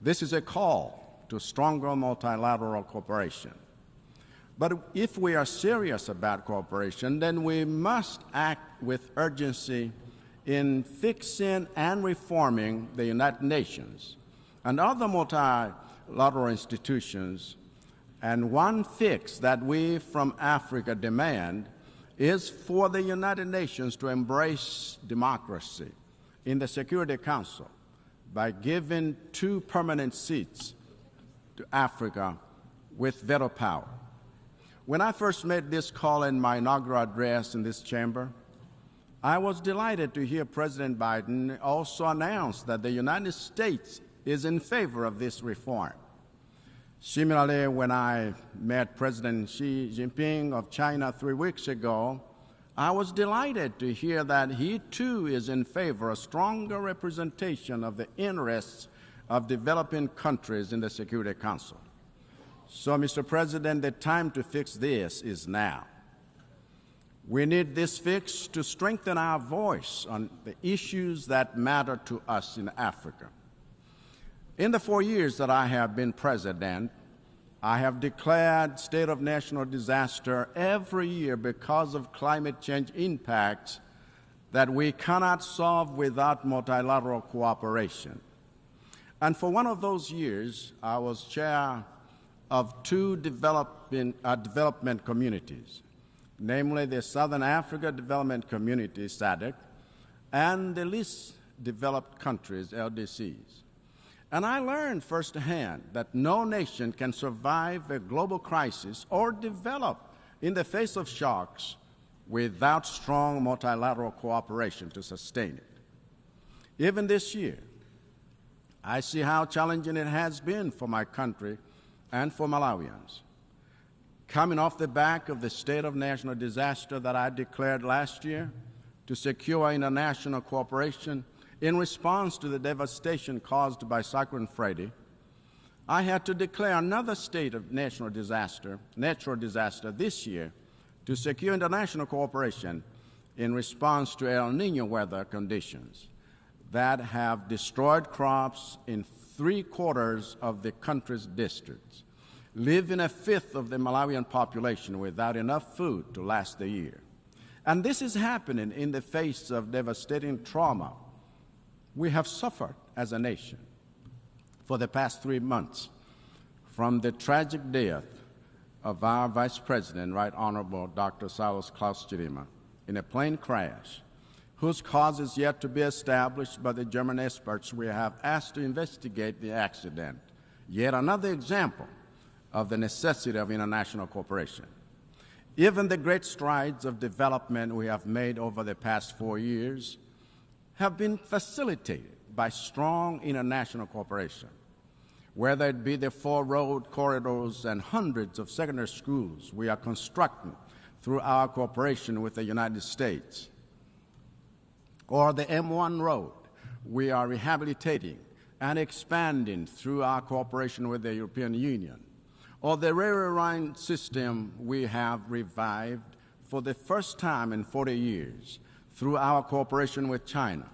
This is a call to stronger multilateral cooperation. But if we are serious about cooperation, then we must act with urgency in fixing and reforming the United Nations and other multilateral institutions. And one fix that we from Africa demand is for the United Nations to embrace democracy in the Security Council by giving 2 permanent seats to Africa with veto power. When I first made this call in my inaugural address in this chamber, I was delighted to hear President Biden also announce that the United States is in favor of this reform. Similarly, when I met President Xi Jinping of China 3 weeks ago, I was delighted to hear that he too is in favor of stronger representation of the interests of developing countries in the Security Council. So, Mr. President, the time to fix this is now. We need this fix to strengthen our voice on the issues that matter to us in Africa. In the 4 years that I have been president, I have declared state of national disaster every year because of climate change impacts that we cannot solve without multilateral cooperation. And for one of those years, I was chair of 2 development communities, namely the Southern Africa Development Community, SADC, and the least developed countries, LDCs. And I learned firsthand that no nation can survive a global crisis or develop in the face of shocks without strong multilateral cooperation to sustain it. Even this year, I see how challenging it has been for my country and for Malawians. Coming off the back of the state of national disaster that I declared last year to secure international cooperation in response to the devastation caused by Cyclone Freddy, I had to declare another state of natural disaster this year to secure international cooperation in response to El Niño weather conditions that have destroyed crops in 3/4 of the country's districts, leaving 1/5 of the Malawian population without enough food to last the year. And this is happening in the face of devastating trauma we have suffered as a nation for the past 3 months, from the tragic death of our Vice President, Right Honorable Dr. Saulos Klaus Chilima, in a plane crash, whose cause is yet to be established by the German experts we have asked to investigate the accident. Yet another example of the necessity of international cooperation. Even the great strides of development we have made over the past 4 years have been facilitated by strong international cooperation, whether it be the 4 road corridors and hundreds of secondary schools we are constructing through our cooperation with the United States, or the M1 road we are rehabilitating and expanding through our cooperation with the European Union, or the railway line system we have revived for the first time in 40 years through our cooperation with China,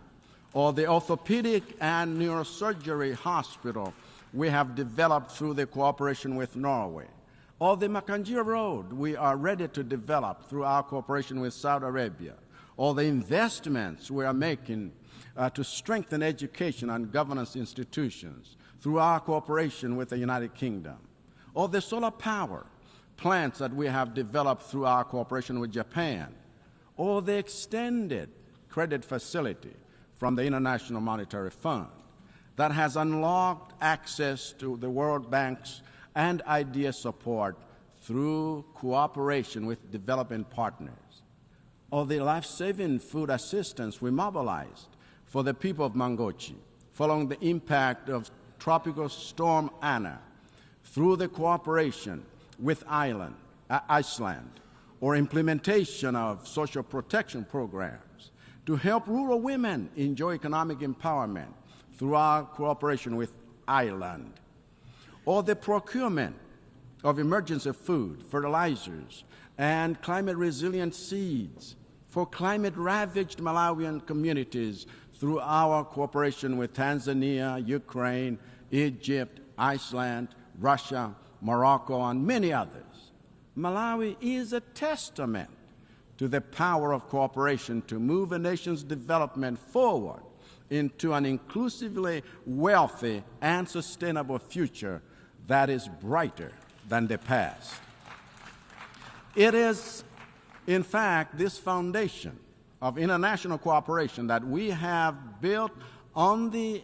or the orthopedic and neurosurgery hospital we have developed through the cooperation with Norway, or the Makanjira Road we are ready to develop through our cooperation with Saudi Arabia, or the investments we are making to strengthen education and governance institutions through our cooperation with the United Kingdom, or the solar power plants that we have developed through our cooperation with Japan, or the extended credit facility from the International Monetary Fund that has unlocked access to the World Bank's and IDEA support through cooperation with developing partners, or the life-saving food assistance we mobilized for the people of Mangochi following the impact of Tropical Storm Anna through the cooperation with Iceland, or implementation of social protection programs to help rural women enjoy economic empowerment through our cooperation with Ireland, or the procurement of emergency food, fertilizers, and climate-resilient seeds for climate-ravaged Malawian communities through our cooperation with Tanzania, Ukraine, Egypt, Iceland, Russia, Morocco, and many others. Malawi is a testament to the power of cooperation to move a nation's development forward into an inclusively wealthy and sustainable future that is brighter than the past. It is, in fact, this foundation of international cooperation that we have built on to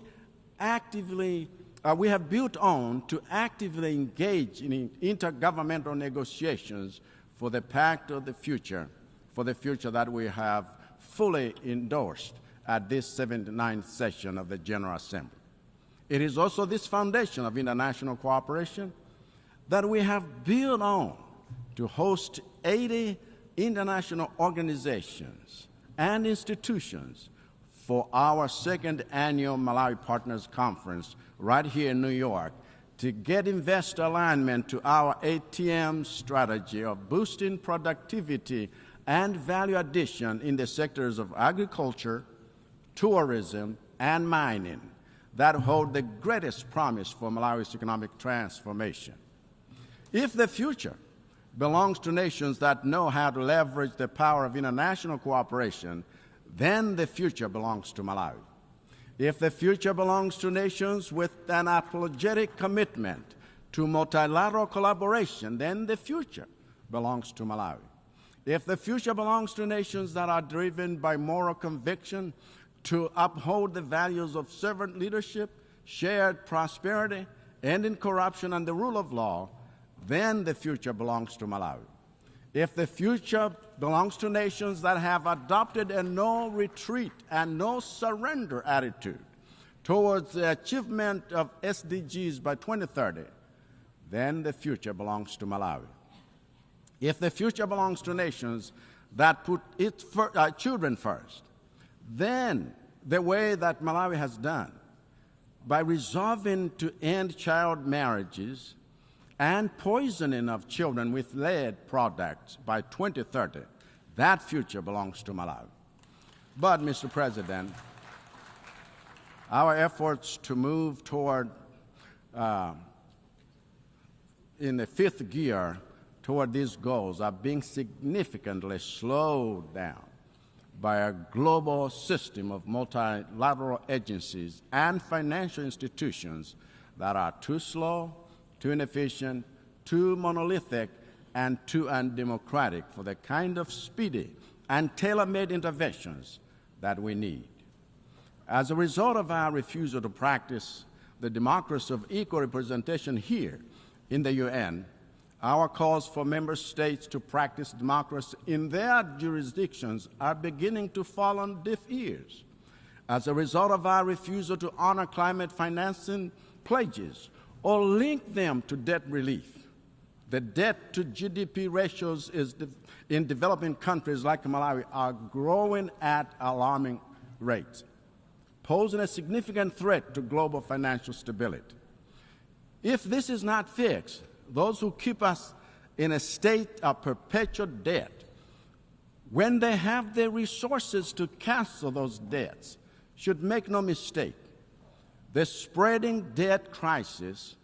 actively engage in intergovernmental negotiations for the pact of the future, for the future that we have fully endorsed at this 79th session of the General Assembly. It is also this foundation of international cooperation that we have built on to host 80 international organizations and institutions for our second annual Malawi Partners Conference right here in New York to get investor alignment to our ATM strategy of boosting productivity and value addition in the sectors of agriculture, tourism, and mining that hold the greatest promise for Malawi's economic transformation. If the future belongs to nations that know how to leverage the power of international cooperation, then the future belongs to Malawi. If the future belongs to nations with an apologetic commitment to multilateral collaboration, then the future belongs to Malawi. If the future belongs to nations that are driven by moral conviction to uphold the values of servant leadership, shared prosperity, ending corruption, and the rule of law, then the future belongs to Malawi. If the future belongs to nations that have adopted a no retreat and no surrender attitude towards the achievement of SDGs by 2030, then the future belongs to Malawi. If the future belongs to nations that put its children first, then the way that Malawi has done, by resolving to end child marriages and poisoning of children with lead products by 2030, that future belongs to Malawi. But, Mr. President, our efforts to move toward, in the fifth gear, toward these goals are being significantly slowed down by a global system of multilateral agencies and financial institutions that are too slow, too inefficient, too monolithic, and too undemocratic for the kind of speedy and tailor-made interventions that we need. As a result of our refusal to practice the democracy of equal representation here in the UN, our calls for member states to practice democracy in their jurisdictions are beginning to fall on deaf ears. As a result of our refusal to honor climate financing pledges or link them to debt relief, the debt to GDP ratios in developing countries like Malawi are growing at alarming rates, posing a significant threat to global financial stability. If this is not fixed, those who keep us in a state of perpetual debt, when they have the resources to cancel those debts, should make no mistake, the spreading debt crisis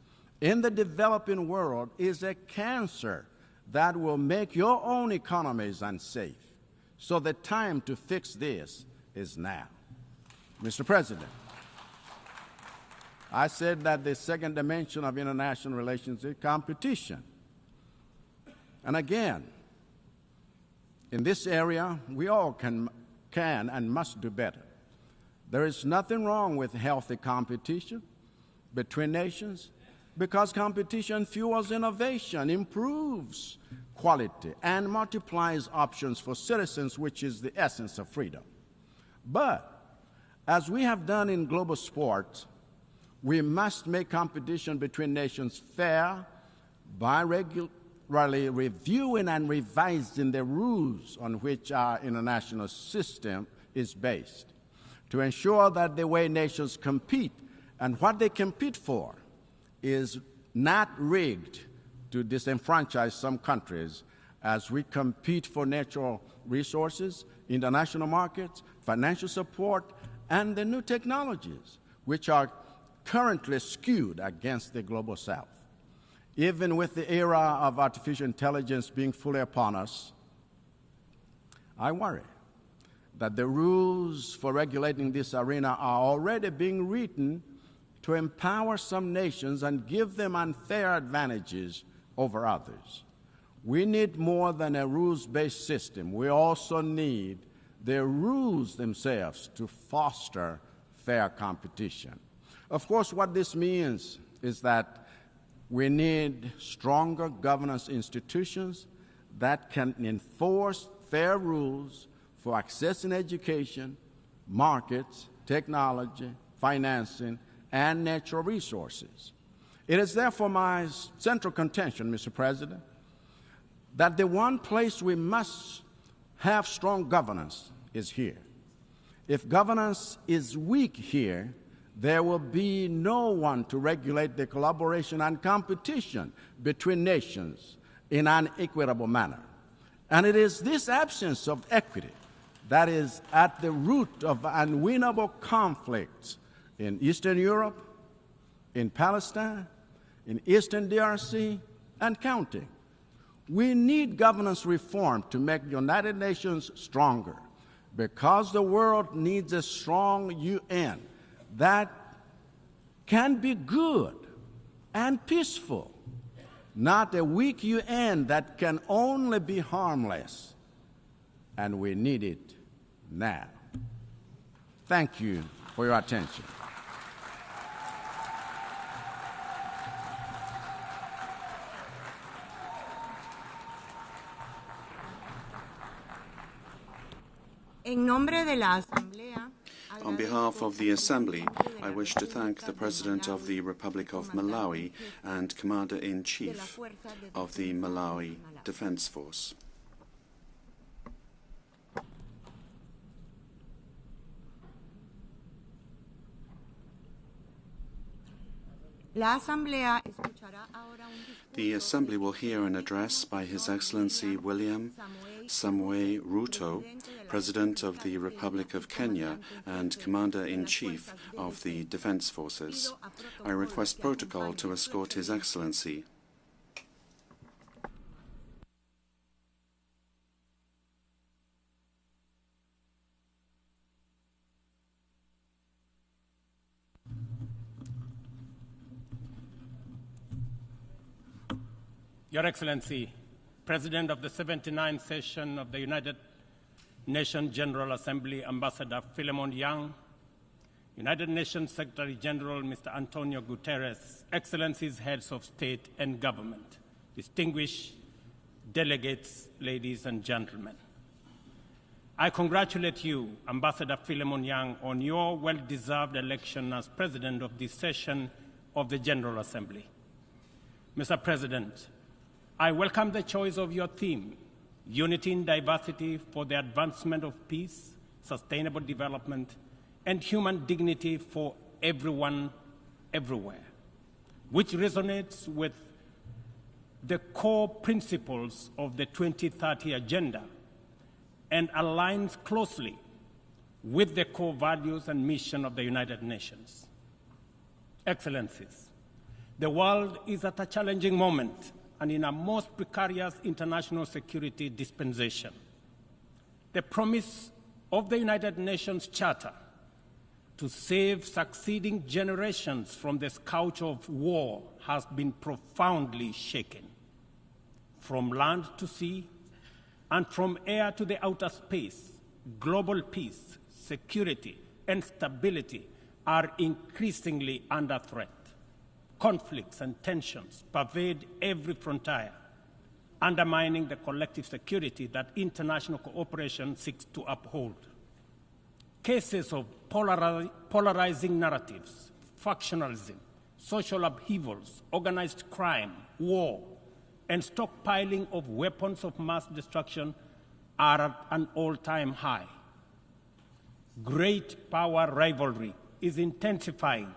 in the developing world is a cancer that will make your own economies unsafe. So the time to fix this is now. Mr. President, I said that the second dimension of international relations is competition. And again, in this area, we all can and must do better. There is nothing wrong with healthy competition between nations because competition fuels innovation, improves quality, and multiplies options for citizens, which is the essence of freedom. But as we have done in global sports, we must make competition between nations fair by regularly reviewing and revising the rules on which our international system is based to ensure that the way nations compete and what they compete for is not rigged to disenfranchise some countries as we compete for natural resources, international markets, financial support, and the new technologies, which are currently skewed against the global south. Even with the era of artificial intelligence being fully upon us, I worry that the rules for regulating this arena are already being written to empower some nations and give them unfair advantages over others. We need more than a rules-based system. We also need the rules themselves to foster fair competition. Of course, what this means is that we need stronger governance institutions that can enforce fair rules for accessing education, markets, technology, financing, and natural resources. It is therefore my central contention, Mr. President, that the one place we must have strong governance is here. If governance is weak here, there will be no one to regulate the collaboration and competition between nations in an equitable manner. And it is this absence of equity that is at the root of unwinnable conflicts in Eastern Europe, in Palestine, in Eastern DRC, and counting. We need governance reform to make the United Nations stronger, because the world needs a strong UN that can be good and peaceful, not a weak UN that can only be harmless. And we need it now. Thank you for your attention. On behalf of the Assembly, I wish to thank the President of the Republic of Malawi and Commander-in-Chief of the Malawi Defense Force. The Assembly will hear an address by His Excellency William Samoei Ruto, President of the Republic of Kenya and Commander-in-Chief of the Defense Forces. I request protocol to escort His Excellency. Your Excellency, President of the 79th session of the United Nations General Assembly, Ambassador Philemon Yang, United Nations Secretary General Mr. Antonio Guterres, Excellencies, Heads of State and Government, distinguished delegates, ladies and gentlemen. I congratulate you, Ambassador Philemon Yang, on your well-deserved election as President of this session of the General Assembly. Mr. President, I welcome the choice of your theme, Unity in Diversity for the Advancement of Peace, Sustainable Development, and Human Dignity for Everyone, Everywhere, which resonates with the core principles of the 2030 Agenda and aligns closely with the core values and mission of the United Nations. Excellencies, the world is at a challenging moment and in a most precarious international security dispensation. The promise of the United Nations Charter to save succeeding generations from the scourge of war has been profoundly shaken. From land to sea and from air to the outer space, global peace, security, and stability are increasingly under threat. Conflicts and tensions pervade every frontier, undermining the collective security that international cooperation seeks to uphold. Cases of polarizing narratives, factionalism, social upheavals, organized crime, war, and stockpiling of weapons of mass destruction are at an all-time high. Great power rivalry is intensifying,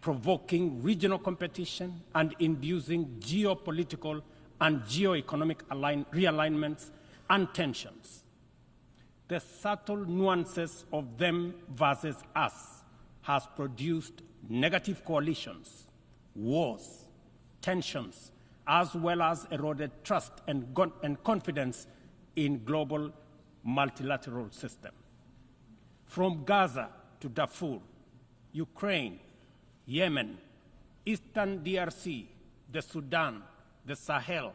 provoking regional competition and inducing geopolitical and geoeconomic realignments and tensions. The subtle nuances of them versus us has produced negative coalitions, wars, tensions, as well as eroded trust and confidence in global multilateral system. From Gaza to Darfur, Ukraine, Yemen, Eastern DRC, the Sudan, the Sahel,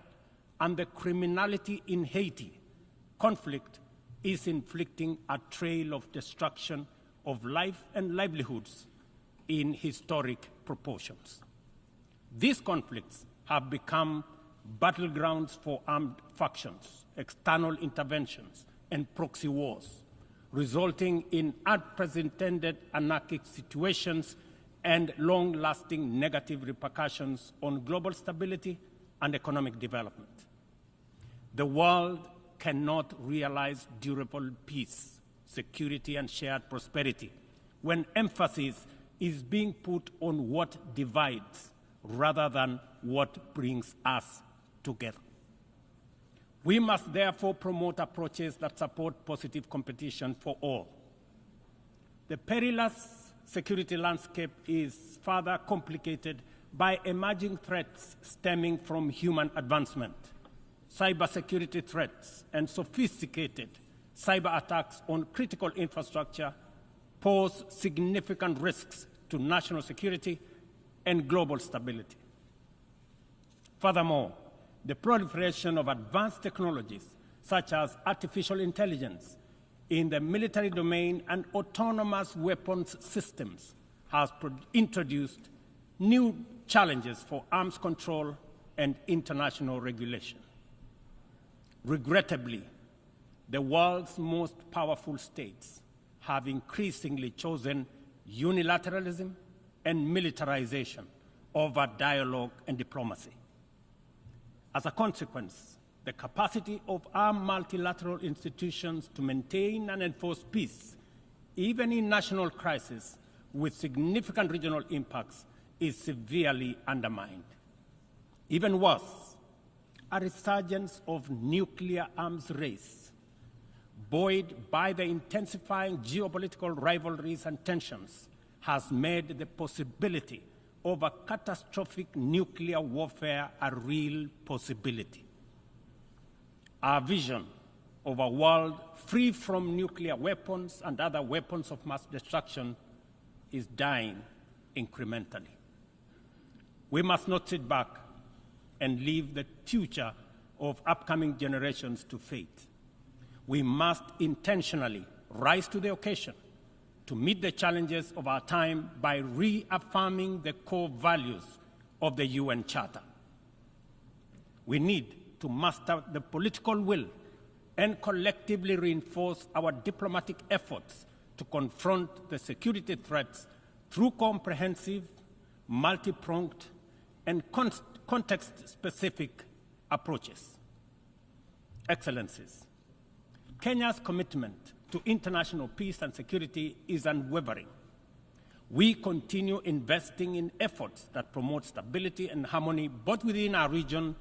and the criminality in Haiti, conflict is inflicting a trail of destruction of life and livelihoods in historic proportions. These conflicts have become battlegrounds for armed factions, external interventions, and proxy wars, resulting in unprecedented anarchic situations and long-lasting negative repercussions on global stability and economic development. The world cannot realize durable peace, security, and shared prosperity when emphasis is being put on what divides rather than what brings us together. We must therefore promote approaches that support positive competition for all. The perilous security landscape is further complicated by emerging threats stemming from human advancement. Cybersecurity threats and sophisticated cyber attacks on critical infrastructure pose significant risks to national security and global stability. Furthermore, the proliferation of advanced technologies such as artificial intelligence in the military domain and autonomous weapons systems has introduced new challenges for arms control and international regulation. Regrettably, the world's most powerful states have increasingly chosen unilateralism and militarization over dialogue and diplomacy. As a consequence, the capacity of our multilateral institutions to maintain and enforce peace, even in national crises with significant regional impacts, is severely undermined. Even worse, a resurgence of nuclear arms race, buoyed by the intensifying geopolitical rivalries and tensions, has made the possibility of a catastrophic nuclear warfare a real possibility. Our vision of a world free from nuclear weapons and other weapons of mass destruction is dying incrementally. We must not sit back and leave the future of upcoming generations to fate. We must intentionally rise to the occasion to meet the challenges of our time by reaffirming the core values of the UN Charter. We need to muster the political will and collectively reinforce our diplomatic efforts to confront the security threats through comprehensive, multi-pronged, and context-specific approaches. Excellencies, Kenya's commitment to international peace and security is unwavering. We continue investing in efforts that promote stability and harmony both within our region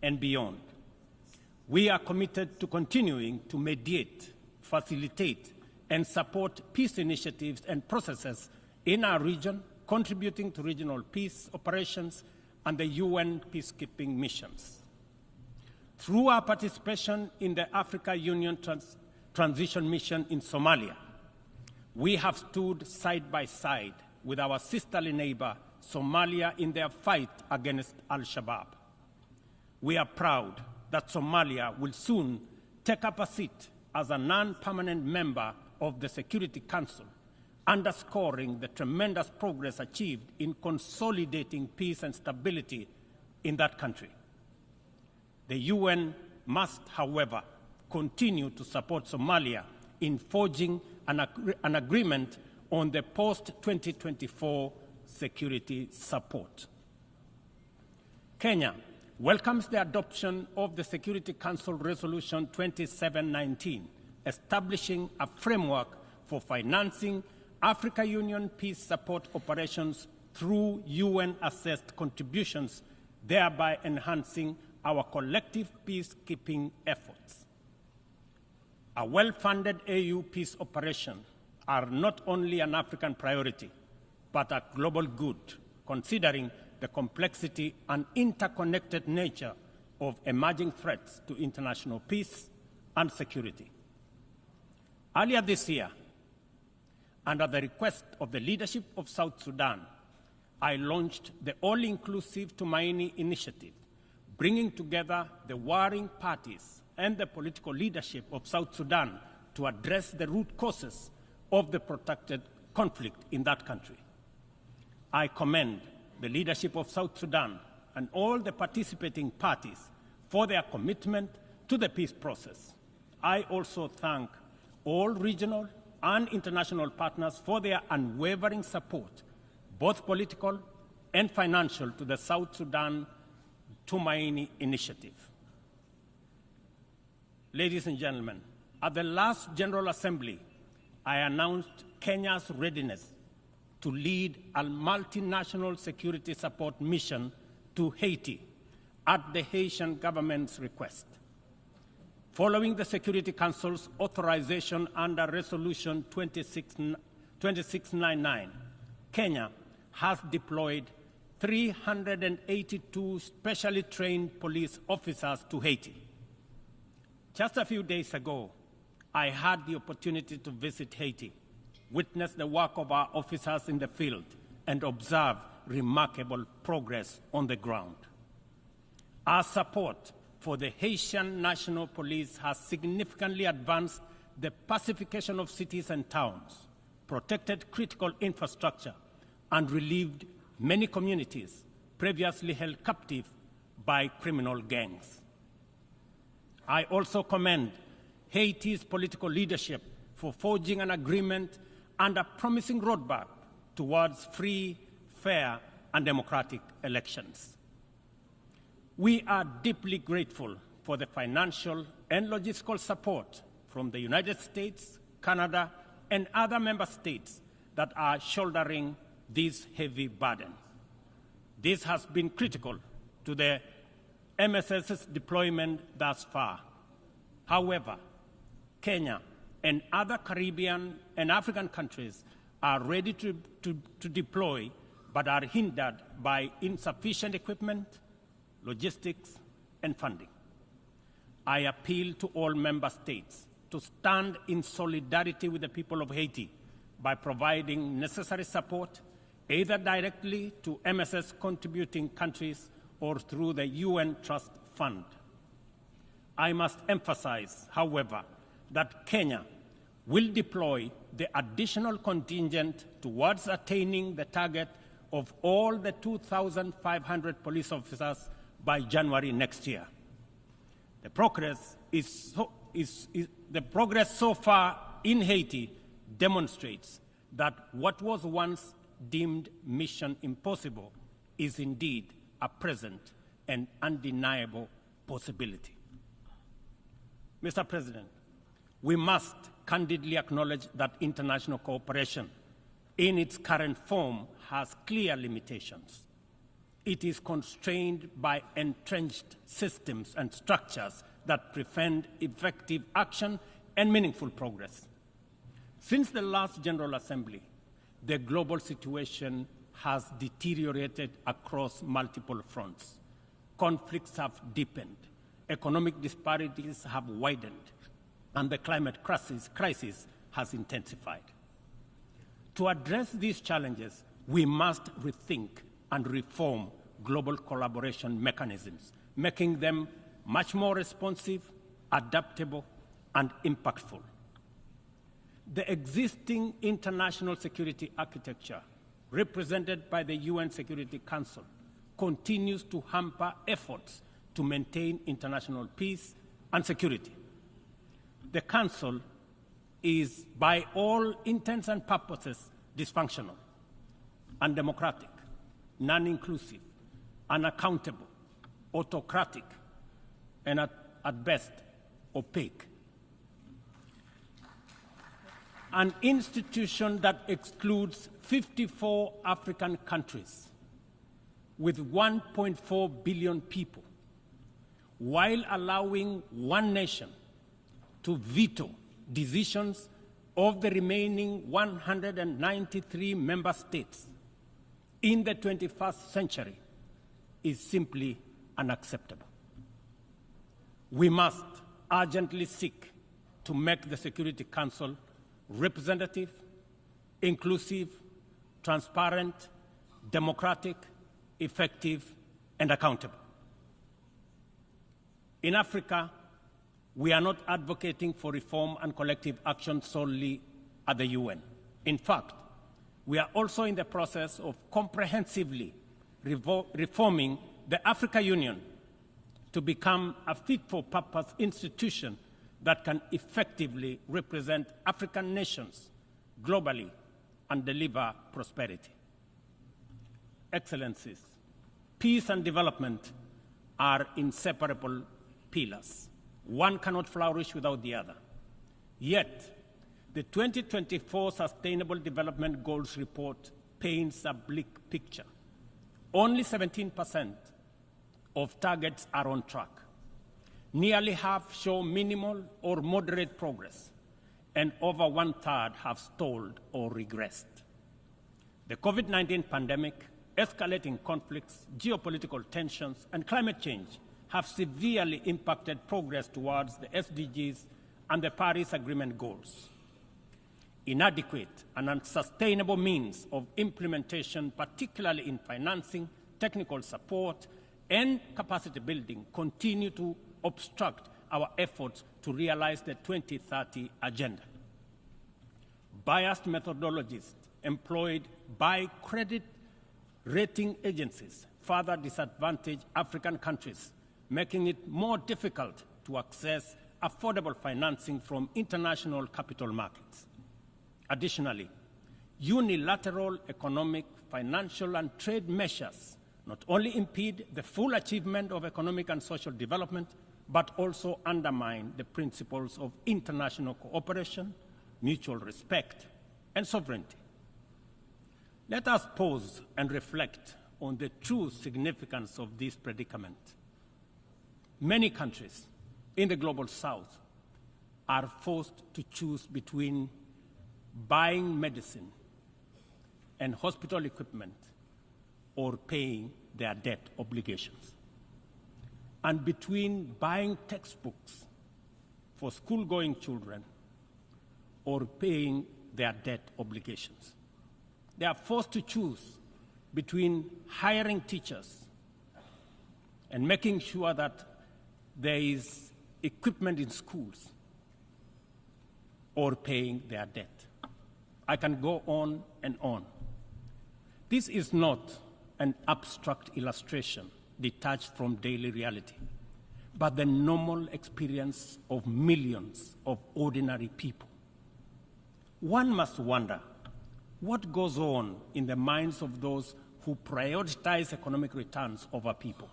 and beyond. We are committed to continuing to mediate, facilitate, and support peace initiatives and processes in our region, contributing to regional peace operations and the UN peacekeeping missions. Through our participation in the Africa Union Transition Mission in Somalia, we have stood side by side with our sisterly neighbor, Somalia, in their fight against Al-Shabaab. We are proud that Somalia will soon take up a seat as a non-permanent member of the Security Council, underscoring the tremendous progress achieved in consolidating peace and stability in that country. The UN must, however, continue to support Somalia in forging an agreement on the post-2024 security support. Kenya welcomes the adoption of the Security Council Resolution 2719, establishing a framework for financing Africa Union peace support operations through UN-assessed contributions, thereby enhancing our collective peacekeeping efforts. A well-funded AU peace operation are not only an African priority, but a global good, considering the complexity and interconnected nature of emerging threats to international peace and security. Earlier this year, under the request of the leadership of South Sudan, I launched the All-Inclusive Tumaini Initiative, bringing together the warring parties and the political leadership of South Sudan to address the root causes of the protracted conflict in that country. I commend the leadership of South Sudan and all the participating parties for their commitment to the peace process. I also thank all regional and international partners for their unwavering support, both political and financial, to the South Sudan Tumaini Initiative. Ladies and gentlemen, at the last General Assembly, I announced Kenya's readiness to lead a multinational security support mission to Haiti at the Haitian government's request. Following the Security Council's authorization under Resolution 2699, Kenya has deployed 382 specially trained police officers to Haiti. Just a few days ago, I had the opportunity to visit Haiti, witness the work of our officers in the field, and observe remarkable progress on the ground. Our support for the Haitian National Police has significantly advanced the pacification of cities and towns, protected critical infrastructure, and relieved many communities previously held captive by criminal gangs. I also commend Haiti's political leadership for forging an agreement and a promising roadmap towards free, fair, and democratic elections. We are deeply grateful for the financial and logistical support from the United States, Canada, and other member states that are shouldering this heavy burden. This has been critical to the MSS's deployment thus far. However, Kenya and other Caribbean and African countries are ready to deploy, but are hindered by insufficient equipment, logistics, and funding. I appeal to all member states to stand in solidarity with the people of Haiti by providing necessary support, either directly to MSS contributing countries or through the UN Trust Fund. I must emphasize, however, that Kenya will deploy the additional contingent towards attaining the target of all the 2,500 police officers by January next year. The progress so far in Haiti demonstrates that what was once deemed mission impossible is indeed a present and undeniable possibility. Mr. President, we must candidly acknowledge that international cooperation in its current form has clear limitations. It is constrained by entrenched systems and structures that prevent effective action and meaningful progress. Since the last General Assembly, the global situation has deteriorated across multiple fronts. Conflicts have deepened, economic disparities have widened, and the climate crisis has intensified. To address these challenges, we must rethink and reform global collaboration mechanisms, making them much more responsive, adaptable, and impactful. The existing international security architecture, represented by the UN Security Council, continues to hamper efforts to maintain international peace and security. The Council is, by all intents and purposes, dysfunctional, undemocratic, non-inclusive, unaccountable, autocratic, and at best, opaque. An institution that excludes 54 African countries with 1.4 billion people, while allowing one nation to veto decisions of the remaining 193 member states in the 21st century is simply unacceptable. We must urgently seek to make the Security Council representative, inclusive, transparent, democratic, effective, and accountable. In Africa, we are not advocating for reform and collective action solely at the UN. In fact, we are also in the process of comprehensively reforming the Africa Union to become a fit-for-purpose institution that can effectively represent African nations globally and deliver prosperity. Excellencies, peace and development are inseparable pillars. One cannot flourish without the other. Yet, the 2024 Sustainable Development Goals report paints a bleak picture. Only 17% of targets are on track. Nearly half show minimal or moderate progress, and over 1/3 have stalled or regressed. The COVID-19 pandemic, escalating conflicts, geopolitical tensions, and climate change have severely impacted progress towards the SDGs and the Paris Agreement goals. Inadequate and unsustainable means of implementation, particularly in financing, technical support, and capacity building, continue to obstruct our efforts to realize the 2030 agenda. Biased methodologies employed by credit rating agencies further disadvantage African countries, making it more difficult to access affordable financing from international capital markets. Additionally, unilateral economic, financial, and trade measures not only impede the full achievement of economic and social development, but also undermine the principles of international cooperation, mutual respect, and sovereignty. Let us pause and reflect on the true significance of this predicament. Many countries in the global south are forced to choose between buying medicine and hospital equipment or paying their debt obligations, and between buying textbooks for school-going children or paying their debt obligations. They are forced to choose between hiring teachers and making sure that there is equipment in schools or paying their debt. I can go on and on. This is not an abstract illustration detached from daily reality, but the normal experience of millions of ordinary people. One must wonder what goes on in the minds of those who prioritize economic returns over people.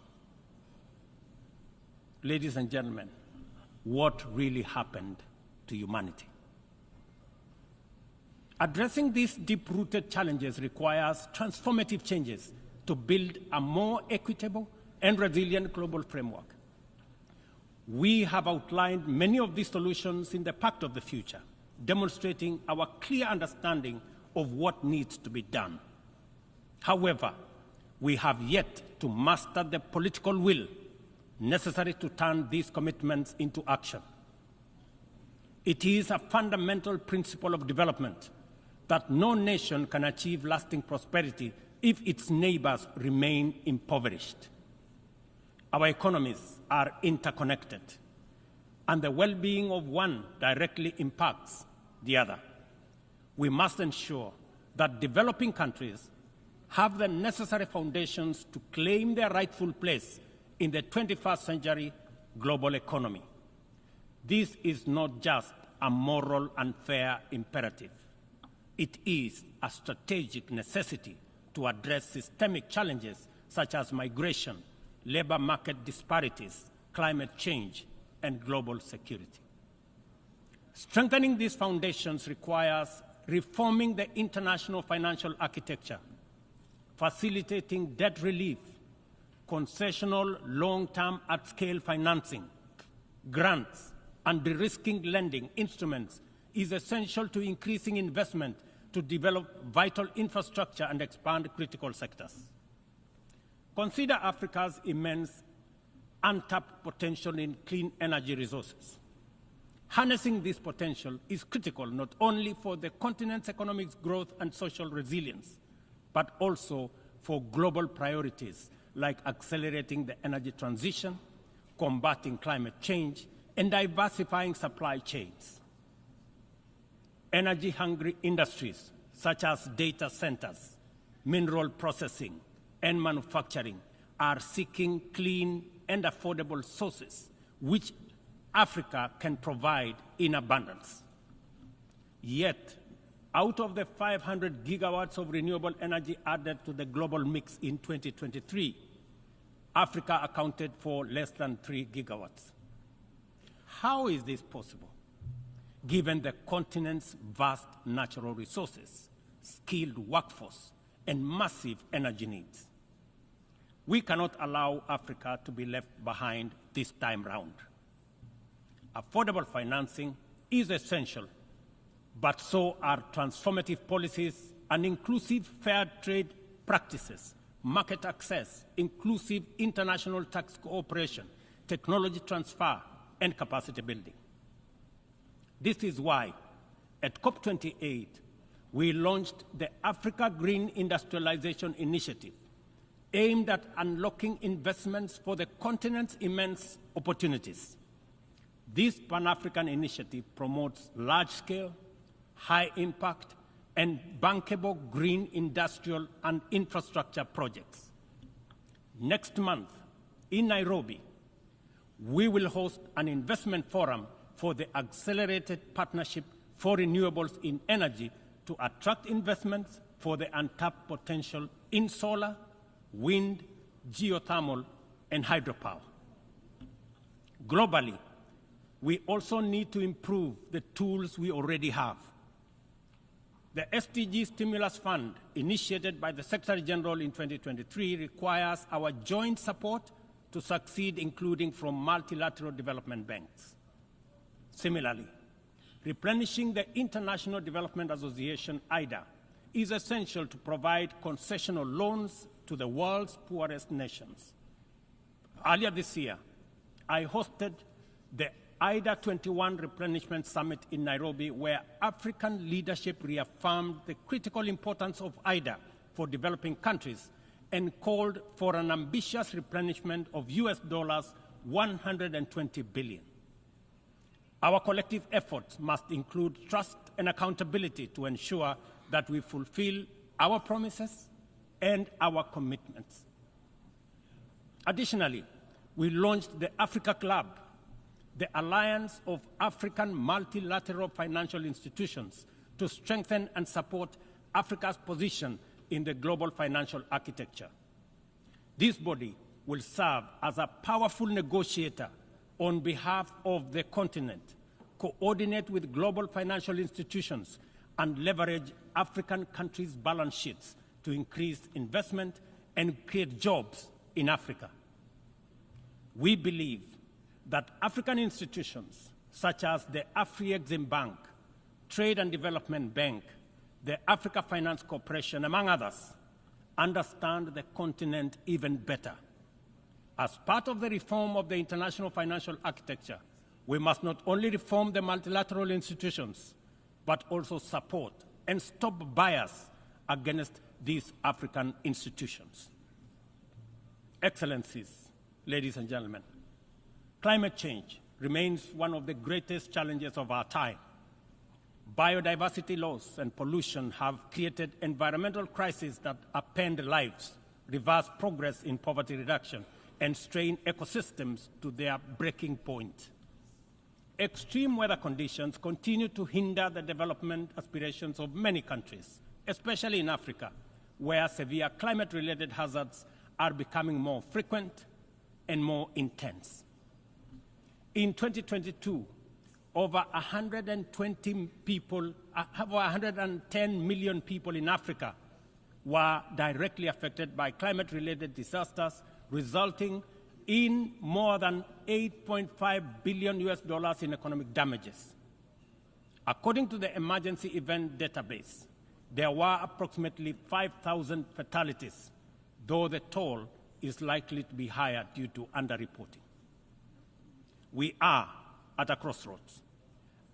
Ladies and gentlemen, what really happened to humanity? Addressing these deep-rooted challenges requires transformative changes to build a more equitable and resilient global framework. We have outlined many of these solutions in the Pact of the Future, demonstrating our clear understanding of what needs to be done. However, we have yet to master the political will necessary to turn these commitments into action. It is a fundamental principle of development that no nation can achieve lasting prosperity if its neighbors remain impoverished. Our economies are interconnected, and the well-being of one directly impacts the other. We must ensure that developing countries have the necessary foundations to claim their rightful place in the 21st century global economy. This is not just a moral and fair imperative. It is a strategic necessity to address systemic challenges such as migration, labor market disparities, climate change, and global security. Strengthening these foundations requires reforming the international financial architecture, facilitating debt relief, concessional long-term at-scale financing, grants, and de-risking lending instruments is essential to increasing investment to develop vital infrastructure and expand critical sectors. Consider Africa's immense untapped potential in clean energy resources. Harnessing this potential is critical not only for the continent's economic growth and social resilience, but also for global priorities like accelerating the energy transition, combating climate change, and diversifying supply chains. Energy-hungry industries such as data centers, mineral processing, and manufacturing are seeking clean and affordable sources which Africa can provide in abundance. Yet, out of the 500 gigawatts of renewable energy added to the global mix in 2023, Africa accounted for less than 3 gigawatts. How is this possible, given the continent's vast natural resources, skilled workforce, and massive energy needs? We cannot allow Africa to be left behind this time round. Affordable financing is essential, but so are transformative policies and inclusive fair trade practices, market access, inclusive international tax cooperation, technology transfer, and capacity building. This is why, at COP28, we launched the Africa Green Industrialization Initiative, aimed at unlocking investments for the continent's immense opportunities. This Pan-African initiative promotes large-scale, high-impact, and bankable green industrial and infrastructure projects. Next month, in Nairobi, we will host an investment forum for the Accelerated Partnership for Renewables in Energy to attract investments for the untapped potential in solar, wind, geothermal, and hydropower. Globally, we also need to improve the tools we already have. The SDG Stimulus Fund, initiated by the Secretary General in 2023, requires our joint support to succeed, including from multilateral development banks. Similarly, replenishing the International Development Association, IDA, is essential to provide concessional loans to the world's poorest nations. Earlier this year, I hosted the IDA 21 Replenishment Summit in Nairobi, where African leadership reaffirmed the critical importance of IDA for developing countries and called for an ambitious replenishment of US dollars 120 billion. Our collective efforts must include trust and accountability to ensure that we fulfill our promises and our commitments. Additionally, we launched the Africa Club, the Alliance of African Multilateral Financial Institutions, to strengthen and support Africa's position in the global financial architecture. This body will serve as a powerful negotiator on behalf of the continent, coordinate with global financial institutions, and leverage African countries' balance sheets to increase investment and create jobs in Africa. We believe that African institutions such as the Afri-Exim Bank, Trade and Development Bank, the Africa Finance Corporation, among others, understand the continent even better. As part of the reform of the international financial architecture, we must not only reform the multilateral institutions, but also support and stop bias against these African institutions. Excellencies, ladies and gentlemen, climate change remains one of the greatest challenges of our time. Biodiversity loss and pollution have created environmental crises that upend lives, reverse progress in poverty reduction, and strain ecosystems to their breaking point. Extreme weather conditions continue to hinder the development aspirations of many countries, especially in Africa, where severe climate-related hazards are becoming more frequent and more intense. In 2022, over 110 million people in Africa were directly affected by climate-related disasters, resulting in more than $8.5 billion in economic damages. According to the Emergency Event Database, there were approximately 5,000 fatalities, though the toll is likely to be higher due to underreporting. We are at a crossroads,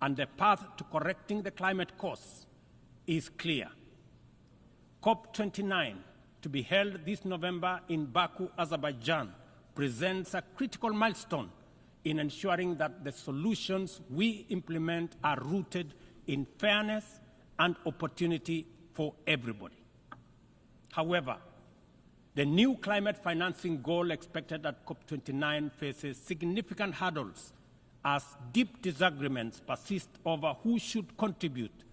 and the path to correcting the climate course is clear. COP29, to be held this November in Baku, Azerbaijan, presents a critical milestone in ensuring that the solutions we implement are rooted in fairness and opportunity for everybody. However, the new climate financing goal expected at COP29 faces significant hurdles as deep disagreements persist over who should contribute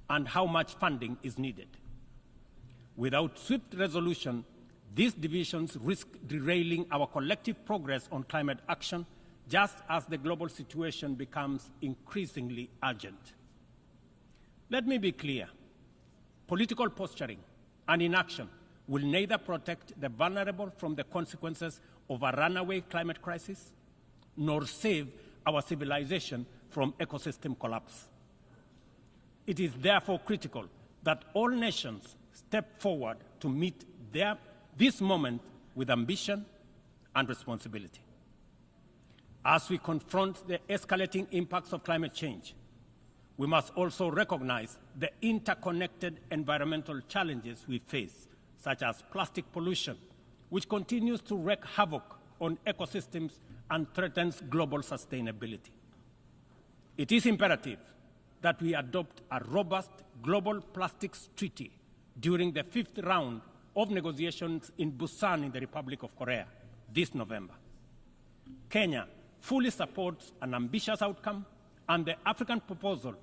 and how much funding is needed. Without swift resolution, these divisions risk derailing our collective progress on climate action, just as the global situation becomes increasingly urgent. Let me be clear. Political posturing and inaction will neither protect the vulnerable from the consequences of a runaway climate crisis, nor save our civilization from ecosystem collapse. It is therefore critical that all nations step forward to meet this moment with ambition and responsibility. As we confront the escalating impacts of climate change, we must also recognize the interconnected environmental challenges we face, such as plastic pollution, which continues to wreak havoc on ecosystems and threatens global sustainability. It is imperative that we adopt a robust global plastics treaty during the 5th round of negotiations in Busan in the Republic of Korea this November. Kenya fully supports an ambitious outcome and the African proposal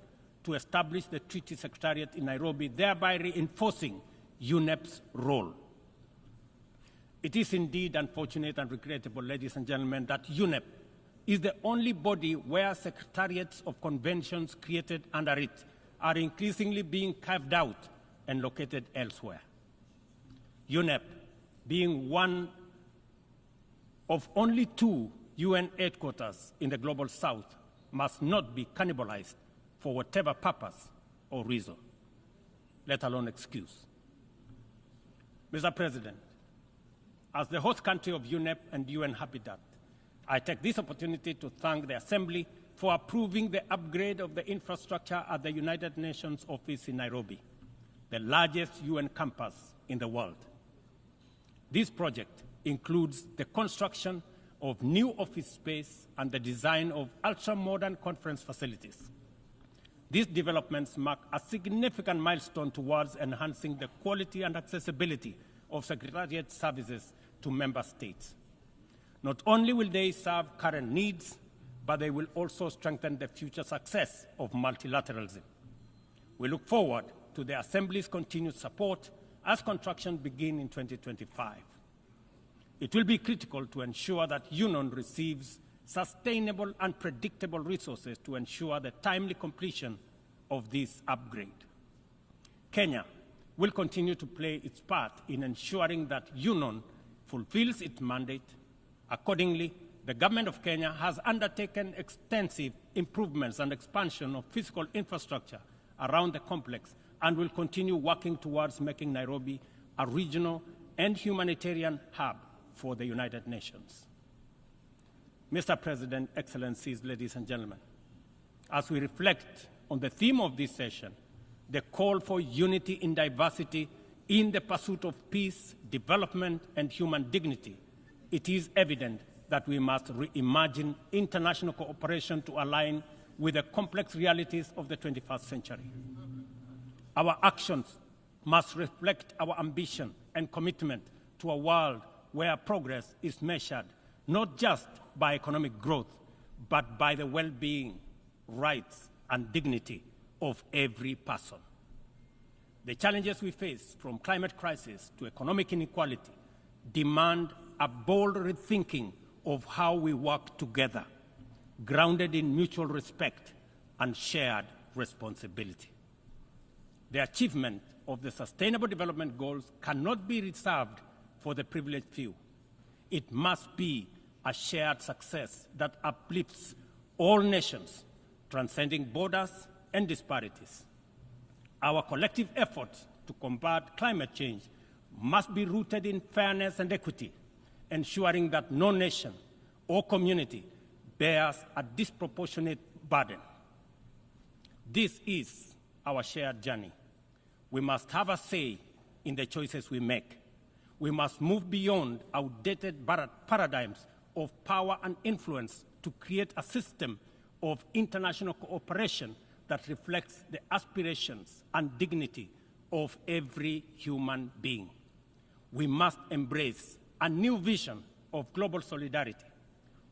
to establish the Treaty Secretariat in Nairobi, thereby reinforcing UNEP's role. It is indeed unfortunate and regrettable, ladies and gentlemen, that UNEP is the only body where secretariats of conventions created under it are increasingly being carved out and located elsewhere. UNEP, being one of only 2 UN headquarters in the Global South, must not be cannibalized for whatever purpose or reason, let alone excuse. Mr. President, as the host country of UNEP and UN Habitat, I take this opportunity to thank the Assembly for approving the upgrade of the infrastructure at the United Nations office in Nairobi, the largest UN campus in the world. This project includes the construction of new office space and the design of ultra-modern conference facilities. These developments mark a significant milestone towards enhancing the quality and accessibility of Secretariat services to member states. Not only will they serve current needs, but they will also strengthen the future success of multilateralism. We look forward to the Assembly's continued support as construction begins in 2025. It will be critical to ensure that UNON receives sustainable and predictable resources to ensure the timely completion of this upgrade. Kenya will continue to play its part in ensuring that UNON fulfills its mandate. Accordingly, the Government of Kenya has undertaken extensive improvements and expansion of physical infrastructure around the complex and will continue working towards making Nairobi a regional and humanitarian hub for the United Nations. Mr. President, Excellencies, ladies and gentlemen, as we reflect on the theme of this session, the call for unity in diversity in the pursuit of peace, development, and human dignity, it is evident that we must reimagine international cooperation to align with the complex realities of the 21st century. Our actions must reflect our ambition and commitment to a world where progress is measured not just by economic growth, but by the well-being, rights, and dignity of every person. The challenges we face, from climate crisis to economic inequality, demand a bold rethinking of how we work together, grounded in mutual respect and shared responsibility. The achievement of the Sustainable Development Goals cannot be reserved for the privileged few. It must be a shared success that uplifts all nations, transcending borders and disparities. Our collective efforts to combat climate change must be rooted in fairness and equity, ensuring that no nation or community bears a disproportionate burden. This is our shared journey. We must have a say in the choices we make. We must move beyond outdated paradigms of power and influence to create a system of international cooperation that reflects the aspirations and dignity of every human being. We must embrace a new vision of global solidarity,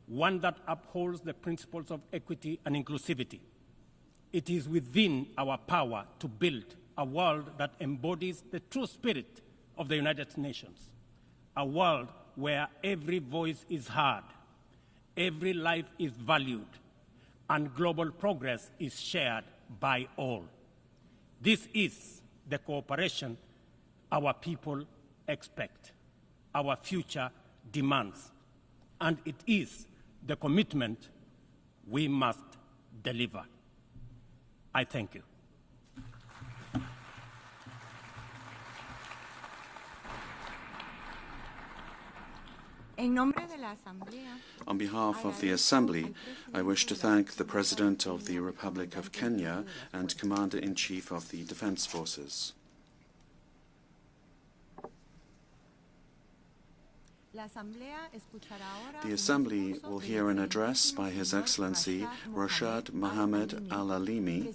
one that upholds the principles of equity and inclusivity. It is within our power to build a world that embodies the true spirit of the United Nations, a world where every voice is heard, every life is valued, and global progress is shared by all. This is the cooperation our people expect, our future demands, and it is the commitment we must deliver. I thank you. On behalf of the Assembly, I wish to thank the President of the Republic of Kenya and Commander-in-Chief of the Defense Forces. The Assembly will hear an address by His Excellency Rashad Mohammed Al-Alimi,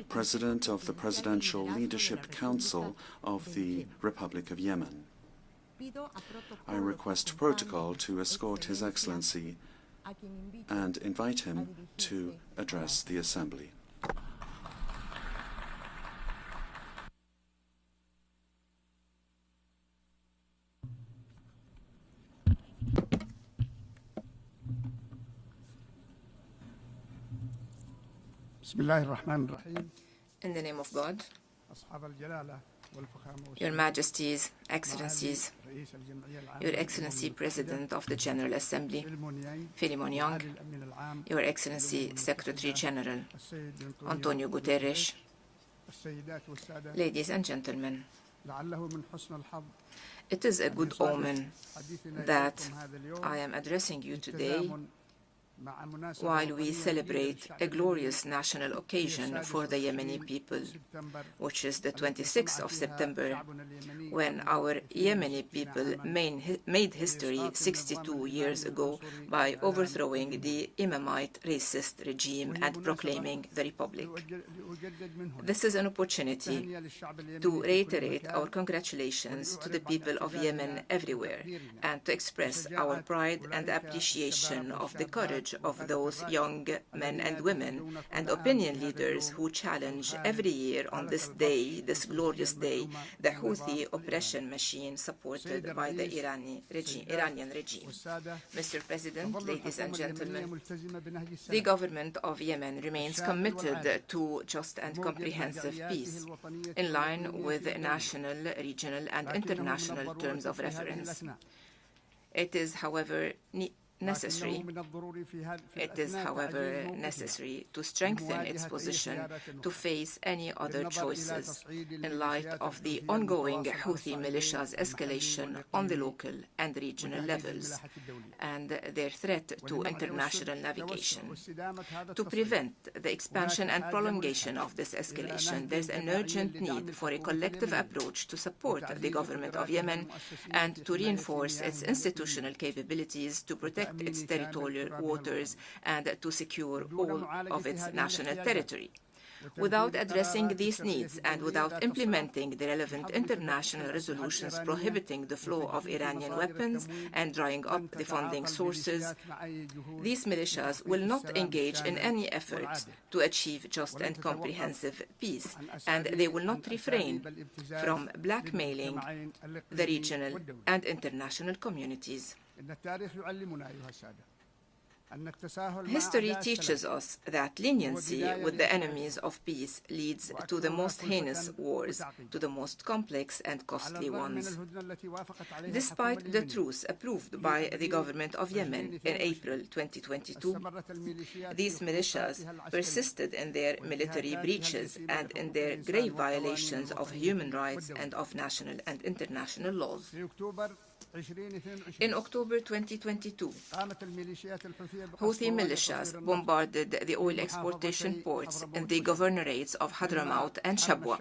President of the Presidential Leadership Council of the Republic of Yemen. I request protocol to escort His Excellency and invite him to address the Assembly. In the name of God, Your Majesties, Excellencies, Your Excellency President of the General Assembly, Philemon Yang, Your Excellency Secretary General, Antonio Guterres, ladies and gentlemen, it is a good omen that I am addressing you today while we celebrate a glorious national occasion for the Yemeni people, which is the 26th of September, when our Yemeni people made history 62 years ago by overthrowing the Imamite racist regime and proclaiming the Republic. This is an opportunity to reiterate our congratulations to the people of Yemen everywhere and to express our pride and appreciation of the courage of those young men and women and opinion leaders who challenge every year on this day, this glorious day, the Houthi oppression machine supported by the Iranian regime. Mr. President, ladies and gentlemen, the government of Yemen remains committed to just and comprehensive peace, in line with national, regional, and international terms of reference. It is, however, necessary to strengthen its position to face any other choices in light of the ongoing Houthi militias' escalation on the local and regional levels and their threat to international navigation. To prevent the expansion and prolongation of this escalation, there is an urgent need for a collective approach to support the government of Yemen and to reinforce its institutional capabilities to protect its territorial waters and to secure all of its national territory. Without addressing these needs and without implementing the relevant international resolutions prohibiting the flow of Iranian weapons and drying up the funding sources, these militias will not engage in any efforts to achieve just and comprehensive peace, and they will not refrain from blackmailing the regional and international communities. History teaches us that leniency with the enemies of peace leads to the most heinous wars, to the most complex and costly ones. Despite the truce approved by the government of Yemen in April 2022, these militias persisted in their military breaches and in their grave violations of human rights and of national and international laws. In October 2022, Houthi militias bombarded the oil exportation ports in the governorates of Hadramaut and Shabwa,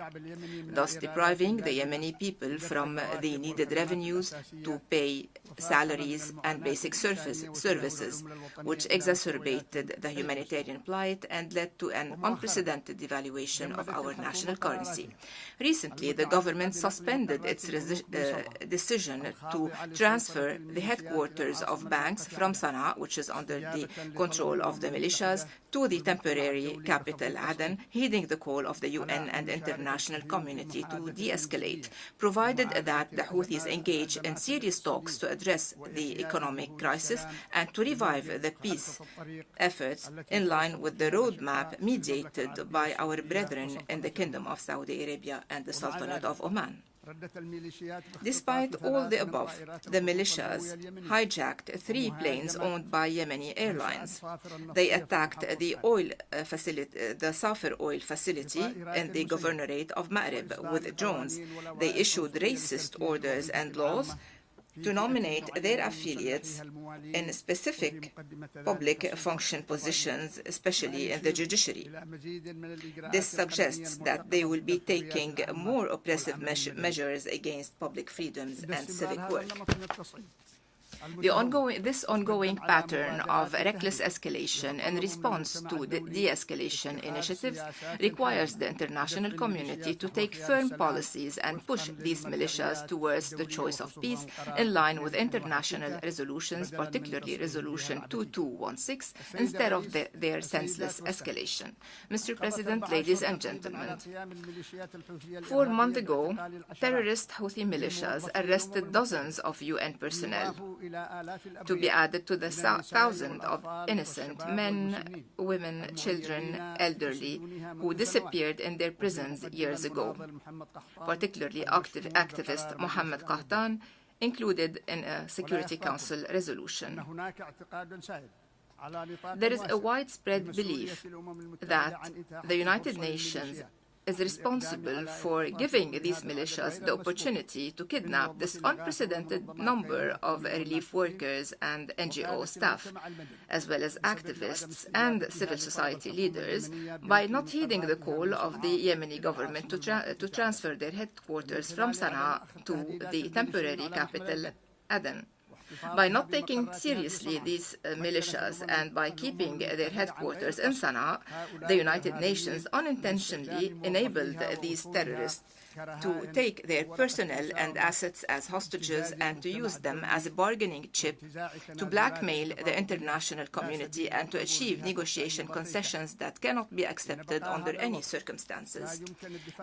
thus depriving the Yemeni people from the needed revenues to pay salaries and basic services, which exacerbated the humanitarian plight and led to an unprecedented devaluation of our national currency. Recently, the government suspended its decision to transfer the headquarters of banks from Sana'a, which is under the control of the militias, to the temporary capital Aden, heeding the call of the UN and international community to de-escalate, provided that the Houthis engage in serious talks to address the economic crisis and to revive the peace efforts in line with the roadmap mediated by our brethren in the Kingdom of Saudi Arabia and the Sultanate of Oman. Despite all the above, the militias hijacked 3 planes owned by Yemeni airlines. They attacked the Safir oil facility in the governorate of Ma'rib with drones. They issued racist orders and laws to nominate their affiliates in specific public function positions, especially in the judiciary. This suggests that they will be taking more oppressive measures against public freedoms and civic work. This ongoing pattern of reckless escalation in response to the de-escalation initiatives requires the international community to take firm policies and push these militias towards the choice of peace in line with international resolutions, particularly Resolution 2216, instead of their senseless escalation. Mr. President, ladies and gentlemen, 4 months ago, terrorist Houthi militias arrested dozens of UN personnel, to be added to the thousands of innocent men, women, children, elderly, who disappeared in their prisons years ago, particularly activist Mohammed Qahtan, included in a Security Council resolution. There is a widespread belief that the United Nations is responsible for giving these militias the opportunity to kidnap this unprecedented number of relief workers and NGO staff, as well as activists and civil society leaders, by not heeding the call of the Yemeni government to transfer their headquarters from Sana'a to the temporary capital, Aden. By not taking seriously these militias and by keeping their headquarters in Sana'a, the United Nations unintentionally enabled these terrorists to take their personnel and assets as hostages and to use them as a bargaining chip to blackmail the international community and to achieve negotiation concessions that cannot be accepted under any circumstances.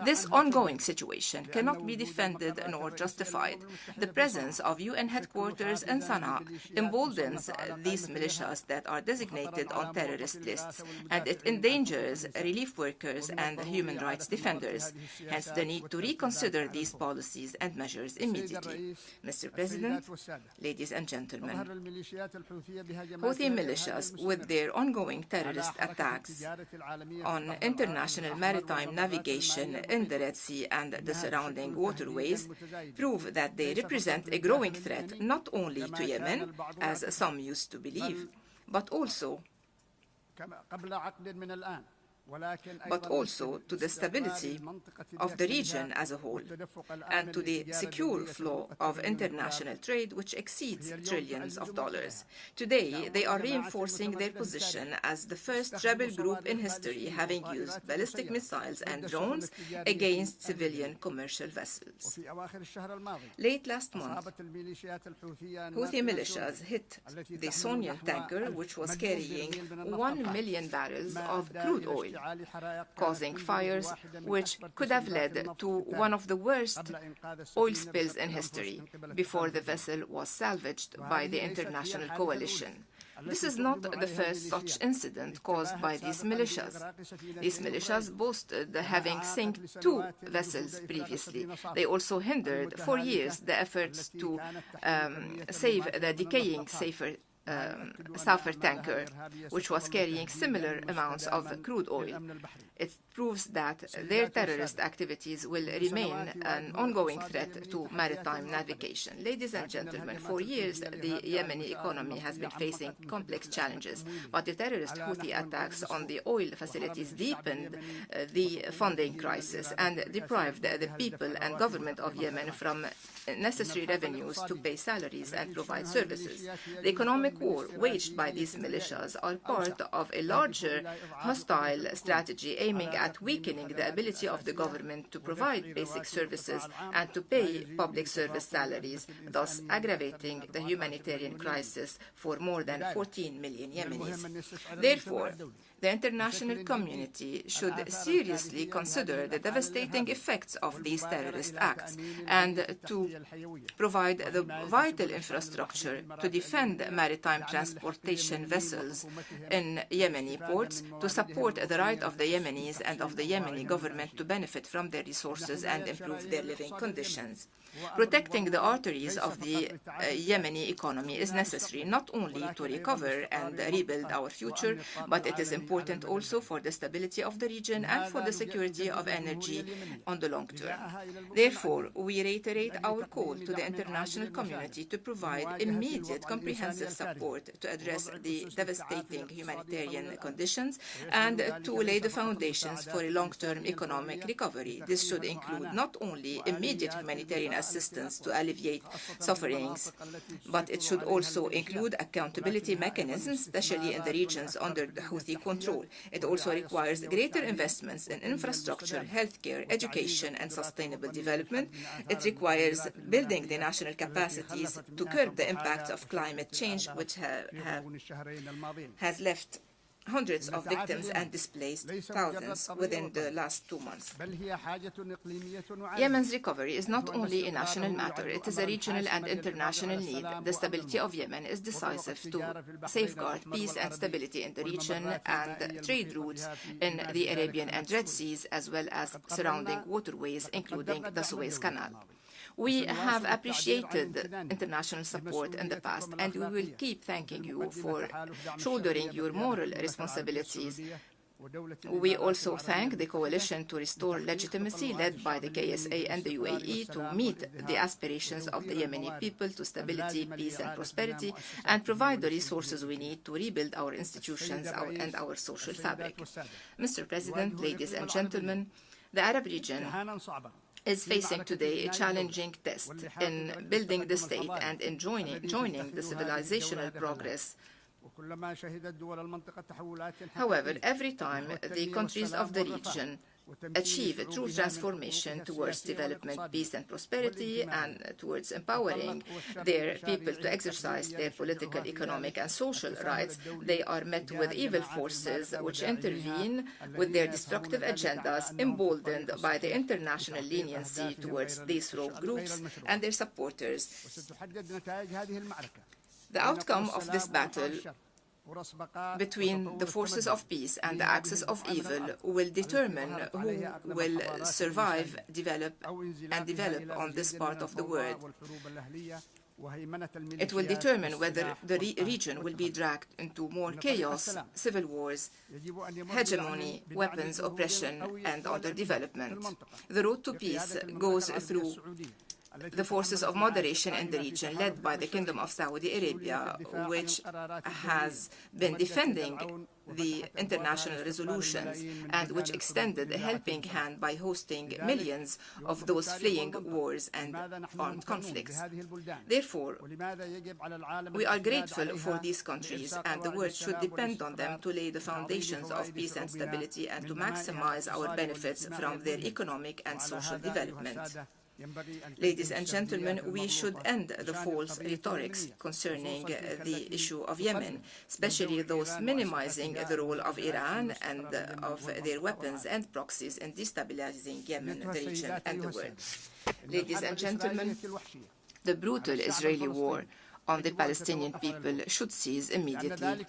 This ongoing situation cannot be defended nor justified. The presence of UN headquarters in Sana'a emboldens these militias that are designated on terrorist lists, and it endangers relief workers and human rights defenders. Hence the need to reconsider these policies and measures immediately. Mr. President, ladies and gentlemen, Houthi militias, with their ongoing terrorist attacks on international maritime navigation in the Red Sea and the surrounding waterways, prove that they represent a growing threat not only to Yemen, as some used to believe, but also to the stability of the region as a whole and to the secure flow of international trade, which exceeds trillions of dollars. Today, they are reinforcing their position as the first rebel group in history having used ballistic missiles and drones against civilian commercial vessels. Late last month, Houthi militias hit the Sonian tanker, which was carrying 1 million barrels of crude oil, causing fires which could have led to one of the worst oil spills in history before the vessel was salvaged by the international coalition. This is not the first such incident caused by these militias. These militias boasted having sunk 2 vessels previously. They also hindered for years the efforts to save the decaying sulfur tanker, which was carrying similar amounts of crude oil. It proves that their terrorist activities will remain an ongoing threat to maritime navigation. Ladies and gentlemen, for years the Yemeni economy has been facing complex challenges, but the terrorist Houthi attacks on the oil facilities deepened the funding crisis and deprived the people and government of Yemen from necessary revenues to pay salaries and provide services. The economic war waged by these militias are part of a larger hostile strategy aiming at weakening the ability of the government to provide basic services and to pay public service salaries, thus aggravating the humanitarian crisis for more than 14 million Yemenis. Therefore, the international community should seriously consider the devastating effects of these terrorist acts and to provide the vital infrastructure to defend maritime transportation vessels in Yemeni ports, to support the right of the Yemenis and of the Yemeni government to benefit from their resources and improve their living conditions. Protecting the arteries of the Yemeni economy is necessary not only to recover and rebuild our future, but it is important also for the stability of the region and for the security of energy on the long term. Therefore, we reiterate our call to the international community to provide immediate comprehensive support to address the devastating humanitarian conditions and to lay the foundations for a long-term economic recovery. This should include not only immediate humanitarian assistance to alleviate sufferings, but it should also include accountability mechanisms, especially in the regions under the Houthi control. It also requires greater investments in infrastructure, healthcare, education, and sustainable development. It requires building the national capacities to curb the impacts of climate change, which has left hundreds of victims and displaced thousands within the last 2 months. Yemen's recovery is not only a national matter, it is a regional and international need. The stability of Yemen is decisive to safeguard peace and stability in the region and trade routes in the Arabian and Red Seas, as well as surrounding waterways, including the Suez Canal. We have appreciated international support in the past, and we will keep thanking you for shouldering your moral responsibilities. We also thank the coalition to restore legitimacy led by the KSA and the UAE to meet the aspirations of the Yemeni people to stability, peace and prosperity, and provide the resources we need to rebuild our institutions and our social fabric. Mr. President, ladies and gentlemen, the Arab region is facing today a challenging test in building the state and in joining the civilizational progress. However, every time the countries of the region achieve a true transformation towards development, peace and prosperity, and towards empowering their people to exercise their political, economic and social rights, they are met with evil forces which intervene with their destructive agendas, emboldened by the international leniency towards these rogue groups and their supporters. The outcome of this battle between the forces of peace and the axis of evil will determine who will survive, develop on this part of the world. It will determine whether the region will be dragged into more chaos, civil wars, hegemony, weapons, oppression, and underdevelopment. The road to peace goes through the forces of moderation in the region, led by the Kingdom of Saudi Arabia, which has been defending the international resolutions and which extended a helping hand by hosting millions of those fleeing wars and armed conflicts. Therefore, we are grateful for these countries, and the world should depend on them to lay the foundations of peace and stability and to maximize our benefits from their economic and social development. Ladies and gentlemen, we should end the false rhetorics concerning the issue of Yemen, especially those minimizing the role of Iran and of their weapons and proxies in destabilizing Yemen, the region, and the world. Ladies and gentlemen, the brutal Israeli war on the Palestinian people should cease immediately.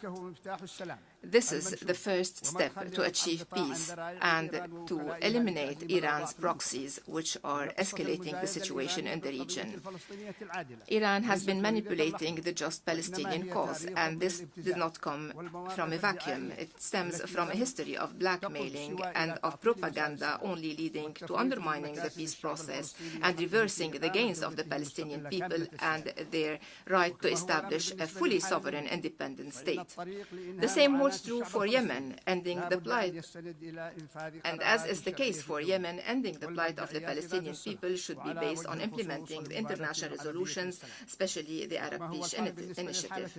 This is the first step to achieve peace and to eliminate Iran's proxies, which are escalating the situation in the region. Iran has been manipulating the just Palestinian cause, and this did not come from a vacuum. It stems from a history of blackmailing and of propaganda, only leading to undermining the peace process and reversing the gains of the Palestinian people and their right to establish a fully sovereign independent state. The same holds true for Yemen, ending the plight, and as is the case for Yemen, ending the plight of the Palestinian people should be based on implementing the international resolutions, especially the Arab Peace Initiative.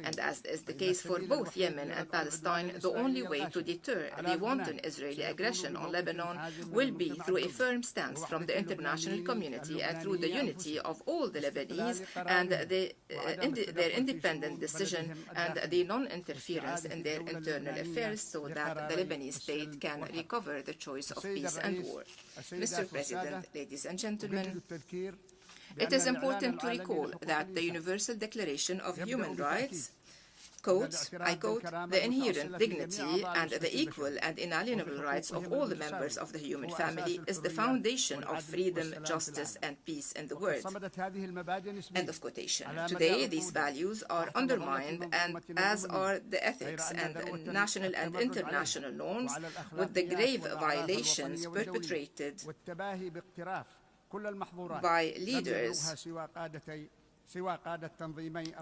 And as is the case for both Yemen and Palestine, the only way to deter the wanton Israeli aggression on Lebanon will be through a firm stance from the international community and through the unity of all the Lebanese and their independent decision and the non-interference in their internal affairs so that the Lebanese state can recover the choice of peace and war. Mr. President, ladies and gentlemen, it is important to recall that the Universal Declaration of Human Rights quotes, I quote, "the inherent dignity and the equal and inalienable rights of all the members of the human family is the foundation of freedom, justice, and peace in the world." End of quotation. Today, these values are undermined, and as are the ethics and national and international norms, with the grave violations perpetrated by leaders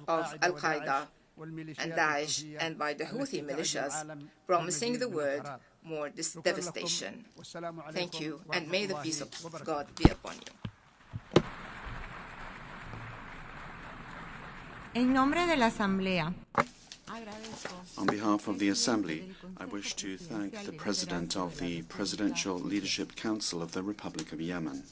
of Al-Qaeda and Daesh and by the Houthi militias, promising the world more devastation. Thank you, and may the peace of God be upon you. En nombre de la Asamblea. On behalf of the Assembly, I wish to thank the President of the Presidential Leadership Council of the Republic of Yemen.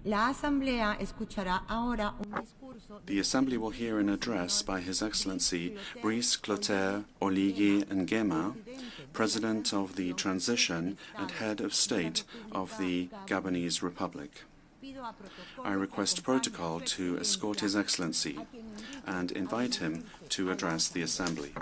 La Asamblea escuchará ahora un discurso. The Assembly will hear an address by His Excellency Brice Clotaire Oligui Nguema, President of the Transition and Head of State of the Gabonese Republic. I request protocol to escort His Excellency and invite him to address the Assembly.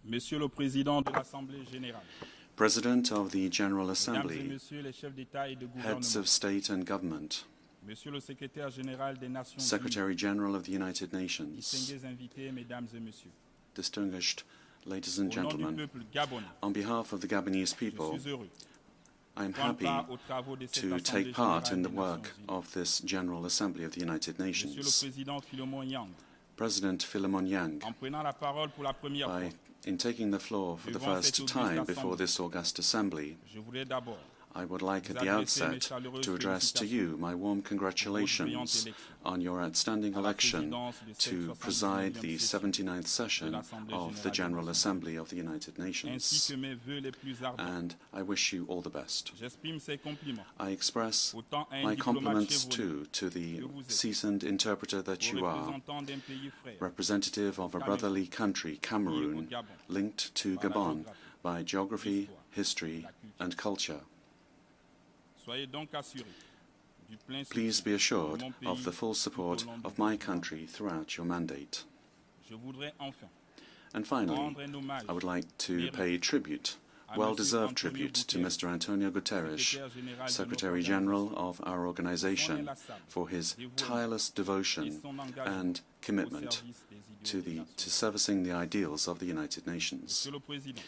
Monsieur le Président de l'Assemblée générale, President of the General Mesdames et Assembly, Messieurs les chefs d'État et de Heads gouvernement, of State and Government, Monsieur le Secrétaire général des Nations Unies, Secretary General of the United Nations, distingués invités, Mesdames et Messieurs, distinguished ladies and au nom du gentlemen, peuple gabonais, on behalf of the Gabonese je people, suis heureux I am de prendre happy part aux travaux de cette to Assemblée take part générale in the des work Nations Unies. of this General Assembly of the United Monsieur le Nations. Président Philemon Yang, President Philemon Yang, en prenant la parole pour la première fois, in taking the floor for the Devant first cette time auguste before assemblée, this august assembly, je voudrais d'abord I would like at vous the adresser mes outset chaleureuses to address to you my warm congratulations on your outstanding election to preside the 79th session of the General Assembly of the United ainsi Nations. que mes vœux les plus ardents. And I wish you all the best. J'exprime ces compliments I express autant à un my diplomate compliments chevronné too to the seasoned interpreter that aux you are, représentants d'un pays frère, representative of a brotherly country, Cameroon, linked to Gabon by geography, history, and culture. Soyez donc assurés du plein Please soutien be assured de mon pays of the full support tout au long du of my quinquennat. country throughout your mandate. Je voudrais enfin And finally, rendre un hommage I would like to pay tribute, well-deserved tribute, to Mr. Antonio Guterres, Secretary General of our organization, for his tireless devotion and commitment to servicing the ideals of the United Nations. Monsieur le Président,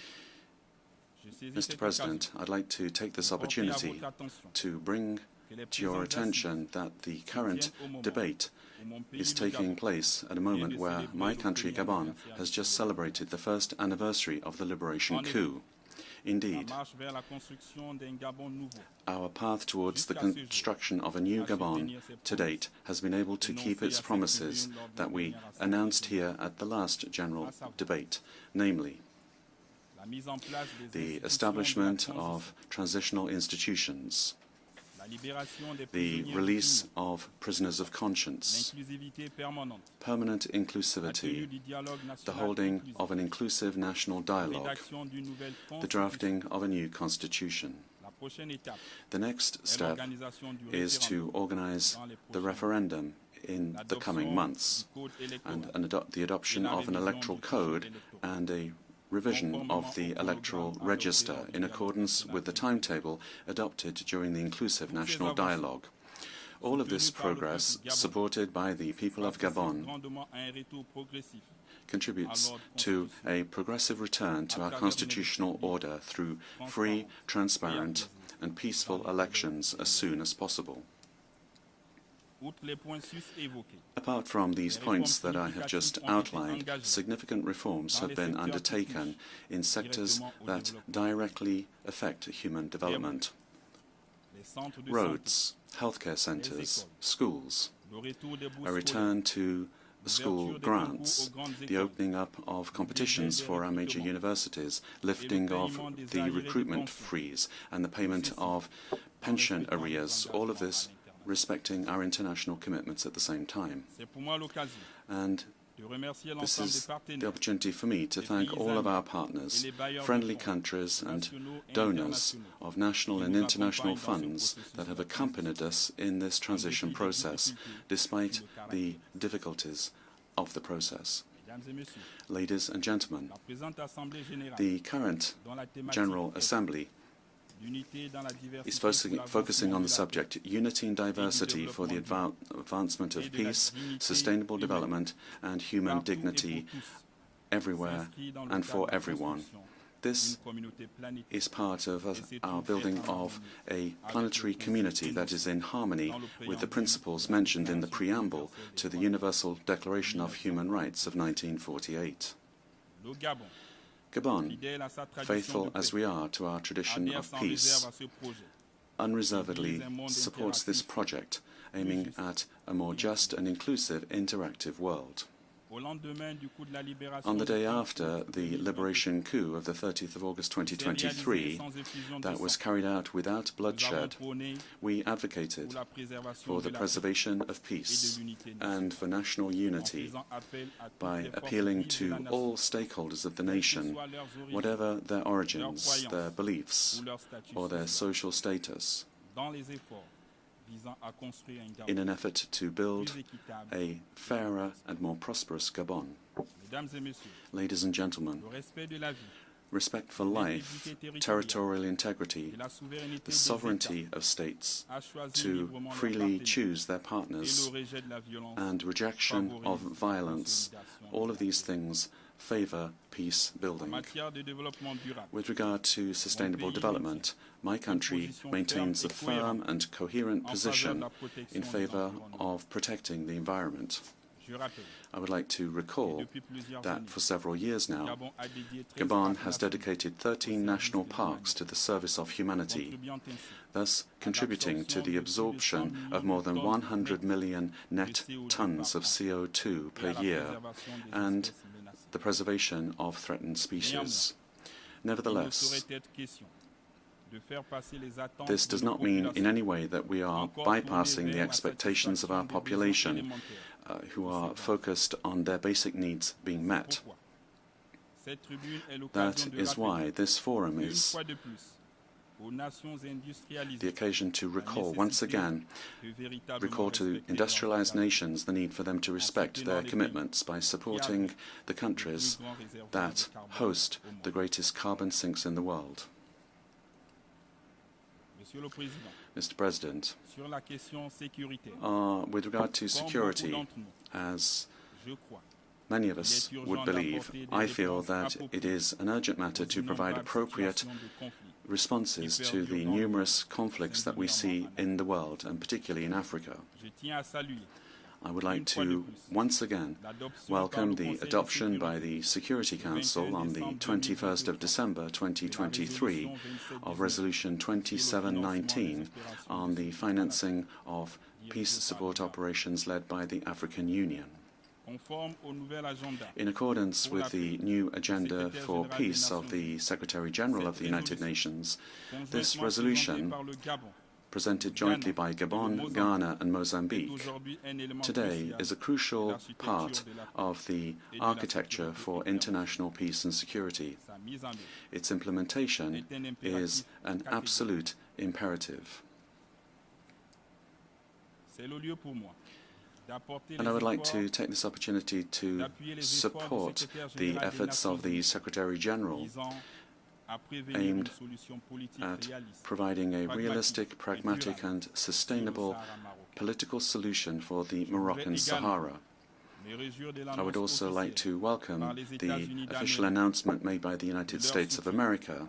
je saisis Mr. cette President, occasion I'd like to take this pour porter à opportunity votre attention to bring que les to your présents attention that the current debate où mon pays, is le taking Gabon, place at a moment where my country, Gabon, has just celebrated the first anniversary of the liberation coup. Indeed, our path towards the construction of a new Gabon to date has been able to keep its promises that we announced here at the last general debate, namely the establishment of transitional institutions, the release of prisoners of conscience, permanent inclusivity, the holding of an inclusive national dialogue, the drafting of a new constitution. The next step is to organize the referendum in the coming months and the adoption of an electoral code and a revision of the electoral register in accordance with the timetable adopted during the inclusive national dialogue. All of this progress, supported by the people of Gabon, contributes to a progressive return to our constitutional order through free, transparent, and peaceful elections as soon as possible. Apart from these points that I have just outlined, significant reforms have been undertaken in sectors that directly affect human development. Roads, healthcare centers, schools, a return to school grants, the opening up of competitions for our major universities, lifting of the recruitment freeze, and the payment of pension arrears, all of this respecting our international commitments at the same time. And this is the opportunity for me to thank all of our partners, friendly countries and donors of national and international funds that have accompanied us in this transition process, despite the difficulties of the process. Ladies and gentlemen, the current General Assembly is focusing on the subject unity and diversity for the advancement of peace, sustainable development, and human dignity everywhere and for everyone. This is part of our building of a planetary community that is in harmony with the principles mentioned in the preamble to the Universal Declaration of Human Rights of 1948. Gabon, faithful as we are to our tradition of peace, unreservedly supports this project, aiming at a more just and inclusive interactive world. On the day after the liberation coup of the 30th of August 2023, that was carried out without bloodshed, we advocated for the preservation of peace and for national unity by appealing to all stakeholders of the nation, whatever their origins, their beliefs, or their social status, in an effort to build a fairer and more prosperous Gabon. Ladies and gentlemen, respect for life, territorial integrity, the sovereignty of states to freely choose their partners, and rejection of violence, all of these things favor peace building. With regard to sustainable development, my country maintains a firm and coherent position in favor of protecting the environment. I would like to recall that for several years now, Gabon has dedicated 13 national parks to the service of humanity, thus contributing to the absorption of more than 100 million net tons of CO2 per year and the preservation of threatened species. Nevertheless, this does not mean in any way that we are bypassing the expectations of our population, who are focused on their basic needs being met. That is why this forum is the occasion to recall once again, to industrialized nations the need for them to respect their commitments by supporting the countries that host the greatest carbon sinks in the world. Mr. President, with regard to security, as many of us would believe, I feel that it is an urgent matter to provide appropriate responses to the numerous conflicts that we see in the world, and particularly in Africa. I would like to once again welcome the adoption by the Security Council on the 21st of December 2023 of Resolution 2719 on the financing of peace support operations led by the African Union. In accordance with the new agenda for peace of the Secretary-General of the United Nations, this resolution, presented jointly by Gabon, Ghana and Mozambique, today is a crucial part of the architecture for international peace and security. Its implementation is an absolute imperative. And I would like to take this opportunity to support the efforts of the Secretary-General aimed at providing a realistic, pragmatic and sustainable political solution for the Moroccan Sahara. I would also like to welcome the official announcement made by the United States of America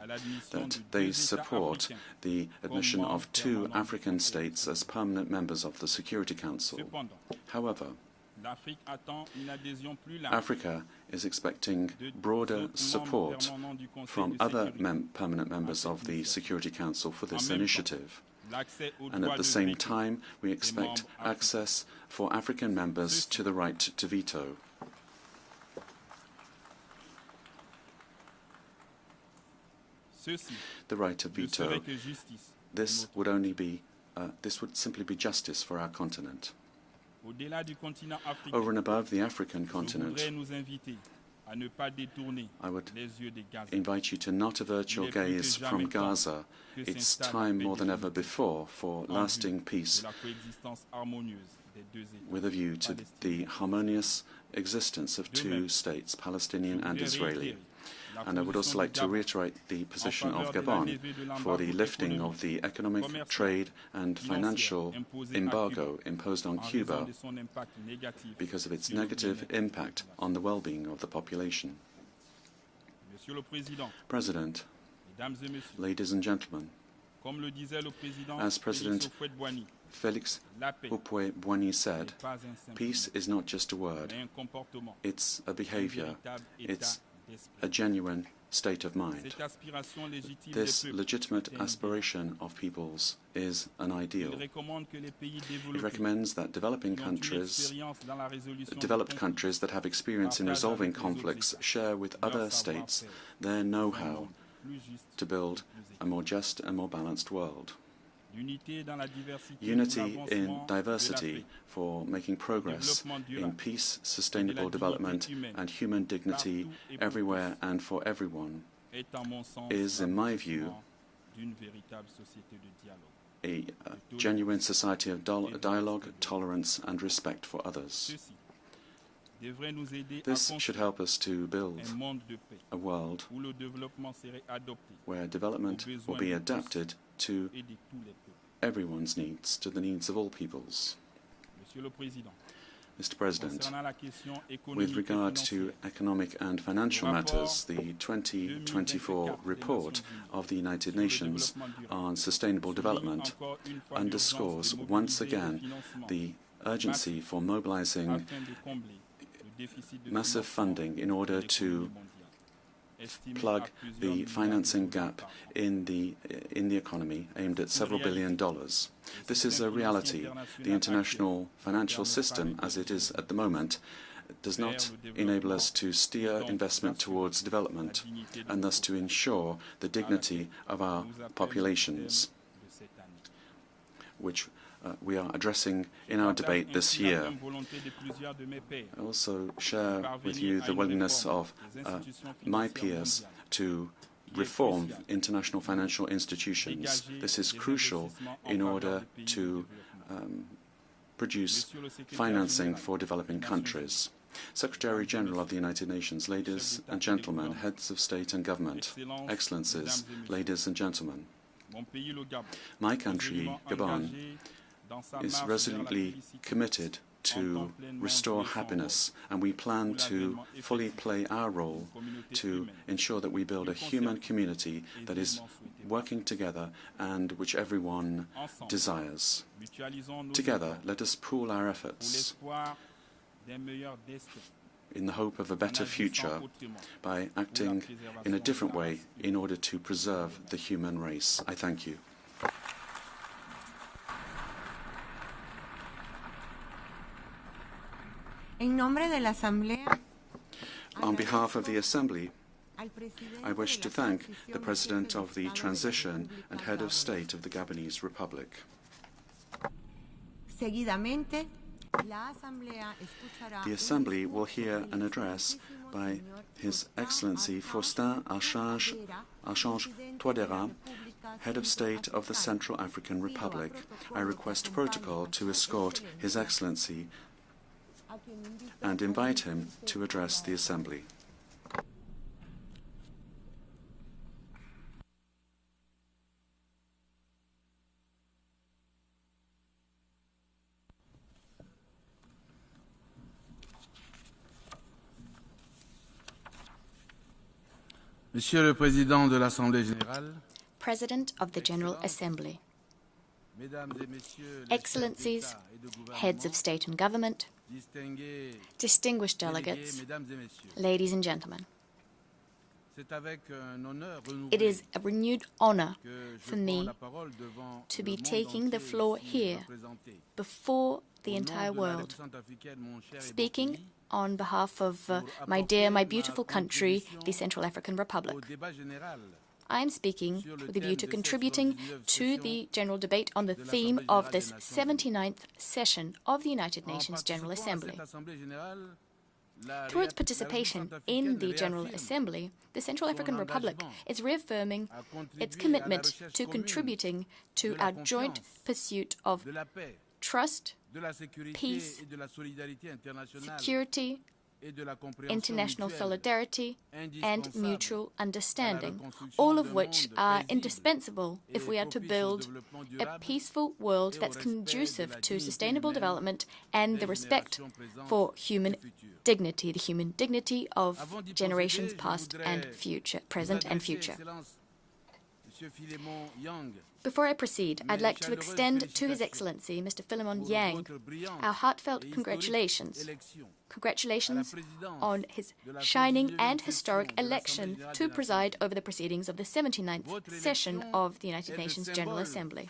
that they support the admission of 2 African states as permanent members of the Security Council. However, Africa is expecting broader support from other permanent members of the Security Council for this initiative. And at the same time, we expect access for African members to the right to veto. The right to veto. This would simply be justice for our continent. Over and above the African continent, I would invite you to not avert your gaze from Gaza. It's time more than ever before for lasting peace with a view to the harmonious existence of 2 states, Palestinian and Israeli. And I would also like to reiterate the position of Gabon for the lifting of the economic, trade and financial embargo imposed on Cuba because of its negative impact on the well-being of the population. President, ladies and gentlemen, as President Félix Houphouët-Boigny said, peace is not just a word, it's a behavior, it's a genuine state of mind. This legitimate aspiration of peoples is an ideal. It recommends that developed countries that have experience in resolving conflicts share with other states their know-how to build a more just and more balanced world. Unity in diversity for making progress in peace, sustainable development and human dignity everywhere and for everyone is, in my view, a genuine society of dialogue, tolerance and respect for others. This should help us to build a world where development will be adapted to everyone's needs, to the needs of all peoples. Mr. President, with regard to economic and financial matters, the 2024 report of the United Nations on Sustainable Development underscores once again the urgency for mobilizing massive funding in order to plug the financing gap in the economy aimed at several $billion. This is a reality. The international financial system, as it is at the moment, does not enable us to steer investment towards development and thus to ensure the dignity of our populations, which we are addressing in our debate this year. I also share with you the willingness of my peers to reform international financial institutions. This is crucial in order to produce financing for developing countries. Secretary-General of the United Nations, ladies and gentlemen, heads of state and government, excellencies, ladies and gentlemen, my country, Gabon, is resolutely committed to restore happiness, and we plan to fully play our role to ensure that we build a human community that is working together and which everyone desires. Together, let us pool our efforts in the hope of a better future by acting in a different way in order to preserve the human race. I thank you. En nombre de la Asamblea, On behalf of the Assembly, I wish to thank the President of the Transition and Head of State of the Gabonese Republic. seguidamente, la Asamblea escuchará The Assembly will hear an address by His Excellency Faustin Archange Touadéra, Head of State of the Central African Republic. I request protocol to escort His Excellency and invite him to address the Assembly. Monsieur le Président de l'Assemblée générale, President of the General Assembly, Mesdames et Messieurs les Excellencies, chefs d'État et de gouvernement, heads of state and government, distinguished delegates, Mesdames et Messieurs, ladies and gentlemen, c'est avec un honneur it renouvelé is a renewed honor que je for prends me la parole devant to le be monde taking the entier floor ici here représenté. before the Au nom entire de la world, République centrafricaine, mon cher et beau speaking pays, on behalf of my dear, my beautiful country, the Central African Republic. au débat général I am speaking with a view to contributing to the general debate on the theme of this 79th session of the United Nations General Assembly. cette Assemblée générale, la Through its République participation in the General réaffirme Assembly, the Central African Republic is reaffirming à contribuer its à la commitment recherche to commune contributing to de la our joint confiance, pursuit of de la paix, trust, de la sécurité peace, et de la solidarité internationale security, et de la compréhension international mutuelle, solidarity, and indispensable mutual understanding, reconstruction all of d'un which monde are paisible indispensable if we are to propice au build développement a durable peaceful world et au that's respect de conducive la to dignité sustainable humaine development and the des respect générations présentes for et human futures. dignity, the human dignity of Avant d'y generations procéder, je past and voudrais future, vous present and adresser, future. Excellence, Monsieur Philémon Yang, Before I proceed, I'd like to chaleureuses extend to His félicitations Excellency, Mr. Philemon pour Yang, votre brillante our heartfelt et historique congratulations. élection Congratulations à la présidence on his de la shining 79e and session historic de l'Assemblée election générale to des preside Nations over the proceedings of the 79th Votre session élection of the est United le Nations General symbole Assembly.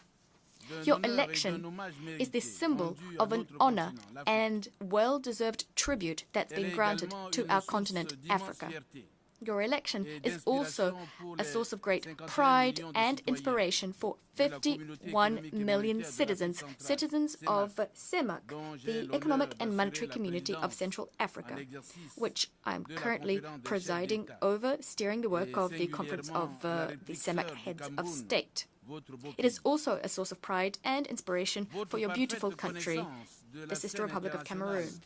d'un Your honneur et d'un election hommage is the mérité symbol rendu à of an notre honor continent, l'Afrique. and well-deserved tribute that's Elle been est granted également to une our source continent, d'immense Africa. fierté Your election et is also d'inspiration pour a les source of great 51 pride millions de and citoyens inspiration for de la communauté 51 économique et million monétaire de citizens, l'Afrique centrale, citizens of CEMAC, dont j'ai the l'honneur Economic and d'assurer Monetary la Community of présidence Central Africa, en exercice which I'm de la currently conférence des chefs presiding d'État over, steering the work et of the Conference of singulièrement la the République CEMAC sœur du Heads of Cameroun, State. votre beau It is pays. also a source of pride and inspiration Votre for your beautiful parfaite country, connaissance de la the sister scène Republic of internationale, Cameroon.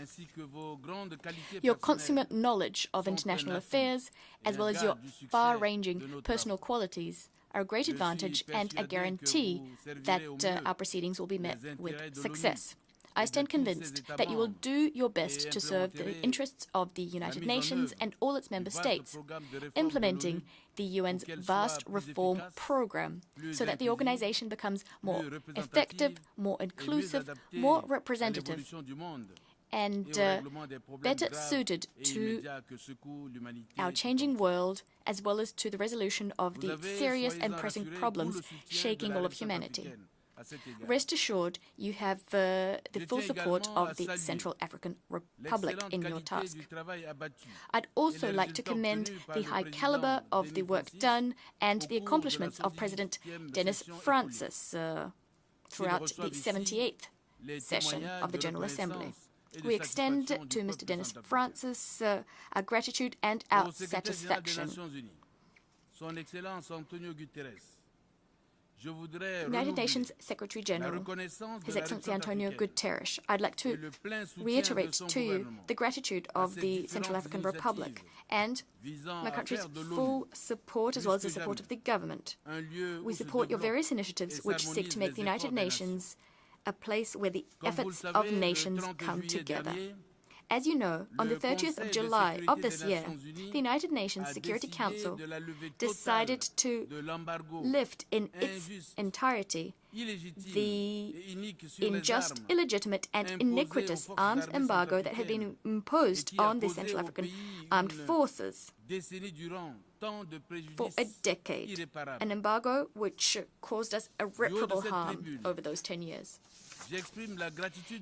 ainsi que vos grandes qualités Your personnelles consummate knowledge of sont international un appui affairs, et as un well as your gage du succès far-ranging de nos personal travaux. qualities, are a great Je suis advantage and a persuadé guarantee que vous servirez that au mieux our proceedings will be met les intérêts with de l'ONU success. I et de stand tous ses convinced États that you will membres do your et best to serve the implémenterez interests of the United mise en Nations œuvre and all its member du vaste states, programme de réforme de implementing l'ONU the UN's pour qu'elle vast soit plus reform efficace, program plus so that the inclusive, organization becomes more plus représentative effective, more et mieux inclusive, adaptée more à representative, l'évolution du monde and et au règlement des problèmes better graves suited et to immédiats que secouent l'humanité our tout changing entière. world, as well as to the resolution of Vous the avez, serious and soyez-en pressing rassurés, tout problems le soutien de shaking la all of République humanity. centrafricaine à cet égard. Rest assured, you have the Je full tiens support également of à the saluer Central African Republic l'excellente in your qualité task. du travail abattu I'd et also les like to résultats commend obtenus par the le high président caliber of the Denis work Francis done and au the cours de la accomplishments of President 78e Denis session écoulée. Francis throughout the reçoivent ici 78th les session témoignages of the de General Assembly. reconnaissance et de We extend satisfaction du to Mr. peuple Denis centrafricain. Francis our gratitude and our Au secrétaire général des satisfaction. Nations Unies, Son Excellence Antonio Guterres, je voudrais United renouveler Nations Secretary la General, reconnaissance de His la Excellency République Antonio centrafricaine Guterres, I'd like et to le plein soutien de reiterate son to you gouvernement the gratitude à of ces the Central différentes African Republic initiatives and visant my à country's faire de l'ONU full support, as well as the plus que support jamais of the government. un lieu We où se support your développent various initiatives et which seek to s'harmonisent make the les United efforts des nations. Nations a place where the efforts of nations come together. As you know, on the 30th of July of this year, the United Nations Security Council decided to lift in its entirety the unjust, illegitimate, and iniquitous arms embargo that had been imposed on the Central African Armed Forces for a decade, an embargo which caused us irreparable harm over those 10 years.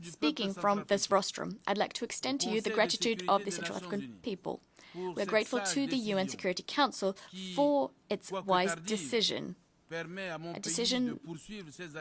Speaking from this rostrum, I'd like to extend to you the gratitude of the Central African people. We're grateful to the UN Security Council for its wise decision, a decision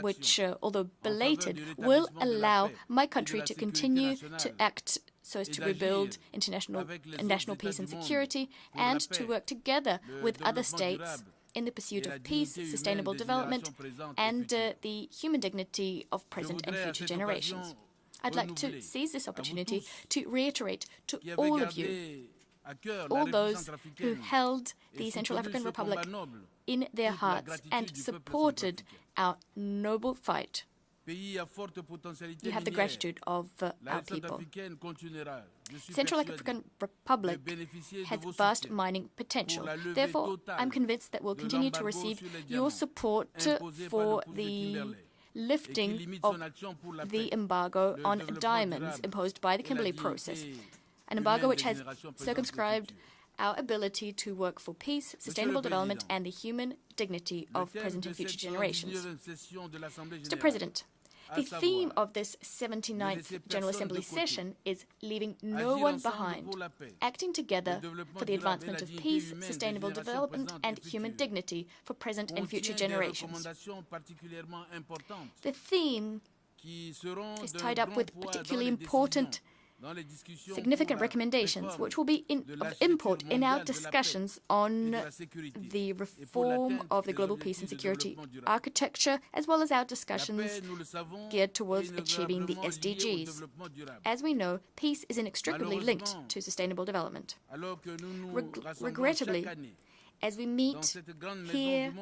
which, although belated, will allow my country to continue to act so as to rebuild international and national peace and security, and to work together with other states in the pursuit of peace, sustainable development, and the human dignity of present and future generations. I'd like to seize this opportunity to reiterate to all of you, all those who held the Central African Republic in their hearts and supported our noble fight. You have the gratitude of our people. Central African Republic has vast mining potential. Therefore, I'm convinced that we'll continue to receive your support for the lifting of the embargo on diamonds imposed by the Kimberley process, an embargo which has circumscribed our ability to work for peace, sustainable development, and the human dignity of present and future generations. Mr. President, the theme of this 79th General Assembly session is leaving no one behind, acting together for the advancement of peace, sustainable development, and human dignity for present and future generations. The theme is tied up with particularly important, significant recommendations, which will be of import in our discussions on the reform of the global peace and security architecture, as well as our discussions geared towards achieving the SDGs. As we know, peace is inextricably linked to sustainable development. Regrettably, as we meet here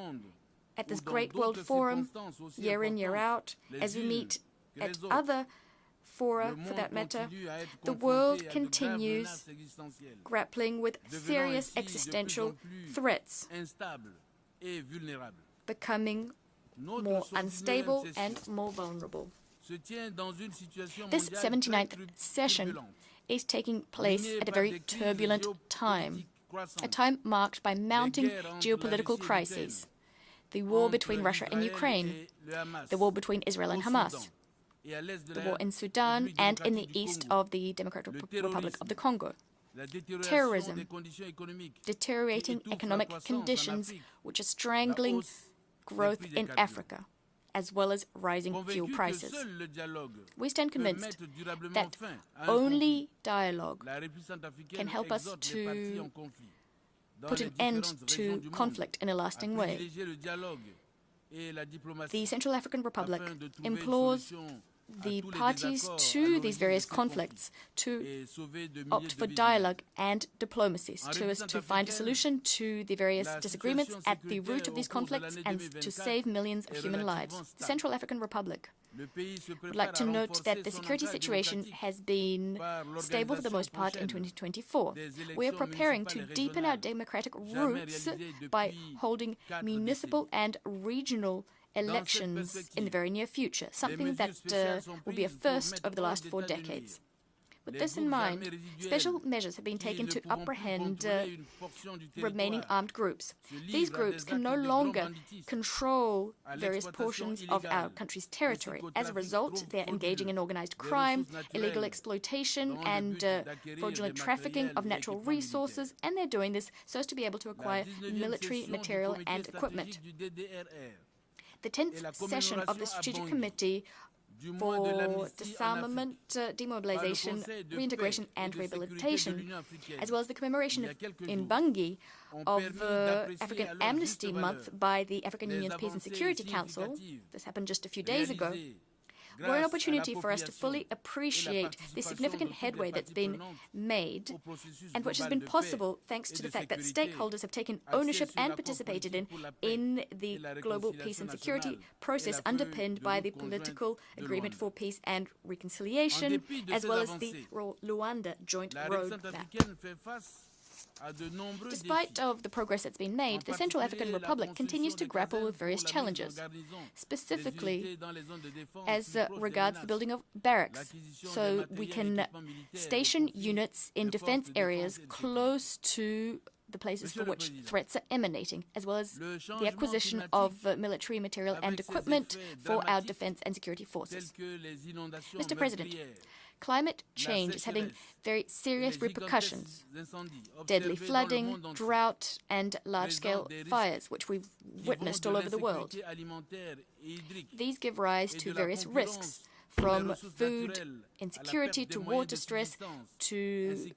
at this great world forum, year in, year out, as we meet at other fora, for that matter, the world continues grappling with serious existential threats, becoming more unstable and more vulnerable. This 79th session is taking place at a very turbulent time, a time marked by mounting geopolitical crises, the war between Russia and Ukraine, the war between Israel and Hamas, the war in Sudan and in the east of the Democratic Republic of the Congo, terrorism, deteriorating economic conditions which are strangling growth in Africa, as well as rising fuel prices. We stand convinced that only dialogue can help us to put an end to conflict in a lasting way. The Central African Republic implores the parties to these various conflicts to opt for dialogue and diplomacy, so as to find a solution to the various disagreements at the root of these conflicts and to save millions of human lives. The Central African Republic would like to note that the security situation has been stable for the most part in 2024. We are preparing to deepen our democratic roots by holding municipal and regional elections in the very near future, something that will be a first over the last 4 decades. With this in mind, special measures have been taken to apprehend remaining armed groups. These groups can no longer control various portions of our country's territory. As a result, they are engaging in organized crime, illegal exploitation, and fraudulent trafficking of natural resources, and they're doing this so as to be able to acquire military material and equipment. The 10th session of the Strategic Committee for Disarmament, Demobilization, Reintegration and Rehabilitation, as well as the commemoration in Bangui of African Amnesty Month by the African Union's Peace and Security Council, this happened just a few days ago, were an opportunity for us to fully appreciate the significant headway that's been made and which has been possible thanks to the fact that stakeholders have taken ownership and participated in the global peace and security process underpinned by the political agreement for peace and reconciliation, as well as the Luanda joint roadmap. Despite of the progress that's been made, the Central African Republic continues to grapple with various challenges, specifically as regards the building of barracks, so we can station units in defense areas close to the places for which threats are emanating, as well as the acquisition of military material and equipment for our defense and security forces. Mr. President, climate change is having very serious repercussions. Deadly flooding, drought, and large-scale fires, which we've witnessed all over the world. These give rise to various risks, from food insecurity to water stress to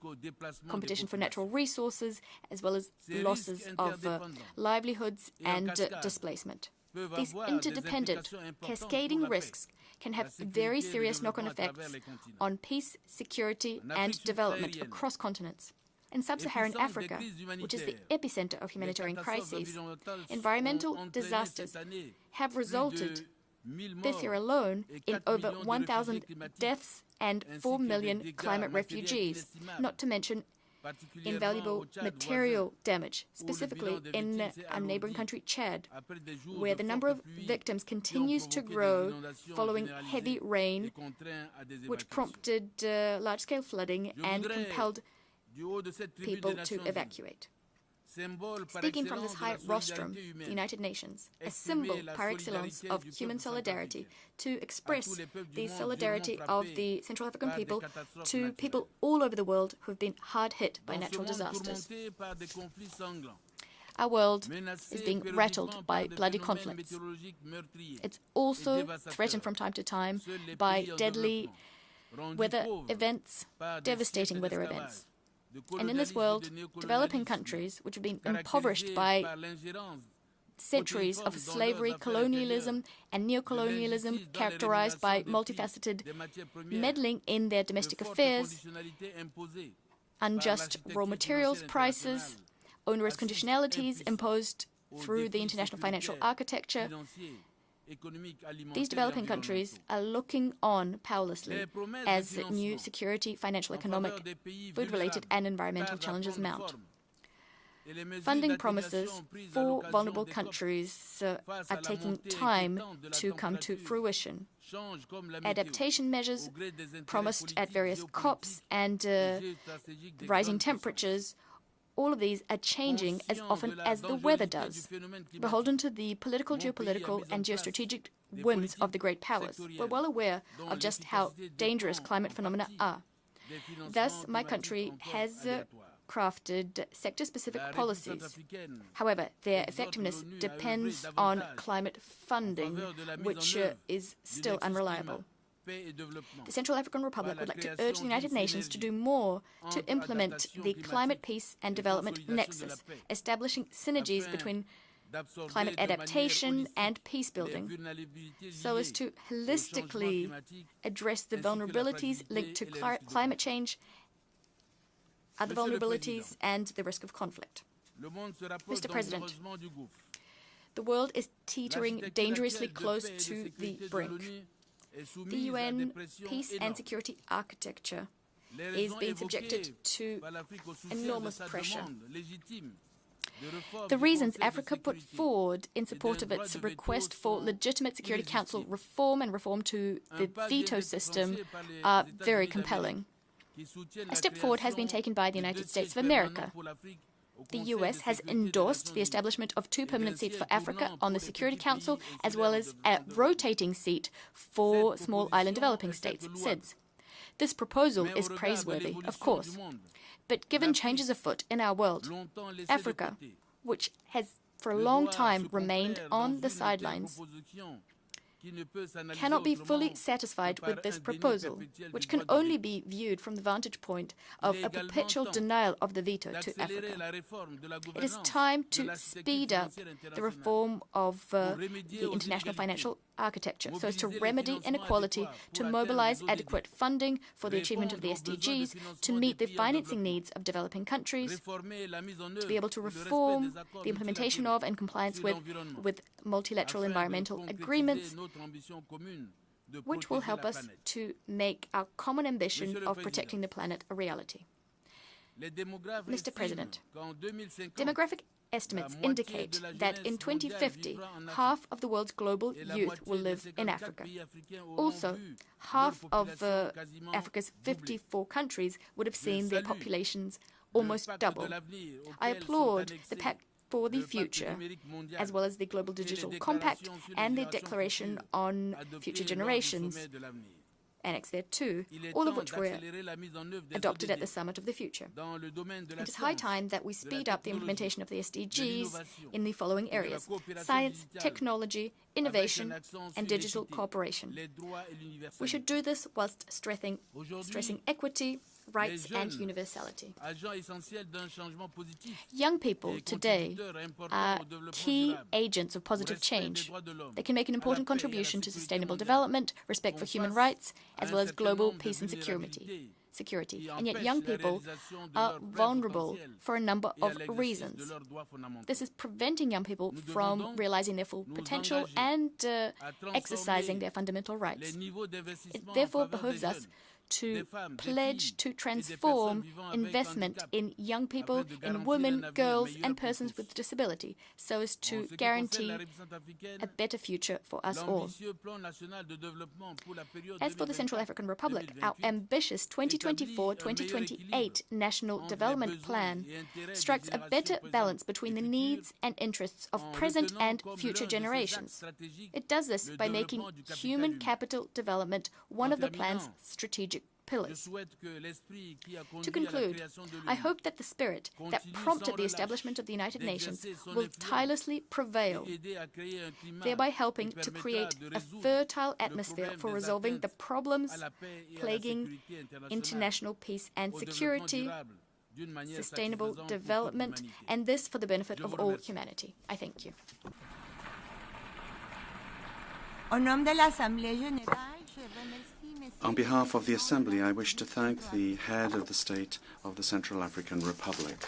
competition for natural resources, as well as losses of livelihoods and displacement. These interdependent, cascading risks can have very serious knock-on effects on peace, security, and development across continents. In sub-Saharan Africa, which is the epicenter of humanitarian crises, environmental disasters have resulted this year alone in over 1,000 deaths and 4 million climate refugees, not to mention invaluable material damage, specifically in our neighboring country, Chad, where the number of victims continues to grow following heavy rain, which prompted large-scale flooding and compelled people to evacuate. Speaking from this high rostrum, the United Nations, a symbol par excellence of human solidarity, to express the solidarity of the Central African people to people all over the world who have been hard hit by natural disasters. Our world is being rattled by bloody conflicts. It's also threatened from time to time by deadly weather events, devastating weather events. And in this world, developing countries, which have been impoverished by centuries of slavery, colonialism, and neocolonialism characterized by multifaceted meddling in their domestic affairs, unjust raw materials prices, onerous conditionalities imposed through the international financial architecture. These developing countries are looking on powerlessly as new security, financial, economic, food-related and environmental challenges mount. Funding promises for vulnerable countries are taking time to come to fruition. Adaptation measures promised at various COPs and rising temperatures, all of these are changing as often as the weather does, beholden to the political, geopolitical, and geostrategic whims of the great powers. We're well aware of just how dangerous climate phenomena are. Thus, my country has crafted sector-specific policies. However, their effectiveness depends on climate funding, which is still unreliable. The Central African Republic would like to urge the United Nations to do more to implement the climate peace and development nexus, establishing synergies between climate adaptation and peace building, so as to holistically address the vulnerabilities linked to climate change, other vulnerabilities, and the risk of conflict. Mr. President, the world is teetering dangerously close to the brink. The UN peace and security architecture is being subjected to enormous pressure. The reasons Africa put forward in support of its request for legitimate Security Council reform and reform to the veto system are very compelling. A step forward has been taken by the United States of America. The US has endorsed the establishment of 2 permanent seats for Africa on the Security Council, as well as a rotating seat for small island developing states, SIDS. This proposal is praiseworthy, of course, but given changes afoot in our world, Africa, which has for a long time remained on the sidelines, cannot be fully satisfied with this proposal, which can only be viewed from the vantage point of a perpetual denial of the veto to Africa. It is time to speed up the reform of the international financial architecture so as to remedy inequality, to mobilize adequate funding for the achievement of the SDGs, to meet the financing needs of developing countries, to be able to reform the implementation of and compliance with multilateral environmental agreements, which will help us to make our common ambition of protecting the planet a reality. Mr. President, demographic estimates indicate that in 2050, half of the world's global youth will live in Africa. Also, half of Africa's 54 countries would have seen their populations almost double. I applaud the Pact for the Future, as well as the Global Digital Compact and the Declaration on Future Generations, Annex thereto, all of which were adopted at the Summit of the Future. It is high time that we speed up the implementation of the SDGs in the following areas: science, technology, innovation, and digital cooperation. We should do this whilst stressing equity, rights, and universality. Young people today are key agents of positive change. They can make an important contribution to sustainable development, respect for human rights, as well as global peace and security. And yet young people are vulnerable for a number of reasons. This is preventing young people from realizing their full potential and exercising their fundamental rights. It therefore behooves us to pledge to transform investment in young people, in women, girls, and persons with disability, so as to guarantee a better future for us all. As for the Central African Republic, our ambitious 2024-2028 National Development Plan strikes a better balance between the needs and interests of present and future generations. It does this by making human capital development one of the plan's strategic pillars. To conclude, I hope that the spirit that prompted the establishment of the United Nations will tirelessly prevail, thereby helping to create a fertile atmosphere for resolving the problems plaguing international peace and security, sustainable development, and this for the benefit of all humanity. I thank you. On behalf of the Assembly, I wish to thank the head of the State of the Central African Republic.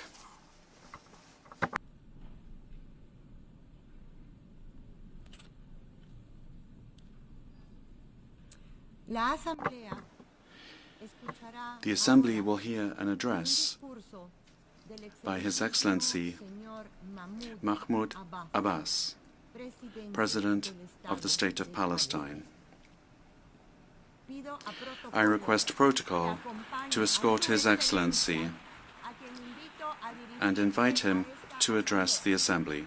The Assembly will hear an address by His Excellency Mahmoud Abbas, President of the State of Palestine. I request protocol to escort His Excellency and invite him to address the Assembly.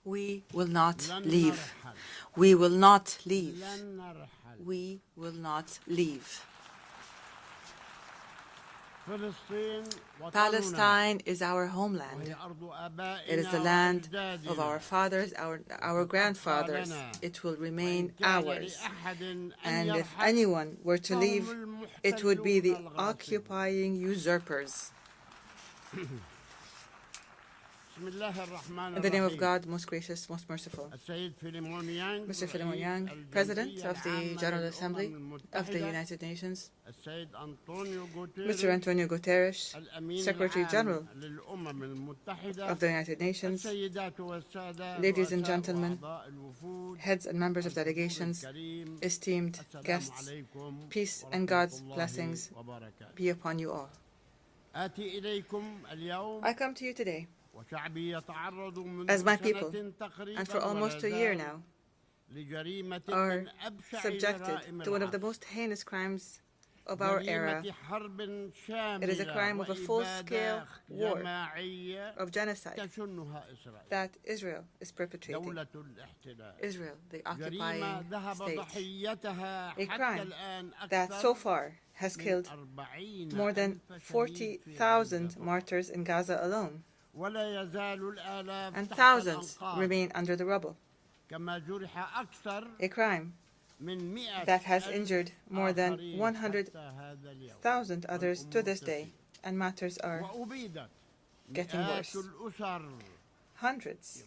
We will not leave. We will not leave. We will not leave. Palestine is our homeland. It is the land of our fathers, our grandfathers. It will remain ours. And if anyone were to leave, it would be the occupying usurpers. In the name of God, most gracious, most merciful. Mr. Philemon Yang, President of the General Assembly of the United Nations. Mr. Antonio Guterres, Secretary General of the United Nations. Ladies and gentlemen, heads and members of delegations, esteemed guests, peace and God's blessings be upon you all. I come to you today as my people, and for almost a year now, are subjected to one of the most heinous crimes of our era. It is a crime of a full-scale war of genocide that Israel is perpetrating. Israel, the occupying state. A crime that so far has killed more than 40,000 martyrs in Gaza alone, and thousands remain under the rubble. A crime that has injured more than 100,000 others to this day, and matters are getting worse. Hundreds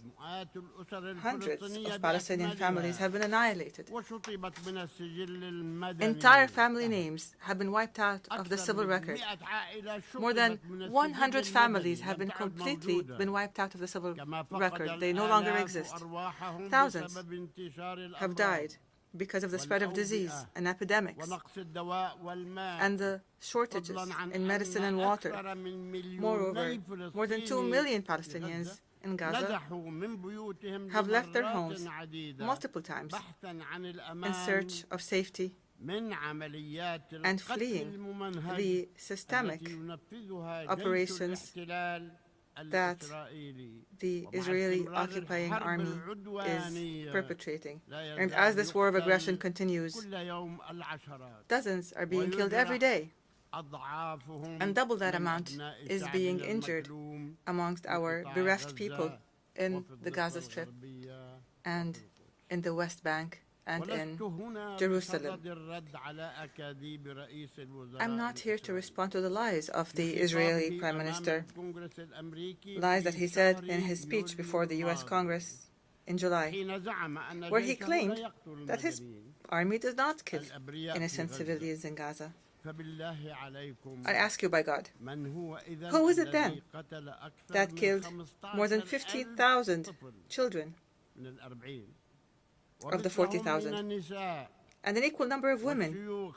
of Palestinian families have been annihilated. Entire family names have been wiped out of the civil record. More than 100 families have been completely wiped out of the civil record. They no longer exist. Thousands have died because of the spread of disease and epidemics and the shortages in medicine and water. Moreover, more than 2 million Palestinians in Gaza have left their homes multiple times in search of safety and fleeing the systemic operations that the Israeli occupying army is perpetrating. And as this war of aggression continues, dozens are being killed every day, and double that amount is being injured amongst our bereft people in the Gaza Strip and in the West Bank and in Jerusalem. I'm not here to respond to the lies of the Israeli Prime Minister, lies that he said in his speech before the U.S. Congress in July, where he claimed that his army does not kill innocent civilians in Gaza. I ask you by God, who is it then that killed more than 50,000 children of the 40,000, and an equal number of women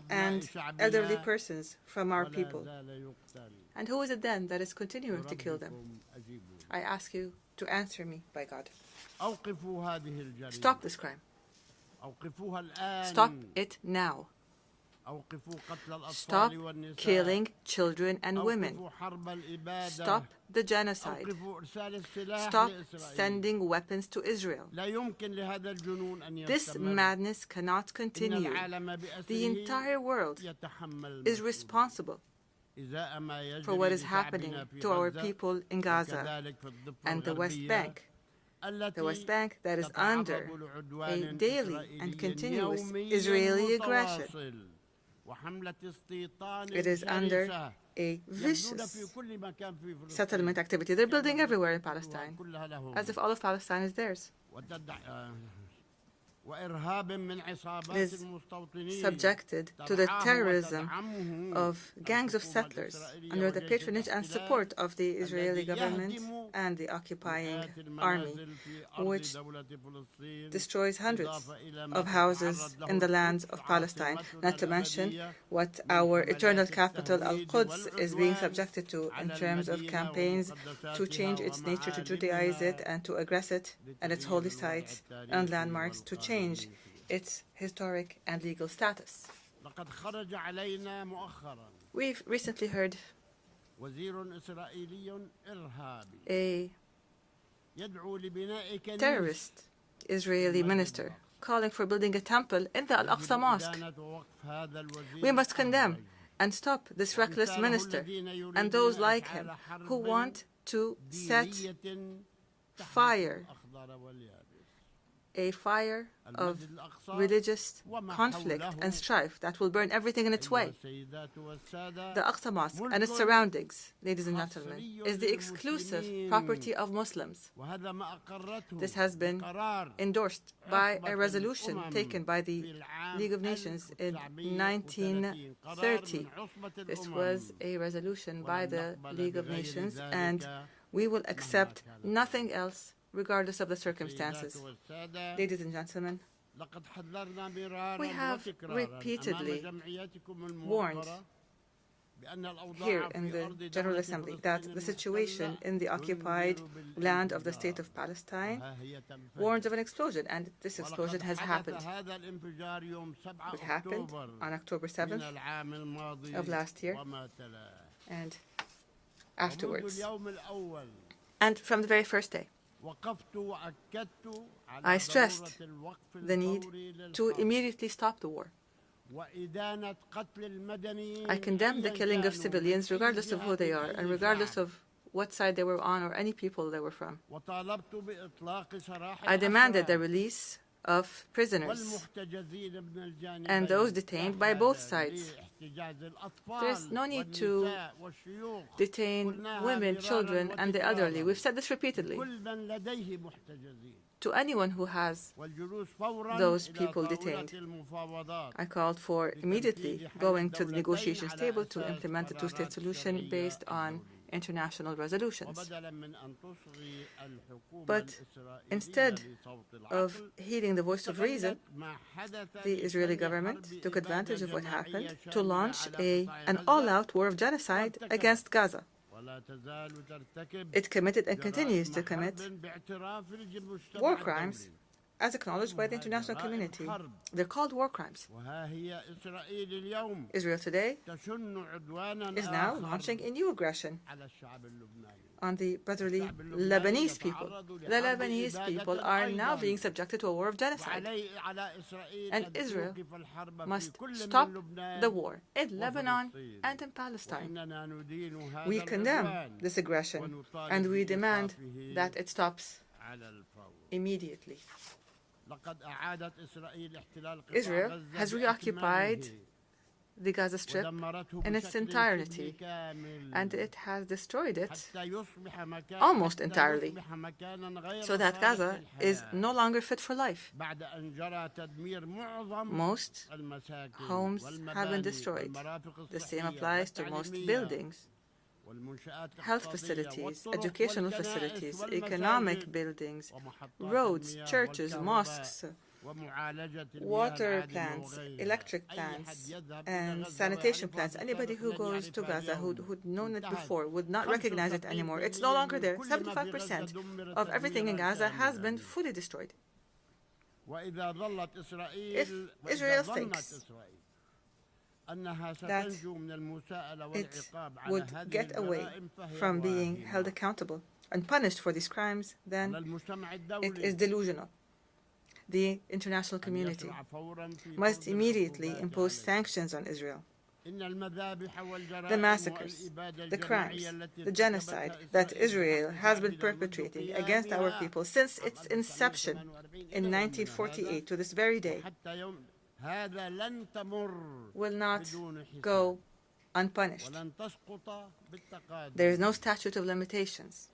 and elderly persons from our people? And who is it then that is continuing to kill them? I ask you to answer me by God. Stop this crime. Stop it now. Stop killing children and women. Stop the genocide. Stop sending weapons to Israel. This madness cannot continue. The entire world is responsible for what is happening to our people in Gaza and the West Bank. The West Bank that is under a daily and continuous Israeli aggression. It is under a vicious settlement activity. They're building everywhere in Palestine, as if all of Palestine is theirs. It is subjected to the terrorism of gangs of settlers under the patronage and support of the Israeli government and the occupying army, which destroys hundreds of houses in the lands of Palestine, not to mention what our eternal capital, Al-Quds, is being subjected to in terms of campaigns to change its nature, to Judaize it, and to aggress it and its holy sites and landmarks, to change its historic and legal status. We've recently heard a terrorist Israeli minister calling for building a temple in the Al-Aqsa Mosque. We must condemn and stop this reckless minister and those like him who want to set fire, a fire of religious conflict and strife that will burn everything in its way. The Aqsa Mosque and its surroundings, ladies and gentlemen, is the exclusive property of Muslims. This has been endorsed by a resolution taken by the League of Nations in 1930. This was a resolution by the League of Nations, and we will accept nothing else regardless of the circumstances. Ladies and gentlemen, we have repeatedly warned here in the General Assembly that the situation in the occupied land of the State of Palestine warns of an explosion, and this explosion has happened. It happened on October 7th of last year and afterwards. And from the very first day, I stressed the need to immediately stop the war. I condemn the killing of civilians, regardless of who they are and regardless of what side they were on or any people they were from. I demanded the release of prisoners and those detained by both sides. There's no need to detain women, children, and the elderly. We've said this repeatedly. To anyone who has those people detained, I called for immediately going to the negotiations table to implement a two-state solution based on international resolutions. But instead of heeding the voice of reason, the Israeli government took advantage of what happened to launch an all-out war of genocide against Gaza. It committed and continues to commit war crimes as acknowledged by the international community. They're called war crimes. Israel today is now launching a new aggression on the brotherly Lebanese people. The Lebanese people are now being subjected to a war of genocide. And Israel must stop the war in Lebanon and in Palestine. We condemn this aggression and we demand that it stops immediately. Israel has reoccupied the Gaza Strip in its entirety, and it has destroyed it almost entirely, so that Gaza is no longer fit for life. Most homes have been destroyed. The same applies to most buildings. Health facilities, educational facilities, economic buildings, roads, churches, mosques, water plants, electric plants, and sanitation plants. Anybody who goes to Gaza who'd known it before would not recognize it anymore. It's no longer there. 75% of everything in Gaza has been fully destroyed. If Israel thinks that it would get away from being held accountable and punished for these crimes, then it is delusional. The international community must immediately impose sanctions on Israel. The massacres, the crimes, the genocide that Israel has been perpetrating against our people since its inception in 1948 to this very day will not go unpunished. There is no statute of limitations.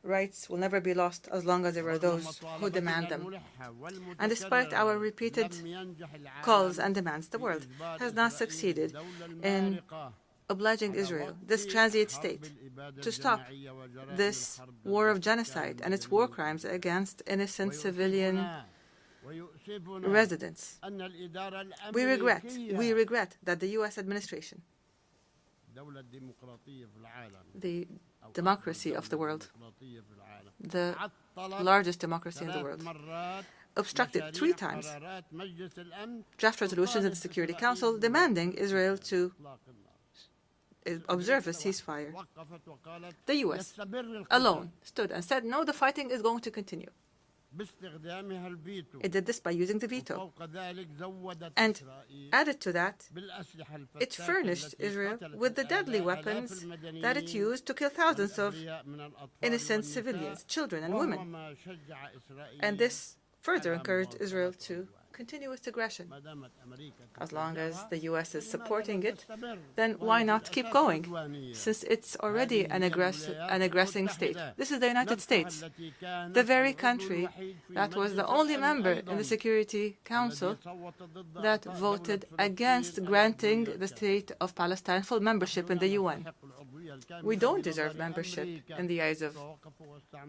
Rights will never be lost as long as there are those who demand them. And despite our repeated calls and demands, the world has not succeeded in obliging Israel, this transient state, to stop this war of genocide and its war crimes against innocent civilian residents. We regret that the U.S. administration, the democracy of the world, the largest democracy in the world, obstructed 3 times draft resolutions in the Security Council demanding Israel to observe a ceasefire. The U.S. alone stood and said, no, the fighting is going to continue. It did this by using the veto. And added to that, it furnished Israel with the deadly weapons that it used to kill thousands of innocent civilians, children and women. And this further encouraged Israel to continue its aggression. As long as the U.S. is supporting it, then why not keep going, since it's already an aggressing state? This is the United States, the very country that was the only member in the Security Council that voted against granting the State of Palestine full membership in the UN. We don't deserve membership in the eyes of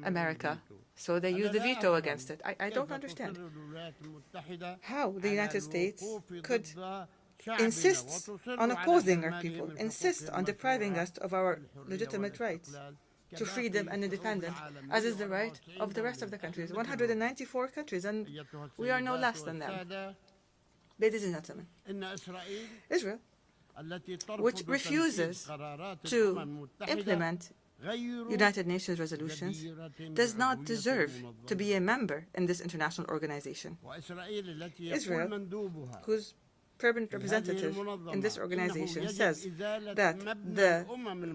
America, so they use the veto against it. I don't understand how the United States could insists on opposing our people, insists on depriving us of our legitimate rights to freedom and independence, as is the right of the rest of the countries, 194 countries, and we are no less than them. Ladies and gentlemen, Israel, which refuses to implement United Nations resolutions, does not deserve to be a member in this international organization. Israel, whose permanent representative in this organization says that the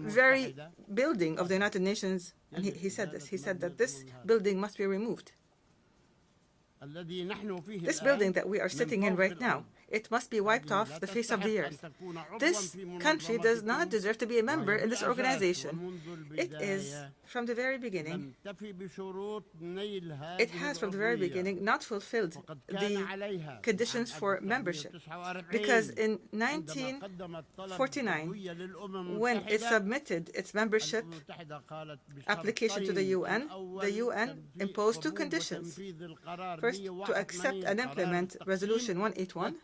very building of the United Nations, and he said that this building must be removed. This building that we are sitting in right now, it must be wiped off the face of the earth. This country does not deserve to be a member in this organization. It is, from the very beginning, it has from the very beginning not fulfilled the conditions for membership. Because in 1949, when it submitted its membership application to the UN imposed two conditions. First, to accept and implement Resolution 181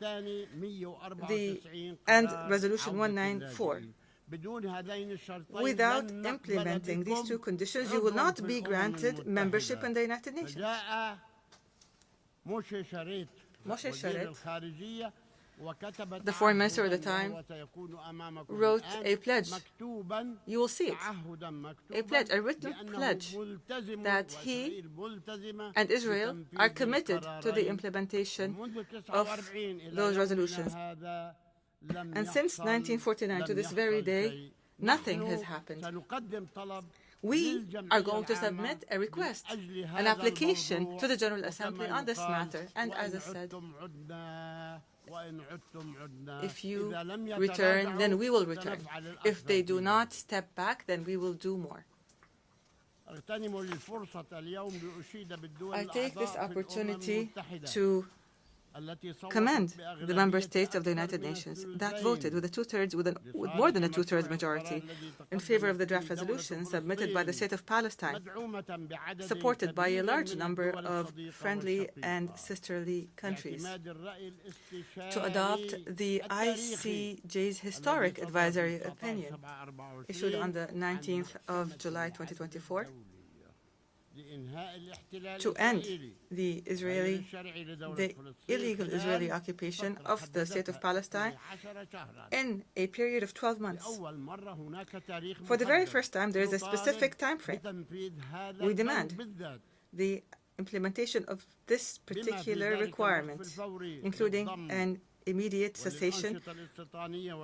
and Resolution 194. Without implementing these two conditions, you will not be granted membership in the United Nations. Moshe Sharet, the foreign minister at the time, wrote a pledge. You will see it. A pledge, a written pledge, that he and Israel are committed to the implementation of those resolutions. And since 1949 to this very day, nothing has happened. We are going to submit a request, an application to the General Assembly on this matter. And as I said, if you return, then we will return. If they do not step back, then we will do more. I take this opportunity to commend the member states of the United Nations that voted with more than a two-thirds majority in favor of the draft resolution submitted by the State of Palestine, supported by a large number of friendly and sisterly countries, to adopt the ICJ's historic advisory opinion issued on the 19th of July 2024 to end the illegal Israeli occupation of the State of Palestine in a period of 12 months. For the very first time, there is a specific time frame. We demand the implementation of this particular requirement, including an immediate cessation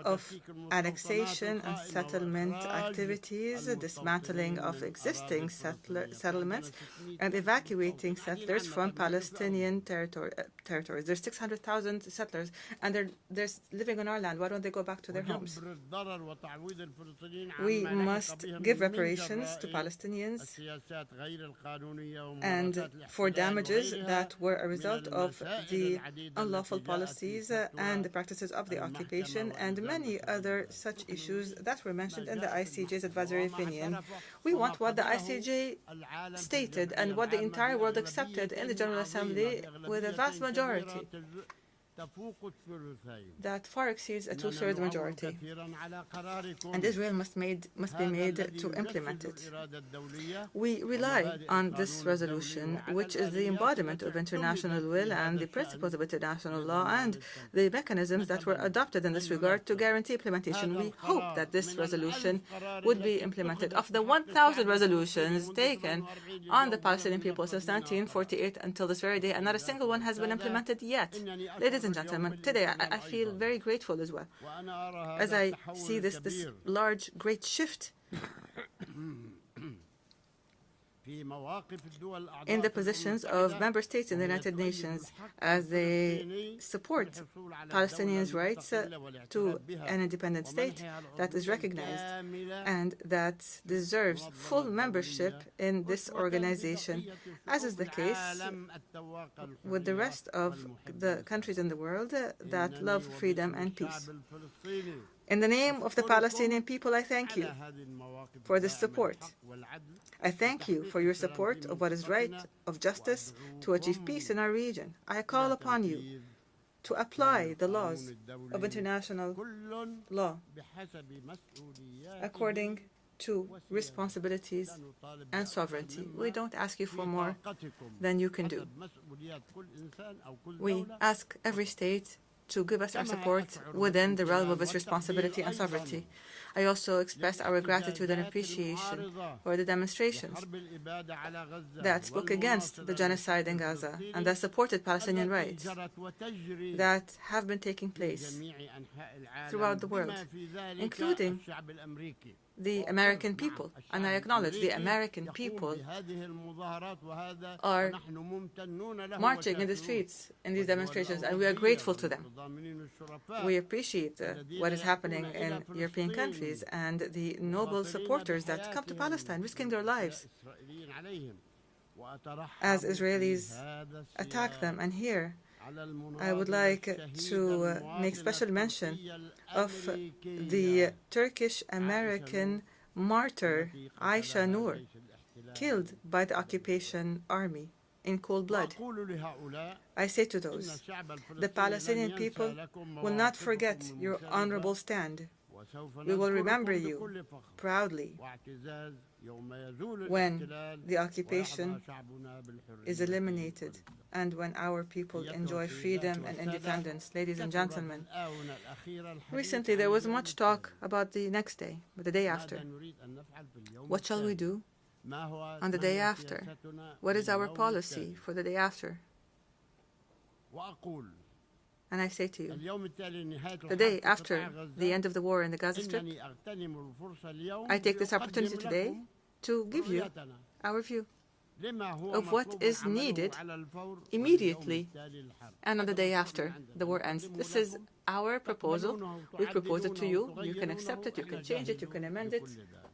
of annexation and settlement activities, dismantling of existing settlements, and evacuating settlers from Palestinian territories. There's 600,000 settlers, and they're living on our land. Why don't they go back to their homes? We must give reparations to Palestinians and for damages that were a result of the unlawful policies and the practices of the occupation, and many other such issues that were mentioned in the ICJ's advisory opinion. We want what the ICJ stated and what the entire world accepted in the General Assembly with a vast majority that far exceeds a two-thirds majority, and Israel must be made to implement it. We rely on this resolution, which is the embodiment of international will and the principles of international law and the mechanisms that were adopted in this regard to guarantee implementation. We hope that this resolution would be implemented. Of the 1,000 resolutions taken on the Palestinian people since 1948 until this very day, and not a single one has been implemented yet. Ladies and gentlemen, today I feel very grateful as well, as I see this large, great shift in the positions of member states in the United Nations as they support Palestinians' rights to an independent state that is recognized and that deserves full membership in this organization, as is the case with the rest of the countries in the world that love freedom and peace. In the name of the Palestinian people, I thank you for this support. I thank you for your support of what is right, of justice, to achieve peace in our region. I call upon you to apply the laws of international law according to responsibilities and sovereignty. We don't ask you for more than you can do. We ask every state to give us our support within the realm of its responsibility and sovereignty. I also express our gratitude and appreciation for the demonstrations that spoke against the genocide in Gaza and that supported Palestinian rights that have been taking place throughout the world, including the American people. And I acknowledge the American people are marching in the streets in these demonstrations, and we are grateful to them. We appreciate what is happening in European countries and the noble supporters that come to Palestine, risking their lives as Israelis attack them. And here, I would like to make special mention of the Turkish-American martyr Aisha Noor, killed by the occupation army in cold blood. I say to those, the Palestinian people will not forget your honorable stand. We will remember you proudly when the occupation is eliminated and when our people enjoy freedom and independence. Ladies and gentlemen, recently there was much talk about the next day, the day after. What shall we do on the day after? What is our policy for the day after? And I say to you, the day after the end of the war in the Gaza Strip, I take this opportunity today to give you our view of what is needed immediately and on the day after the war ends. This is our proposal. We propose it to you. You can accept it, you can change it, you can amend it.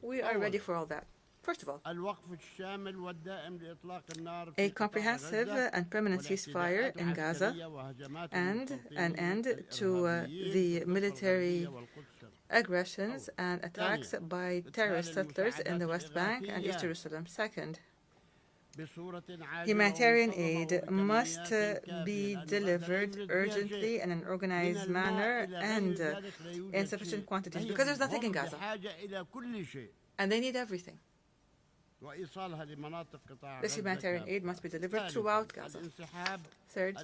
We are ready for all that. First of all, a comprehensive and permanent ceasefire in Gaza and an end to the military aggressions and attacks by terrorist settlers in the West Bank and East Jerusalem. Second, humanitarian aid must be delivered urgently in an organized manner and in sufficient quantities, because there's nothing in Gaza, and they need everything. This humanitarian aid must be delivered throughout Gaza. Third,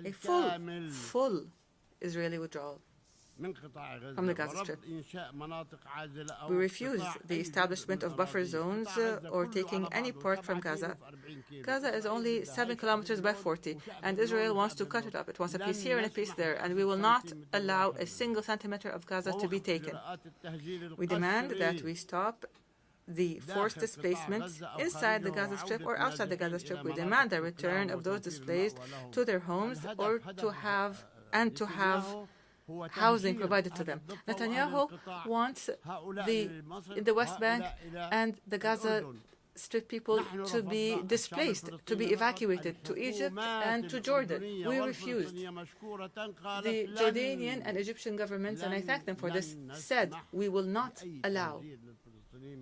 a full Israeli withdrawal from the Gaza Strip. We refuse the establishment of buffer zones or taking any part from Gaza. Gaza is only 7 kilometers by 40, and Israel wants to cut it up. It wants a piece here and a piece there, and we will not allow a single centimeter of Gaza to be taken. We demand that we stop the forced displacements inside the Gaza Strip or outside the Gaza Strip. We demand the return of those displaced to their homes or to have housing provided to them. Netanyahu wants the West Bank and the Gaza Strip people to be displaced, to be evacuated to Egypt and to Jordan. We refused. The Jordanian and Egyptian governments, and I thank them for this, said we will not allow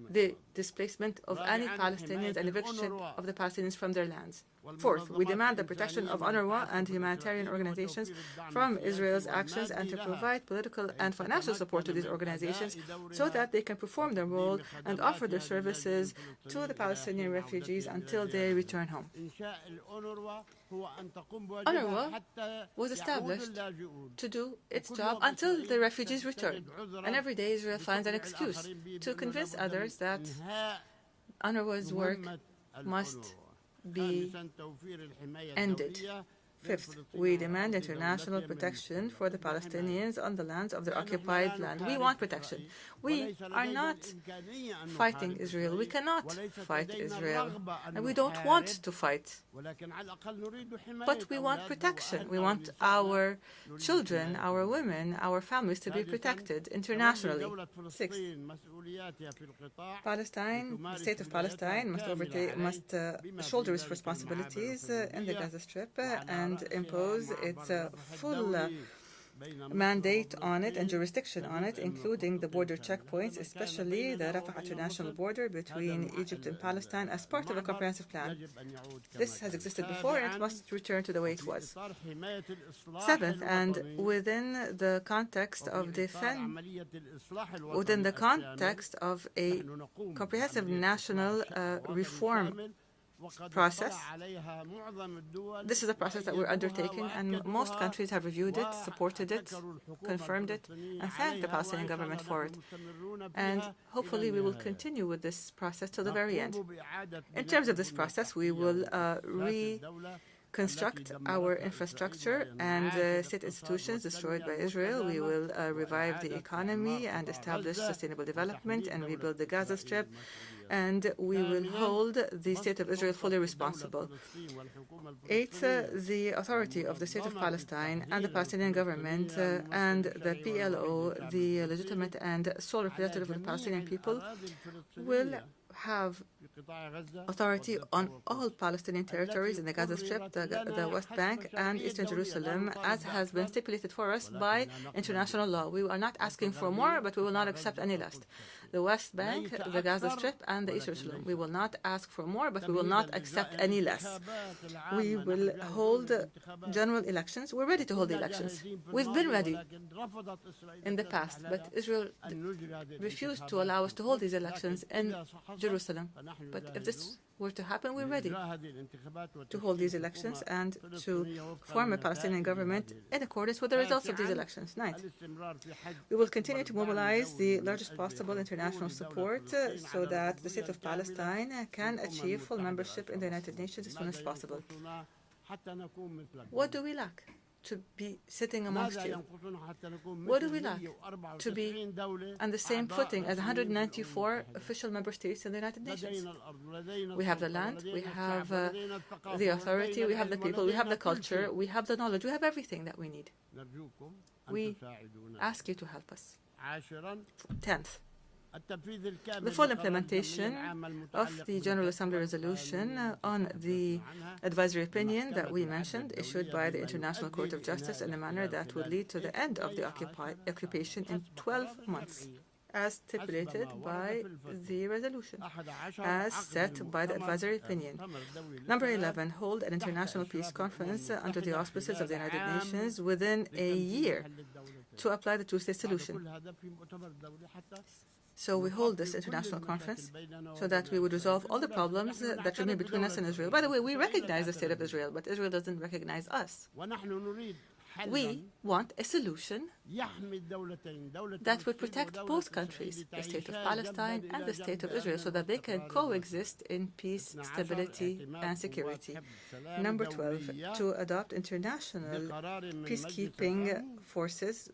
the displacement of any Palestinians and eviction of the Palestinians from their lands. Fourth, we demand the protection of UNRWA and humanitarian organizations from Israel's actions and to provide political and financial support to these organizations so that they can perform their role and offer their services to the Palestinian refugees until they return home. UNRWA was established to do its job until the refugees return. And every day Israel finds an excuse to convince others that UNRWA's work must be ended. Fifth, we demand international protection for the Palestinians on the lands of their occupied land. We want protection. We are not fighting Israel. We cannot fight Israel. And we don't want to fight. But we want protection. We want our children, our women, our families to be protected internationally. Sixth, Palestine, the state of Palestine must shoulder its responsibilities in the Gaza Strip and impose its full mandate on it and jurisdiction on it, including the border checkpoints, especially the Rafah international border between Egypt and Palestine, as part of a comprehensive plan. This has existed before and it must return to the way it was. Seventh, and within the context of a comprehensive national reform process. This is a process that we're undertaking, and most countries have reviewed it, supported it, confirmed it, and thanked the Palestinian government for it. And hopefully we will continue with this process till the very end. In terms of this process, we will reconstruct our infrastructure and state institutions destroyed by Israel. We will revive the economy and establish sustainable development and rebuild the Gaza Strip. And we will hold the State of Israel fully responsible. Eighth, the authority of the State of Palestine and the Palestinian government and the PLO, the legitimate and sole representative of the Palestinian people, will have authority on all Palestinian territories in the Gaza Strip, the West Bank, and Eastern Jerusalem, as has been stipulated for us by international law. We are not asking for more, but we will not accept any less. The West Bank, the Gaza Strip, and the Eastern Jerusalem. We will not ask for more, but we will not accept any less. We will hold general elections. We're ready to hold elections. We've been ready in the past, but Israel refused to allow us to hold these elections in Jerusalem. But if this were to happen, we're ready to hold these elections and to form a Palestinian government in accordance with the results of these elections. Ninth, we will continue to mobilize the largest possible international support so that the State of Palestine can achieve full membership in the United Nations as soon as possible. What do we lack to be sitting amongst you? What do we lack to be on the same footing as 194 official member states in the United Nations? We have the land, we have the authority, we have the people, we have the culture, we have the knowledge, we have everything that we need. We ask you to help us. 10th, the full implementation of the General Assembly resolution on the advisory opinion that we mentioned, issued by the International Court of Justice in a manner that would lead to the end of the occupation in 12 months, as stipulated by the resolution, as set by the advisory opinion. Number 11, hold an international peace conference under the auspices of the United Nations within a year to apply the two-state solution. So we hold this international conference so that we would resolve all the problems that remain between us and Israel. By the way, we recognize the State of Israel, but Israel doesn't recognize us. We want a solution that would protect both countries, the State of Palestine and the State of Israel, so that they can coexist in peace, stability, and security. Number 12, to adopt international peacekeeping forces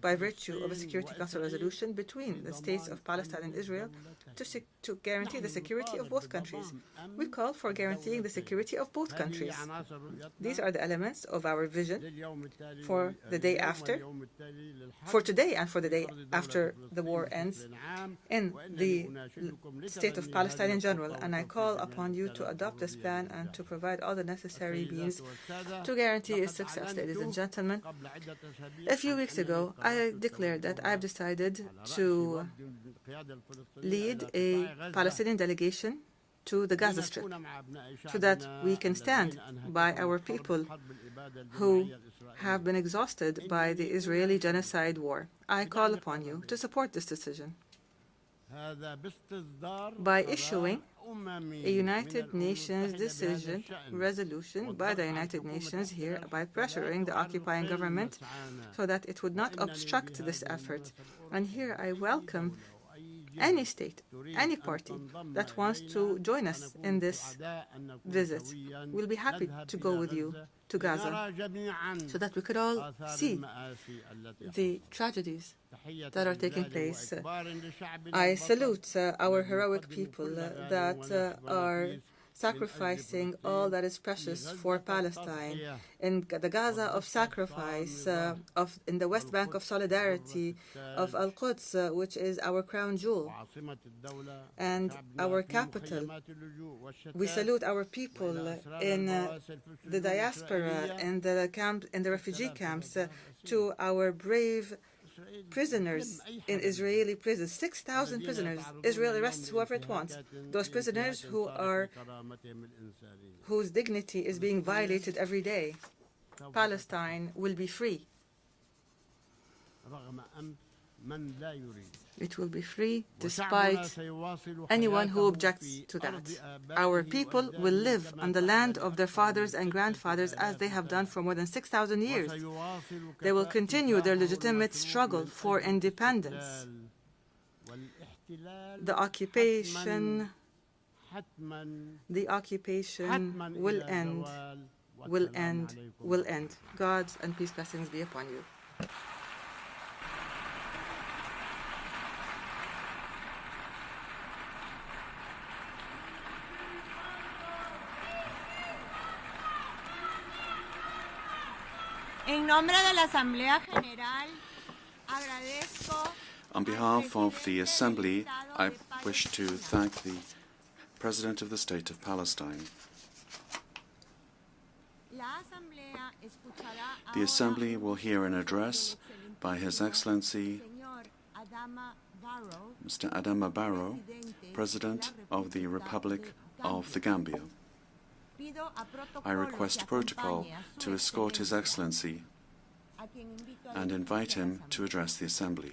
by virtue of a Security Council resolution between the states of Palestine and Israel to guarantee the security of both countries. We call for guaranteeing the security of both countries. These are the elements of our vision for the day after, for today and for the day after the war ends, in the state of Palestine in general. And I call upon you to adopt this plan and to provide all the necessary means to guarantee its success. Ladies and gentlemen, a few weeks ago, I declared that I've decided to lead a Palestinian delegation to the Gaza Strip so that we can stand by our people who have been exhausted by the Israeli genocide war. I call upon you to support this decision by issuing a United Nations resolution by the United Nations here, by pressuring the occupying government so that it would not obstruct this effort. And here I welcome any state, any party that wants to join us in this visit. We'll be happy to go with you to Gaza so that we could all see the tragedies that are taking place. I salute our heroic people that are sacrificing all that is precious for Palestine. In the Gaza of sacrifice, in the West Bank of solidarity, of Al-Quds, which is our crown jewel and our capital. We salute our people in the diaspora and the refugee camps, to our brave prisoners in Israeli prisons. 6,000 prisoners. Israel arrests whoever it wants. Those prisoners whose dignity is being violated every day. Palestine will be free. It will be free despite anyone who objects to that. Our people will live on the land of their fathers and grandfathers as they have done for more than 6,000 years. They will continue their legitimate struggle for independence. The occupation will end, will end, will end. God's and peace blessings be upon you. En nombre de la Asamblea General, agradezco. On behalf of the Assembly, I wish to thank the President of the State of Palestine. The Assembly will hear an address by His Excellency Mr. Adama Barrow, President of the Republic of the Gambia. I request protocol to escort His Excellency and invite him to address the Assembly.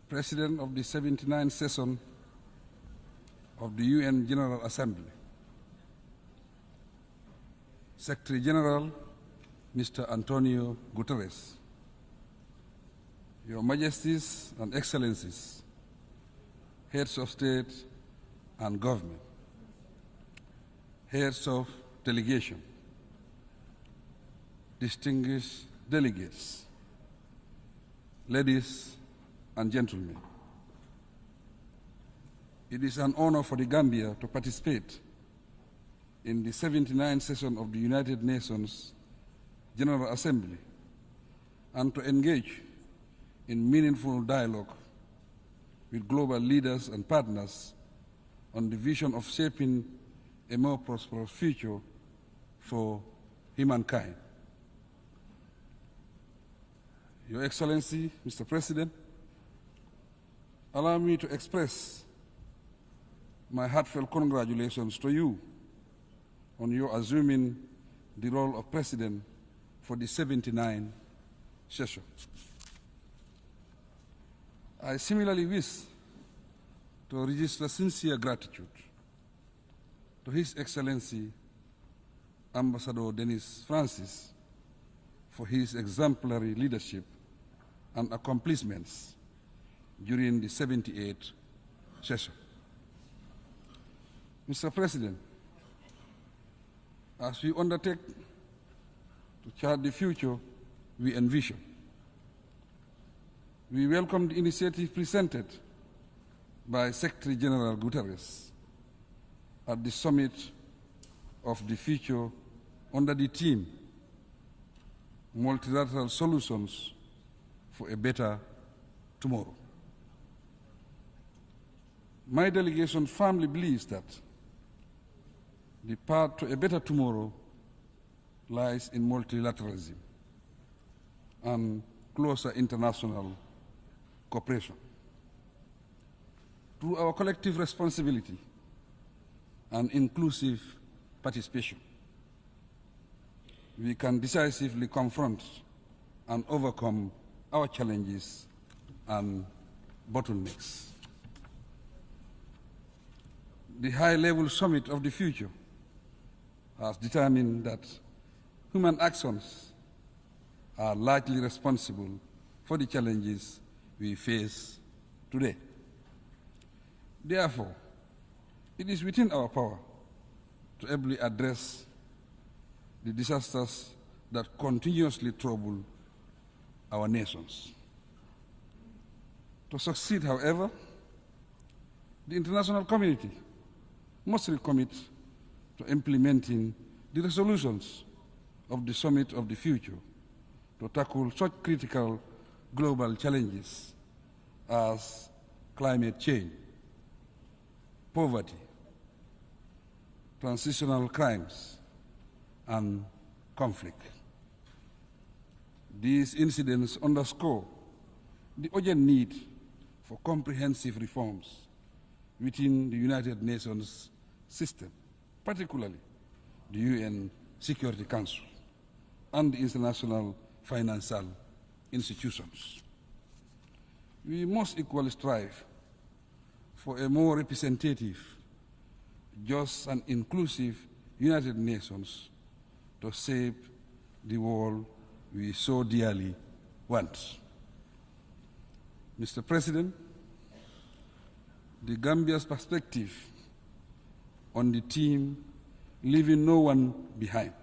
President of the 79th session of the UN General Assembly, Secretary General Mr. Antonio Guterres, Your Majesties and Excellencies, Heads of State and Government, Heads of Delegation, distinguished delegates, ladies and gentlemen, it is an honor for the Gambia to participate in the 79th session of the United Nations General Assembly and to engage in meaningful dialogue with global leaders and partners on the vision of shaping a more prosperous future for humankind. Your Excellency, Mr. President, allow me to express my heartfelt congratulations to you on your assuming the role of President for the 79th session. I similarly wish to register sincere gratitude to His Excellency Ambassador Denis Francis for his exemplary leadership and accomplishments during the 78th session. Mr. President, as we undertake to chart the future we envision, we welcome the initiative presented by Secretary General Guterres at the summit of the future under the theme Multilateral Solutions for a Better Tomorrow. My delegation firmly believes that the path to a better tomorrow lies in multilateralism and closer international cooperation. Through our collective responsibility and inclusive participation, we can decisively confront and overcome our challenges and bottlenecks. The high-level summit of the future has determined that human actions are largely responsible for the challenges we face today. Therefore, it is within our power to ably address the disasters that continuously trouble our nations. To succeed, however, the international community must recommit to implementing the resolutions of the Summit of the Future to tackle such critical global challenges as climate change, poverty, transitional crimes, and conflict. These incidents underscore the urgent need for comprehensive reforms within the United Nations system, particularly the UN Security Council and the international financial institutions. We must equally strive for a more representative, just and inclusive United Nations to shape the world we so dearly want. Mr. President, the Gambia's perspective on the theme leaving no one behind,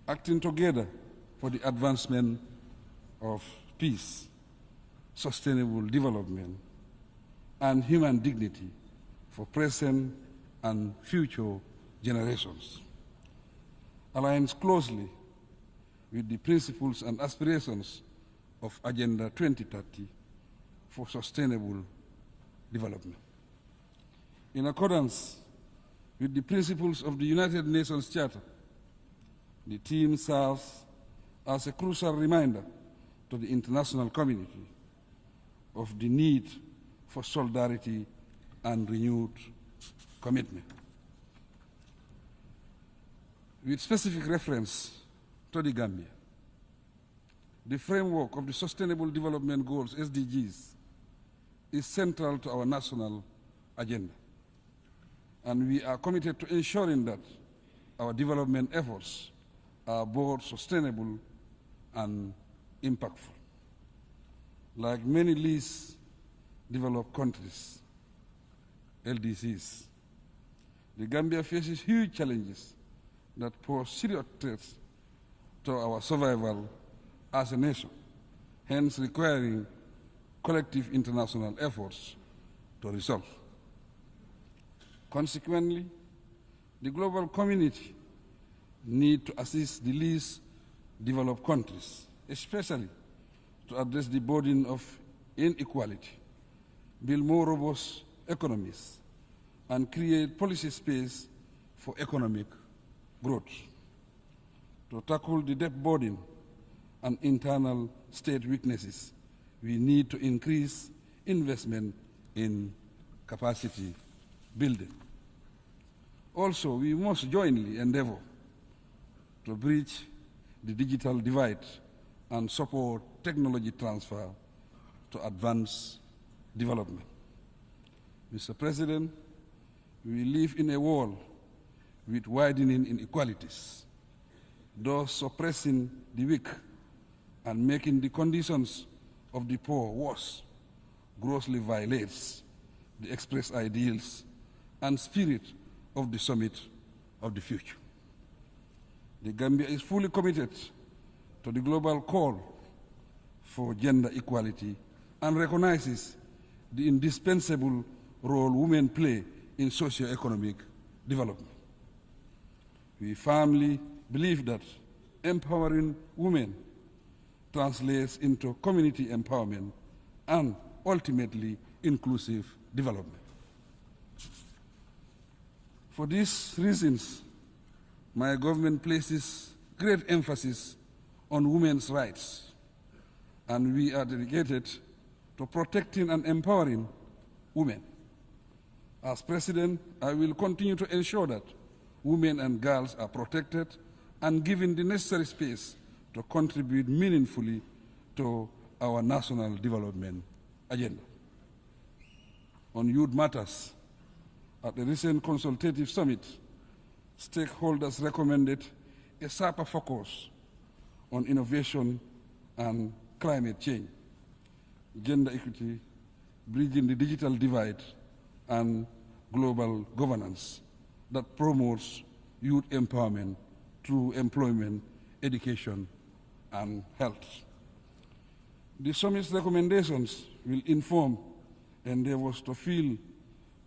acting together for the advancement of peace, sustainable development, and human dignity for present and future generations, aligns closely with the principles and aspirations of Agenda 2030 for sustainable development. In accordance with the principles of the United Nations Charter, the theme serves as a crucial reminder to the international community of the need for solidarity and renewed commitment. With specific reference to the Gambia, the framework of the Sustainable Development Goals, SDGs, is central to our national agenda, and we are committed to ensuring that our development efforts are both sustainable and impactful. Like many least developed countries, LDCs, the Gambia faces huge challenges that pose serious threats to our survival as a nation, hence requiring collective international efforts to resolve. Consequently, the global community needs to assist the least developed countries, especially to address the burden of inequality, build more robust economies, and create policy space for economic growth. To tackle the debt burden and internal state weaknesses, we need to increase investment in capacity building. Also, we must jointly endeavor to bridge the digital divide and support technology transfer to advance development. Mr. President, we live in a world with widening inequalities, thus suppressing the weak and making the conditions of the poor worse, grossly violates the expressed ideals and spirit of the Summit of the Future. The Gambia is fully committed to the global call for gender equality and recognizes the indispensable role women play in socio-economic development. We firmly believe that empowering women translates into community empowerment and ultimately inclusive development. For these reasons, my government places great emphasis on women's rights, and we are dedicated to protecting and empowering women. As President, I will continue to ensure that women and girls are protected and given the necessary space to contribute meaningfully to our national development agenda. On youth matters, at the recent consultative summit, stakeholders recommended a sharper focus on innovation and climate change, gender equity, bridging the digital divide, and global governance that promotes youth empowerment through employment, education, and health. The summit's recommendations will inform endeavors to fill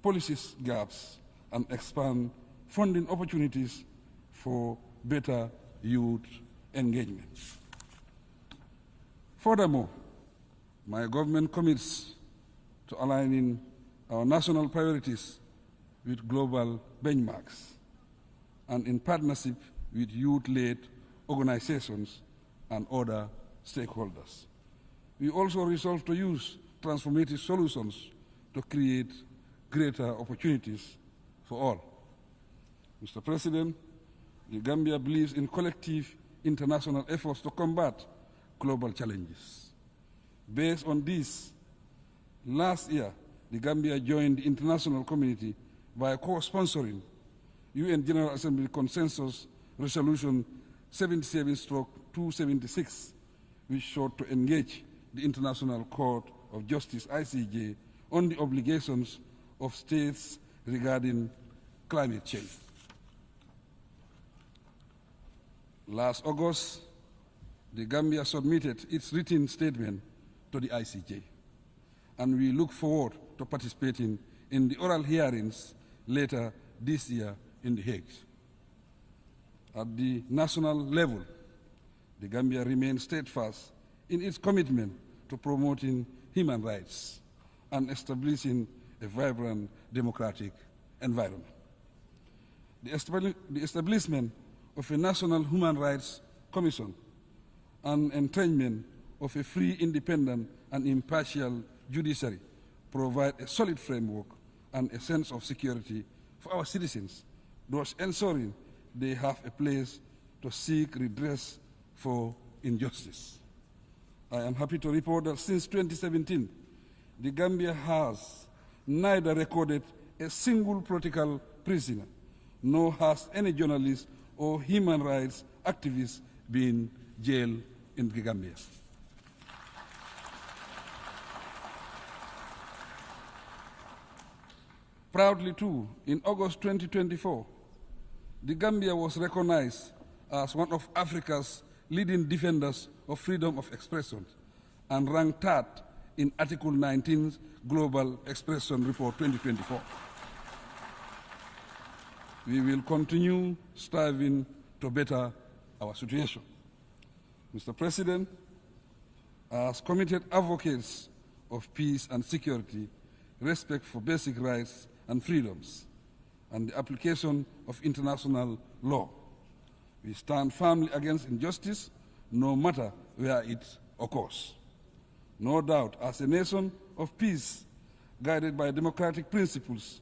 policy gaps and expand funding opportunities for better youth engagement. Furthermore, my government commits to aligning our national priorities with global benchmarks and in partnership with youth-led organizations and other stakeholders. We also resolve to use transformative solutions to create greater opportunities for all. Mr. President, the Gambia believes in collective international efforts to combat global challenges. Based on this, last year, the Gambia joined the international community by co-sponsoring UN General Assembly Consensus Resolution 77/276, which sought to engage the International Court of Justice, ICJ, on the obligations of states regarding climate change. Last August, the Gambia submitted its written statement to the ICJ, and we look forward to participating in the oral hearings later this year in The Hague. At the national level, the Gambia remains steadfast in its commitment to promoting human rights and establishing a vibrant democratic environment. The establishment of a National Human Rights Commission and entrenchment of a free, independent, and impartial judiciary provide a solid framework and a sense of security for our citizens, thus ensuring they have a place to seek redress for injustice. I am happy to report that since 2017, the Gambia has neither recorded a single political prisoner, nor has any journalist or human rights activist been jailed in the Gambia. Proudly too, in August 2024, the Gambia was recognized as one of Africa's leading defenders of freedom of expression and ranked third in Article 19's Global Expression Report 2024. We will continue striving to better our situation. Mr. President, as committed advocates of peace and security, respect for basic rights and freedoms, and the application of international law, we stand firmly against injustice, no matter where it occurs. No doubt, as a nation of peace, guided by democratic principles,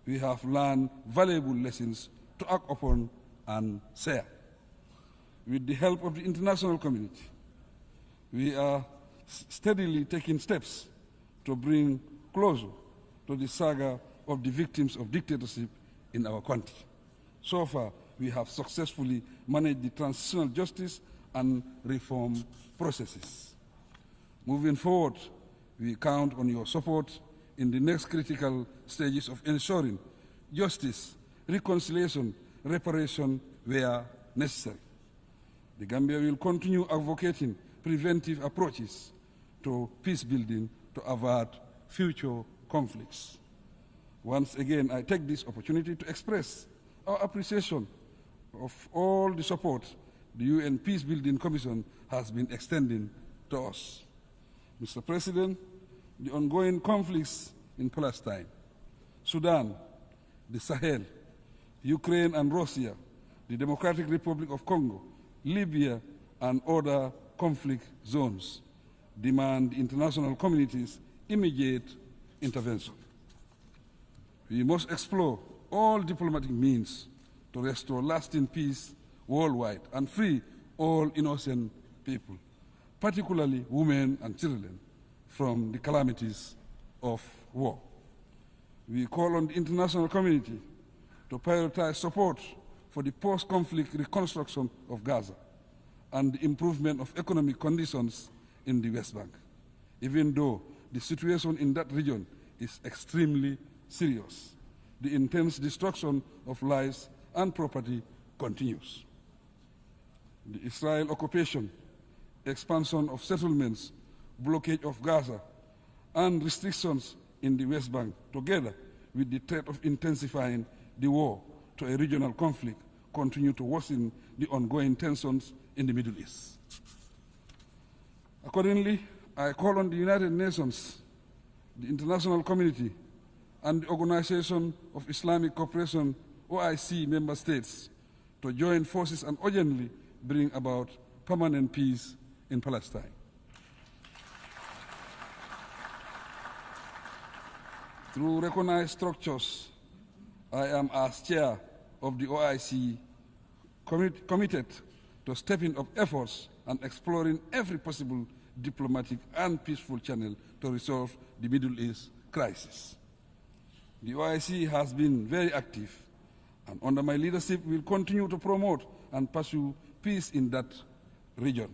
we have learned valuable lessons to act upon and share. With the help of the international community, we are steadily taking steps to bring closure to the saga of the victims of dictatorship in our country. So far, we have successfully managed the transitional justice and reform processes. Moving forward, we count on your support in the next critical stages of ensuring justice, reconciliation, reparation where necessary. The Gambia will continue advocating preventive approaches to peace building to avert future conflicts. Once again, I take this opportunity to express our appreciation of all the support the UN Peace Building Commission has been extending to us. Mr. President, the ongoing conflicts in Palestine, Sudan, the Sahel, Ukraine and Russia, the Democratic Republic of Congo, Libya, and other conflict zones demand the international community's immediate intervention. We must explore all diplomatic means to restore lasting peace worldwide and free all innocent people, particularly women and children, from the calamities of war. We call on the international community to prioritize support for the post-conflict reconstruction of Gaza and the improvement of economic conditions in the West Bank, even though the situation in that region is extremely serious. The intense destruction of lives and property continues. The Israel occupation, expansion of settlements, blockade of Gaza, and restrictions in the West Bank, together with the threat of intensifying the war to a regional conflict, continue to worsen the ongoing tensions in the Middle East. Accordingly, I call on the United Nations, the international community, and the Organization of Islamic Cooperation, OIC member states, to join forces and urgently bring about permanent peace in Palestine. Through recognized structures, I am, as chair of the OIC, committed to stepping up efforts and exploring every possible diplomatic and peaceful channel to resolve the Middle East crisis. The OIC has been very active, and under my leadership will continue to promote and pursue peace in that region.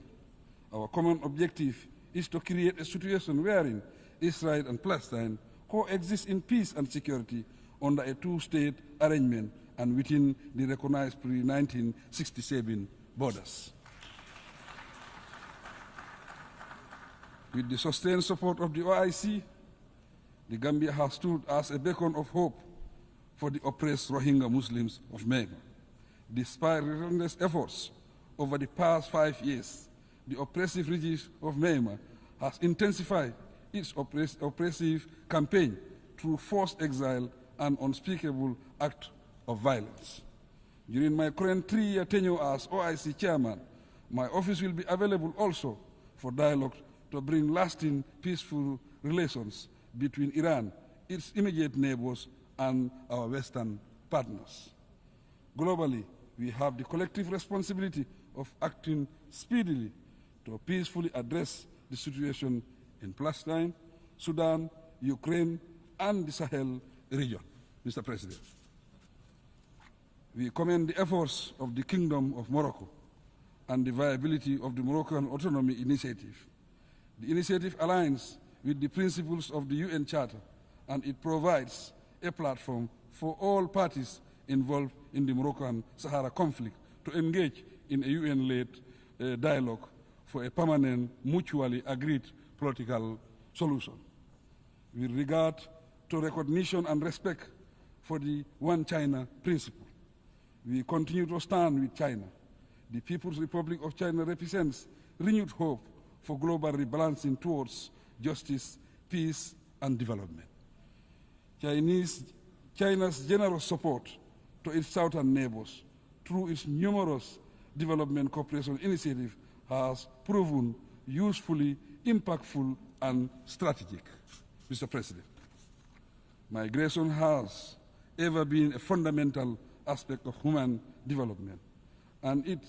Our common objective is to create a situation wherein Israel and Palestine coexist in peace and security under a two-state arrangement and within the recognized pre-1967 borders. With the sustained support of the OIC, the Gambia has stood as a beacon of hope for the oppressed Rohingya Muslims of Myanmar. Despite relentless efforts over the past 5 years, the oppressive regime of Myanmar has intensified its oppressive campaign through forced exile and unspeakable acts of violence. During my current 3-year tenure as OIC chairman, my office will be available also for dialogue to bring lasting peaceful relations between Iran, its immediate neighbors, and our Western partners. Globally, we have the collective responsibility of acting speedily to peacefully address the situation in Palestine, Sudan, Ukraine, and the Sahel region. Mr. President, we commend the efforts of the Kingdom of Morocco and the viability of the Moroccan Autonomy Initiative. The initiative aligns with the principles of the UN Charter, and it provides a platform for all parties involved in the Moroccan Sahara conflict to engage in a UN-led dialogue for a permanent, mutually agreed political solution. With regard to recognition and respect for the One China principle, we continue to stand with China. The People's Republic of China represents renewed hope for global rebalancing towards justice, peace, and development. China's generous support to its southern neighbors through its numerous development cooperation initiatives has proven usefully impactful and strategic. Mr. President, migration has ever been a fundamental aspect of human development, and it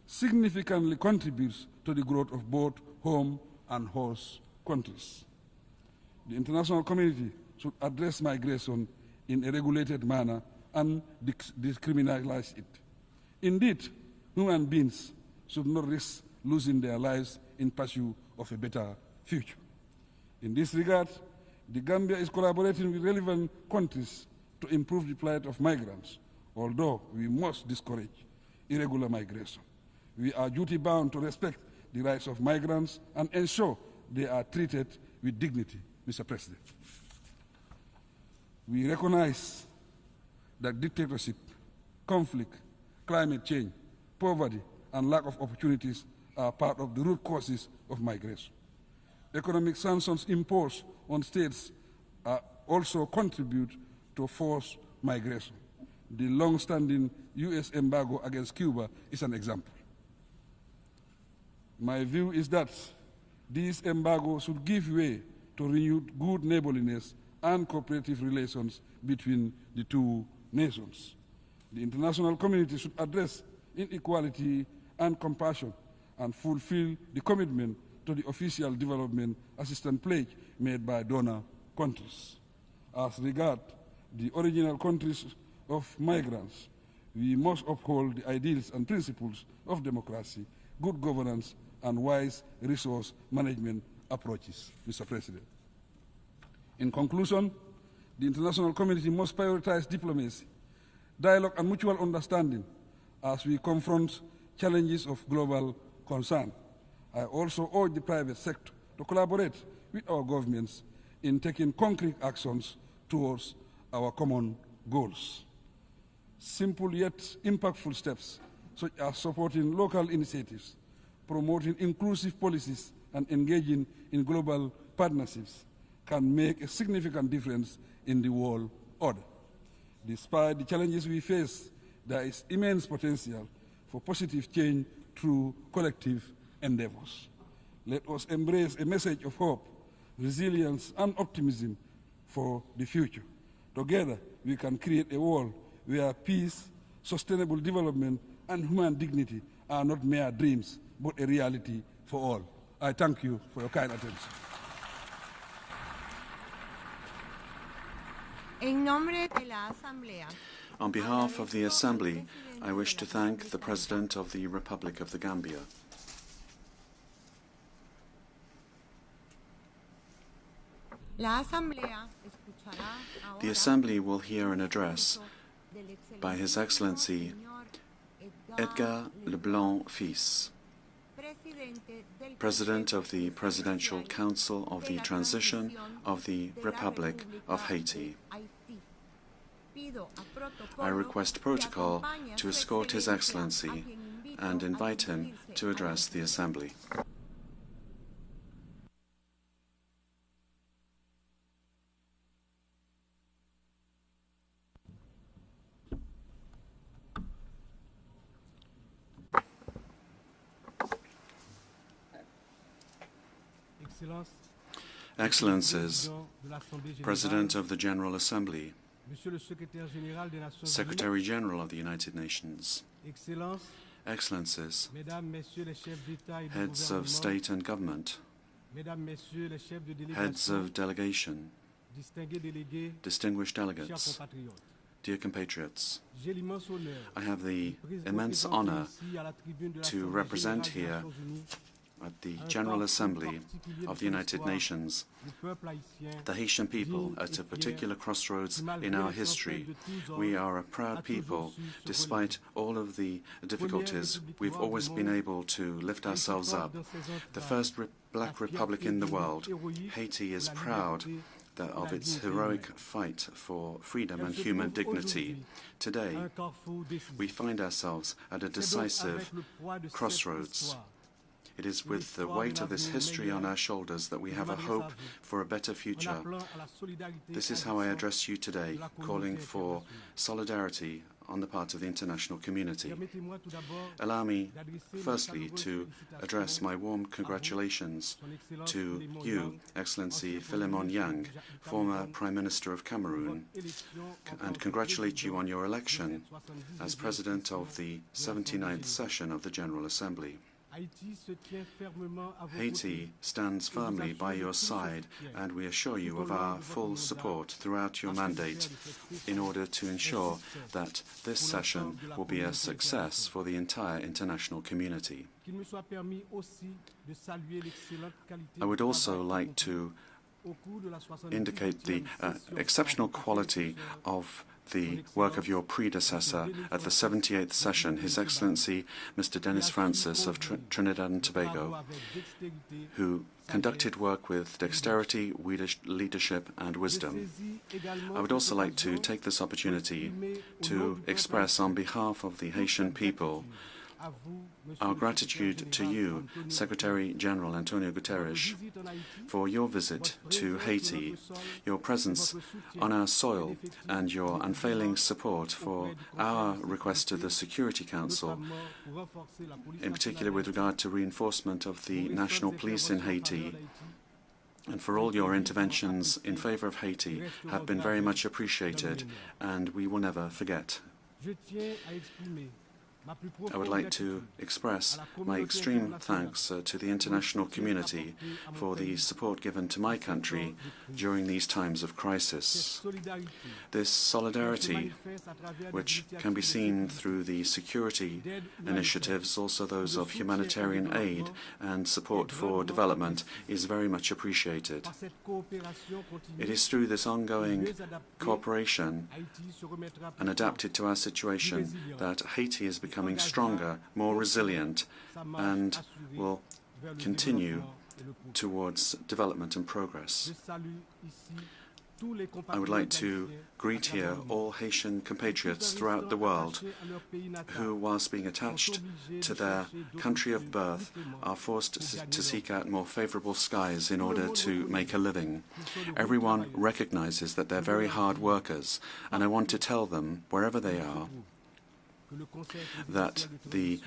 significantly contributes to the growth of both home and host countries. The international community should address migration in a regulated manner and decriminalize it. Indeed, human beings should not risk losing their lives in pursuit of a better future. In this regard, the Gambia is collaborating with relevant countries to improve the plight of migrants, although we must discourage irregular migration. We are duty-bound to respect the rights of migrants and ensure they are treated with dignity, Mr. President. We recognize that dictatorship, conflict, climate change, poverty, and lack of opportunities are part of the root causes of migration. Economic sanctions imposed on states also contribute to forced migration. The long-standing U.S. embargo against Cuba is an example. My view is that these embargoes should give way to renewed good neighborliness and cooperative relations between the two nations. The international community should address inequality and compassion and fulfill the commitment to the official development assistance pledge made by donor countries. As regards the original countries of migrants, we must uphold the ideals and principles of democracy, good governance, and wise resource management approaches, Mr. President. In conclusion, the international community must prioritize diplomacy, dialogue, and mutual understanding as we confront challenges of global concern. I also urge the private sector to collaborate with our governments in taking concrete actions towards our common goals. Simple yet impactful steps, such as supporting local initiatives, promoting inclusive policies, and engaging in global partnerships, can make a significant difference in the world order. Despite the challenges we face, there is immense potential for positive change through collective endeavors. Let us embrace a message of hope, resilience, and optimism for the future. Together, we can create a world where peace, sustainable development, and human dignity are not mere dreams, but a reality for all. I thank you for your kind attention. On behalf of the Assembly, I wish to thank the President of the Republic of the Gambia. The Assembly will hear an address by His Excellency Edgar Leblanc Fils, President of the Presidential Council of the Transition of the Republic of Haiti. I request protocol to escort His Excellency and invite him to address the Assembly. Excellencies, President of the General Assembly, Secretary General of the United Nations, Excellencies, Heads of State and Government, Heads of Delegation, distinguished delegates, dear compatriots, I have the immense honor to represent here at the General Assembly of the United Nations the Haitian people at a particular crossroads in our history. We are a proud people. Despite all of the difficulties, we've always been able to lift ourselves up. The first black republic in the world, Haiti is proud of its heroic fight for freedom and human dignity. Today, we find ourselves at a decisive crossroads. It is with the weight of this history on our shoulders that we have a hope for a better future. This is how I address you today, calling for solidarity on the part of the international community. Allow me, firstly, to address my warm congratulations to you, Excellency Philemon Yang, former Prime Minister of Cameroon, and congratulate you on your election as President of the 79th session of the General Assembly. Haiti stands firmly by your side, and we assure you of our full support throughout your mandate in order to ensure that this session will be a success for the entire international community. I would also like to indicate the exceptional quality of the work of your predecessor at the 78th session, His Excellency Mr. Dennis Francis of Trinidad and Tobago, who conducted work with dexterity, leadership, and wisdom. I would also like to take this opportunity to express on behalf of the Haitian people our gratitude to you, Secretary General Antonio Guterres, for your visit to Haiti, your presence on our soil, and your unfailing support for our request to the Security Council, in particular with regard to reinforcement of the national police in Haiti, and for all your interventions in favor of Haiti have been very much appreciated, and we will never forget. I would like to express my extreme thanks to the international community for the support given to my country during these times of crisis. This solidarity, which can be seen through the security initiatives, also those of humanitarian aid and support for development, is very much appreciated. It is through this ongoing cooperation and adapted to our situation that Haiti is becoming stronger, more resilient, and will continue towards development and progress. I would like to greet here all Haitian compatriots throughout the world who, whilst being attached to their country of birth, are forced to seek out more favorable skies in order to make a living. Everyone recognizes that they're very hard workers, and I want to tell them, wherever they are, that the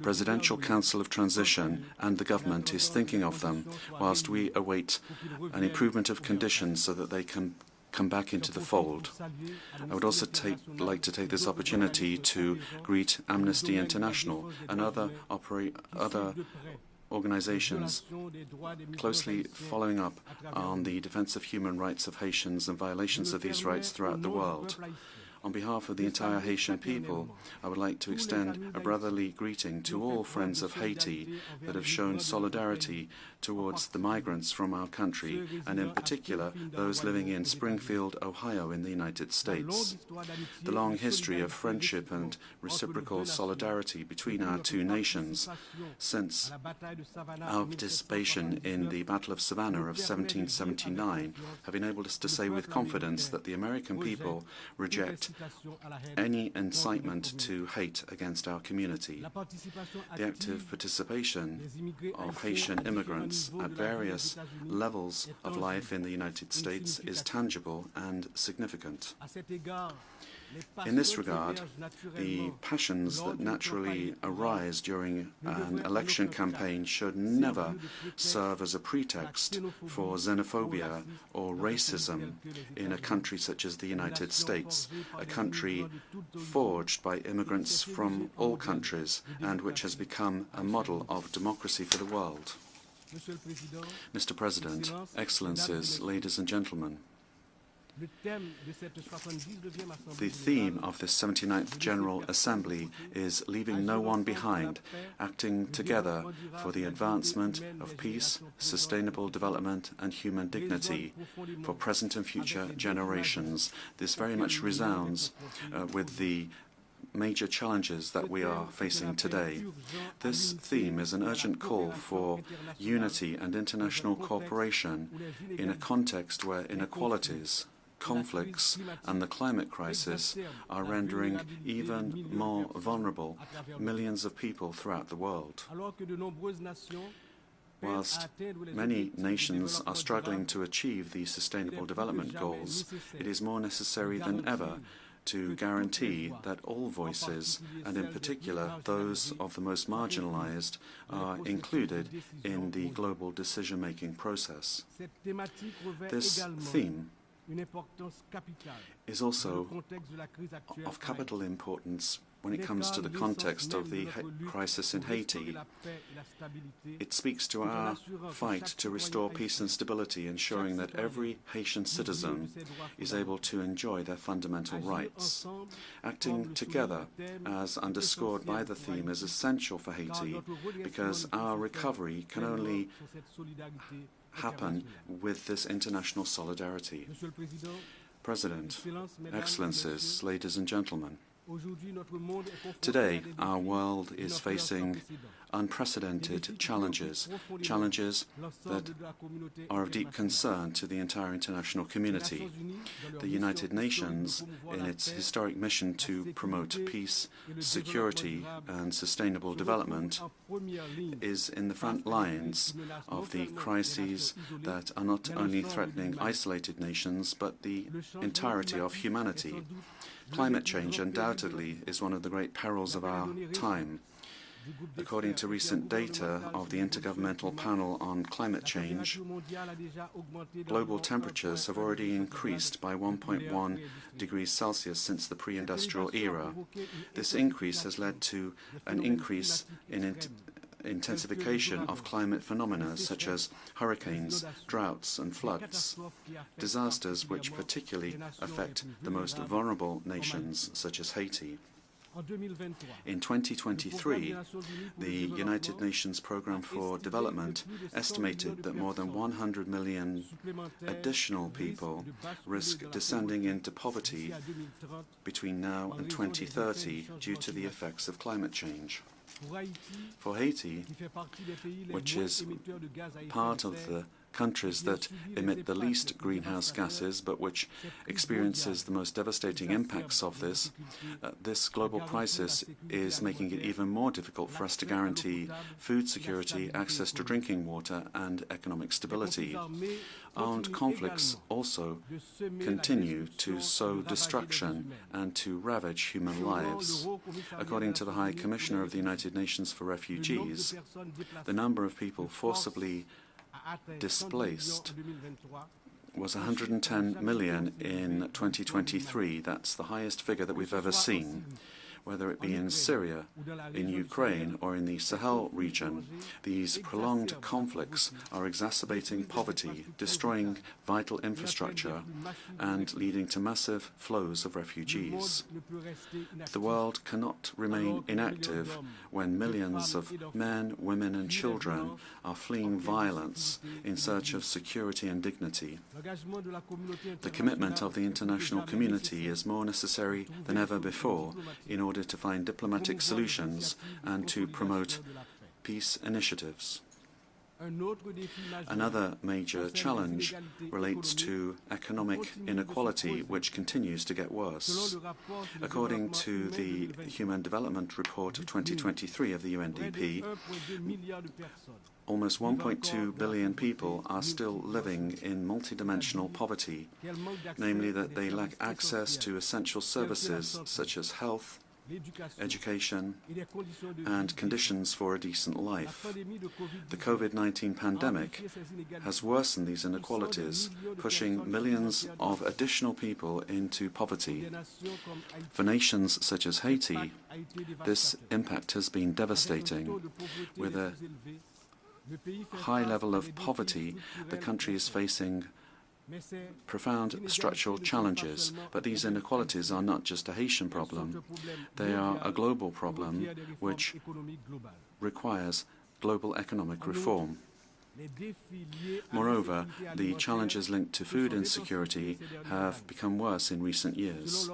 Presidential Council of Transition and the government is thinking of them whilst we await an improvement of conditions so that they can come back into the fold. I would also like to take this opportunity to greet Amnesty International and other organizations closely following up on the defense of human rights of Haitians and violations of these rights throughout the world. On behalf of the entire Haitian people, I would like to extend a brotherly greeting to all friends of Haiti that have shown solidarity towards the migrants from our country, and in particular those living in Springfield, Ohio in the United States. The long history of friendship and reciprocal solidarity between our two nations since our participation in the Battle of Savannah of 1779 have enabled us to say with confidence that the American people reject any incitement to hate against our community. The active participation of Haitian immigrants at various levels of life in the United States is tangible and significant. In this regard, the passions that naturally arise during an election campaign should never serve as a pretext for xenophobia or racism in a country such as the United States, a country forged by immigrants from all countries and which has become a model of democracy for the world. Mr. President, Excellencies, ladies and gentlemen, the theme of this 79th General Assembly is leaving no one behind, acting together for the advancement of peace, sustainable development and human dignity for present and future generations. This very much resounds with the major challenges that we are facing today. This theme is an urgent call for unity and international cooperation in a context where inequalities, conflicts and the climate crisis are rendering even more vulnerable millions of people throughout the world. Whilst many nations are struggling to achieve the Sustainable Development Goals, it is more necessary than ever to guarantee that all voices, and in particular those of the most marginalized, are included in the global decision-making process. This theme is also of capital importance when it comes to the context of the crisis in Haiti. It speaks to our fight to restore peace and stability, ensuring that every Haitian citizen is able to enjoy their fundamental rights. Acting together, as underscored by the theme, is essential for Haiti because our recovery can only happen with this international solidarity. President, Excellencies, ladies and gentlemen, today our world is facing unprecedented challenges that are of deep concern to the entire international community. The United Nations, in its historic mission to promote peace, security and sustainable development, is in the front lines of the crises that are not only threatening isolated nations but the entirety of humanity. Climate change undoubtedly is one of the great perils of our time. According to recent data of the Intergovernmental Panel on Climate Change, global temperatures have already increased by 1.1 degrees Celsius since the pre-industrial era. This increase has led to an increase in intensification of climate phenomena such as hurricanes, droughts and floods, disasters which particularly affect the most vulnerable nations such as Haiti. In 2023, the United Nations Programme for Development estimated that more than 100 million additional people risk descending into poverty between now and 2030 due to the effects of climate change. For Haiti, which is part of the countries that emit the least greenhouse gases but which experiences the most devastating impacts of this, this global crisis is making it even more difficult for us to guarantee food security, access to drinking water and economic stability. Armed conflicts also continue to sow destruction and to ravage human lives. According to the High Commissioner of the United Nations for Refugees, the number of people forcibly displaced was 110 million in 2023. That's the highest figure that we've ever seen. Whether it be in Syria, in Ukraine, or in the Sahel region, these prolonged conflicts are exacerbating poverty, destroying vital infrastructure, and leading to massive flows of refugees. The world cannot remain inactive when millions of men, women, and children are fleeing violence in search of security and dignity. The commitment of the international community is more necessary than ever before in order to find diplomatic solutions and to promote peace initiatives. Another major challenge relates to economic inequality, which continues to get worse. According to the Human Development Report of 2023 of the UNDP, almost 1.2 billion people are still living in multidimensional poverty, namely that they lack access to essential services such as health, education, and conditions for a decent life. The COVID-19 pandemic has worsened these inequalities, pushing millions of additional people into poverty. For nations such as Haiti, this impact has been devastating. With a high level of poverty, the country is facing profound structural challenges, but these inequalities are not just a Haitian problem. They are a global problem which requires global economic reform. Moreover, the challenges linked to food insecurity have become worse in recent years.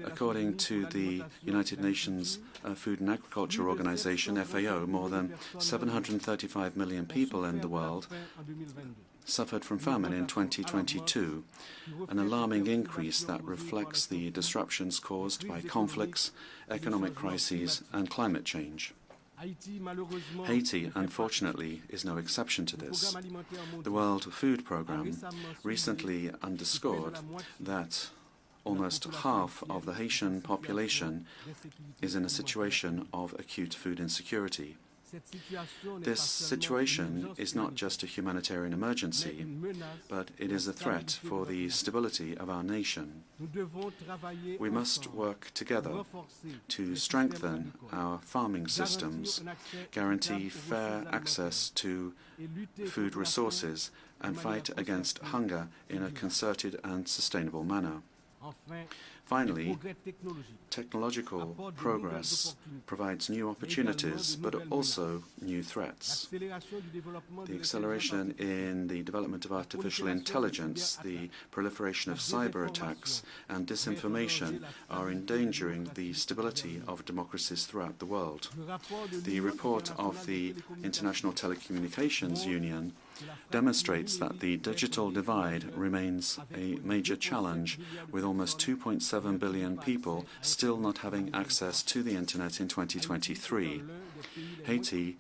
According to the United Nations Food and Agriculture Organization, FAO, more than 735 million people in the world suffered from famine in 2022, an alarming increase that reflects the disruptions caused by conflicts, economic crises, and climate change. Haiti, unfortunately, is no exception to this. The World Food Programme recently underscored that almost half of the Haitian population is in a situation of acute food insecurity. This situation is not just a humanitarian emergency, but it is a threat for the stability of our nation. We must work together to strengthen our farming systems, guarantee fair access to food resources, and fight against hunger in a concerted and sustainable manner. Finally, technological progress provides new opportunities, but also new threats. The acceleration in the development of artificial intelligence, the proliferation of cyber attacks, and disinformation are endangering the stability of democracies throughout the world. The report of the International Telecommunications Union demonstrates that the digital divide remains a major challenge, with almost 2.7 billion people still not having access to the Internet in 2023. Haiti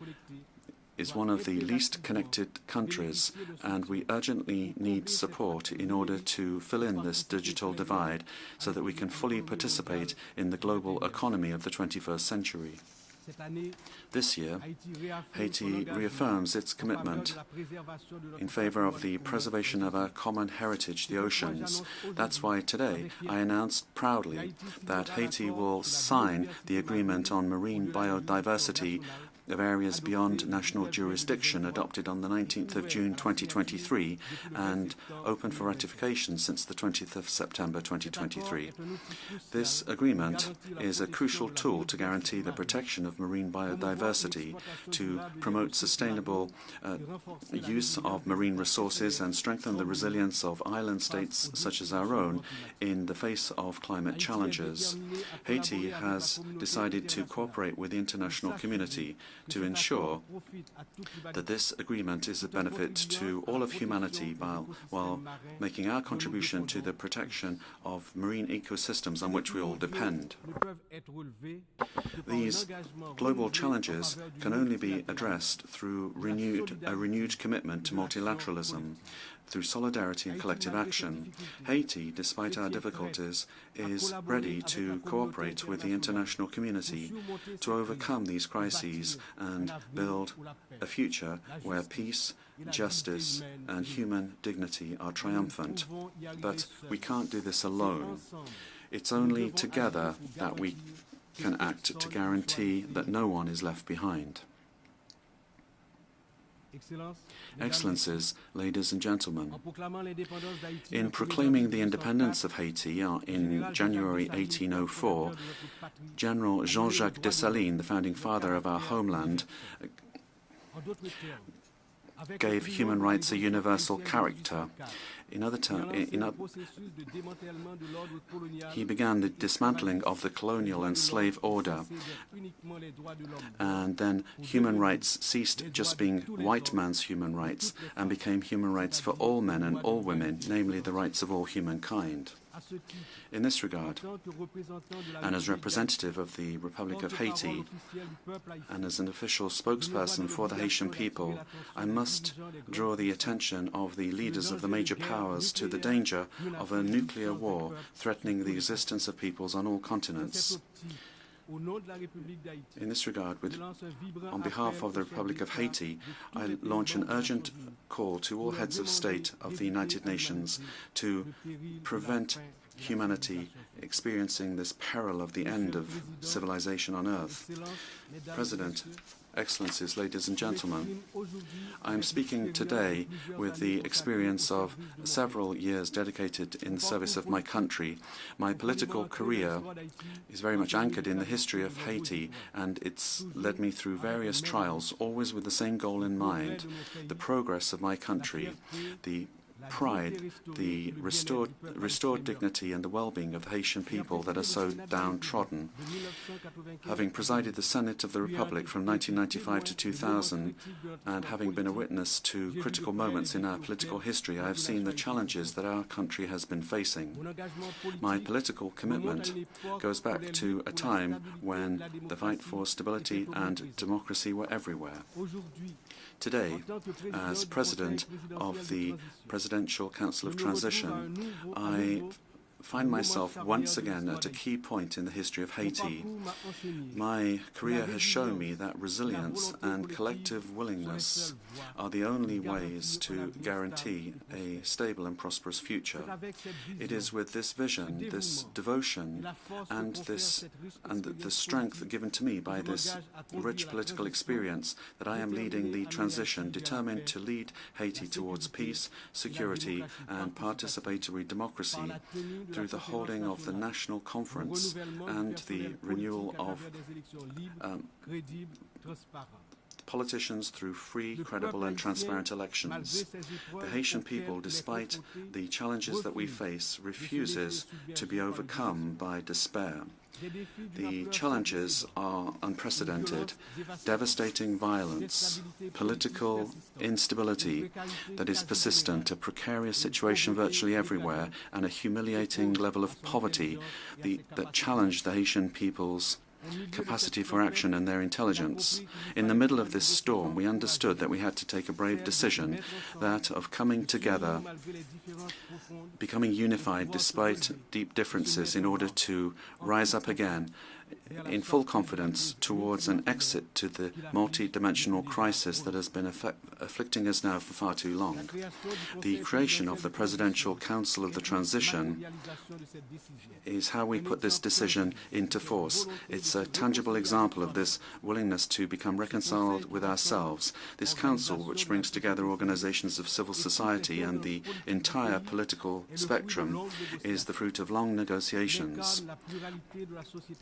is one of the least connected countries, and we urgently need support in order to fill in this digital divide so that we can fully participate in the global economy of the 21st century. This year, Haiti reaffirms its commitment in favor of the preservation of our common heritage, the oceans. That's why today I announced proudly that Haiti will sign the agreement on marine biodiversity of areas beyond national jurisdiction adopted on the 19th of June 2023 and open for ratification since the 20th of September 2023. This agreement is a crucial tool to guarantee the protection of marine biodiversity, to promote sustainable use of marine resources and strengthen the resilience of island states such as our own in the face of climate challenges. Haiti has decided to cooperate with the international community to ensure that this agreement is a benefit to all of humanity while making our contribution to the protection of marine ecosystems on which we all depend. These global challenges can only be addressed through a renewed commitment to multilateralism, through solidarity and collective action. Haiti, despite our difficulties, is ready to cooperate with the international community to overcome these crises and build a future where peace, justice, and human dignity are triumphant. But we can't do this alone. It's only together that we can act to guarantee that no one is left behind. Excellencies, ladies and gentlemen, in proclaiming the independence of Haiti in January 1804, General Jean-Jacques Dessalines, the founding father of our homeland, gave human rights a universal character. In other terms, he began the dismantling of the colonial and slave order, and then human rights ceased just being white man's human rights and became human rights for all men and all women, namely the rights of all humankind. In this regard, and as representative of the Republic of Haiti, and as an official spokesperson for the Haitian people, I must draw the attention of the leaders of the major powers to the danger of a nuclear war threatening the existence of peoples on all continents. In this regard, on behalf of the Republic of Haiti, I launch an urgent call to all heads of state of the United Nations to prevent humanity experiencing this peril of the end of civilization on Earth. President, Excellencies, ladies and gentlemen, I am speaking today with the experience of several years dedicated in the service of my country. My political career is very much anchored in the history of Haiti, and it's led me through various trials, always with the same goal in mind: the progress of my country, the pride, the restored dignity and the well-being of the Haitian people that are so downtrodden. Having presided the Senate of the Republic from 1995 to 2000, and having been a witness to critical moments in our political history, I have seen the challenges that our country has been facing. My political commitment goes back to a time when the fight for stability and democracy were everywhere. Today, as President of the Presidential Council of Transition, I find myself once again at a key point in the history of Haiti. My career has shown me that resilience and collective willingness are the only ways to guarantee a stable and prosperous future. It is with this vision, this devotion, and the strength given to me by this rich political experience that I am leading the transition, determined to lead Haiti towards peace, security, and participatory democracy through the holding of the National Conference and the renewal of politicians through free, credible and transparent elections. The Haitian people, despite the challenges that we face, refuses to be overcome by despair. The challenges are unprecedented: devastating violence, political instability that is persistent, a precarious situation virtually everywhere, and a humiliating level of poverty that challenge the Haitian people's capacity for action and their intelligence. In the middle of this storm, we understood that we had to take a brave decision, that of coming together, becoming unified despite deep differences in order to rise up again in full confidence towards an exit to the multi-dimensional crisis that has been afflicting us now for far too long. The creation of the Presidential Council of the Transition is how we put this decision into force. It's a tangible example of this willingness to become reconciled with ourselves. This council, which brings together organizations of civil society and the entire political spectrum, is the fruit of long negotiations.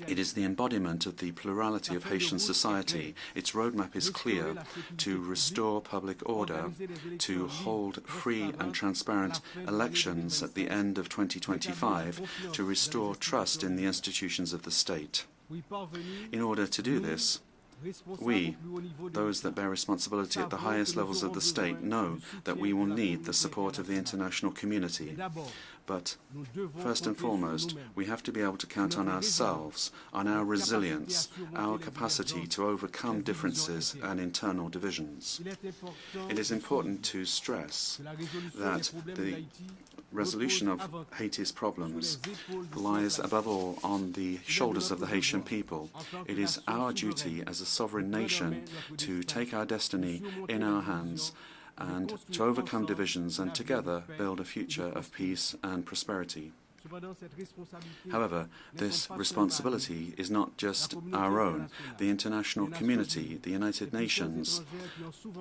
It is the embodiment of the plurality of Haitian society. Its roadmap is clear: to restore public order, to hold free and transparent elections at the end of 2025, to restore trust in the institutions of the state. In order to do this, we, those that bear responsibility at the highest levels of the state, know that we will need the support of the international community. But first and foremost, we have to be able to count on ourselves, on our resilience, our capacity to overcome differences and internal divisions. It is important to stress that the resolution of Haiti's problems lies above all on the shoulders of the Haitian people. It is our duty as a sovereign nation to take our destiny in our hands and to overcome divisions and together build a future of peace and prosperity. However, this responsibility is not just our own. The international community, the United Nations,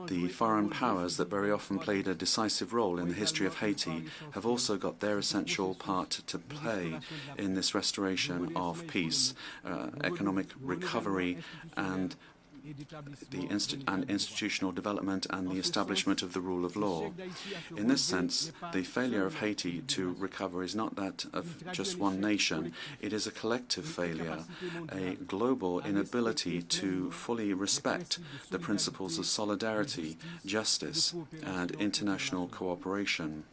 the foreign powers that very often played a decisive role in the history of Haiti have also got their essential part to play in this restoration of peace, economic recovery, and institutional development and the establishment of the rule of law. In this sense, the failure of Haiti to recover is not that of just one nation. It is a collective failure, a global inability to fully respect the principles of solidarity, justice, and international cooperation.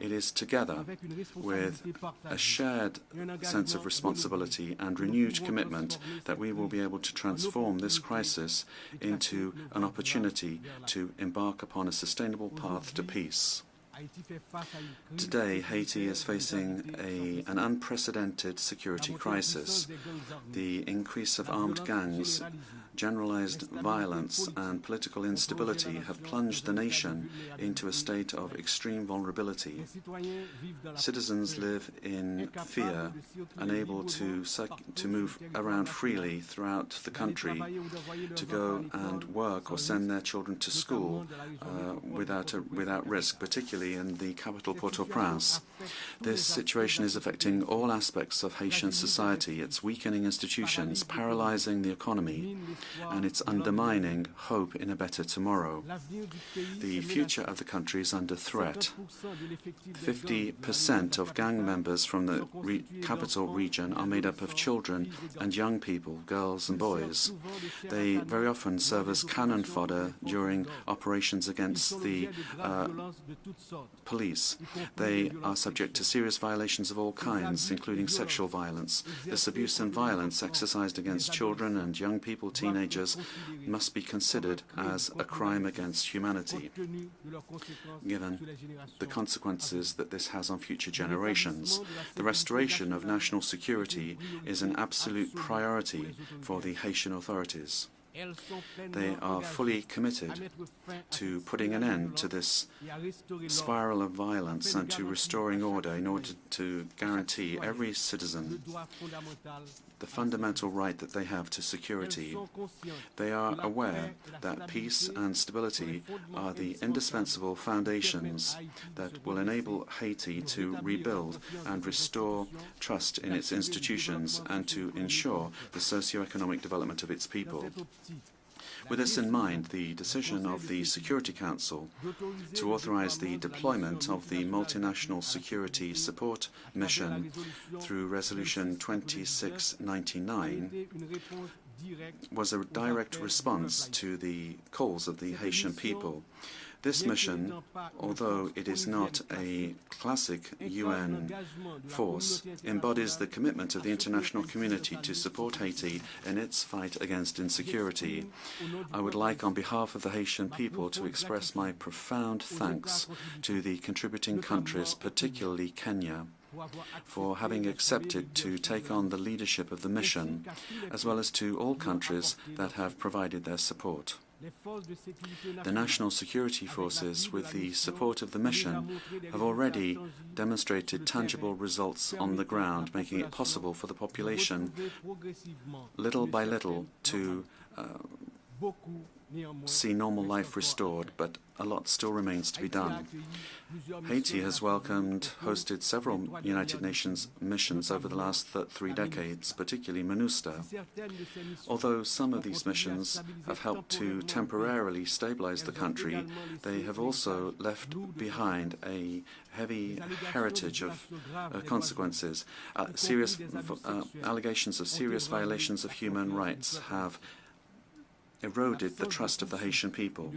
It is together, with a shared sense of responsibility and renewed commitment, that we will be able to transform this crisis into an opportunity to embark upon a sustainable path to peace. Today, Haiti is facing an unprecedented security crisis. The increase of armed gangs, generalized violence, and political instability have plunged the nation into a state of extreme vulnerability. Citizens live in fear, unable to move around freely throughout the country, to go and work or send their children to school without risk, particularly in the capital Port-au-Prince. This situation is affecting all aspects of Haitian society. It's weakening institutions, paralyzing the economy, and it's undermining hope in a better tomorrow. The future of the country is under threat. 50% of gang members from the capital region are made up of children and young people, girls and boys. They very often serve as cannon fodder during operations against the police. They are subject to serious violations of all kinds, including sexual violence. This abuse and violence exercised against children and young people, teenagers, must be considered as a crime against humanity, given the consequences that this has on future generations. The restoration of national security is an absolute priority for the Haitian authorities. They are fully committed to putting an end to this spiral of violence and to restoring order in order to guarantee every citizen the fundamental right that they have to security. They are aware that peace and stability are the indispensable foundations that will enable Haiti to rebuild and restore trust in its institutions and to ensure the socio-economic development of its people. With this in mind, the decision of the Security Council to authorize the deployment of the Multinational Security Support Mission through Resolution 2699 was a direct response to the calls of the Haitian people. This mission, although it is not a classic UN force, embodies the commitment of the international community to support Haiti in its fight against insecurity. I would like, on behalf of the Haitian people, to express my profound thanks to the contributing countries, particularly Kenya, for having accepted to take on the leadership of the mission, as well as to all countries that have provided their support. The national security forces, with the support of the mission, have already demonstrated tangible results on the ground, making it possible for the population, little by little, to see normal life restored, but a lot still remains to be done. Haiti has hosted several United Nations missions over the last 3 decades, particularly MINUSTAH. Although some of these missions have helped to temporarily stabilize the country, they have also left behind a heavy heritage of consequences. Allegations of serious violations of human rights have eroded the trust of the Haitian people.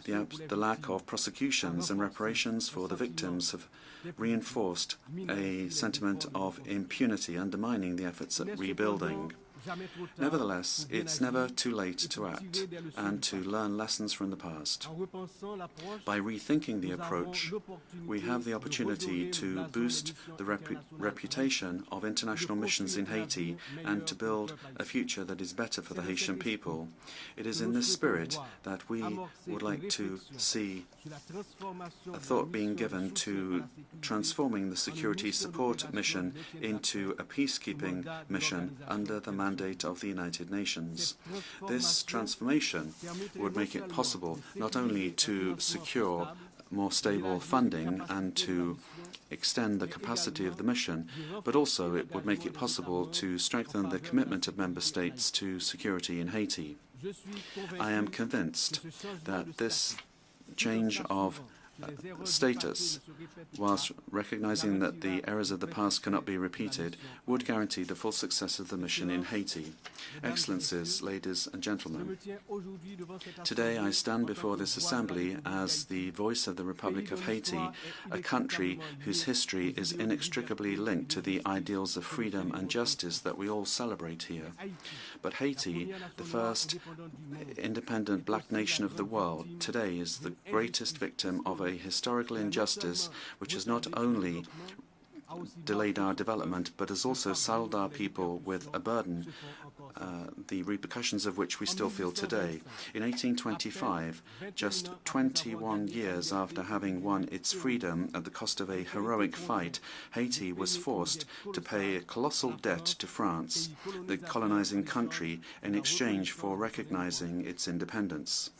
The lack of prosecutions and reparations for the victims have reinforced a sentiment of impunity, undermining the efforts at rebuilding. Nevertheless, it's never too late to act and to learn lessons from the past. By rethinking the approach, we have the opportunity to boost the reputation of international missions in Haiti and to build a future that is better for the Haitian people. It is in this spirit that we would like to see a thought being given to transforming the security support mission into a peacekeeping mission under the mandate of the United Nations. This transformation would make it possible not only to secure more stable funding and to extend the capacity of the mission, but also it would make it possible to strengthen the commitment of member states to security in Haiti. I am convinced that this change of status, whilst recognizing that the errors of the past cannot be repeated, would guarantee the full success of the mission in Haiti. Excellencies, ladies and gentlemen, today I stand before this assembly as the voice of the Republic of Haiti, a country whose history is inextricably linked to the ideals of freedom and justice that we all celebrate here. But Haiti, the first independent black nation of the world, today is the greatest victim of a historical injustice which has not only delayed our development but has also saddled our people with a burden, the repercussions of which we still feel today. In 1825, just 21 years after having won its freedom at the cost of a heroic fight, Haiti was forced to pay a colossal debt to France, the colonizing country, in exchange for recognizing its independence.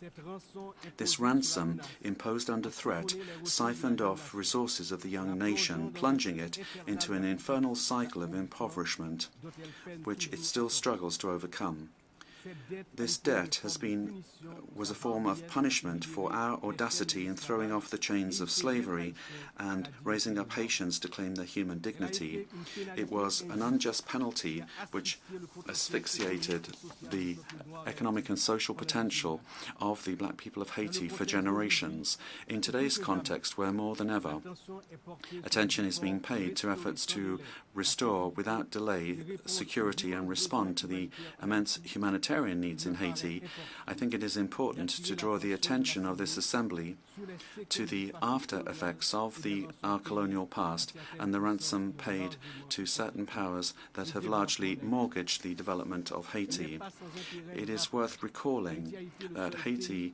This ransom, imposed under threat, siphoned off resources of the young nation, plunging it into an infernal cycle of impoverishment, which it still struggles to overcome. This debt was a form of punishment for our audacity in throwing off the chains of slavery and raising up Haitians to claim their human dignity. It was an unjust penalty which asphyxiated the economic and social potential of the black people of Haiti for generations. In today's context, where more than ever attention is being paid to efforts to restore without delay security and respond to the immense humanitarian needs in Haiti, I think it is important to draw the attention of this Assembly to the after effects of our colonial past and the ransom paid to certain powers that have largely mortgaged the development of Haiti. It is worth recalling that Haiti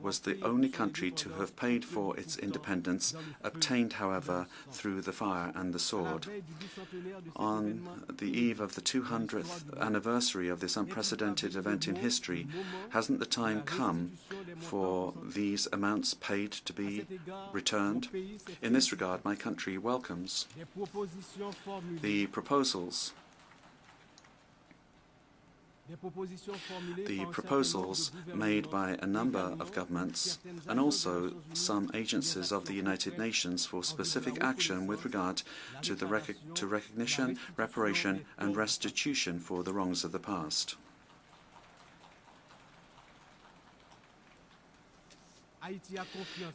was the only country to have paid for its independence, obtained, however, through the fire and the sword. On the eve of the 200th anniversary of this unprecedented event in history, hasn't the time come for these amounts paid to be returned? In this regard, my country welcomes the proposals made by a number of governments and also some agencies of the United Nations for specific action with regard to the recognition, reparation and restitution for the wrongs of the past.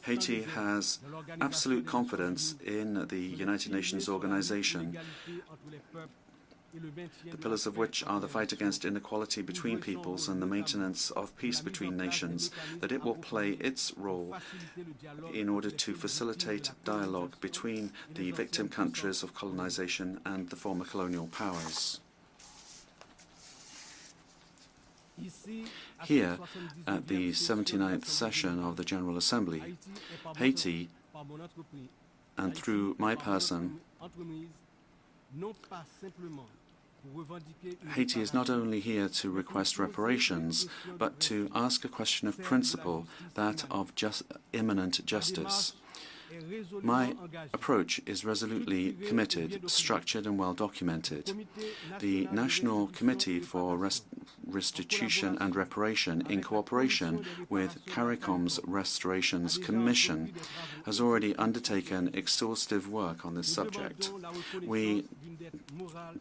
Haiti has absolute confidence in the United Nations organization the pillars of which are the fight against inequality between peoples and the maintenance of peace between nations, that it will play its role in order to facilitate dialogue between the victim countries of colonization and the former colonial powers. Here, at the 79th session of the General Assembly, Haiti, and through my person, Haiti is not only here to request reparations, but to ask a question of principle, that of imminent justice. My approach is resolutely committed, structured and well documented. The National Committee for Restitution and Reparation, in cooperation with CARICOM's Restorations Commission, has already undertaken exhaustive work on this subject. We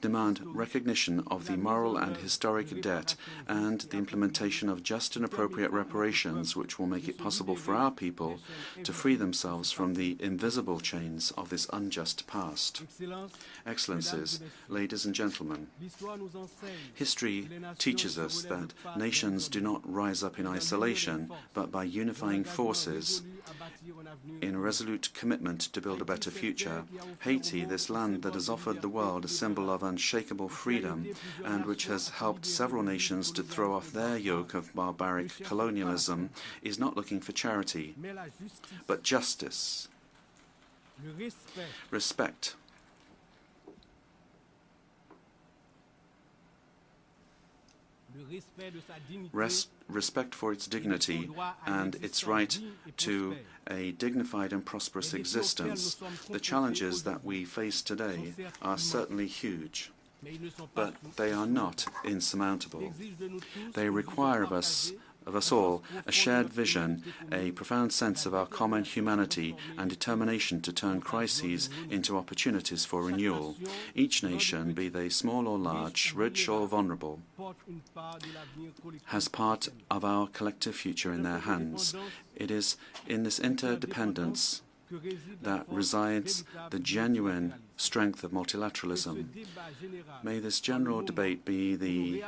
demand recognition of the moral and historic debt and the implementation of just and appropriate reparations, which will make it possible for our people to free themselves from the invisible chains of this unjust past. Excellencies, ladies and gentlemen, history teaches us that nations do not rise up in isolation, but by unifying forces in a resolute commitment to build a better future. Haiti, this land that has offered the world a symbol of unshakable freedom and which has helped several nations to throw off their yoke of barbaric colonialism, is not looking for charity, but justice, respect, respect for its dignity and its right to a dignified and prosperous existence. The challenges that we face today are certainly huge, but they are not insurmountable. They require of us all a shared vision, a profound sense of our common humanity and determination to turn crises into opportunities for renewal. Each nation, be they small or large, rich or vulnerable, has part of our collective future in their hands. It is in this interdependence that resides the genuine strength of multilateralism. May this general debate be the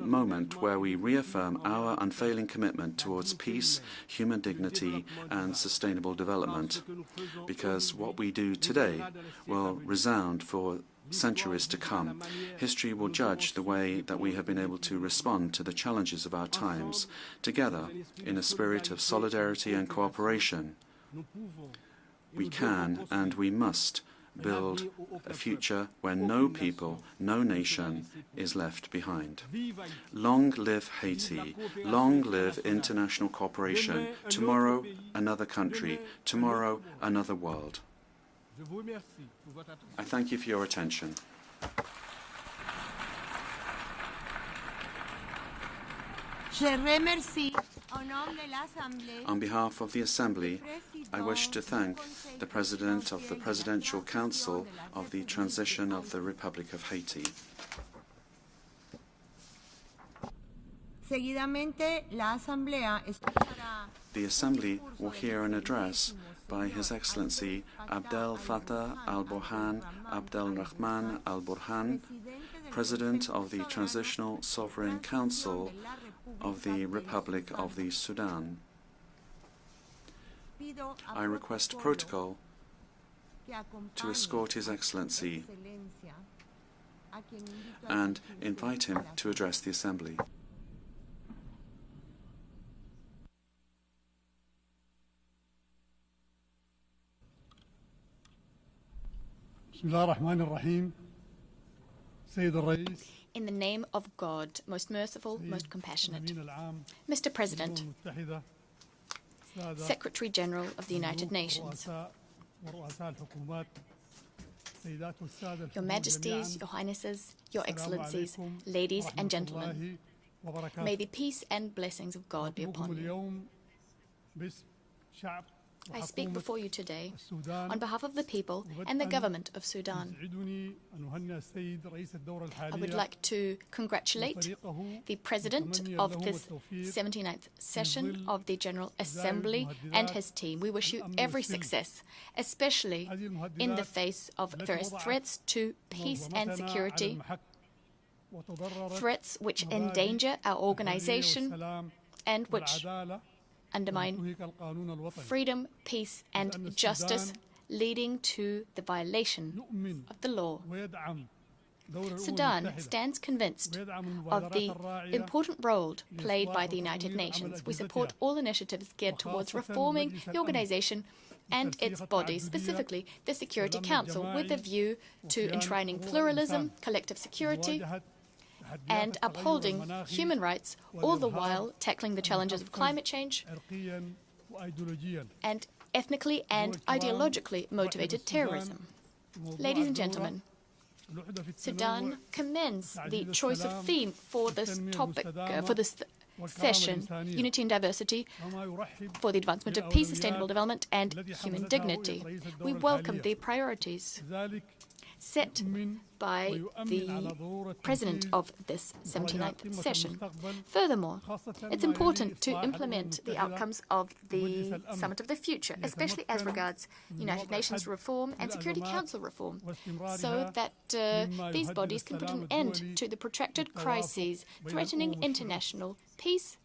moment where we reaffirm our unfailing commitment towards peace, human dignity, and sustainable development, because what we do today will resound for centuries to come. History will judge the way that we have been able to respond to the challenges of our times. Together, in a spirit of solidarity and cooperation, we can and we must build a future where no people, no nation is left behind. Long live Haiti. Long live international cooperation. Tomorrow, another country. Tomorrow, another world. I thank you for your attention. On behalf of the Assembly, I wish to thank the President of the Presidential Council of the Transition of the Republic of Haiti. The Assembly will hear an address by His Excellency Abdel Fattah al-Burhan Abdel Rahman al-Burhan, President of the Transitional Sovereign Council of the Republic of the Sudan. I request protocol to escort His Excellency and invite him to address the Assembly. In the name of God, most merciful, most compassionate. Mr. President, Secretary General of the United Nations, Your Majesties, Your Highnesses, Your Excellencies, ladies and gentlemen, may the peace and blessings of God be upon you. I speak before you today on behalf of the people and the government of Sudan. I would like to congratulate the President of this 79th session of the General Assembly and his team. We wish you every success, especially in the face of various threats to peace and security threats which endanger our organization and which undermine freedom, peace, and justice, leading to the violation of the law. Sudan stands convinced of the important role played by the United Nations. We support all initiatives geared towards reforming the organization and its bodies, specifically the Security Council, with a view to enshrining pluralism, collective security, and upholding human rights, all the while tackling the challenges of climate change and ethnically and ideologically motivated terrorism. Ladies and gentlemen, Sudan commends the choice of theme for this topic, for this session, Unity and Diversity, for the advancement of peace, sustainable development, and human dignity. We welcome the priorities set by the president of this 79th session. Furthermore, it's important to implement the outcomes of the Summit of the Future, especially as regards United Nations reform and Security Council reform, so that these bodies can put an end to the protracted crises threatening international peace,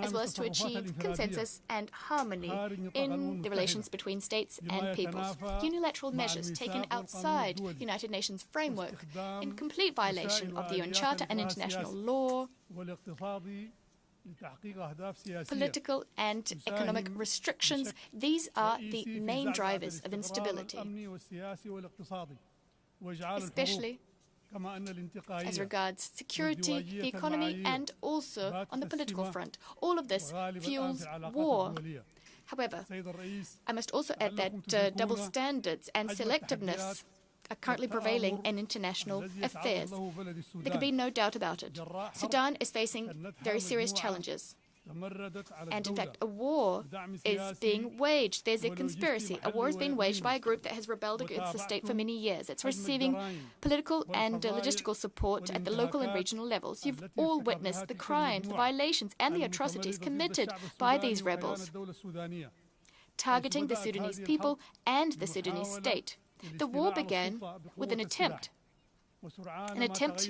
as well as to achieve consensus and harmony in the relations between states and peoples. Unilateral measures taken outside the United Nations framework, in complete violation of the UN Charter and international law, political and economic restrictions, these are the main drivers of instability, especially as regards security, the economy, and also on the political front. All of this fuels war. However, I must also add that double standards and selectiveness are currently prevailing in international affairs. There can be no doubt about it. Sudan is facing very serious challenges. And in fact, a war is being waged. There's a conspiracy. A war is being waged by a group that has rebelled against the state for many years. It's receiving political and logistical support at the local and regional levels. You've all witnessed the crimes, the violations, and the atrocities committed by these rebels, targeting the Sudanese people and the Sudanese state. The war began with an attempt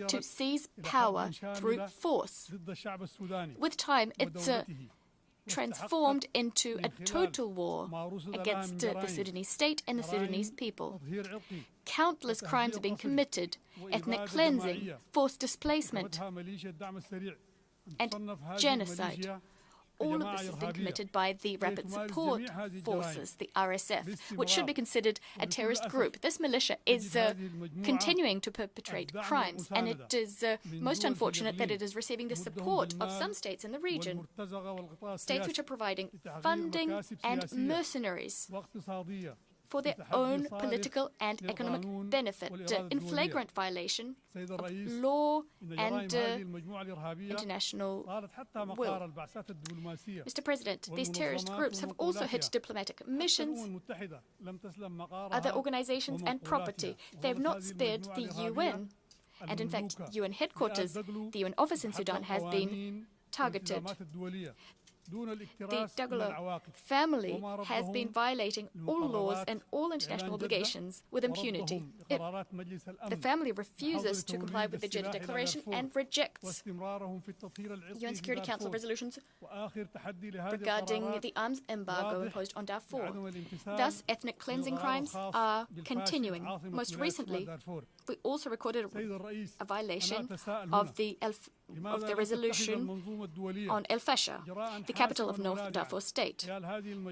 to seize power through force. With time, it's transformed into a total war against the Sudanese state and the Sudanese people. Countless crimes are being committed: ethnic cleansing, forced displacement, and genocide. All of this has been committed by the Rapid Support Forces, the RSF, which should be considered a terrorist group. This militia is continuing to perpetrate crimes, and it is most unfortunate that it is receiving the support of some states in the region, states which are providing funding and mercenaries for their own political and economic benefit, in flagrant violation of law and international will. Mr. President, these terrorist groups have also hit diplomatic missions, other organizations, and property. They have not spared the UN, and in fact, UN headquarters, the UN office in Sudan, has been targeted. The Dagalo family has been violating all laws and all international obligations with impunity. The family refuses to comply with the Jeddah Declaration and rejects UN Security Council resolutions regarding the arms embargo imposed on Darfur. Thus, ethnic cleansing crimes are continuing. Most recently, we also recorded a violation of the resolution on El Fasher, the capital of North Darfur State.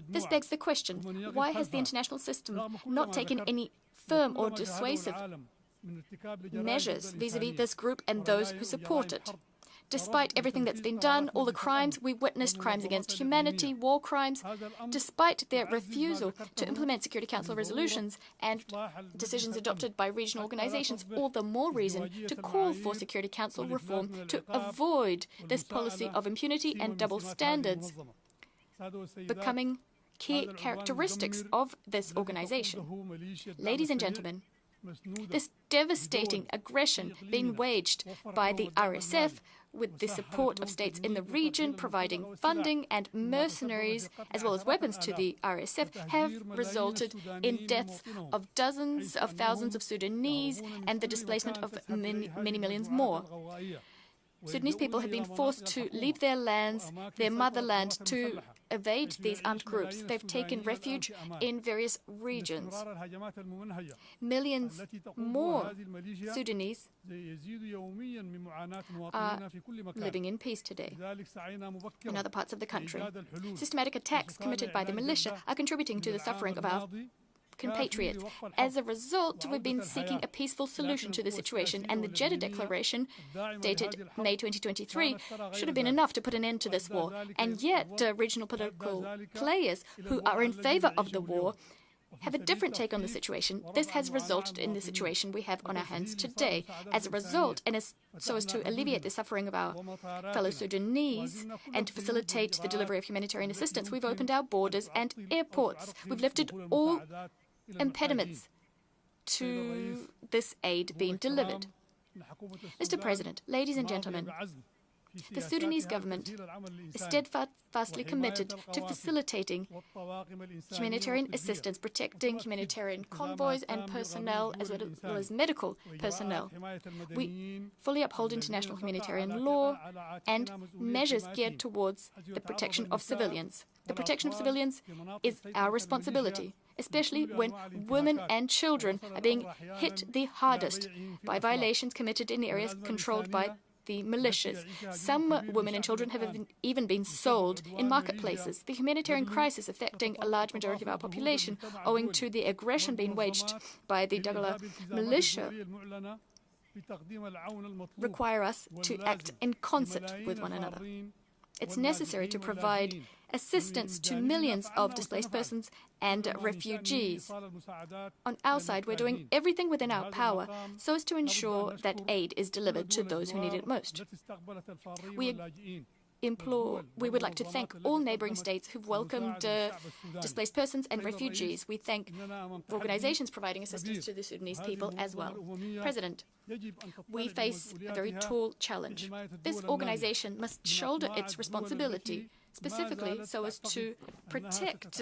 This begs the question, why has the international system not taken any firm or dissuasive measures vis-à-vis this group and those who support it? Despite everything that's been done, all the crimes, we witnessed crimes against humanity, war crimes, despite their refusal to implement Security Council resolutions and decisions adopted by regional organizations, all the more reason to call for Security Council reform to avoid this policy of impunity and double standards becoming key characteristics of this organization. Ladies and gentlemen, this devastating aggression being waged by the RSF with the support of states in the region, providing funding and mercenaries, as well as weapons to the RSF, have resulted in deaths of dozens of thousands of Sudanese and the displacement of many millions more. Sudanese people have been forced to leave their lands, their motherland, to evade these armed groups. They've taken refuge in various regions. Millions more Sudanese are living in peace today in other parts of the country. Systematic attacks committed by the militia are contributing to the suffering of our compatriots. As a result, we've been seeking a peaceful solution to the situation, and the Jeddah Declaration, dated May 2023, should have been enough to put an end to this war. And yet, regional political players who are in favor of the war have a different take on the situation. This has resulted in the situation we have on our hands today. As a result, and so as to alleviate the suffering of our fellow Sudanese and to facilitate the delivery of humanitarian assistance, we've opened our borders and airports. We've lifted all impediments to this aid being delivered. Mr. President, ladies and gentlemen, the Sudanese government is steadfastly committed to facilitating humanitarian assistance, protecting humanitarian convoys and personnel, as well as medical personnel. We fully uphold international humanitarian law and measures geared towards the protection of civilians. The protection of civilians is our responsibility, especially when women and children are being hit the hardest by violations committed in areas controlled by the militias. Some women and children have even been sold in marketplaces. The humanitarian crisis affecting a large majority of our population, owing to the aggression being waged by the Dagala militia, require us to act in concert with one another. It's necessary to provide assistance to millions of displaced persons and refugees. On our side, we're doing everything within our power so as to ensure that aid is delivered to those who need it most. We would like to thank all neighboring states who've welcomed displaced persons and refugees. We thank organizations providing assistance to the Sudanese people as well. President, we face a very tall challenge. This organization must shoulder its responsibility, specifically so as to protect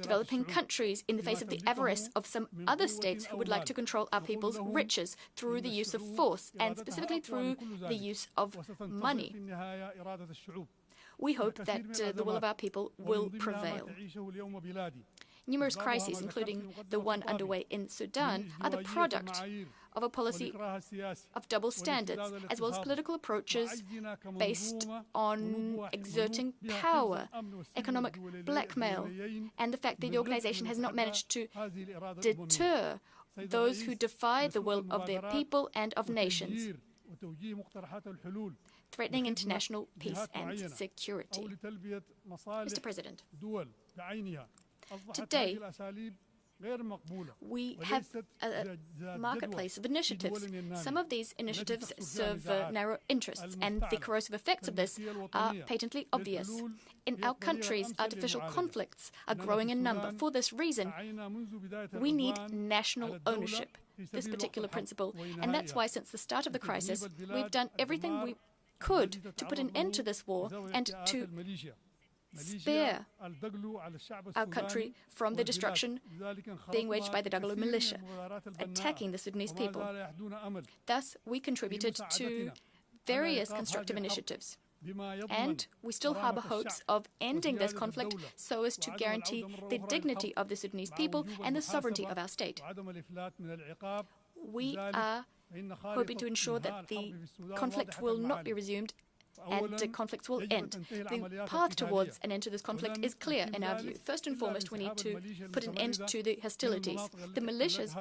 developing countries in the face of the avarice of some other states who would like to control our people's riches through the use of force and specifically through the use of money. We hope that the will of our people will prevail. Numerous crises, including the one underway in Sudan, are the product of a policy of double standards, as well as political approaches based on exerting power, economic blackmail, and the fact that the organization has not managed to deter those who defy the will of their people and of nations, threatening international peace and security. Mr. President, today, we have a marketplace of initiatives. Some of these initiatives serve narrow interests, and the corrosive effects of this are patently obvious. In our countries, artificial conflicts are growing in number. For this reason, we need national ownership, this particular principle. And that's why, since the start of the crisis, we've done everything we could to put an end to this war and to spare our country from the destruction being waged by the Dagalo militia, attacking the Sudanese people. Thus, we contributed to various constructive initiatives. And we still harbor hopes of ending this conflict so as to guarantee the dignity of the Sudanese people and the sovereignty of our state. We are hoping to ensure that the conflict will not be resumed and conflicts will end. The path towards an end to this conflict is clear in our view. First and foremost, we need to put an end to the hostilities. The militias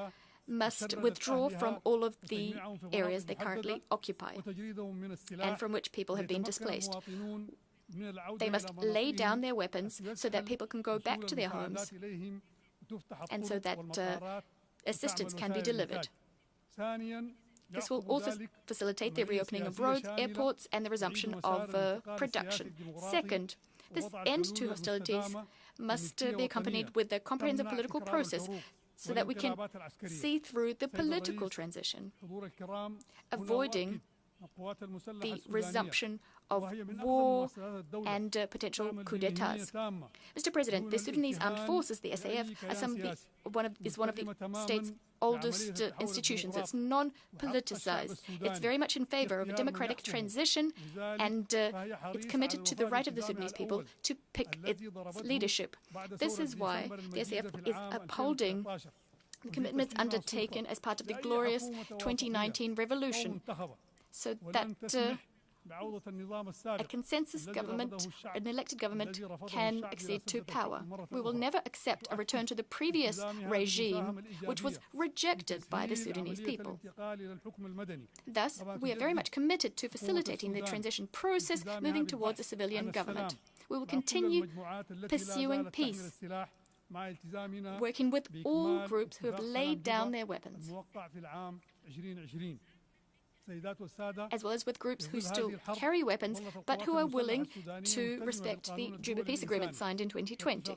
must withdraw from all of the areas they currently occupy and from which people have been displaced. They must lay down their weapons so that people can go back to their homes and so that assistance can be delivered. This will also facilitate the reopening of roads, airports, and the resumption of production. Second, this end to hostilities must be accompanied with a comprehensive political process so that we can see through the political transition, avoiding the resumption of war and potential coup d'etats. Mr. President, the Sudanese Armed Forces, the SAF, is one of the state's oldest institutions. It's non-politicized. It's very much in favor of a democratic transition, and it's committed to the right of the Sudanese people to pick its leadership. This is why the SAF is upholding the commitments undertaken as part of the glorious 2019 revolution, so that a consensus government, an elected government, can accede to power. We will never accept a return to the previous regime, which was rejected by the Sudanese people. Thus, we are very much committed to facilitating the transition process, moving towards a civilian government. We will continue pursuing peace, working with all groups who have laid down their weapons, as well as with groups who still carry weapons but who are willing to respect the Juba Peace Agreement signed in 2020.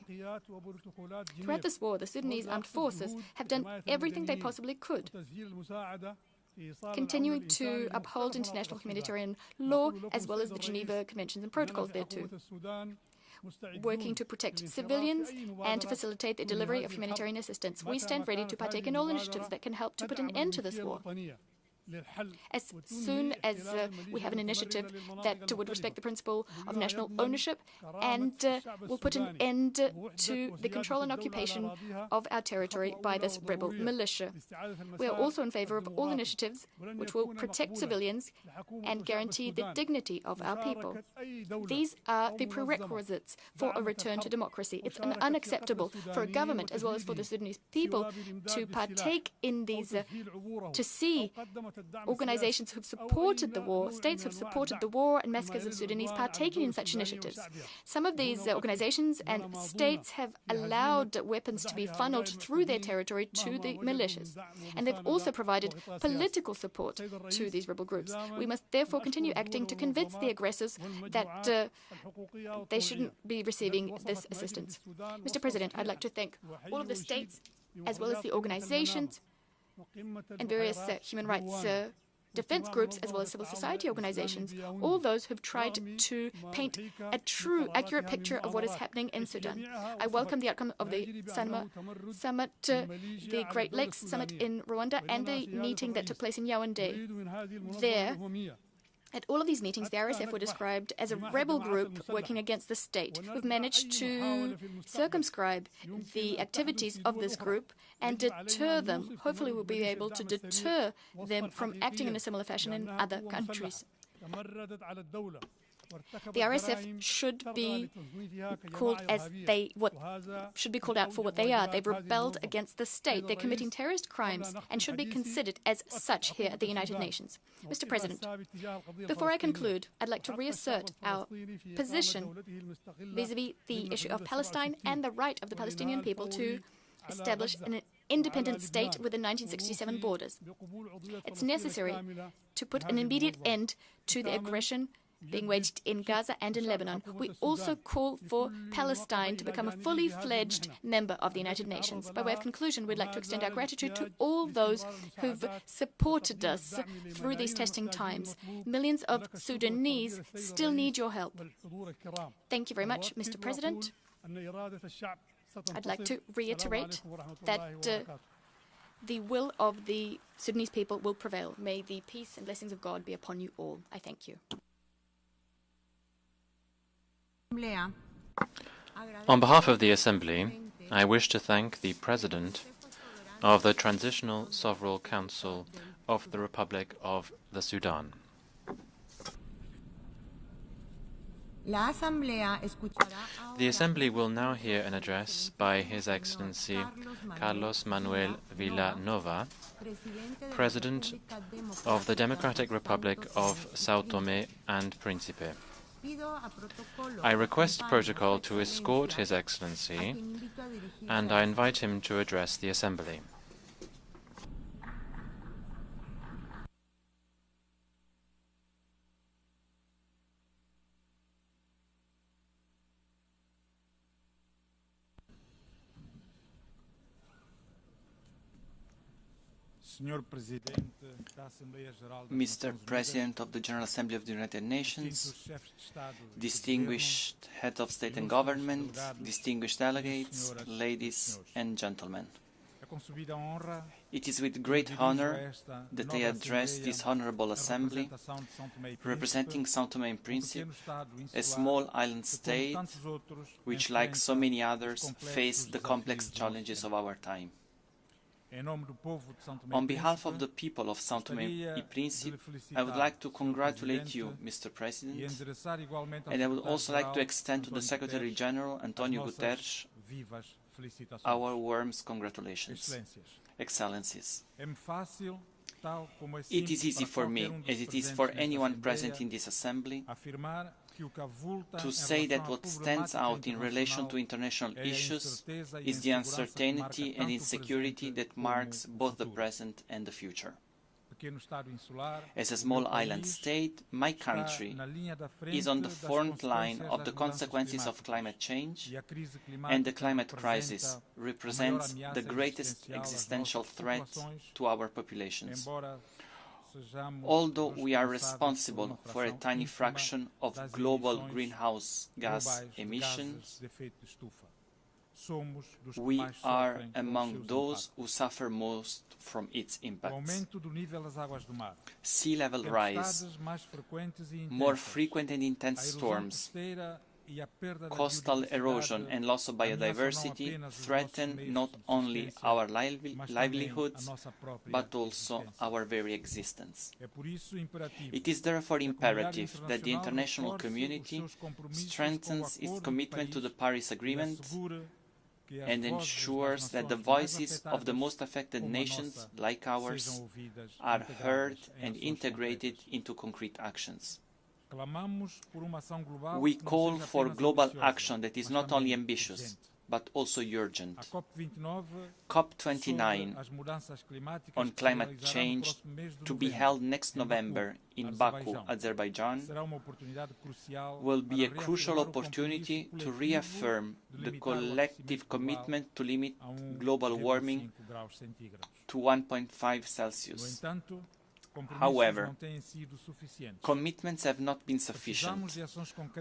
Throughout this war, the Sudanese Armed Forces have done everything they possibly could, continuing to uphold international humanitarian law as well as the Geneva Conventions and Protocols thereto, working to protect civilians and to facilitate the delivery of humanitarian assistance. We stand ready to partake in all initiatives that can help to put an end to this war. As soon as we have an initiative that would respect the principle of national ownership and will put an end to the control and occupation of our territory by this rebel militia. We are also in favor of all initiatives which will protect civilians and guarantee the dignity of our people. These are the prerequisites for a return to democracy. It's unacceptable for a government as well as for the Sudanese people to partake in these, to see organizations who've supported the war, states who've supported the war and massacres of Sudanese partaking in such initiatives. Some of these organizations and states have allowed weapons to be funneled through their territory to the militias, and they've also provided political support to these rebel groups. We must therefore continue acting to convince the aggressors that they shouldn't be receiving this assistance. Mr. President, I'd like to thank all of the states as well as the organizations and various human rights defense groups, as well as civil society organizations, all those who've tried to paint a true, accurate picture of what is happening in Sudan. I welcome the outcome of the Summit, the Great Lakes Summit in Rwanda, and the meeting that took place in Yaoundé. There, at all of these meetings, the RSF were described as a rebel group working against the state. We've managed to circumscribe the activities of this group and deter them. Hopefully, we'll be able to deter them from acting in a similar fashion in other countries. The RSF should be called should be called out for what they are. They've rebelled against the state. They're committing terrorist crimes and should be considered as such here at the United Nations. Mr. President, before I conclude, I'd like to reassert our position vis-à-vis the issue of Palestine and the right of the Palestinian people to establish an independent state within 1967 borders. It's necessary to put an immediate end to the aggression being waged in Gaza and in Lebanon. We also call for Palestine to become a fully fledged member of the United Nations. By way of conclusion, we'd like to extend our gratitude to all those who've supported us through these testing times. Millions of Sudanese still need your help. Thank you very much, Mr. President. I'd like to reiterate that the will of the Sudanese people will prevail. May the peace and blessings of God be upon you all. I thank you. On behalf of the Assembly, I wish to thank the President of the Transitional Sovereign Council of the Republic of the Sudan. The Assembly will now hear an address by His Excellency Carlos Manuel Villanova, President of the Democratic Republic of São Tomé and Príncipe. I request protocol to escort His Excellency, and I invite him to address the Assembly. Mr. President of the General Assembly of the United Nations, distinguished heads of state and government, distinguished delegates, ladies and gentlemen. It is with great honor that I address this honorable assembly, representing São Tomé and Príncipe, a small island state which, like so many others, face the complex challenges of our time. On behalf of the people of São Tomé and Príncipe, I would like to congratulate you, Mr. President, and I would also like to extend to the Secretary General, António Guterres, our warm congratulations. Excellencies, it is easy for me, as it is for anyone present in this assembly, to say that what stands out in relation to international issues is the uncertainty and insecurity that marks both the present and the future. As a small island state, my country is on the front line of the consequences of climate change, and the climate crisis represents the greatest existential threat to our populations. Although we are responsible for a tiny fraction of global greenhouse gas emissions, we are among those who suffer most from its impacts. Sea level rise, more frequent and intense storms, coastal erosion and loss of biodiversity threaten not only our livelihoods, but also our very existence. It is therefore imperative that the international community strengthens its commitment to the Paris Agreement and ensures that the voices of the most affected nations, like ours, are heard and integrated into concrete actions. We call for global action that is not only ambitious, but also urgent. COP29 on climate change, to be held next November in Baku, Azerbaijan, will be a crucial opportunity to reaffirm the collective commitment to limit global warming to 1.5 Celsius. However, commitments have not been sufficient.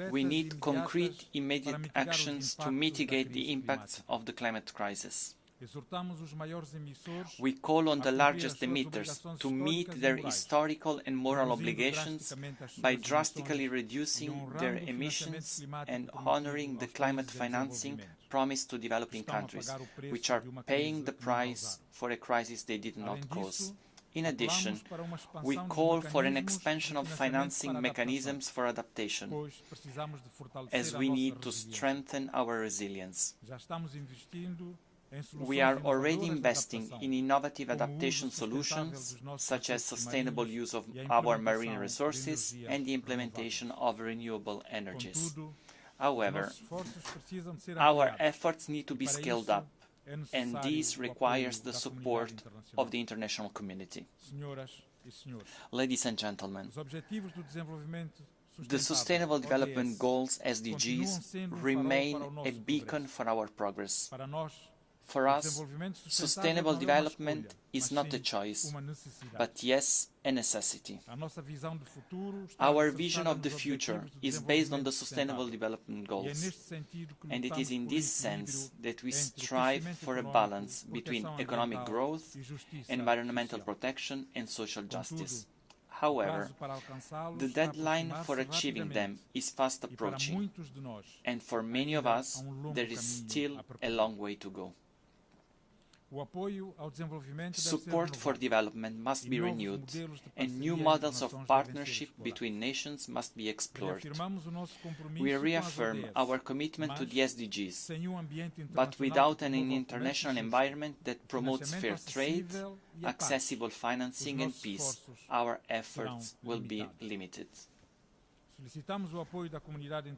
We need concrete, immediate actions to mitigate the impacts of the climate crisis. We call on the largest emitters to meet their historical and moral obligations by drastically reducing their emissions and honoring the climate financing promised to developing countries, which are paying the price for a crisis they did not cause. In addition, we call for an expansion of financing mechanisms for adaptation, as we need to strengthen our resilience. We are already investing in innovative adaptation solutions, such as sustainable use of our marine resources and the implementation of renewable energies. However, our efforts need to be scaled up, and this requires the support of the international community. Ladies and gentlemen, the Sustainable Development Goals, SDGs, remain a beacon for our progress. For us, sustainable development is not a choice, but yes, a necessity. Our vision of the future is based on the Sustainable Development Goals, and it is in this sense that we strive for a balance between economic growth, environmental protection, and social justice. However, the deadline for achieving them is fast approaching, and for many of us, there is still a long way to go. Support for development must be renewed, and new models of partnership between nations must be explored. We reaffirm our commitment to the SDGs, but without an international environment that promotes fair trade, accessible financing and peace, our efforts will be limited.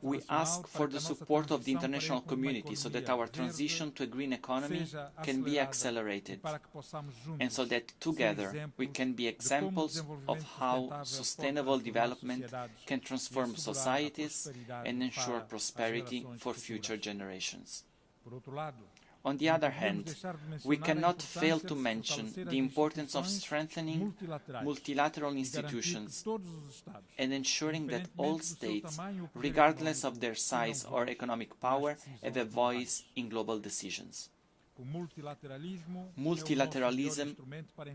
We ask for the support of the international community so that our transition to a green economy can be accelerated, and so that together we can be examples of how sustainable development can transform societies and ensure prosperity for future generations. On the other hand, we cannot fail to mention the importance of strengthening multilateral institutions and ensuring that all states, regardless of their size or economic power, have a voice in global decisions. Multilateralism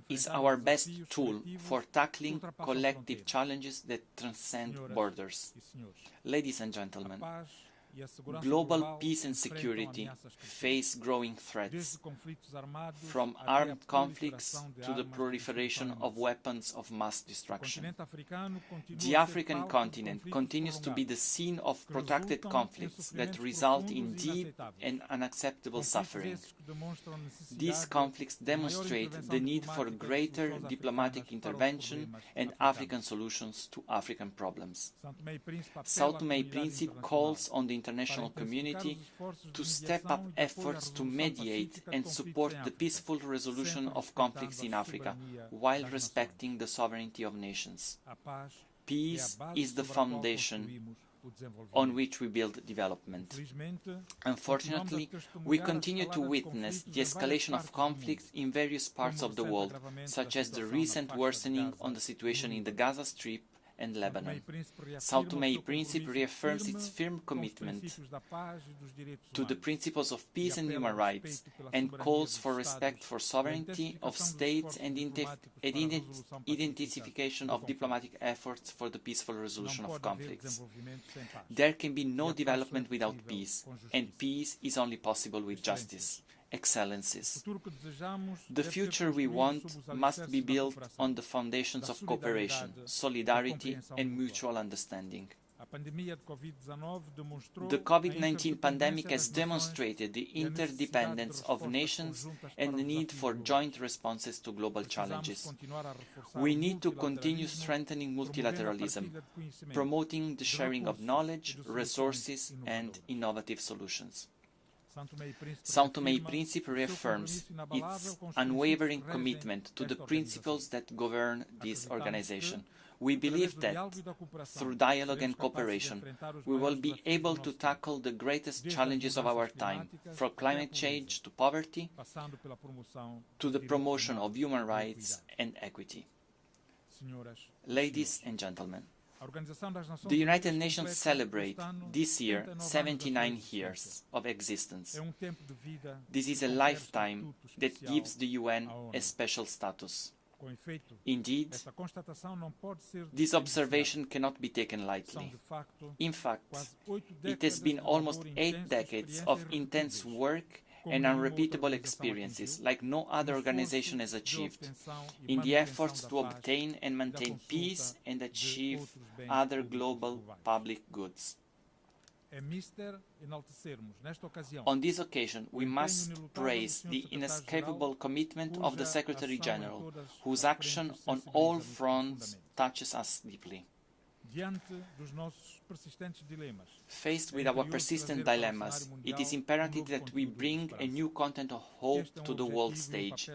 is our best tool for tackling collective challenges that transcend borders. Ladies and gentlemen, global peace and security face growing threats, from armed conflicts to the proliferation of weapons of mass destruction. The African continent continues to be the scene of protracted conflicts that result in deep and unacceptable suffering. These conflicts demonstrate the need for greater diplomatic intervention and African solutions to African problems. São Tomé e Príncipe calls on the international community to step up efforts to mediate and support the peaceful resolution of conflicts in Africa while respecting the sovereignty of nations. Peace is the foundation on which we build development. Unfortunately, we continue to witness the escalation of conflicts in various parts of the world, such as the recent worsening on the situation in the Gaza Strip and Lebanon. São Tomé e Príncipe reaffirms its firm commitment to the principles of peace and human rights and calls for respect for sovereignty of states and intensification of diplomatic efforts for the peaceful resolution of conflicts. There can be no development without peace, and peace is only possible with justice. Excellencies, the future we want must be built on the foundations of cooperation, solidarity and mutual understanding. The COVID-19 pandemic has demonstrated the interdependence of nations and the need for joint responses to global challenges. We need to continue strengthening multilateralism, promoting the sharing of knowledge, resources and innovative solutions. São Tomé e Príncipe reaffirms its unwavering commitment to the principles that govern this organization. We believe that, through dialogue and cooperation, we will be able to tackle the greatest challenges of our time, from climate change to poverty, to the promotion of human rights and equity. Ladies and gentlemen, the United Nations celebrates this year 79 years of existence. This is a lifetime that gives the UN a special status. Indeed, this observation cannot be taken lightly. In fact, it has been almost 8 decades of intense work and unrepeatable experiences like no other organization has achieved in the efforts to obtain and maintain peace and achieve other global public goods. On this occasion, we must praise the inescapable commitment of the Secretary General, whose action on all fronts touches us deeply. Faced with our persistent dilemmas, it is imperative that we bring a new content of hope to the world stage.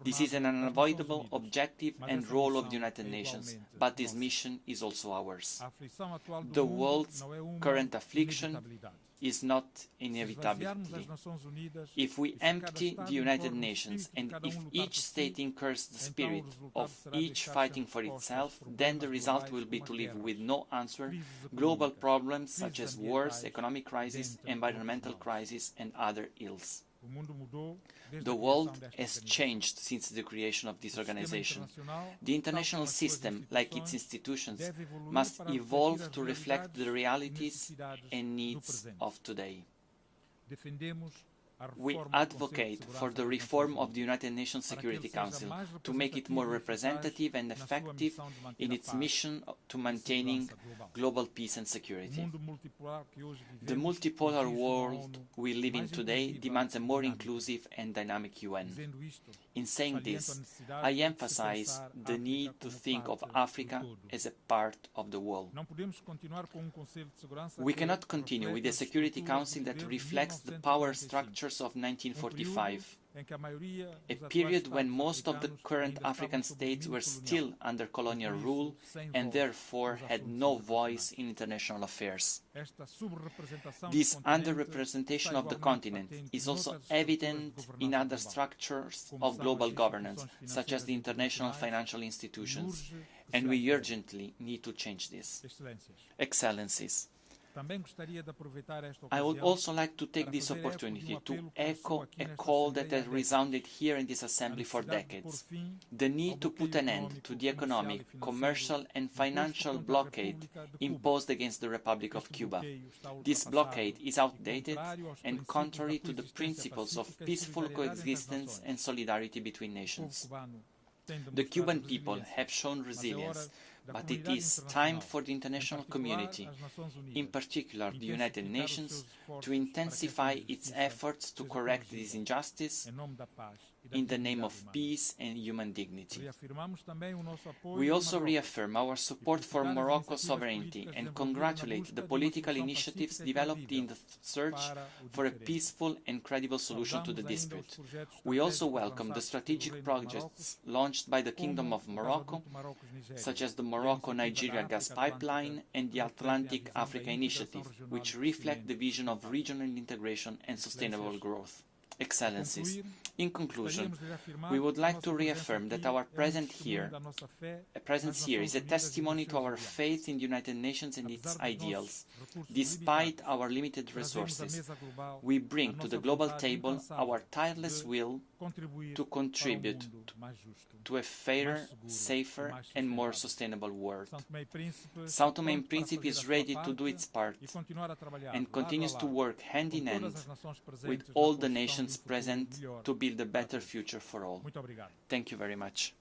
This is an unavoidable objective and role of the United Nations, but this mission is also ours. The world's current affliction is not inevitability. If we empty the United Nations and if each state incurs the spirit of each fighting for itself, then the result will be to live with no answer, global problems such as wars, economic crisis, environmental crisis and other ills. The world has changed since the creation of this organization. The international system, like its institutions, must evolve to reflect the realities and needs of today. We advocate for the reform of the United Nations Security Council to make it more representative and effective in its mission to maintaining global peace and security. The multipolar world we live in today demands a more inclusive and dynamic UN. In saying this, I emphasize the need to think of Africa as a part of the world. We cannot continue with a Security Council that reflects the power structures of 1945. a period when most of the current African states were still under colonial rule and therefore had no voice in international affairs. This underrepresentation of the continent is also evident in other structures of global governance, such as the international financial institutions, and we urgently need to change this. Excellencies, I would also like to take this opportunity to echo a call that has resounded here in this Assembly for decades: the need to put an end to the economic, commercial and financial blockade imposed against the Republic of Cuba. This blockade is outdated and contrary to the principles of peaceful coexistence and solidarity between nations. The Cuban people have shown resilience, but it is time for the international community, in particular the United Nations, to intensify its efforts to correct this injustice in the name of peace and human dignity. We also reaffirm our support for Morocco's sovereignty and congratulate the political initiatives developed in the search for a peaceful and credible solution to the dispute. We also welcome the strategic projects launched by the Kingdom of Morocco, such as the Morocco-Nigeria gas pipeline and the Atlantic Africa Initiative, which reflect the vision of regional integration and sustainable growth. Excellencies, in conclusion, we would like to reaffirm that our presence here is a testimony to our faith in the United Nations and its ideals. Despite our limited resources, we bring to the global table our tireless will to contribute to a fairer, safer and more sustainable world. São Tomé and Príncipe is ready to do its part and continues to work hand in hand with all the nations present to build a better future for all. Thank you very much.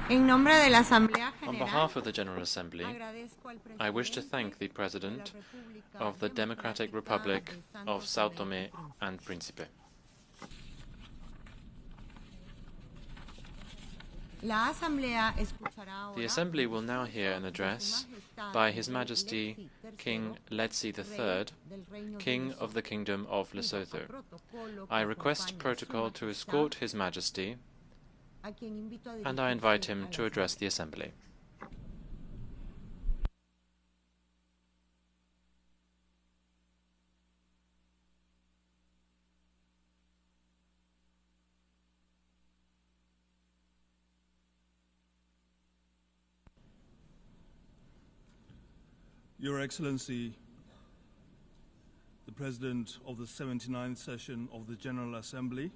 On behalf of the General Assembly, I wish to thank the President of the Democratic Republic of São Tomé and Príncipe. The Assembly will now hear an address by His Majesty King Letsie III, King of the Kingdom of Lesotho. I request protocol to escort His Majesty, and I invite him to address the Assembly. Your Excellency, the President of the 79th session of the General Assembly,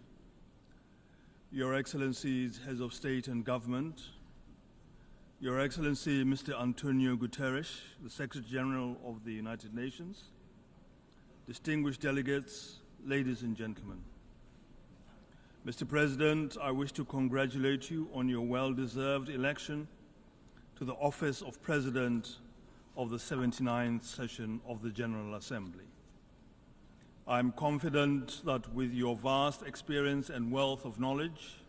Your Excellencies, Heads of State and Government, Your Excellency Mr. Antonio Guterres, the Secretary General of the United Nations, distinguished delegates, ladies and gentlemen. Mr. President, I wish to congratulate you on your well-deserved election to the office of President of the 79th session of the General Assembly. I am confident that with your vast experience and wealth of knowledge,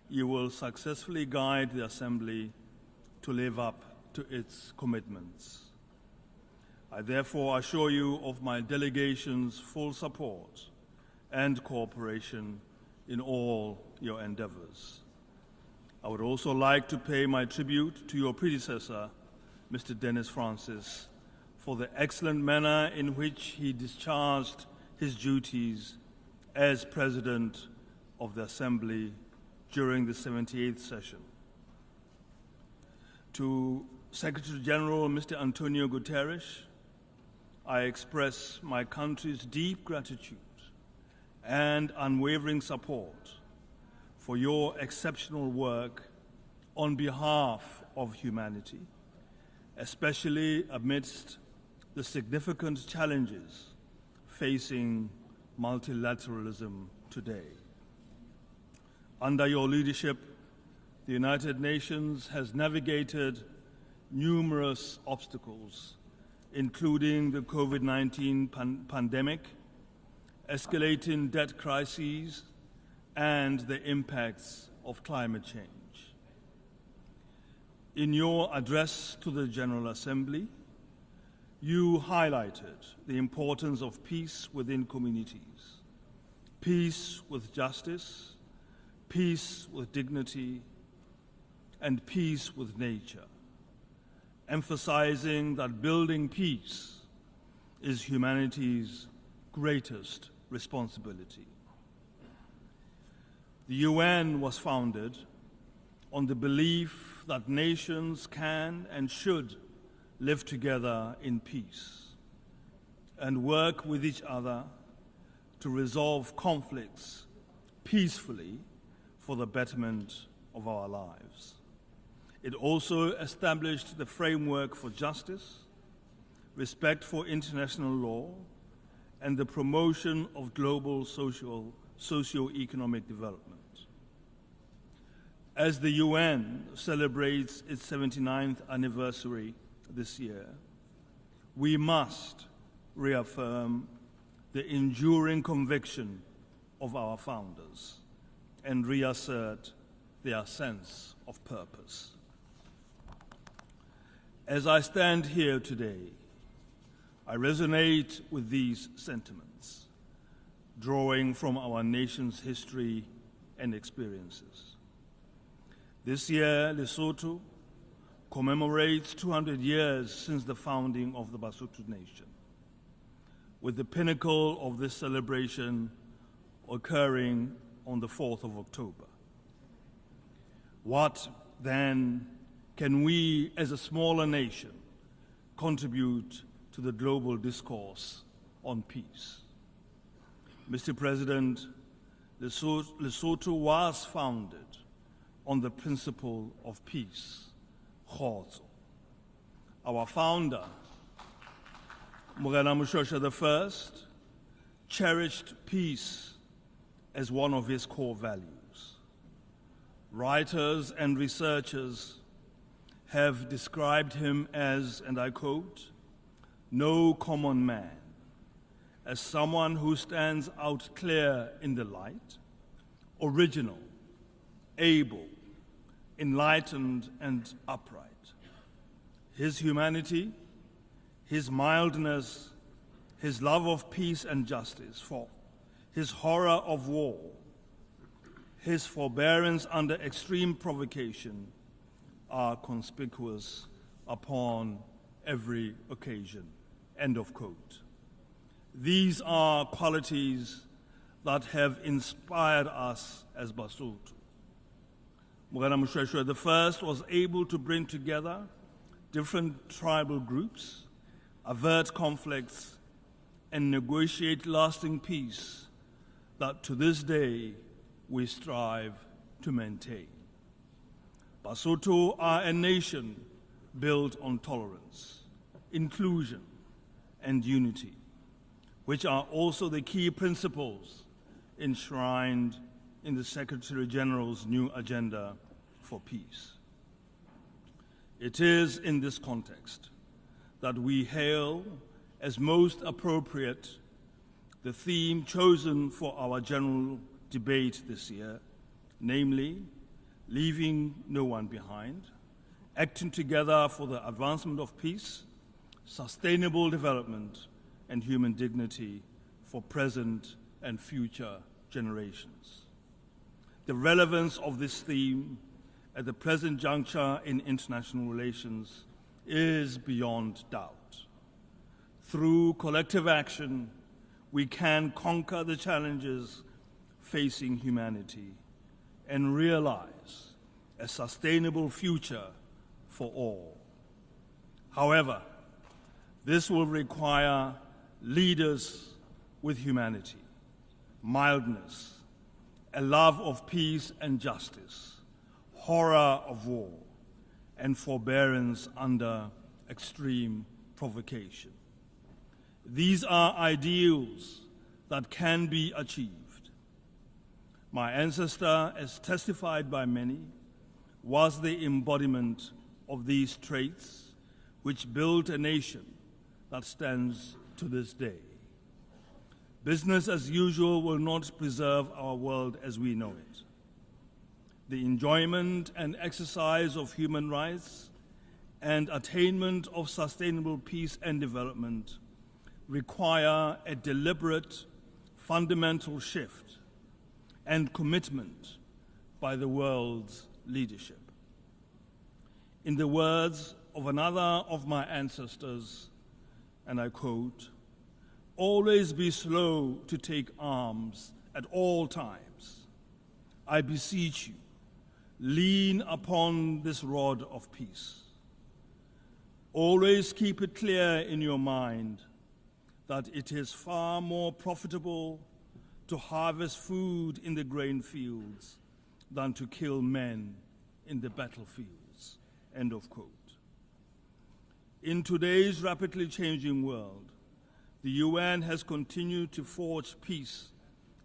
you will successfully guide the Assembly to live up to its commitments. I therefore assure you of my delegation's full support and cooperation in all your endeavors. I would also like to pay my tribute to your predecessor, Mr. Dennis Francis, for the excellent manner in which he discharged his duties as President of the Assembly during the 78th session. To Secretary General Mr. Antonio Guterres, I express my country's deep gratitude and unwavering support for your exceptional work on behalf of humanity, especially amidst the significant challenges facing multilateralism today. Under your leadership, the United Nations has navigated numerous obstacles, including the COVID-19 pandemic, escalating debt crises, and the impacts of climate change. In your address to the General Assembly, you highlighted the importance of peace within communities, peace with justice, peace with dignity, and peace with nature, emphasizing that building peace is humanity's greatest responsibility. The UN was founded on the belief that nations can and should live together in peace and work with each other to resolve conflicts peacefully for the betterment of our lives. It also established the framework for justice, respect for international law, and the promotion of global socio-economic development. As the UN celebrates its 79th anniversary this year, we must reaffirm the enduring conviction of our founders and reassert their sense of purpose. As I stand here today, I resonate with these sentiments, drawing from our nation's history and experiences. This year, Lesotho commemorates 200 years since the founding of the Basotho Nation, with the pinnacle of this celebration occurring on the 4th of October. What, then, can we, as a smaller nation, contribute to the global discourse on peace? Mr. President, Lesotho was founded on the principle of peace, Kgotso. Our founder, Morena Moshoeshoe I, cherished peace as one of his core values. Writers and researchers have described him as, and I quote, no common man, as someone who stands out clear in the light, original, able, enlightened, and upright. His humanity, his mildness, his love of peace and justice, his horror of war, his forbearance under extreme provocation are conspicuous upon every occasion. End of quote. These are qualities that have inspired us as Basotho. Morena Moshoeshoe I was able to bring together different tribal groups, avert conflicts, and negotiate lasting peace that to this day we strive to maintain. Basotho are a nation built on tolerance, inclusion, and unity, which are also the key principles enshrined in the Secretary General's new agenda for peace. It is in this context that we hail as most appropriate the theme chosen for our general debate this year, namely, leaving no one behind, acting together for the advancement of peace, sustainable development, and human dignity for present and future generations. The relevance of this theme at the present juncture in international relations is beyond doubt. Through collective action, we can conquer the challenges facing humanity and realize a sustainable future for all. However, this will require leaders with humanity, mildness, a love of peace and justice, horror of war, and forbearance under extreme provocation. These are ideals that can be achieved. My ancestor, as testified by many, was the embodiment of these traits which built a nation that stands to this day. Business as usual will not preserve our world as we know it. The enjoyment and exercise of human rights and attainment of sustainable peace and development require a deliberate, fundamental shift and commitment by the world's leadership. In the words of another of my ancestors, and I quote, "Always be slow to take arms at all times. I beseech you, lean upon this rod of peace. Always keep it clear in your mind that it is far more profitable to harvest food in the grain fields than to kill men in the battlefields." End of quote. In today's rapidly changing world, the UN has continued to forge peace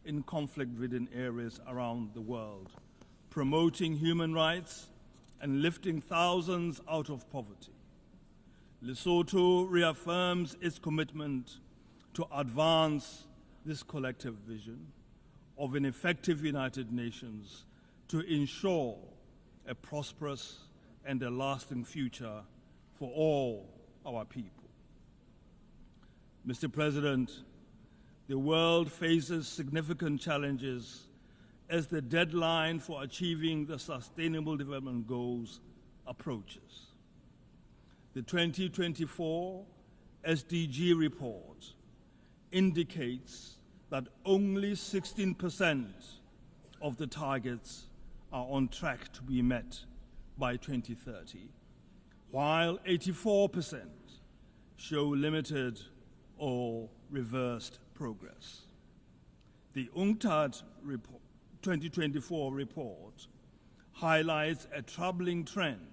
in conflict-ridden areas around the world, promoting human rights and lifting thousands out of poverty. Lesotho reaffirms its commitment to advance this collective vision of an effective United Nations to ensure a prosperous and a lasting future for all our people. Mr. President, the world faces significant challenges as the deadline for achieving the Sustainable Development Goals approaches. The 2024 SDG report indicates that only 16% of the targets are on track to be met by 2030, while 84% show limited or reversed progress. The UNCTAD 2024 report highlights a troubling trend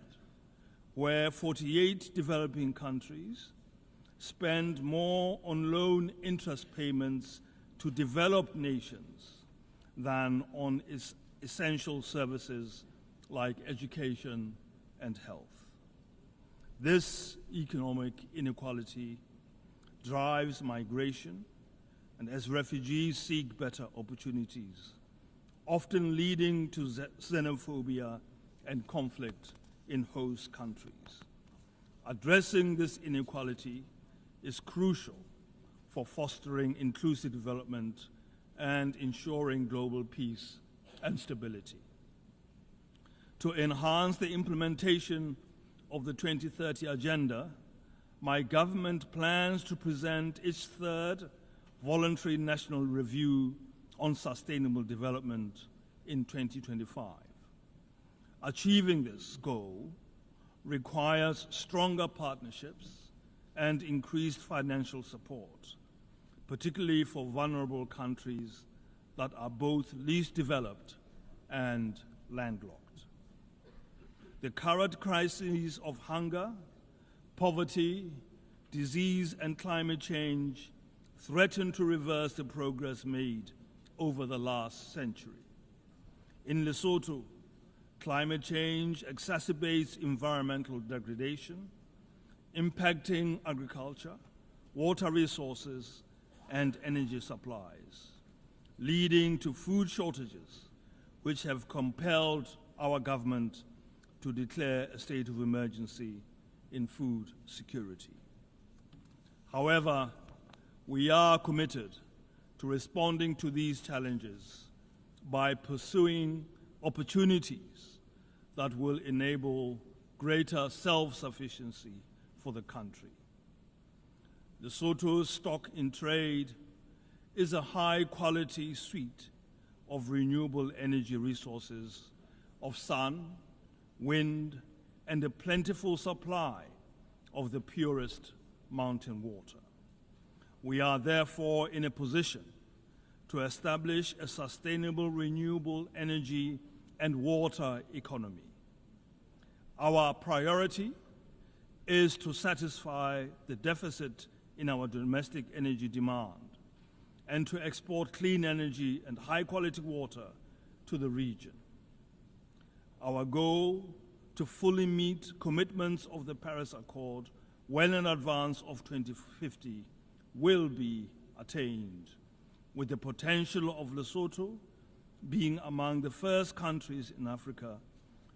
where 48 developing countries spend more on loan interest payments to developed nations than on essential services like education and health. This economic inequality drives migration, and as refugees seek better opportunities, often leading to xenophobia and conflict in host countries. Addressing this inequality is crucial for fostering inclusive development and ensuring global peace and stability. To enhance the implementation of the 2030 Agenda, my government plans to present its third voluntary national review on sustainable development in 2025. Achieving this goal requires stronger partnerships and increased financial support, particularly for vulnerable countries that are both least developed and landlocked. The current crises of hunger, poverty, disease, and climate change threaten to reverse the progress made over the last century. In Lesotho, climate change exacerbates environmental degradation, impacting agriculture, water resources, and energy supplies, leading to food shortages, which have compelled our government to declare a state of emergency in food security. However, we are committed to responding to these challenges by pursuing opportunities that will enable greater self-sufficiency for the country. Lesotho's stock in trade is a high-quality suite of renewable energy resources of sun, wind, and a plentiful supply of the purest mountain water. We are therefore in a position to establish a sustainable renewable energy and water economy. Our priority is to satisfy the deficit in our domestic energy demand and to export clean energy and high-quality water to the region. Our goal to fully meet commitments of the Paris Accord well in advance of 2050 will be attained, with the potential of Lesotho being among the first countries in Africa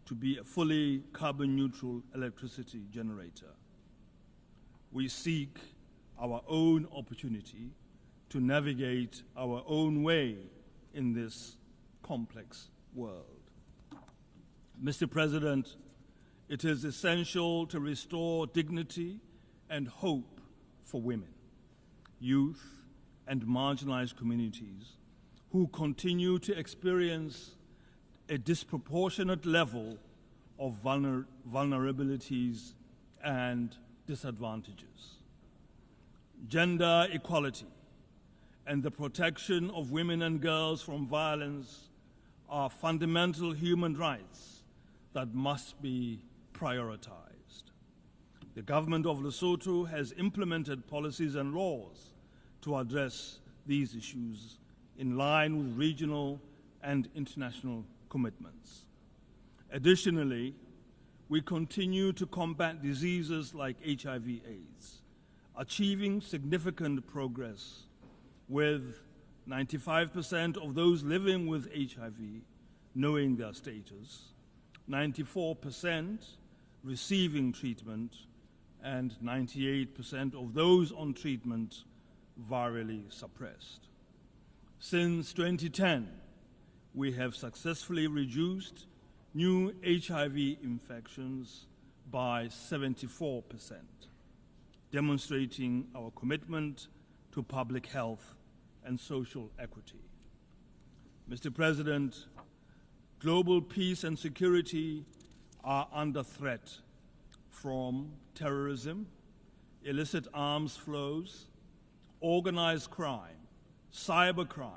to be a fully carbon-neutral electricity generator. We seek our own opportunity to navigate our own way in this complex world. Mr. President, it is essential to restore dignity and hope for women, youth, and marginalized communities who continue to experience a disproportionate level of vulnerabilities and disadvantages. Gender equality and the protection of women and girls from violence are fundamental human rights that must be prioritized. The government of Lesotho has implemented policies and laws to address these issues in line with regional and international commitments. Additionally, we continue to combat diseases like HIV/AIDS, achieving significant progress with 95% of those living with HIV knowing their status, 94% receiving treatment, and 98% of those on treatment virally suppressed. Since 2010, we have successfully reduced new HIV infections by 74%, demonstrating our commitment to public health and social equity. Mr. President, global peace and security are under threat from terrorism, illicit arms flows, organized crime, cybercrime,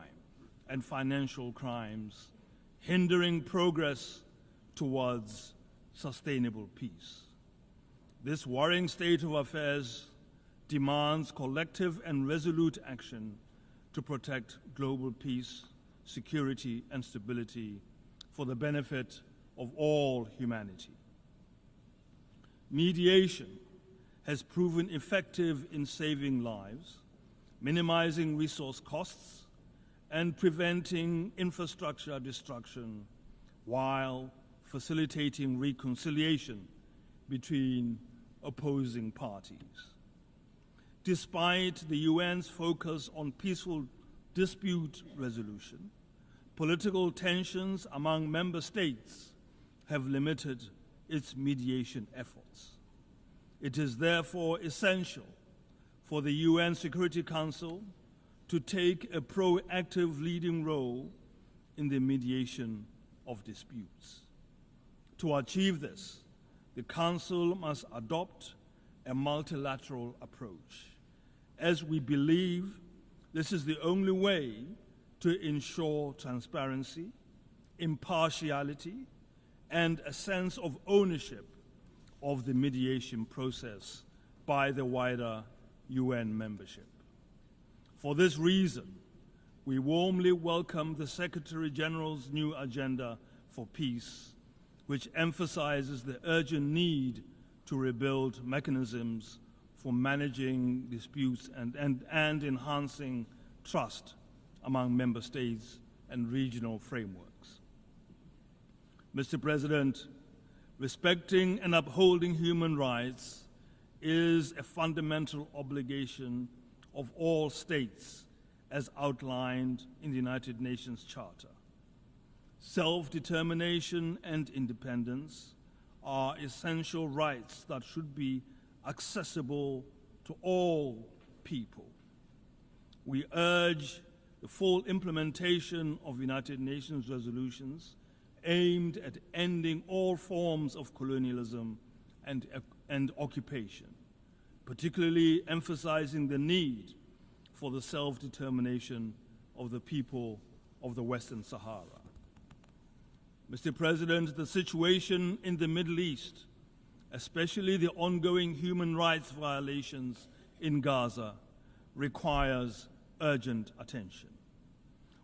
and financial crimes, hindering progress towards sustainable peace. This worrying state of affairs demands collective and resolute action to protect global peace, security, and stability for the benefit of all humanity. Mediation has proven effective in saving lives, minimizing resource costs, and preventing infrastructure destruction while facilitating reconciliation between opposing parties. Despite the UN's focus on peaceful dispute resolution, political tensions among member states have limited its mediation efforts. It is therefore essential for the UN Security Council to take a proactive leading role in the mediation of disputes. To achieve this, the Council must adopt a multilateral approach, as we believe this is the only way to ensure transparency, impartiality, and a sense of ownership of the mediation process by the wider UN membership. For this reason, we warmly welcome the Secretary General's new agenda for peace, which emphasizes the urgent need to rebuild mechanisms for managing disputes and enhancing trust among member states and regional frameworks. Mr. President, respecting and upholding human rights is a fundamental obligation of all states as outlined in the United Nations Charter. Self-determination and independence are essential rights that should be accessible to all people. We urge the full implementation of United Nations resolutions aimed at ending all forms of colonialism and occupation, particularly emphasizing the need for the self-determination of the people of the Western Sahara. Mr. President, the situation in the Middle East, especially the ongoing human rights violations in Gaza, requires urgent attention.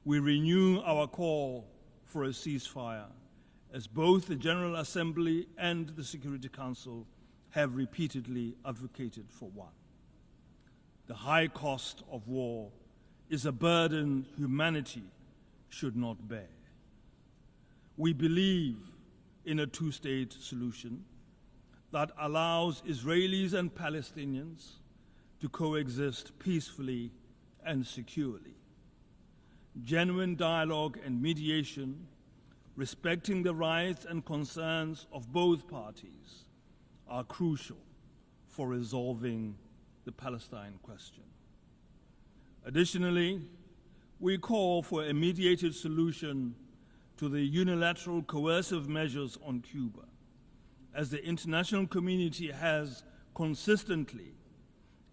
We renew our call for a ceasefire, as both the General Assembly and the Security Council have repeatedly advocated for one. The high cost of war is a burden humanity should not bear. We believe in a two-state solution that allows Israelis and Palestinians to coexist peacefully and securely. Genuine dialogue and mediation, respecting the rights and concerns of both parties, are crucial for resolving the Palestine question. Additionally, we call for a mediated solution to the unilateral coercive measures on Cuba, as the international community has consistently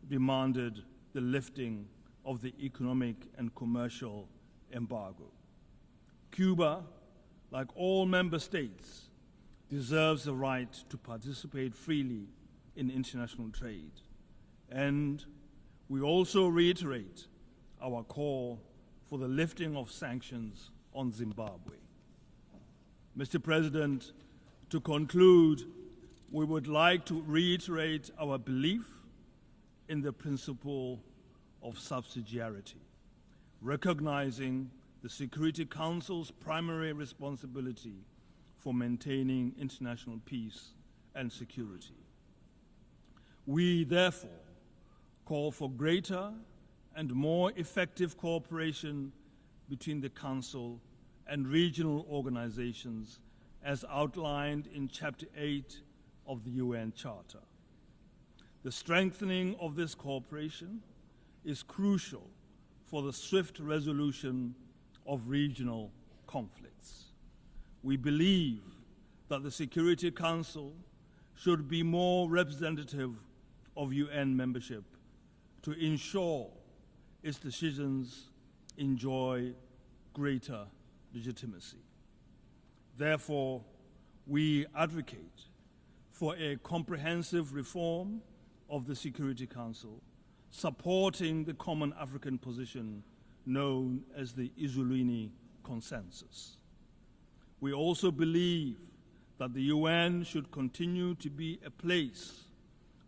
demanded the lifting of the economic and commercial embargo. Cuba, like all member states, deserves the right to participate freely in international trade. And we also reiterate our call for the lifting of sanctions on Zimbabwe. Mr. President, to conclude, we would like to reiterate our belief in the principle of subsidiarity, recognizing the Security Council's primary responsibility for maintaining international peace and security. We, therefore, call for greater and more effective cooperation between the Council and regional organizations as outlined in Chapter 8 of the UN Charter. The strengthening of this cooperation is crucial for the swift resolution of regional conflicts. We believe that the Security Council should be more representative of UN membership to ensure its decisions enjoy greater legitimacy. Therefore, we advocate for a comprehensive reform of the Security Council, supporting the common African position known as the Isolini Consensus. We also believe that the UN should continue to be a place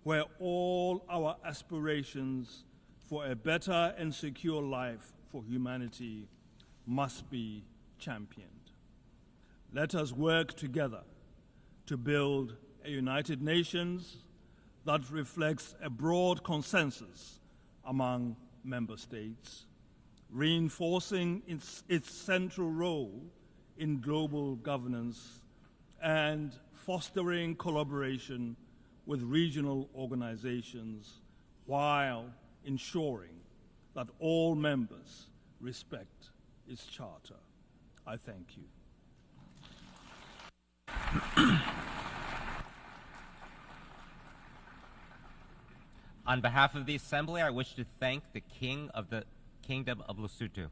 where all our aspirations for a better and secure life for humanity must be championed. Let us work together to build a United Nations that reflects a broad consensus among member states, reinforcing its central role in global governance and fostering collaboration with regional organizations while ensuring that all members respect its charter. I thank you. On behalf of the Assembly, I wish to thank the King of the Kingdom of Lesotho.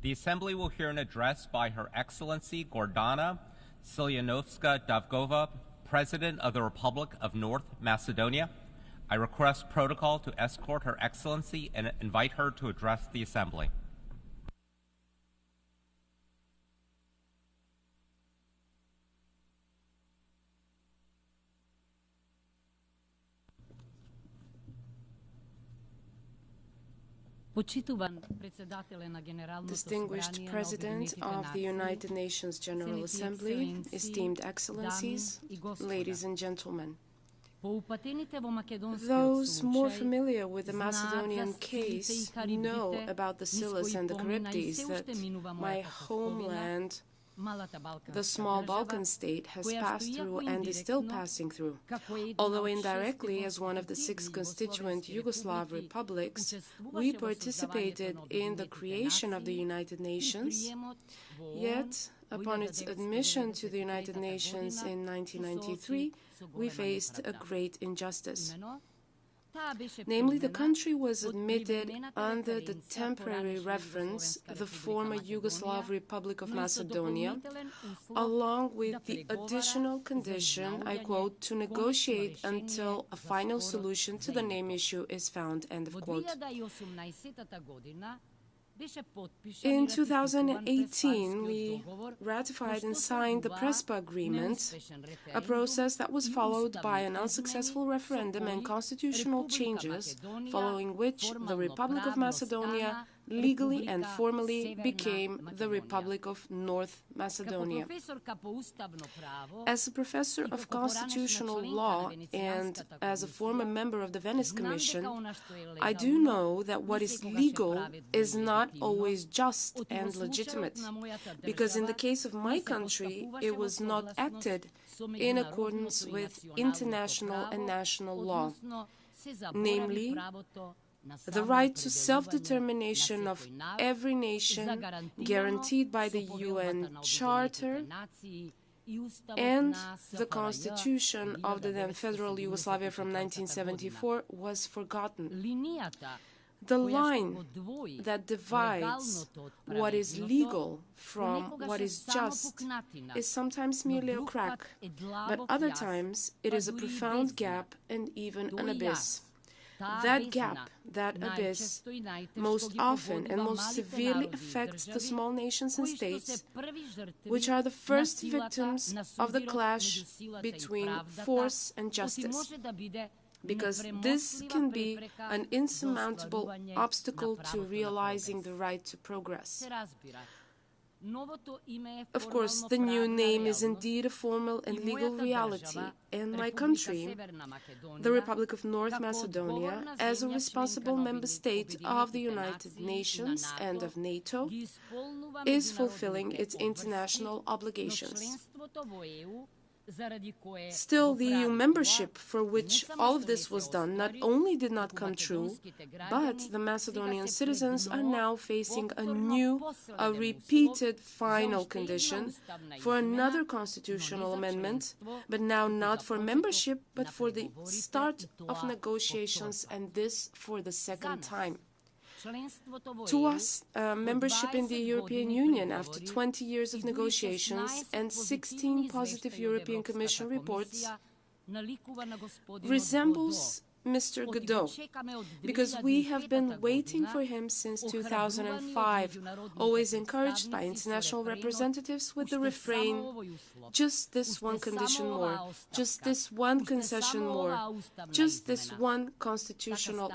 The Assembly will hear an address by Her Excellency Gordana Silyanovska-Davgova, President of the Republic of North Macedonia. I request protocol to escort Her Excellency and invite her to address the Assembly. Distinguished President of the United Nations General Assembly, esteemed Excellencies, ladies and gentlemen. Those more familiar with the Macedonian case know about the Scylla and the Charybdis that my homeland, the small Balkan state, has passed through and is still passing through. Although indirectly, as one of the 6 constituent Yugoslav republics, we participated in the creation of the United Nations, yet, upon its admission to the United Nations in 1993, we faced a great injustice. Namely, the country was admitted under the temporary reference, the former Yugoslav Republic of Macedonia, along with the additional condition, I quote, to negotiate until a final solution to the name issue is found, end of quote. In 2018, we ratified and signed the Prespa Agreement, a process that was followed by an unsuccessful referendum and constitutional changes, following which the Republic of Macedonia legally and formally became the Republic of North Macedonia. As a professor of constitutional law and as a former member of the Venice Commission, I do know that what is legal is not always just and legitimate, because in the case of my country, it was not acted in accordance with international and national law, namely the right to self-determination of every nation guaranteed by the UN Charter and the Constitution of the then Federal Yugoslavia from 1974 was forgotten. The line that divides what is legal from what is just is sometimes merely a crack, but other times it is a profound gap and even an abyss. That gap, that abyss, most often and most severely affects the small nations and states, which are the first victims of the clash between force and justice, because this can be an insurmountable obstacle to realizing the right to progress. Of course, the new name is indeed a formal and legal reality, and my country, the Republic of North Macedonia, as a responsible member state of the United Nations and of NATO, is fulfilling its international obligations. Still, the EU membership for which all of this was done not only did not come true, but the Macedonian citizens are now facing a repeated final condition for another constitutional amendment, but now not for membership, but for the start of negotiations, and this for the second time. To us, membership in the European Union after 20 years of negotiations and 16 positive European Commission reports resembles Mr. Godot, because we have been waiting for him since 2005, always encouraged by international representatives with the refrain, just this one condition more, just this one concession more, just this one constitutional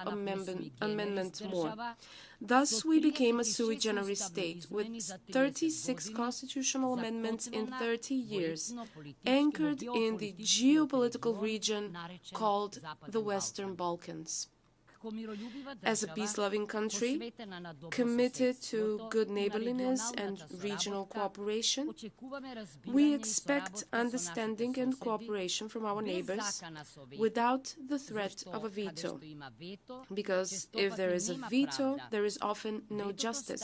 amendment more. Thus, we became a sui generis state with 36 constitutional amendments in 30 years, anchored in the geopolitical region called the Western Balkans. As a peace-loving country, committed to good neighborliness and regional cooperation, we expect understanding and cooperation from our neighbors without the threat of a veto, because if there is a veto, there is often no justice.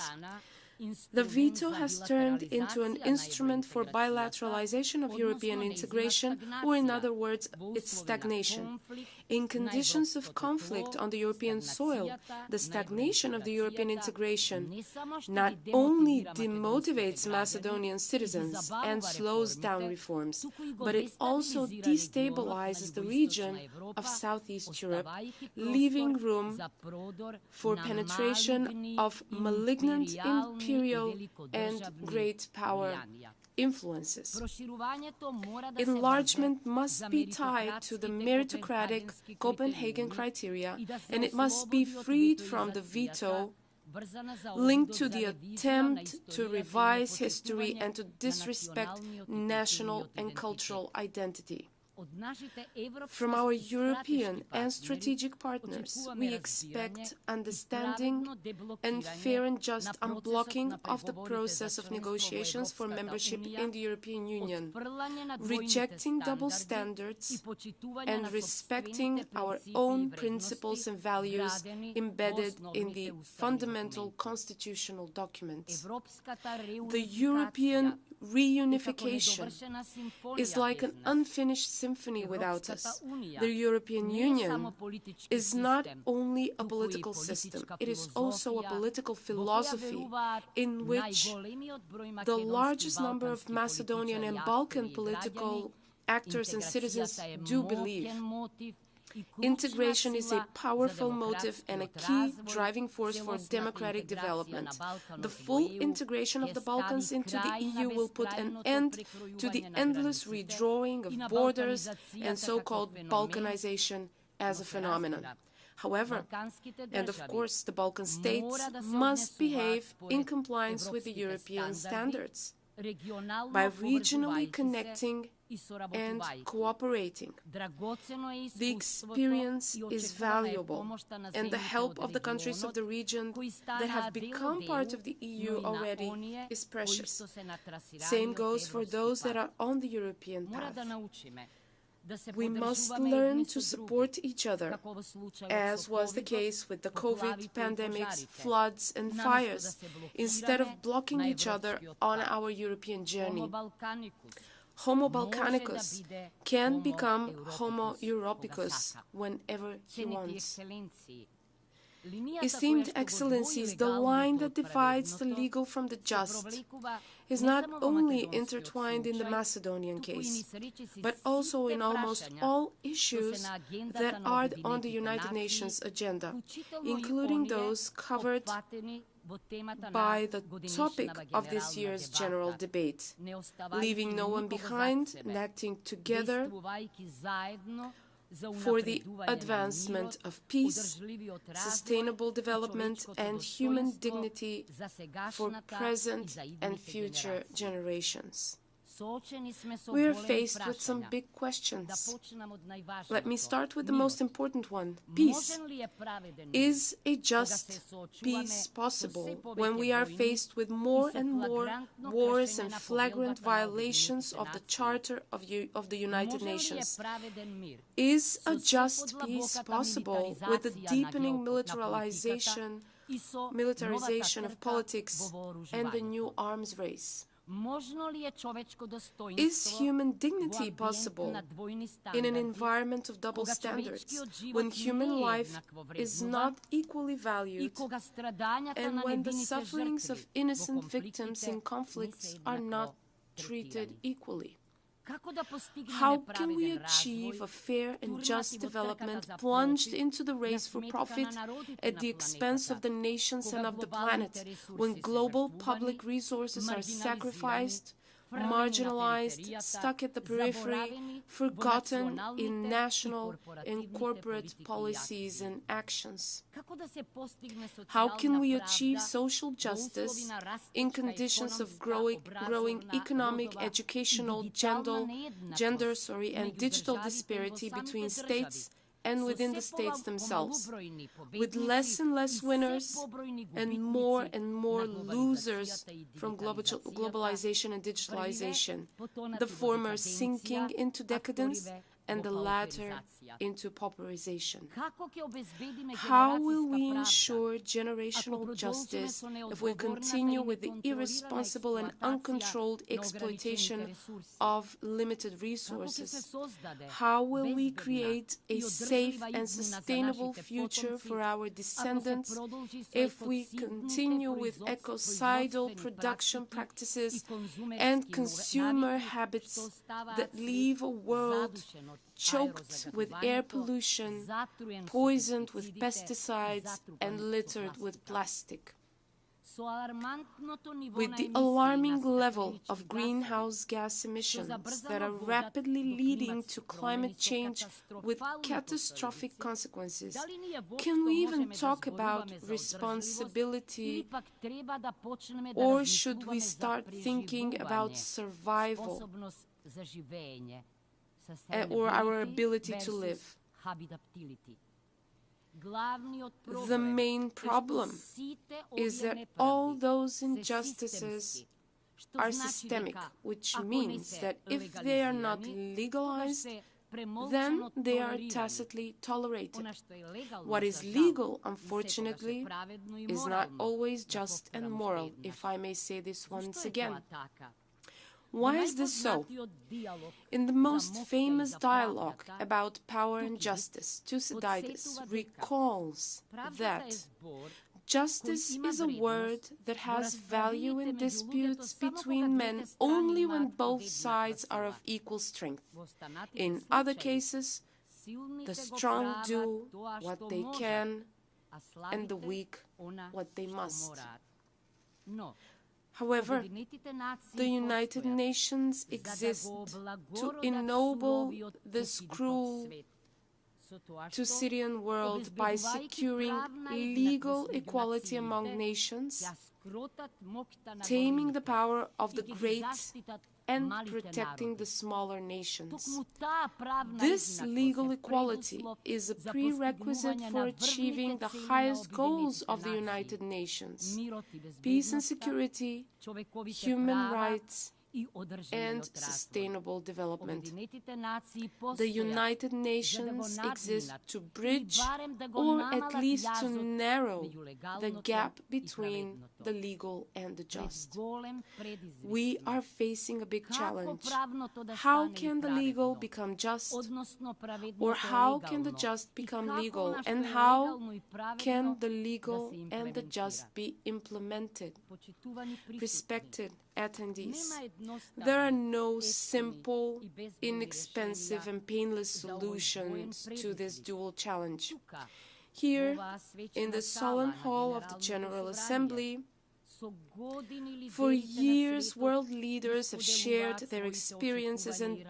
The veto has turned into an instrument for bilateralization of European integration, or in other words, its stagnation. In conditions of conflict on the European soil, the stagnation of the European integration not only demotivates Macedonian citizens and slows down reforms, but it also destabilizes the region of Southeast Europe, leaving room for penetration of malignant imperial and great power influences. Enlargement must be tied to the meritocratic Copenhagen criteria, and it must be freed from the veto linked to the attempt to revise history and to disrespect national and cultural identity. From our European and strategic partners, we expect understanding and fair and just unblocking of the process of negotiations for membership in the European Union, rejecting double standards and respecting our own principles and values embedded in the fundamental constitutional documents. The European reunification is like an unfinished symphony without us. The European Union is not only a political system, it is also a political philosophy in which the largest number of Macedonian and Balkan political actors and citizens do believe. Integration is a powerful motive and a key driving force for democratic development. The full integration of the Balkans into the EU will put an end to the endless redrawing of borders and so-called Balkanization as a phenomenon. However, and of course, the Balkan states must behave in compliance with the European standards by regionally connecting and cooperating. The experience is valuable, and the help of the countries of the region that have become part of the EU already is precious. Same goes for those that are on the European path. We must learn to support each other, as was the case with the COVID pandemics, floods and fires, instead of blocking each other on our European journey. Homo Balkanicus can become Homo Europicus whenever he wants. Esteemed Excellencies, the line that divides the legal from the just is not only intertwined in the Macedonian case, but also in almost all issues that are on the United Nations agenda, including those covered by the topic of this year's general debate, leaving no one behind and acting together for the advancement of peace, sustainable development, and human dignity for present and future generations. We are faced with some big questions. Let me start with the most important one, peace. Is a just peace possible when we are faced with more and more wars and flagrant violations of the Charter of the United Nations? Is a just peace possible with the deepening militarization of politics and the new arms race? Is human dignity possible in an environment of double standards, when human life is not equally valued and when the sufferings of innocent victims in conflicts are not treated equally? How can we achieve a fair and just development plunged into the race for profit at the expense of the nations and of the planet, when global public resources are sacrificed, marginalized, stuck at the periphery, forgotten in national and corporate policies and actions? How can we achieve social justice in conditions of growing economic, educational, gender, and digital disparity between states and within the states themselves, with less and less winners and more losers from globalization and digitalization, the former sinking into decadence and the latter into pauperization? How will we ensure generational justice if we continue with the irresponsible and uncontrolled exploitation of limited resources? How will we create a safe and sustainable future for our descendants if we continue with ecocidal production practices and consumer habits that leave a world choked with air pollution, poisoned with pesticides, and littered with plastic? With the alarming level of greenhouse gas emissions that are rapidly leading to climate change with catastrophic consequences, can we even talk about responsibility, or should we start thinking about survival or our ability to live? The main problem is that all those injustices are systemic, which means that if they are not legalized, then they are tacitly tolerated. What is legal, unfortunately, is not always just and moral, if I may say this once again. Why is this so? In the most famous dialogue about power and justice, Thucydides recalls that justice is a word that has value in disputes between men only when both sides are of equal strength. In other cases, The strong do what they can, and the weak what they must. However, the United Nations exist to ennoble this cruel to Syrian world by securing legal equality among nations, taming the power of the great and protecting the smaller nations. This legal equality is a prerequisite for achieving the highest goals of the United Nations: peace and security, human rights, and sustainable development. The United Nations exist to bridge, or at least to narrow, the gap between the legal and the just. We are facing a big challenge. How can the legal become just? Or how can the just become legal? And how can the legal and the just be implemented? Respected attendees, there are no simple, inexpensive, and painless solutions to this dual challenge. Here, in the solemn hall of the General Assembly, for years, world leaders have shared their experiences and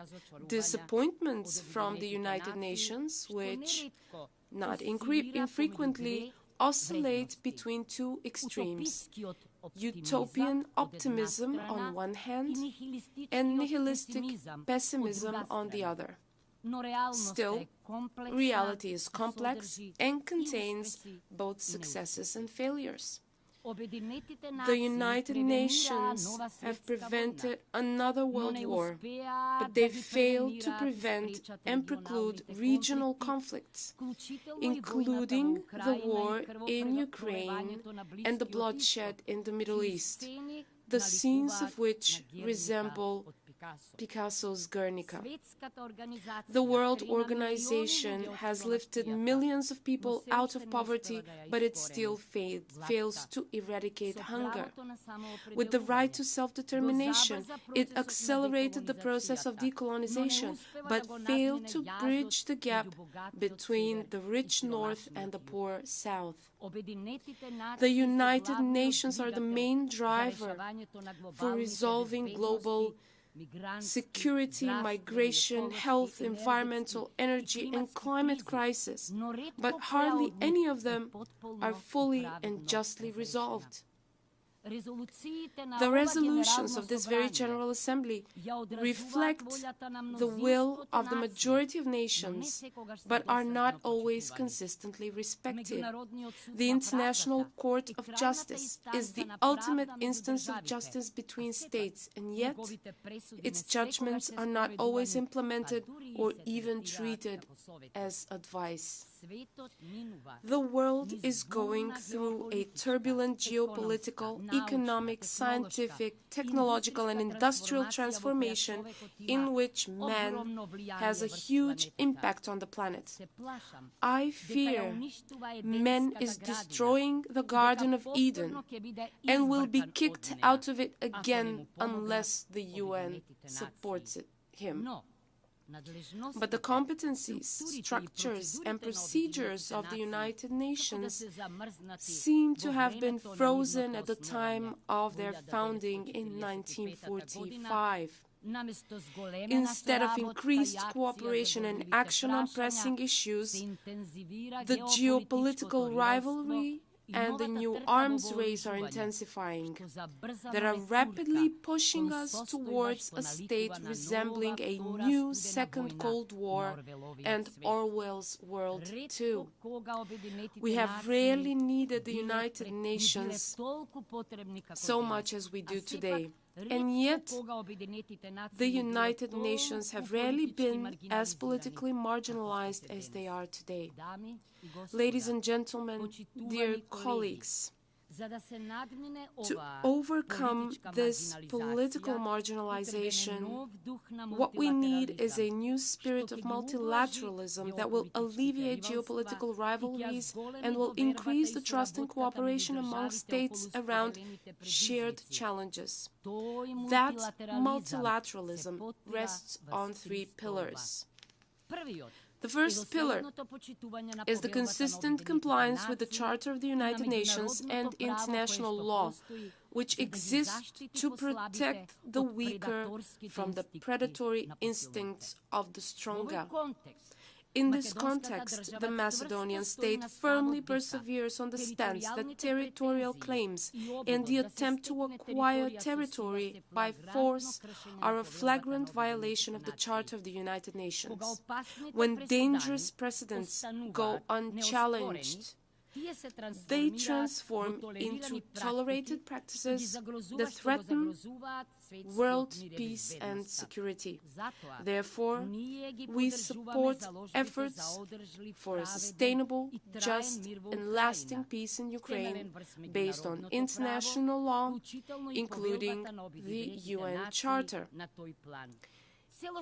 disappointments from the United Nations, which, not infrequently, oscillate between two extremes: utopian optimism on one hand and nihilistic pessimism on the other. Still, reality is complex and contains both successes and failures. The United Nations have prevented another world war, but they failed to prevent and preclude regional conflicts, including the war in Ukraine and the bloodshed in the Middle East, the scenes of which resemble Picasso's Guernica. The World Organization has lifted millions of people out of poverty, but it still fails to eradicate hunger. With the right to self-determination, it accelerated the process of decolonization, but failed to bridge the gap between the rich North and the poor South. The United Nations are the main driver for resolving global security, migration, health, environmental, energy, and climate crisis, but hardly any of them are fully and justly resolved. The resolutions of this very General Assembly reflect the will of the majority of nations, but are not always consistently respected. The International Court of Justice is the ultimate instance of justice between states, and yet its judgments are not always implemented or even treated as advice. The world is going through a turbulent geopolitical, economic, scientific, technological, and industrial transformation in which man has a huge impact on the planet. I fear man is destroying the Garden of Eden and will be kicked out of it again unless the UN supports him. But the competencies, structures, and procedures of the United Nations seem to have been frozen at the time of their founding in 1945. Instead of increased cooperation and action on pressing issues, the geopolitical rivalry and the new arms race are intensifying, that are rapidly pushing us towards a state resembling a new Second Cold War and Orwell's World II. We have rarely needed the United Nations so much as we do today. And yet, the United Nations have rarely been as politically marginalized as they are today. Ladies and gentlemen, dear colleagues, to overcome this political marginalization, what we need is a new spirit of multilateralism that will alleviate geopolitical rivalries and will increase the trust and cooperation among states around shared challenges. That multilateralism rests on three pillars. The first pillar is the consistent compliance with the Charter of the United Nations and international law, which exists to protect the weaker from the predatory instincts of the stronger. In this context, the Macedonian state firmly perseveres on the stance that territorial claims and the attempt to acquire territory by force are a flagrant violation of the Charter of the United Nations. When dangerous precedents go unchallenged, they transform into tolerated practices that threaten world peace and security. Therefore, we support efforts for a sustainable, just, and lasting peace in Ukraine based on international law, including the UN Charter.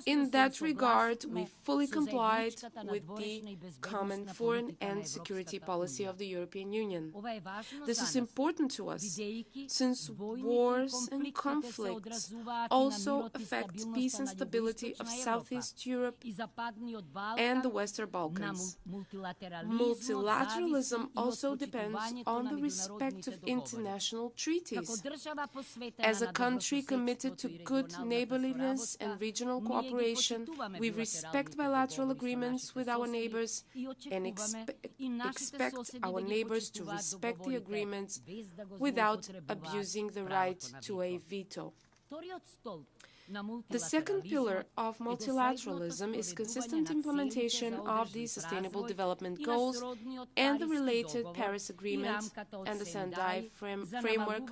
In that regard, we fully complied with the common foreign and security policy of the European Union. This is important to us, since wars and conflicts also affect peace and stability of Southeast Europe and the Western Balkans. Multilateralism also depends on the respect of international treaties. As a country committed to good neighborliness and regional cooperation, we respect bilateral agreements with our neighbors and expect our neighbors to respect the agreements without abusing the right to a veto. The second pillar of multilateralism is consistent implementation of the Sustainable Development Goals and the related Paris Agreement and the Sendai Framework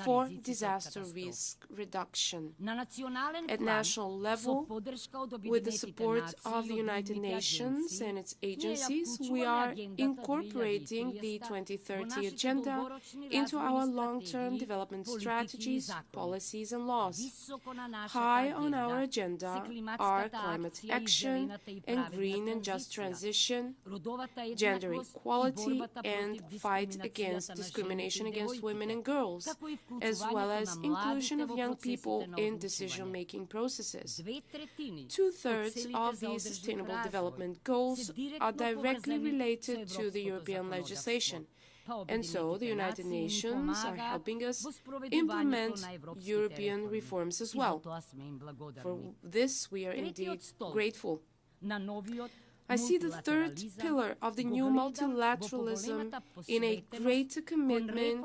for disaster risk reduction. At national level, with the support of the United Nations and its agencies, we are incorporating the 2030 Agenda into our long-term development strategies, policies, and laws. High on our agenda are climate action and green and just transition, gender equality, and fight against discrimination against women and girls, as well as inclusion of young people in decision-making processes. 2/3 of these Sustainable Development Goals are directly related to the European legislation, and so the United Nations are helping us implement European reforms as well. For this, we are indeed grateful. I see the third pillar of the new multilateralism in a greater commitment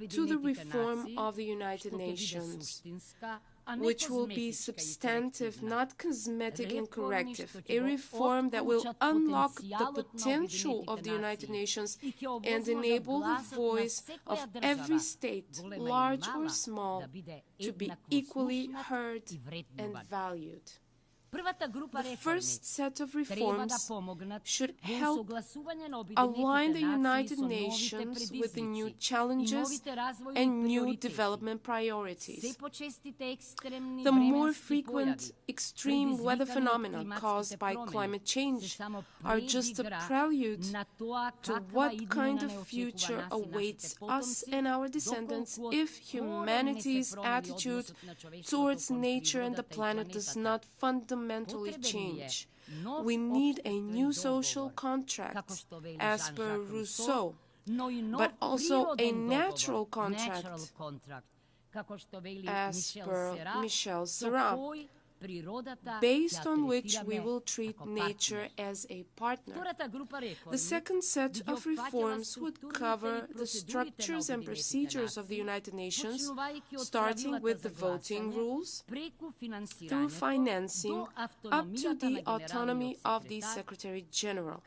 to the reform of the United Nations, which will be substantive, not cosmetic and corrective, a reform that will unlock the potential of the United Nations and enable the voice of every state, large or small, to be equally heard and valued. The first set of reforms should help align the United Nations with the new challenges and new development priorities. The more frequent extreme weather phenomena caused by climate change are just a prelude to what kind of future awaits us and our descendants if humanity's attitude towards nature and the planet does not fundamentally change. We need a new social contract, as per Rousseau, but also a natural contract, as per Michel Serra, based on which we will treat nature as a partner. The second set of reforms would cover the structures and procedures of the United Nations, starting with the voting rules, through financing, up to the autonomy of the Secretary General.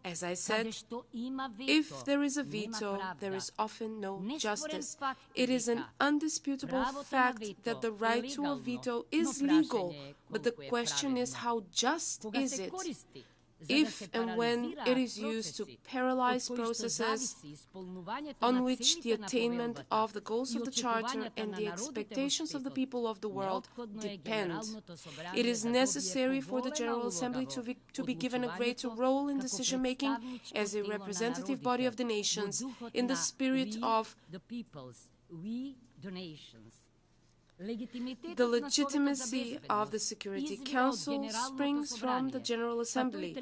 As I said, if there is a veto, there is often no justice. It is an undisputable fact that the right to a veto is legal, but the question is, how just is it? If and when it is used to paralyze processes on which the attainment of the goals of the Charter and the expectations of the people of the world depend. It is necessary for the General Assembly to be given a greater role in decision-making as a representative body of the nations in the spirit of the peoples, we the nations. The legitimacy of the Security Council springs from the General Assembly,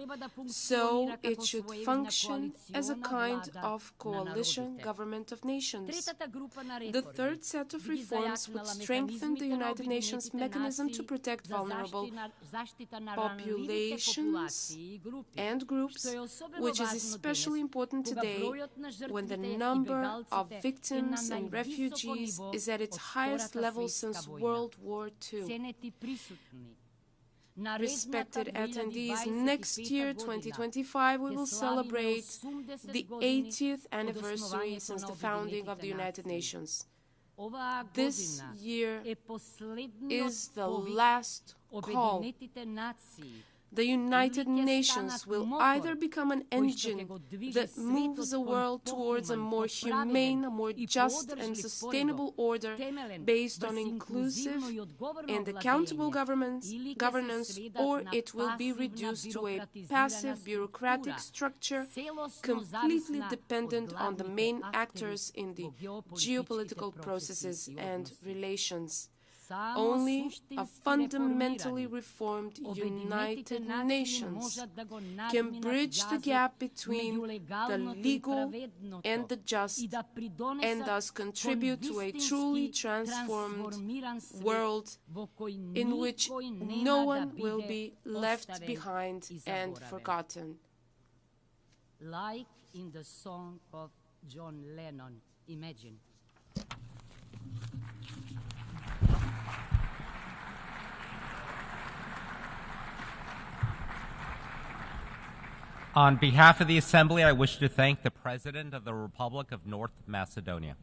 so it should function as a kind of coalition government of nations. The third set of reforms would strengthen the United Nations mechanism to protect vulnerable populations and groups, which is especially important today when the number of victims and refugees is at its highest level since World War II. Respected attendees, next year, 2025, we will celebrate the 80th anniversary since the founding of the United Nations. This year is the last call. The United Nations will either become an engine that moves the world towards a more humane, a more just and sustainable order based on inclusive and accountable governance, or it will be reduced to a passive bureaucratic structure completely dependent on the main actors in the geopolitical processes and relations. Only a fundamentally reformed United Nations can bridge the gap between the legal and the just, and thus contribute to a truly transformed world in which no one will be left behind and forgotten. Like in the song of John Lennon, Imagine. On behalf of the Assembly, I wish to thank the President of the Republic of North Macedonia.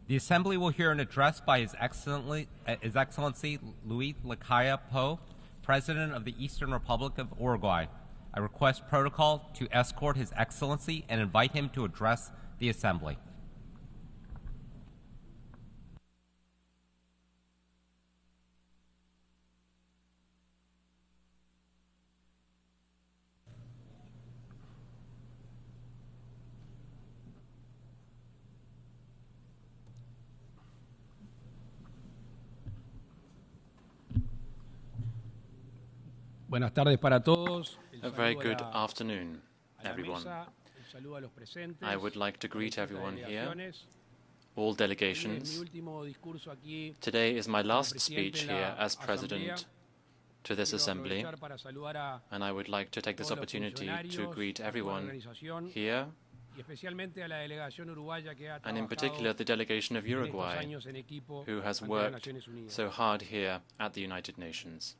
The Assembly will hear an address by His Excellency Luis Lacalle Pou, President of the Eastern Republic of Uruguay. I request protocol to escort His Excellency and invite him to address the Assembly. Buenas tardes para todos. A very good afternoon, everyone. I would like to greet everyone here, all delegations. Today is my last speech here as President to this Assembly, and I would like to take this opportunity to greet everyone here, and in particular the delegation of Uruguay, who has worked so hard here at the United Nations.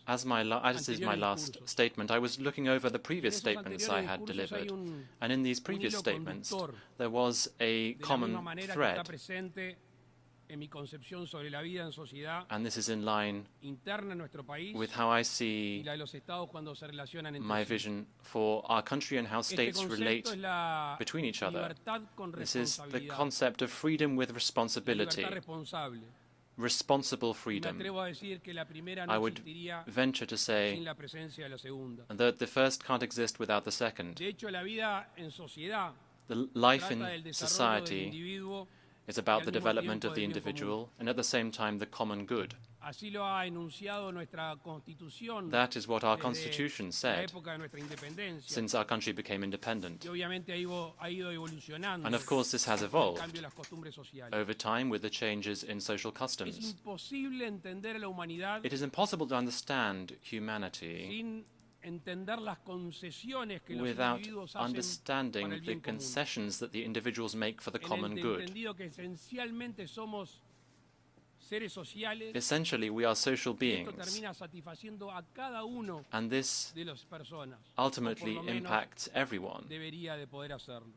As this is my last statement, I was looking over the previous statements I had delivered, and in these previous statements there was a common thread, and this is in line with how I see my vision for our country and how states relate between each other. This is the concept of freedom with responsibility. Responsible freedom. I would venture to say that the first can't exist without the second. The life in society is about the development of the individual and at the same time the common good. That is what our Constitution said since our country became independent. And of course this has evolved over time with the changes in social customs. It is impossible to understand humanity without understanding the concessions that the individuals make for the common good. Essentially, we are social beings, and this ultimately impacts everyone,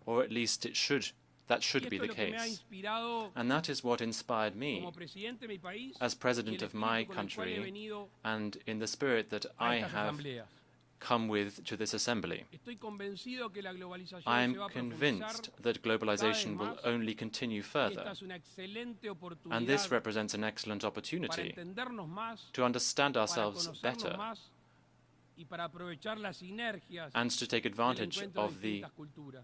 or at least it should That should be the case. And that is what inspired me as president of my country and in the spirit that I have come with to this assembly. I am convinced that globalization will only continue further, and this represents an excellent opportunity to understand ourselves better and to take advantage of the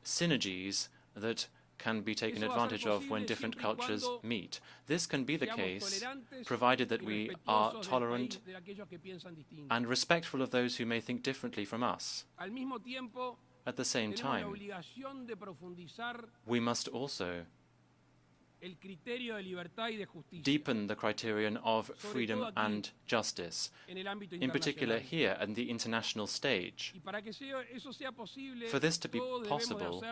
synergies that can be taken advantage of when different cultures meet. This can be the case provided that we are tolerant and respectful of those who may think differently from us. At the same time, we must also deepen the criterion of freedom and justice, in particular here at the international stage. For this to be possible,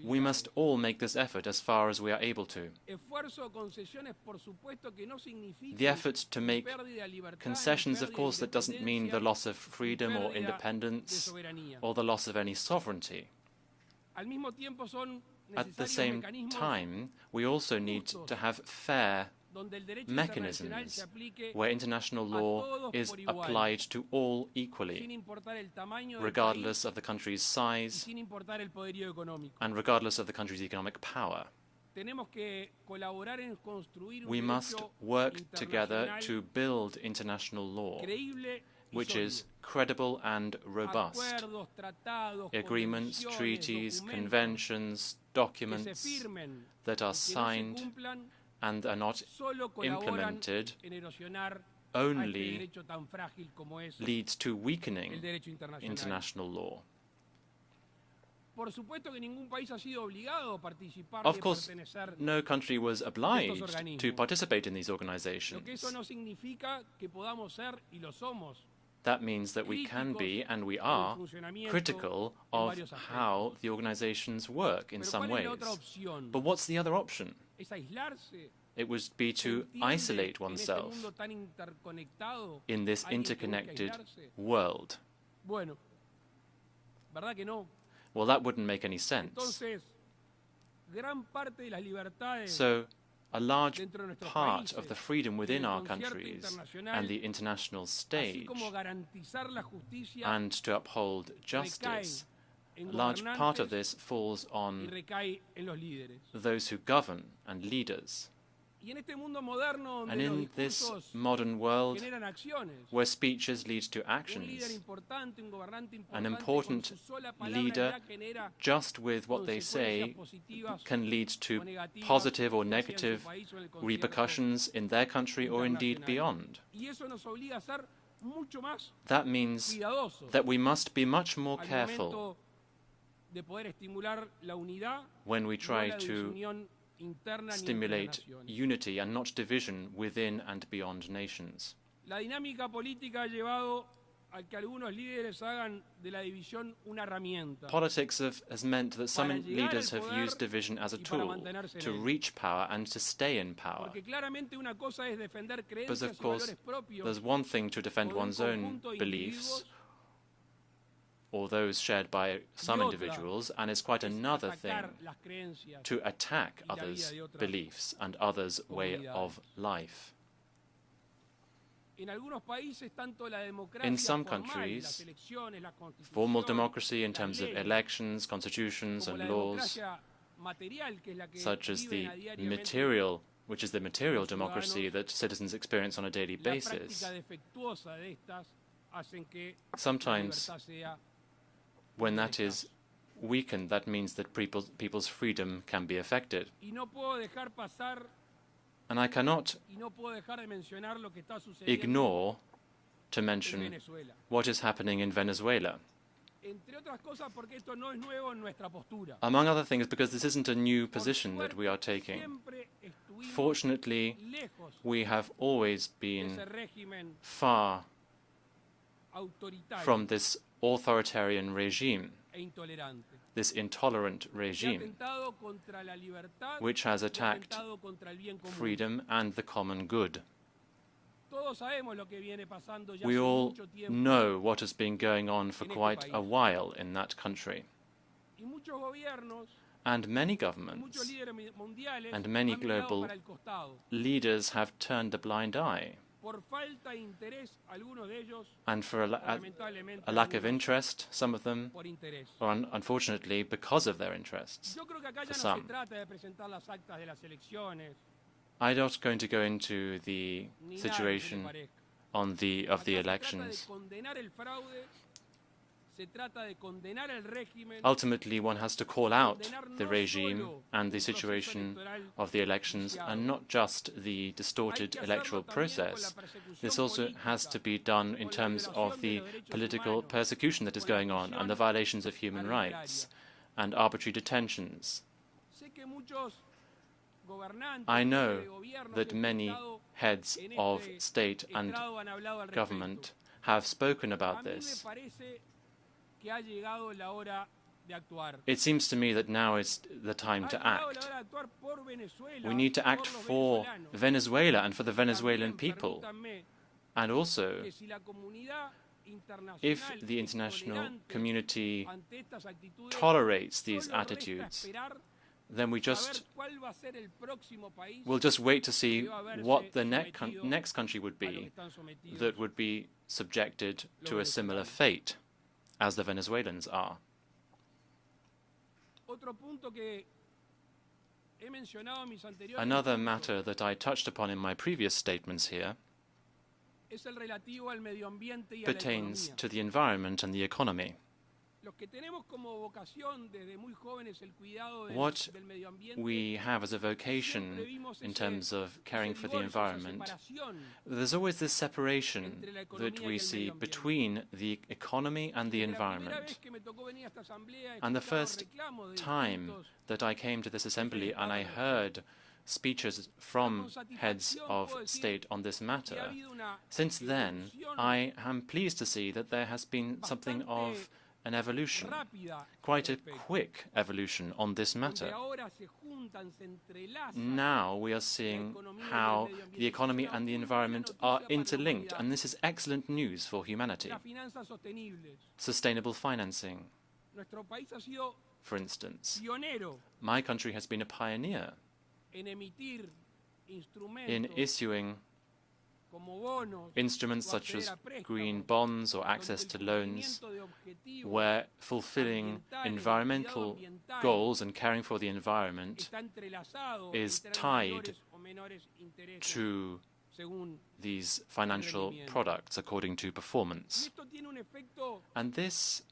we must all make this effort as far as we are able to. The effort to make concessions, of course, that doesn't mean the loss of freedom or independence or the loss of any sovereignty. At the same time, we also need to have fair mechanisms where international law is applied to all equally, regardless of the country's size and regardless of the country's economic power. We must work together to build international law, which is credible and robust. Agreements, treaties, conventions, documents that are signed and are not implemented only leads to weakening international law. Of course, no country was obliged to participate in these organizations. That means that we can be, and we are, critical of how the organizations work in some ways. But what's the other option? It would be to isolate oneself in this interconnected world. Well, that wouldn't make any sense. So, a large part of the freedom within our countries and the international stage, and to uphold justice, a large part of this falls on those who govern and leaders. And in this modern world, where speeches lead to actions, an important leader, just with what they say, can lead to positive or negative repercussions in their country or indeed beyond. That means that we must be much more careful when we try to stimulate unity and not division within and beyond nations. Politics has meant that some leaders have used division as a tool to reach power and to stay in power. But of course, there's one thing to defend one's own beliefs or those shared by some individuals, and it's quite another thing to attack others' beliefs and others' way of life. In some countries, formal democracy in terms of elections, constitutions and laws, such as the material, which is the material democracy that citizens experience on a daily basis, sometimes when that is weakened, that means that people's freedom can be affected. And I cannot ignore to mention what is happening in Venezuela. Among other things, because this isn't a new position that we are taking. Fortunately, we have always been far from this authoritarian regime, this intolerant regime, which has attacked freedom and the common good. We all know what has been going on for quite a while in that country. And many governments and many global leaders have turned a blind eye. And for a lack of interest, some of them, or unfortunately because of their interests, for some. I'm not going to go into the situation of the elections. Ultimately, one has to call out the regime and the situation of the elections, and not just the distorted electoral process. This also has to be done in terms of the political persecution that is going on and the violations of human rights and arbitrary detentions. I know that many heads of state and government have spoken about this. It seems to me that now is the time to act. We need to act for Venezuela and for the Venezuelan people. And also, if the international community tolerates these attitudes, then we'll just wait to see what the next country would be that would be subjected to a similar fate as the Venezuelans are. Another matter that I touched upon in my previous statements here pertains to the environment and the economy. What we have as a vocation in terms of caring for the environment, there's always this separation that we see between the economy and the environment. And the first time that I came to this assembly and I heard speeches from heads of state on this matter, since then I am pleased to see that there has been something of an evolution, quite a quick evolution on this matter. Now we are seeing how the economy and the environment are interlinked, and this is excellent news for humanity. Sustainable financing, for instance. My country has been a pioneer in issuing instruments such as green bonds or access to loans, where fulfilling environmental goals and caring for the environment is tied to these financial products according to performance. And this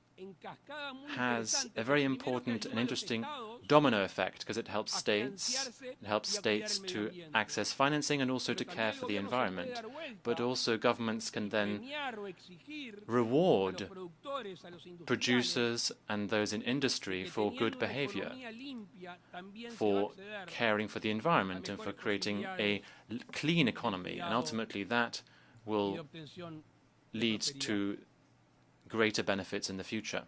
has a very important and interesting domino effect because it helps states to access financing and also to care for the environment. But also governments can then reward producers and those in industry for good behavior, for caring for the environment and for creating a clean economy. And ultimately that will lead to greater benefits in the future.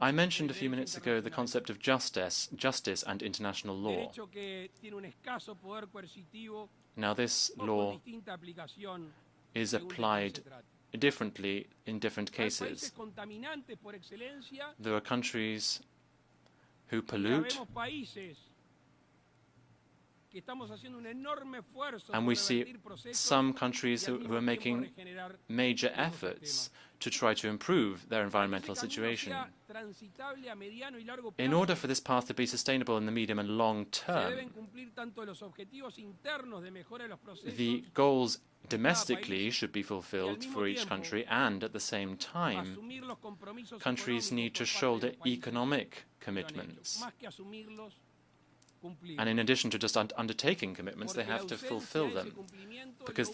I mentioned a few minutes ago the concept of justice and international law. Now this law is applied differently in different cases. There are countries who pollute, and we see some countries who are making major efforts to try to improve their environmental situation. In order for this path to be sustainable in the medium and long term, the goals domestically should be fulfilled for each country, and at the same time, countries need to shoulder economic commitments. And in addition to just undertaking commitments, they have to fulfill them. Because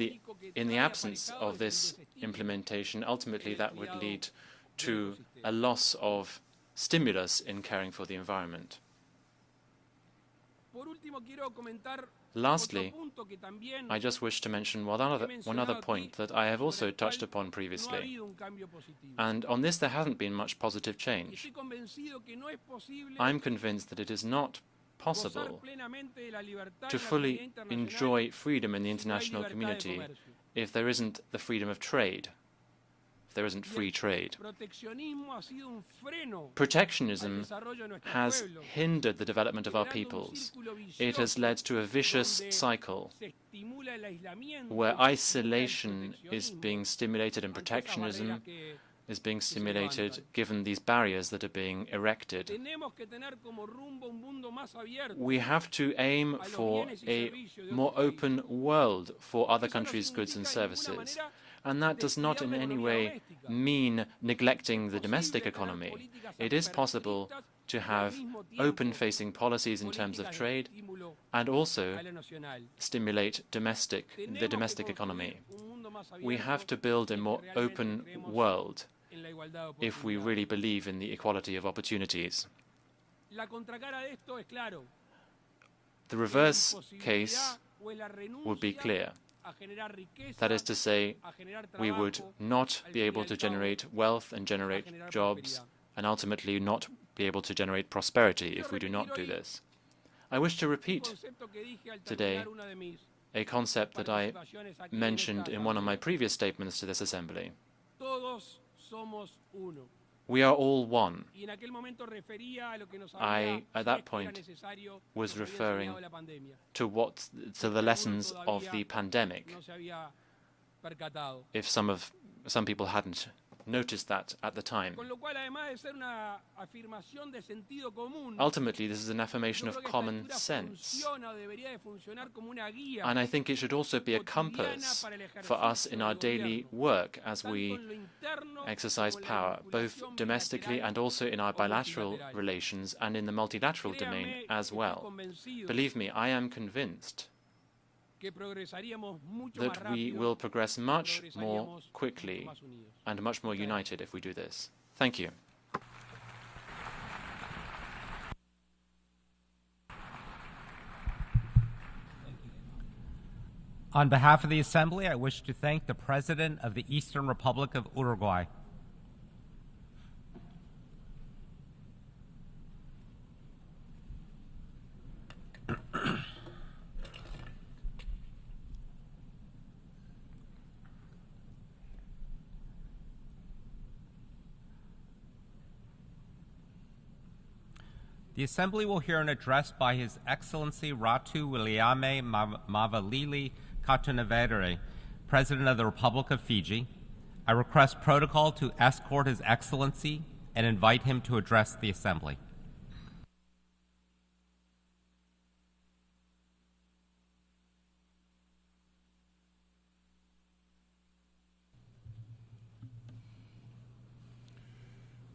in the absence of this implementation, ultimately that would lead to a loss of stimulus in caring for the environment. Lastly, I just wish to mention one other point that I have also touched upon previously. And on this there hasn't been much positive change. I'm convinced that it is not possible to fully enjoy freedom in the international community if there isn't the freedom of trade. if there isn't free trade. Protectionism has hindered the development of our peoples. It has led to a vicious cycle where isolation is being stimulated and protectionism is being stimulated given these barriers that are being erected. We have to aim for a more open world for other countries' goods and services. And that does not in any way mean neglecting the domestic economy. It is possible to have open-facing policies in terms of trade and also stimulate the domestic economy. We have to build a more open world if we really believe in the equality of opportunities. The reverse case would be clear. That is to say, we would not be able to generate wealth and generate jobs, and ultimately not be able to generate prosperity if we do not do this. I wish to repeat today a concept that I mentioned in one of my previous statements to this Assembly. We are all one. I, at that point, was referring to the lessons of the pandemic, if some people hadn't noticed that at the time. Ultimately, this is an affirmation of common sense. And I think it should also be a compass for us in our daily work as we exercise power, both domestically and also in our bilateral relations and in the multilateral domain as well. Believe me, I am convinced that we will progress much more quickly and much more united if we do this. Thank you. On behalf of the Assembly, I wish to thank the President of the Eastern Republic of Uruguay. The Assembly will hear an address by His Excellency Ratu Williame Mavalili Katunavere, President of the Republic of Fiji. I request protocol to escort His Excellency and invite him to address the Assembly.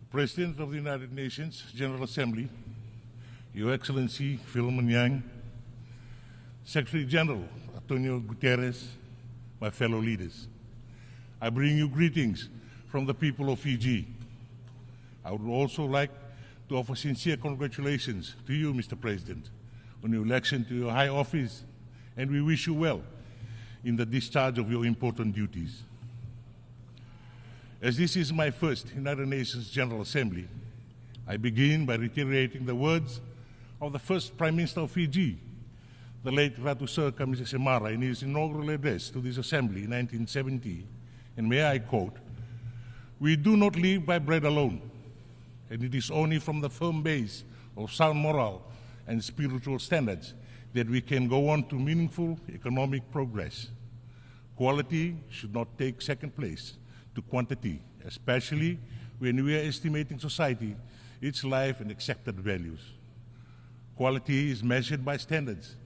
President of the United Nations General Assembly, Your Excellency Philemon Yang, Secretary General Antonio Guterres, my fellow leaders, I bring you greetings from the people of Fiji. I would also like to offer sincere congratulations to you, Mr. President, on your election to your high office, and we wish you well in the discharge of your important duties. As this is my first United Nations General Assembly, I begin by reiterating the words of the first Prime Minister of Fiji, the late Ratu Sir Kamisa Semara, in his inaugural address to this Assembly in 1970, and may I quote, "We do not live by bread alone, and it is only from the firm base of sound moral and spiritual standards that we can go on to meaningful economic progress. Quality should not take second place to quantity, especially when we are estimating society, its life and accepted values. Quality is measured by standards,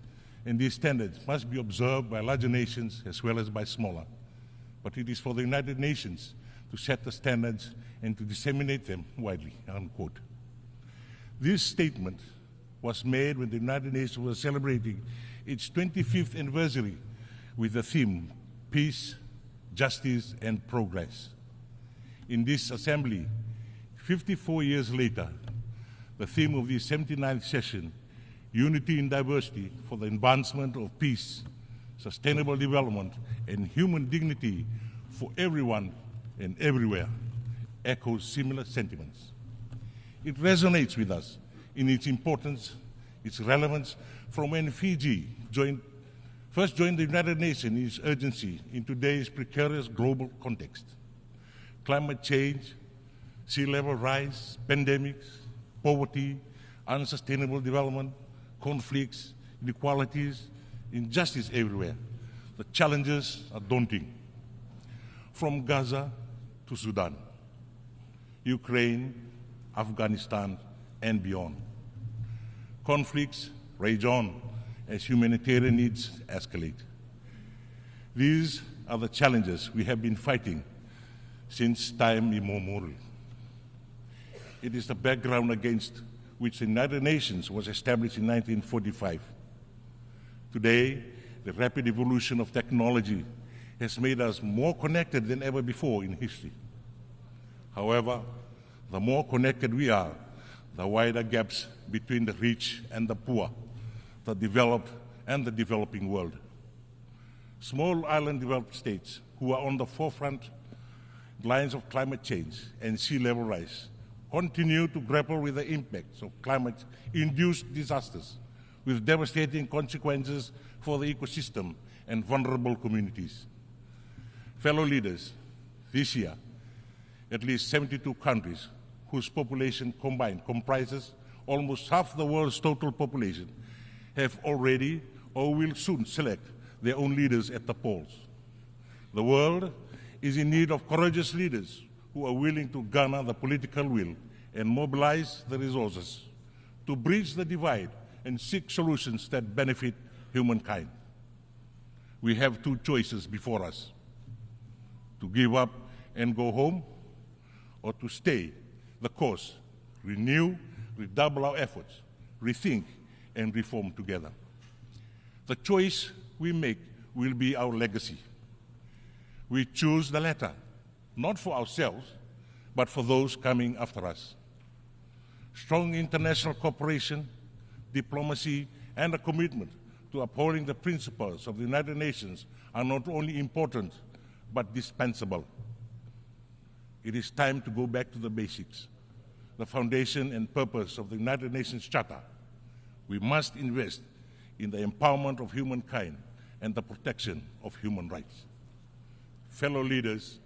and these standards must be observed by larger nations as well as by smaller. But it is for the United Nations to set the standards and to disseminate them widely," unquote. This statement was made when the United Nations was celebrating its 25th anniversary with the theme, Peace, Justice, and Progress. In this Assembly, 54 years later, the theme of the 79th session, Unity in Diversity for the Advancement of Peace, Sustainable Development, and Human Dignity for Everyone and Everywhere, echoes similar sentiments. It resonates with us in its importance, its relevance, from when Fiji first joined the United Nations in its urgency in today's precarious global context. climate change, sea level rise, pandemics, poverty, unsustainable development, conflicts, inequalities, injustice everywhere. The challenges are daunting. From Gaza to Sudan, Ukraine, Afghanistan, and beyond. Conflicts rage on as humanitarian needs escalate. These are the challenges we have been fighting since time immemorial. It is the background against which the United Nations was established in 1945. Today, the rapid evolution of technology has made us more connected than ever before in history. However, the more connected we are, the wider gaps between the rich and the poor, the developed and the developing world. Small island developed states who are on the forefront lines of climate change and sea level rise continue to grapple with the impacts of climate-induced disasters with devastating consequences for the ecosystem and vulnerable communities. Fellow leaders, this year, at least 72 countries whose population combined comprises almost half the world's total population have already or will soon select their own leaders at the polls. The world is in need of courageous leaders who are willing to garner the political will and mobilize the resources to bridge the divide and seek solutions that benefit humankind. We have two choices before us: to give up and go home, or to stay the course, renew, redouble our efforts, rethink, and reform together. The choice we make will be our legacy. We choose the latter, not for ourselves, but for those coming after us. Strong international cooperation, diplomacy, and a commitment to upholding the principles of the United Nations are not only important, but dispensable. It is time to go back to the basics, the foundation and purpose of the United Nations Charter. We must invest in the empowerment of humankind and the protection of human rights. Fellow leaders,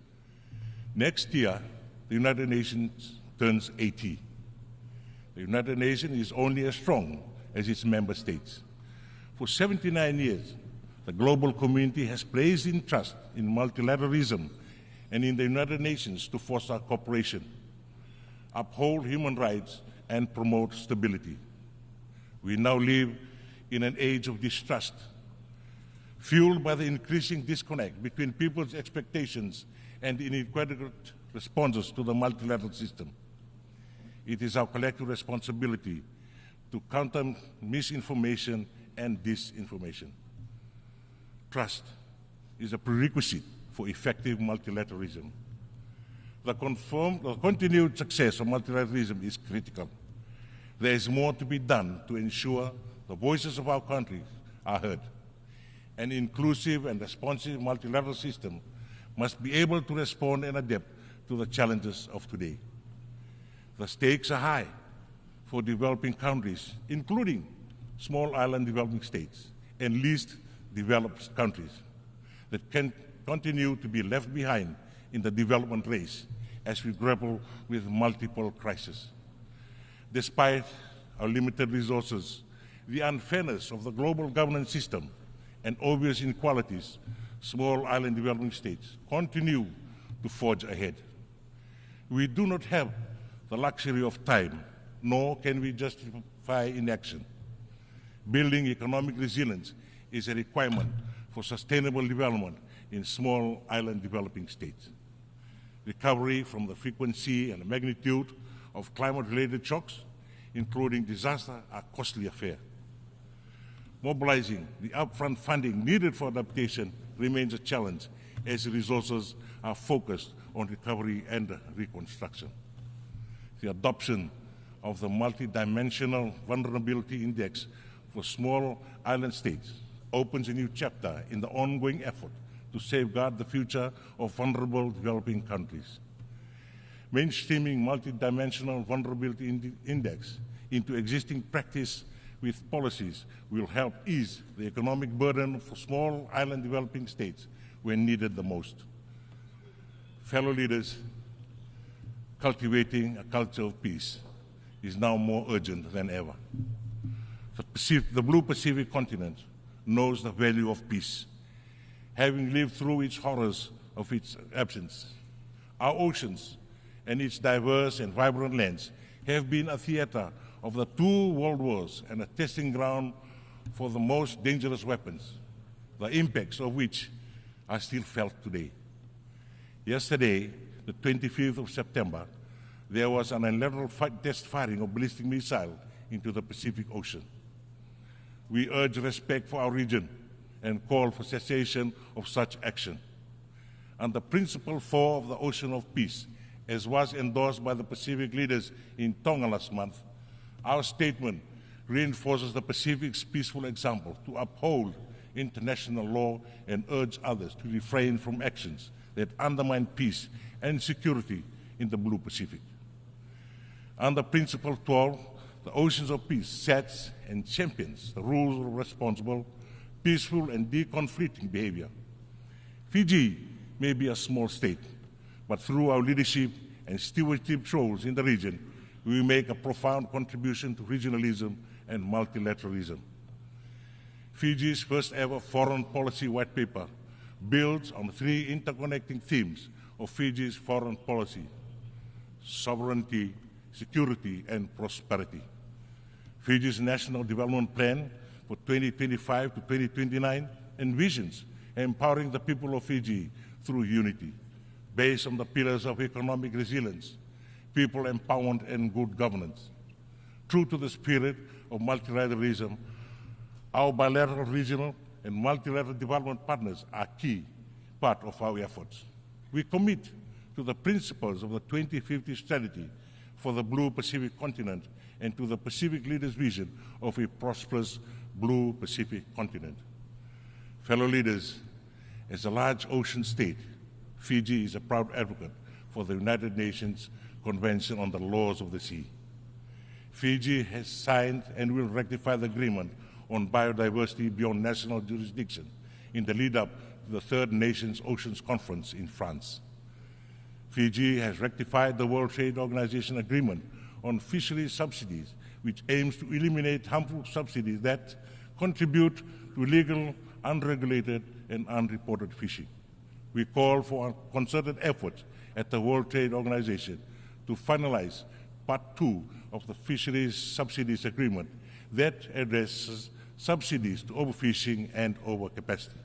next year, the United Nations turns 80. The United Nations is only as strong as its member states. For 79 years, the global community has placed in trust in multilateralism and in the United Nations to foster cooperation, uphold human rights, and promote stability. We now live in an age of distrust, fueled by the increasing disconnect between people's expectations and inadequate responses to the multilateral system. It is our collective responsibility to counter misinformation and disinformation. Trust is a prerequisite for effective multilateralism. The continued success of multilateralism is critical. There is more to be done to ensure the voices of our countries are heard. An inclusive and responsive multilateral system must be able to respond and adapt to the challenges of today. The stakes are high for developing countries, including small island developing states and least developed countries that can continue to be left behind in the development race as we grapple with multiple crises. Despite our limited resources, the unfairness of the global governance system, and obvious inequalities, small island developing states continue to forge ahead. We do not have the luxury of time, nor can we justify inaction. Building economic resilience is a requirement for sustainable development in small island developing states. Recovery from the frequency and magnitude of climate-related shocks, including disaster, are a costly affair. Mobilizing the upfront funding needed for adaptation remains a challenge as resources are focused on recovery and reconstruction. The adoption of the multidimensional vulnerability index for small island states opens a new chapter in the ongoing effort to safeguard the future of vulnerable developing countries. Mainstreaming multidimensional vulnerability index into existing practice with policies will help ease the economic burden for small island developing states when needed the most. Fellow leaders, cultivating a culture of peace is now more urgent than ever. The Blue Pacific continent knows the value of peace, having lived through its horrors of its absence. Our oceans and its diverse and vibrant lands have been a theater of the 2 world wars and a testing ground for the most dangerous weapons, the impacts of which are still felt today. Yesterday, the 25th of September, there was an unilateral test firing of ballistic missile into the Pacific Ocean. We urge respect for our region and call for cessation of such action. Under Principle 4 of the Ocean of Peace, as was endorsed by the Pacific leaders in Tonga last month, our statement reinforces the Pacific's peaceful example to uphold international law and urge others to refrain from actions that undermine peace and security in the Blue Pacific. Under Principle 12, the Oceans of Peace sets and champions the rules of responsible, peaceful, and deconflicting behavior. Fiji may be a small state, but through our leadership and stewardship roles in the region, we make a profound contribution to regionalism and multilateralism. Fiji's first ever foreign policy white paper builds on 3 interconnecting themes of Fiji's foreign policy: sovereignty, security, and prosperity. Fiji's National Development Plan for 2025 to 2029 envisions empowering the people of Fiji through unity, based on the pillars of economic resilience, people empowerment, and good governance. True to the spirit of multilateralism, our bilateral, regional, and multilateral development partners are key part of our efforts. We commit to the principles of the 2050 strategy for the Blue Pacific continent and to the Pacific leaders' vision of a prosperous Blue Pacific continent. Fellow leaders, as a large ocean state, Fiji is a proud advocate for the United Nations Convention on the Laws of the Sea. Fiji has signed and will ratify the agreement on biodiversity beyond national jurisdiction in the lead-up to the Third Nations Oceans Conference in France. Fiji has ratified the World Trade Organization agreement on fisheries subsidies, which aims to eliminate harmful subsidies that contribute to illegal, unregulated, and unreported fishing. We call for a concerted effort at the World Trade Organization to finalize Part 2 of the Fisheries Subsidies Agreement that addresses subsidies to overfishing and overcapacity.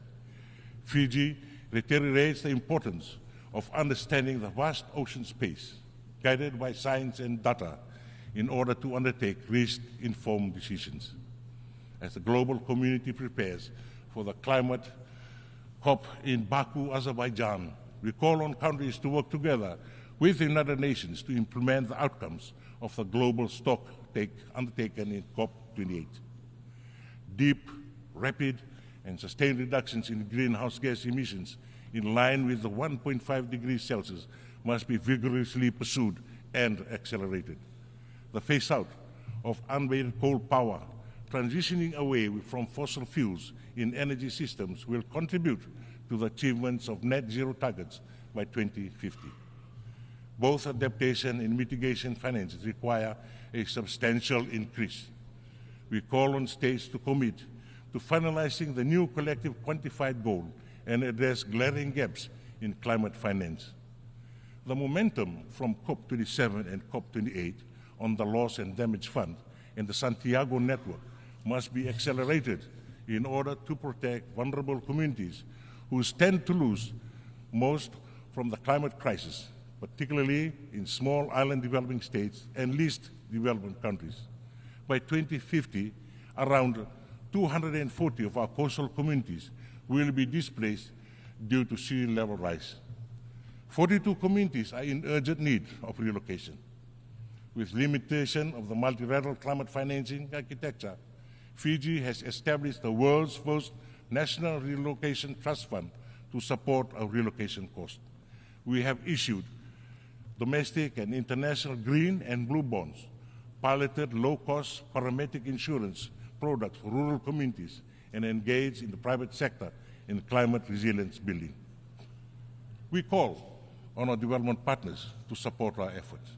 Fiji reiterates the importance of understanding the vast ocean space, guided by science and data, in order to undertake risk-informed decisions. As the global community prepares for the climate COP in Baku, Azerbaijan, we call on countries to work together with the United Nations to implement the outcomes of the global stock take undertaken in COP28. Deep, rapid, and sustained reductions in greenhouse gas emissions in line with the 1.5 degrees Celsius must be vigorously pursued and accelerated. The phase-out of unweighted coal power, transitioning away from fossil fuels in energy systems, will contribute to the achievements of net zero targets by 2050. Both adaptation and mitigation finances require a substantial increase. We call on states to commit to finalizing the new collective quantified goal and address glaring gaps in climate finance. The momentum from COP27 and COP28 on the Loss and Damage Fund and the Santiago Network must be accelerated in order to protect vulnerable communities who stand to lose most from the climate crisis, particularly in small island developing states and least developed countries. By 2050, around 240 of our coastal communities will be displaced due to sea level rise. 42 communities are in urgent need of relocation. With limitation of the multilateral climate financing architecture, Fiji has established the world's first national relocation trust fund to support our relocation costs. We have issued domestic and international green and blue bonds, piloted low-cost parametric insurance products for rural communities, and engaged in the private sector in climate resilience building. We call on our development partners to support our efforts.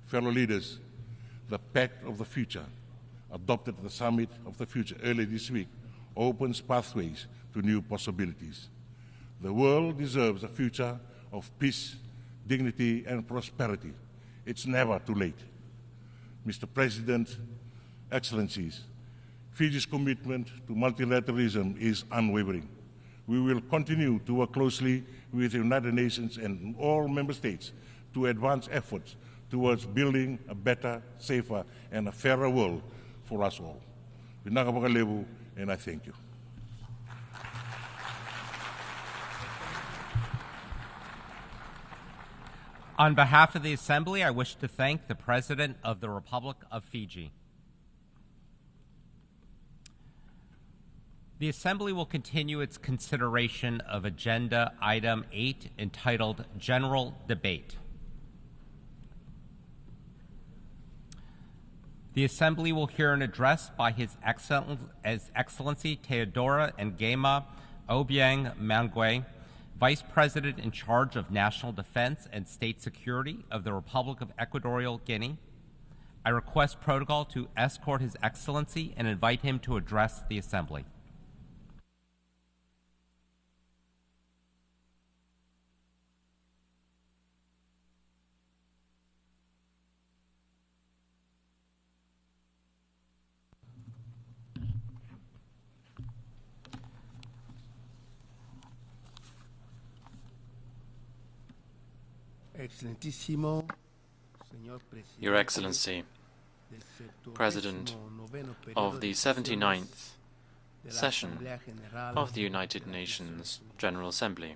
Fellow leaders, the Pact of the Future, adopted at the Summit of the Future earlier this week, opens pathways to new possibilities. The world deserves a future of peace, dignity, and prosperity. It's never too late. Mr. President, Excellencies, Fiji's commitment to multilateralism is unwavering. We will continue to work closely with the United Nations and all member states to advance efforts towards building a better, safer, and a fairer world for us all. And I thank you. On behalf of the Assembly, I wish to thank the President of the Republic of Fiji. The Assembly will continue its consideration of Agenda Item 8, entitled General Debate. The Assembly will hear an address by His Excellency Teodoro Ngema Obiang Mangwe, Vice President in charge of National Defense and State Security of the Republic of Equatorial Guinea. I request protocol to escort His Excellency and invite him to address the Assembly. Your Excellency, President of the 79th session of the United Nations General Assembly,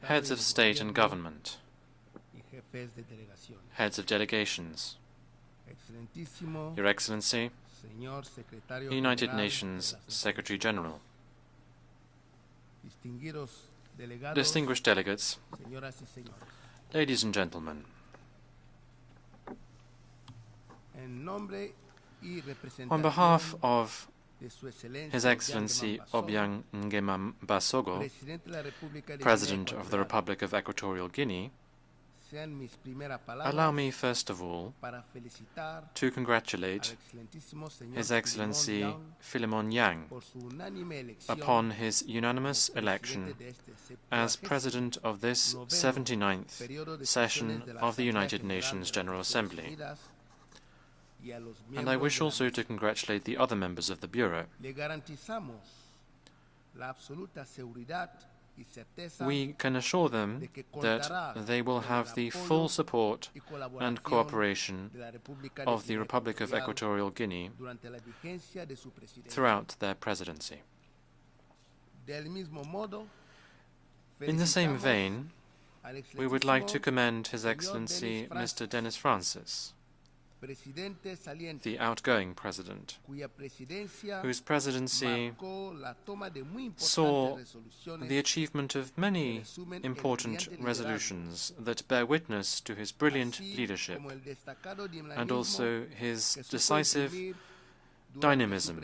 heads of state and government, heads of delegations, Your Excellency, United Nations Secretary General, distinguished delegates, ladies and gentlemen, on behalf of His Excellency Obiang Nguema Basogo, President of the Republic of Equatorial Guinea, allow me first of all to congratulate His Excellency Philemon Yang upon his unanimous election as President of this 79th session of the United Nations General Assembly. And I wish also to congratulate the other members of the Bureau. We can assure them that they will have the full support and cooperation of the Republic of Equatorial Guinea throughout their presidency. In the same vein, we would like to commend His Excellency Mr. Denis Francis, the outgoing President, whose presidency saw the achievement of many important resolutions that bear witness to his brilliant leadership and also his decisive dynamism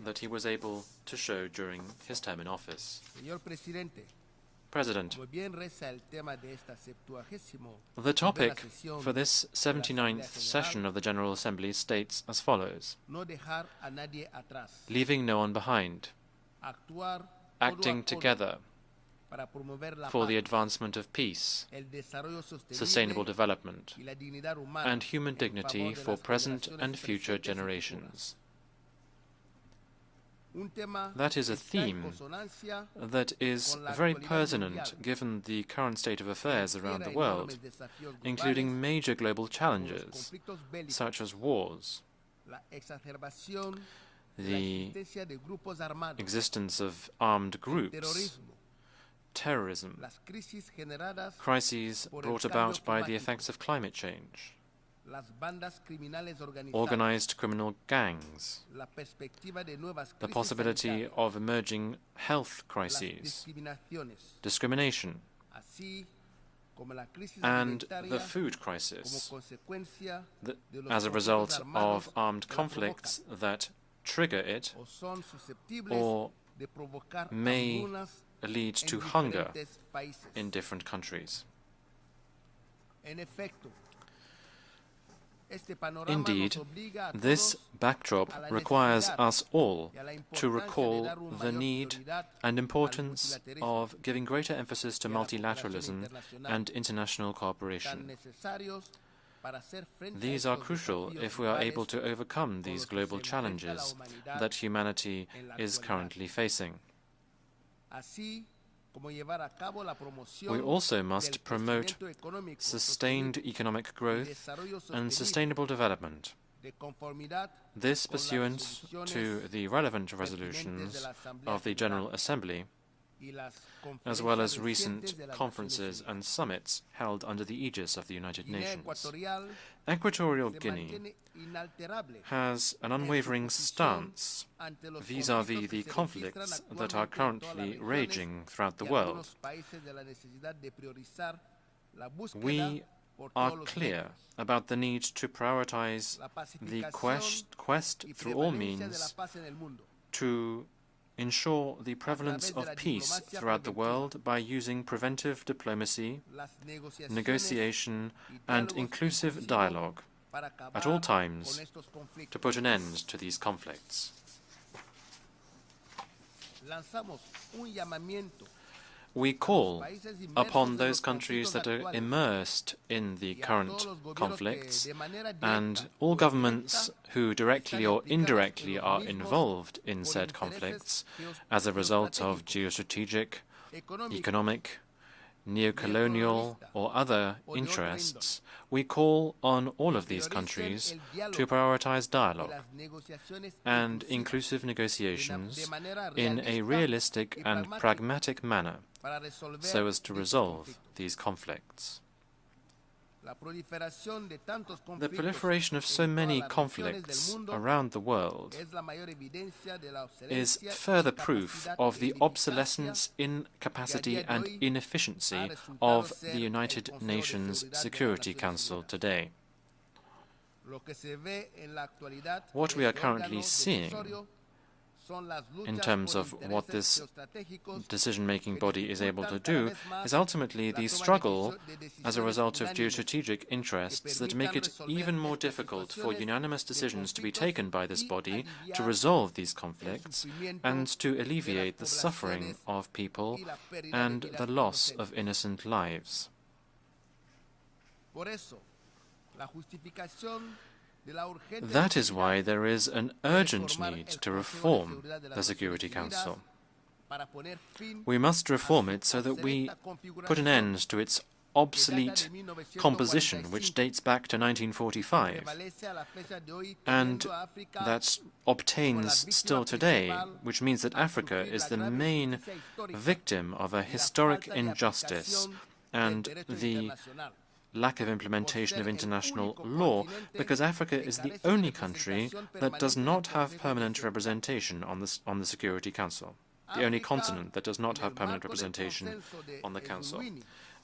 that he was able to show during his term in office. President, the topic for this 79th session of the General Assembly states as follows: leaving no one behind, acting together for the advancement of peace, sustainable development, and human dignity for present and future generations. That is a theme that is very pertinent given the current state of affairs around the world, including major global challenges such as wars, the existence of armed groups, terrorism, crises brought about by the effects of climate change, organized criminal gangs, the possibility of emerging health crises, discrimination, and the food crisis as a result of armed conflicts that trigger it or may lead to hunger in different countries. Indeed, this backdrop requires us all to recall the need and importance of giving greater emphasis to multilateralism and international cooperation. These are crucial if we are able to overcome these global challenges that humanity is currently facing. We also must promote sustained economic growth and sustainable development. This pursuant to the relevant resolutions of the General Assembly, as well as recent conferences and summits held under the aegis of the United Nations. Equatorial Guinea has an unwavering stance vis-à-vis the conflicts that are currently raging throughout the world. We are clear about the need to prioritize the quest through all means to ensure the prevalence of peace throughout the world by using preventive diplomacy, negotiation, and inclusive dialogue at all times to put an end to these conflicts. We call upon those countries that are immersed in the current conflicts and all governments who directly or indirectly are involved in said conflicts as a result of geostrategic, economic, neo-colonial or other interests. We call on all of these countries to prioritize dialogue and inclusive negotiations in a realistic and pragmatic manner so as to resolve these conflicts. The proliferation of so many conflicts around the world is further proof of the obsolescence, incapacity and inefficiency of the United Nations Security Council today. What we are currently seeing in terms of what this decision-making body is able to do is ultimately the struggle as a result of geostrategic interests that make it even more difficult for unanimous decisions to be taken by this body to resolve these conflicts and to alleviate the suffering of people and the loss of innocent lives. That is why there is an urgent need to reform the Security Council. We must reform it so that we put an end to its obsolete composition, which dates back to 1945, and that obtains still today, which means that Africa is the main victim of a historic injustice and the lack of implementation of international law, because Africa is the only country that does not have permanent representation on the Security Council, the only continent that does not have permanent representation on the Council.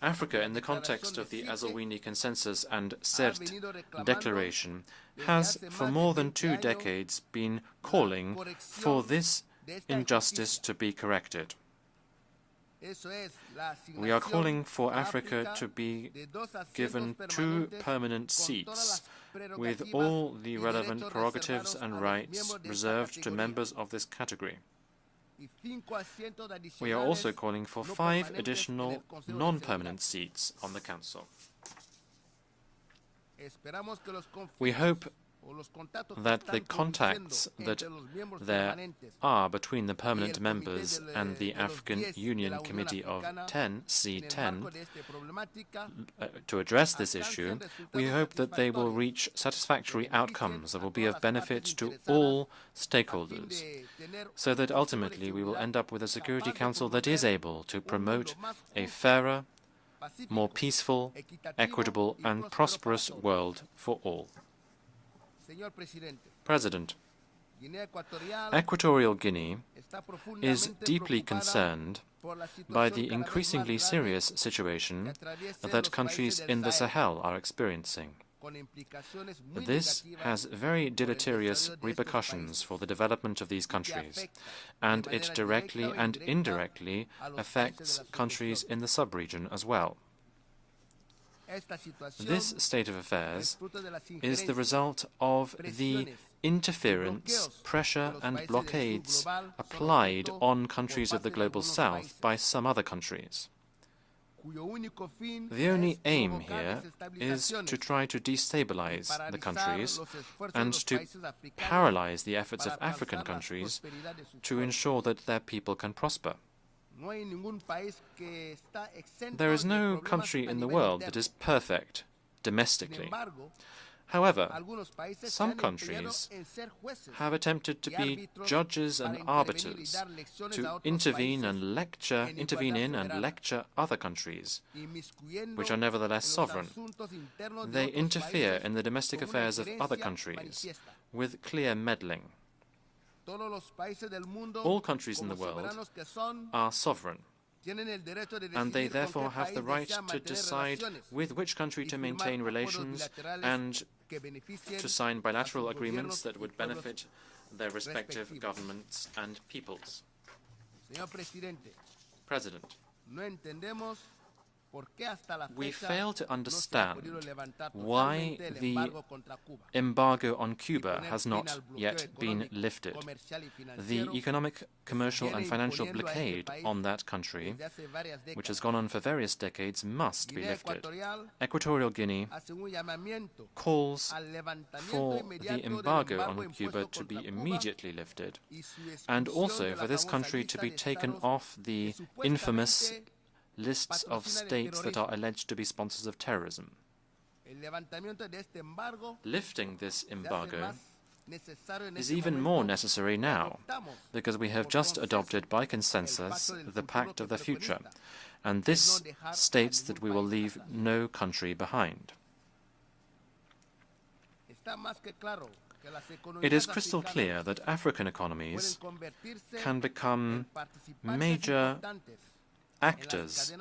Africa, in the context of the Azawini Consensus and CERT Declaration, has for more than 2 decades been calling for this injustice to be corrected. We are calling for Africa to be given 2 permanent seats with all the relevant prerogatives and rights reserved to members of this category. We are also calling for 5 additional non-permanent seats on the Council. We hope that the contacts that there are between the permanent members and the African Union Committee of 10, C10, to address this issue, we hope that they will reach satisfactory outcomes that will be of benefit to all stakeholders, so that ultimately we will end up with a Security Council that is able to promote a fairer, more peaceful, equitable and prosperous world for all. President, Equatorial Guinea is deeply concerned by the increasingly serious situation that countries in the Sahel are experiencing. This has very deleterious repercussions for the development of these countries, and it directly and indirectly affects countries in the sub-region as well. This state of affairs is the result of the interference, pressure and blockades applied on countries of the Global South by some other countries. The only aim here is to try to destabilize the countries and to paralyze the efforts of African countries to ensure that their people can prosper. There is no country in the world that is perfect domestically. However, some countries have attempted to be judges and arbiters, to intervene in and lecture other countries, which are nevertheless sovereign. They interfere in the domestic affairs of other countries with clear meddling. All countries in the world are sovereign, and they therefore have the right to decide with which country to maintain relations and to sign bilateral agreements that would benefit their respective governments and peoples. President, we fail to understand why the embargo on Cuba has not yet been lifted. The economic, commercial and financial blockade on that country, which has gone on for various decades, must be lifted. Equatorial Guinea calls for the embargo on Cuba to be immediately lifted, and also for this country to be taken off the infamous lists of states that are alleged to be sponsors of terrorism. Lifting this embargo is even more necessary now, because we have just adopted by consensus the Pact of the Future, and this states that we will leave no country behind. It is crystal clear that African economies can become major actors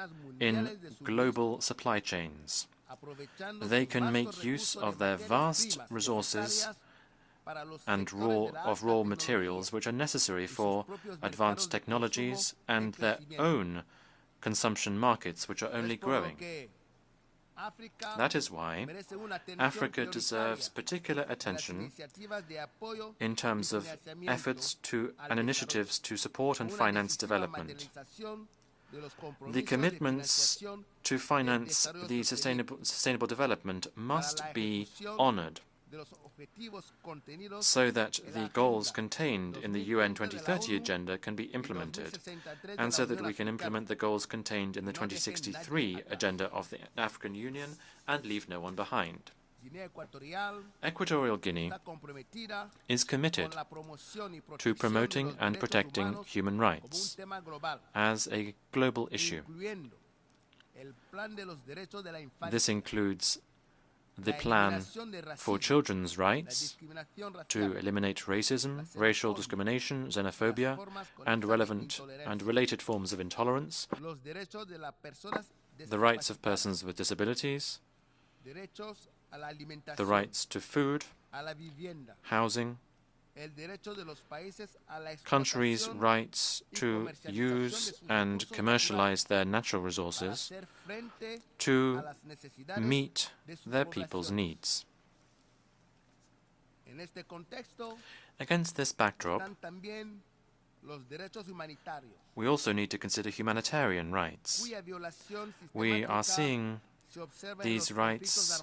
in global supply chains. They can make use of their vast resources and raw materials which are necessary for advanced technologies and their own consumption markets, which are only growing. That is why Africa deserves particular attention in terms of efforts and initiatives to support and finance development. The commitments to finance the sustainable development must be honored, so that the goals contained in the UN 2030 agenda can be implemented, and so that we can implement the goals contained in the 2063 agenda of the African Union and leave no one behind. Equatorial Guinea is committed to promoting and protecting human rights as a global issue. This includes the plan for children's rights to eliminate racism, racial discrimination, xenophobia, and relevant and related forms of intolerance, the rights of persons with disabilities, the rights to food, housing, countries' rights to use and commercialize their natural resources to meet their people's needs. Against this backdrop, we also need to consider humanitarian rights. We are seeing these rights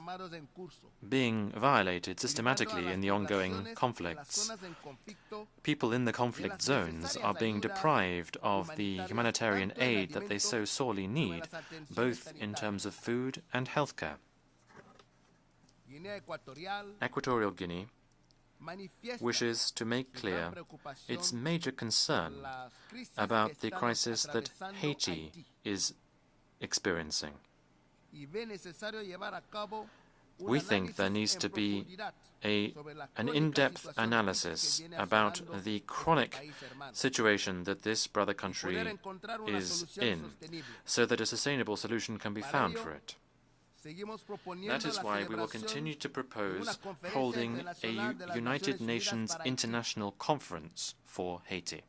being violated systematically in the ongoing conflicts. People in the conflict zones are being deprived of the humanitarian aid that they so sorely need, both in terms of food and healthcare. Equatorial Guinea wishes to make clear its major concern about the crisis that Haiti is experiencing. We think there needs to be an in-depth analysis about the chronic situation that this brother country is in, so that a sustainable solution can be found for it. That is why we will continue to propose holding a United Nations International Conference for Haiti.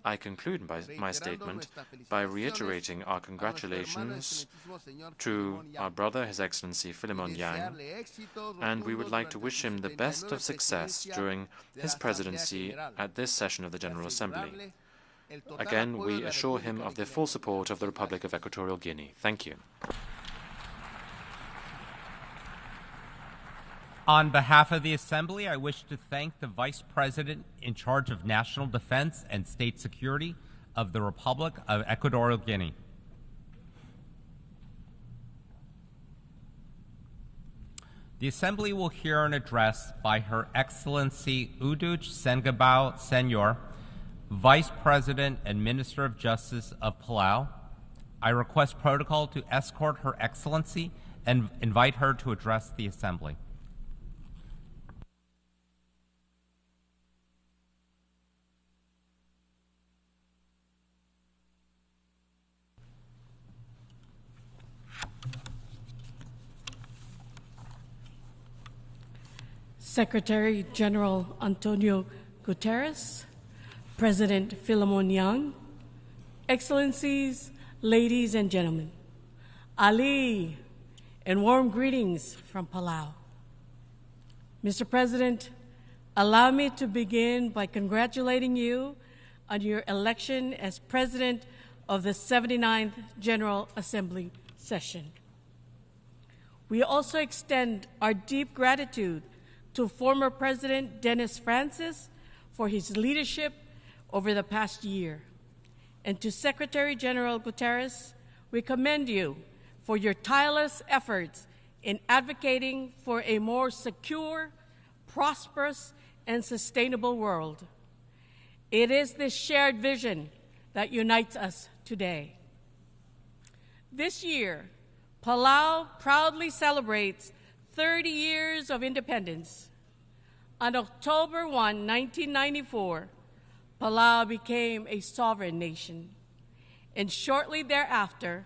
I conclude my statement by reiterating our congratulations to our brother, His Excellency Philemon Yang, and we would like to wish him the best of success during his presidency at this session of the General Assembly. Again, we assure him of the full support of the Republic of Equatorial Guinea. Thank you. On behalf of the Assembly, I wish to thank the Vice President in charge of National Defense and State Security of the Republic of Equatorial Guinea. The Assembly will hear an address by Her Excellency Uduch Sengabao Senor, Vice President and Minister of Justice of Palau. I request protocol to escort Her Excellency and invite her to address the Assembly. Secretary General Antonio Guterres, President Philemon Yang, Excellencies, ladies and gentlemen, Ali, and warm greetings from Palau. Mr. President, allow me to begin by congratulating you on your election as President of the 79th General Assembly session. We also extend our deep gratitude to former President Dennis Francis for his leadership over the past year. And to Secretary General Guterres, we commend you for your tireless efforts in advocating for a more secure, prosperous, and sustainable world. It is this shared vision that unites us today. This year, Palau proudly celebrates 30 years of independence. On October 1, 1994, Palau became a sovereign nation, and shortly thereafter,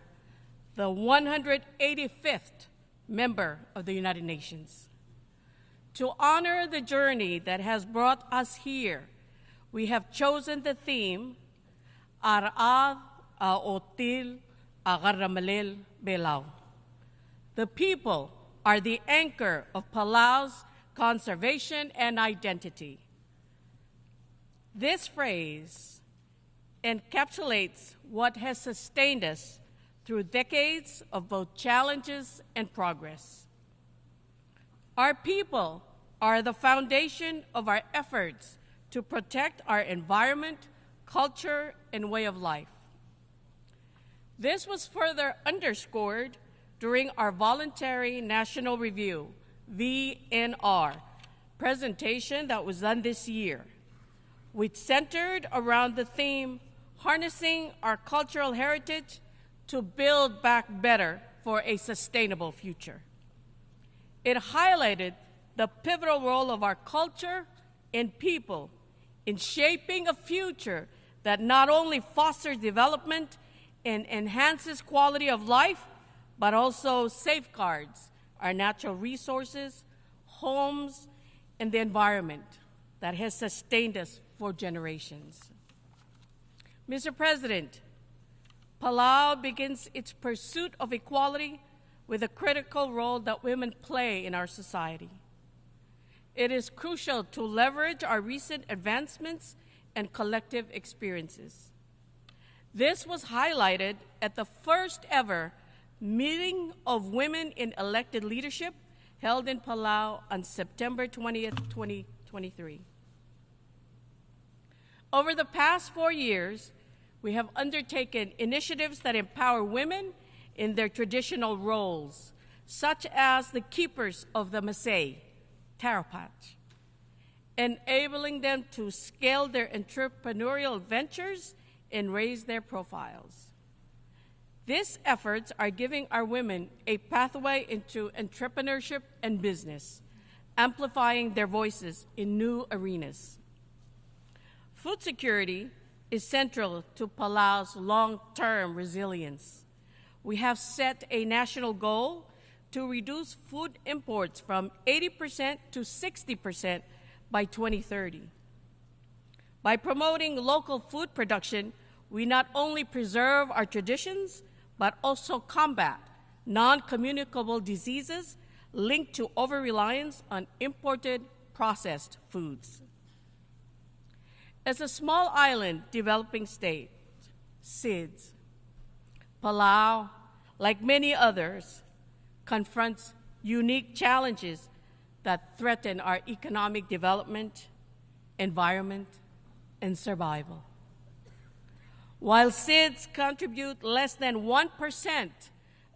the 185th member of the United Nations. To honor the journey that has brought us here, we have chosen the theme, Ar'ad A'otil Agaramalel Belau. The people are the anchor of Palau's conservation and identity. This phrase encapsulates what has sustained us through decades of both challenges and progress. Our people are the foundation of our efforts to protect our environment, culture, and way of life. This was further underscored during our voluntary national review, VNR, presentation that was done this year, which centered around the theme, harnessing our cultural heritage to build back better for a sustainable future. It highlighted the pivotal role of our culture and people in shaping a future that not only fosters development and enhances quality of life, but also safeguards our natural resources, homes, and the environment that has sustained us for generations. Mr. President, Palau begins its pursuit of equality with a critical role that women play in our society. It is crucial to leverage our recent advancements and collective experiences. This was highlighted at the first ever meeting of women in elected leadership held in Palau on September 20th, 2023. Over the past 4 years, we have undertaken initiatives that empower women in their traditional roles, such as the keepers of the Masai, Tarapach, enabling them to scale their entrepreneurial ventures and raise their profiles. These efforts are giving our women a pathway into entrepreneurship and business, amplifying their voices in new arenas. Food security is central to Palau's long-term resilience. we have set a national goal to reduce food imports from 80% to 60% by 2030. By promoting local food production, we not only preserve our traditions, but also combat non-communicable diseases linked to over-reliance on imported processed foods. As a small island developing state, SIDS, Palau, like many others, confronts unique challenges that threaten our economic development, environment, and survival. While SIDS contribute less than 1%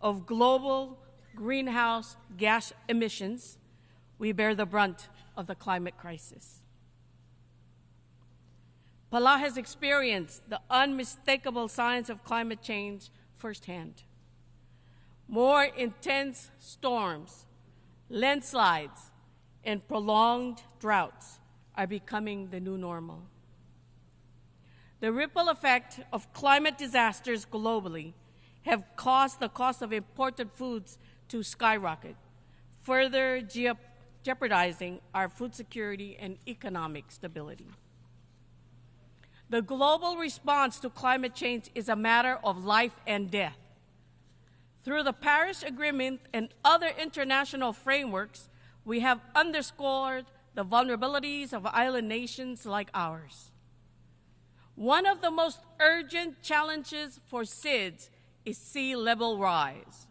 of global greenhouse gas emissions, we bear the brunt of the climate crisis. Palau has experienced the unmistakable signs of climate change firsthand. More intense storms, landslides, and prolonged droughts are becoming the new normal. The ripple effect of climate disasters globally have caused the cost of imported foods to skyrocket, further jeopardizing our food security and economic stability. The global response to climate change is a matter of life and death. Through the Paris Agreement and other international frameworks, we have underscored the vulnerabilities of island nations like ours. One of the most urgent challenges for SIDS is sea level rise.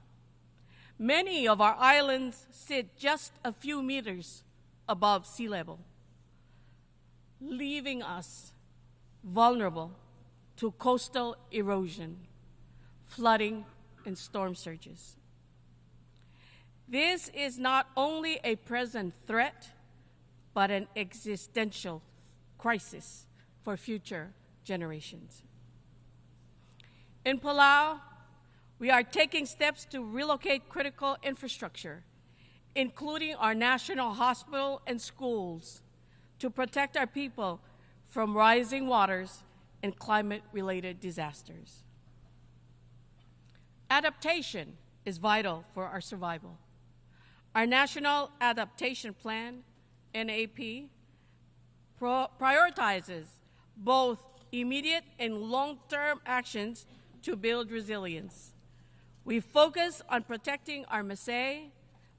Many of our islands sit just a few meters above sea level, leaving us vulnerable to coastal erosion, flooding, and storm surges. This is not only a present threat, but an existential crisis for future generations. In Palau, we are taking steps to relocate critical infrastructure, including our national hospital and schools, to protect our people from rising waters and climate-related disasters. Adaptation is vital for our survival. Our National Adaptation Plan, NAP, prioritizes both immediate and long-term actions to build resilience. We focus on protecting our Maasai,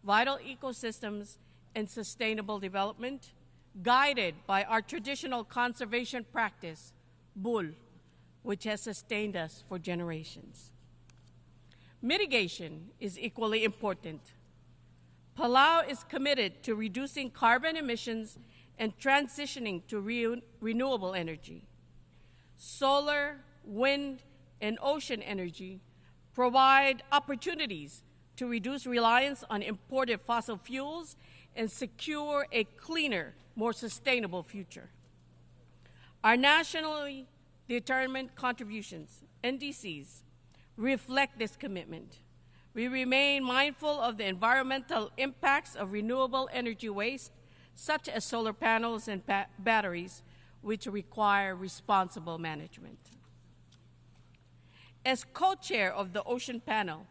vital ecosystems, and sustainable development, guided by our traditional conservation practice, Bul, which has sustained us for generations. Mitigation is equally important. Palau is committed to reducing carbon emissions and transitioning to renewable energy. Solar, wind, and ocean energy provide opportunities to reduce reliance on imported fossil fuels and secure a cleaner, more sustainable future. Our nationally determined contributions, NDCs, reflect this commitment. We remain mindful of the environmental impacts of renewable energy waste, such as solar panels and batteries, which require responsible management. As co-chair of the Ocean Panel,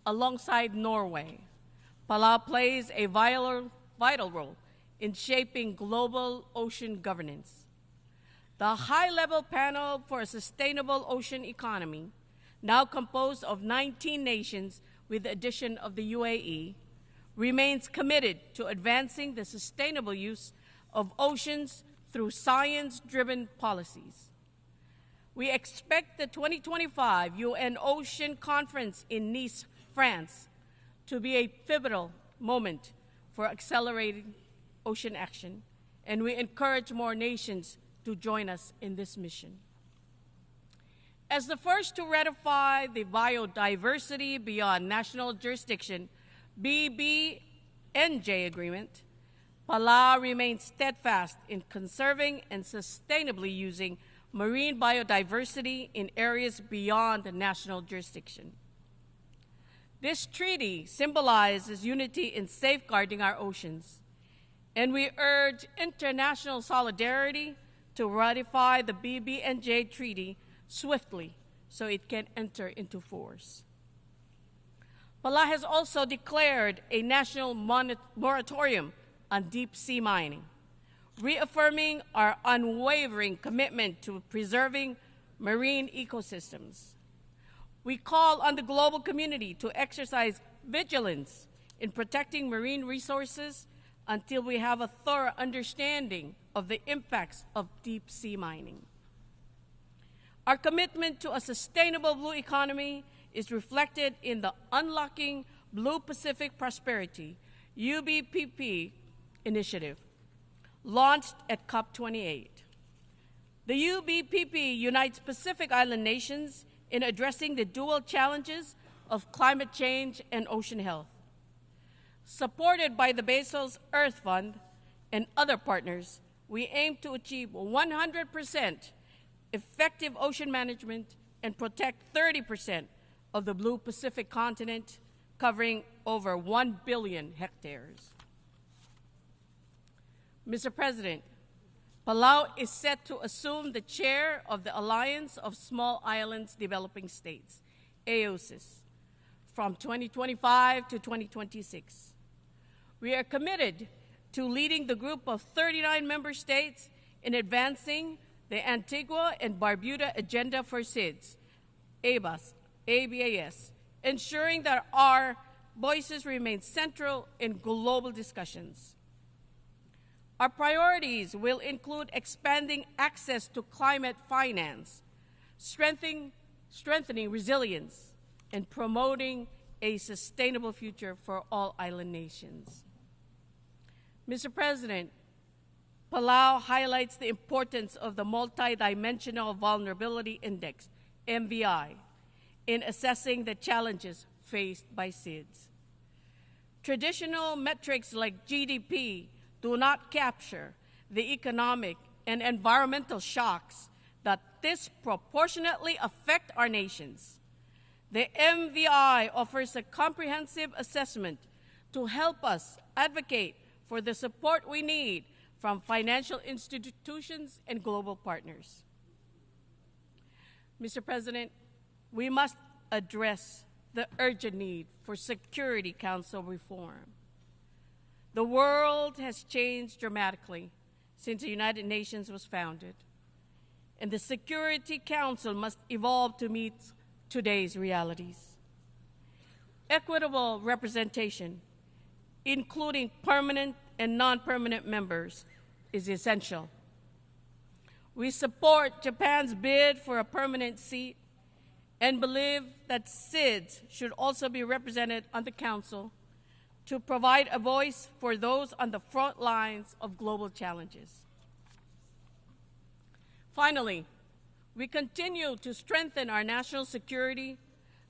alongside Norway, Palau plays a vital role in shaping global ocean governance. The high-level panel for a sustainable ocean economy, now composed of 19 nations with the addition of the UAE, remains committed to advancing the sustainable use of oceans through science-driven policies. We expect the 2025 UN Ocean Conference in Nice, France, to be a pivotal moment for accelerating ocean action, and we encourage more nations to join us in this mission. As the first to ratify the Biodiversity Beyond National Jurisdiction BBNJ agreement, Palau remains steadfast in conserving and sustainably using marine biodiversity in areas beyond the national jurisdiction. This treaty symbolizes unity in safeguarding our oceans, and we urge international solidarity to ratify the BBNJ treaty swiftly so it can enter into force. Palau has also declared a national moratorium on deep-sea mining, reaffirming our unwavering commitment to preserving marine ecosystems. We call on the global community to exercise vigilance in protecting marine resources until we have a thorough understanding of the impacts of deep-sea mining. Our commitment to a sustainable blue economy is reflected in the Unlocking Blue Pacific Prosperity, UBPP initiative, launched at COP28. The UBPP unites Pacific Island nations in addressing the dual challenges of climate change and ocean health. Supported by the Bezos Earth Fund and other partners, we aim to achieve 100% effective ocean management and protect 30% of the Blue Pacific continent, covering over 1 billion hectares. Mr. President, Palau is set to assume the chair of the Alliance of Small Islands Developing States, AOSIS, from 2025 to 2026. We are committed to leading the group of 39 member states in advancing the Antigua and Barbuda Agenda for SIDS, ABAS, ensuring that our voices remain central in global discussions. Our priorities will include expanding access to climate finance, strengthening resilience, and promoting a sustainable future for all island nations. Mr. President, Palau highlights the importance of the Multidimensional Vulnerability Index, MVI, in assessing the challenges faced by SIDS. Traditional metrics like GDP do not capture the economic and environmental shocks that disproportionately affect our nations. The MVI offers a comprehensive assessment to help us advocate for the support we need from financial institutions and global partners. Mr. President, we must address the urgent need for Security Council reform. The world has changed dramatically since the United Nations was founded, and the Security Council must evolve to meet today's realities. Equitable representation, including permanent and non-permanent members, is essential. We support Japan's bid for a permanent seat and believe that SIDS should also be represented on the Council to provide a voice for those on the front lines of global challenges. Finally, we continue to strengthen our national security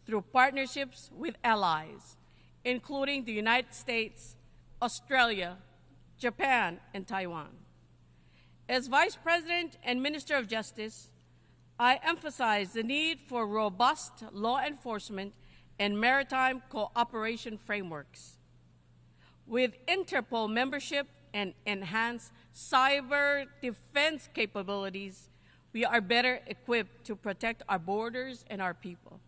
through partnerships with allies, including the United States, Australia, Japan, and Taiwan. As Vice President and Minister of Justice, I emphasize the need for robust law enforcement and maritime cooperation frameworks. With Interpol membership and enhanced cyber defense capabilities, we are better equipped to protect our borders and our people.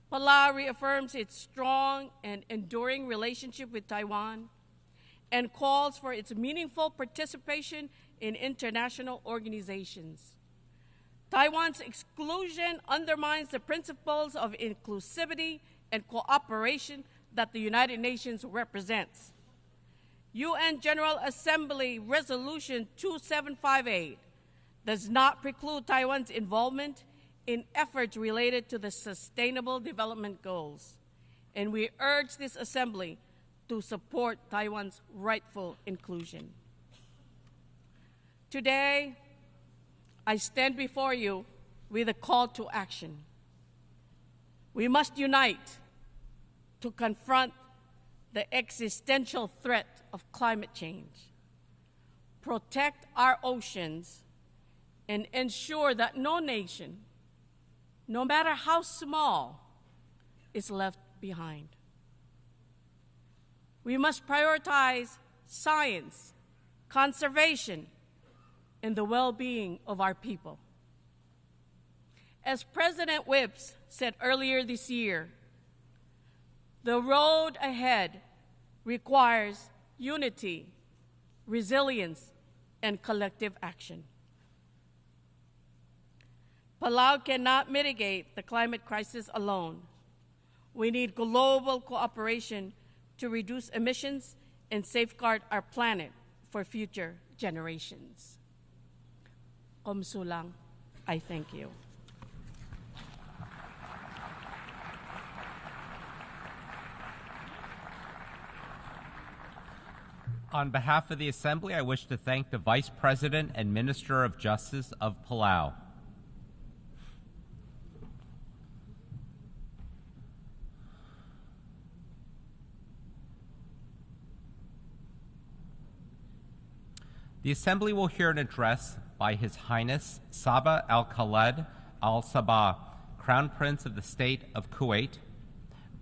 Palau reaffirms its strong and enduring relationship with Taiwan and calls for its meaningful participation in international organizations. Taiwan's exclusion undermines the principles of inclusivity and cooperation that the United Nations represents. UN General Assembly Resolution 2758 does not preclude Taiwan's involvement in efforts related to the Sustainable Development Goals, and we urge this Assembly to support Taiwan's rightful inclusion. Today, I stand before you with a call to action. We must unite to confront the existential threat of climate change, protect our oceans, and ensure that no nation, no matter how small, is left behind. We must prioritize science, conservation, and the well-being of our people. As President Whips said earlier this year, The road ahead requires unity, resilience, and collective action. Palau cannot mitigate the climate crisis alone. We need global cooperation to reduce emissions and safeguard our planet for future generations. Komsulang, I thank you. On behalf of the Assembly, I wish to thank the Vice President and Minister of Justice of Palau. The Assembly will hear an address by His Highness Sabah Al-Khaled Al-Sabah, Crown Prince of the State of Kuwait.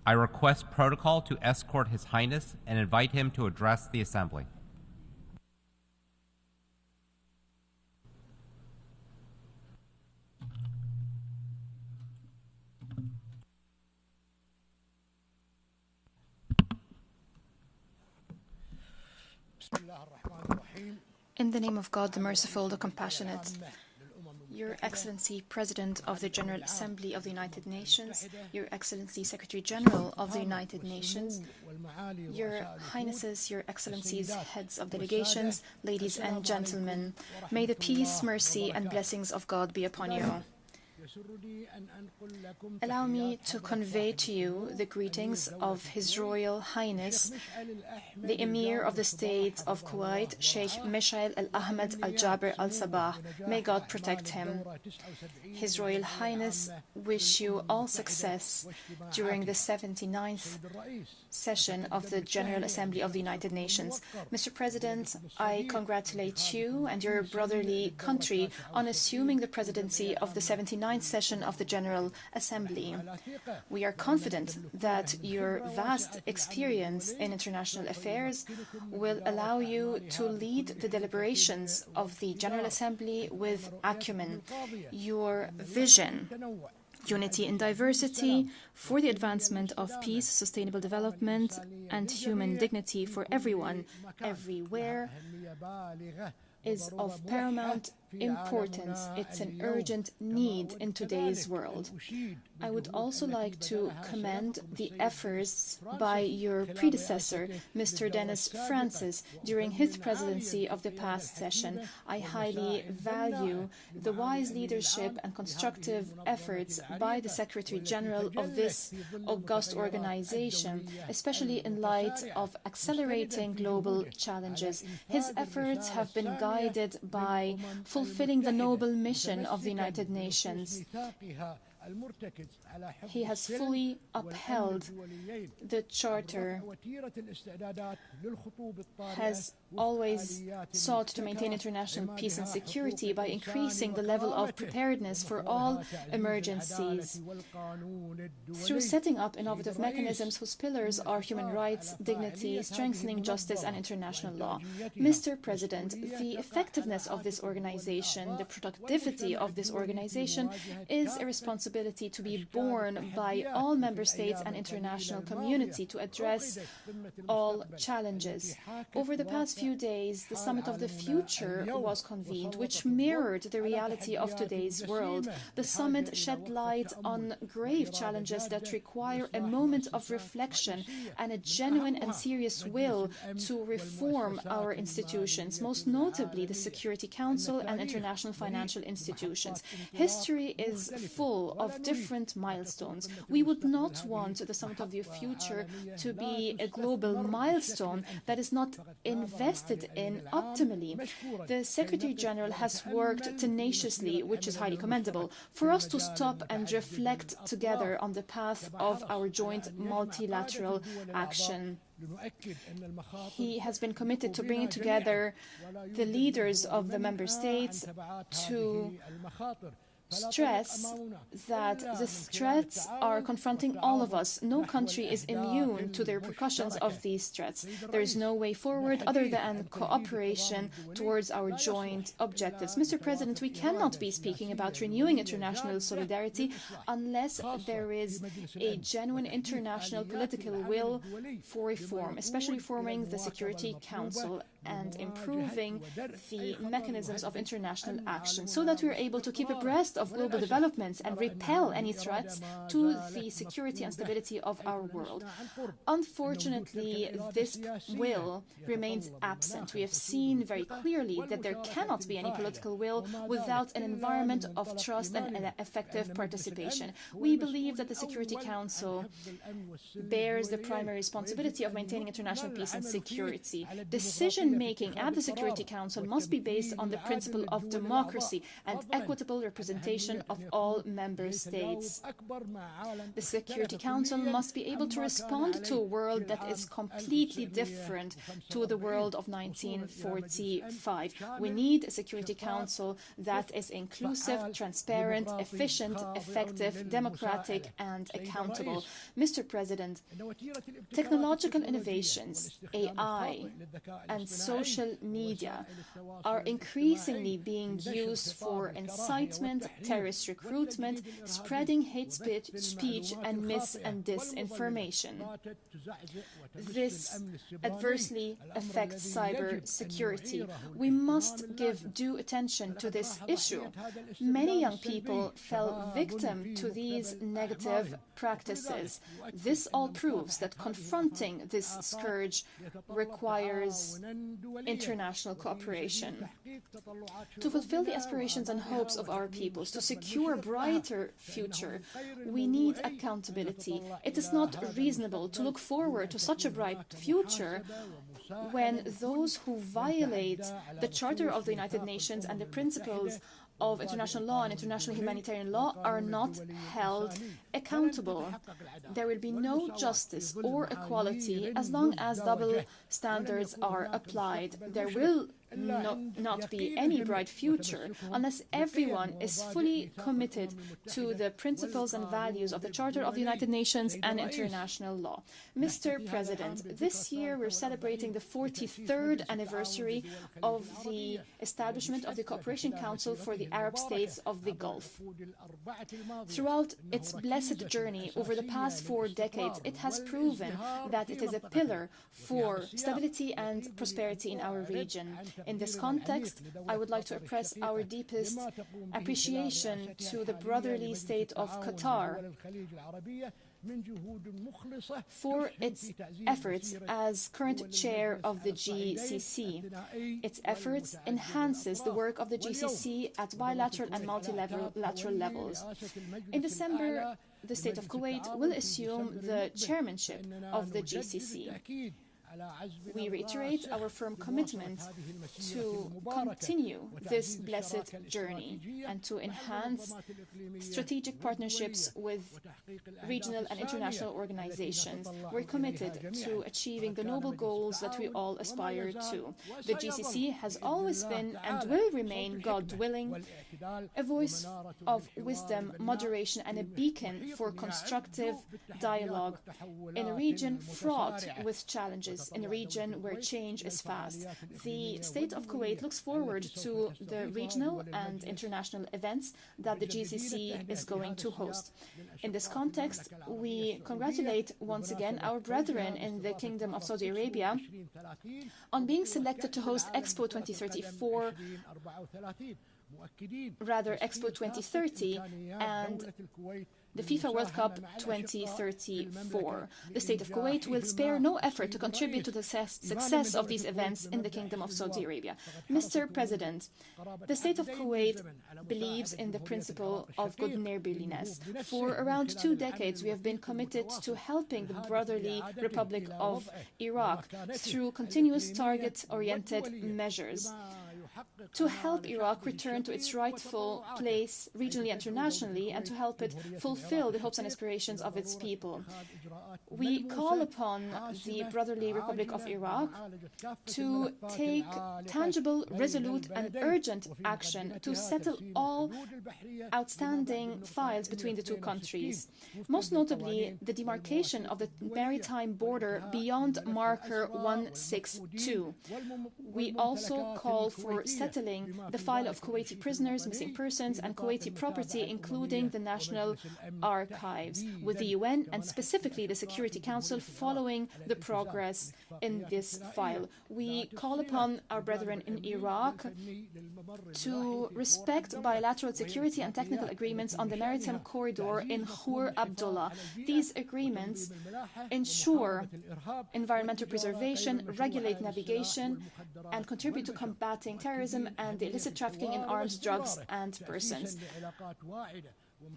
I request protocol to escort His Highness and invite him to address the Assembly. In the name of God, the Merciful, the Compassionate, Your Excellency, President of the General Assembly of the United Nations, Your Excellency, Secretary General of the United Nations, Your Highnesses, Your Excellencies, Heads of Delegations, ladies and gentlemen, may the peace, mercy, and blessings of God be upon you. Allow me to convey to you the greetings of His Royal Highness, the Emir of the State of Kuwait, Sheikh Mishael Al-Ahmed Al-Jaber Al-Sabah. May God protect him. His Royal Highness wish you all success during the 79th session of the General Assembly of the United Nations. Mr. President, I congratulate you and your brotherly country on assuming the presidency of the 79th session of the General Assembly. We are confident that your vast experience in international affairs will allow you to lead the deliberations of the General Assembly with acumen. Your vision, unity in diversity, for the advancement of peace, sustainable development, and human dignity for everyone, everywhere, is of paramount importance. It's an urgent need in today's world. I would also like to commend the efforts by your predecessor, Mr. Dennis Francis, during his presidency of the past session. I highly value the wise leadership and constructive efforts by the Secretary General of this august organization, especially in light of accelerating global challenges. His efforts have been guided by fulfilling the noble mission of the United Nations. He has fully upheld the Charter, has always sought to maintain international peace and security by increasing the level of preparedness for all emergencies through setting up innovative mechanisms whose pillars are human rights, dignity, strengthening justice, and international law. Mr. President, the effectiveness of this organization, the productivity of this organization is a responsibility to be borne by all member states and international community to address all challenges. Over the past few days, the Summit of the Future was convened, which mirrored the reality of today's world. The summit shed light on grave challenges that require a moment of reflection and a genuine and serious will to reform our institutions, most notably the Security Council and international financial institutions. History is full of different milestones. We would not want the Summit of the Future to be a global milestone that is not invested in optimally. The Secretary General has worked tenaciously, which is highly commendable, for us to stop and reflect together on the path of our joint multilateral action. He has been committed to bringing together the leaders of the member states to stress that the threats are confronting all of us. No country is immune to the repercussions of these threats. There is no way forward other than cooperation towards our joint objectives. Mr. President, we cannot be speaking about renewing international solidarity unless there is a genuine international political will for reform, especially forming the Security Council and improving the mechanisms of international action so that we are able to keep abreast of global developments and repel any threats to the security and stability of our world. Unfortunately, this will remains absent. We have seen very clearly that there cannot be any political will without an environment of trust and effective participation. We believe that the Security Council bears the primary responsibility of maintaining international peace and security. Decision-making at the Security Council must be based on the principle of democracy and equitable representation of all member states. The Security Council must be able to respond to a world that is completely different to the world of 1945. We need a Security Council that is inclusive, transparent, efficient, effective, democratic, and accountable. Mr. President, technological innovations, AI, and social media are increasingly being used for incitement, terrorist recruitment, spreading hate speech, and mis- and disinformation. This adversely affects cyber security. We must give due attention to this issue. Many young people fell victim to these negative practices. This all proves that confronting this scourge requires international cooperation. To fulfill the aspirations and hopes of our peoples, to secure a brighter future, we need accountability. It is not reasonable to look forward to such a bright future when those who violate the Charter of the United Nations and the principles of international law and international humanitarian law are not held accountable. There will be no justice or equality as long as double standards are applied. There will not be any bright future unless everyone is fully committed to the principles and values of the Charter of the United Nations and international law. Mr. President, this year we're celebrating the 43rd anniversary of the establishment of the Cooperation Council for the Arab States of the Gulf. Throughout its blessed journey over the past 4 decades, it has proven that it is a pillar for stability and prosperity in our region. In this context, I would like to express our deepest appreciation to the brotherly state of Qatar for its efforts as current chair of the GCC. Its efforts enhances the work of the GCC at bilateral and multilateral levels. In December, the state of Kuwait will assume the chairmanship of the GCC. We reiterate our firm commitment to continue this blessed journey and to enhance strategic partnerships with regional and international organizations. We're committed to achieving the noble goals that we all aspire to. The GCC has always been and will remain, God willing, a voice of wisdom, moderation, and a beacon for constructive dialogue in a region fraught with challenges, in a region where change is fast. The state of Kuwait looks forward to the regional and international events that the GCC is going to host. In this context, we congratulate once again our brethren in the Kingdom of Saudi Arabia on being selected to host Expo 2034, rather Expo 2030, and the FIFA World Cup 2034. The state of Kuwait will spare no effort to contribute to the success of these events in the Kingdom of Saudi Arabia. Mr. President, the state of Kuwait believes in the principle of good neighborliness. For around 2 decades, we have been committed to helping the brotherly Republic of Iraq through continuous target-oriented measures. to help Iraq return to its rightful place regionally and internationally, and to help it fulfill the hopes and aspirations of its people. We call upon the Brotherly Republic of Iraq to take tangible, resolute and urgent action to settle all outstanding files between the two countries, most notably the demarcation of the maritime border beyond marker 162. We also call for settling the file of Kuwaiti prisoners, missing persons and Kuwaiti property, including the National Archives, with the UN and specifically the Security Council following the progress in this file. We call upon our brethren in Iraq to respect bilateral security and technical agreements on the maritime corridor in Khor Abdullah. These agreements ensure environmental preservation, regulate navigation, and contribute to combating terrorism and the illicit trafficking in arms, drugs, and persons.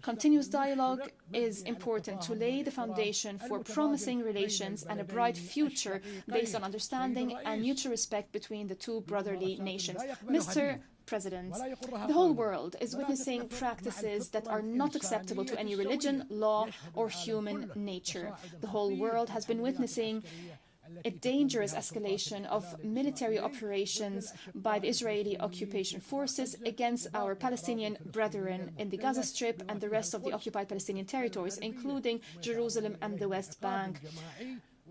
Continuous dialogue is important to lay the foundation for promising relations and a bright future based on understanding and mutual respect between the two brotherly nations. Mr. President, the whole world is witnessing practices that are not acceptable to any religion, law, or human nature. The whole world has been witnessing a dangerous escalation of military operations by the Israeli occupation forces against our Palestinian brethren in the Gaza Strip and the rest of the occupied Palestinian territories, including Jerusalem and the West Bank.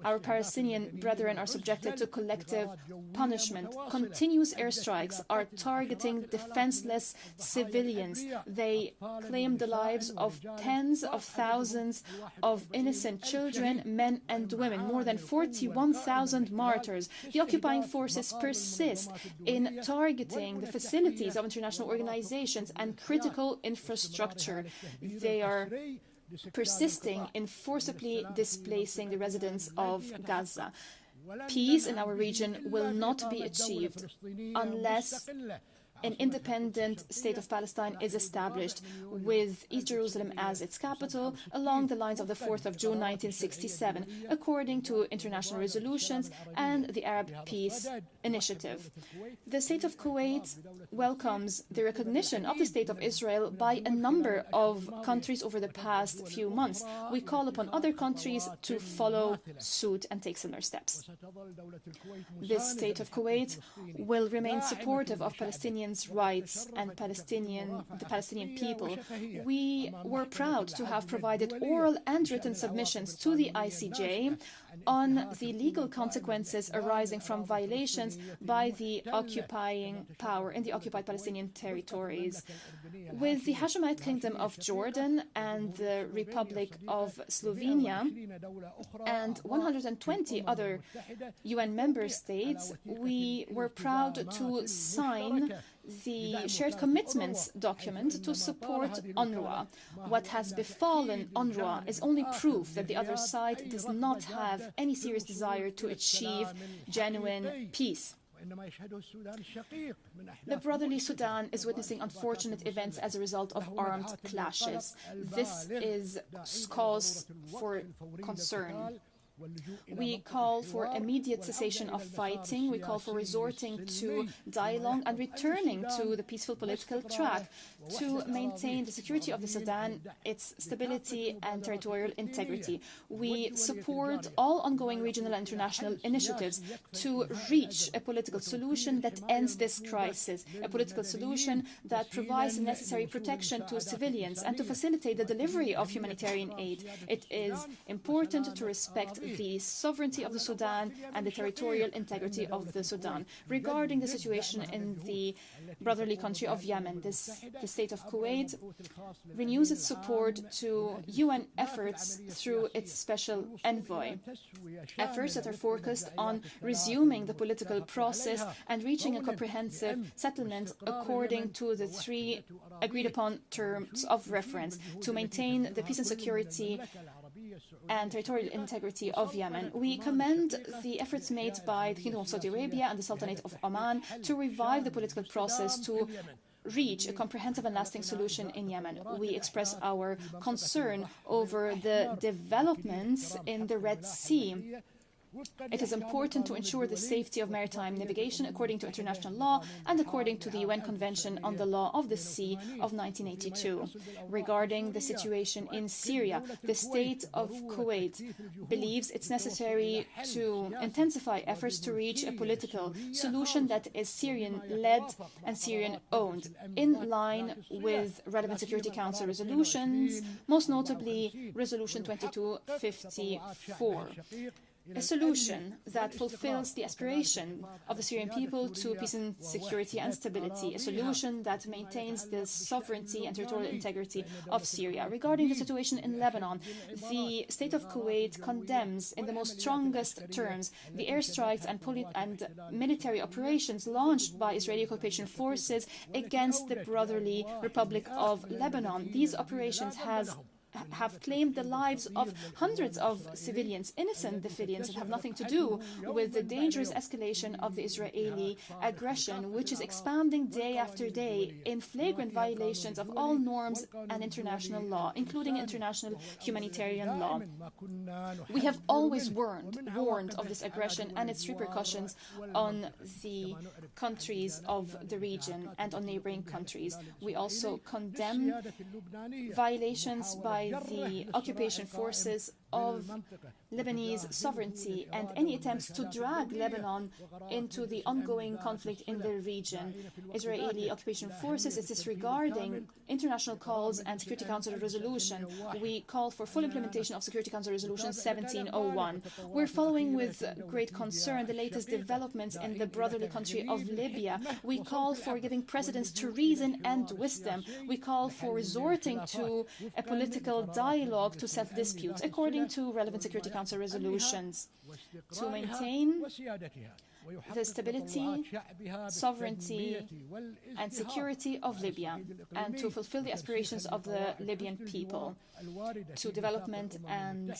Our Palestinian brethren are subjected to collective punishment. Continuous airstrikes are targeting defenseless civilians. They claim the lives of tens of thousands of innocent children, men and women, more than 41,000 martyrs. The occupying forces persist in targeting the facilities of international organizations and critical infrastructure. They are persisting in forcibly displacing the residents of Gaza. Peace in our region will not be achieved unless an independent state of Palestine is established, with East Jerusalem as its capital, along the lines of the 4th of June 1967, according to international resolutions and the Arab Peace Initiative. The State of Kuwait welcomes the recognition of the State of Israel by a number of countries over the past few months. We call upon other countries to follow suit and take similar steps. The State of Kuwait will remain supportive of Palestinians' rights and the Palestinian people. We were proud to have provided oral and written submissions to the ICJ on the legal consequences arising from violations by the occupying power in the occupied Palestinian territories. With the Hashemite Kingdom of Jordan and the Republic of Slovenia and 120 other UN member states, we were proud to sign the shared commitments document to support UNRWA. What has befallen UNRWA is only proof that the other side does not have any serious desire to achieve genuine peace. The brotherly Sudan is witnessing unfortunate events as a result of armed clashes. This is cause for concern. We call for immediate cessation of fighting. We call for resorting to dialogue and returning to the peaceful political track to maintain the security of the Sudan, its stability and territorial integrity. We support all ongoing regional and international initiatives to reach a political solution that ends this crisis, a political solution that provides the necessary protection to civilians and to facilitate the delivery of humanitarian aid. It is important to respect the sovereignty of the Sudan and the territorial integrity of the Sudan. Regarding the situation in the brotherly country of Yemen, the state of Kuwait renews its support to UN efforts through its special envoy, efforts that are focused on resuming the political process and reaching a comprehensive settlement according to the 3 agreed-upon terms of reference to maintain the peace and security and territorial integrity of Yemen. We commend the efforts made by the Kingdom of Saudi Arabia and the Sultanate of Oman to revive the political process to reach a comprehensive and lasting solution in Yemen. We express our concern over the developments in the Red Sea It is important to ensure the safety of maritime navigation according to international law and according to the UN Convention on the Law of the Sea of 1982. Regarding the situation in Syria, the state of Kuwait believes it's necessary to intensify efforts to reach a political solution that is Syrian-led and Syrian-owned, in line with relevant Security Council resolutions, most notably Resolution 2254. A solution that fulfills the aspiration of the Syrian people to peace and security and stability, a solution that maintains the sovereignty and territorial integrity of Syria. Regarding the situation in Lebanon, the state of Kuwait condemns in the most strongest terms the airstrikes and military operations launched by Israeli occupation forces against the brotherly Republic of Lebanon. These operations have claimed the lives of hundreds of civilians, innocent civilians, that have nothing to do with the dangerous escalation of the Israeli aggression, which is expanding day after day in flagrant violations of all norms and international law, including international humanitarian law. We have always warned of this aggression and its repercussions on the countries of the region and on neighboring countries. We also condemn violations by the occupation forces of Lebanese sovereignty and any attempts to drag Lebanon into the ongoing conflict in the region. Israeli occupation forces is disregarding international calls and Security Council resolution. We call for full implementation of Security Council Resolution 1701. We're following with great concern the latest developments in the brotherly country of Libya. We call for giving precedence to reason and wisdom. We call for resorting to a political dialogue to settle disputes according to relevant Security Council resolutions, to maintain the stability, sovereignty and security of Libya, and to fulfill the aspirations of the Libyan people to development and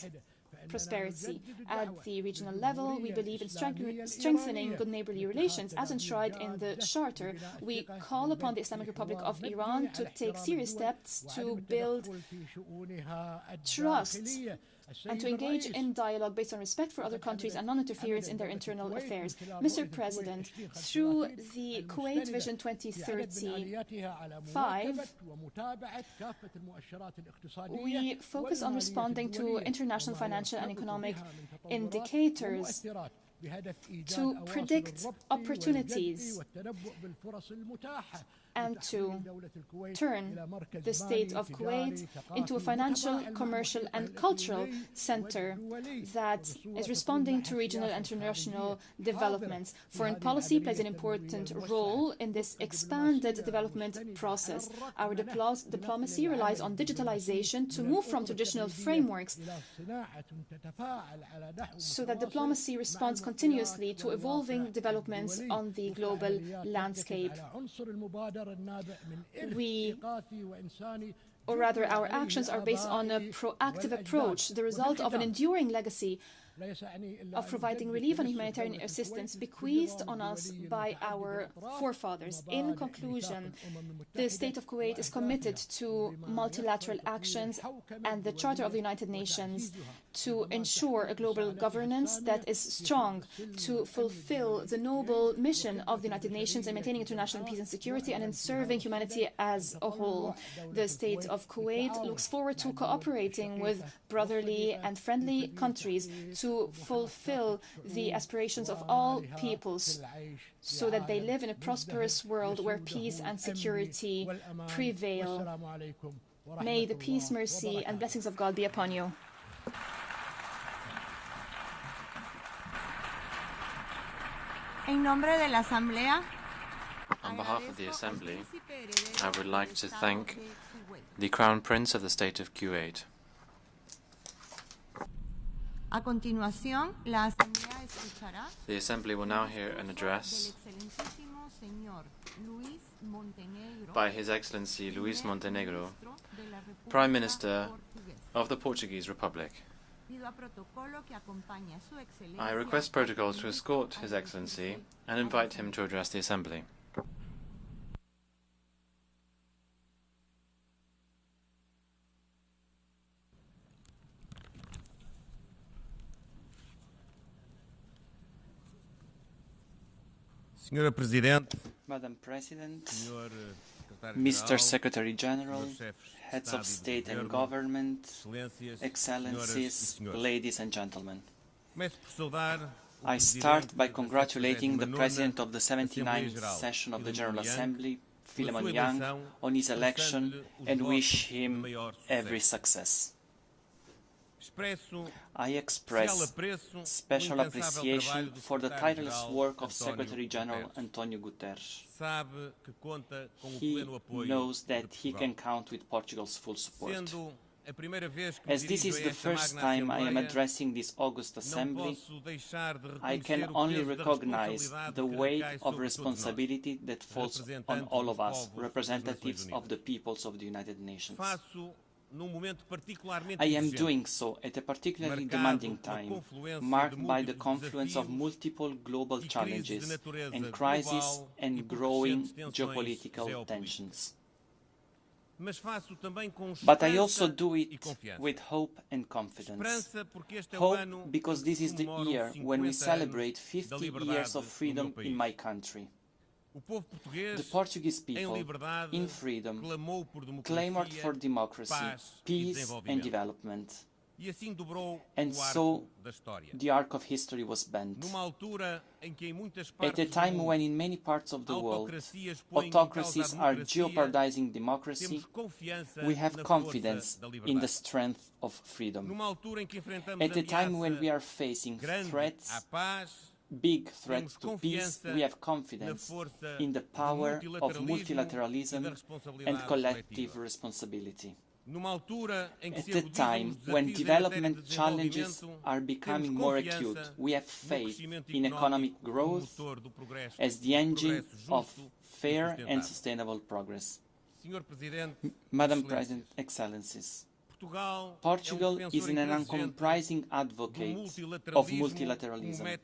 prosperity. At the regional level, we believe in strengthening good neighborly relations as enshrined in the Charter. We call upon the Islamic Republic of Iran to take serious steps to build trust and to engage in dialogue based on respect for other countries and non-interference in their internal affairs. Mr. President, through the Kuwait Vision 2035, we focus on responding to international financial and economic indicators to predict opportunities and to turn the state of Kuwait into a financial, commercial and cultural center that is responding to regional and international developments. Foreign policy plays an important role in this expanded development process. Our diplomacy relies on digitalization to move from traditional frameworks so that diplomacy responds continuously to evolving developments on the global landscape. Our actions are based on a proactive approach, the result of an enduring legacy of providing relief and humanitarian assistance bequeathed on us by our forefathers. In conclusion, the state of Kuwait is committed to multilateral actions and the Charter of the United Nations to ensure a global governance that is strong, to fulfill the noble mission of the United Nations in maintaining international peace and security and in serving humanity as a whole. The state of Kuwait looks forward to cooperating with brotherly and friendly countries to fulfill the aspirations of all peoples so that they live in a prosperous world where peace and security prevail. May the peace, mercy and blessings of God be upon you. On behalf of the Assembly, I would like to thank the Crown Prince of the State of Kuwait. The Assembly will now hear an address by His Excellency Luis Montenegro, Prime Minister of the Portuguese Republic. I request protocols to escort His Excellency and invite him to address the Assembly. Madam President, Mr. Secretary General, heads of state and government, excellencies, ladies and gentlemen. I start by congratulating the President of the 79th session of the General Assembly, Philemon Yang, on his election and wish him every success. I express special appreciation for the tireless work of Secretary General António Guterres. He knows that he can count with Portugal's full support. As this is the first time I am addressing this August Assembly, I can only recognize the weight of responsibility that falls on all of us, representatives of the peoples of the United Nations. I am doing so at a particularly demanding time, marked by the confluence of multiple global challenges and crises and growing geopolitical tensions. But I also do it with hope and confidence. Hope because this is the year when we celebrate 50 years of freedom in my country. The Portuguese people, in freedom, clamored for democracy, peace and development. And so the arc of history was bent. At a time when in many parts of the world autocracies are jeopardizing democracy, we have confidence in the strength of freedom. At a time when we are facing threats, big threats to peace, we have confidence in the power of multilateralism and collective responsibility. At a time when development challenges are becoming more acute, we have faith in economic growth as the engine of fair and sustainable progress. Madam President, Excellencies, Portugal is an uncompromising advocate of multilateralism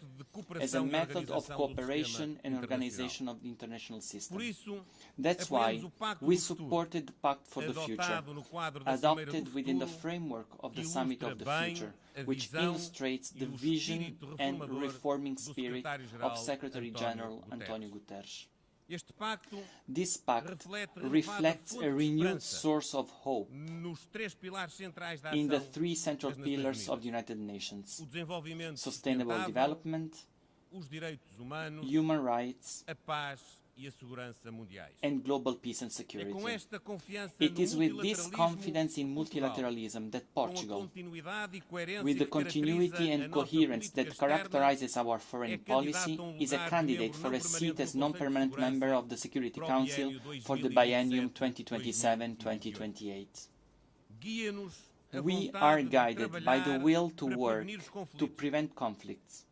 as a method of cooperation and organization of the international system. That's why we supported the Pact for the Future, adopted within the framework of the Summit of the Future, which illustrates the vision and reforming spirit of Secretary General António Guterres. This pact reflects a renewed source of hope in the three central pillars of the United Nations: sustainable development, human rights, and global peace and security. It is with this confidence in multilateralism that Portugal, with the continuity and coherence that characterizes our foreign policy, is a candidate for a seat as non-permanent member of the Security Council for the biennium 2027-2028. We are guided by the will to work to prevent conflicts,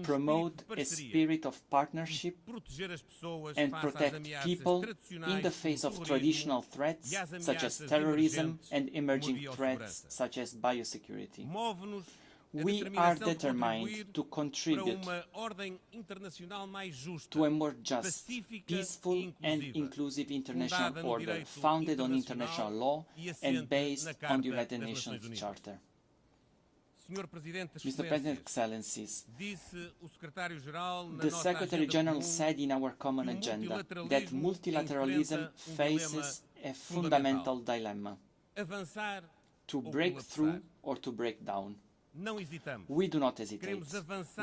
promote a spirit of partnership, and protect people in the face of traditional threats such as terrorism and emerging threats such as biosecurity. We are determined to contribute to a more just, peaceful and inclusive international order founded on international law and based on the United Nations Charter. Mr. President, Excellencies, the Secretary General said in our common agenda that multilateralism faces a fundamental dilemma: to break through or to break down. We do not hesitate.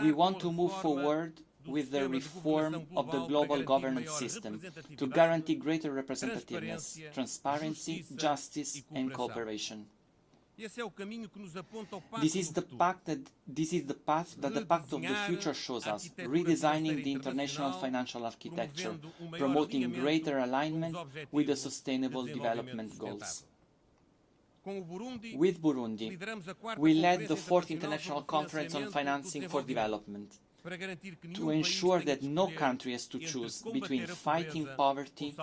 We want to move forward with the reform of the global governance system to guarantee greater representativeness, transparency, justice and cooperation. This is the path that the Pact of the Future shows us, redesigning the international financial architecture, promoting greater alignment with the Sustainable Development Goals. With Burundi, we led the 4th International Conference on Financing for Development to ensure that no country has to choose between fighting poverty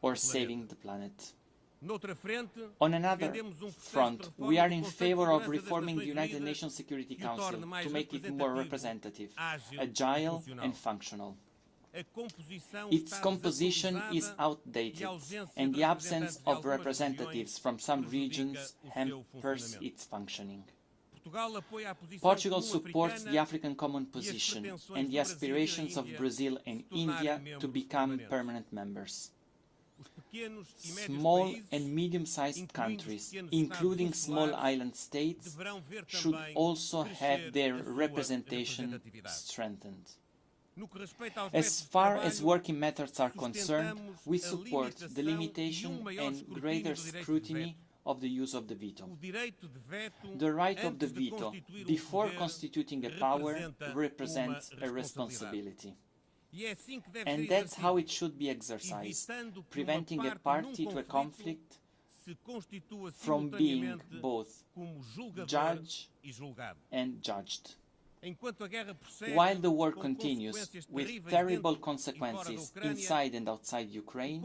or saving the planet. On another front, we are in favor of reforming the United Nations Security Council to make it more representative, agile and functional. Its composition is outdated, and the absence of representatives from some regions hampers its functioning. Portugal supports the African Common Position and the aspirations of Brazil and India to become permanent members. Small and medium-sized countries, including small island states, should also have their representation strengthened. As far as working methods are concerned, we support the limitation and greater scrutiny of the use of the veto. The right of the veto, before constituting a power, represents a responsibility. And that's how it should be exercised, preventing a party to a conflict from being both judge and judged. While the war continues, with terrible consequences inside and outside Ukraine,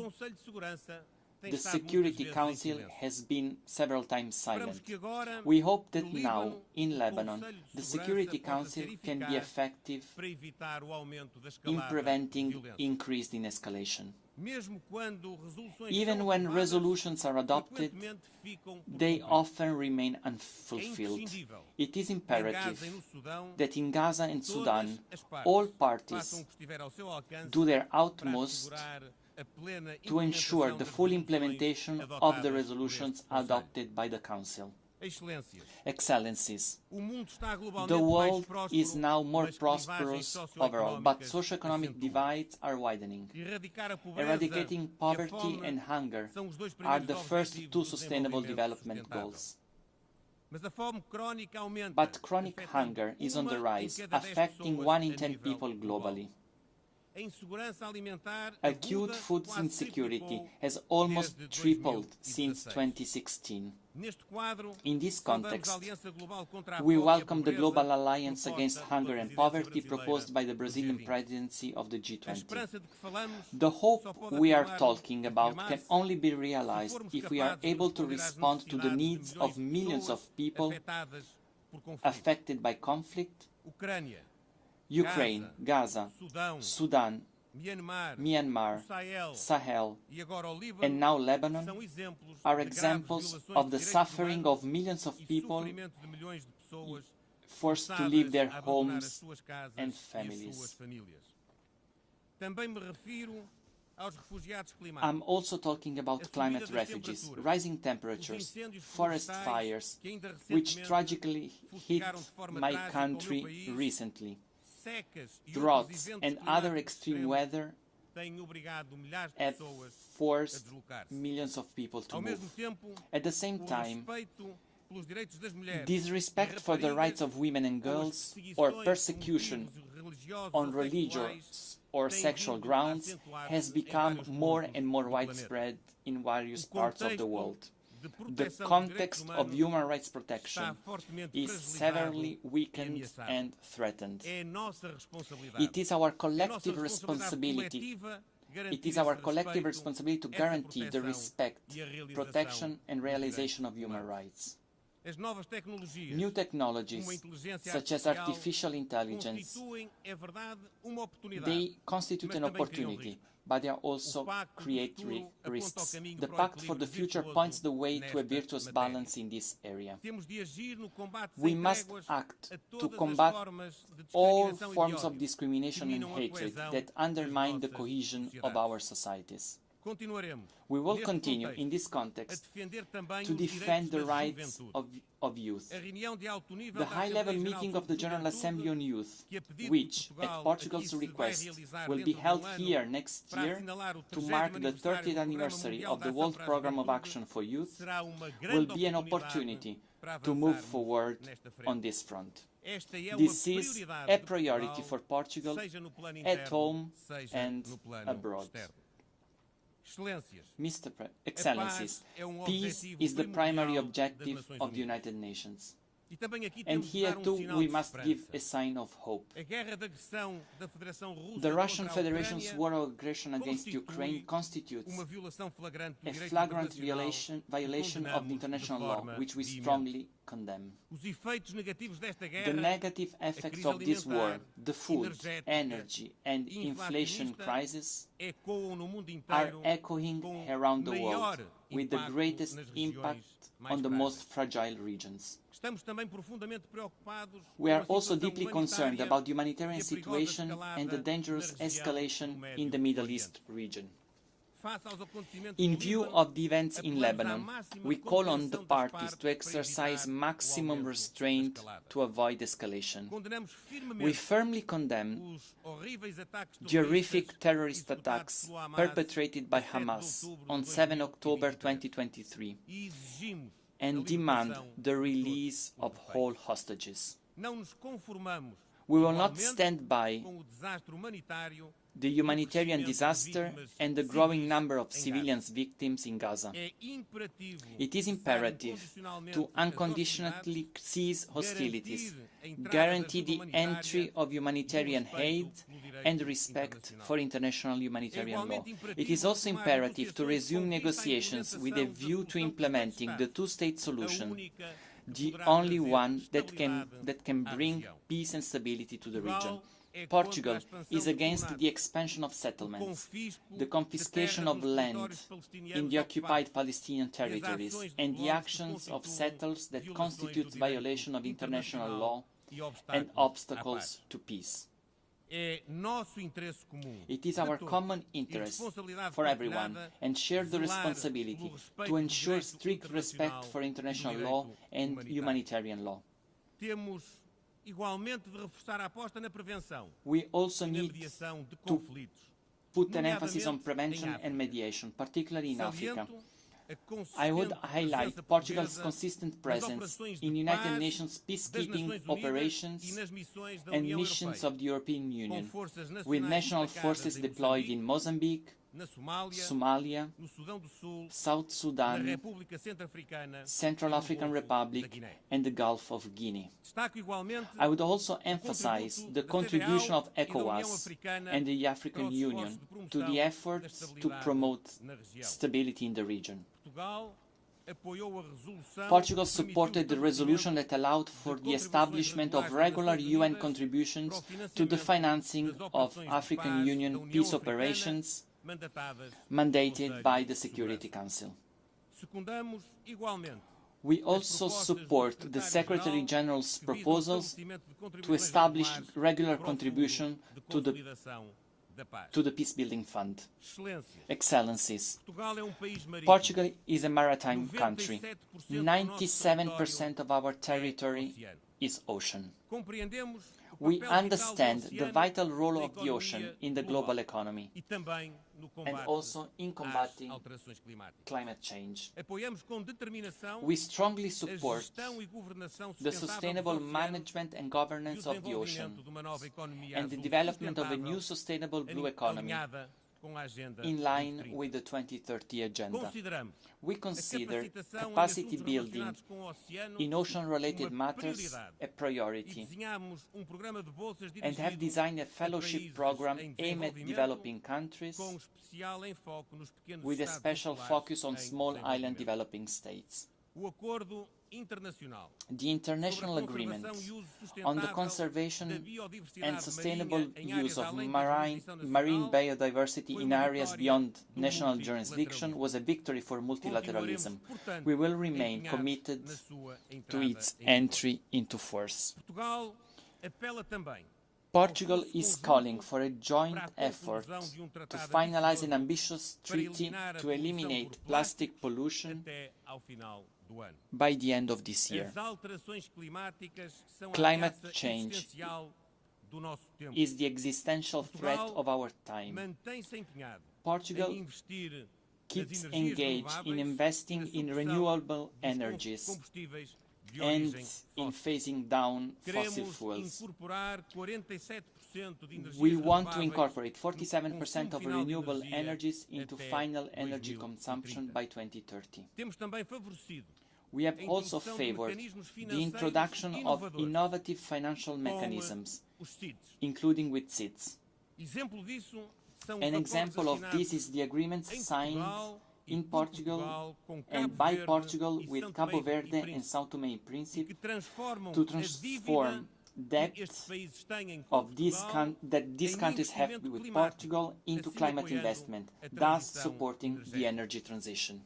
the Security Council has been several times silent. We hope that now, in Lebanon, the Security Council can be effective in preventing increase in escalation. Even when resolutions are adopted, they often remain unfulfilled. It is imperative that in Gaza and Sudan, all parties do their utmost to ensure the full implementation of the resolutions adopted by the Council. Excellencies, the world is now more prosperous overall, but socio-economic divides are widening. Eradicating poverty and hunger are the first two sustainable development goals. But chronic hunger is on the rise, affecting 1 in 10 people globally. Acute food insecurity has almost tripled since 2016. In this context, we welcome the Global Alliance Against Hunger and Poverty proposed by the Brazilian presidency of the G20. The hope we are talking about can only be realized if we are able to respond to the needs of millions of people affected by conflict. Ukraine, Gaza, Sudan, Myanmar, Sahel, and now Lebanon are examples of the suffering of millions of people forced to leave their homes and families. I'm also talking about climate refugees, rising temperatures, forest fires, which tragically hit my country recently. Droughts and other extreme weather have forced millions of people to move. At the same time, disrespect for the rights of women and girls, or persecution on religious or sexual grounds, has become more and more widespread in various parts of the world. The context of human rights protection is severely weakened and threatened. It is our collective responsibility. It is our collective responsibility to guarantee the respect, protection, and realization of human rights. New technologies, such as artificial intelligence, they constitute an opportunity, but they also create risks. The Pact for the Future points the way to a virtuous balance in this area. We must act to combat all forms of discrimination and hatred that undermine the cohesion of our societies. We will continue, in this context, to defend the rights of youth. The high-level meeting of the General Assembly on Youth, which, at Portugal's request, will be held here next year to mark the 30th anniversary of the World Programme of Action for Youth, will be an opportunity to move forward on this front. This is a priority for Portugal, at home and abroad. Mr. Excellencies, peace is the primary objective of the United Nations. And here too we must give a sign of hope. The Russian Federation's war of aggression against Ukraine constitutes a flagrant violation of the international law, which we strongly condemn. The negative effects of this war, the food, energy and inflation crisis, are echoing around the world, with the greatest impact on the most fragile regions. We are also deeply concerned about the humanitarian situation and the dangerous escalation in the Middle East region. In view of the events in Lebanon, we call on the parties to exercise maximum restraint to avoid escalation. We firmly condemn the horrific terrorist attacks perpetrated by Hamas on 7 October 2023 and demand the release of all hostages. We will not stand by the humanitarian disaster and the growing number of civilians victims in Gaza. It is imperative to unconditionally cease hostilities, guarantee the entry of humanitarian aid and respect for international humanitarian law. It is also imperative to resume negotiations with a view to implementing the two-state solution, the only one that can bring peace and stability to the region. Portugal is against the expansion of settlements, the confiscation of land in the occupied Palestinian territories, and the actions of settlers that constitute violation of international law and obstacles to peace. It is our common interest for everyone and shared responsibility to ensure strict respect for international law and humanitarian law. We also need to put an emphasis on prevention and mediation, particularly in Africa. I would highlight Portugal's consistent presence in United Nations peacekeeping operations and missions of the European Union, with national forces deployed in Mozambique, Somalia, South Sudan, Central African Republic, and the Gulf of Guinea. I would also emphasize the contribution of ECOWAS and the African Union to the efforts to promote stability in the region. Portugal supported the resolution that allowed for the establishment of regular UN contributions to the financing of African Union peace operations mandated by the Security Council. We also support the Secretary General's proposals to establish regular contribution to the Peacebuilding Fund. Excellencies, Portugal is a maritime country. 97% of our territory is ocean. We understand the vital role of the ocean in the global economy and also in combating climate change. We strongly support the sustainable management and governance of the ocean and the development of a new sustainable blue economy in line with the 2030 agenda. We consider capacity building in ocean-related matters a priority and have designed a fellowship program aimed at developing countries with a special focus on small island developing states. The international agreement on the conservation and sustainable use of marine biodiversity in areas beyond national jurisdiction was a victory for multilateralism. We will remain committed to its entry into force. Portugal is calling for a joint effort to finalize an ambitious treaty to eliminate plastic pollution by the end of this year. Climate change is the existential threat of our time. Portugal keeps engaged in investing in renewable energies and in phasing down fossil fuels. We want to incorporate 47% of renewable energies into final energy consumption by 2030. We have also favored the introduction of innovative financial mechanisms, including with SIDS. An example of this is the agreement signed in Portugal and by Portugal with Cabo Verde and São Tomé and Príncipe to transform debt that these countries have with Portugal into climate investment, thus supporting the energy transition.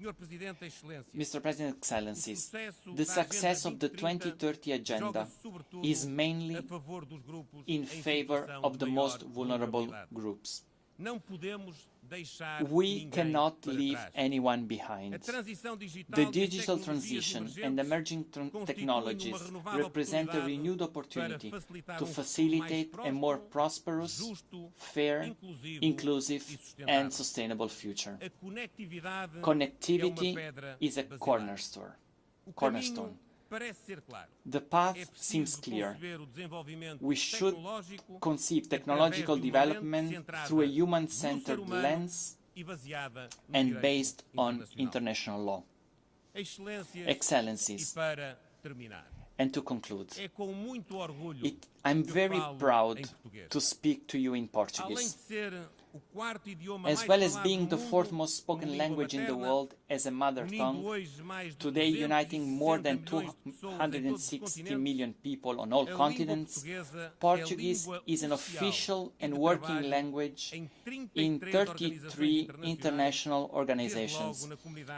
Mr. President, Excellencies, the success of the 2030 Agenda is mainly in favor of the most vulnerable groups. We cannot leave anyone behind. The digital transition and emerging technologies represent a renewed opportunity to facilitate a more prosperous, fair, inclusive and sustainable future. Connectivity is a cornerstone. The path seems clear. We should conceive technological development through a human-centered lens and based on international law. Excellencies, and to conclude, I'm very proud to speak to you in Portuguese. As well as being the fourth most spoken language in the world as a mother tongue, today uniting more than 260 million people on all continents, Portuguese is an official and working language in 33 international organizations,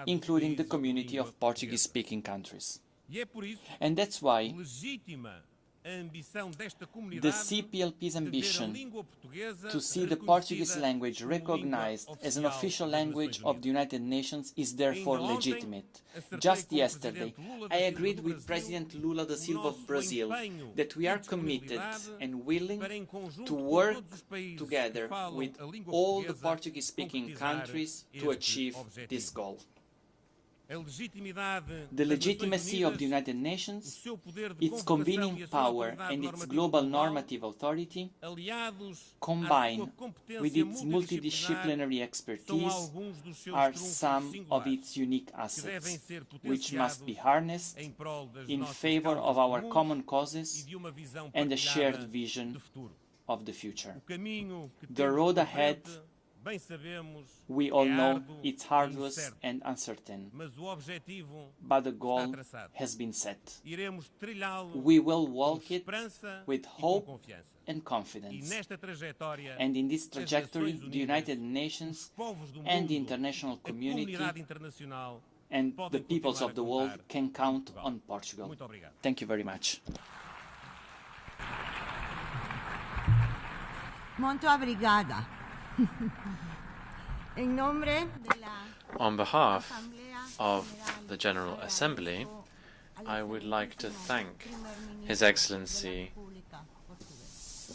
including the community of Portuguese-speaking countries. And that's why the CPLP's ambition to see the Portuguese language recognized as an official language of the United Nations is therefore legitimate. Just yesterday, I agreed with President Lula da Silva of Brazil that we are committed and willing to work together with all the Portuguese-speaking countries to achieve this goal. The legitimacy of the United Nations, its convening power and its global normative authority, combined with its multidisciplinary expertise, are some of its unique assets, which must be harnessed in favor of our common causes and a shared vision of the future. The road ahead, we all know it's arduous and uncertain, but the goal has been set. We will walk it with hope and confidence. And in this trajectory, the United Nations and the international community and the peoples of the world can count on Portugal. Thank you very much. Muito obrigada. On behalf of the General Assembly, I would like to thank His Excellency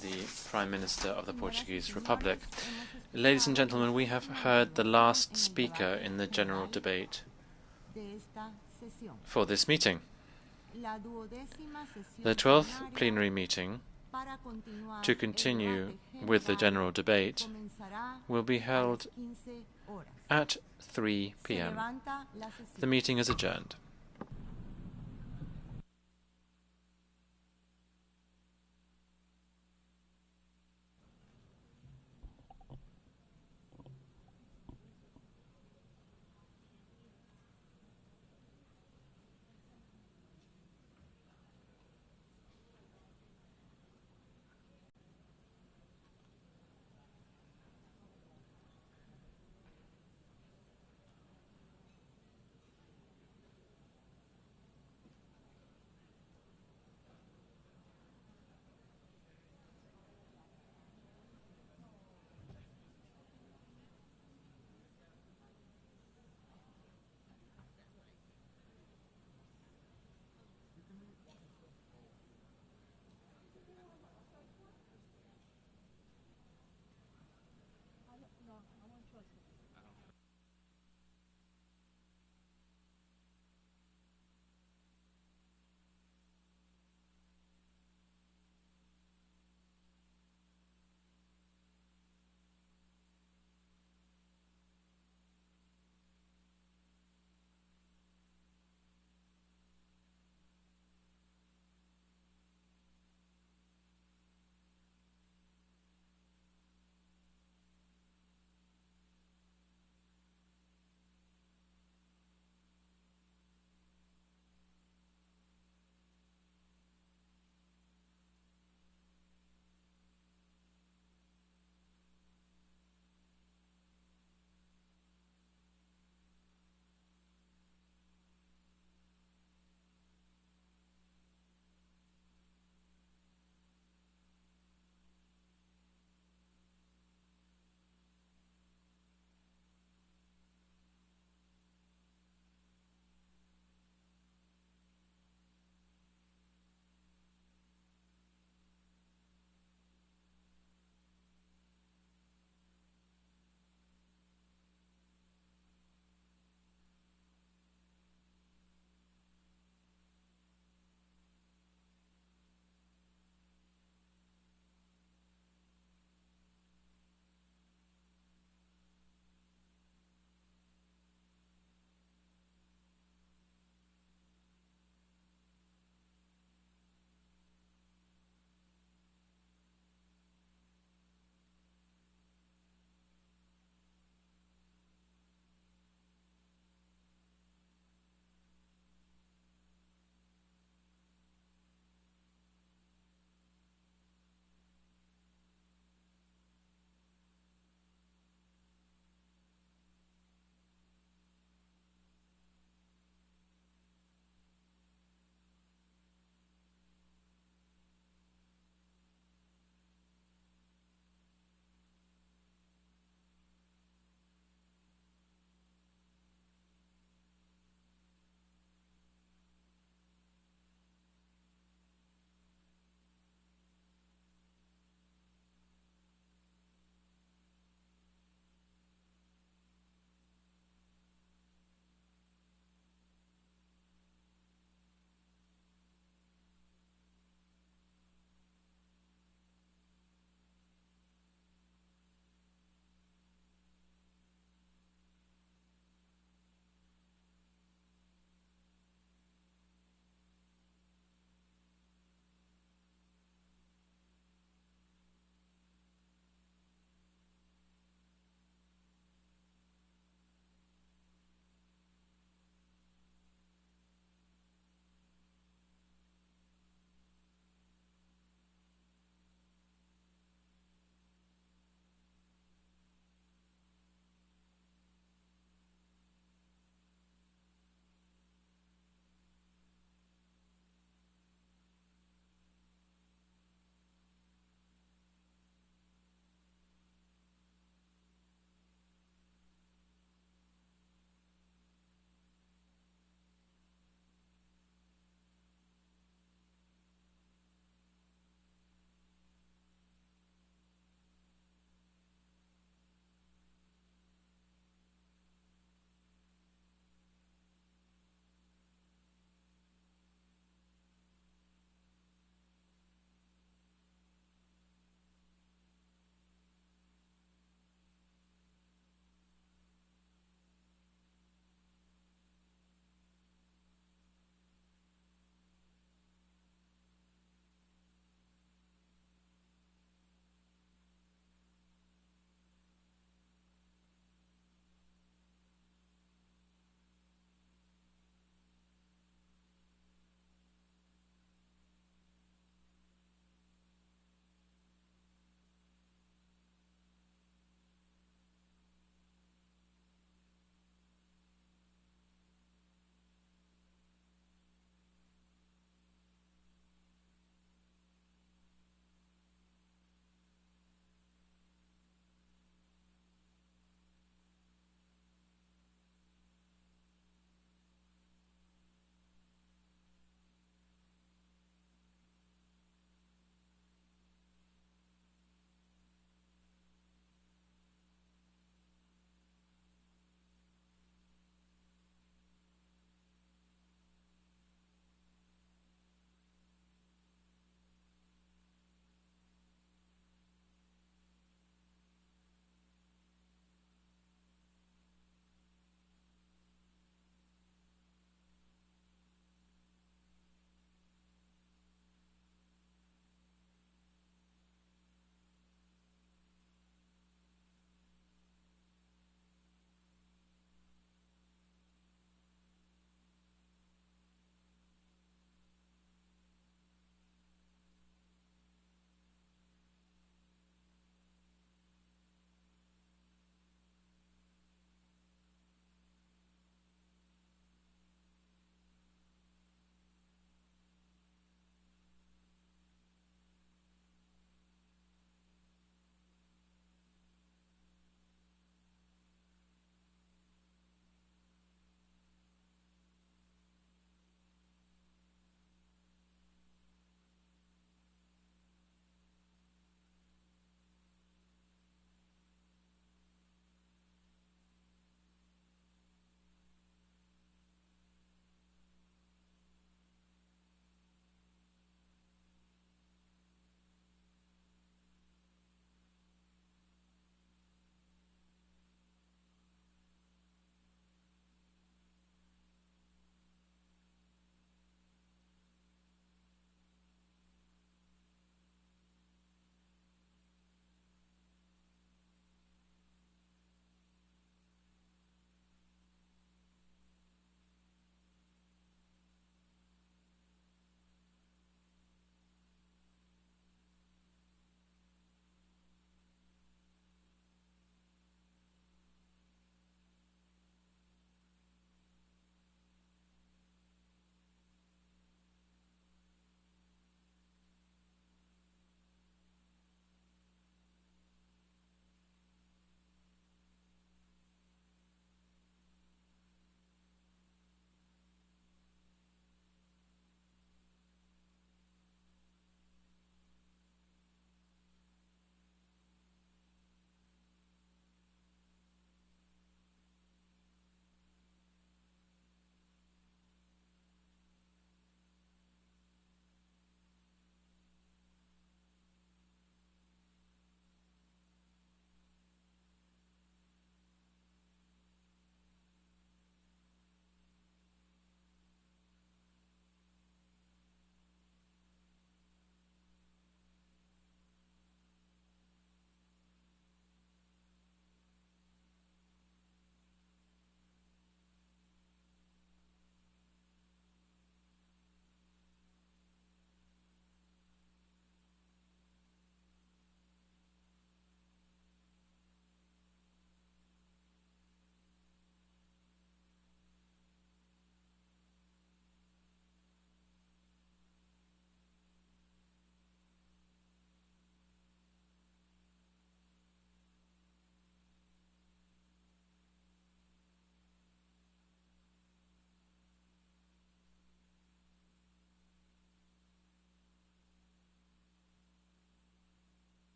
the Prime Minister of the Portuguese Republic. Ladies and gentlemen, we have heard the last speaker in the general debate for this meeting. The 12th plenary meeting to continue with the general debate will be held at 3 p.m. The meeting is adjourned.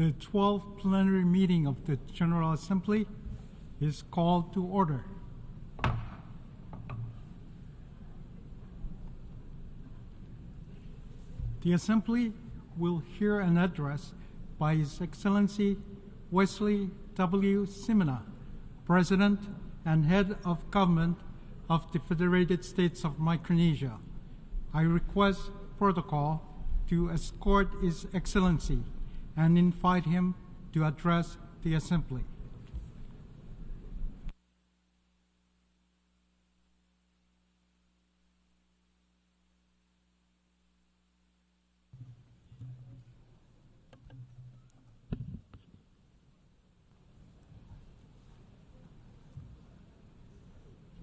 The 12th plenary meeting of the General Assembly is called to order. The Assembly will hear an address by His Excellency Wesley W. Simina, President and Head of Government of the Federated States of Micronesia. I request protocol to escort His Excellency and invite him to address the Assembly.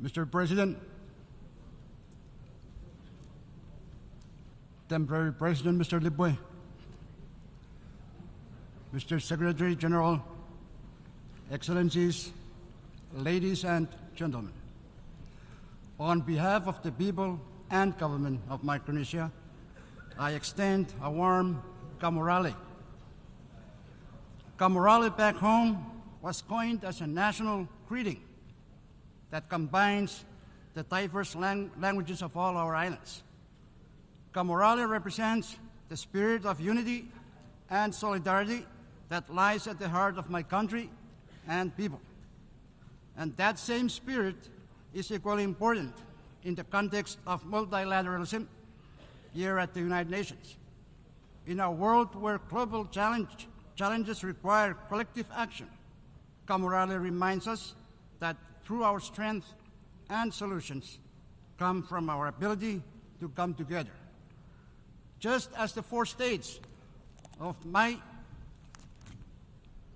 Mr. President, Temporary President Mr. Libwe, Mr. Secretary General, Excellencies, ladies and gentlemen, on behalf of the people and government of Micronesia, I extend a warm Kamorale. Kamorale back home was coined as a national greeting that combines the diverse languages of all our islands. Kamorale represents the spirit of unity and solidarity that lies at the heart of my country and people. And that same spirit is equally important in the context of multilateralism here at the United Nations. In a world where global challenges require collective action, Kamorale reminds us that through our strength and solutions come from our ability to come together. Just as the 4 states of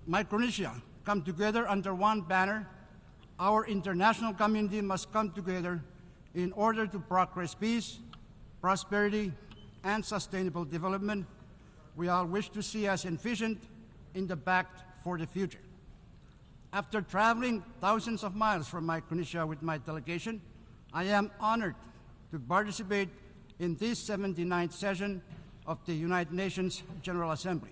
Micronesia come together under one banner, our international community must come together in order to progress peace, prosperity, and sustainable development we all wish to see as envisioned in the Pact for the Future. After traveling thousands of miles from Micronesia with my delegation, I am honored to participate in this 79th session of the United Nations General Assembly.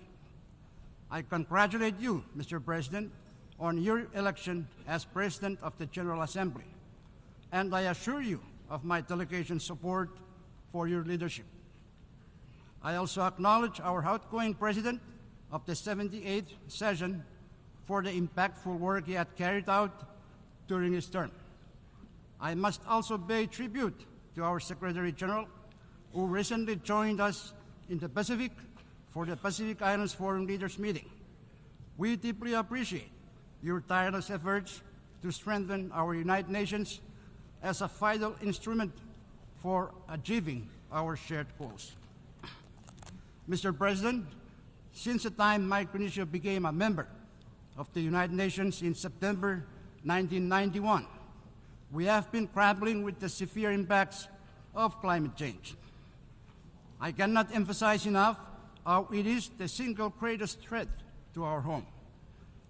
I congratulate you, Mr. President, on your election as President of the General Assembly, and I assure you of my delegation's support for your leadership. I also acknowledge our outgoing President of the 78th session for the impactful work he had carried out during his term. I must also pay tribute to our Secretary General, who recently joined us in the Pacific for the Pacific Islands Forum Leaders Meeting. We deeply appreciate your tireless efforts to strengthen our United Nations as a vital instrument for achieving our shared goals. Mr. President, since the time Micronesia became a member of the United Nations in September 1991, we have been grappling with the severe impacts of climate change. I cannot emphasize enough how it is the single greatest threat to our home.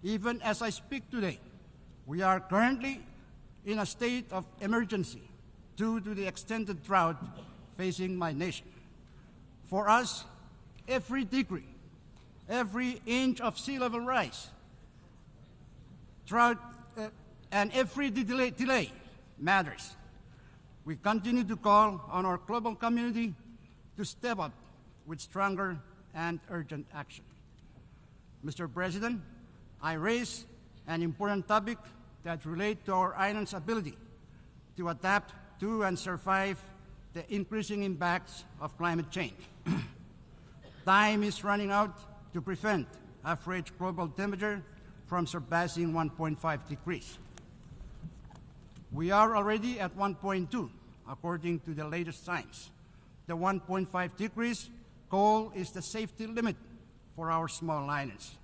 Even as I speak today, we are currently in a state of emergency due to the extended drought facing my nation. For us, every degree, every inch of sea level rise, drought, and every delay matters. We continue to call on our global community to step up with stronger and urgent action. Mr. President, I raise an important topic that relates to our island's ability to adapt to and survive the increasing impacts of climate change. Time is running out to prevent average global temperature from surpassing 1.5 degrees. We are already at 1.2, according to the latest science. The 1.5 degrees goal is the safety limit for our small islands.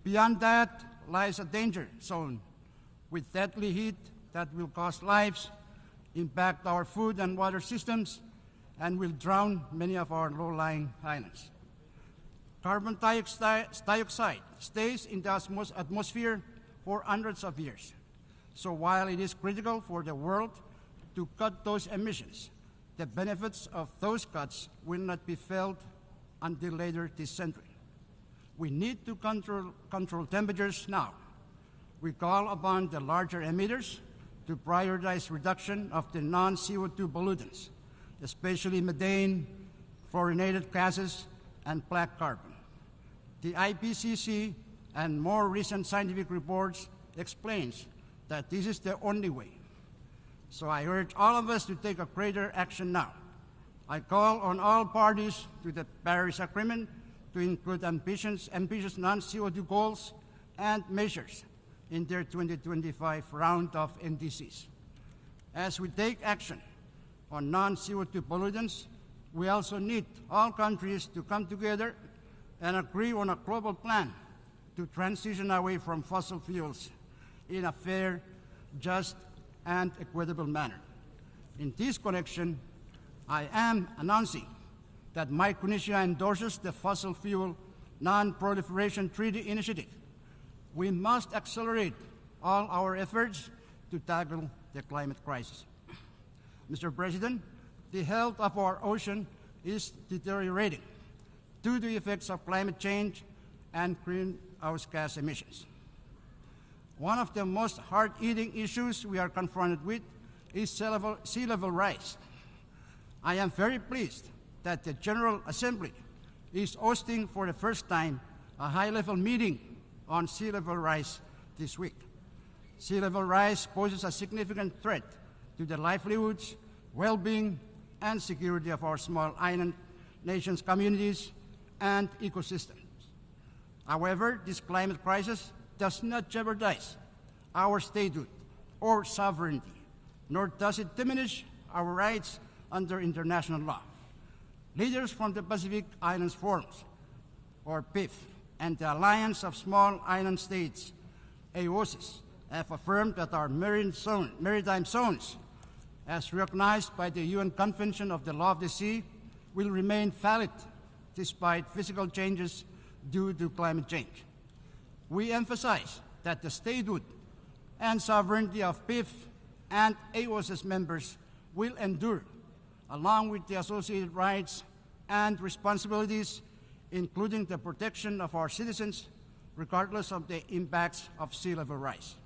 Beyond that lies a danger zone with deadly heat that will cost lives, impact our food and water systems, and will drown many of our low-lying islands. Carbon dioxide stays in the atmosphere for hundreds of years. So while it is critical for the world to cut those emissions, the benefits of those cuts will not be felt until later this century. We need to control temperatures now. We call upon the larger emitters to prioritize reduction of the non-CO2 pollutants, especially methane, fluorinated gases, and black carbon. The IPCC and more recent scientific reports explains that this is the only way. So I urge all of us to take a greater action now. I call on all parties to the Paris Agreement to include ambitious non-CO2 goals and measures in their 2025 round of NDCs. As we take action on non-CO2 pollutants, we also need all countries to come together and agree on a global plan to transition away from fossil fuels in a fair, just, and equitable manner. In this connection, I am announcing that Micronesia endorses the Fossil Fuel Non-Proliferation Treaty Initiative. We must accelerate all our efforts to tackle the climate crisis. Mr. President, the health of our ocean is deteriorating due to the effects of climate change and greenhouse gas emissions. One of the most hard-hitting issues we are confronted with is sea level rise. I am very pleased that the General Assembly is hosting for the first time a high-level meeting on sea level rise this week. Sea level rise poses a significant threat to the livelihoods, well-being, and security of our small island nations, communities, and ecosystems. However, this climate crisis does not jeopardize our statehood or sovereignty, nor does it diminish our rights under international law. Leaders from the Pacific Islands Forums, or PIF, and the Alliance of Small Island States, AOSIS, have affirmed that our maritime zones, as recognized by the UN Convention of the Law of the Sea, will remain valid despite physical changes due to climate change. We emphasize that the statehood and sovereignty of PIF and AOSIS members will endure, along with the associated rights and responsibilities, including the protection of our citizens, regardless of the impacts of sea level rise.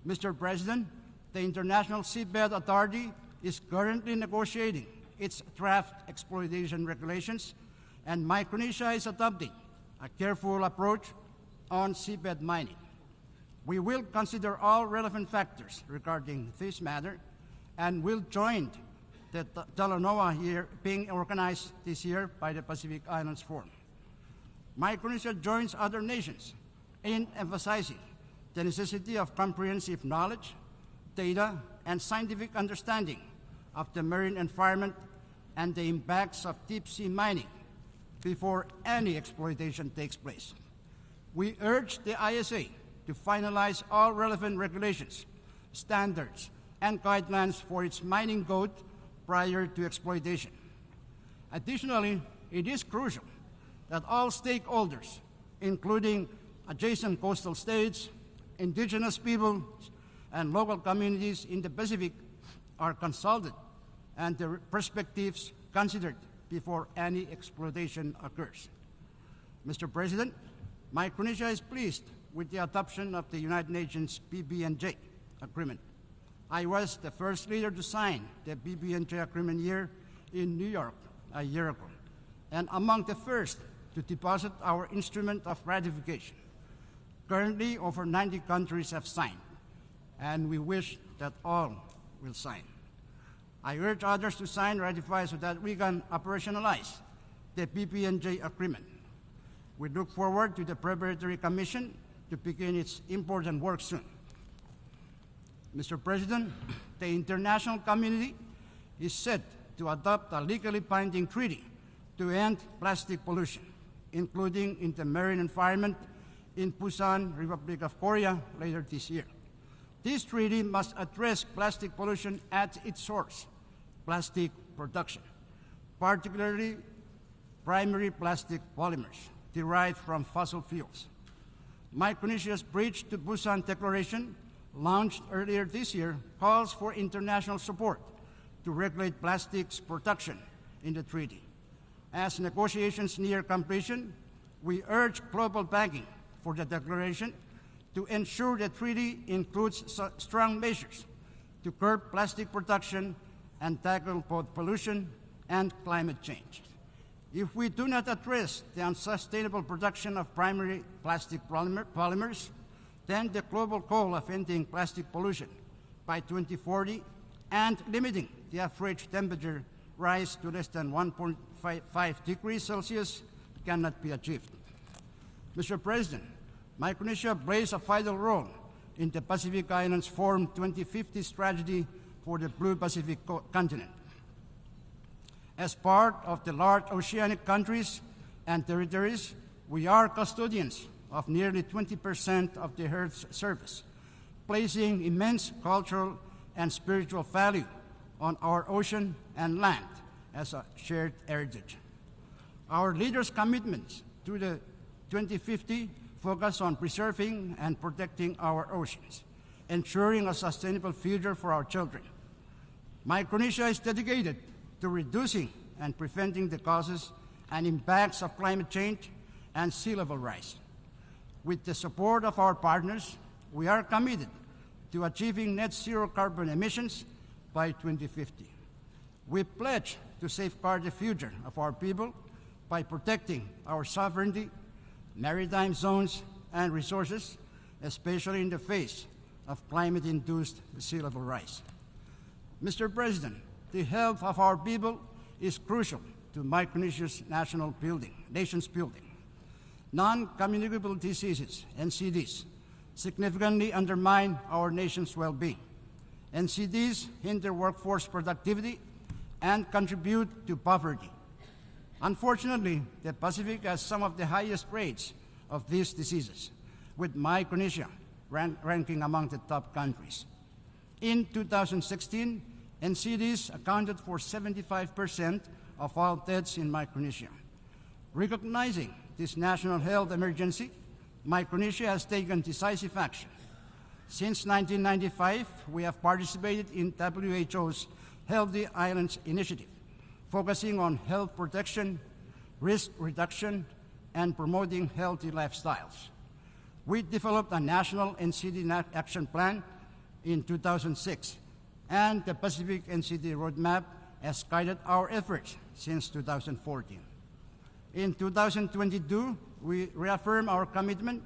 Mr. President, the International Seabed Authority is currently negotiating its draft exploitation regulations, and Micronesia is adopting a careful approach on seabed mining. We will consider all relevant factors regarding this matter and will join the Talanoa here being organized this year by the Pacific Islands Forum. Micronesia joins other nations in emphasizing the necessity of comprehensive knowledge, data, and scientific understanding of the marine environment and the impacts of deep-sea mining before any exploitation takes place. We urge the ISA to finalize all relevant regulations, standards, and guidelines for its mining code prior to exploitation. Additionally, it is crucial that all stakeholders, including adjacent coastal states, indigenous peoples, and local communities in the Pacific, are consulted and their perspectives considered before any exploitation occurs. Mr. President, Micronesia is pleased with the adoption of the United Nations PB&J agreement. I was the first leader to sign the PB&J agreement here in New York a year ago, and among the first to deposit our instrument of ratification. Currently, over 90 countries have signed, and we wish that all will sign. I urge others to sign, ratify, so that we can operationalize the PB&J agreement. We look forward to the preparatory commission to begin its important work soon. Mr. President, the international community is set to adopt a legally binding treaty to end plastic pollution, including in the marine environment in Busan, Republic of Korea, later this year. This treaty must address plastic pollution at its source, plastic production, particularly primary plastic polymers derived from fossil fuels. Micronesia's bridge to Busan Declaration, launched earlier this year, calls for international support to regulate plastics production in the treaty. As negotiations near completion, We urge global backing for the declaration to ensure the treaty includes strong measures to curb plastic production and tackle both pollution and climate change. If we do not address the unsustainable production of primary plastic polymers, then the global goal of ending plastic pollution by 2040 and limiting the average temperature rise to less than 1.5 degrees Celsius cannot be achieved. Mr. President, Micronesia plays a vital role in the Pacific Islands Forum 2050 strategy for the Blue Pacific continent. As part of the large oceanic countries and territories, we are custodians of nearly 20% of the Earth's surface, placing immense cultural and spiritual value on our ocean and land as a shared heritage. Our leaders' commitments to the 2050 focus on preserving and protecting our oceans, ensuring a sustainable future for our children. Micronesia is dedicated to reducing and preventing the causes and impacts of climate change and sea level rise. With the support of our partners, we are committed to achieving net zero carbon emissions by 2050. We pledge to safeguard the future of our people by protecting our sovereignty, maritime zones, and resources, especially in the face of climate-induced sea level rise. Mr. President, the health of our people is crucial to Micronesia's nation's building. Non-communicable diseases, NCDs, significantly undermine our nation's well-being. NCDs hinder workforce productivity and contribute to poverty. Unfortunately, the Pacific has some of the highest rates of these diseases, with Micronesia ranking among the top countries. In 2016, NCDs accounted for 75% of all deaths in Micronesia. Recognizing this national health emergency, Micronesia has taken decisive action. Since 1995, we have participated in WHO's Healthy Islands Initiative, focusing on health protection, risk reduction, and promoting healthy lifestyles. We developed a national NCD action plan in 2006, and the Pacific NCD Roadmap has guided our efforts since 2014. In 2022, we reaffirm our commitment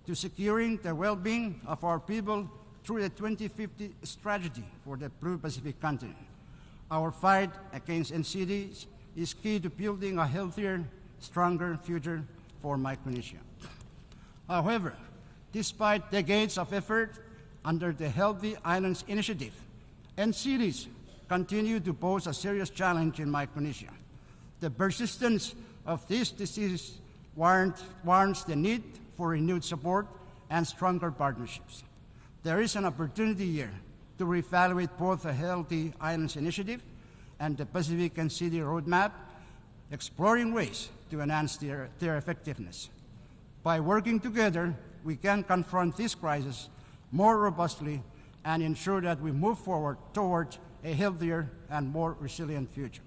to securing the well-being of our people through the 2050 strategy for the Blue Pacific continent. Our fight against NCDs is key to building a healthier, stronger future for Micronesia. However, despite decades of effort under the Healthy Islands Initiative, NCDs continue to pose a serious challenge in Micronesia. The persistence of this disease warrants the need for renewed support and stronger partnerships. There is an opportunity here to reevaluate both the Healthy Islands Initiative and the Pacific NCD Roadmap, exploring ways to enhance their effectiveness. By working together, we can confront this crisis more robustly and ensure that we move forward towards a healthier and more resilient future.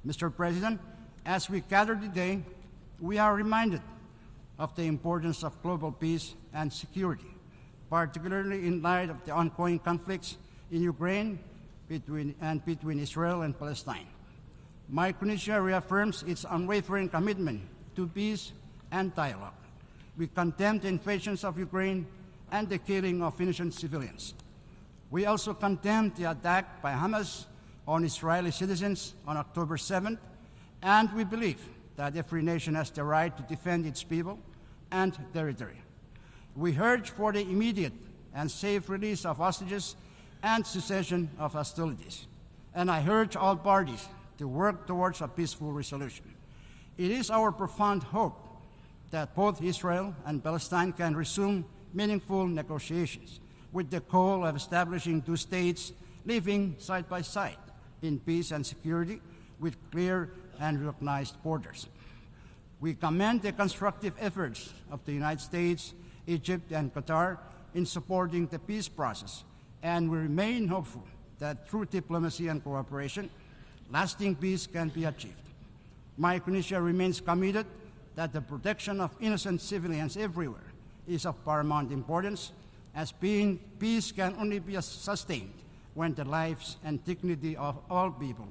Mr. President, as we gather today, we are reminded of the importance of global peace and security, particularly in light of the ongoing conflicts in Ukraine between Israel and Palestine. Micronesia reaffirms its unwavering commitment to peace and dialogue. We condemn the invasions of Ukraine and the killing of innocent civilians. We also condemn the attack by Hamas on Israeli citizens on October 7th, and we believe that every nation has the right to defend its people and territory. We urge for the immediate and safe release of hostages and cessation of hostilities. And I urge all parties to work towards a peaceful resolution. It is our profound hope that both Israel and Palestine can resume meaningful negotiations with the goal of establishing two states living side by side in peace and security with clear and recognized borders. We commend the constructive efforts of the United States, Egypt, and Qatar in supporting the peace process, and we remain hopeful that through diplomacy and cooperation, lasting peace can be achieved. Micronesia remains committed that the protection of innocent civilians everywhere is of paramount importance, as peace can only be sustained when the lives and dignity of all people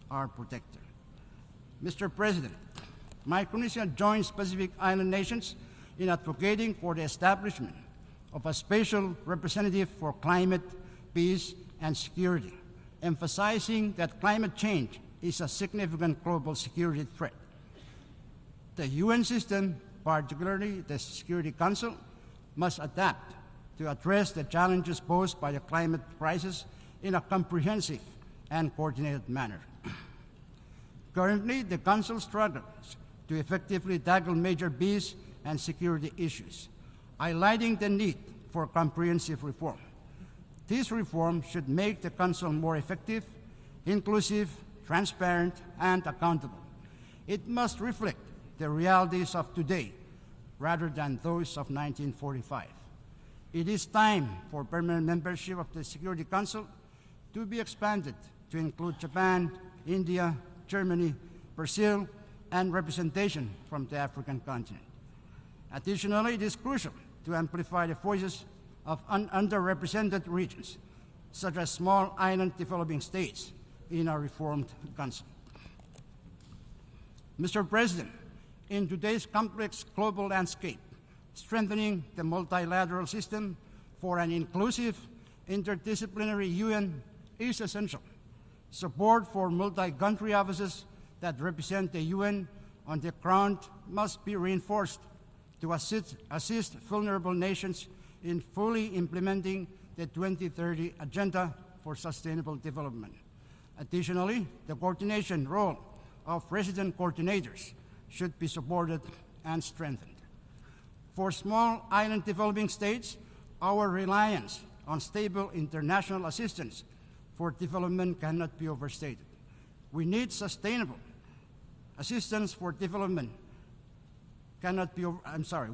are protected. Mr. President, Micronesia joins Pacific Island nations in advocating for the establishment of a special representative for climate, peace, and security, emphasizing that climate change is a significant global security threat. The UN system, particularly the Security Council, must adapt to address the challenges posed by the climate crisis in a comprehensive and coordinated manner. Currently, the Council struggles to effectively tackle major peace and security issues, highlighting the need for comprehensive reform. This reform should make the Council more effective, inclusive, transparent, and accountable. It must reflect the realities of today rather than those of 1945. It is time for permanent membership of the Security Council to be expanded to include Japan, India, Germany, Brazil, and representation from the African continent. Additionally, it is crucial to amplify the voices of underrepresented regions, such as small island developing states, in a reformed council. Mr. President, in today's complex global landscape, strengthening the multilateral system for an inclusive, interdisciplinary UN is essential. Support for multi-country offices that represent the UN on the ground must be reinforced to assist vulnerable nations in fully implementing the 2030 Agenda for Sustainable Development. Additionally, the coordination role of resident coordinators should be supported and strengthened. For small island developing states, our reliance on stable international assistance for development cannot be overstated. We need sustainable assistance for development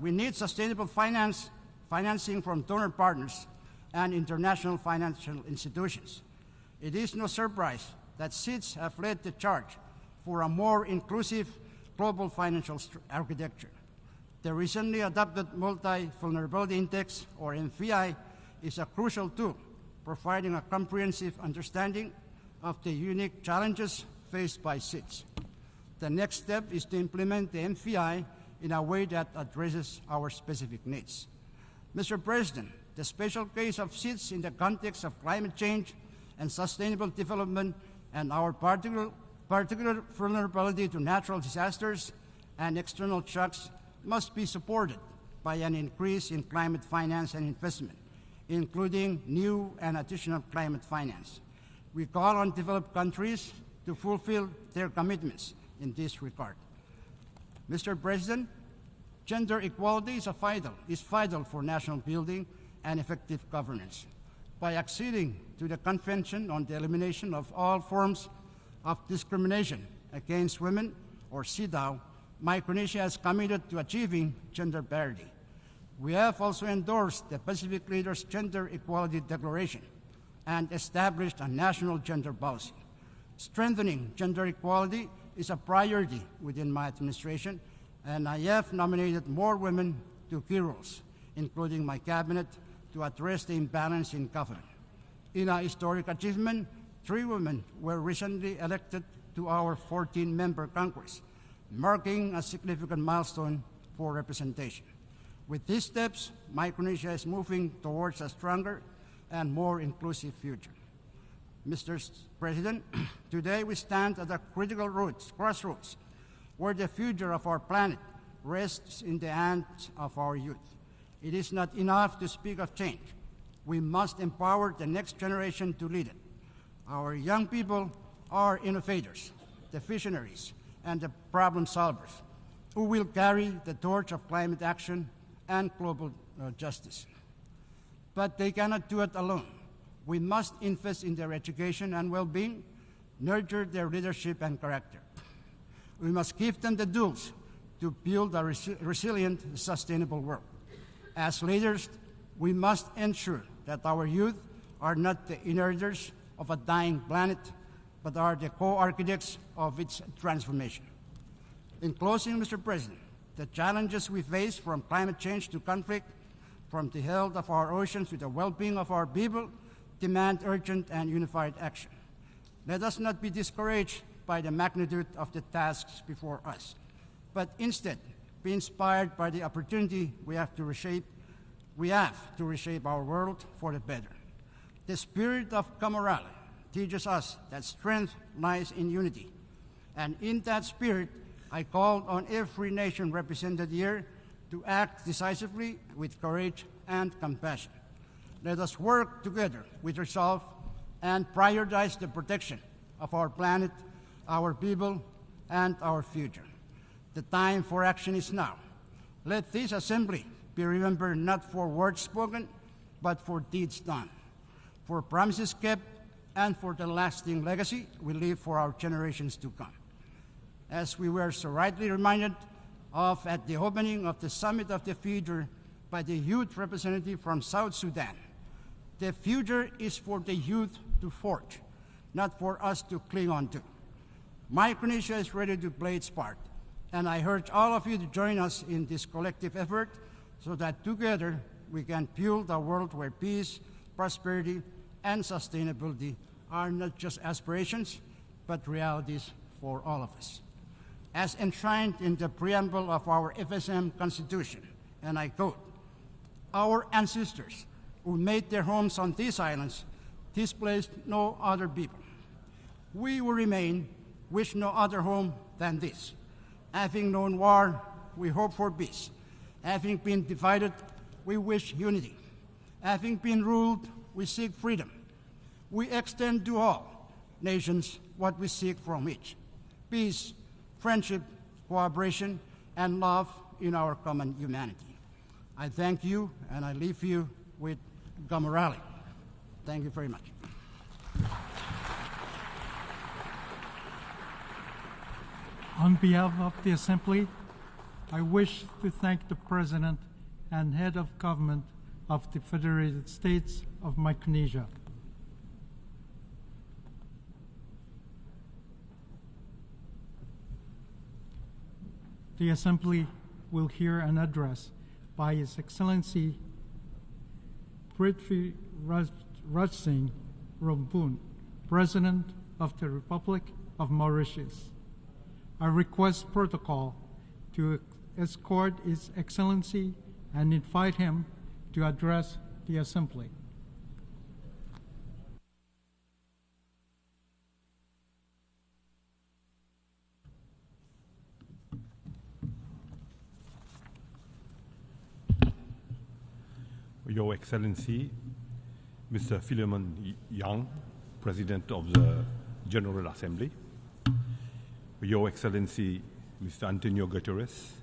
we need sustainable financing from donor partners and international financial institutions. It is no surprise that SIDS have led the charge for a more inclusive global financial architecture. The recently adopted Multi-Vulnerability Index, or MVI, is a crucial tool, providing a comprehensive understanding of the unique challenges faced by SIDS. The next step is to implement the MVI in a way that addresses our specific needs. Mr. President, the special case of SIDS in the context of climate change and sustainable development and our particular vulnerability to natural disasters and external shocks must be supported by an increase in climate finance and investment, including new and additional climate finance. We call on developed countries to fulfill their commitments in this regard. Mr. President, gender equality is vital for national building and effective governance. By acceding to the Convention on the Elimination of All Forms of Discrimination Against Women, or CEDAW, Micronesia is committed to achieving gender parity. We have also endorsed the Pacific Leaders' Gender Equality Declaration and established a national gender policy. Strengthening gender equality is a priority within my administration, and I have nominated more women to key roles, including my cabinet, to address the imbalance in government. In a historic achievement, 3 women were recently elected to our 14-member Congress, marking a significant milestone for representation. With these steps, Micronesia is moving towards a stronger and more inclusive future. Mr. President, today we stand at a critical crossroads where the future of our planet rests in the hands of our youth. It is not enough to speak of change. We must empower the next generation to lead it. Our young people are innovators, the visionaries, and the problem solvers who will carry the torch of climate action and global justice. But they cannot do it alone. We must invest in their education and well-being, nurture their leadership and character. We must give them the tools to build a resilient, sustainable world. As leaders, we must ensure that our youth are not the inheritors of a dying planet, but are the co-architects of its transformation. In closing, Mr. President, The challenges we face, from climate change to conflict, from the health of our oceans to the well-being of our people, demand urgent and unified action. Let us not be discouraged by the magnitude of the tasks before us, but instead be inspired by the opportunity we have to reshape our world for the better. The spirit of camaraderie teaches us that strength lies in unity, and in that spirit, I call on every nation represented here to act decisively with courage and compassion. Let us work together with resolve and prioritize the protection of our planet, our people, and our future. The time for action is now. Let this assembly be remembered not for words spoken, but for deeds done, for promises kept, and for the lasting legacy we leave for our generations to come. As we were so rightly reminded of at the opening of the Summit of the Future by the youth representative from South Sudan, the future is for the youth to forge, not for us to cling on to. Micronesia is ready to play its part, and I urge all of you to join us in this collective effort so that together we can build a world where peace, prosperity, and sustainability are not just aspirations, but realities for all of us. As enshrined in the preamble of our FSM Constitution, and I quote, "Our ancestors who made their homes on these islands displaced no other people. We who remain wish no other home than this. Having known war, we hope for peace. Having been divided, we wish unity. Having been ruled, we seek freedom. We extend to all nations what we seek from each: peace, friendship, cooperation, and love in our common humanity." I thank you, and I leave you with Gamarali. Thank you very much. On behalf of the Assembly, I wish to thank the President and Head of Government of the Federated States of Micronesia. The Assembly will hear an address by His Excellency Prithvi Raj Singh Rompun, President of the Republic of Mauritius. I request protocol to escort His Excellency and invite him to address the Assembly. Your Excellency, Mr. Philemon Yang, President of the General Assembly, Your Excellency, Mr. Antonio Guterres,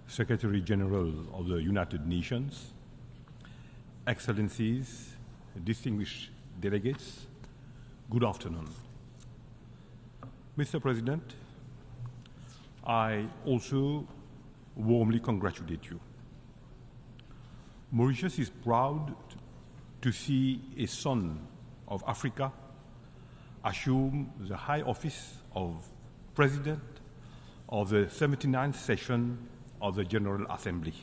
Secretary General of the United Nations, Excellencies, distinguished delegates, good afternoon. Mr. President, I also warmly congratulate you. Mauritius is proud to see a son of Africa assume the high office of President of the 79th session of the General Assembly.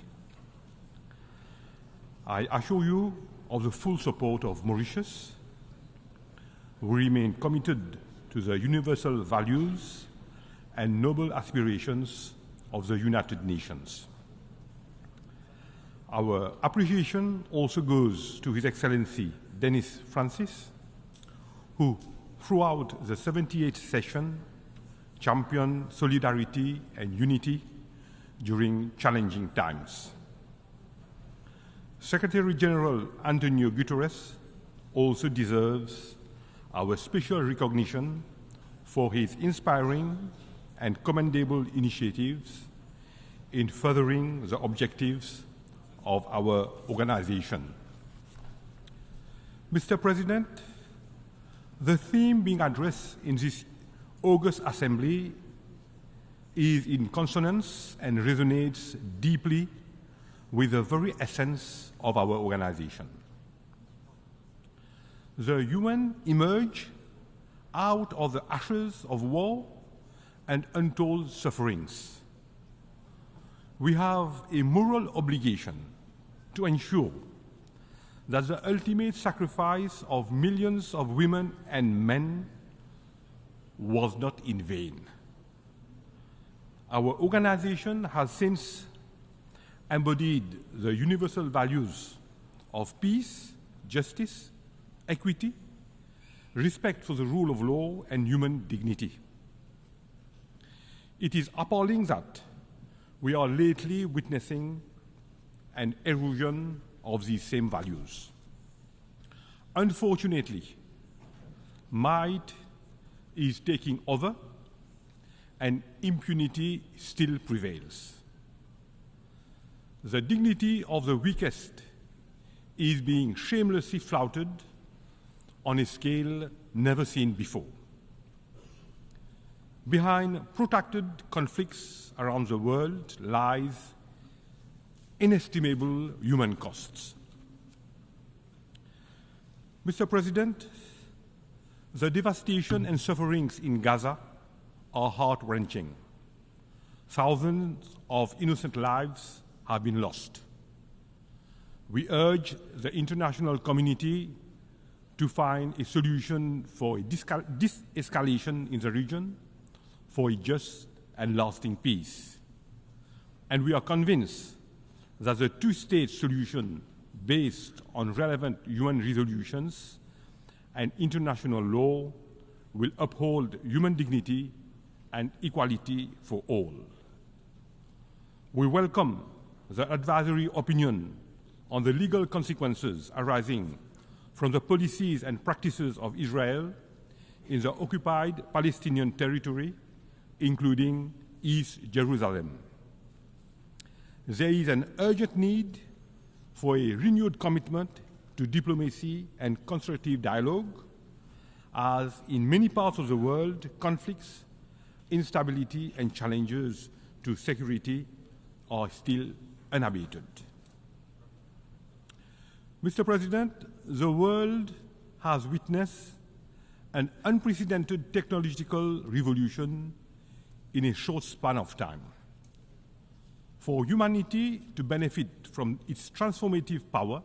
I assure you of the full support of Mauritius. We remain committed to the universal values and noble aspirations of the United Nations. Our appreciation also goes to His Excellency Denis Francis, who throughout the 78th session championed solidarity and unity during challenging times. Secretary General Antonio Guterres also deserves our special recognition for his inspiring and commendable initiatives in furthering the objectives of our organization. Mr. President, the theme being addressed in this August Assembly is in consonance and resonates deeply with the very essence of our organization. The UN emerged out of the ashes of war and untold sufferings. we have a moral obligation to ensure that the ultimate sacrifice of millions of women and men was not in vain. Our organization has since embodied the universal values of peace, justice, equity, respect for the rule of law, and human dignity. It is appalling that we are lately witnessing an erosion of these same values. Unfortunately, might is taking over and impunity still prevails. The dignity of the weakest is being shamelessly flouted on a scale never seen before. Behind protracted conflicts around the world lies inestimable human costs. Mr. President, the devastation and sufferings in Gaza are heart-wrenching. Thousands of innocent lives have been lost. We urge the international community to find a solution for a de-escalation in the region, for a just and lasting peace. And we are convinced that the two-state solution based on relevant UN resolutions and international law will uphold human dignity and equality for all. We welcome the advisory opinion on the legal consequences arising from the policies and practices of Israel in the occupied Palestinian territory, including East Jerusalem. There is an urgent need for a renewed commitment to diplomacy and constructive dialogue, as in many parts of the world, conflicts, instability, and challenges to security are still unabated. Mr. President, the world has witnessed an unprecedented technological revolution in a short span of time. For humanity to benefit from its transformative power,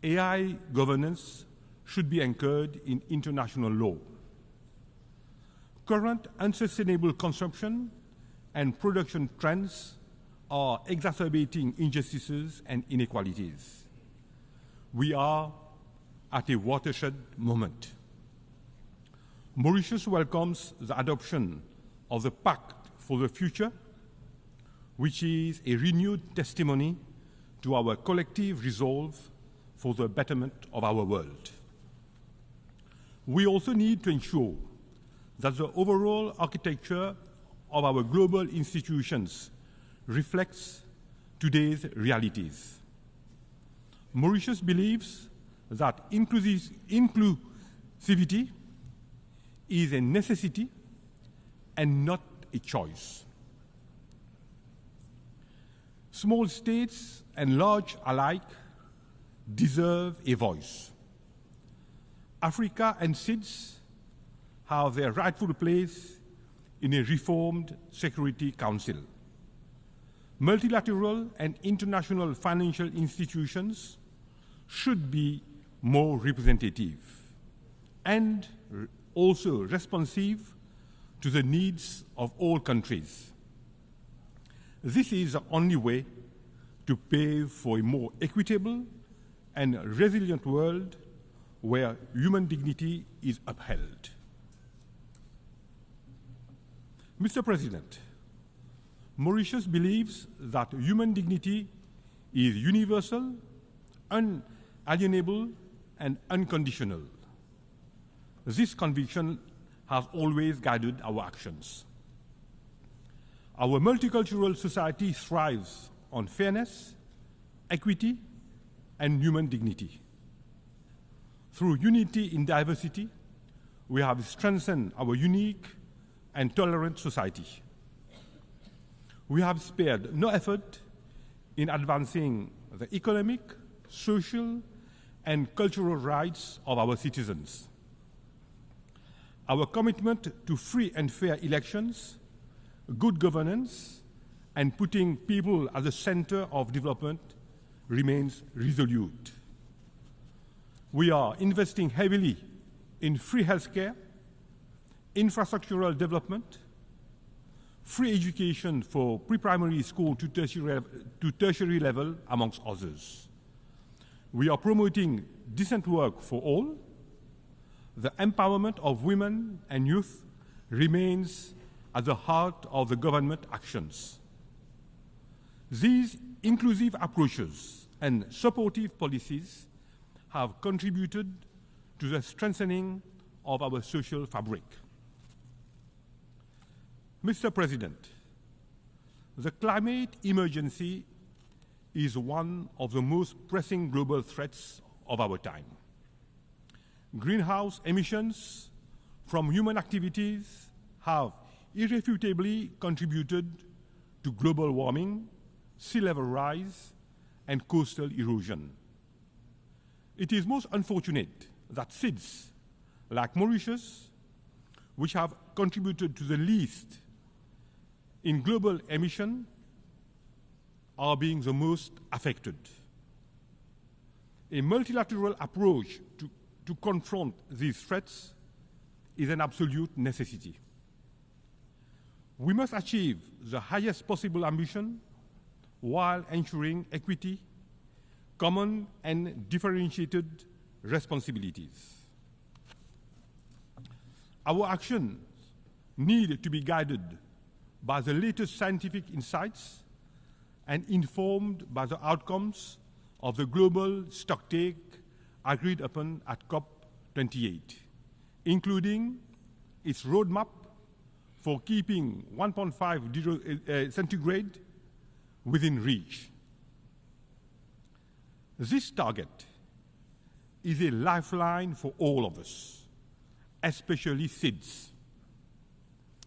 AI governance should be anchored in international law. Current unsustainable consumption and production trends are exacerbating injustices and inequalities. We are at a watershed moment. Mauritius welcomes the adoption of the Pact for the Future, which is a renewed testimony to our collective resolve for the betterment of our world. We also need to ensure that the overall architecture of our global institutions reflects today's realities. Mauritius believes that inclusivity is a necessity and not a choice. Small states and large alike deserve a voice. Africa and SIDS have their rightful place in a reformed Security Council. Multilateral and international financial institutions should be more representative and also responsive to the needs of all countries. This is the only way to pave for a more equitable and resilient world where human dignity is upheld. Mr. President, Mauritius believes that human dignity is universal, unalienable, and unconditional. This conviction has always guided our actions. Our multicultural society thrives on fairness, equity, and human dignity. Through unity in diversity, we have strengthened our unique and tolerant society. We have spared no effort in advancing the economic, social, and cultural rights of our citizens. Our commitment to free and fair elections, good governance, and putting people at the center of development remains resolute. We are investing heavily in free healthcare, infrastructural development, free education for pre-primary school to tertiary level, amongst others. We are promoting decent work for all. The empowerment of women and youth remains at the heart of the government actions. These inclusive approaches and supportive policies have contributed to the strengthening of our social fabric. Mr. President, the climate emergency is one of the most pressing global threats of our time. Greenhouse emissions from human activities have irrefutably contributed to global warming, sea level rise, and coastal erosion. It is most unfortunate that SIDS, like Mauritius, which have contributed to the least in global emission, are being the most affected. A multilateral approach to confront these threats is an absolute necessity. We must achieve the highest possible ambition while ensuring equity, common and differentiated responsibilities. Our actions need to be guided by the latest scientific insights and informed by the outcomes of the global stocktake agreed upon at COP28, including its roadmap for keeping 1.5 degree centigrade within reach. This target is a lifeline for all of us, especially SIDS.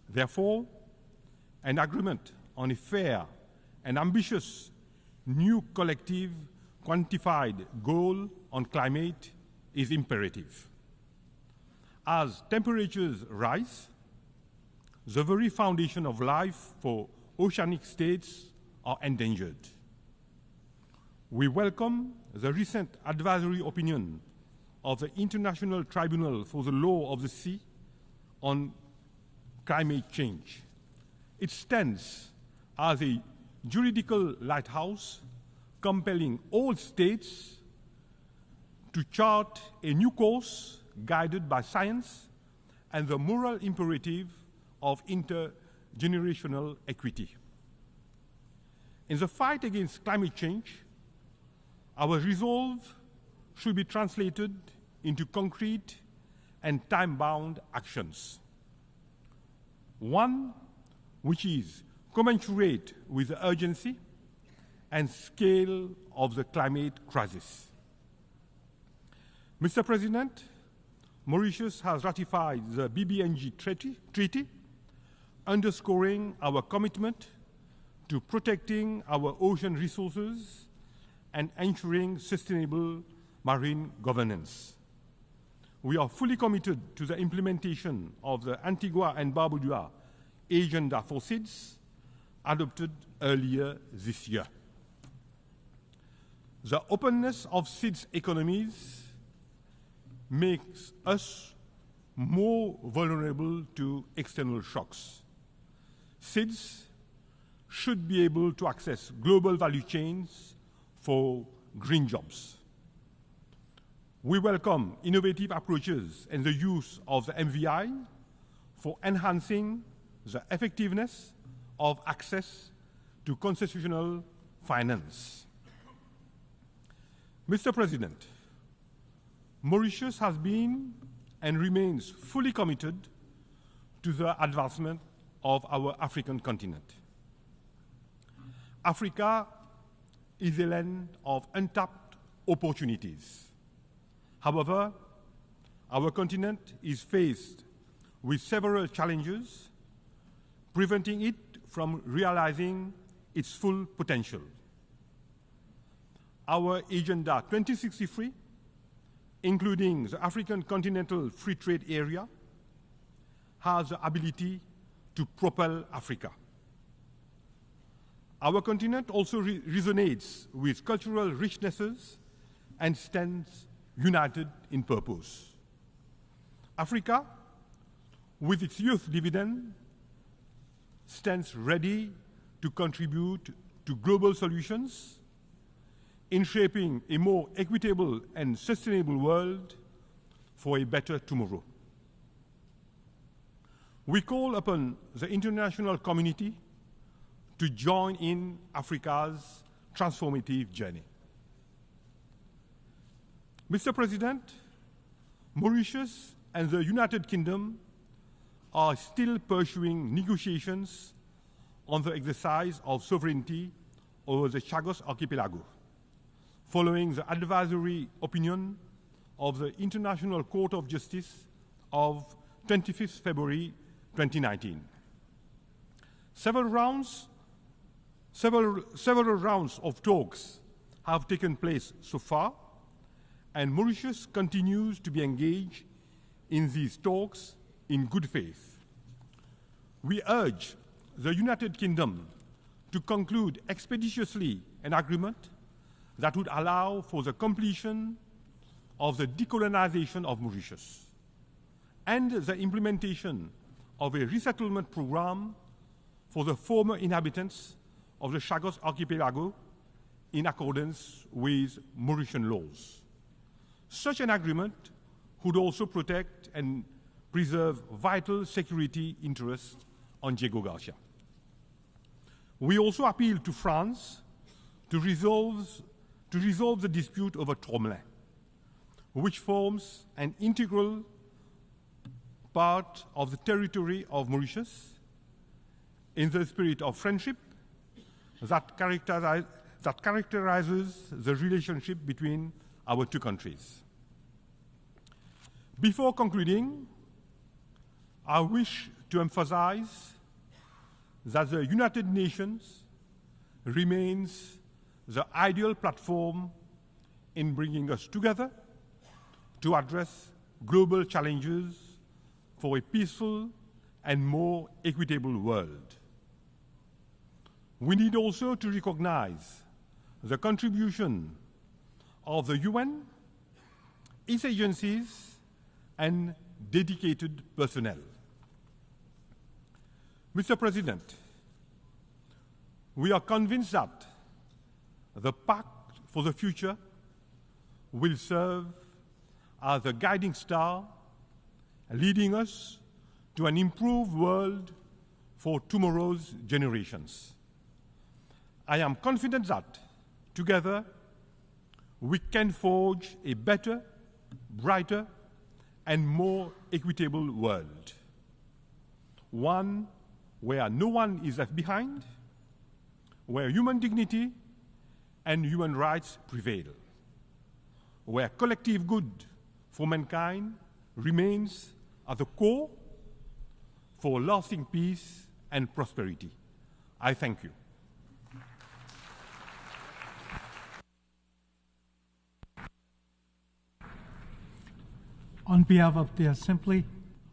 Therefore, an agreement on a fair and ambitious new collective quantified goal on climate is imperative. As temperatures rise, the very foundation of life for oceanic states are endangered. We welcome the recent advisory opinion of the International Tribunal for the Law of the Sea on climate change. It stands as a juridical lighthouse compelling all states to chart a new course guided by science and the moral imperative of intergenerational equity. In the fight against climate change, our resolve should be translated into concrete and time-bound actions. One which is commensurate with the urgency and scale of the climate crisis. Mr. President, Mauritius has ratified the BBNG treaty, underscoring our commitment to protecting our ocean resources and ensuring sustainable marine governance. We are fully committed to the implementation of the Antigua and Barbuda Agenda for SIDS, adopted earlier this year. The openness of SIDS economies makes us more vulnerable to external shocks. SIDS should be able to access global value chains for green jobs. We welcome innovative approaches and the use of the MVI for enhancing the effectiveness of access to concessional finance. Mr. President, Mauritius has been and remains fully committed to the advancement of our African continent. Africa is a land of untapped opportunities. However, our continent is faced with several challenges, preventing it from realizing its full potential. Our Agenda 2063, including the African Continental Free Trade Area, has the ability to propel Africa. Our continent also resonates with cultural richnesses and stands united in purpose. Africa, with its youth dividend, stands ready to contribute to global solutions in shaping a more equitable and sustainable world for a better tomorrow. We call upon the international community to join in Africa's transformative journey. Mr. President, Mauritius and the United Kingdom are still pursuing negotiations on the exercise of sovereignty over the Chagos Archipelago, following the advisory opinion of the International Court of Justice of 25th February 2019. Several rounds of talks have taken place so far, and Mauritius continues to be engaged in these talks in good faith. We urge the United Kingdom to conclude expeditiously an agreement that would allow for the completion of the decolonization of Mauritius and the implementation of a resettlement program for the former inhabitants of the Chagos Archipelago in accordance with Mauritian laws. Such an agreement would also protect and preserve vital security interests on Diego Garcia. We also appeal to France to resolve the dispute over Tromelin, which forms an integral part of the territory of Mauritius, in the spirit of friendship that characterizes the relationship between our two countries. Before concluding, I wish to emphasize that the United Nations remains the ideal platform in bringing us together to address global challenges for a peaceful and more equitable world. We need also to recognize the contribution of the UN, its agencies, and dedicated personnel. Mr. President, we are convinced that the Pact for the Future will serve as the guiding star, leading us to an improved world for tomorrow's generations. I am confident that, together, we can forge a better, brighter, and more equitable world. One where no one is left behind, where human dignity and human rights prevail, where collective good for mankind remains at the core for lasting peace and prosperity. I thank you. On behalf of the Assembly,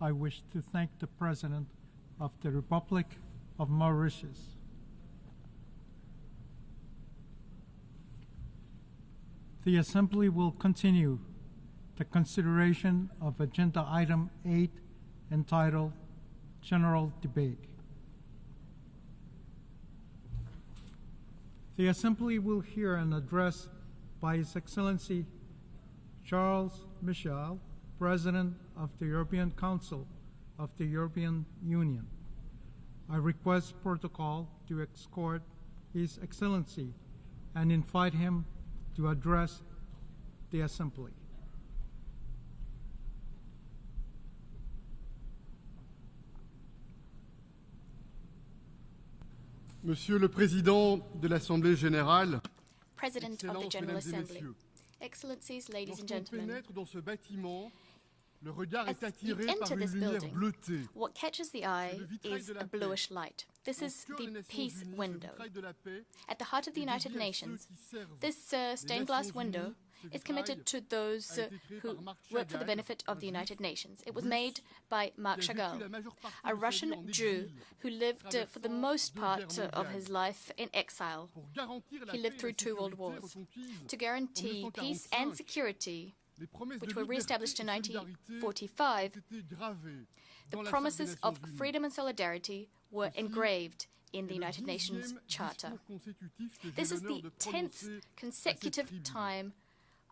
I wish to thank the President of the Republic of Mauritius. The Assembly will continue the consideration of Agenda Item 8, entitled General Debate. The Assembly will hear an address by His Excellency Charles Michel, President of the European Council of the European Union. I request protocol to escort His Excellency and invite him to address the Assembly. Monsieur le Président de l'Assemblée générale, President of the General Assembly, Excellencies, ladies and gentlemen, le regard est as you attiré par enter une this lumière building, bleutée. what catches the eye is a bluish light. This is the peace window. At the heart of the United Nations, this stained glass window is committed to those who work for the benefit of the United Nations. It was made by Marc Chagall, a Russian Jew who lived for the most part of his life in exile. He lived through 2 world wars. To guarantee peace and security, which were re-established in 1945, the promises of freedom and solidarity were engraved in the United Nations Charter. This is the 10th consecutive time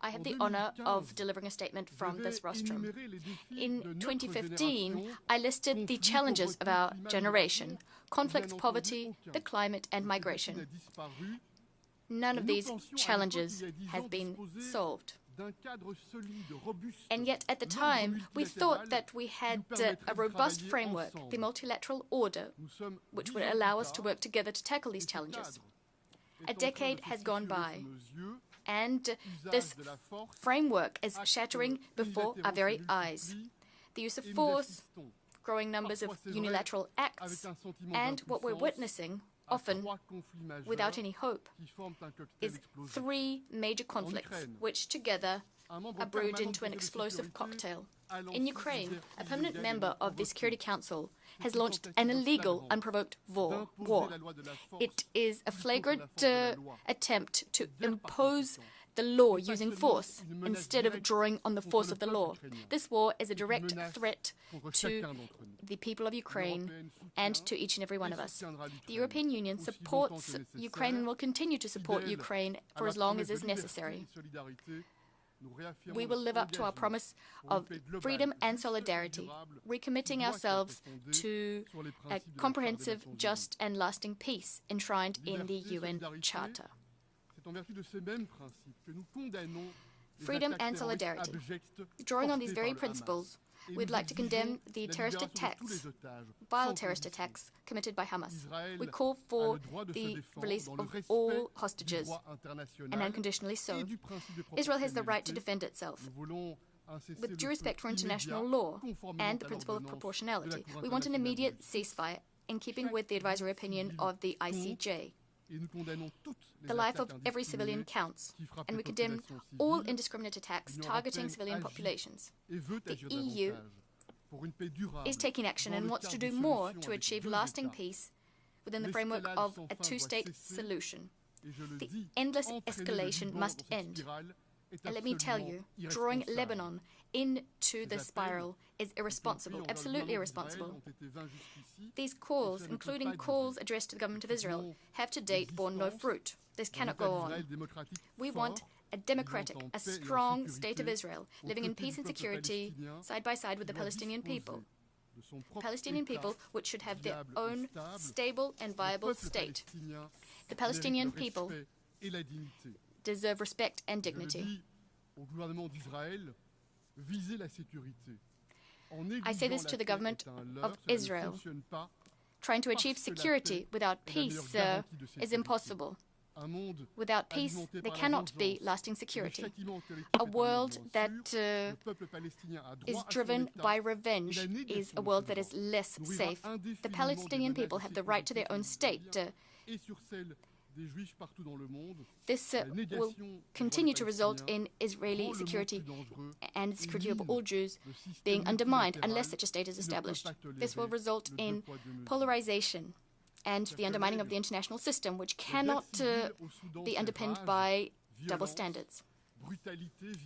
I have the honor of delivering a statement from this rostrum. In 2015, I listed the challenges of our generation: conflicts, poverty, the climate, and migration. None of these challenges have been solved. And yet, at the time, we thought that we had a robust framework, the multilateral order, which would allow us to work together to tackle these challenges. A decade has gone by, and this framework is shattering before our very eyes. The use of force, growing numbers of unilateral acts, and what we're witnessing, often without any hope, is 3 major conflicts, which together are brewed into an explosive cocktail. In Ukraine, a permanent member of the Security Council has launched an illegal, unprovoked war. It is a flagrant attempt to impose the law using force instead of drawing on the force of the law. This war is a direct threat to the people of Ukraine and to each and every one of us. The European Union supports Ukraine and will continue to support Ukraine for as long as is necessary. We will live up to our promise of freedom and solidarity, recommitting ourselves to a comprehensive, just, and lasting peace enshrined in the UN Charter. Freedom and solidarity. Drawing on these very principles, we'd like to condemn the terrorist attacks, vile terrorist attacks committed by Hamas. We call for the release of all hostages, and unconditionally so. Israel has the right to defend itself, with due respect for international law and the principle of proportionality. We want an immediate ceasefire in keeping with the advisory opinion of the ICJ. The life of every civilian counts, and we condemn all indiscriminate attacks targeting civilian populations. The EU is taking action and wants to do more to achieve lasting peace within the framework of a 2-state solution. The endless escalation must end. And let me tell you, drawing Lebanon into this spiral is irresponsible, absolutely irresponsible. These calls, including calls addressed to the government of Israel, have to date borne no fruit. This cannot go on. We want a democratic, a strong state of Israel, living in peace and security, side by side with the Palestinian people. The Palestinian people, which should have their own stable and viable state. The Palestinian people deserve respect and dignity. I say this to the government of Israel. Trying to achieve security without peace is impossible. Without peace, there cannot be lasting security. A world that is driven by revenge is a world that is less safe. The Palestinian people have the right to their own state. This will continue to result in Israeli security and the security of all Jews being undermined unless such a state is established. This will result in polarization and the undermining of the international system, which cannot be underpinned by double standards.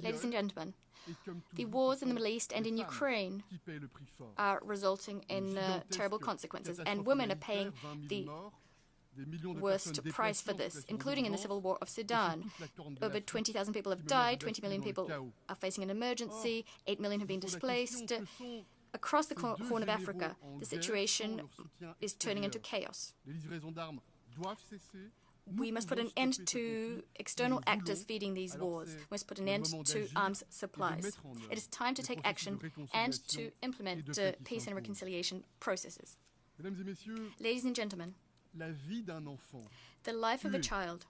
Ladies and gentlemen, the wars in the Middle East and in Ukraine are resulting in terrible consequences, and women are paying the worst price for this, including in the civil war of Sudan. Over 20,000 people have died, 20 million people are facing an emergency, 8 million have been displaced. Across the Horn of Africa, the situation is turning into chaos. We must put an end to external actors feeding these wars. We must put an end to arms supplies. It is time to take action and to implement peace and reconciliation processes. Ladies and gentlemen, the life of a child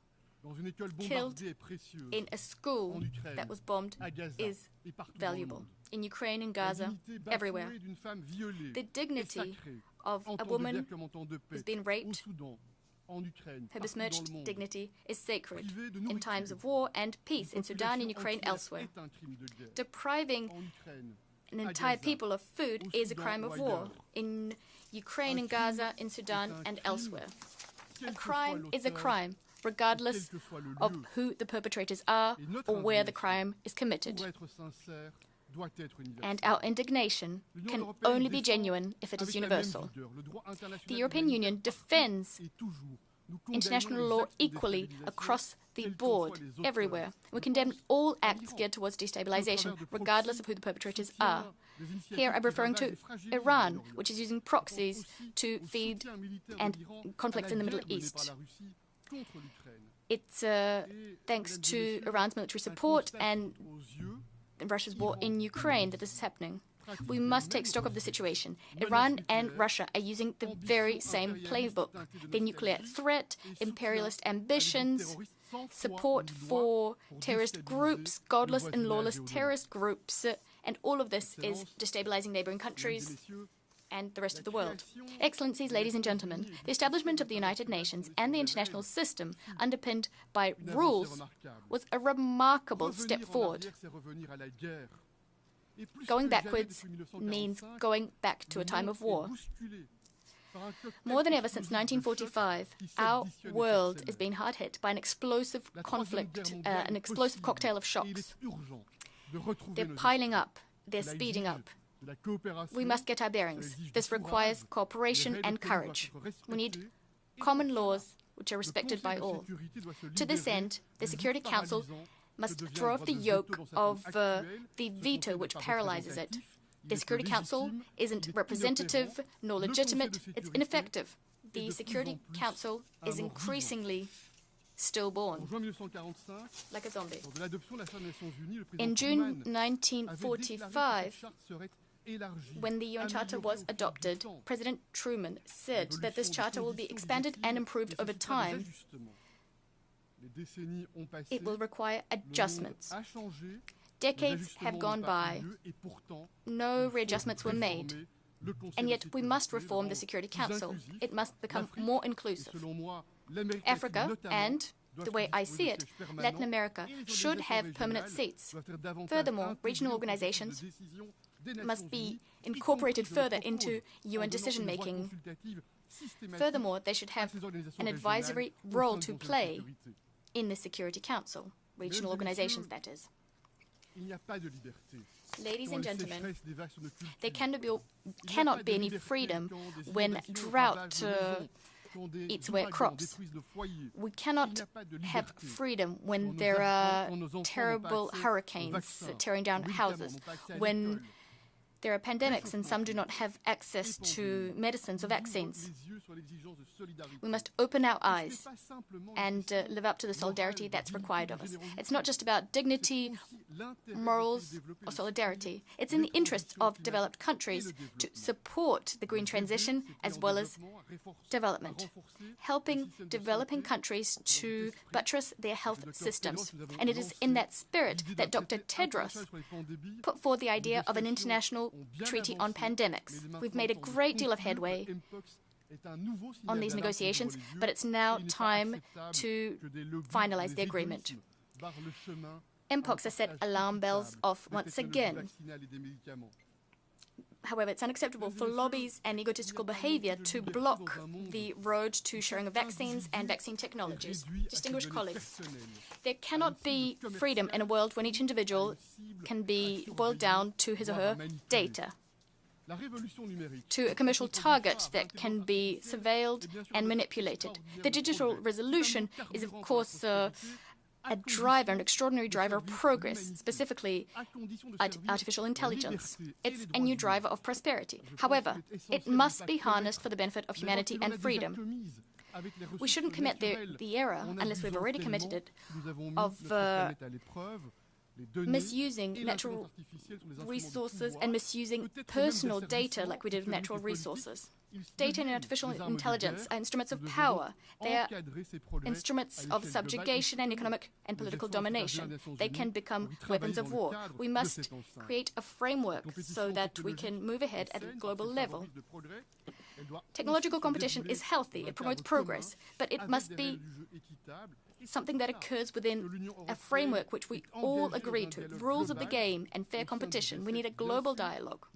killed in a school that was bombed is valuable. In Ukraine, in Gaza, everywhere. The dignity of a woman who's been raped Her besmirched dignity is sacred in times of war and peace in Sudan, in Ukraine, elsewhere. Depriving an entire people of food is a crime of war in Ukraine, in Gaza, in Sudan, and elsewhere. A crime is a crime, regardless of who the perpetrators are or where the crime is committed. And our indignation can only be genuine if it is universal. The European Union defends international law equally across the board, everywhere. We condemn all acts geared towards destabilization, regardless of who the perpetrators are. Here I'm referring to Iran, which is using proxies to feed and conflicts in the Middle East. It's thanks to Iran's military support and Russia's war in Ukraine that this is happening. We must take stock of the situation. Iran and Russia are using the very same playbook. The nuclear threat, imperialist ambitions, support for terrorist groups, godless and lawless terrorist groups, and all of this is destabilizing neighboring countries and the rest of the world. Excellencies, ladies and gentlemen, the establishment of the United Nations and the international system underpinned by rules was a remarkable step forward. Going backwards means going back to a time of war. More than ever since 1945, our world is being hard hit by an explosive conflict, an explosive cocktail of shocks. They're piling up, they're speeding up. We must get our bearings. This requires cooperation and courage. We need common laws which are respected by all. To this end, the Security Council must throw off the yoke of the veto which paralyzes it. The Security Council isn't representative nor legitimate, it's ineffective. The Security Council is increasingly stillborn, like a zombie. In June 1945, when the UN Charter was adopted, President Truman said that this charter will be expanded and improved over time. It will require adjustments. Decades have gone by. No readjustments were made. And yet we must reform the Security Council. It must become more inclusive. Africa and, the way I see it, Latin America should have permanent seats. Furthermore, regional organizations must be incorporated further into UN decision-making. Furthermore, they should have an advisory role to play in the Security Council, regional organizations, that is. Ladies and gentlemen, there cannot be any freedom when drought eats away at crops. We cannot have freedom when there are terrible hurricanes tearing down houses, when there are pandemics and some do not have access to medicines or vaccines. We must open our eyes and live up to the solidarity that's required of us. It's not just about dignity, morals, or solidarity. It's in the interests of developed countries to support the green transition as well as development, helping developing countries to buttress their health systems. And it is in that spirit that Dr. Tedros put forward the idea of an international treaty on pandemics. We've made a great deal of headway on these negotiations, but it's now time to finalize the agreement. MPOX has set alarm bells off once again. However, it's unacceptable for lobbies and egotistical behavior to block the road to sharing of vaccines and vaccine technologies. Distinguished colleagues, there cannot be freedom in a world when each individual can be boiled down to his or her data, to a commercial target that can be surveilled and manipulated. The digital revolution is, of course, a driver, an extraordinary driver of progress, specifically artificial intelligence. It's a new driver of prosperity. However, it must be harnessed for the benefit of humanity and freedom. We shouldn't commit the error, unless we've already committed it, of misusing natural resources and misusing personal data like we did with natural resources. Data and artificial intelligence are instruments of power. They are instruments of subjugation and economic and political domination. They can become weapons of war. We must create a framework so that we can move ahead at a global level. Technological competition is healthy, it promotes progress, but it must be something that occurs within a framework which we all agree to, rules of the game and fair competition. We need a global dialogue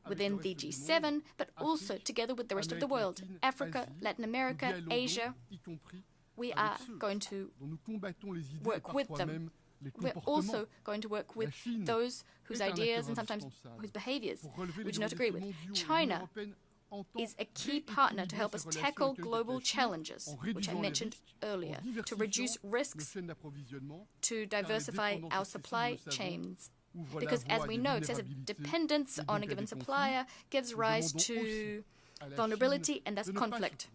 within the G7, but also together with the rest of the world, Africa, Latin America, Asia. We are going to work with them. We're also going to work with those whose ideas and sometimes whose behaviors we do not agree with. China is a key partner to help us tackle global challenges, which I mentioned earlier, to reduce risks, to diversify our supply chains. Because as we know, excessive dependence on a given supplier gives rise to vulnerability and thus conflict.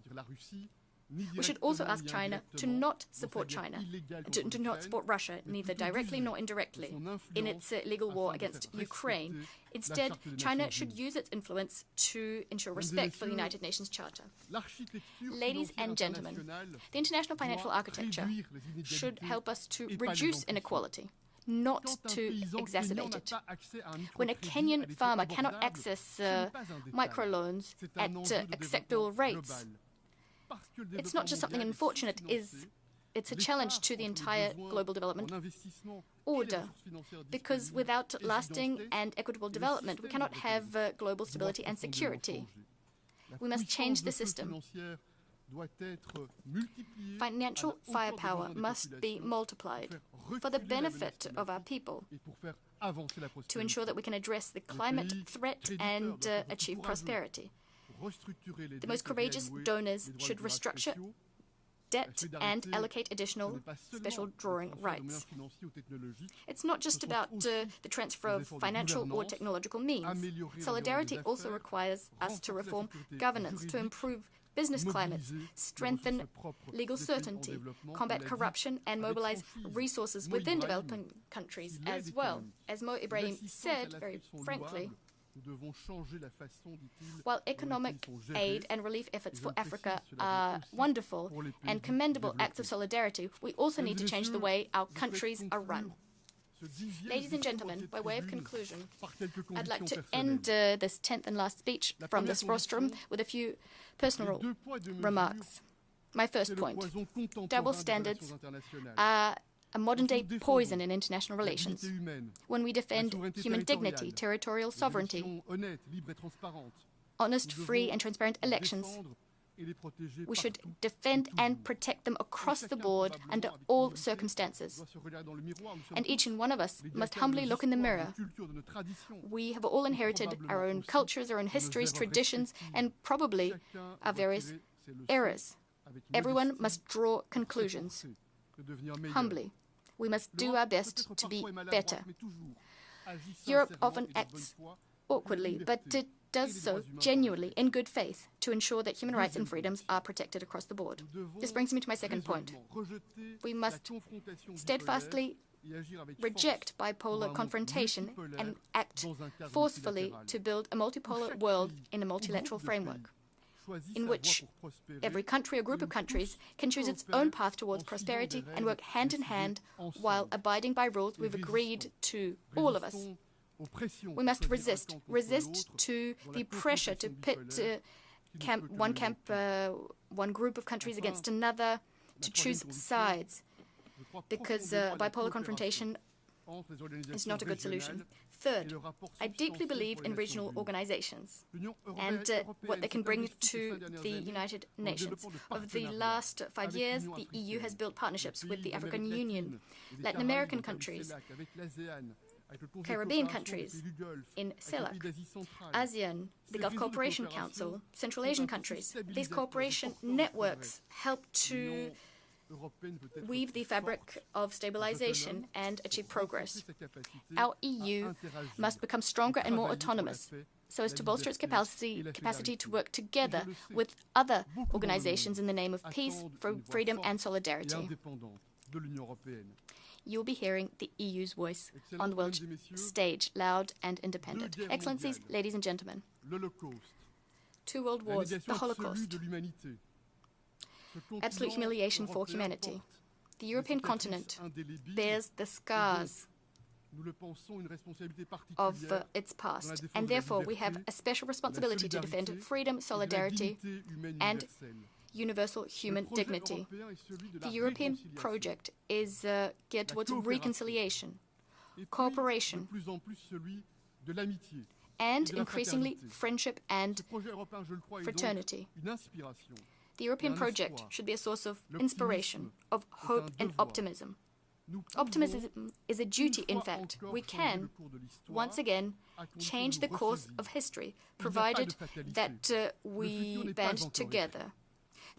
We should also ask China to not support to not support Russia, neither directly nor indirectly, in its illegal war against Ukraine. Instead, China should use its influence to ensure respect for the United Nations Charter. Ladies and gentlemen, the international financial architecture should help us to reduce inequality, not to exacerbate it. When a Kenyan farmer cannot access microloans at acceptable rates, it's not just something unfortunate, it's a challenge to the entire global development order, because without lasting and equitable development, we cannot have global stability and security. We must change the system. Financial firepower must be multiplied for the benefit of our people, to ensure that we can address the climate threat and achieve prosperity. The most courageous donors should restructure debt and allocate additional special drawing rights. It's not just about the transfer of financial or technological means. Solidarity also requires us to reform governance, to improve business climates, strengthen legal certainty, combat corruption, and mobilize resources within developing countries as well. As Mo Ibrahim said, very frankly, while economic aid and relief efforts for Africa are wonderful and commendable acts of solidarity, we also need to change the way our countries are run. Ladies and gentlemen, by way of conclusion, I'd like to end this 10th and last speech from this rostrum with a few personal remarks. My first point: double standards are a modern-day poison in international relations. When we defend human dignity, territorial sovereignty, honest, free, and transparent elections, we should defend and protect them across the board under all circumstances. And each and one of us must humbly look in the mirror. We have all inherited our own cultures, our own histories, traditions, and probably our various errors. Everyone must draw conclusions. Humbly, we must do our best to be better. Europe often acts awkwardly, but it does so genuinely, in good faith, to ensure that human rights and freedoms are protected across the board. This brings me to my second point. We must steadfastly reject bipolar confrontation and act forcefully to build a multipolar world in a multilateral framework, in which every country or group of countries can choose its own path towards prosperity and work hand in hand while abiding by rules we've agreed to, all of us. We must resist to the pressure to pit one group of countries against another, to choose sides, because bipolar confrontation is not a good solution. Third, I deeply believe in regional organizations and what they can bring to the United Nations. Over the last 5 years, the EU has built partnerships with the African Union, Latin American countries, Caribbean countries, in CELAC, ASEAN, the Gulf Cooperation Council, Central Asian countries. These cooperation networks help to weave the fabric of stabilization and achieve progress. Our EU must become stronger and more autonomous so as to bolster its capacity to work together with other organizations in the name of peace, freedom, and solidarity. You'll be hearing the EU's voice on the world stage, loud and independent. Excellencies, ladies and gentlemen, 2 world wars, the Holocaust, absolute humiliation for humanity. The European continent bears the scars of its past, and therefore we have a special responsibility to defend freedom, solidarity, and universal human dignity. The European project is geared towards reconciliation, cooperation, and increasingly friendship and fraternity. The European project should be a source of inspiration, of hope and optimism. Optimism is a duty, in fact. We can, once again, change the course of history, provided that we band together.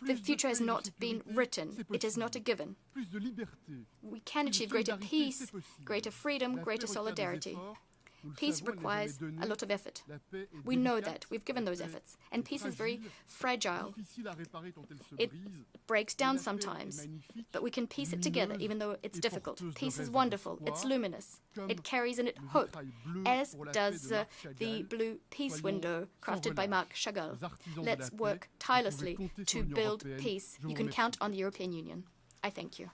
The future has not been written. It is not a given. We can achieve greater peace, greater freedom, greater solidarity. Peace requires a lot of effort. We know that. We've given those efforts. And peace is very fragile. It breaks down sometimes, but we can piece it together, even though it's difficult. Peace is wonderful. It's luminous. It carries in it hope, as does the blue peace window crafted by Marc Chagall. Let's work tirelessly to build peace. You can count on the European Union. I thank you.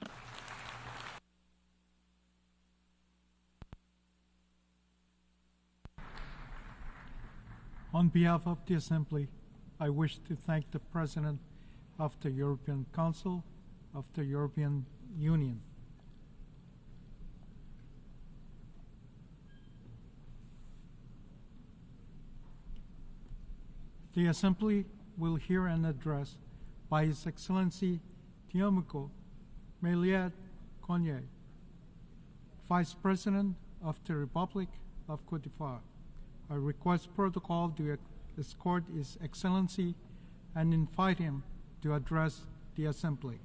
On behalf of the Assembly, I wish to thank the President of the European Council of the European Union. The Assembly will hear an address by His Excellency Temuco Meliat Konye, Vice President of the Republic of Cote d'Ivoire. I request protocol to escort His Excellency and invite him to address the Assembly.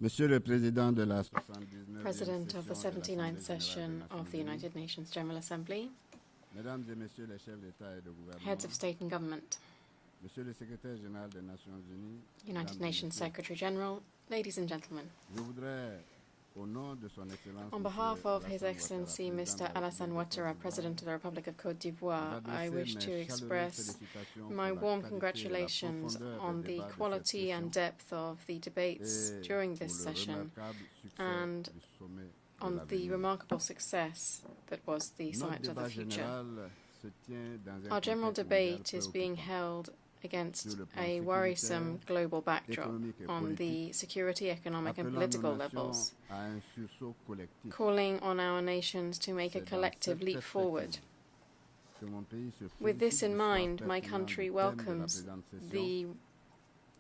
Monsieur le Président de la President of the 79th session of the United Nations General Assembly, Mesdames et Messieurs les chefs d'État et de gouvernement, heads of state and government, Monsieur le Secrétaire général des Nations Unies, United Nations Secretary General, ladies and gentlemen, je voudrais, au nom de Son Excellence, on behalf of His Excellency Mr. Alassane Ouattara, President of the Republic of Cote d'Ivoire, I wish to express my warm congratulations on the quality and depth of the debates during this session and on the remarkable success that was the Summit of the Future. Our general debate is being held against a worrisome global backdrop on the security, economic and political levels, calling on our nations to make a collective leap forward. With this in mind, my country welcomes the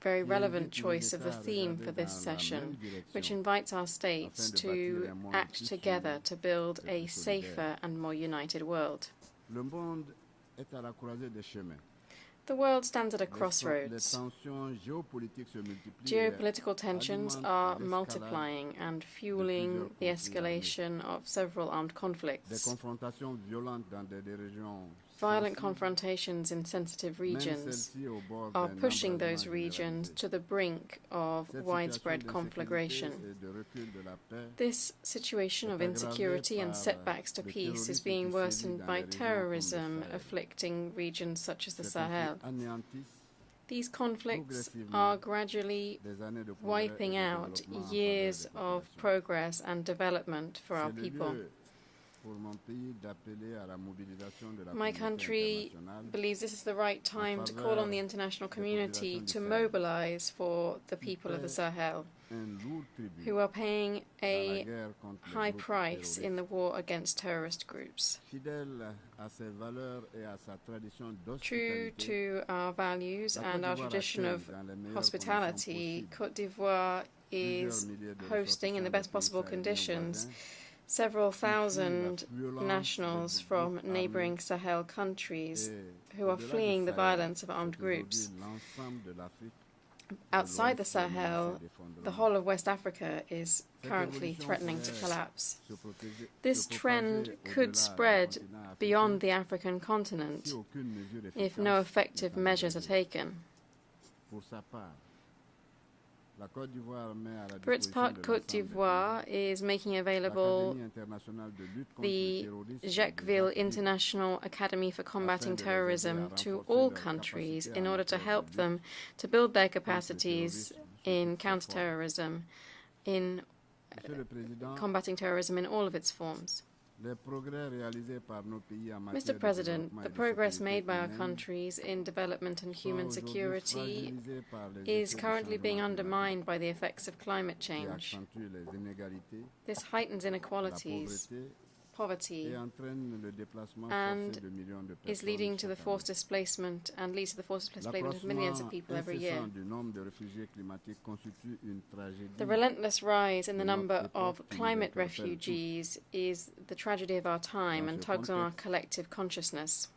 very relevant choice of the theme for this session, which invites our states to act together to build a safer and more united world. The world stands at a crossroads. Geopolitical tensions are multiplying and fueling the escalation of several armed conflicts. Violent confrontations in sensitive regions are pushing those regions to the brink of widespread conflagration. This situation of insecurity and setbacks to peace is being worsened by terrorism afflicting regions such as the Sahel. These conflicts are gradually wiping out years of progress and development for our people. My country believes this is the right time to call on the international community to mobilize for the people of the Sahel, who are paying a high price in the war against terrorist groups. True to our values and our tradition of hospitality, Cote d'Ivoire is hosting, in the best possible conditions, several thousand nationals from neighboring Sahel countries who are fleeing the violence of armed groups. outside the Sahel, the whole of West Africa is currently threatening to collapse. This trend could spread beyond the African continent if no effective measures are taken. For its part, Cote d'Ivoire is making available the Jacquesville International Academy for Combating Terrorism to all countries in order to help them to build their capacities in counterterrorism, in combating terrorism in all of its forms. Mr. President, the progress made by our countries in development and human security is currently being undermined by the effects of climate change. This heightens inequalities, poverty, and is leading to the forced displacement and leads to the forced displacement of millions of people every year. The relentless rise in the number of climate refugees is the tragedy of our time and tugs on our collective consciousness.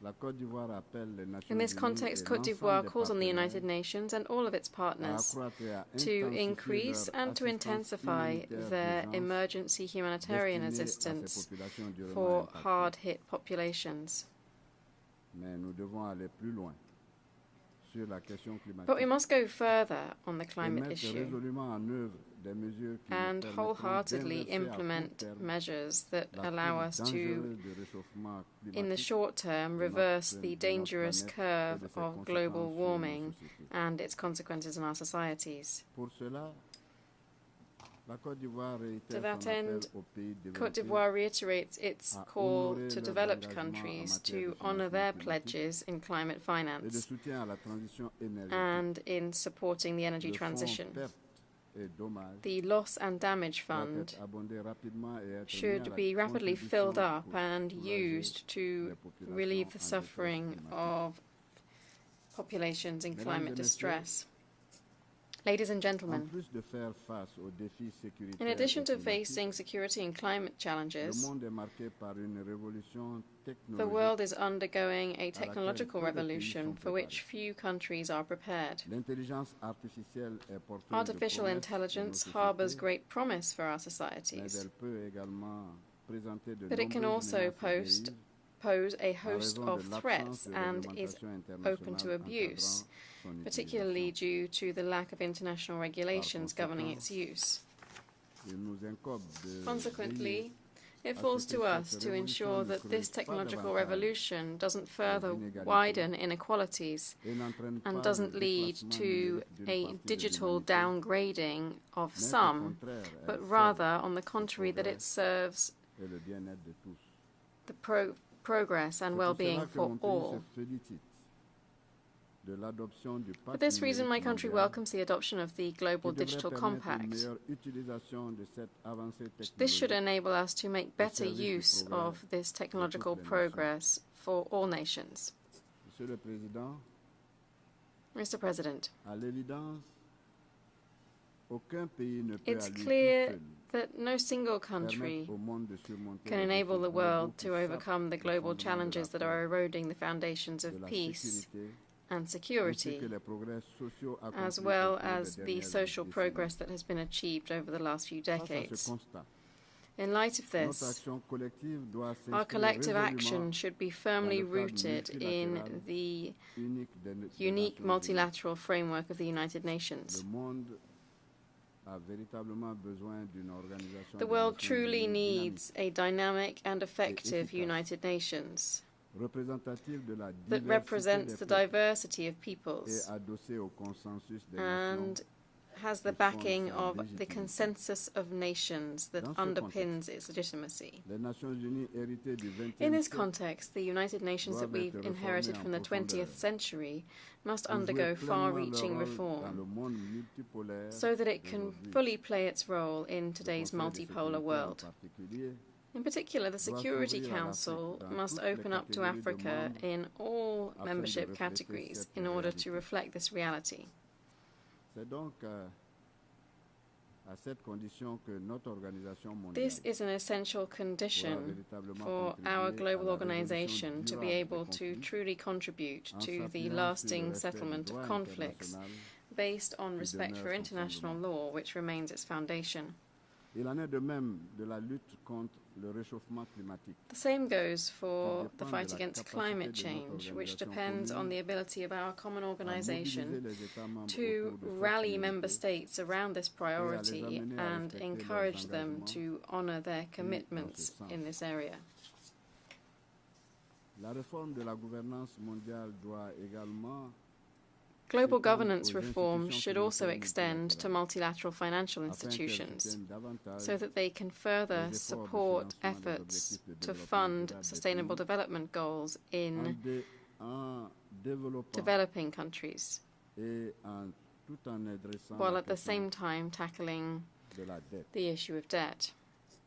In this context, Cote d'Ivoire calls on the United Nations and all of its partners to increase and to intensify their emergency humanitarian assistance for hard-hit populations. But we must go further on the climate issue and wholeheartedly implement measures that allow us to, in the short term, reverse the dangerous curve of global warming and its consequences on our societies. To that end, Cote d'Ivoire reiterates its call to developed countries to honour their pledges in climate finance and in supporting the energy transition. The Loss and Damage Fund should be rapidly filled up and used to relieve the suffering of populations in climate distress. Ladies and gentlemen, in addition to facing security and climate challenges, the world is undergoing a technological revolution for which few countries are prepared. Artificial intelligence harbors great promise for our societies, but it can also pose a host of threats and is open to abuse, particularly due to the lack of international regulations governing its use. Consequently, it falls to us to ensure that this technological revolution doesn't further widen inequalities and doesn't lead to a digital downgrading of some, but rather, on the contrary, that it serves the progress and well-being for all. For this reason, my country welcomes the adoption of the Global Digital Compact. This should enable us to make better use of this technological progress for all nations. Mr. President, it's clear that no single country can enable the world to overcome the global challenges that are eroding the foundations of peace and security, as well as the social progress that has been achieved over the last few decades. In light of this, our collective action should be firmly rooted in the unique multilateral framework of the United Nations. The world truly needs a dynamic and effective United Nations that represents the diversity of peoples and has the backing of the consensus of nations that underpins its legitimacy. In this context, the United Nations that we've inherited from the 20th century must undergo far-reaching reform so that it can fully play its role in today's multipolar world. In particular, the Security Council must open up to Africa in all membership categories in order to reflect this reality. This is an essential condition for our global organization to be able to truly contribute to the lasting settlement of conflicts based on respect for international law, which remains its foundation. Il en est de même de la lutte contre le réchauffement climatique. The same goes for the fight against climate change, which depends on the ability of our common organisation to rally member states around this priority and encourage them to honour their commitments in this area. La réforme de la gouvernance mondiale doit également Global governance reform should also extend to multilateral financial institutions so that they can further support efforts to fund sustainable development goals in developing countries, while at the same time tackling the issue of debt.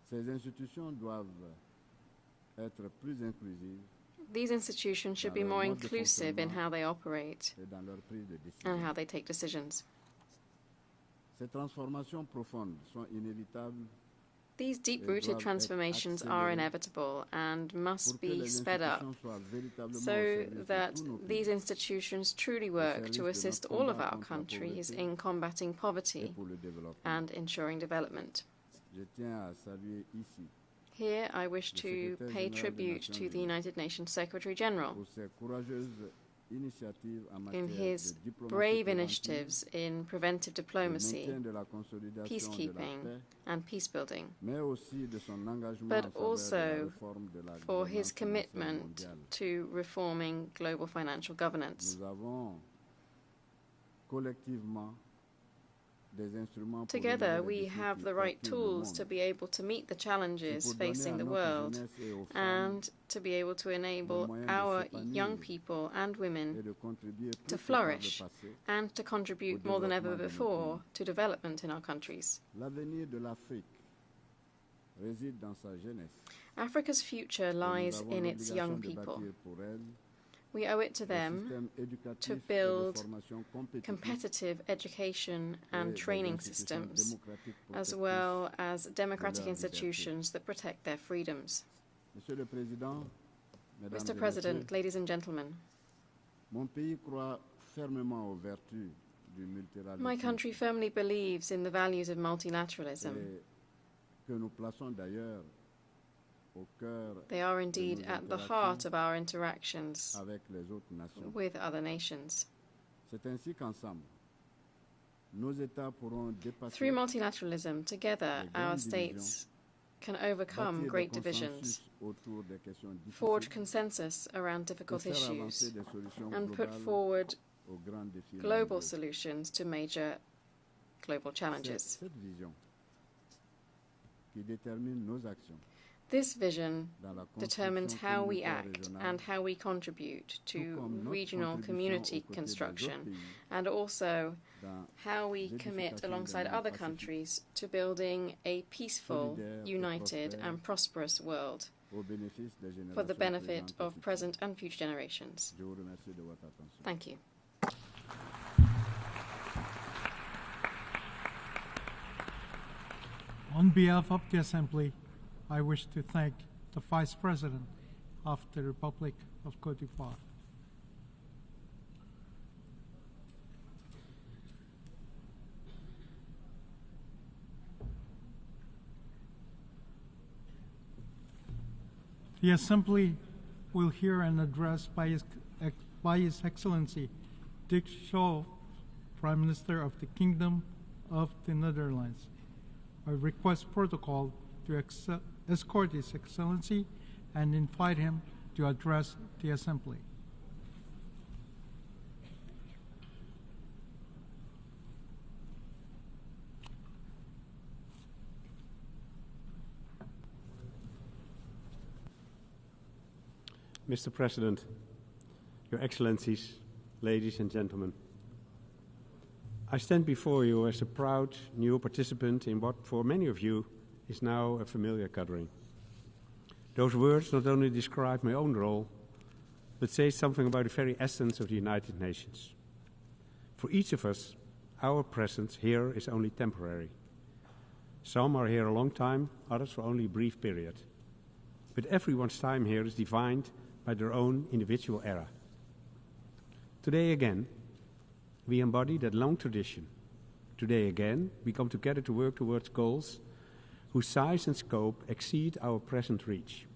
Ces institutions doivent être plus inclusives. These institutions should be more inclusive in how they operate and how they take decisions. Ces transformations profondes sont inévitables. These deep-rooted transformations are inevitable and must be sped up so that these institutions truly work to assist all of our countries in combating poverty and ensuring development. Je tiens à saluer ici Here I wish to pay tribute to the United Nations Secretary-General in his brave initiatives in preventive diplomacy, peacekeeping and peacebuilding, but also for his commitment to reforming global financial governance. Together, we have the right tools to be able to meet the challenges facing the world and to be able to enable our young people and women to flourish and to contribute more than ever before to development in our countries. Africa's future lies in its young people. We owe it to them to build competitive education and training systems, as well as democratic institutions that protect their freedoms. Mr. President, ladies and gentlemen, my country firmly believes in the values of multilateralism. They are indeed at the heart of our interactions with other nations. Through multilateralism, together our states can overcome great divisions, forge consensus around difficult issues, and put forward global solutions to major global challenges. This vision determines how we act and how we contribute to regional community construction, and also how we commit alongside other countries to building a peaceful, united and prosperous world for the benefit of present and future generations. Thank you. On behalf of the Assembly, I wish to thank the Vice President of the Republic of Cote d'Ivoire. The Assembly will hear an address by His Excellency Dick Schoof, Prime Minister of the Kingdom of the Netherlands. I request protocol to escort His Excellency and invite him to address the Assembly. Mr. President, Your Excellencies, ladies and gentlemen, I stand before you as a proud new participant in what for many of you is now a familiar gathering. Those words not only describe my own role, but say something about the very essence of the United Nations. For each of us, our presence here is only temporary. Some are here a long time, others for only a brief period. But everyone's time here is defined by their own individual era. Today again, we embody that long tradition. Today again, we come together to work towards goals whose size and scope exceed our present reach.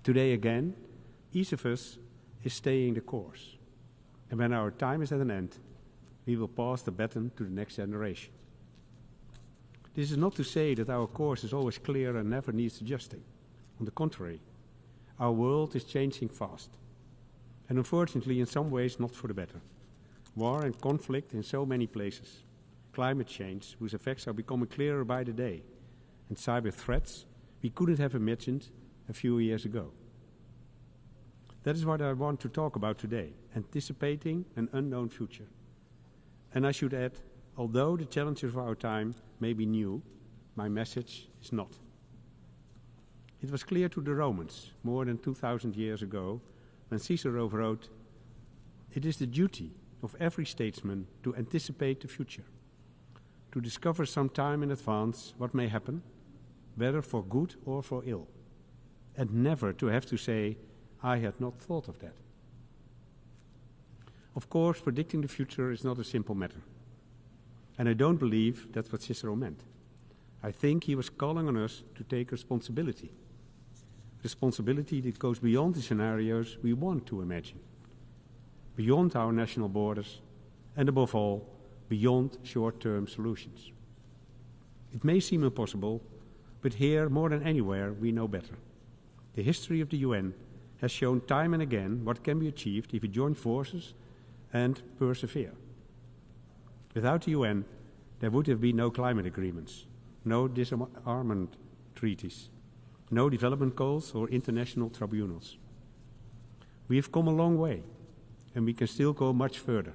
Today again, each of us is staying the course. And when our time is at an end, we will pass the baton to the next generation. This is not to say that our course is always clear and never needs adjusting. On the contrary, our world is changing fast. And unfortunately, in some ways, not for the better. War and conflict in so many places. Climate change, whose effects are becoming clearer by the day. And cyber threats we couldn't have imagined a few years ago. That is what I want to talk about today, anticipating an unknown future. And I should add, although the challenges of our time may be new, my message is not. It was clear to the Romans, more than 2,000 years ago, when Cicero wrote, "It is the duty of every statesman to anticipate the future, to discover some time in advance what may happen, whether for good or for ill, and never to have to say, 'I had not thought of that.'" Of course, predicting the future is not a simple matter. And I don't believe that's what Cicero meant. I think he was calling on us to take responsibility. Responsibility that goes beyond the scenarios we want to imagine, beyond our national borders, and above all, beyond short-term solutions. It may seem impossible, but here, more than anywhere, we know better. The history of the UN has shown time and again what can be achieved if we join forces and persevere. Without the UN, there would have been no climate agreements, no disarmament treaties, no development goals or international tribunals. We have come a long way, and we can still go much further.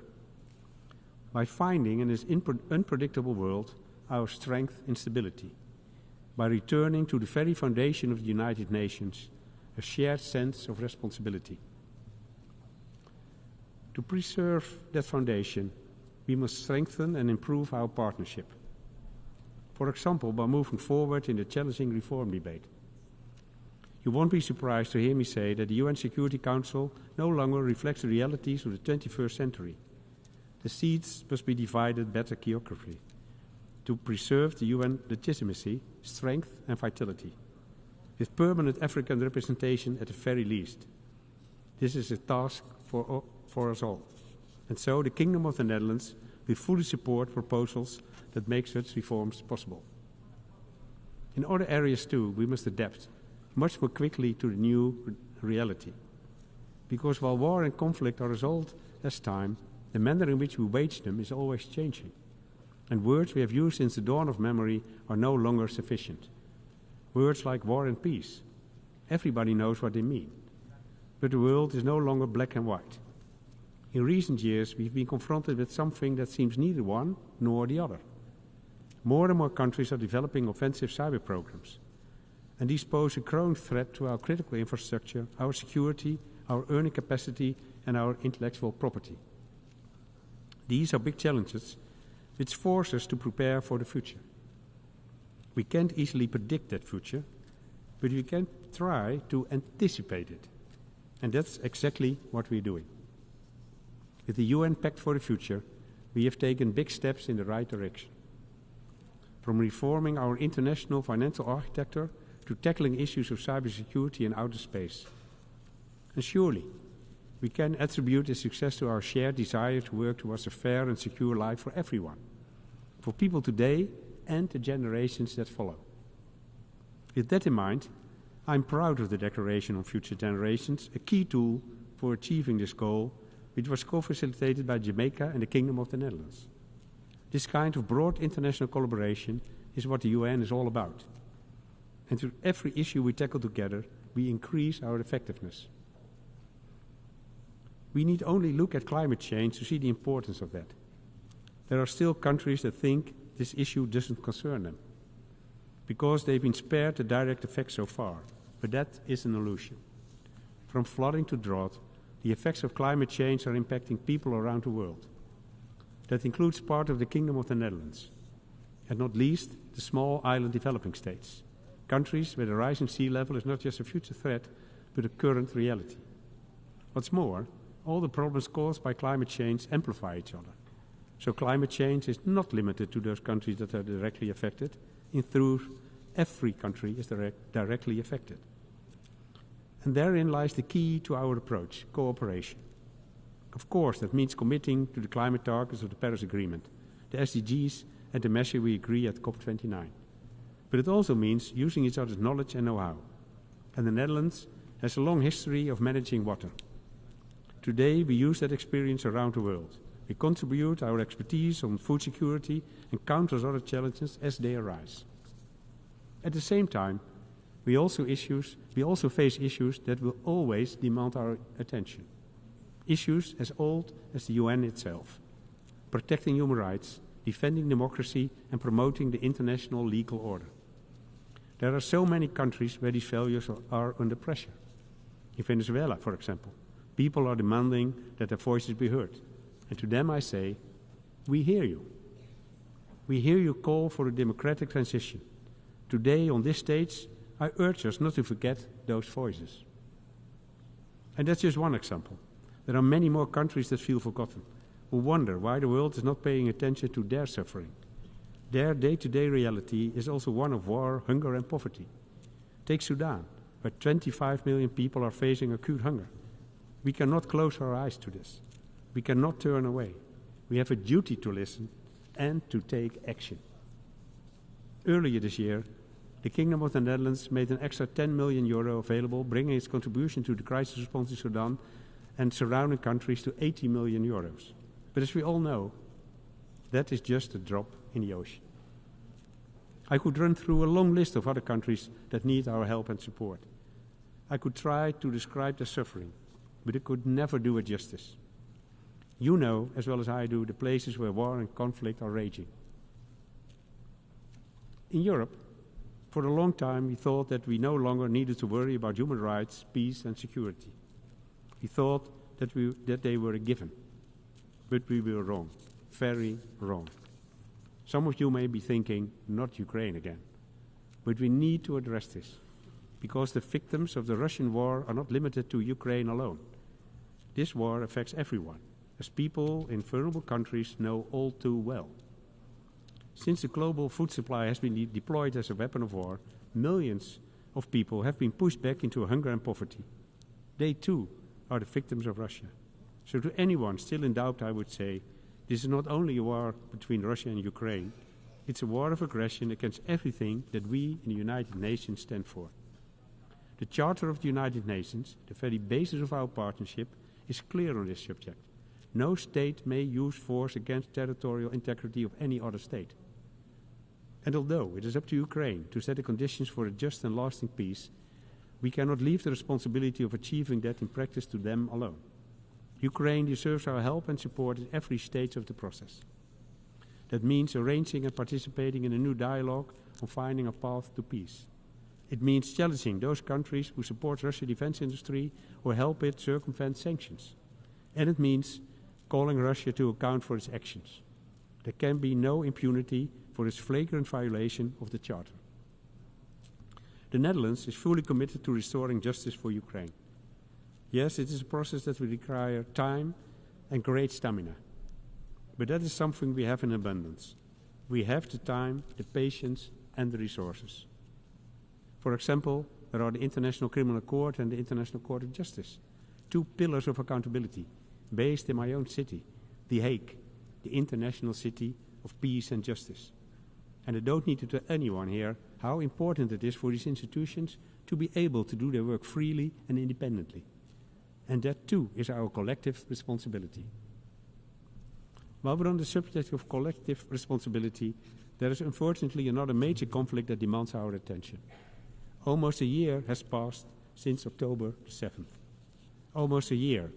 By finding in this unpredictable world our strength and stability, by returning to the very foundation of the United Nations, a shared sense of responsibility. To preserve that foundation, we must strengthen and improve our partnership. For example, by moving forward in the challenging reform debate. You won't be surprised to hear me say that the UN Security Council no longer reflects the realities of the 21st century. The seats must be divided better geographically to preserve the UN legitimacy, strength and vitality, with permanent African representation at the very least. This is a task for us all. And so the Kingdom of the Netherlands will fully support proposals that make such reforms possible. In other areas too, we must adapt much more quickly to the new reality. Because while war and conflict are resolved as time, the manner in which we wage them is always changing. And words we have used since the dawn of memory are no longer sufficient. Words like war and peace, everybody knows what they mean. But the world is no longer black and white. In recent years, we've been confronted with something that seems neither one nor the other. More and more countries are developing offensive cyber programs. And these pose a growing threat to our critical infrastructure, our security, our earning capacity, and our intellectual property. These are big challenges which force us to prepare for the future. We can't easily predict that future, but we can try to anticipate it. And that's exactly what we're doing. With the UN Pact for the Future, we have taken big steps in the right direction. From reforming our international financial architecture to tackling issues of cybersecurity and outer space. And surely, we can attribute this success to our shared desire to work towards a fair and secure life for everyone, for people today and the generations that follow. With that in mind, I'm proud of the Declaration on Future Generations, a key tool for achieving this goal, which was co-facilitated by Jamaica and the Kingdom of the Netherlands. This kind of broad international collaboration is what the UN is all about. And through every issue we tackle together, we increase our effectiveness. We need only look at climate change to see the importance of that. There are still countries that think this issue doesn't concern them, because they've been spared the direct effects so far, but that is an illusion. From flooding to drought, the effects of climate change are impacting people around the world. That includes part of the Kingdom of the Netherlands, and not least the small island developing states, countries where the rising sea level is not just a future threat, but a current reality. What's more, all the problems caused by climate change amplify each other. So climate change is not limited to those countries that are directly affected. In truth, every country is directly affected. And therein lies the key to our approach, cooperation. Of course, that means committing to the climate targets of the Paris Agreement, the SDGs, and the measure we agree at COP29. But it also means using each other's knowledge and know-how. And the Netherlands has a long history of managing water. Today, we use that experience around the world. We contribute our expertise on food security and counter other challenges as they arise. At the same time, we also face issues that will always demand our attention. Issues as old as the UN itself. Protecting human rights, defending democracy, and promoting the international legal order. There are so many countries where these values are under pressure. In Venezuela, for example, people are demanding that their voices be heard. And to them I say, we hear you. We hear you call for a democratic transition. Today, on this stage, I urge us not to forget those voices. And that's just one example. There are many more countries that feel forgotten, who wonder why the world is not paying attention to their suffering. Their day-to-day reality is also one of war, hunger, and poverty. Take Sudan, where 25 million people are facing acute hunger. We cannot close our eyes to this. We cannot turn away. We have a duty to listen and to take action. Earlier this year, the Kingdom of the Netherlands made an extra €10 million available, bringing its contribution to the crisis response in Sudan and surrounding countries to €80 million. But as we all know, that is just a drop in the ocean. I could run through a long list of other countries that need our help and support. I could try to describe their suffering, but it could never do it justice. You know, as well as I do, the places where war and conflict are raging. In Europe, for a long time, we thought that we no longer needed to worry about human rights, peace, and security. We thought that they were a given. But we were wrong, very wrong. Some of you may be thinking, not Ukraine again. But we need to address this, because the victims of the Russian war are not limited to Ukraine alone. This war affects everyone, as people in vulnerable countries know all too well. Since the global food supply has been deployed as a weapon of war, millions of people have been pushed back into hunger and poverty. They too are the victims of Russia. So to anyone still in doubt, I would say, this is not only a war between Russia and Ukraine, it's a war of aggression against everything that we in the United Nations stand for. The Charter of the United Nations, the very basis of our partnership, is clear on this subject. No state may use force against territorial integrity of any other state. And although it is up to Ukraine to set the conditions for a just and lasting peace, we cannot leave the responsibility of achieving that in practice to them alone. Ukraine deserves our help and support at every stage of the process. That means arranging and participating in a new dialogue on finding a path to peace. It means challenging those countries who support Russia's defense industry or help it circumvent sanctions. And it means calling Russia to account for its actions. There can be no impunity for its flagrant violation of the Charter. The Netherlands is fully committed to restoring justice for Ukraine. Yes, it is a process that will require time and great stamina. But that is something we have in abundance. We have the time, the patience, and the resources. For example, there are the International Criminal Court and the International Court of Justice, two pillars of accountability, based in my own city, The Hague, the international city of peace and justice. And I don't need to tell anyone here how important it is for these institutions to be able to do their work freely and independently. And that too is our collective responsibility. While we're on the subject of collective responsibility, there is unfortunately another major conflict that demands our attention. Almost a year has passed since October the 7th. Almost a year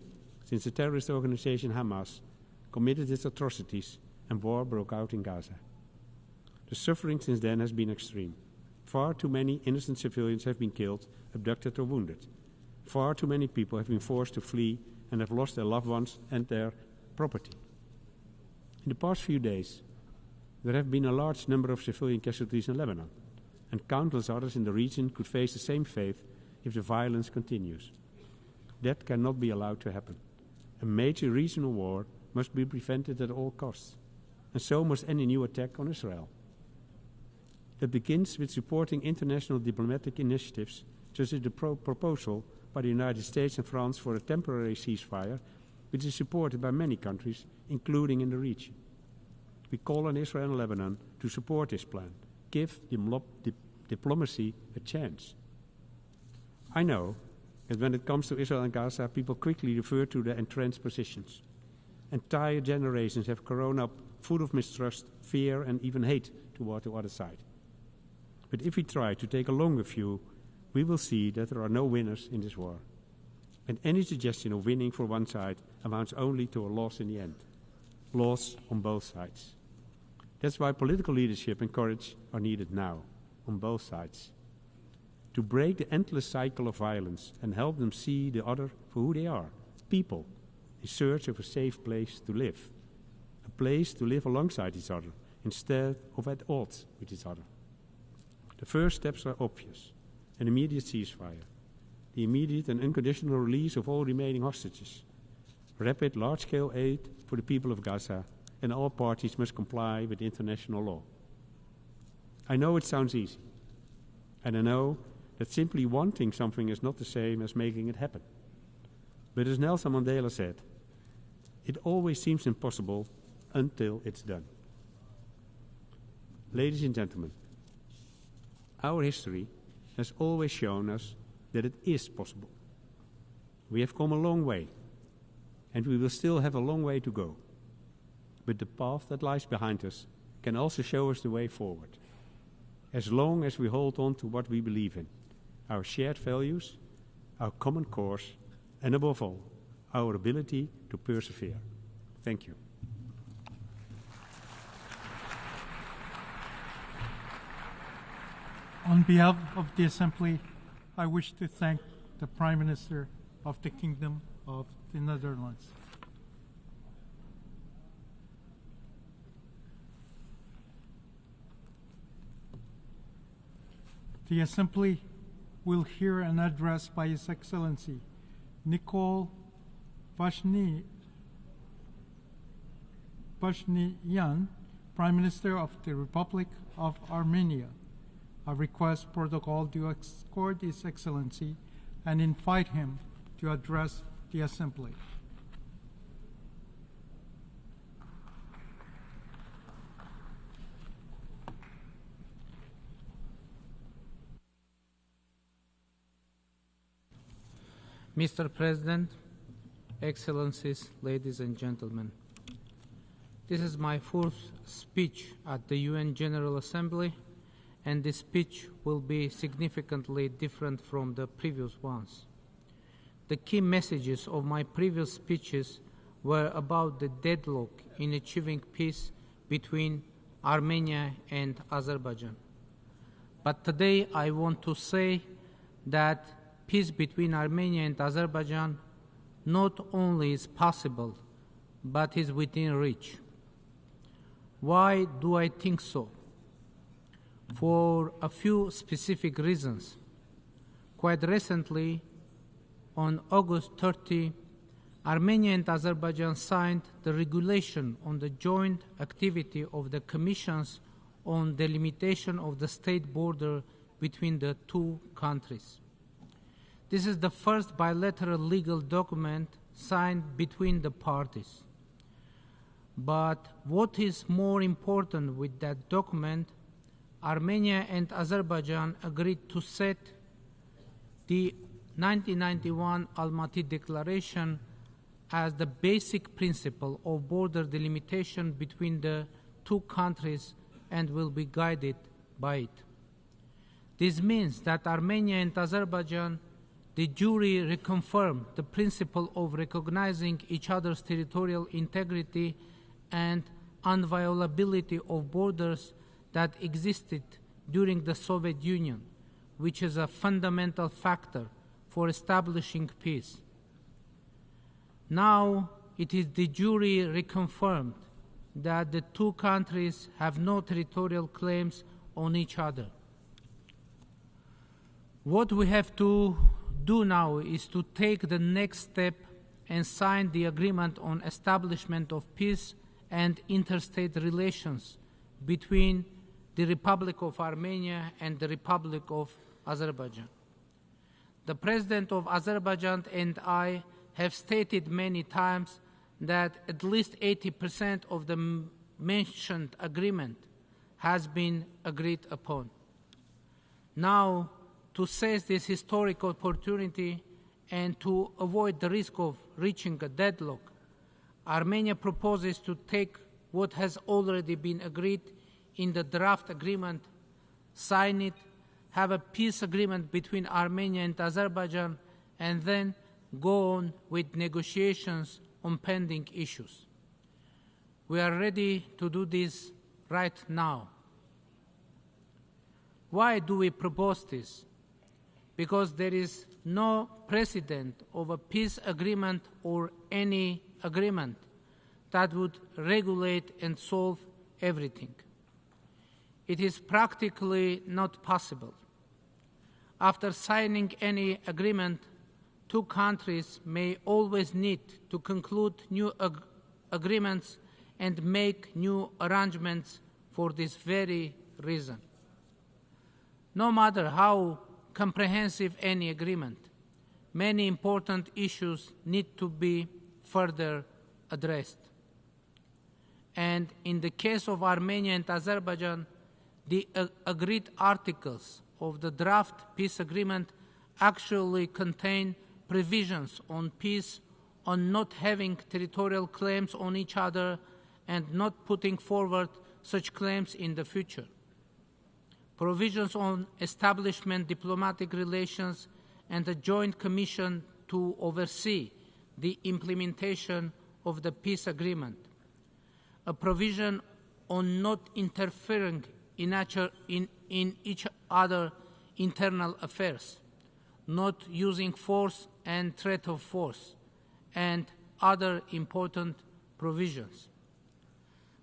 since the terrorist organization Hamas committed its atrocities and war broke out in Gaza. The suffering since then has been extreme. Far too many innocent civilians have been killed, abducted or wounded. Far too many people have been forced to flee and have lost their loved ones and their property. In the past few days, there have been a large number of civilian casualties in Lebanon, and countless others in the region could face the same fate if the violence continues. That cannot be allowed to happen. A major regional war must be prevented at all costs, and so must any new attack on Israel. It begins with supporting international diplomatic initiatives, such as the proposal by the United States and France for a temporary ceasefire, which is supported by many countries, including in the region. We call on Israel and Lebanon to support this plan. Give diplomacy a chance. I know that when it comes to Israel and Gaza, people quickly refer to the entrenched positions. Entire generations have grown up full of mistrust, fear, and even hate toward the other side. But if we try to take a longer view, we will see that there are no winners in this war. And any suggestion of winning for one side amounts only to a loss in the end. Loss on both sides. That's why political leadership and courage are needed now, on both sides. To break the endless cycle of violence and help them see the other for who they are, people in search of a safe place to live. A place to live alongside each other instead of at odds with each other. The first steps are obvious. An immediate ceasefire, the immediate and unconditional release of all remaining hostages, rapid large-scale aid for the people of Gaza, and all parties must comply with international law. I know it sounds easy, and I know that simply wanting something is not the same as making it happen. But as Nelson Mandela said, it always seems impossible until it's done. Ladies and gentlemen, our history has always shown us that it is possible. We have come a long way, and we will still have a long way to go. But the path that lies behind us can also show us the way forward, as long as we hold on to what we believe in, our shared values, our common cause, and above all, our ability to persevere. Thank you. On behalf of the Assembly, I wish to thank the Prime Minister of the Kingdom of the Netherlands. The Assembly will hear an address by His Excellency Nikol Pashinyan, Prime Minister of the Republic of Armenia. I request protocol to escort His Excellency and invite him to address the Assembly. Mr. President, Excellencies, ladies and gentlemen, this is my fourth speech at the UN General Assembly, and this speech will be significantly different from the previous ones. The key messages of my previous speeches were about the deadlock in achieving peace between Armenia and Azerbaijan. But today I want to say that peace between Armenia and Azerbaijan not only is possible, but is within reach. Why do I think so? For a few specific reasons. Quite recently, on August 30, Armenia and Azerbaijan signed the regulation on the joint activity of the commissions on delimitation of the state border between the two countries. This is the first bilateral legal document signed between the parties. But what is more important with that document, Armenia and Azerbaijan agreed to set the 1991 Almaty Declaration as the basic principle of border delimitation between the two countries and will be guided by it. This means that Armenia and Azerbaijan de jure reconfirm the principle of recognizing each other's territorial integrity and inviolability of borders that existed during the Soviet Union, which is a fundamental factor for establishing peace. Now it is de jure reconfirmed that the two countries have no territorial claims on each other. What we have to do now is to take the next step and signed the agreement on establishment of peace and interstate relations between the Republic of Armenia and the Republic of Azerbaijan. The President of Azerbaijan and I have stated many times that at least 80% of the mentioned agreement has been agreed upon. Now, to seize this historic opportunity and to avoid the risk of reaching a deadlock, Armenia proposes to take what has already been agreed in the draft agreement, sign it, have a peace agreement between Armenia and Azerbaijan, and then go on with negotiations on pending issues. We are ready to do this right now. Why do we propose this? Because there is no precedent of a peace agreement or any agreement that would regulate and solve everything. It is practically not possible. After signing any agreement, two countries may always need to conclude new agreements and make new arrangements for this very reason. No matter how comprehensive any agreement, many important issues need to be further addressed. And in the case of Armenia and Azerbaijan, the agreed articles of the draft peace agreement actually contain provisions on peace, on not having territorial claims on each other, and not putting forward such claims in the future. Provisions on establishment diplomatic relations and a joint commission to oversee the implementation of the peace agreement. A provision on not interfering in each other's internal affairs, not using force and threat of force, and other important provisions.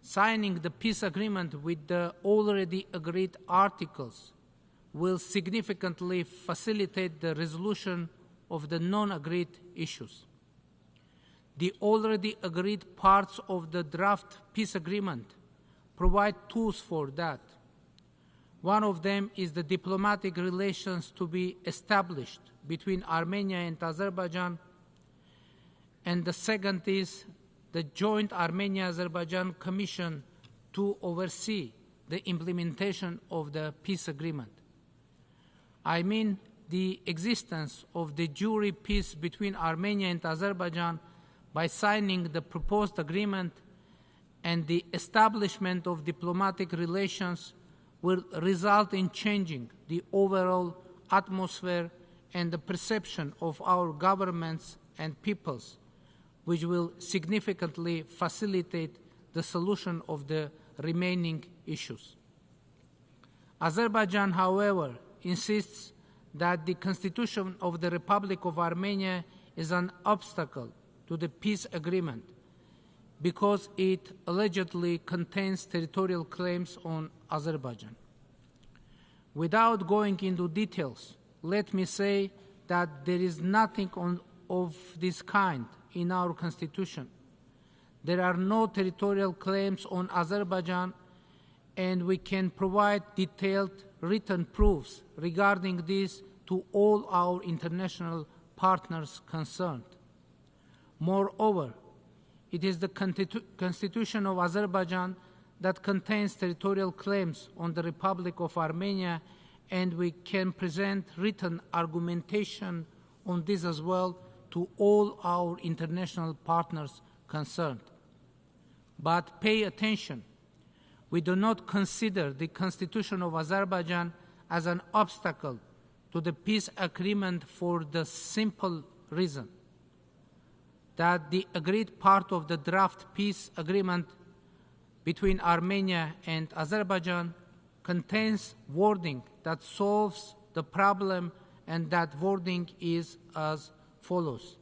Signing the peace agreement with the already agreed articles will significantly facilitate the resolution of the non-agreed issues. The already agreed parts of the draft peace agreement provide tools for that. One of them is the diplomatic relations to be established between Armenia and Azerbaijan, and the second is the joint Armenia-Azerbaijan Commission to oversee the implementation of the peace agreement. I mean the existence of the de jure peace between Armenia and Azerbaijan by signing the proposed agreement, and the establishment of diplomatic relations will result in changing the overall atmosphere and the perception of our governments and peoples, which will significantly facilitate the solution of the remaining issues. Azerbaijan, however, insists that the Constitution of the Republic of Armenia is an obstacle to the peace agreement because it allegedly contains territorial claims on Azerbaijan. Without going into details, let me say that there is nothing of this kind in our Constitution. There are no territorial claims on Azerbaijan, and we can provide detailed written proofs regarding this to all our international partners concerned. Moreover, it is the Constitution of Azerbaijan that contains territorial claims on the Republic of Armenia, and we can present written argumentation on this as well to all our international partners concerned. But pay attention. We do not consider the Constitution of Azerbaijan as an obstacle to the peace agreement for the simple reason that the agreed part of the draft peace agreement between Armenia and Azerbaijan contains wording that solves the problem, and that wording is as follows.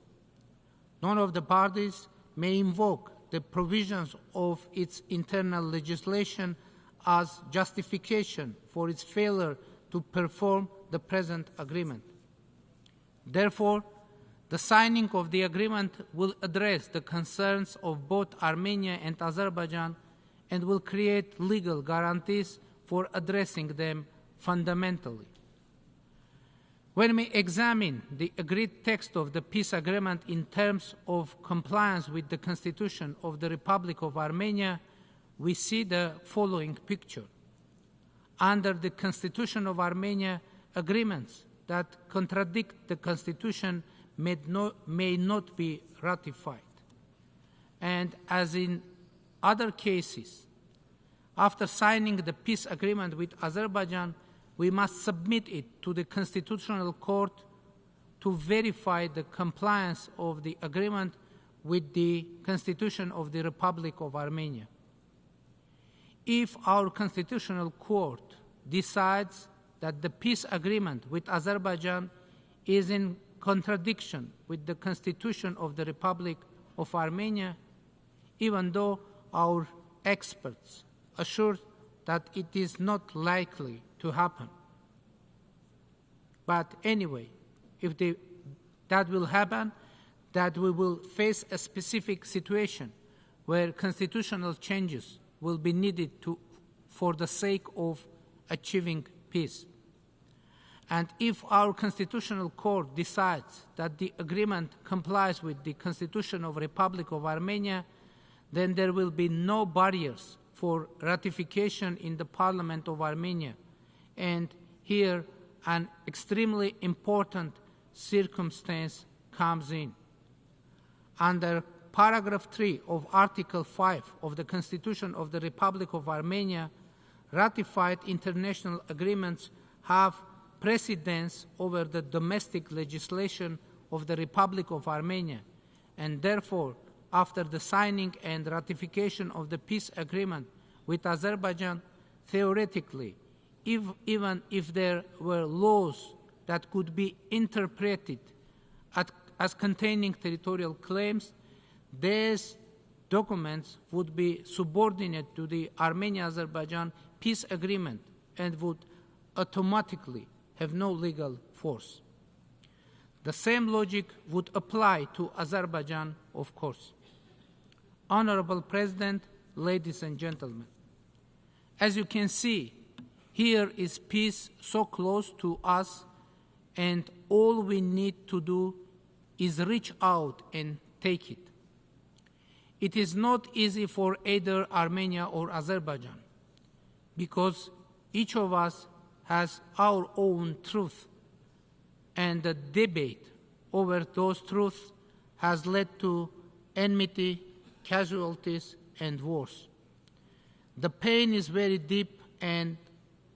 None of the parties may invoke the provisions of its internal legislation as justification for its failure to perform the present agreement. Therefore, The signing of the agreement will address the concerns of both Armenia and Azerbaijan and will create legal guarantees for addressing them fundamentally. When we examine the agreed text of the peace agreement in terms of compliance with the Constitution of the Republic of Armenia, we see the following picture. Under the Constitution of Armenia, agreements that contradict the Constitution may not be ratified. And as in other cases, after signing the peace agreement with Azerbaijan, we must submit it to the Constitutional Court to verify the compliance of the agreement with the Constitution of the Republic of Armenia. If our Constitutional Court decides that the peace agreement with Azerbaijan is in contradiction with the Constitution of the Republic of Armenia, even though our experts assure that it is not likely to happen. But anyway, if that will happen, that we will face a specific situation where constitutional changes will be needed for the sake of achieving peace. And if our Constitutional Court decides that the agreement complies with the Constitution of the Republic of Armenia, then there will be no barriers for ratification in the Parliament of Armenia. And here an extremely important circumstance comes in. Under paragraph 3 of Article 5 of the Constitution of the Republic of Armenia, ratified international agreements have precedence over the domestic legislation of the Republic of Armenia, and therefore, after the signing and ratification of the peace agreement with Azerbaijan, theoretically, even if there were laws that could be interpreted as containing territorial claims, these documents would be subordinate to the Armenia-Azerbaijan peace agreement and would automatically have no legal force. The same logic would apply to Azerbaijan, of course. Honorable President, ladies and gentlemen, as you can see, here is peace so close to us, and all we need to do is reach out and take it. It is not easy for either Armenia or Azerbaijan, because each of us has our own truth, and the debate over those truths has led to enmity, casualties, and wars. The pain is very deep and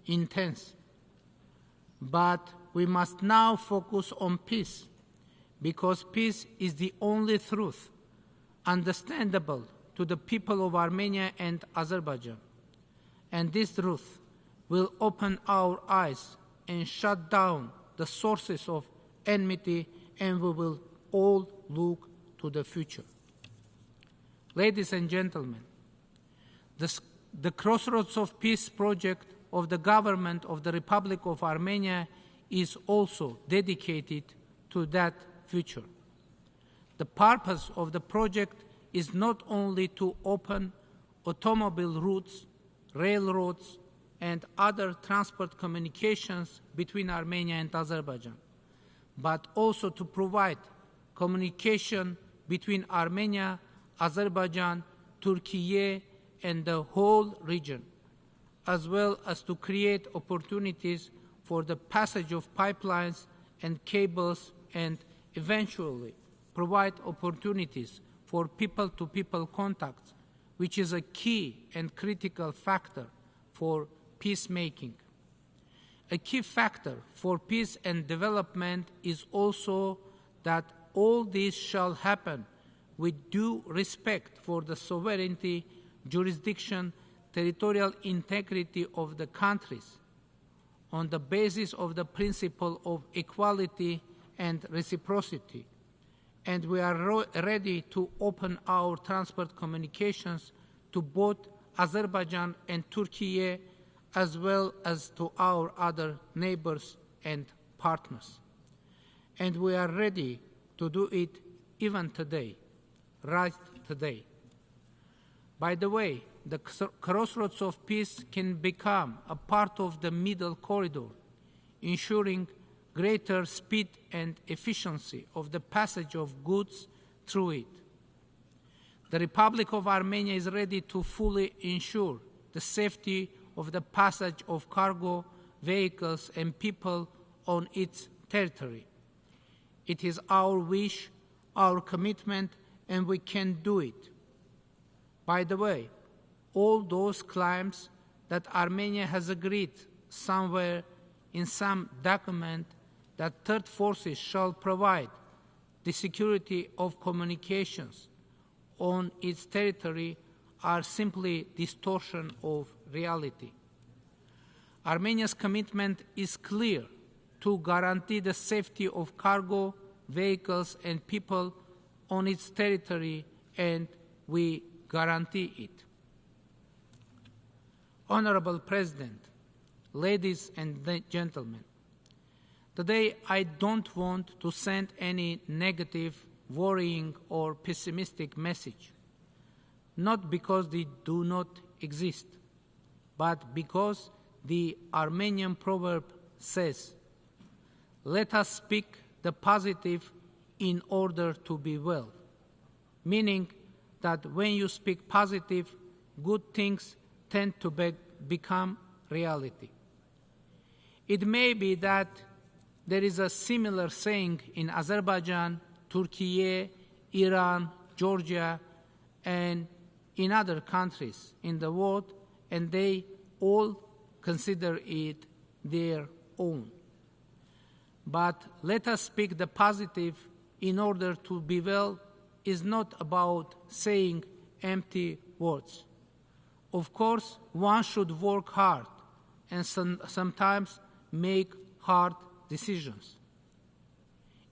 intense, but we must now focus on peace, because peace is the only truth understandable to the people of Armenia and Azerbaijan. And this truth will open our eyes and shut down the sources of enmity, and we will all look to the future. Ladies and gentlemen, the Crossroads of Peace project of the government of the Republic of Armenia is also dedicated to that future. The purpose of the project is not only to open automobile routes, railroads, and other transport communications between Armenia and Azerbaijan, but also to provide communication between Armenia, Azerbaijan, Turkey, and the whole region, as well as to create opportunities for the passage of pipelines and cables, and eventually provide opportunities for people-to-people contacts, which is a key and critical factor for peacemaking. A key factor for peace and development is also that all this shall happen with due respect for the sovereignty, jurisdiction, territorial integrity of the countries, on the basis of the principle of equality and reciprocity. And we are ready to open our transport communications to both Azerbaijan and Turkey, as well as to our other neighbors and partners. And we are ready to do it even today, right today. By the way, the crossroads of peace can become a part of the middle corridor, ensuring greater speed and efficiency of the passage of goods through it. The Republic of Armenia is ready to fully ensure the safety of the passage of cargo, vehicles, and people on its territory. It is our wish, our commitment, and we can do it. By the way, all those claims that Armenia has agreed somewhere in some document that third forces shall provide the security of communications on its territory are simply distortion of reality. Armenia's commitment is clear to guarantee the safety of cargo, vehicles, and people on its territory, and we guarantee it. Honorable President, ladies and gentlemen, today I don't want to send any negative, worrying, or pessimistic message, not because they do not exist, but because the Armenian proverb says, "Let us speak the positive in order to be well," meaning that when you speak positive, good things tend to become reality. It may be that there is a similar saying in Azerbaijan, Turkey, Iran, Georgia, and in other countries in the world, and they all consider it their own. But let us speak the positive in order to be well is not about saying empty words. Of course, one should work hard and sometimes make hard decisions.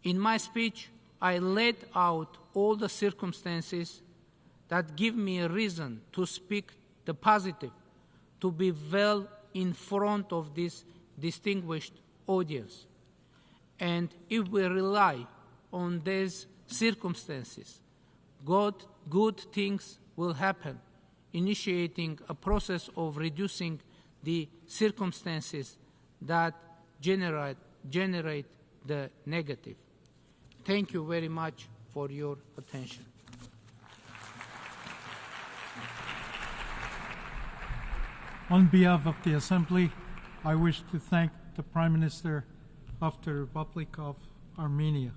In my speech, I laid out all the circumstances that give me a reason to speak the positive, to be well in front of this distinguished audience. And if we rely on these circumstances, good things will happen, initiating a process of reducing the circumstances that generate the negative. Thank you very much for your attention. On behalf of the Assembly, I wish to thank the Prime Minister of the Republic of Armenia.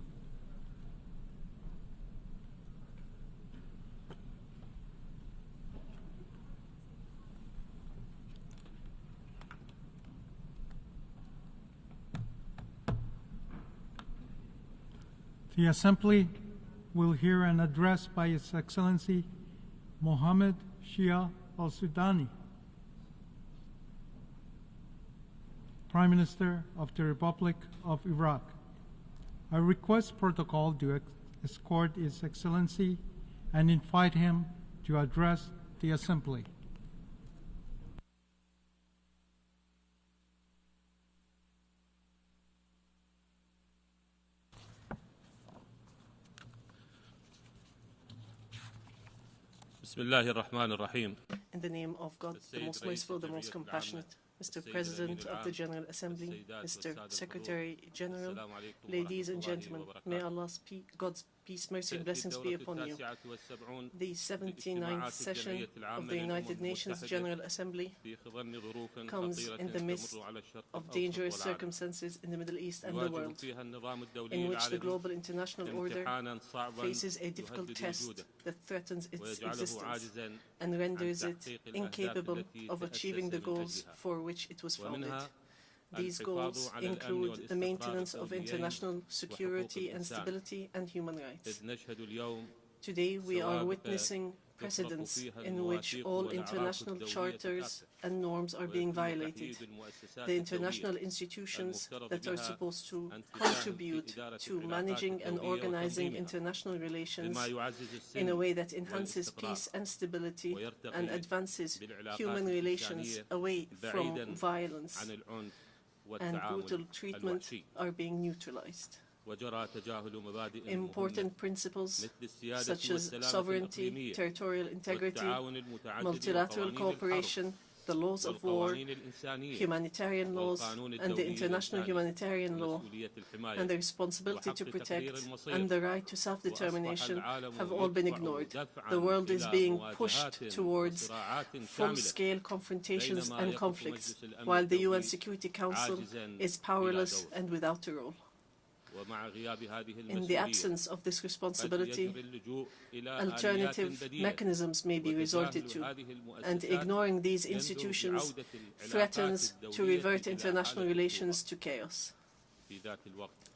The Assembly will hear an address by His Excellency Mohammed Shia al-Sudani, Prime Minister of the Republic of Iraq. I request protocol to escort His Excellency and invite him to address the Assembly. In the name of God, the most merciful, the most compassionate, Mr. President of the General Assembly, Mr. Secretary General, ladies and gentlemen, may God's peace, mercy, and blessings be upon you. The 79th session of the United Nations General Assembly comes in the midst of dangerous circumstances in the Middle East and the world, in which the global international order faces a difficult test that threatens its existence and renders it incapable of achieving the goals for which it was founded. These goals include the maintenance of international security and stability and human rights. Today we are witnessing precedents in which all international charters and norms are being violated. The international institutions that are supposed to contribute to managing and organizing international relations in a way that enhances peace and stability and advances human relations away from violence and brutal treatment are being neutralized. important principles such as sovereignty, territorial integrity, multilateral cooperation, the laws of war, humanitarian laws, and the international humanitarian law, and the responsibility to protect and the right to self-determination have all been ignored. The world is being pushed towards full-scale confrontations and conflicts, while the UN Security Council is powerless and without a role. In the absence of this responsibility, alternative mechanisms may be resorted to, and ignoring these institutions threatens to revert international relations to chaos.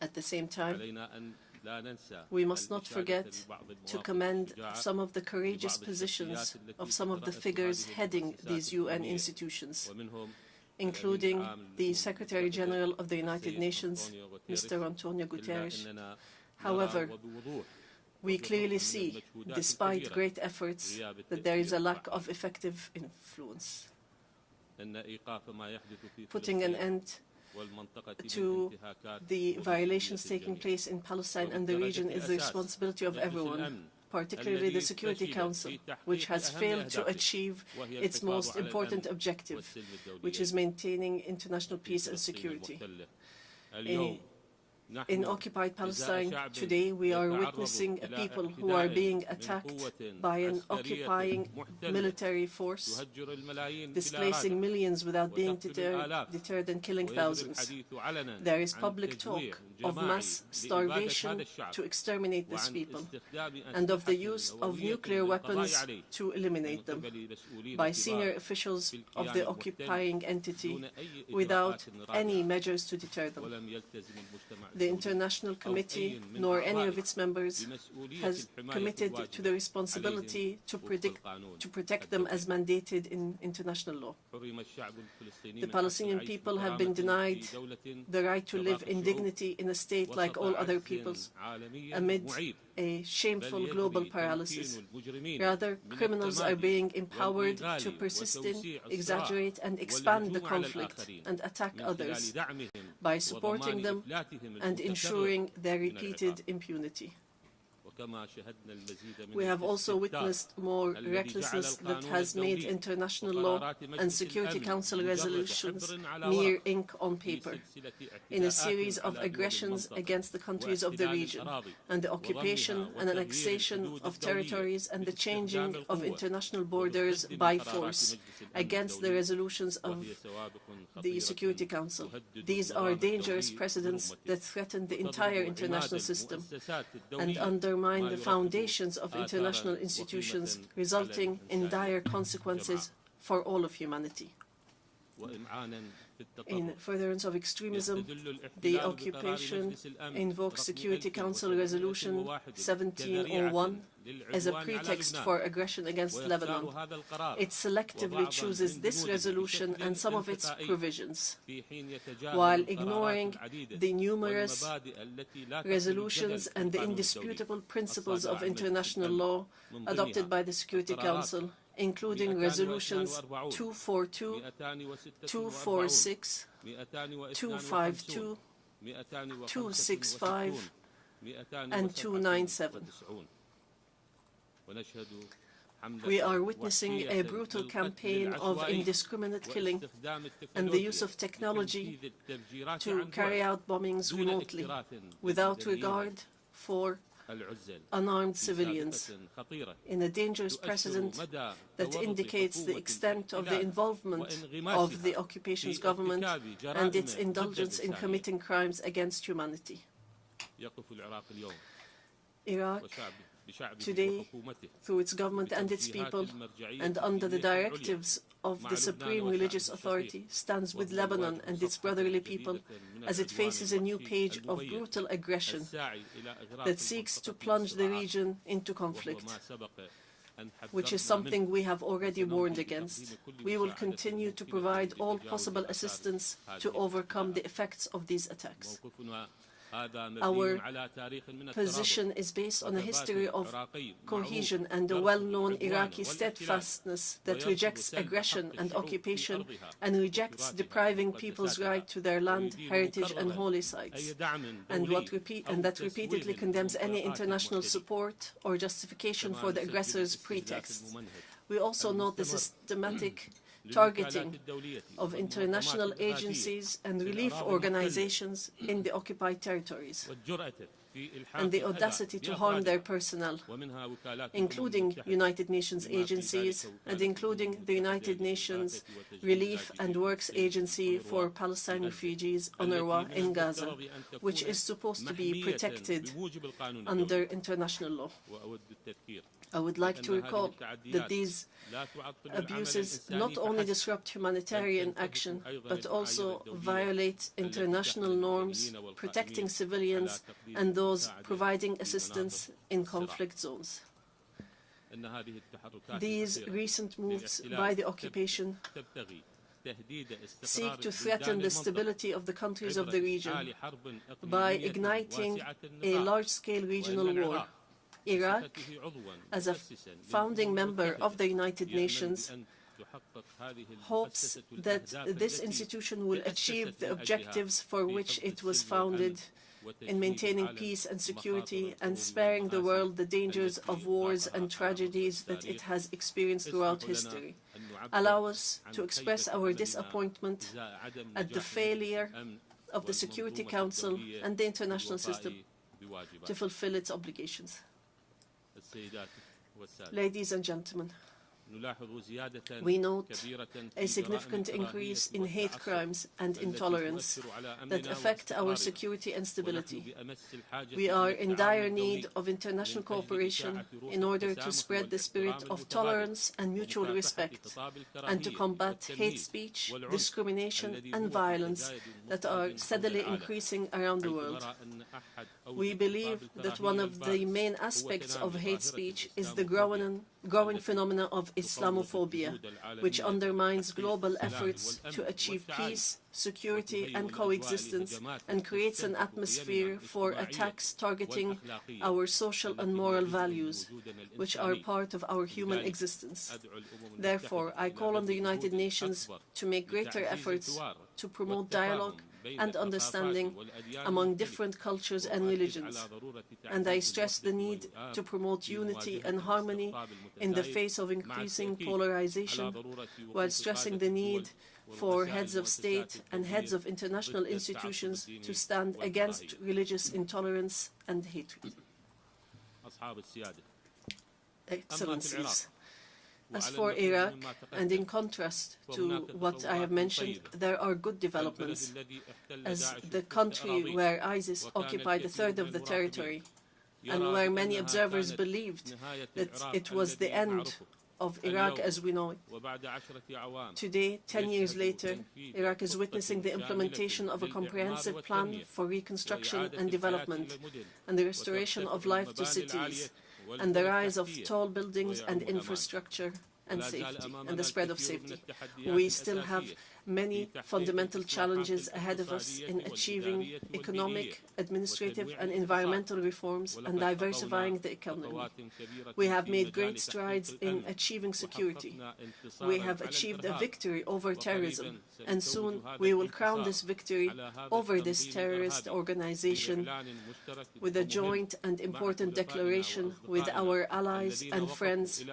At the same time, we must not forget to commend some of the courageous positions of some of the figures heading these UN institutions, including the Secretary General of the United Nations, Mr. Antonio Guterres. However, we clearly see, despite great efforts, that there is a lack of effective influence. Putting an end to the violations taking place in Palestine and the region is the responsibility of everyone, particularly the Security Council, which has failed to achieve its most important objective, which is maintaining international peace and security. In occupied Palestine today, we are witnessing a people who are being attacked by an occupying military force, displacing millions without being deterred and killing thousands. There is public talk of mass starvation to exterminate these people, and of the use of nuclear weapons to eliminate them by senior officials of the occupying entity without any measures to deter them. The International Committee, nor any of its members, has committed to the responsibility to protect them as mandated in international law. The Palestinian people have been denied the right to live in dignity in a state like all other peoples, amid a shameful global paralysis. Rather, criminals are being empowered to persist in, exaggerate, and expand the conflict and attack others by supporting them and ensuring their repeated impunity. We have also witnessed more recklessness that has made international law and Security Council resolutions mere ink on paper, in a series of aggressions against the countries of the region, and the occupation and annexation of territories and the changing of international borders by force against the resolutions of the Security Council. These are dangerous precedents that threaten the entire international system and undermine the foundations of international institutions, resulting in dire consequences for all of humanity. In furtherance of extremism, the occupation invokes Security Council Resolution 1701 as a pretext for aggression against Lebanon. It selectively chooses this resolution and some of its provisions, while ignoring the numerous resolutions and the indisputable principles of international law adopted by the Security Council, including resolutions 242, 246, 252, 265, and 297. We are witnessing a brutal campaign of indiscriminate killing and the use of technology to carry out bombings remotely, without regard for unarmed civilians, in a dangerous precedent that indicates the extent of the involvement of the occupation's government and its indulgence in committing crimes against humanity. Iraq today, through its government and its people, and under the directives of the Supreme Religious Authority, stands with Lebanon and its brotherly people as it faces a new page of brutal aggression that seeks to plunge the region into conflict, which is something we have already warned against. We will continue to provide all possible assistance to overcome the effects of these attacks. Our position is based on a history of cohesion and a well-known Iraqi steadfastness that rejects aggression and occupation and rejects depriving people's right to their land, heritage and holy sites, and that repeatedly condemns any international support or justification for the aggressor's pretext. We also note the systematic targeting of international agencies and relief organizations in the occupied territories, and the audacity to harm their personnel, including United Nations agencies and including the United Nations Relief and Works Agency for Palestinian Refugees, UNRWA, in Gaza, which is supposed to be protected under international law. I would like to recall that these abuses not only disrupt humanitarian action, but also violate international norms protecting civilians and those providing assistance in conflict zones. These recent moves by the occupation seek to threaten the stability of the countries of the region by igniting a large-scale regional war. Iraq, as a founding member of the United Nations, hopes that this institution will achieve the objectives for which it was founded in maintaining peace and security and sparing the world the dangers of wars and tragedies that it has experienced throughout history. Allow us to express our disappointment at the failure of the Security Council and the international system to fulfill its obligations. Ladies and gentlemen, we note a significant increase in hate crimes and intolerance that affect our security and stability. We are in dire need of international cooperation in order to spread the spirit of tolerance and mutual respect, and to combat hate speech, discrimination and violence that are steadily increasing around the world. We believe that one of the main aspects of hate speech is the growing phenomenon of Islamophobia, which undermines global efforts to achieve peace, security and coexistence, and creates an atmosphere for attacks targeting our social and moral values, which are part of our human existence. Therefore, I call on the United Nations to make greater efforts to promote dialogue and understanding among different cultures and religions. And I stress the need to promote unity and harmony in the face of increasing polarization, while stressing the need for heads of state and heads of international institutions to stand against religious intolerance and hatred. Excellencies, as for Iraq, and in contrast to what I have mentioned, there are good developments, as the country where ISIS occupied a third of the territory, and where many observers believed that it was the end of Iraq as we know it. Today, 10 years later, Iraq is witnessing the implementation of a comprehensive plan for reconstruction and development, and the restoration of life to cities, and the rise of tall buildings and infrastructure and safety, and the spread of safety. We still have many fundamental challenges ahead of us in achieving economic, administrative and environmental reforms and diversifying the economy. We have made great strides in achieving security. We have achieved a victory over terrorism, and soon we will crown this victory over this terrorist organization with a joint and important declaration with our allies and friends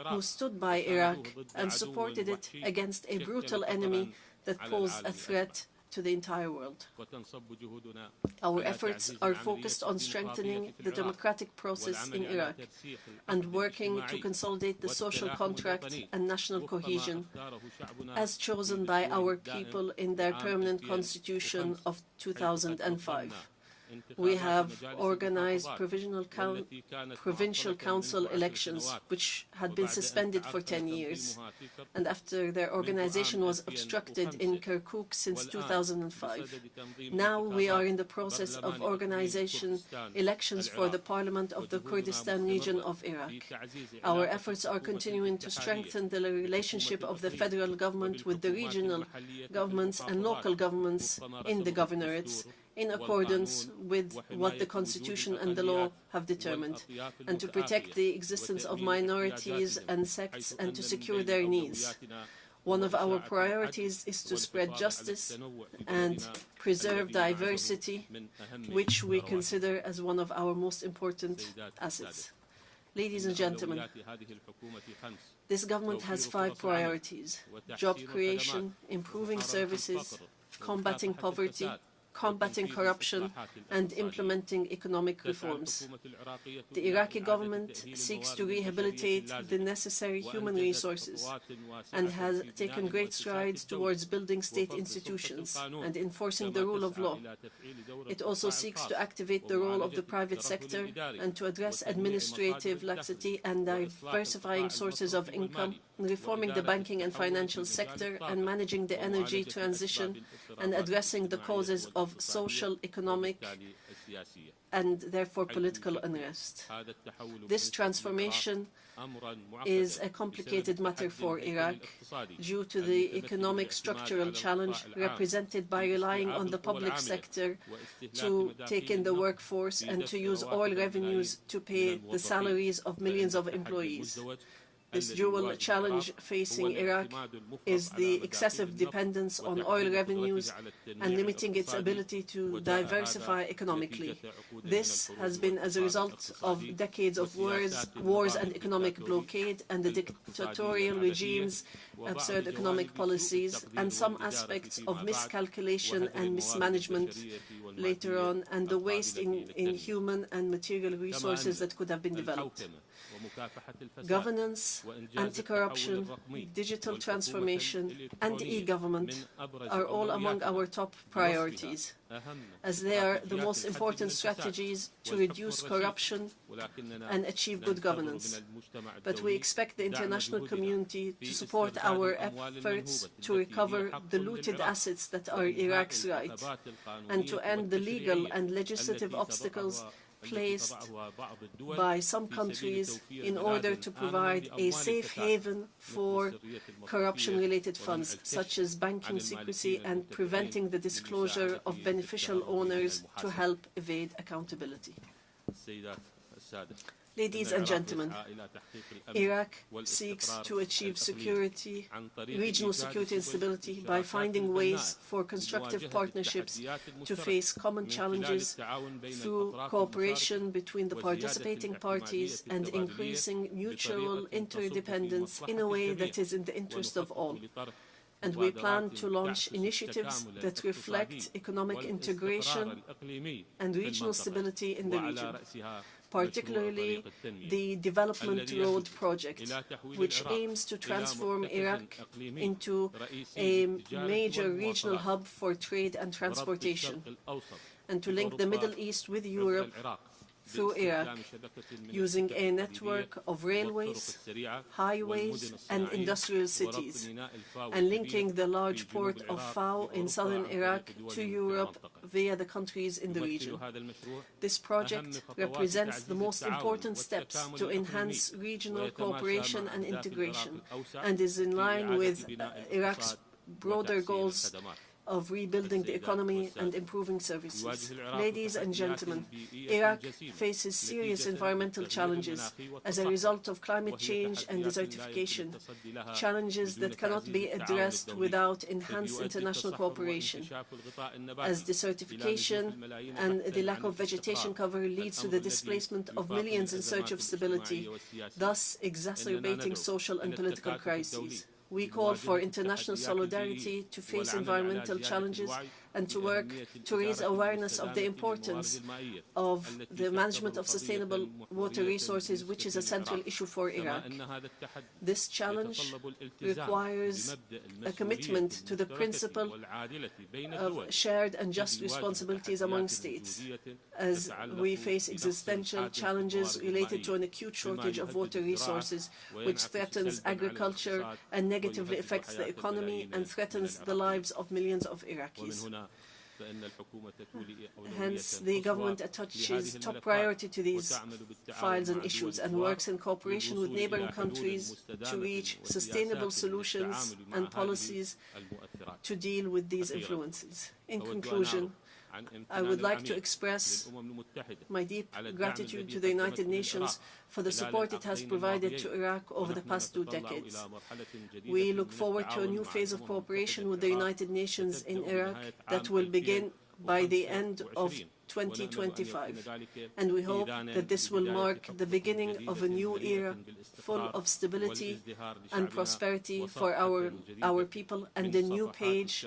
who stood by Iraq and supported it against a brutal enemy that pose a threat to the entire world. Our efforts are focused on strengthening the democratic process in Iraq and working to consolidate the social contract and national cohesion as chosen by our people in their permanent constitution of 2005. We have organized provincial council elections, which had been suspended for 10 years, and after their organization was obstructed in Kirkuk since 2005. Now we are in the process of organizing elections for the parliament of the Kurdistan region of Iraq. Our efforts are continuing to strengthen the relationship of the federal government with the regional governments and local governments in the governorates, in accordance with what the Constitution and the law have determined, and to protect the existence of minorities and sects and to secure their needs. One of our priorities is to spread justice and preserve diversity, which we consider as one of our most important assets. Ladies and gentlemen, this government has 5 priorities: job creation, improving services, combating poverty, combating corruption, and implementing economic reforms. The Iraqi government seeks to rehabilitate the necessary human resources and has taken great strides towards building state institutions and enforcing the rule of law. It also seeks to activate the role of the private sector and to address administrative laxity and diversifying sources of income, reforming the banking and financial sector, and managing the energy transition and addressing the causes of social, economic, and therefore political unrest. This transformation is a complicated matter for Iraq due to the economic structural challenge represented by relying on the public sector to take in the workforce and to use oil revenues to pay the salaries of millions of employees. This dual challenge facing Iraq is the excessive dependence on oil revenues and limiting its ability to diversify economically. This has been as a result of decades of wars and economic blockade and the dictatorial regime's absurd economic policies and some aspects of miscalculation and mismanagement later on, and the waste in human and material resources that could have been developed. Governance, anti-corruption, digital transformation, and e-government are all among our top priorities, as they are the most important strategies to reduce corruption and achieve good governance. But we expect the international community to support our efforts to recover the looted assets that are Iraq's right, and to end the legal and legislative obstacles placed by some countries in order to provide a safe haven for corruption-related funds, such as banking secrecy and preventing the disclosure of beneficial owners to help evade accountability. Ladies and gentlemen, Iraq seeks to achieve security, regional security and stability by finding ways for constructive partnerships to face common challenges through cooperation between the participating parties and increasing mutual interdependence in a way that is in the interest of all. And we plan to launch initiatives that reflect economic integration and regional stability in the region, particularly the Development Road Project, which aims to transform Iraq into a major regional hub for trade and transportation, and to link the Middle East with Europe through Iraq, using a network of railways, highways, and industrial cities, and linking the large port of Fao in southern Iraq to Europe via the countries in the region. This project represents the most important steps to enhance regional cooperation and integration, and is in line with Iraq's broader goals of rebuilding the economy and improving services. Ladies and gentlemen, Iraq faces serious environmental challenges as a result of climate change and desertification, challenges that cannot be addressed without enhanced international cooperation, as desertification and the lack of vegetation cover leads to the displacement of millions in search of stability, thus exacerbating social and political crises. We call for international solidarity to face environmental challenges and to work to raise awareness of the importance of the management of sustainable water resources, which is a central issue for Iraq. This challenge requires a commitment to the principle of shared and just responsibilities among states, as we face existential challenges related to an acute shortage of water resources, which threatens agriculture and negatively affects the economy and threatens the lives of millions of Iraqis. Hence, the government attaches top priority to these files and issues and works in cooperation with neighboring countries to reach sustainable solutions and policies to deal with these influences. In conclusion, I would like to express my deep gratitude to the United Nations for the support it has provided to Iraq over the past 2 decades. We look forward to a new phase of cooperation with the United Nations in Iraq that will begin by the end of 2025, and we hope that this will mark the beginning of a new era full of stability and prosperity for our people and a new page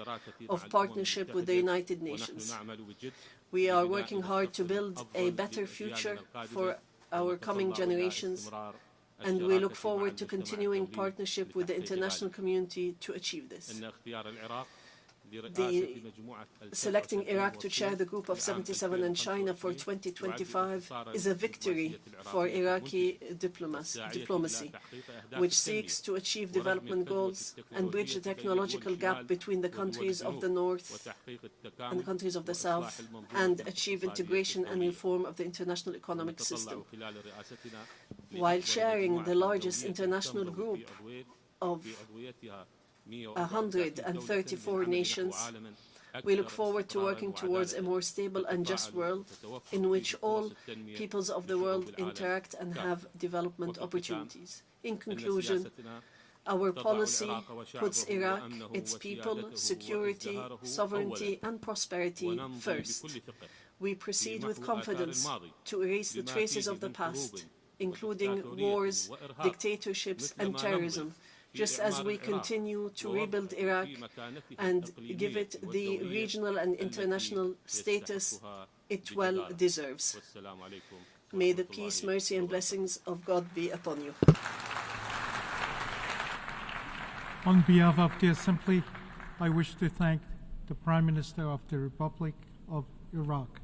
of partnership with the United Nations. We are working hard to build a better future for our coming generations, and we look forward to continuing partnership with the international community to achieve this. Selecting Iraq to chair the Group of 77 and China for 2025 is a victory for Iraqi diplomacy, which seeks to achieve development goals and bridge the technological gap between the countries of the North and the countries of the South, and achieve integration and reform of the international economic system. While chairing the largest international group of 134 nations, we look forward to working towards a more stable and just world in which all peoples of the world interact and have development opportunities. In conclusion, our policy puts Iraq, its people, security, sovereignty, and prosperity first. We proceed with confidence to erase the traces of the past, including wars, dictatorships, and terrorism, just as we continue to rebuild Iraq and give it the regional and international status it well deserves. May the peace, mercy, and blessings of God be upon you. On behalf of the Assembly, I wish to thank the Prime Minister of the Republic of Iraq.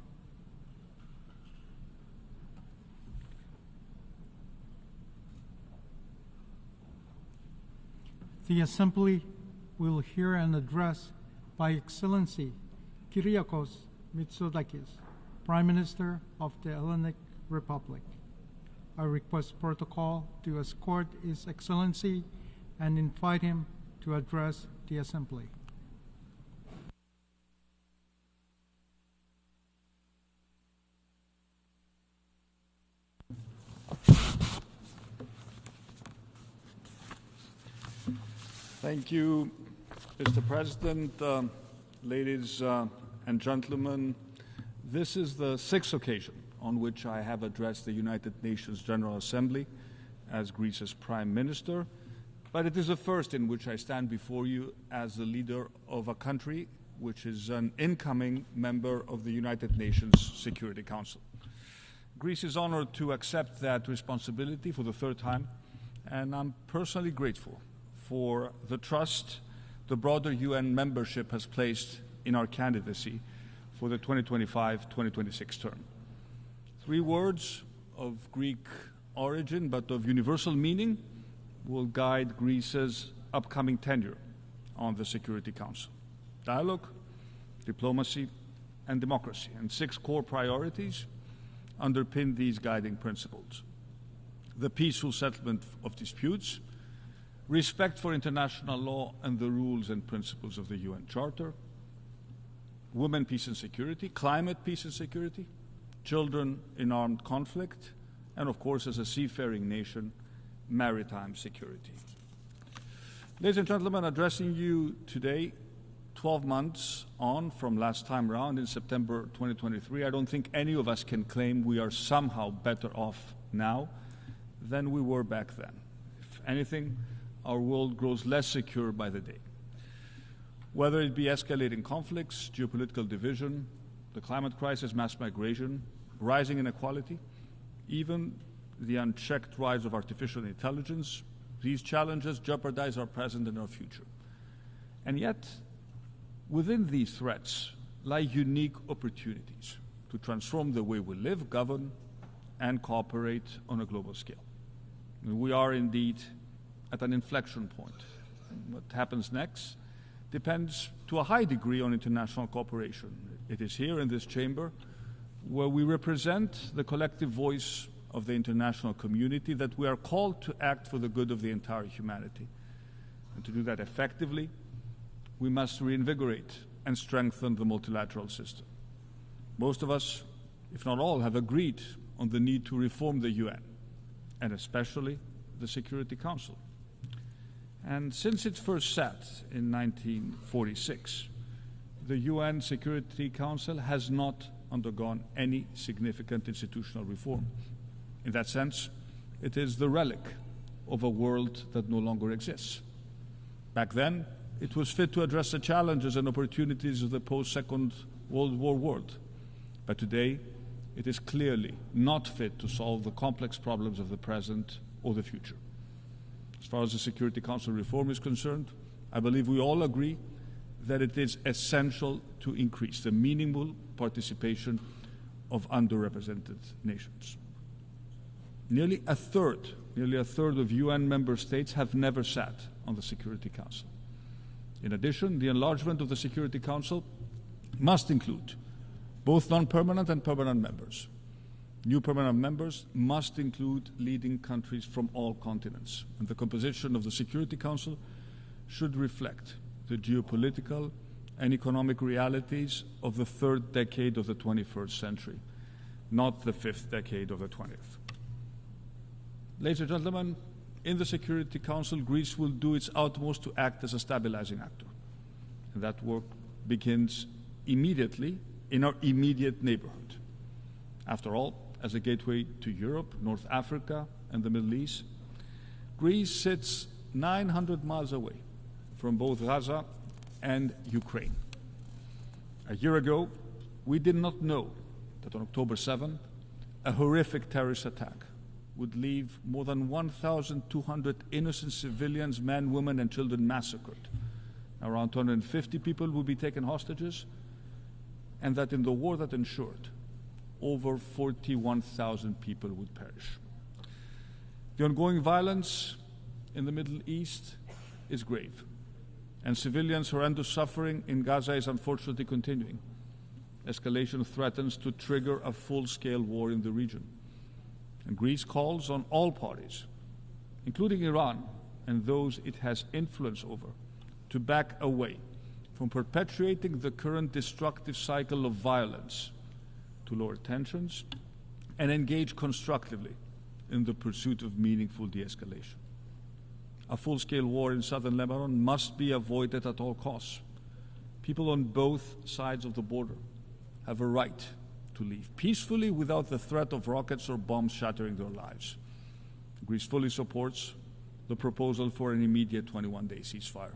The Assembly will hear an address by Excellency Kyriakos Mitsotakis, Prime Minister of the Hellenic Republic. I request protocol to escort His Excellency and invite him to address the Assembly. Thank you, Mr. President, ladies and gentlemen. This is the 6th occasion on which I have addressed the United Nations General Assembly as Greece's Prime Minister, but it is the first in which I stand before you as the leader of a country which is an incoming member of the United Nations Security Council. Greece is honored to accept that responsibility for the 3rd time, and I'm personally grateful for the trust the broader UN membership has placed in our candidacy for the 2025-2026 term. 3 words of Greek origin but of universal meaning will guide Greece's upcoming tenure on the Security Council: dialogue, diplomacy, and democracy. And 6 core priorities underpin these guiding principles: the peaceful settlement of disputes, respect for international law and the rules and principles of the UN Charter, women, peace and security, climate, peace and security, children in armed conflict, and of course, as a seafaring nation, maritime security. Ladies and gentlemen, addressing you today, 12 months on from last time round in September 2023, I don't think any of us can claim we are somehow better off now than we were back then. If anything, our world grows less secure by the day. Whether it be escalating conflicts, geopolitical division, the climate crisis, mass migration, rising inequality, even the unchecked rise of artificial intelligence, these challenges jeopardize our present and our future. And yet, within these threats lie unique opportunities to transform the way we live, govern, and cooperate on a global scale. We are indeed at an inflection point. What happens next depends to a high degree on international cooperation. It is here in this chamber where we represent the collective voice of the international community that we are called to act for the good of the entire humanity. And to do that effectively, we must reinvigorate and strengthen the multilateral system. Most of us, if not all, have agreed on the need to reform the UN, and especially the Security Council. And since it first sat in 1946, the UN Security Council has not undergone any significant institutional reform. In that sense, it is the relic of a world that no longer exists. Back then, it was fit to address the challenges and opportunities of the post-Second World War world. But today, it is clearly not fit to solve the complex problems of the present or the future. As far as the Security Council reform is concerned, I believe we all agree that it is essential to increase the meaningful participation of underrepresented nations. Nearly a third of UN member states have never sat on the Security Council. In addition, the enlargement of the Security Council must include both non-permanent and permanent members. New permanent members must include leading countries from all continents, and the composition of the Security Council should reflect the geopolitical and economic realities of the third decade of the 21st century, not the fifth decade of the 20th. Ladies and gentlemen, in the Security Council, Greece will do its utmost to act as a stabilizing actor. And that work begins immediately in our immediate neighborhood. After all, as a gateway to Europe, North Africa, and the Middle East, Greece sits 900 miles away from both Gaza and Ukraine. A year ago, we did not know that on October 7, a horrific terrorist attack would leave more than 1,200 innocent civilians, men, women, and children massacred. Around 250 people would be taken hostages, and that in the war that ensured, over 41,000 people would perish. The ongoing violence in the Middle East is grave, and civilians' horrendous suffering in Gaza is unfortunately continuing. Escalation threatens to trigger a full-scale war in the region. And Greece calls on all parties, including Iran and those it has influence over, to back away from perpetuating the current destructive cycle of violence, to lower tensions and engage constructively in the pursuit of meaningful de-escalation. A full-scale war in southern Lebanon must be avoided at all costs. People on both sides of the border have a right to live peacefully without the threat of rockets or bombs shattering their lives. Greece fully supports the proposal for an immediate 21-day ceasefire.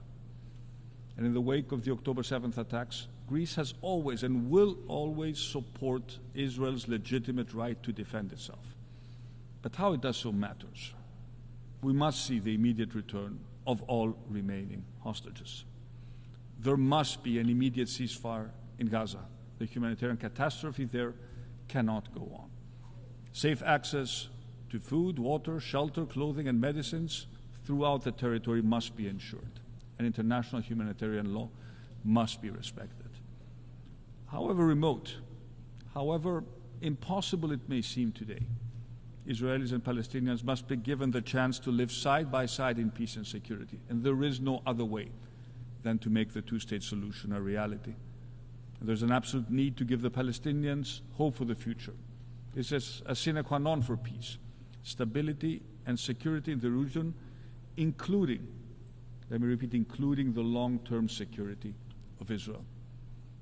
And in the wake of the October 7th attacks, Greece has always and will always support Israel's legitimate right to defend itself. But how it does so matters. We must see the immediate return of all remaining hostages. There must be an immediate ceasefire in Gaza. The humanitarian catastrophe there cannot go on. Safe access to food, water, shelter, clothing, and medicines throughout the territory must be ensured, and international humanitarian law must be respected. However remote, however impossible it may seem today, Israelis and Palestinians must be given the chance to live side by side in peace and security, and there is no other way than to make the two-state solution a reality. There's an absolute need to give the Palestinians hope for the future. This is a sine qua non for peace, stability and security in the region, including, let me repeat, including the long-term security of Israel.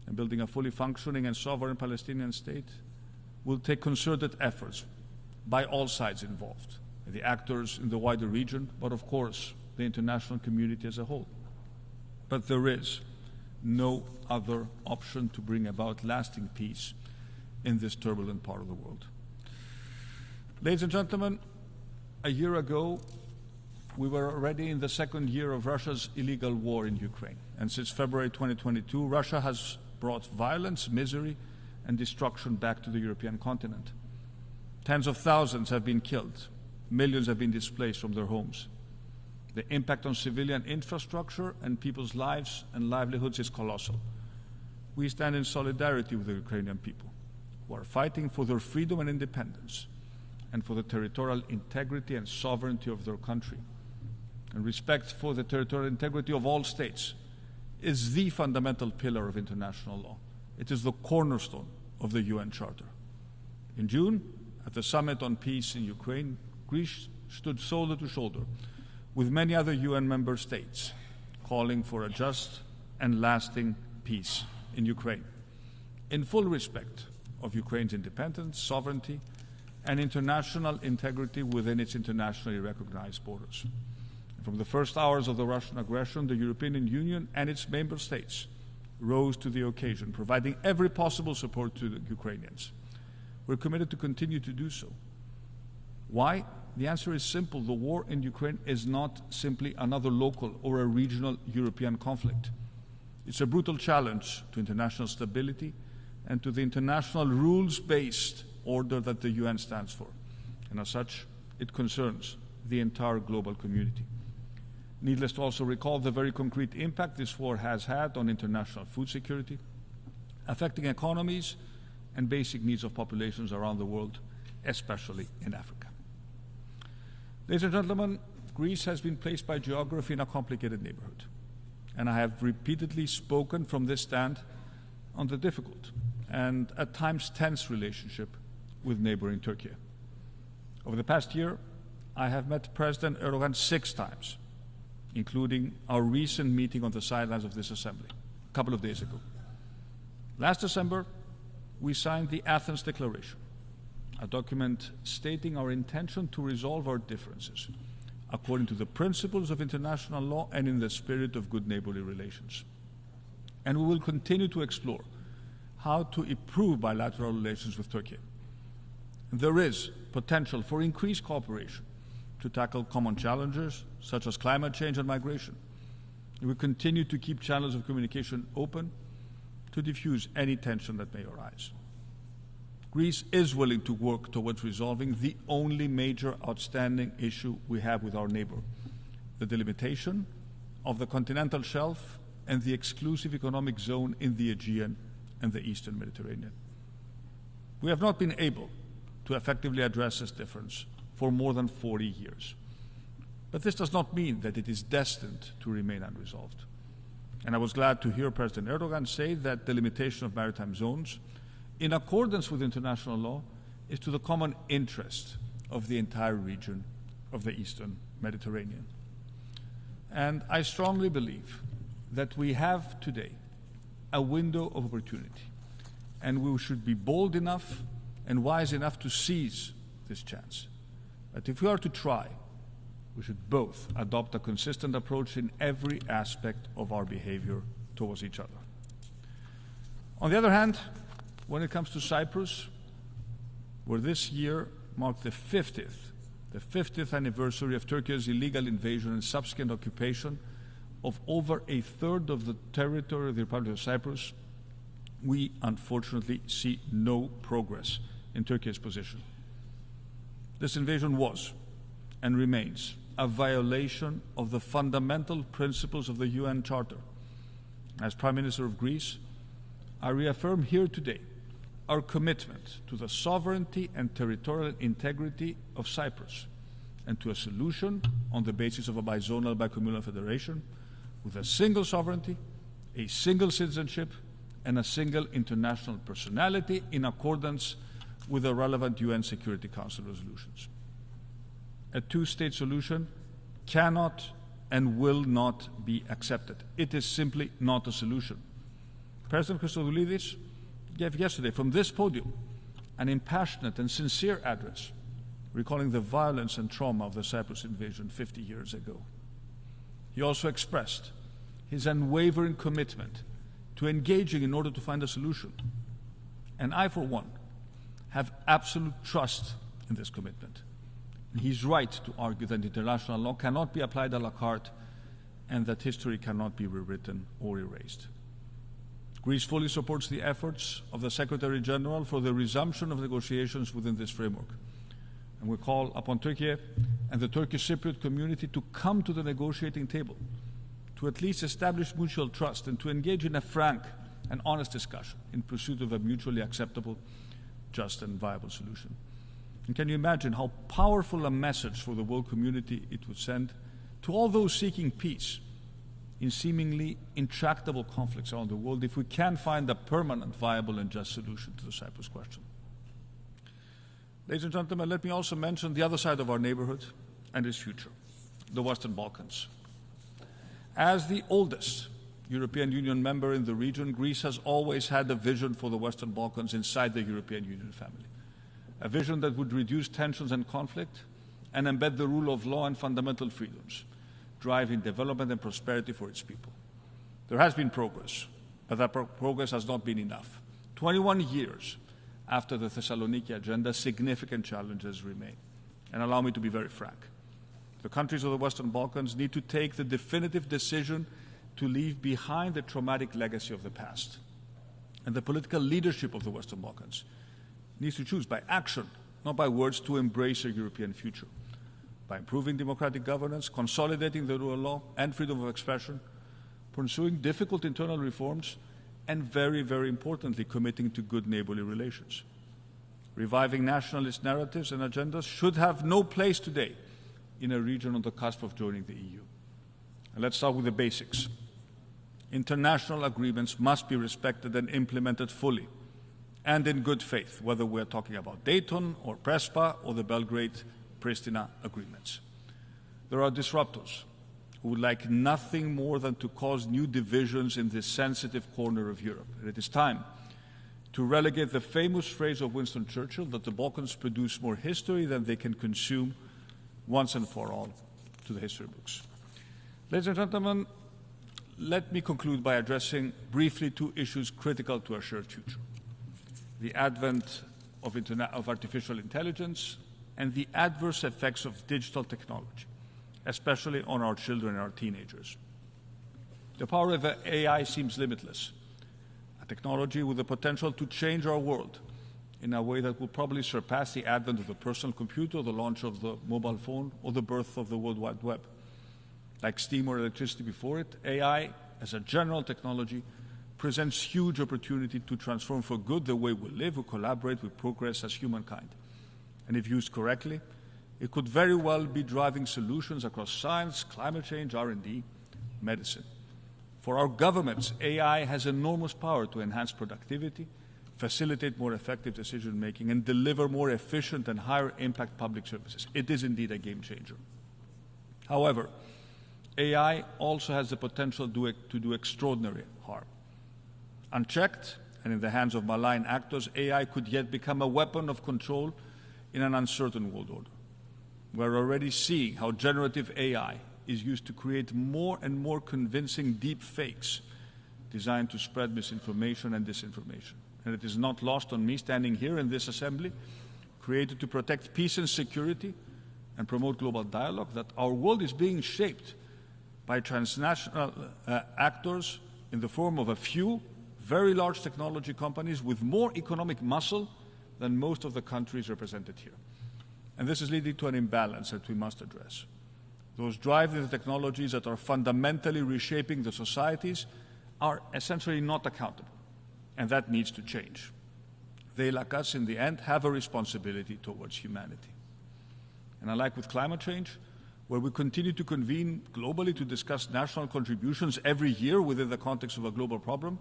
And building a fully functioning and sovereign Palestinian state will take concerted efforts by all sides involved, the actors in the wider region, but of course the international community as a whole. But there is no other option to bring about lasting peace in this turbulent part of the world. Ladies and gentlemen, a year ago, we were already in the second year of Russia's illegal war in Ukraine. And since February 2022, Russia has brought violence, misery, and destruction back to the European continent. Tens of thousands have been killed. Millions have been displaced from their homes. The impact on civilian infrastructure and people's lives and livelihoods is colossal. We stand in solidarity with the Ukrainian people, who are fighting for their freedom and independence, and for the territorial integrity and sovereignty of their country. And respect for the territorial integrity of all states is the fundamental pillar of international law. It is the cornerstone of the UN Charter. In June, at the Summit on Peace in Ukraine, Greece stood shoulder to shoulder with many other UN member states, calling for a just and lasting peace in Ukraine, in full respect of Ukraine's independence, sovereignty, and international integrity within its internationally recognized borders. From the first hours of the Russian aggression, the European Union and its member states rose to the occasion, providing every possible support to the Ukrainians. We're committed to continue to do so. Why? The answer is simple. The war in Ukraine is not simply another local or a regional European conflict. It's a brutal challenge to international stability and to the international rules-based order that the UN stands for. And as such, it concerns the entire global community. Needless to also recall the very concrete impact this war has had on international food security, affecting economies and basic needs of populations around the world, especially in Africa. Ladies and gentlemen, Greece has been placed by geography in a complicated neighborhood, and I have repeatedly spoken from this stand on the difficult and at times tense relationship with neighboring Turkey. Over the past year, I have met President Erdogan 6 times, including our recent meeting on the sidelines of this assembly, a couple of days ago. Last December, we signed the Athens Declaration, a document stating our intention to resolve our differences according to the principles of international law and in the spirit of good neighborly relations. And we will continue to explore how to improve bilateral relations with Turkey. There is potential for increased cooperation to tackle common challenges such as climate change and migration. We will continue to keep channels of communication open to diffuse any tension that may arise. Greece is willing to work towards resolving the only major outstanding issue we have with our neighbor, the delimitation of the continental shelf and the exclusive economic zone in the Aegean and the Eastern Mediterranean. We have not been able to effectively address this difference for more than 40 years. But this does not mean that it is destined to remain unresolved. And I was glad to hear President Erdogan say that the limitation of maritime zones, in accordance with international law, is to the common interest of the entire region of the Eastern Mediterranean. And I strongly believe that we have today a window of opportunity, and we should be bold enough and wise enough to seize this chance. But if we are to try, we should both adopt a consistent approach in every aspect of our behavior towards each other. On the other hand, when it comes to Cyprus, where this year marked the 50th anniversary of Turkey's illegal invasion and subsequent occupation of over a third of the territory of the Republic of Cyprus, we unfortunately see no progress in Turkey's position. This invasion was and remains a violation of the fundamental principles of the UN Charter. As Prime Minister of Greece, I reaffirm here today our commitment to the sovereignty and territorial integrity of Cyprus and to a solution on the basis of a bizonal bicommunal federation with a single sovereignty, a single citizenship, and a single international personality in accordance with the relevant UN Security Council resolutions. A two-state solution cannot and will not be accepted. It is simply not a solution. President Christodoulidis gave yesterday from this podium an impassionate and sincere address recalling the violence and trauma of the Cyprus invasion 50 years ago. He also expressed his unwavering commitment to engaging in order to find a solution. And I, for one, have absolute trust in this commitment. He's right to argue that international law cannot be applied a la carte and that history cannot be rewritten or erased. Greece fully supports the efforts of the Secretary General for the resumption of negotiations within this framework. And we call upon Turkey and the Turkish Cypriot community to come to the negotiating table, to at least establish mutual trust and to engage in a frank and honest discussion in pursuit of a mutually acceptable, just and viable solution. And can you imagine how powerful a message for the world community it would send to all those seeking peace in seemingly intractable conflicts around the world if we can find a permanent, viable and just solution to the Cyprus question. Ladies and gentlemen, let me also mention the other side of our neighborhood and its future, the Western Balkans. As the oldest European Union member in the region, Greece has always had a vision for the Western Balkans inside the European Union family, a vision that would reduce tensions and conflict and embed the rule of law and fundamental freedoms, driving development and prosperity for its people. There has been progress, but that progress has not been enough. 21 years after the Thessaloniki agenda, significant challenges remain. And allow me to be very frank. The countries of the Western Balkans need to take the definitive decision to leave behind the traumatic legacy of the past. And the political leadership of the Western Balkans needs to choose by action, not by words, to embrace a European future. By improving democratic governance, consolidating the rule of law and freedom of expression, pursuing difficult internal reforms, and very, very importantly, committing to good neighborly relations. Reviving nationalist narratives and agendas should have no place today in a region on the cusp of joining the EU. And let's start with the basics. International agreements must be respected and implemented fully and in good faith, whether we're talking about Dayton or Prespa or the Belgrade-Pristina agreements. There are disruptors who would like nothing more than to cause new divisions in this sensitive corner of Europe. And it is time to relegate the famous phrase of Winston Churchill that the Balkans produce more history than they can consume once and for all to the history books. Ladies and gentlemen, let me conclude by addressing briefly two issues critical to our shared future: the advent of artificial intelligence and the adverse effects of digital technology, especially on our children and our teenagers. The power of AI seems limitless, a technology with the potential to change our world in a way that will probably surpass the advent of the personal computer, the launch of the mobile phone, or the birth of the World Wide Web. Like steam or electricity before it, AI, as a general technology, presents huge opportunity to transform for good the way we live, we collaborate, we progress as humankind. And if used correctly, it could very well be driving solutions across science, climate change, R&D, medicine. For our governments, AI has enormous power to enhance productivity, facilitate more effective decision-making, and deliver more efficient and higher-impact public services. It is indeed a game changer. However, AI also has the potential to do extraordinary harm. Unchecked and in the hands of malign actors, AI could yet become a weapon of control in an uncertain world order. We're already seeing how generative AI is used to create more and more convincing deep fakes designed to spread misinformation and disinformation. And it is not lost on me standing here in this assembly, created to protect peace and security and promote global dialogue, that our world is being shaped by transnational actors in the form of a few very large technology companies with more economic muscle than most of the countries represented here. And this is leading to an imbalance that we must address. Those driving the technologies that are fundamentally reshaping the societies are essentially not accountable, and that needs to change. They, like us, in the end, have a responsibility towards humanity. And unlike with climate change, where we continue to convene globally to discuss national contributions every year within the context of a global problem,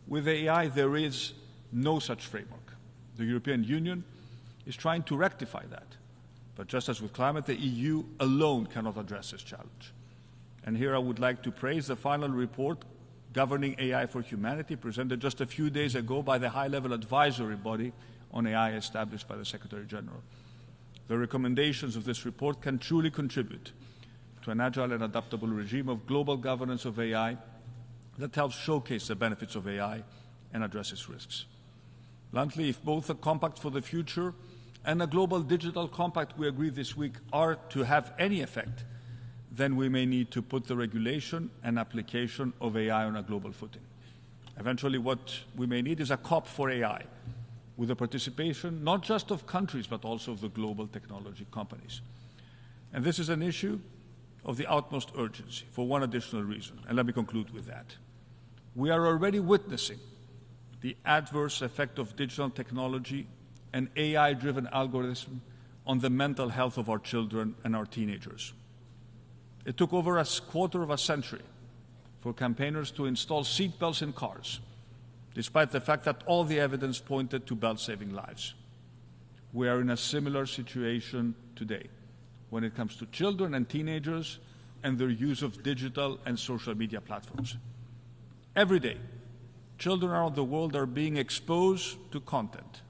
with AI there is no such framework. The European Union is trying to rectify that. But just as with climate, the EU alone cannot address this challenge. And here I would like to praise the final report governing AI for humanity, presented just a few days ago by the high-level advisory body on AI established by the Secretary General. The recommendations of this report can truly contribute to an agile and adaptable regime of global governance of AI that helps showcase the benefits of AI and address its risks. Bluntly, if both a compact for the future and a global digital compact we agreed this week are to have any effect, then we may need to put the regulation and application of AI on a global footing. Eventually, what we may need is a COP for AI, with the participation not just of countries, but also of the global technology companies. And this is an issue of the utmost urgency for one additional reason, and let me conclude with that. We are already witnessing the adverse effect of digital technology and AI-driven algorithm on the mental health of our children and our teenagers. It took over a quarter of a century for campaigners to install seatbelts in cars, despite the fact that all the evidence pointed to belts saving lives. We are in a similar situation today when it comes to children and teenagers and their use of digital and social media platforms. Every day, children around the world are being exposed to content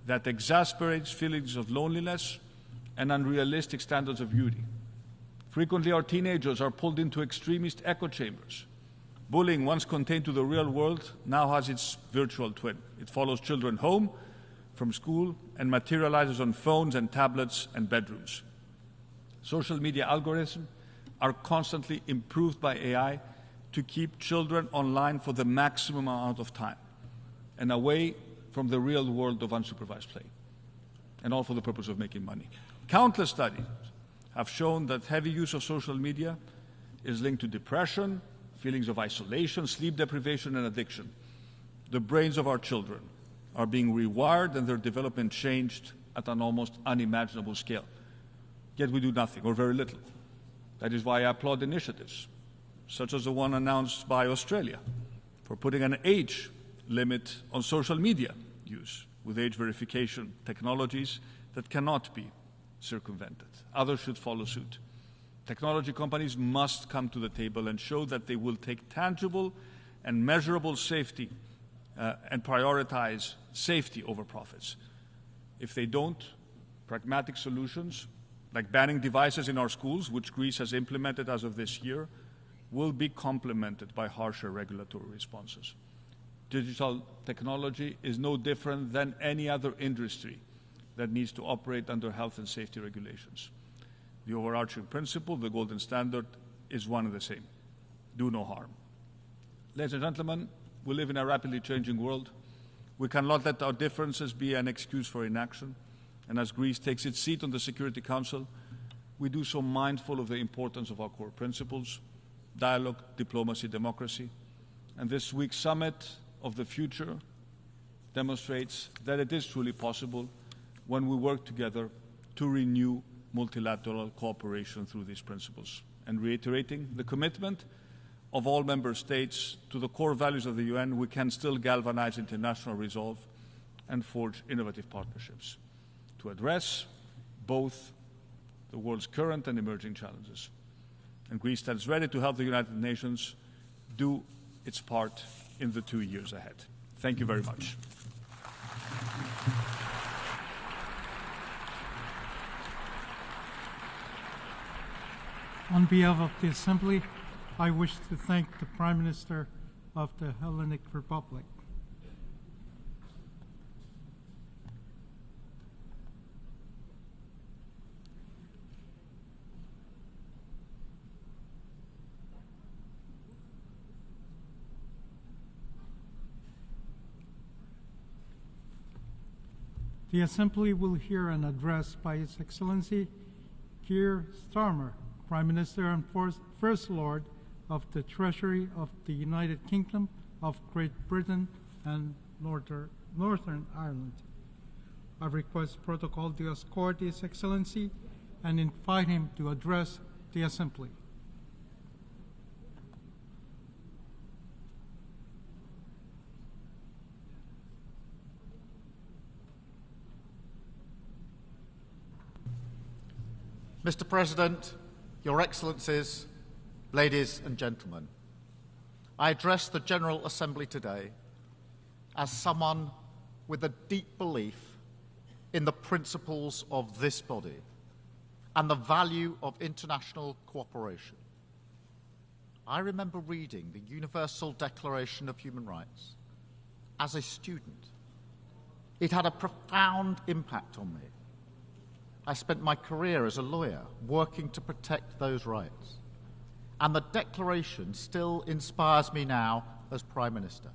that exasperates feelings of loneliness and unrealistic standards of beauty. Frequently, our teenagers are pulled into extremist echo chambers. Bullying, once contained to the real world, now has its virtual twin. It follows children home from school and materializes on phones and tablets and bedrooms. Social media algorithms are constantly improved by AI to keep children online for the maximum amount of time and away from the real world of unsupervised play, and all for the purpose of making money. Countless studies have shown that heavy use of social media is linked to depression, feelings of isolation, sleep deprivation, and addiction. The brains of our children are being rewired and their development changed at an almost unimaginable scale. Yet we do nothing, or very little. That is why I applaud initiatives, such as the one announced by Australia, for putting an age limit on social media use with age verification technologies that cannot be circumvented. Others should follow suit. Technology companies must come to the table and show that they will take tangible and measurable safety and prioritize safety over profits. If they don't, pragmatic solutions like banning devices in our schools, which Greece has implemented as of this year, will be complemented by harsher regulatory responses. Digital technology is no different than any other industry that needs to operate under health and safety regulations. The overarching principle, the golden standard, is one and the same: do no harm. Ladies and gentlemen, we live in a rapidly changing world. We cannot let our differences be an excuse for inaction. And as Greece takes its seat on the Security Council, we do so mindful of the importance of our core principles: dialogue, diplomacy, democracy. And this week's summit of the future demonstrates that it is truly possible when we work together to renew multilateral cooperation through these principles, and reiterating the commitment of all member states to the core values of the UN, we can still galvanize international resolve and forge innovative partnerships to address both the world's current and emerging challenges. And Greece stands ready to help the United Nations do its part in the 2 years ahead. Thank you very much. On behalf of the Assembly, I wish to thank the Prime Minister of the Hellenic Republic. The Assembly will hear an address by His Excellency Keir Starmer, Prime Minister and First Lord of the Treasury of the United Kingdom of Great Britain and Northern Ireland. I request protocol to escort His Excellency and invite him to address the Assembly. Mr. President, Your Excellencies, ladies and gentlemen, I address the General Assembly today as someone with a deep belief in the principles of this body and the value of international cooperation. I remember reading the Universal Declaration of Human Rights as a student. It had a profound impact on me. I spent my career as a lawyer working to protect those rights. And the Declaration still inspires me now as Prime Minister,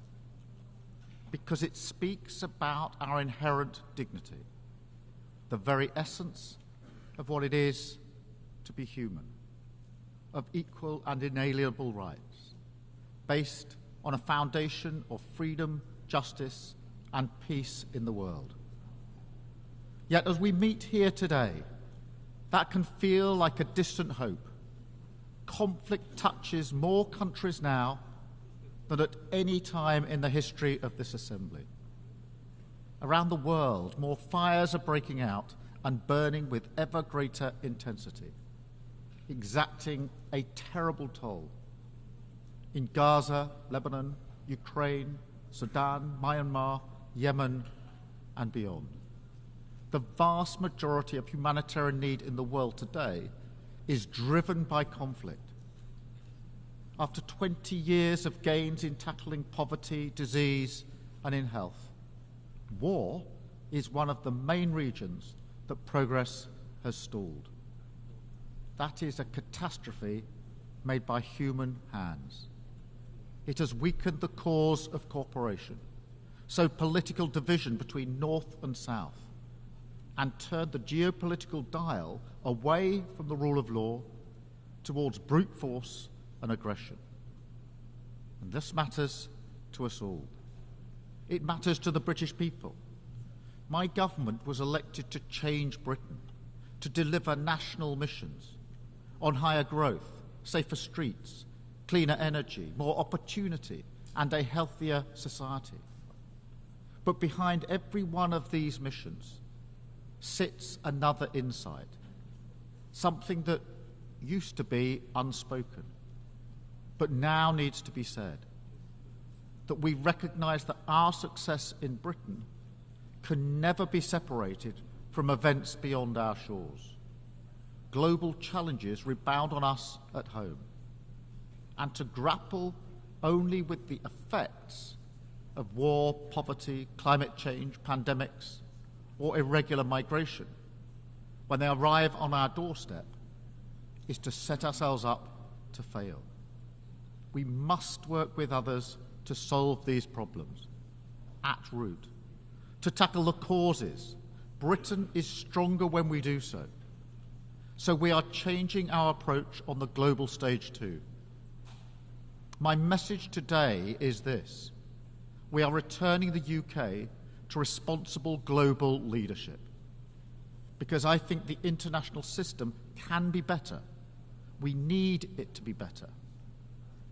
because it speaks about our inherent dignity, the very essence of what it is to be human, of equal and inalienable rights, based on a foundation of freedom, justice, and peace in the world. Yet as we meet here today, that can feel like a distant hope, conflict touches more countries now than at any time in the history of this Assembly. Around the world, more fires are breaking out and burning with ever greater intensity, exacting a terrible toll in Gaza, Lebanon, Ukraine, Sudan, Myanmar, Yemen, and beyond. The vast majority of humanitarian need in the world today is driven by conflict. After 20 years of gains in tackling poverty, disease, and in health, war is one of the main regions that progress has stalled. That is a catastrophe made by human hands. It has weakened the cause of cooperation, sowed political division between North and South, and turned the geopolitical dial away from the rule of law towards brute force and aggression. And this matters to us all. It matters to the British people. My government was elected to change Britain, to deliver national missions on higher growth, safer streets, cleaner energy, more opportunity, and a healthier society. But behind every one of these missions sits another insight, something that used to be unspoken, but now needs to be said, that we recognise that our success in Britain can never be separated from events beyond our shores. Global challenges rebound on us at home, and to grapple only with the effects of war, poverty, climate change, pandemics, or irregular migration when they arrive on our doorstep is to set ourselves up to fail. We must work with others to solve these problems at root, to tackle the causes. Britain is stronger when we do so. So we are changing our approach on the global stage too. My message today is this: we are returning the UK to responsible global leadership, because I think the international system can be better. We need it to be better.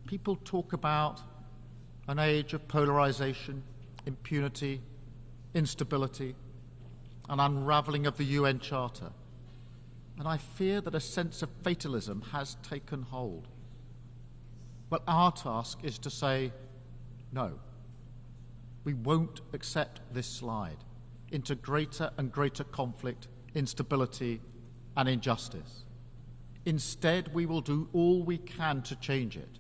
People talk about an age of polarisation, impunity, instability, an unravelling of the UN Charter. And I fear that a sense of fatalism has taken hold. But our task is to say, no, we won't accept this slide into greater and greater conflict, instability, and injustice. Instead, we will do all we can to change it.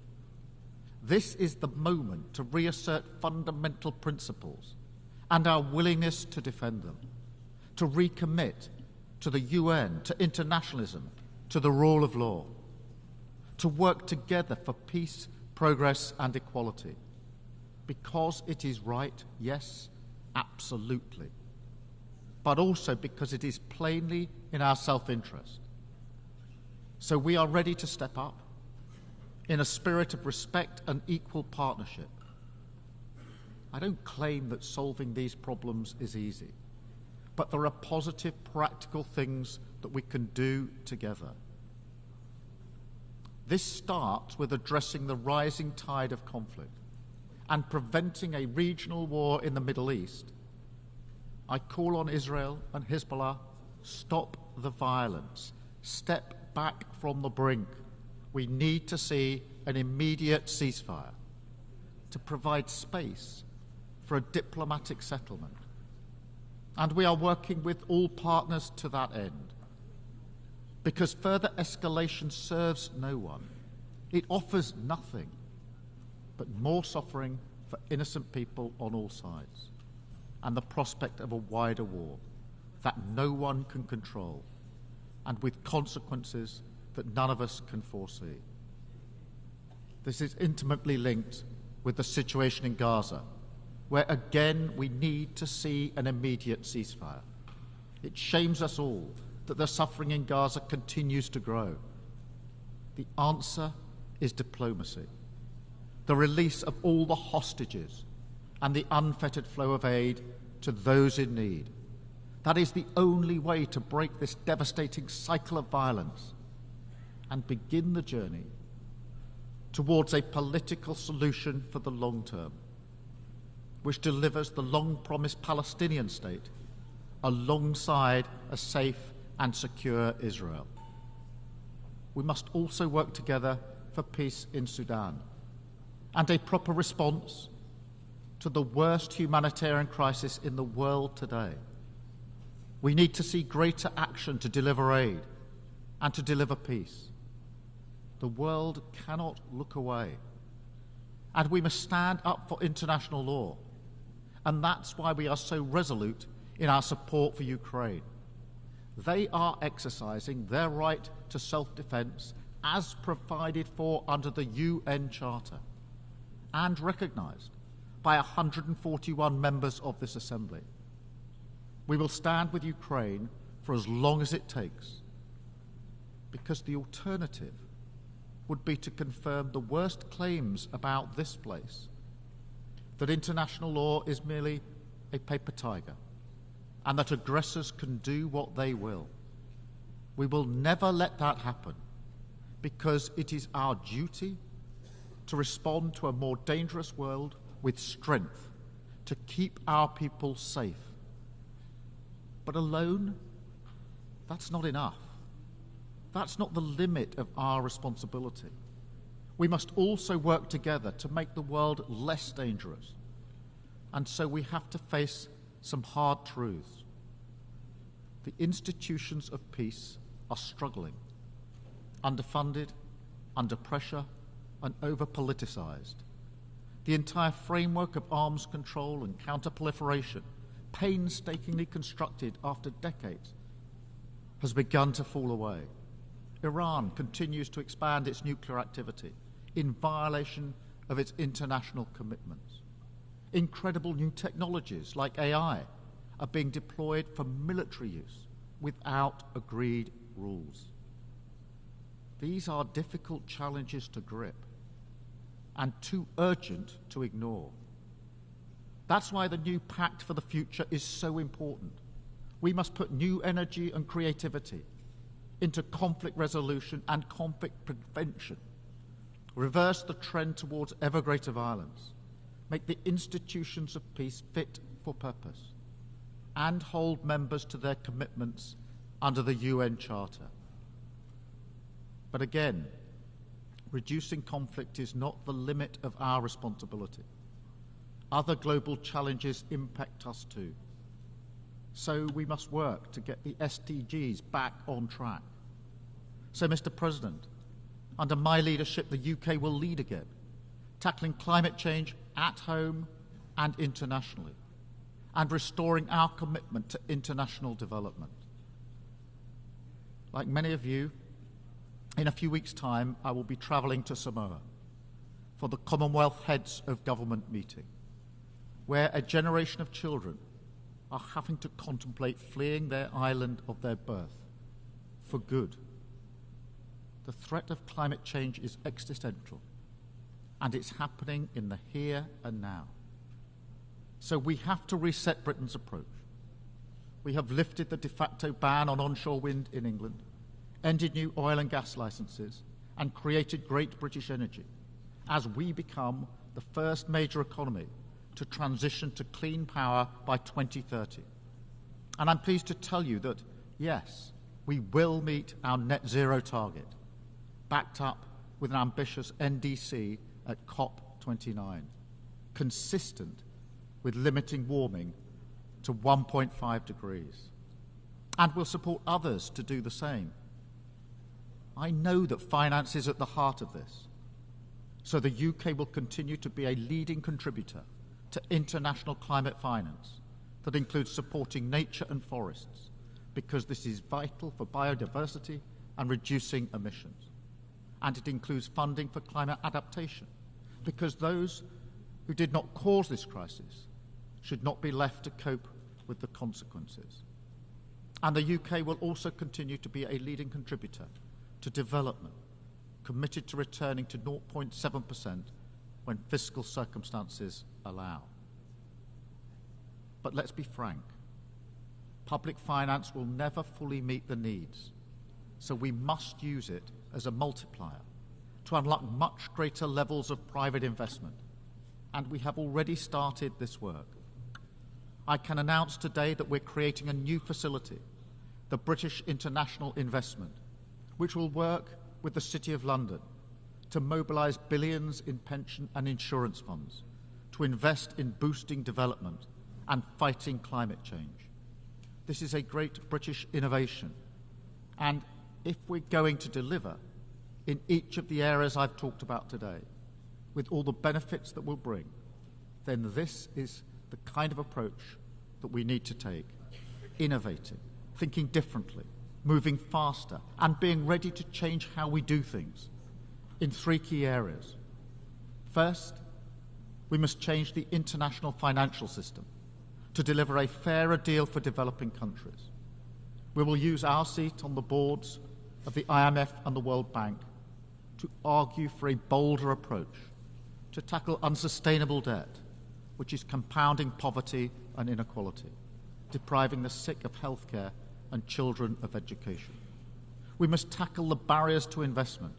This is the moment to reassert fundamental principles and our willingness to defend them, to recommit to the UN, to internationalism, to the rule of law, to work together for peace, progress, and equality. Because it is right, yes, absolutely. But also because it is plainly in our self-interest. So we are ready to step up in a spirit of respect and equal partnership. I don't claim that solving these problems is easy, but there are positive, practical things that we can do together. This starts with addressing the rising tide of conflict and preventing a regional war in the Middle East. I call on Israel and Hezbollah, stop the violence, step back from the brink. We need to see an immediate ceasefire to provide space for a diplomatic settlement. And we are working with all partners to that end, because further escalation serves no one. It offers nothing but more suffering for innocent people on all sides, and the prospect of a wider war that no one can control, and with consequences that none of us can foresee. This is intimately linked with the situation in Gaza, where again we need to see an immediate ceasefire. It shames us all that the suffering in Gaza continues to grow. The answer is diplomacy, the release of all the hostages and the unfettered flow of aid to those in need. That is the only way to break this devastating cycle of violence and begin the journey towards a political solution for the long term, which delivers the long-promised Palestinian state alongside a safe and secure Israel. We must also work together for peace in Sudan and a proper response to the worst humanitarian crisis in the world today. We need to see greater action to deliver aid and to deliver peace. The world cannot look away, and we must stand up for international law, and that's why we are so resolute in our support for Ukraine. They are exercising their right to self-defense as provided for under the UN Charter and recognised by 141 members of this Assembly. We will stand with Ukraine for as long as it takes, because the alternative would be to confirm the worst claims about this place, that international law is merely a paper tiger and that aggressors can do what they will. We will never let that happen, because it is our duty to respond to a more dangerous world with strength, to keep our people safe. But alone, that's not enough. That's not the limit of our responsibility. We must also work together to make the world less dangerous. And so we have to face some hard truths. The institutions of peace are struggling, underfunded, under pressure, and over-politicized. The entire framework of arms control and counter-proliferation, painstakingly constructed after decades, has begun to fall away. Iran continues to expand its nuclear activity in violation of its international commitments. Incredible new technologies like AI are being deployed for military use without agreed rules. These are difficult challenges to grip and too urgent to ignore. That's why the new Pact for the Future is so important. We must put new energy and creativity into conflict resolution and conflict prevention, reverse the trend towards ever greater violence, make the institutions of peace fit for purpose, and hold members to their commitments under the UN Charter. But again, reducing conflict is not the limit of our responsibility. Other global challenges impact us too. So we must work to get the SDGs back on track. So, Mr. President, under my leadership, the UK will lead again, tackling climate change at home and internationally, and restoring our commitment to international development. Like many of you, in a few weeks' time, I will be travelling to Samoa for the Commonwealth Heads of Government meeting, where a generation of children are having to contemplate fleeing their island of their birth for good. The threat of climate change is existential, and it's happening in the here and now. So we have to reset Britain's approach. We have lifted the de facto ban on onshore wind in England, ended new oil and gas licenses, and created Great British Energy as we become the first major economy to transition to clean power by 2030. And I'm pleased to tell you that, yes, we will meet our net zero target, backed up with an ambitious NDC at COP29, consistent with limiting warming to 1.5 degrees. And we'll support others to do the same. I know that finance is at the heart of this, so the UK will continue to be a leading contributor to international climate finance that includes supporting nature and forests, because this is vital for biodiversity and reducing emissions. And it includes funding for climate adaptation, because those who did not cause this crisis should not be left to cope with the consequences. And the UK will also continue to be a leading contributor to development, committed to returning to 0.7% when fiscal circumstances allow. But let's be frank, public finance will never fully meet the needs, so we must use it as a multiplier to unlock much greater levels of private investment, and we have already started this work. I can announce today that we're creating a new facility, the British International Investment, which will work with the City of London to mobilise billions in pension and insurance funds to invest in boosting development and fighting climate change. This is a great British innovation, and if we're going to deliver in each of the areas I've talked about today, with all the benefits that we'll bring, then this is the kind of approach that we need to take, innovating, thinking differently, moving faster, and being ready to change how we do things in 3 key areas. First, we must change the international financial system to deliver a fairer deal for developing countries. We will use our seat on the boards of the IMF and the World Bank to argue for a bolder approach to tackle unsustainable debt, which is compounding poverty and inequality, depriving the sick of healthcare and children of education. We must tackle the barriers to investment,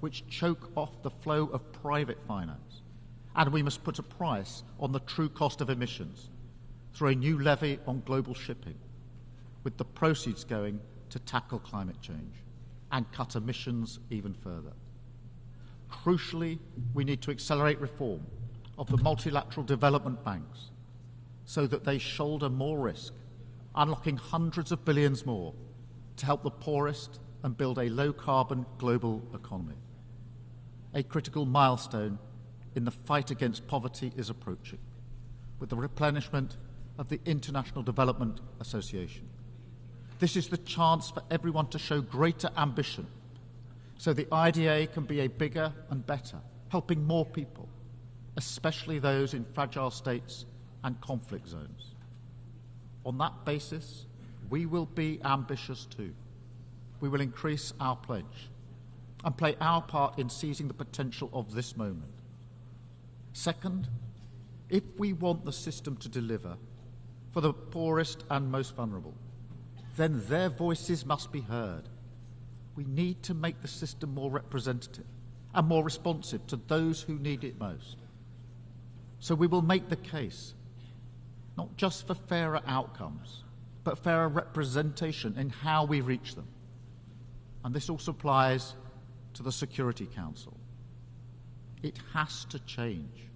which choke off the flow of private finance, and we must put a price on the true cost of emissions through a new levy on global shipping, with the proceeds going to tackle climate change and cut emissions even further. Crucially, we need to accelerate reform of the multilateral development banks so that they shoulder more risk, unlocking hundreds of billions more to help the poorest and build a low-carbon global economy. A critical milestone in the fight against poverty is approaching, with the replenishment of the International Development Association. This is the chance for everyone to show greater ambition so the IDA can be a bigger and better, helping more people, especially those in fragile states and conflict zones. On that basis, we will be ambitious too. We will increase our pledge and play our part in seizing the potential of this moment. Second, if we want the system to deliver for the poorest and most vulnerable, then their voices must be heard. We need to make the system more representative and more responsive to those who need it most. So we will make the case, not just for fairer outcomes, but fairer representation in how we reach them. And this also applies to the Security Council. It has to change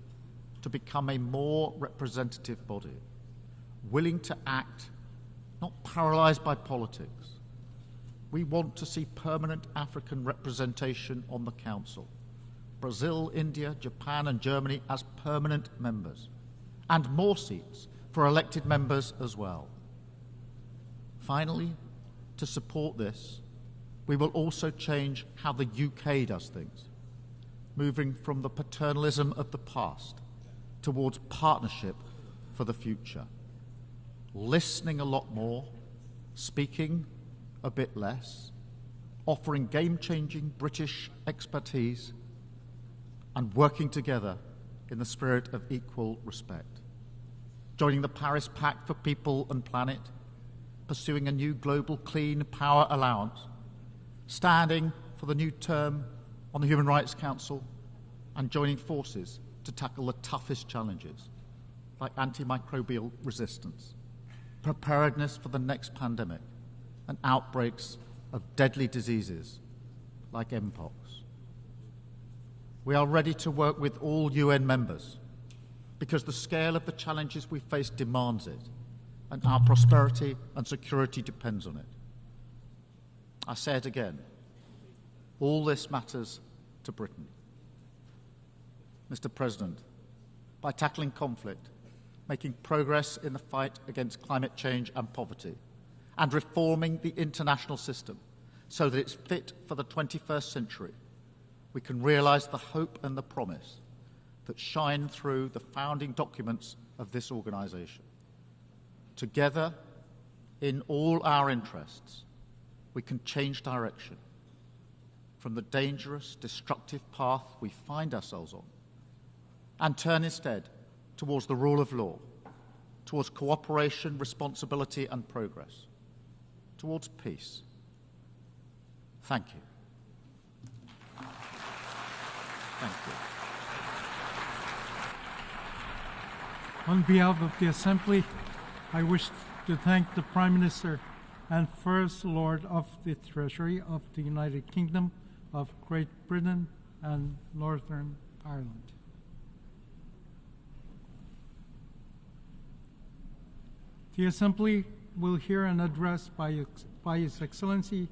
to become a more representative body, willing to act, not paralysed by politics. We want to see permanent African representation on the Council. Brazil, India, Japan and Germany as permanent members, and more seats for elected members as well. Finally, to support this, we will also change how the UK does things, moving from the paternalism of the past towards partnership for the future, listening a lot more, speaking a bit less, offering game-changing British expertise, and working together in the spirit of equal respect. Joining the Paris Pact for People and Planet, pursuing a new global clean power allowance, standing for the new term on the Human Rights Council, and joining forces to tackle the toughest challenges, like antimicrobial resistance, preparedness for the next pandemic, and outbreaks of deadly diseases like Mpox. We are ready to work with all UN members because the scale of the challenges we face demands it, and our prosperity and security depends on it. I say it again, all this matters to Britain. Mr. President, by tackling conflict, making progress in the fight against climate change and poverty, and reforming the international system so that it's fit for the 21st century, we can realise the hope and the promise that shine through the founding documents of this organisation. Together, in all our interests, we can change direction from the dangerous, destructive path we find ourselves on and turn instead towards the rule of law, towards cooperation, responsibility and progress, towards peace. Thank you. Thank you. On behalf of the Assembly, I wish to thank the Prime Minister and First Lord of the Treasury of the United Kingdom of Great Britain and Northern Ireland. The Assembly will hear an address by His Excellency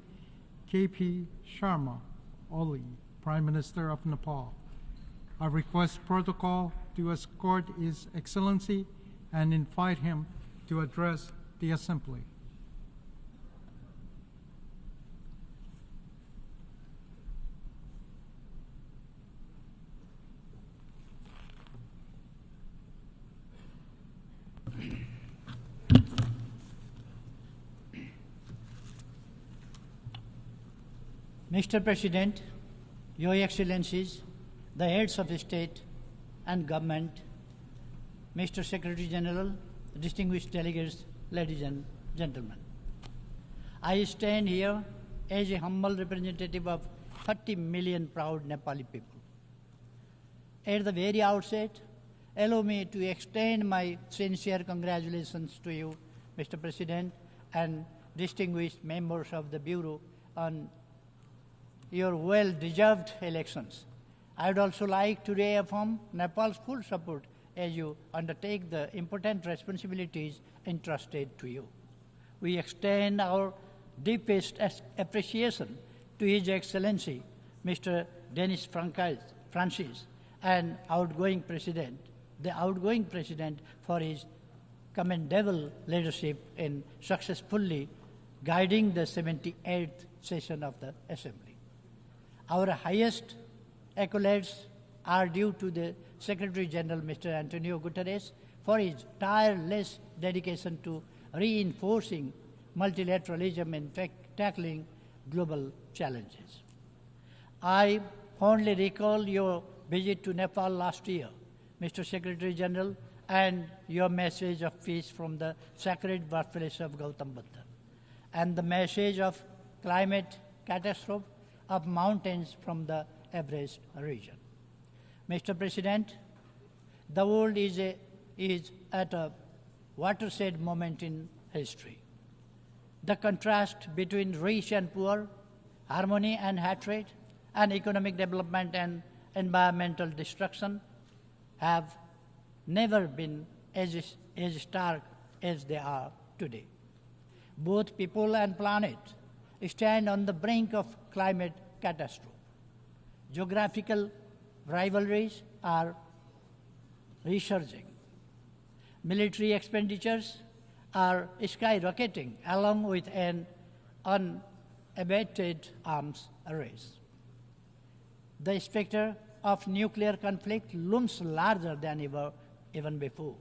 K.P. Sharma Oli, Prime Minister of Nepal. I request protocol to escort His Excellency and invite him to address the Assembly. Mr. President, Your Excellencies, the heads of state and government, Mr. Secretary General, distinguished delegates, ladies and gentlemen. I stand here as a humble representative of 30 million proud Nepali people. At the very outset, allow me to extend my sincere congratulations to you, Mr. President, and distinguished members of the Bureau on your well-deserved elections. I would also like to reaffirm Nepal's full support as you undertake the important responsibilities entrusted to you. We extend our deepest appreciation to His Excellency, Mr. Denis Francis, and the outgoing President, for his commendable leadership in successfully guiding the 78th session of the Assembly. Our highest accolades are due to the Secretary General, Mr. Antonio Guterres, for his tireless dedication to reinforcing multilateralism and tackling global challenges. I fondly recall your visit to Nepal last year, Mr. Secretary General, and your message of peace from the sacred birthplace of Gautam Buddha, and the message of climate catastrophe of mountains from the Everest region. Mr. President, the world is at a watershed moment in history. The contrast between rich and poor, harmony and hatred, and economic development and environmental destruction have never been as stark as they are today. Both people and planet stand on the brink of climate catastrophe. Geographical rivalries are resurging. Military expenditures are skyrocketing along with an unabated arms race. The specter of nuclear conflict looms larger than ever, even before.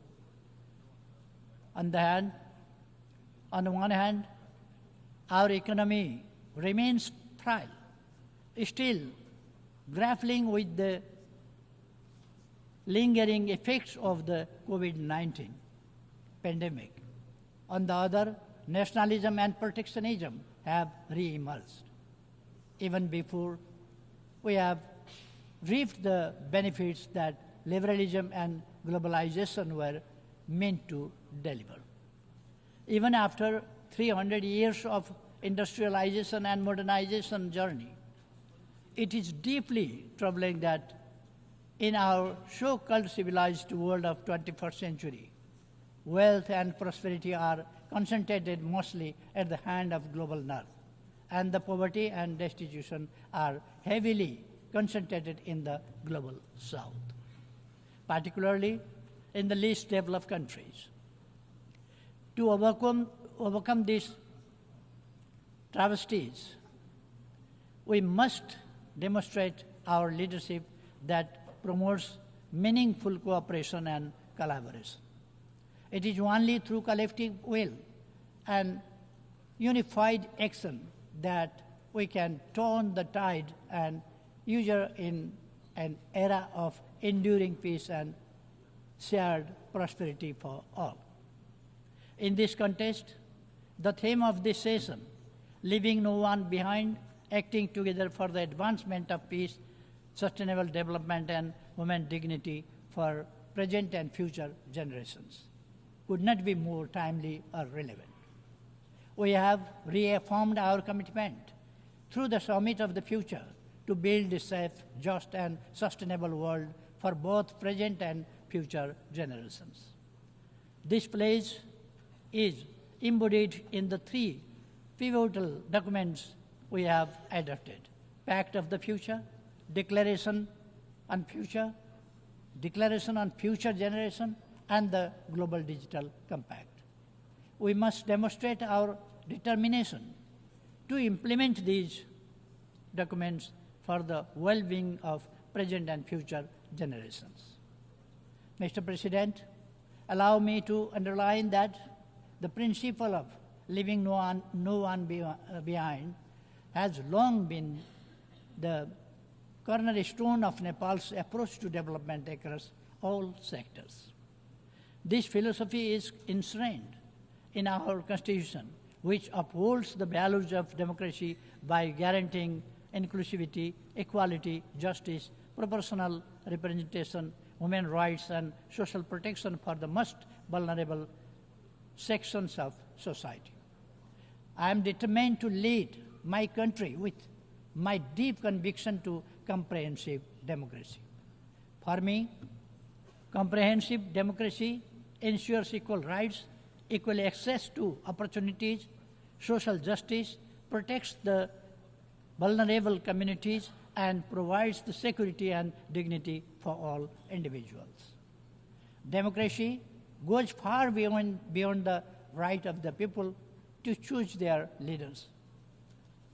On the one hand, our economy remains frail, still grappling with the lingering effects of the COVID-19 pandemic. On the other, nationalism and protectionism have re-emerged. Even before we have reaped the benefits that liberalism and globalization were meant to deliver. Even after 300 years of industrialization and modernization journey, it is deeply troubling that in our so-called civilized world of 21st century, wealth and prosperity are concentrated mostly at the hand of global north, and the poverty and destitution are heavily concentrated in the global south, particularly in the least developed countries. To overcome these travesties, we must demonstrate our leadership that promotes meaningful cooperation and collaboration. It is only through collective will and unified action that we can turn the tide and usher in an era of enduring peace and shared prosperity for all. In this context, the theme of this session, leaving no one behind, acting together for the advancement of peace, sustainable development and human dignity for present and future generations could not be more timely or relevant. We have reaffirmed our commitment through the Summit of the Future to build a safe, just, and sustainable world for both present and future generations. This pledge is embodied in the three pivotal documents we have adopted: Pact of the Future, Declaration on Future Generation, and the Global Digital Compact. We must demonstrate our determination to implement these documents for the well-being of present and future generations. Mr. President, allow me to underline that the principle of leaving no one behind has long been the cornerstone of Nepal's approach to development across all sectors. This philosophy is enshrined in our Constitution, which upholds the values of democracy by guaranteeing inclusivity, equality, justice, proportional representation, human rights, and social protection for the most vulnerable sections of society. I am determined to lead my country with my deep conviction to comprehensive democracy. For me, comprehensive democracy ensures equal rights, equal access to opportunities, social justice, protects the vulnerable communities, and provides the security and dignity for all individuals. Democracy goes far beyond the right of the people to choose their leaders.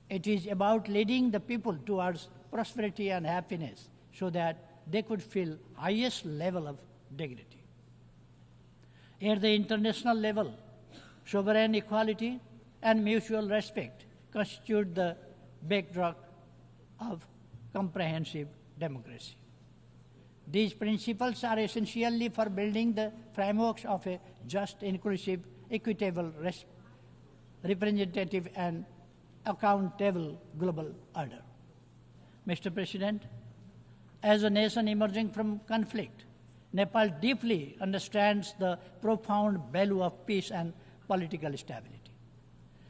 It is about leading the people towards prosperity and happiness so that they could feel highest level of dignity. At the international level, sovereign equality and mutual respect constitute the backdrop of comprehensive democracy. These principles are essentially for building the frameworks of a just, inclusive, equitable, representative, and accountable global order. Mr. President, as a nation emerging from conflict, Nepal deeply understands the profound value of peace and political stability.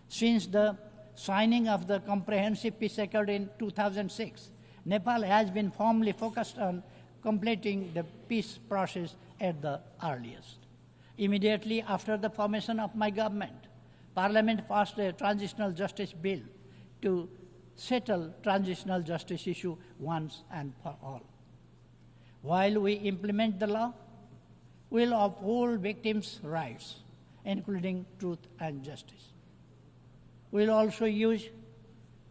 Since the signing of the Comprehensive Peace Accord in 2006, Nepal has been firmly focused on completing the peace process at the earliest. Immediately after the formation of my government, Parliament passed a transitional justice bill to settle transitional justice issue once and for all. While we implement the law, we will uphold victims' rights, including truth and justice. We will also use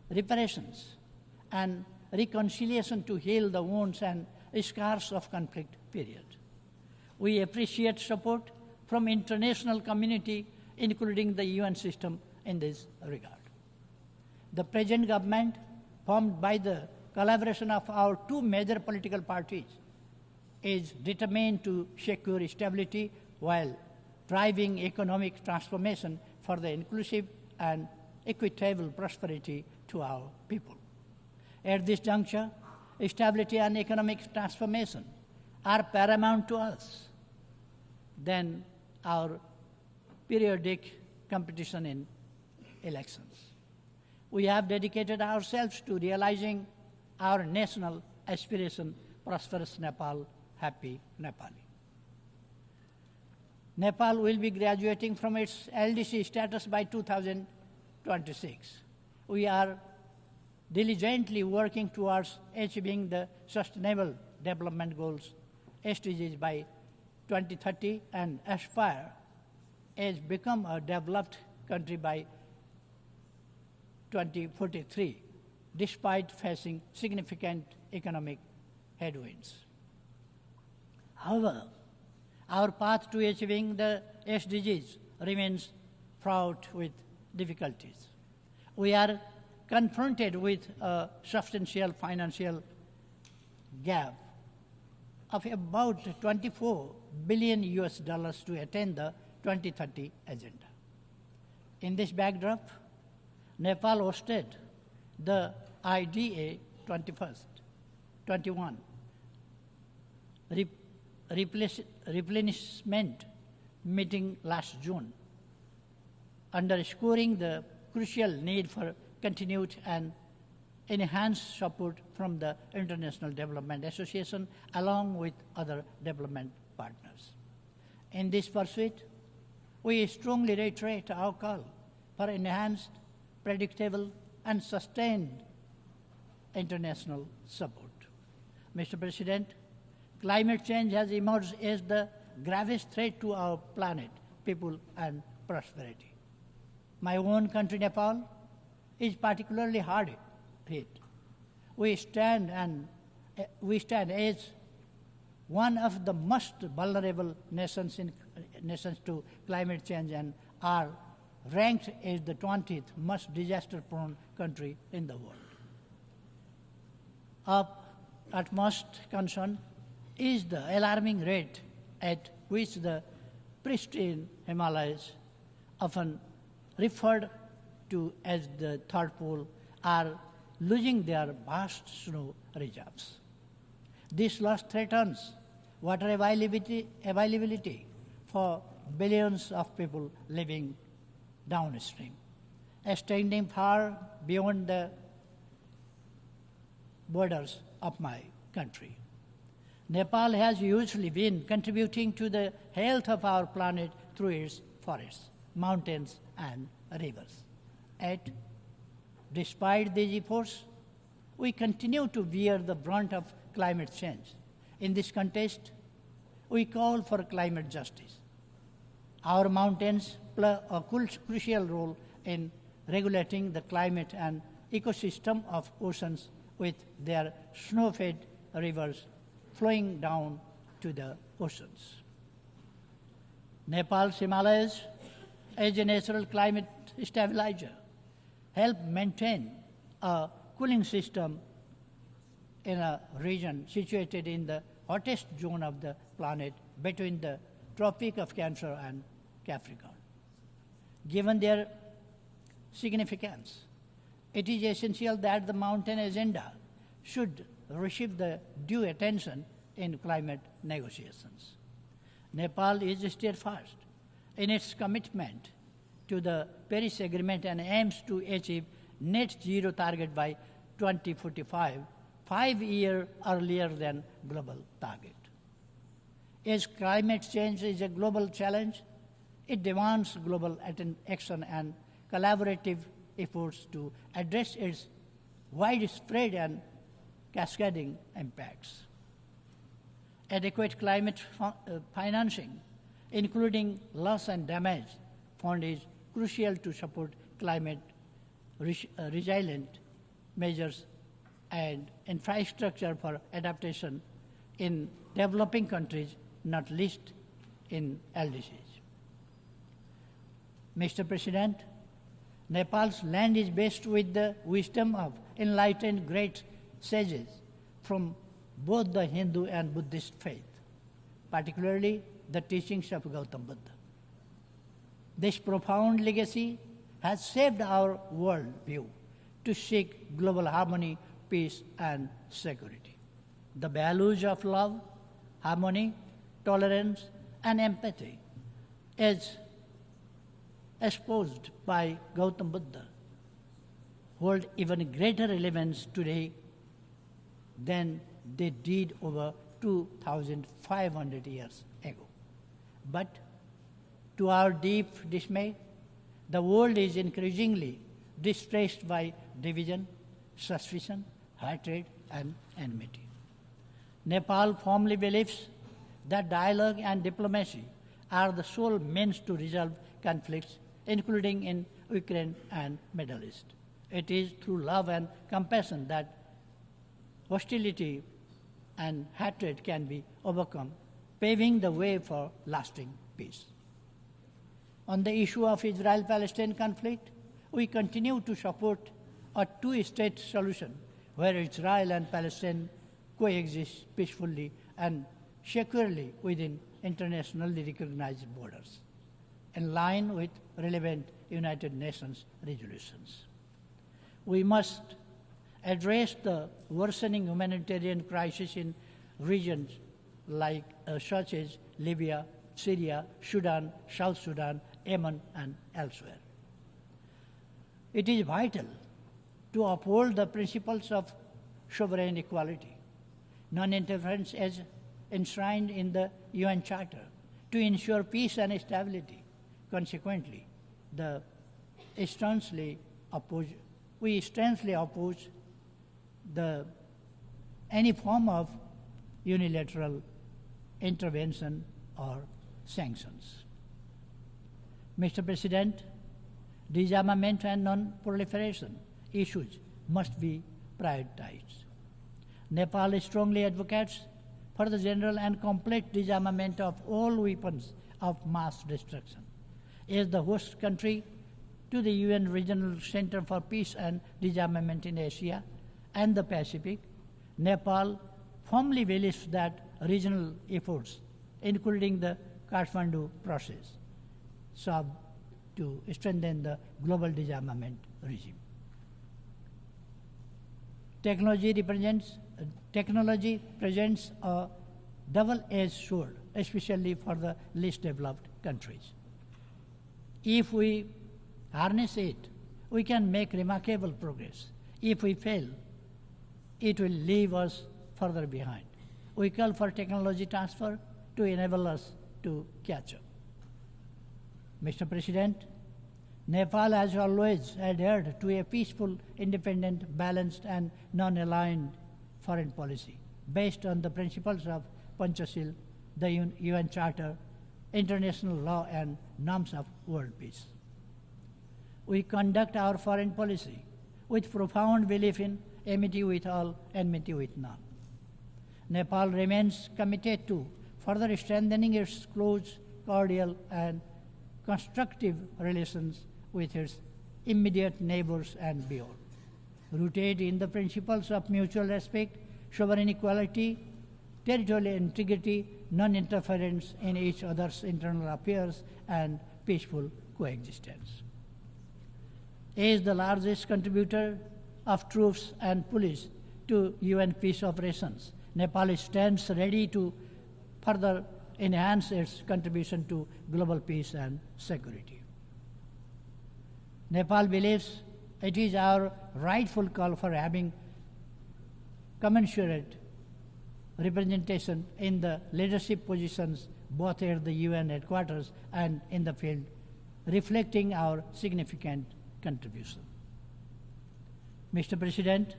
reparations and reconciliation to heal the wounds and scars of conflict period. We appreciate support from international community, including the UN system, in this regard. The present government, formed by the collaboration of our two major political parties, is determined to secure stability while driving economic transformation for the inclusive and equitable prosperity to our people. At this juncture, stability and economic transformation are paramount to us than our periodic competition in elections. We have dedicated ourselves to realizing our national aspiration, prosperous Nepal, happy Nepali. Nepal will be graduating from its LDC status by 2026. We are diligently working towards achieving the Sustainable Development Goals, SDGs, by 2030 and aspire as become a developed country by 2043, despite facing significant economic headwinds. However, our path to achieving the SDGs remains fraught with difficulties. We are confronted with a substantial financial gap of about $24 billion to attain the 2030 agenda. In this backdrop, Nepal hosted the IDA 21st, 21 replenishment meeting last June, underscoring the crucial need for continued and enhanced support from the International Development Association along with other development partners. In this pursuit, we strongly reiterate our call for enhanced, predictable, and sustained international support. Mr. President, climate change has emerged as the gravest threat to our planet, people, and prosperity. My own country, Nepal, is particularly hard hit. We stand as one of the most vulnerable nations to climate change and are ranked as the 20th most disaster-prone country in the world. Of utmost concern is the alarming rate at which the pristine Himalayas, often referred to as the third pole, are losing their vast snow reserves. This loss threatens water availability for billions of people living downstream, extending far beyond the borders of my country. Nepal has usually been contributing to the health of our planet through its forests, mountains, and rivers. Yet, despite these efforts, we continue to bear the brunt of climate change. In this context, we call for climate justice. Our mountains play a crucial role in regulating the climate and ecosystem of oceans with their snow-fed rivers flowing down to the oceans. Nepal's Himalayas, as a natural climate stabilizer, help maintain a cooling system in a region situated in the hottest zone of the planet between the Tropic of Cancer and Capricorn. Given their significance, it is essential that the mountain agenda should receive the due attention in climate negotiations. Nepal is steadfast in its commitment to the Paris Agreement and aims to achieve net zero target by 2045, 5 years earlier than global target. As climate change is a global challenge, it demands global action and collaborative efforts to address its widespread and cascading impacts. Adequate climate financing, including loss and damage fund, is crucial to support climate resilient measures and infrastructure for adaptation in developing countries, not least in LDCs. Mr. President, Nepal's land is blessed with the wisdom of enlightened great sages from both the Hindu and Buddhist faith, particularly the teachings of Gautam Buddha. This profound legacy has shaped our world view to seek global harmony, peace, and security. The values of love, harmony, tolerance, and empathy, as espoused by Gautam Buddha, hold even greater relevance today than they did over 2,500 years ago. But to our deep dismay, the world is increasingly distressed by division, suspicion, hatred, and enmity. Nepal firmly believes that dialogue and diplomacy are the sole means to resolve conflicts, including in Ukraine and Middle East. It is through love and compassion that hostility and hatred can be overcome, paving the way for lasting peace. On the issue of Israel-Palestine conflict, we continue to support a two-state solution where Israel and Palestine coexist peacefully and securely within internationally recognized borders, in line with relevant United Nations resolutions. We must address the worsening humanitarian crisis in regions such as Libya, Syria, Sudan, South Sudan, Yemen, and elsewhere. It is vital to uphold the principles of sovereign equality, non-interference as enshrined in the UN Charter, to ensure peace and stability. Consequently, we sternly oppose any form of unilateral intervention or sanctions. Mr. President, disarmament and non-proliferation issues must be prioritized. Nepal strongly advocates for the general and complete disarmament of all weapons of mass destruction. As the host country to the UN Regional Center for Peace and Disarmament in Asia and the Pacific, Nepal firmly believes that regional efforts, including the Kathmandu process, serve to strengthen the global disarmament regime. Technology presents a double-edged sword, especially for the least developed countries. If we harness it, we can make remarkable progress. If we fail, it will leave us further behind. We call for technology transfer to enable us to catch up. Mr. President, Nepal has always adhered to a peaceful, independent, balanced, and non-aligned foreign policy based on the principles of Panchashil, the UN Charter, international law, and norms of world peace. We conduct our foreign policy with profound belief in amity with all, enmity with none. Nepal remains committed to further strengthening its close, cordial, and constructive relations with its immediate neighbors and beyond, rooted in the principles of mutual respect, sovereign equality, territorial integrity, non-interference in each other's internal affairs, and peaceful coexistence. As the largest contributor of troops and police to UN peace operations, Nepal stands ready to further enhance its contribution to global peace and security. Nepal believes it is our rightful call for having commensurate representation in the leadership positions both at the UN headquarters and in the field, reflecting our significant contribution. Mr. President,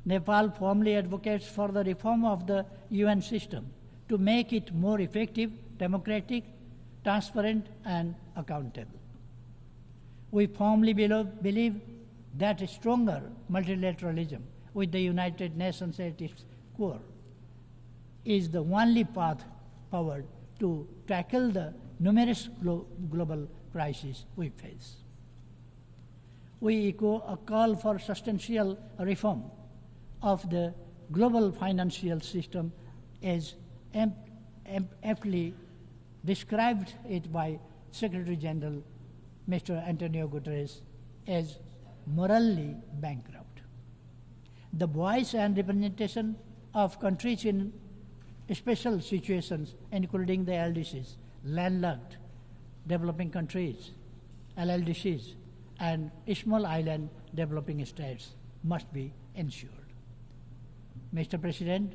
Nepal firmly advocates for the reform of the UN system to make it more effective, democratic, transparent, and accountable. We firmly believe that stronger multilateralism with the United Nations at its core is the only path forward to tackle the numerous global crises we face. We echo a call for substantial reform of the global financial system as aptly described it by Secretary General Mr. Antonio Guterres as morally bankrupt. The voice and representation of countries in special situations, including the LDCs, landlocked developing countries, LLDCs, and small island developing states must be ensured. Mr. President,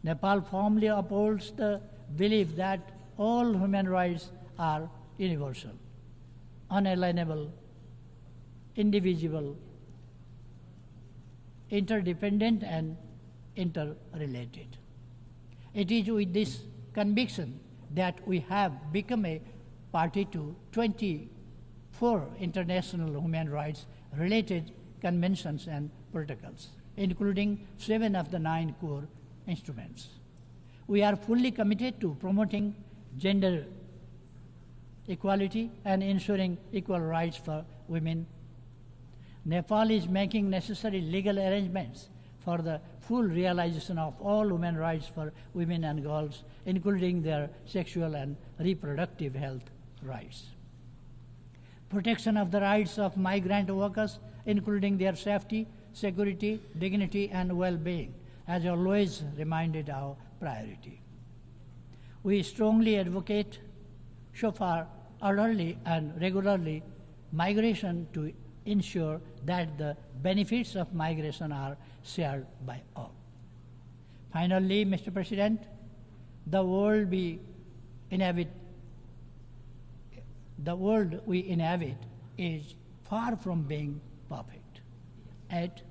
Nepal firmly upholds the belief that all human rights are universal, unalienable, indivisible, interdependent, and interrelated. It is with this conviction that we have become a party to 24 international human rights related conventions and protocols, including 7 of the 9 core instruments. We are fully committed to promoting gender equality and ensuring equal rights for women. Nepal is making necessary legal arrangements for the full realization of all human rights for women and girls, including their sexual and reproductive health rights. Protection of the rights of migrant workers, including their safety, security, dignity, and well-being has always remained our priority. We strongly advocate, so far, orderly and regularly migration to ensure that the benefits of migration are shared by all. Finally, Mr. President, the world we inhabit is far from being perfect. Yet,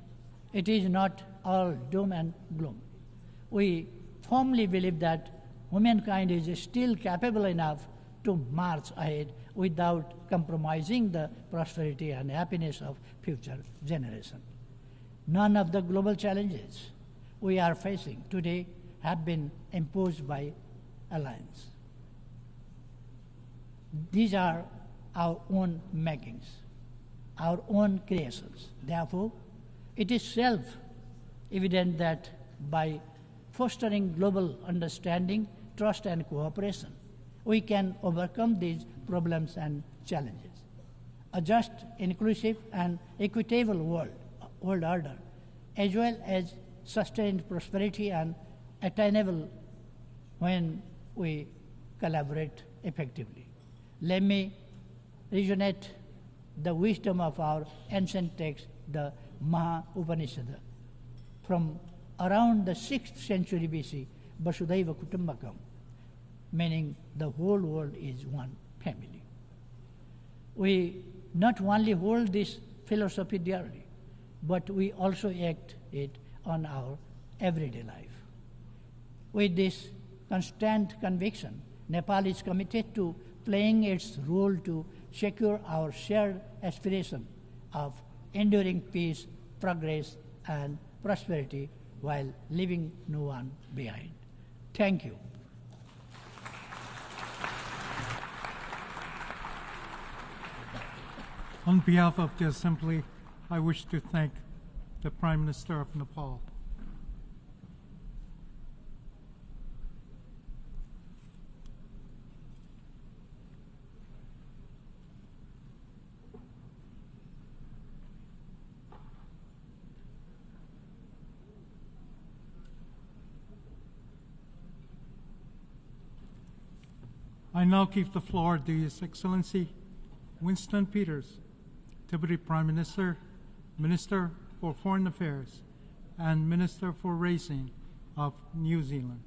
it is not all doom and gloom. We firmly believe that humankind is still capable enough to march ahead without compromising the prosperity and happiness of future generations. None of the global challenges we are facing today have been imposed by alliance. These are our own makings, our own creations. Therefore, it is self-evident that by fostering global understanding, trust, and cooperation, we can overcome these problems and challenges. A just, inclusive, and equitable world order, as well as sustained prosperity and attainable when we collaborate effectively. Let me resonate the wisdom of our ancient text, the Maha Upanishad, from around the 6th century BC, Vasudhaiva Kutumbakam, meaning the whole world is one family. We not only hold this philosophy dearly, but we also act it on our everyday life. With this constant conviction, Nepal is committed to playing its role to secure our shared aspiration of enduring peace, progress, and prosperity while leaving no one behind. Thank you. On behalf of the Assembly, I wish to thank the Prime Minister of Nepal. I now give the floor to His Excellency Winston Peters, Deputy Prime Minister, Minister for Foreign Affairs, and Minister for Raising of New Zealand.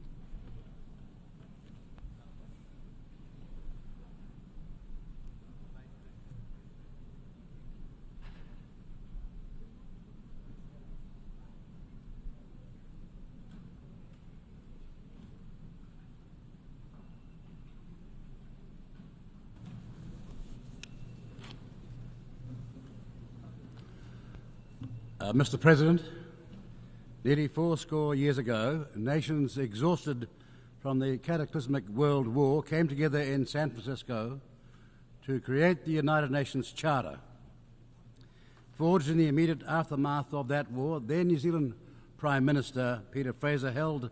Mr. President, nearly 80 years ago, nations exhausted from the cataclysmic World War came together in San Francisco to create the United Nations Charter. Forged in the immediate aftermath of that war, then New Zealand Prime Minister Peter Fraser held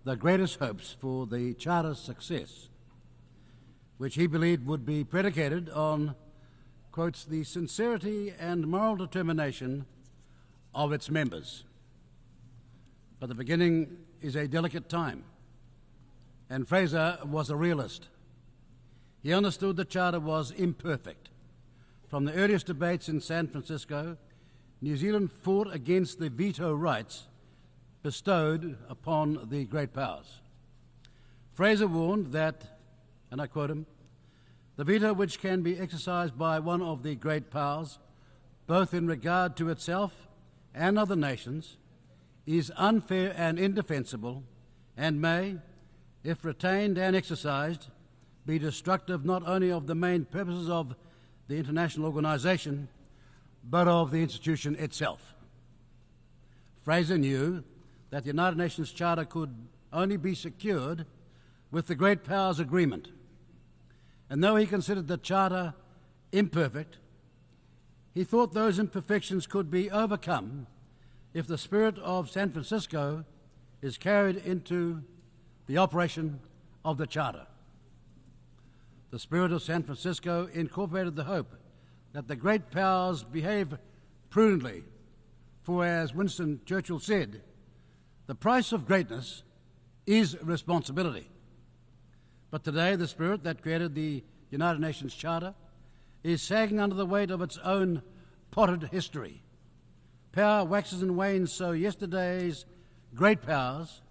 the greatest hopes for the Charter's success, which he believed would be predicated on, quotes, the sincerity and moral determination of its members. But the beginning is a delicate time, and Fraser was a realist. He understood the Charter was imperfect. From the earliest debates in San Francisco, New Zealand fought against the veto rights bestowed upon the great powers. Fraser warned that, and I quote him, "The veto which can be exercised by one of the great powers, both in regard to itself and other nations, is unfair and indefensible, and may, if retained and exercised, be destructive not only of the main purposes of the international organisation, but of the institution itself." Fraser knew that the United Nations Charter could only be secured with the great powers' agreement. And though he considered the Charter imperfect, he thought those imperfections could be overcome if the spirit of San Francisco is carried into the operation of the Charter. The spirit of San Francisco incorporated the hope that the great powers behave prudently For as Winston Churchill said, the price of greatness is responsibility. But today the spirit that created the United Nations Charter is sagging under the weight of its own potted history. Power waxes and wanes, so yesterday's great powers,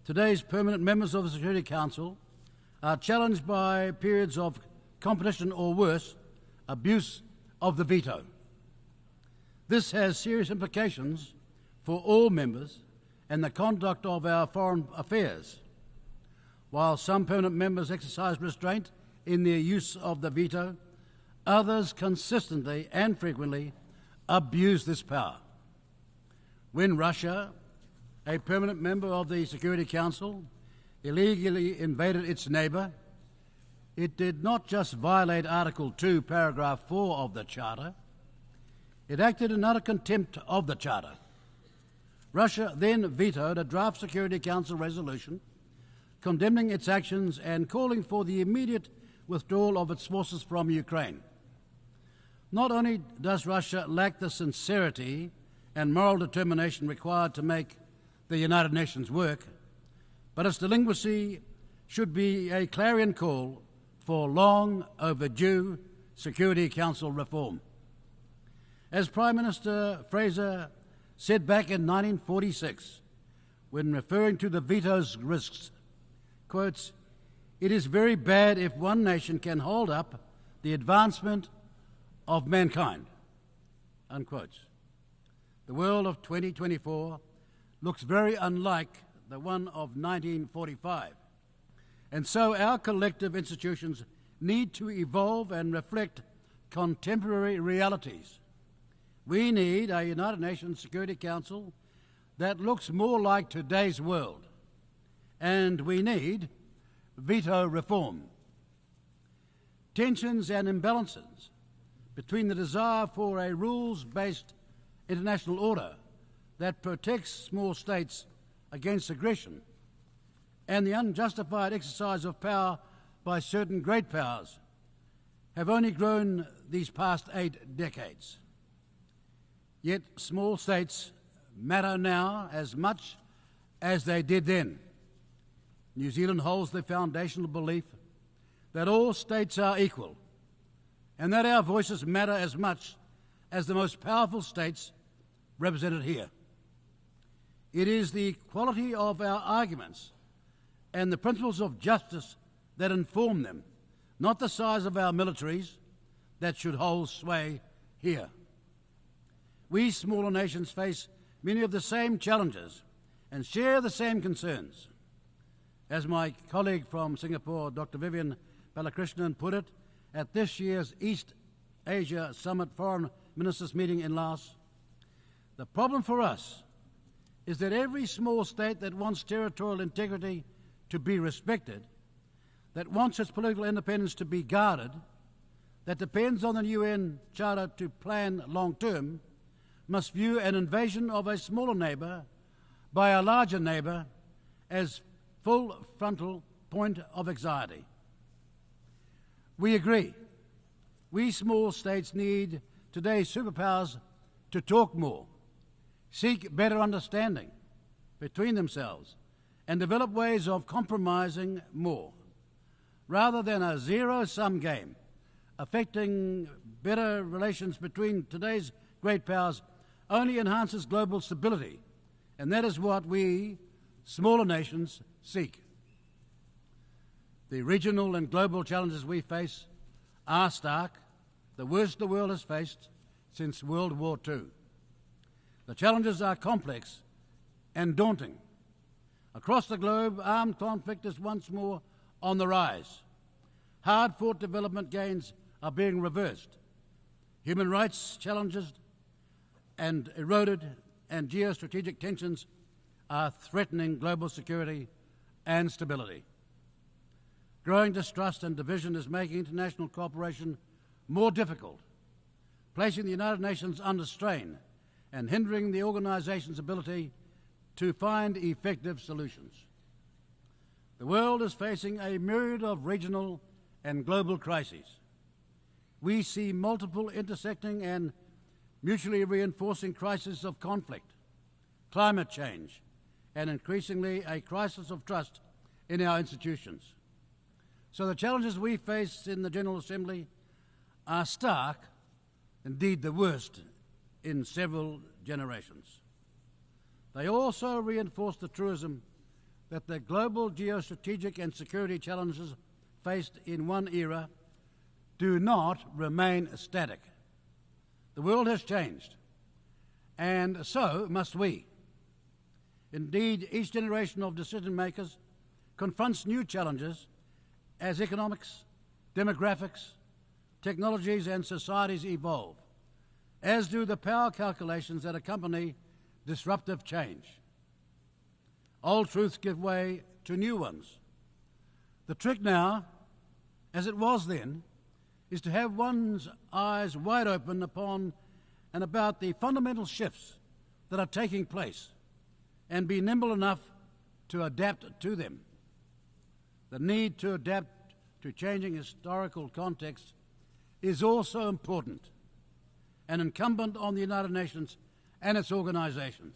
today's permanent members of the Security Council, are challenged by periods of competition or worse, abuse of the veto. This has serious implications for all members and the conduct of our foreign affairs. While some permanent members exercise restraint in their use of the veto, others consistently and frequently abuse this power. When Russia, a permanent member of the Security Council, illegally invaded its neighbour, it did not just violate Article 2, Paragraph 4 of the Charter, it acted in utter contempt of the Charter. Russia then vetoed a draft Security Council resolution condemning its actions and calling for the immediate withdrawal of its forces from Ukraine. Not only does Russia lack the sincerity and moral determination required to make the United Nations work, but its delinquency should be a clarion call for long overdue Security Council reform. As Prime Minister Fraser said back in 1946, when referring to the veto's risks, quotes, "It is very bad if one nation can hold up the advancement of mankind," unquote. The world of 2024 looks very unlike the one of 1945. And so our collective institutions need to evolve and reflect contemporary realities. We need a United Nations Security Council that looks more like today's world. And we need veto reform. Tensions and imbalances between the desire for a rules-based international order that protects small states against aggression and the unjustified exercise of power by certain great powers have only grown these past 8 decades. Yet small states matter now as much as they did then. New Zealand holds the foundational belief that all states are equal and that our voices matter as much as the most powerful states represented here. It is the quality of our arguments and the principles of justice that inform them, not the size of our militaries, that should hold sway here. We smaller nations face many of the same challenges and share the same concerns. As my colleague from Singapore, Dr. Vivian Balakrishnan, put it at this year's East Asia Summit Foreign Ministers meeting in Laos, the problem for us is that every small state that wants territorial integrity to be respected, that wants its political independence to be guarded, that depends on the UN Charter to plan long-term, must view an invasion of a smaller neighbour by a larger neighbour as full frontal point of anxiety. We agree. We small states need today's superpowers to talk more, seek better understanding between themselves, and develop ways of compromising more, rather than a zero-sum game affecting better relations between today's great powers only enhances global stability, and that is what we, smaller nations, seek. The regional and global challenges we face are stark, the worst the world has faced since World War II. The challenges are complex and daunting. Across the globe, armed conflict is once more on the rise. Hard-fought development gains are being reversed. Human rights challenges and eroded and geostrategic tensions are threatening global security and stability. Growing distrust and division is making international cooperation more difficult, placing the United Nations under strain and hindering the organisation's ability to find effective solutions. The world is facing a myriad of regional and global crises. We see multiple intersecting and mutually reinforcing crises of conflict, climate change, and increasingly a crisis of trust in our institutions. So the challenges we face in the General Assembly are stark, indeed the worst, in several generations. They also reinforce the truism that the global geostrategic and security challenges faced in one era do not remain static. The world has changed, and so must we. Indeed, each generation of decision makers confronts new challenges as economics, demographics, technologies and societies evolve, as do the power calculations that accompany disruptive change. Old truths give way to new ones. The trick now, as it was then, is to have one's eyes wide open upon and about the fundamental shifts that are taking place and be nimble enough to adapt to them. The need to adapt to changing historical contexts is also important and incumbent on the United Nations and its organisations.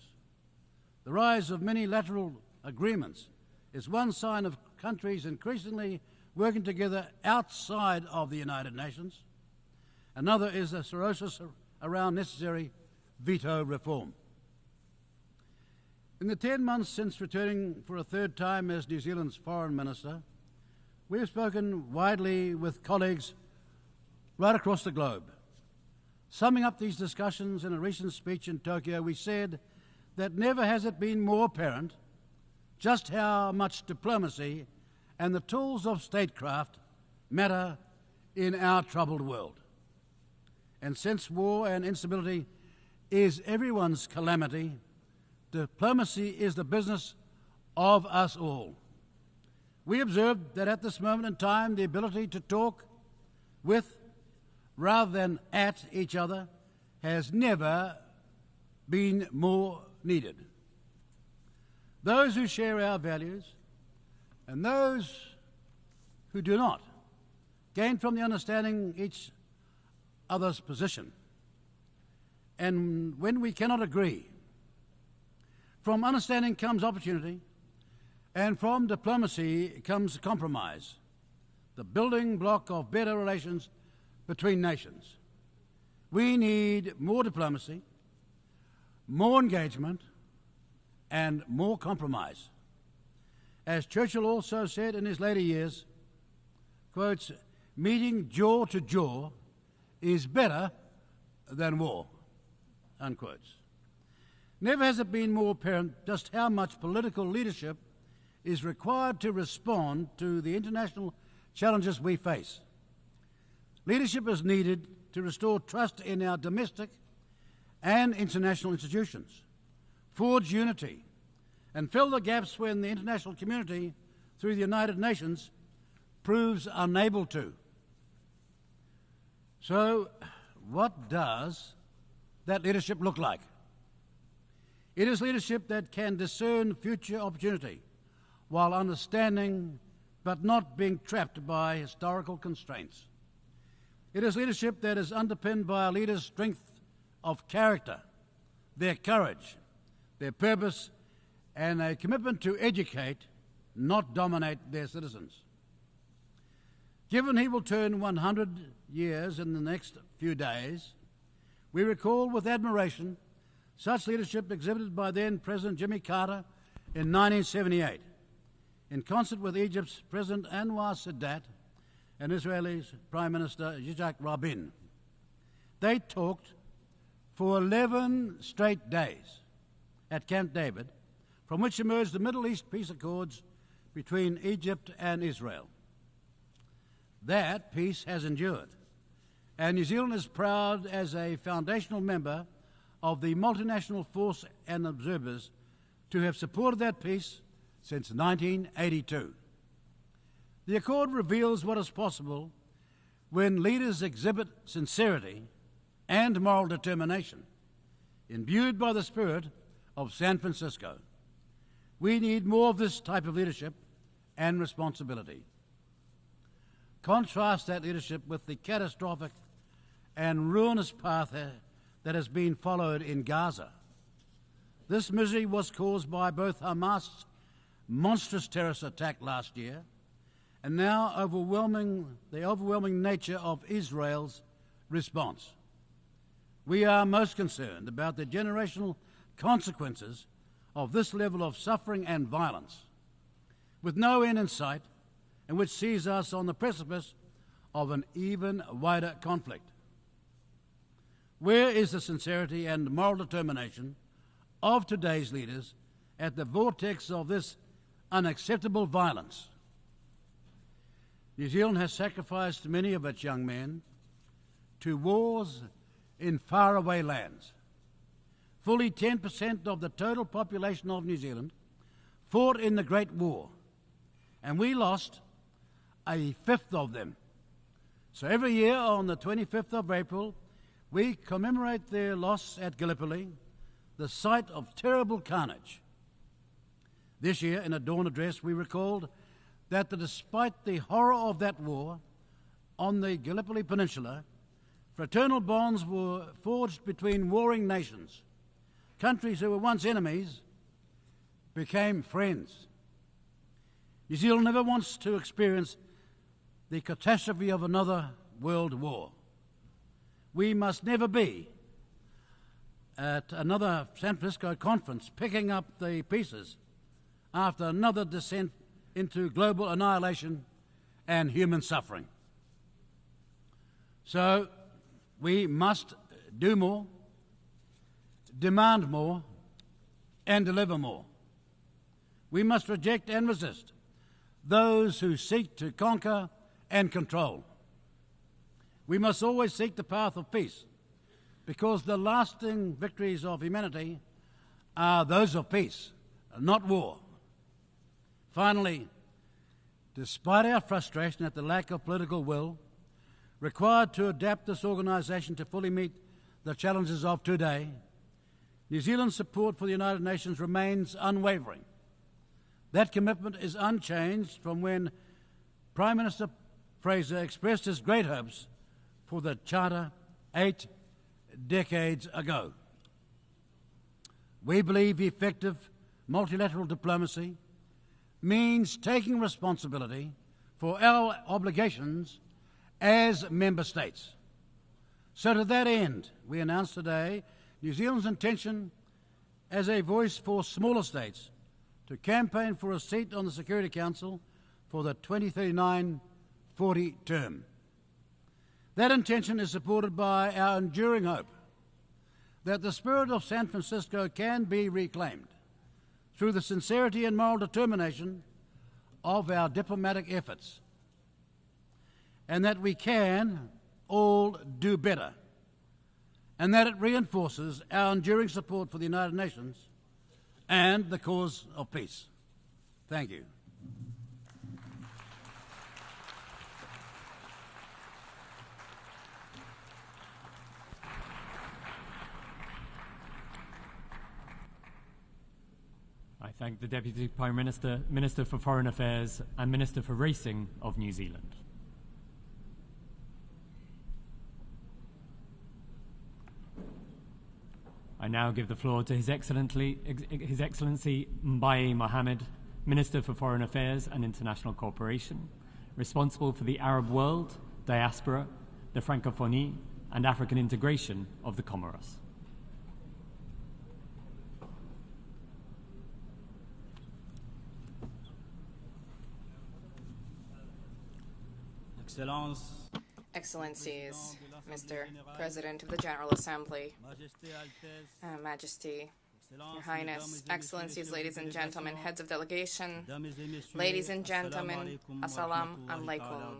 The rise of many lateral agreements is one sign of countries increasingly working together outside of the United Nations. Another is the cirrhosis around necessary veto reform. In the 10 months since returning for a third time as New Zealand's Foreign Minister, we have spoken widely with colleagues right across the globe. Summing up these discussions in a recent speech in Tokyo, we said that never has it been more apparent just how much diplomacy and the tools of statecraft matter in our troubled world. And since war and instability is everyone's calamity, diplomacy is the business of us all. We observed that at this moment in time, the ability to talk with rather than at each other has never been more needed. Those who share our values and those who do not gain from the understanding each other's position. And when we cannot agree, from understanding comes opportunity, and from diplomacy comes compromise, the building block of better relations between nations. We need more diplomacy, more engagement, and more compromise. As Churchill also said in his later years, quotes, meeting jaw to jaw is better than war, unquotes. Never has it been more apparent just how much political leadership is required to respond to the international challenges we face. Leadership is needed to restore trust in our domestic and international institutions, forge unity, and fill the gaps when the international community, through the United Nations, proves unable to. So, what does that leadership look like? It is leadership that can discern future opportunity while understanding but not being trapped by historical constraints. It is leadership that is underpinned by a leader's strength of character, their courage, their purpose, and a commitment to educate, not dominate their citizens. Given he will turn 100 years in the next few days, we recall with admiration such leadership exhibited by then President Jimmy Carter in 1978, in concert with Egypt's President Anwar Sadat and Israel's Prime Minister Yitzhak Rabin. They talked for 11 straight days at Camp David, from which emerged the Middle East peace accords between Egypt and Israel. That peace has endured, and New Zealand is proud as a foundational member of the multinational force and observers to have supported that peace since 1982. The accord reveals what is possible when leaders exhibit sincerity and moral determination, imbued by the spirit of San Francisco. We need more of this type of leadership and responsibility. Contrast that leadership with the catastrophic and ruinous path that has been followed in Gaza. This misery was caused by both Hamas' monstrous terrorist attack last year and now the overwhelming nature of Israel's response. We are most concerned about the generational consequences of this level of suffering and violence, with no end in sight, and which sees us on the precipice of an even wider conflict. Where is the sincerity and moral determination of today's leaders at the vortex of this unacceptable violence? New Zealand has sacrificed many of its young men to wars in faraway lands. Fully 10% of the total population of New Zealand fought in the Great War, and we lost a fifth of them. So every year on the 25th of April, we commemorate their loss at Gallipoli, the site of terrible carnage. This year, in a dawn address, we recalled that despite the horror of that war on the Gallipoli Peninsula, fraternal bonds were forged between warring nations. Countries who were once enemies became friends. New Zealand never wants to experience the catastrophe of another world war. We must never be at another San Francisco conference picking up the pieces after another descent into global annihilation and human suffering. So we must do more, demand more, and deliver more. We must reject and resist those who seek to conquer and control. We must always seek the path of peace, because the lasting victories of humanity are those of peace, not war. Finally, despite our frustration at the lack of political will required to adapt this organisation to fully meet the challenges of today, New Zealand's support for the United Nations remains unwavering. That commitment is unchanged from when Prime Minister Fraser expressed his great hopes for the Charter 8 decades ago. We believe effective multilateral diplomacy means taking responsibility for our obligations as member states. So to that end, we announced today New Zealand's intention as a voice for smaller states to campaign for a seat on the Security Council for the 2039-40 term. That intention is supported by our enduring hope that the spirit of San Francisco can be reclaimed through the sincerity and moral determination of our diplomatic efforts, and that we can all do better, and that it reinforces our enduring support for the United Nations and the cause of peace. Thank you. I thank the Deputy Prime Minister, Minister for Foreign Affairs and Minister for Racing of New Zealand. I now give the floor to His Excellency Mbaye Mohammed, Minister for Foreign Affairs and International Cooperation, responsible for the Arab world, diaspora, the Francophonie and African integration of the Comoros. Excellencies, Mr. President of the General Assembly, Majesty, Your Highness, Excellencies, ladies and gentlemen, heads of delegation, ladies and gentlemen, Assalamu alaikum.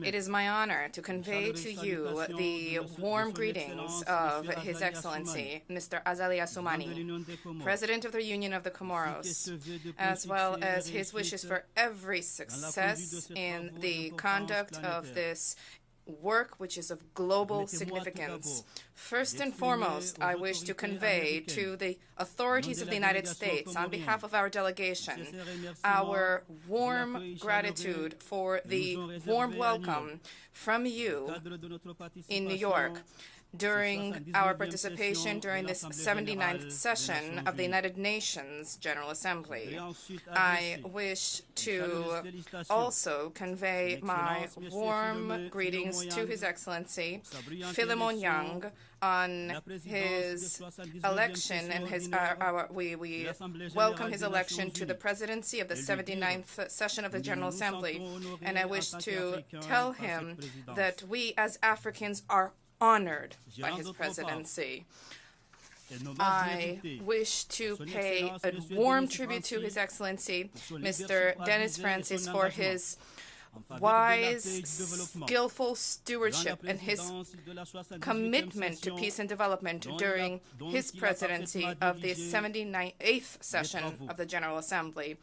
It is my honor to convey to you the warm greetings of His Excellency, Mr. Azali Assoumani, President of the Union of the Comoros, as well as his wishes for every success in the conduct of this work, which is of global significance First and foremost, I wish to convey to the authorities of the United States, on behalf of our delegation, our warm gratitude for the warm welcome from you in New York during our participation during this 79th session of the United Nations General Assembly. I wish to also convey my warm greetings to His Excellency Philemon Yang on his election, and we welcome his election to the presidency of the 79th session of the General Assembly. And I wish to tell him that we as Africans are honored by his presidency. I wish to pay a warm tribute to His Excellency, Mr. Denis Francis, for his wise, skillful stewardship and his commitment to peace and development during his presidency of the 78th session of the General Assembly,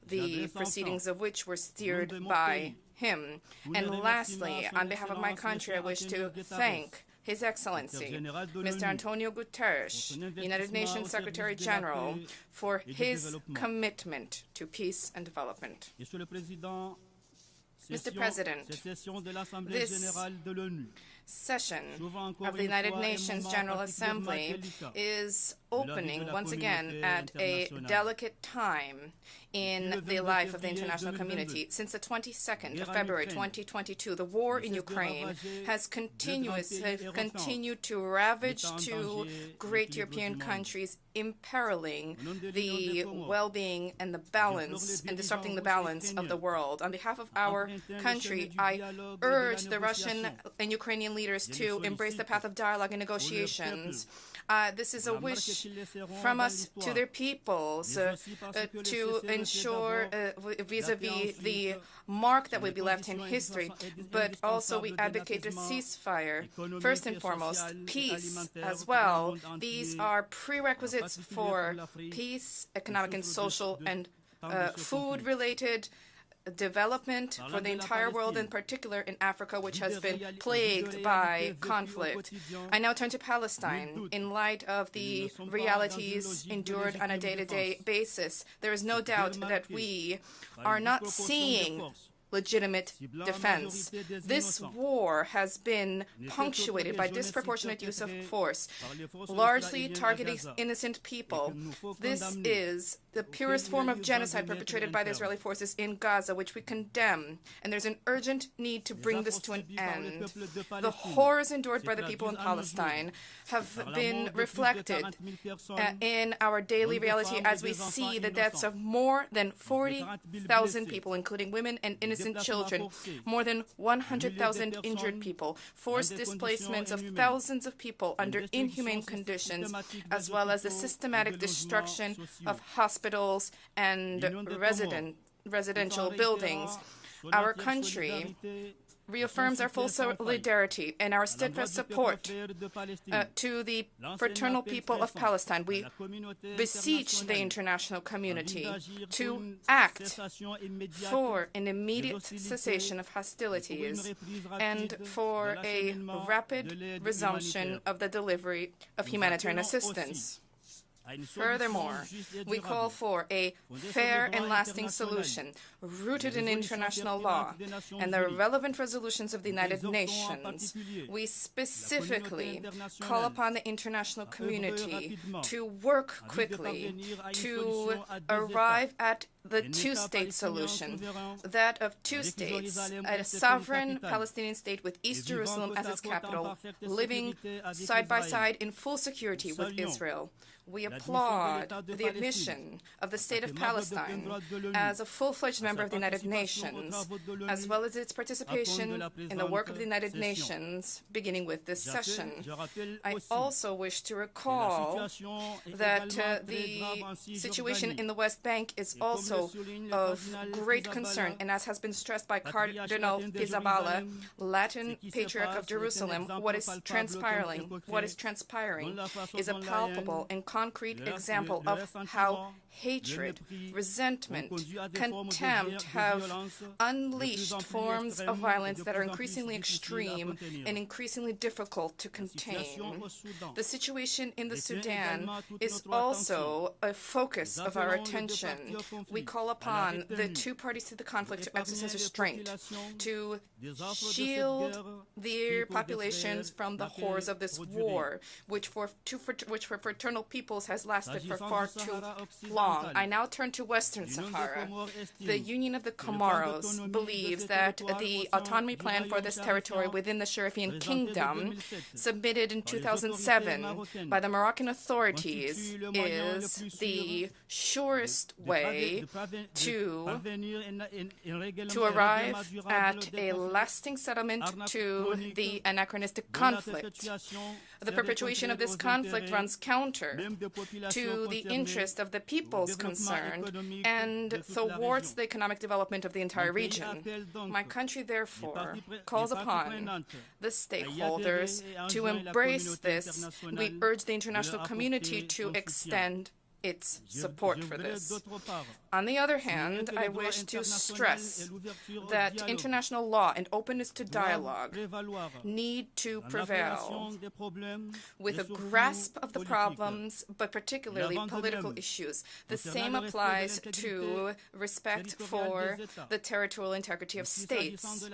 the proceedings of which were steered by him. And lastly, on behalf of my country, I wish to thank His Excellency, Mr. Antonio Guterres, United Nations Secretary General, for his commitment to peace and development. Mr. President, this session of the United Nations General Assembly is opening once again at a delicate time in the life of the international community. Since the 22nd of February 2022, the war in Ukraine has continued to ravage two great European countries, imperiling the well-being and the balance and disrupting the balance of the world. On behalf of our country, I urge the Russian and Ukrainian leaders to embrace the path of dialogue and negotiations. This is a wish from us to their peoples to ensure vis-a-vis the mark that will be left in history, but also we advocate a ceasefire. First and foremost, peace as well. These are prerequisites for peace, economic and social and food-related development for the entire world, in particular in Africa, which has been plagued by conflict. I now turn to Palestine. In light of the realities endured on a day-to-day basis, there is no doubt that we are not seeing legitimate defense. This war has been punctuated by disproportionate use of force, largely targeting innocent people. This is the purest form of genocide perpetrated by the Israeli forces in Gaza, which we condemn, and there's an urgent need to bring this to an end. The horrors endured by the people in Palestine have been reflected in our daily reality as we see the deaths of more than 40,000 people, including women and innocent children, more than 100,000 injured people, forced displacements of thousands of people under inhumane conditions, as well as the systematic destruction of hospitals and residential buildings. Our country reaffirms our full solidarity and our steadfast support to the fraternal people of Palestine. We beseech the international community to act for an immediate cessation of hostilities and for a rapid resumption of the delivery of humanitarian assistance. Furthermore, we call for a fair and lasting solution rooted in international law and the relevant resolutions of the United Nations. We specifically call upon the international community to work quickly to arrive at the two-state solution, that of two states, a sovereign Palestinian state with East Jerusalem as its capital, living side by side in full security with Israel. We applaud the admission of the State of Palestine as a full-fledged member of the United Nations, as well as its participation in the work of the United Nations, beginning with this session. I also wish to recall that the situation in the West Bank is also of great concern, and as has been stressed by Cardinal Pizzaballa, Latin Patriarch of Jerusalem, what is transpiring is a palpable and concrete example of how hatred, resentment, contempt have unleashed forms of violence that are increasingly extreme and increasingly difficult to contain. The situation in the Sudan is also a focus of our attention. We call upon the two parties to the conflict to exercise restraint, to shield their populations from the horrors of this war, which for fraternal peoples has lasted for far too long. I now turn to Western Sahara. The Union of the Comoros believes that the autonomy plan for this territory within the Sharifian Kingdom, submitted in 2007 by the Moroccan authorities, is the surest way to arrive at a lasting settlement to the anachronistic conflict. The perpetuation of this conflict runs counter to the interest of the peoples concerned and thwarts the economic development of the entire region. My country, therefore, calls upon the stakeholders to embrace this. We urge the international community to extend its support for this. On the other hand, I wish to stress that international law and openness to dialogue need to prevail with a grasp of the problems, but particularly political issues. The same applies to respect for the territorial integrity of states.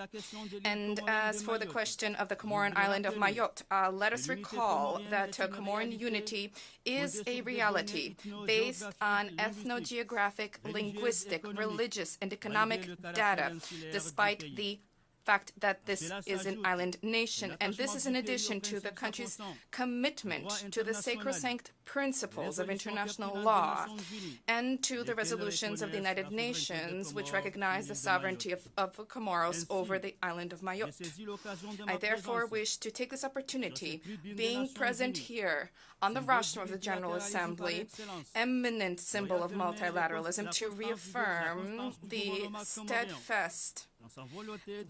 And as for the question of the Comoran island of Mayotte, let us recall that Comoran unity is a reality based on ethno-geographic, linguistic, religious, and economic data, despite the fact that this is an island nation. And this is in addition to the country's commitment to the sacrosanct principles of international law and to the resolutions of the United Nations, which recognize the sovereignty of Comoros over the island of Mayotte. I therefore wish to take this opportunity, being present here on the rostrum of the General Assembly, eminent symbol of multilateralism, to reaffirm the steadfast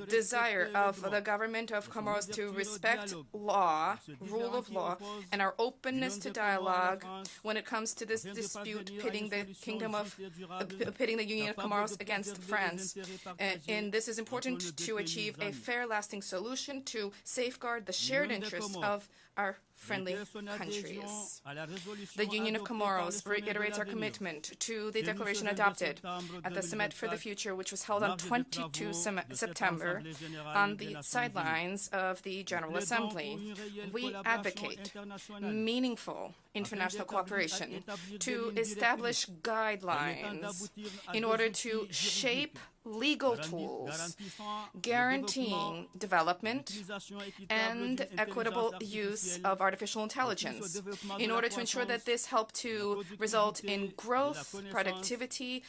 desire of the government of Comoros to respect law, rule of law, and our openness to dialogue when it comes to this dispute pitting the Union of Comoros against France. And this is important to achieve a fair, lasting solution to safeguard the shared interests of our friendly countries. The Union of Comoros reiterates our commitment to the declaration adopted at the Summit for the Future, which was held on 22 September on the sidelines of the General Assembly. We advocate meaningful international cooperation to establish guidelines in order to shape legal tools guaranteeing development and equitable use of artificial intelligence in order to ensure that this help to result in growth of productivity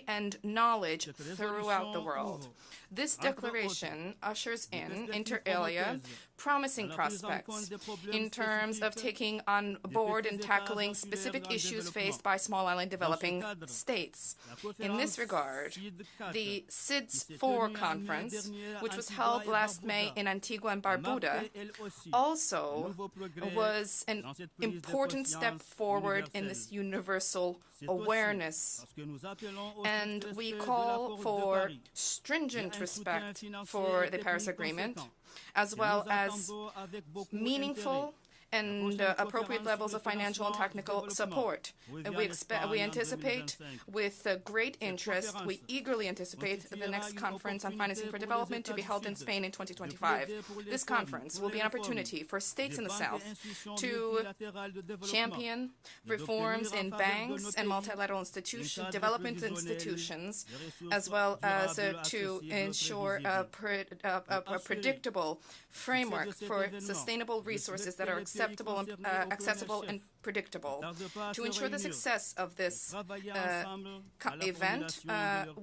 and knowledge throughout the world. This declaration ushers in, inter alia, promising prospects in terms of taking on board and tackling specific issues faced by small island developing states. In this regard, the SIDS IV conference, which was held last May in Antigua and Barbuda, also was an important step forward in this universal awareness. And we call for stringent respect for the Paris Agreement, as well as meaningful and appropriate levels of financial and technical support. We anticipate with great interest, we eagerly anticipate the next conference on financing for development to be held in Spain in 2025. This conference will be an opportunity for states in the South to champion reforms in banks and multilateral development institutions, as well as to ensure a predictable framework for sustainable resources that are accessible and predictable. To ensure the success of this event,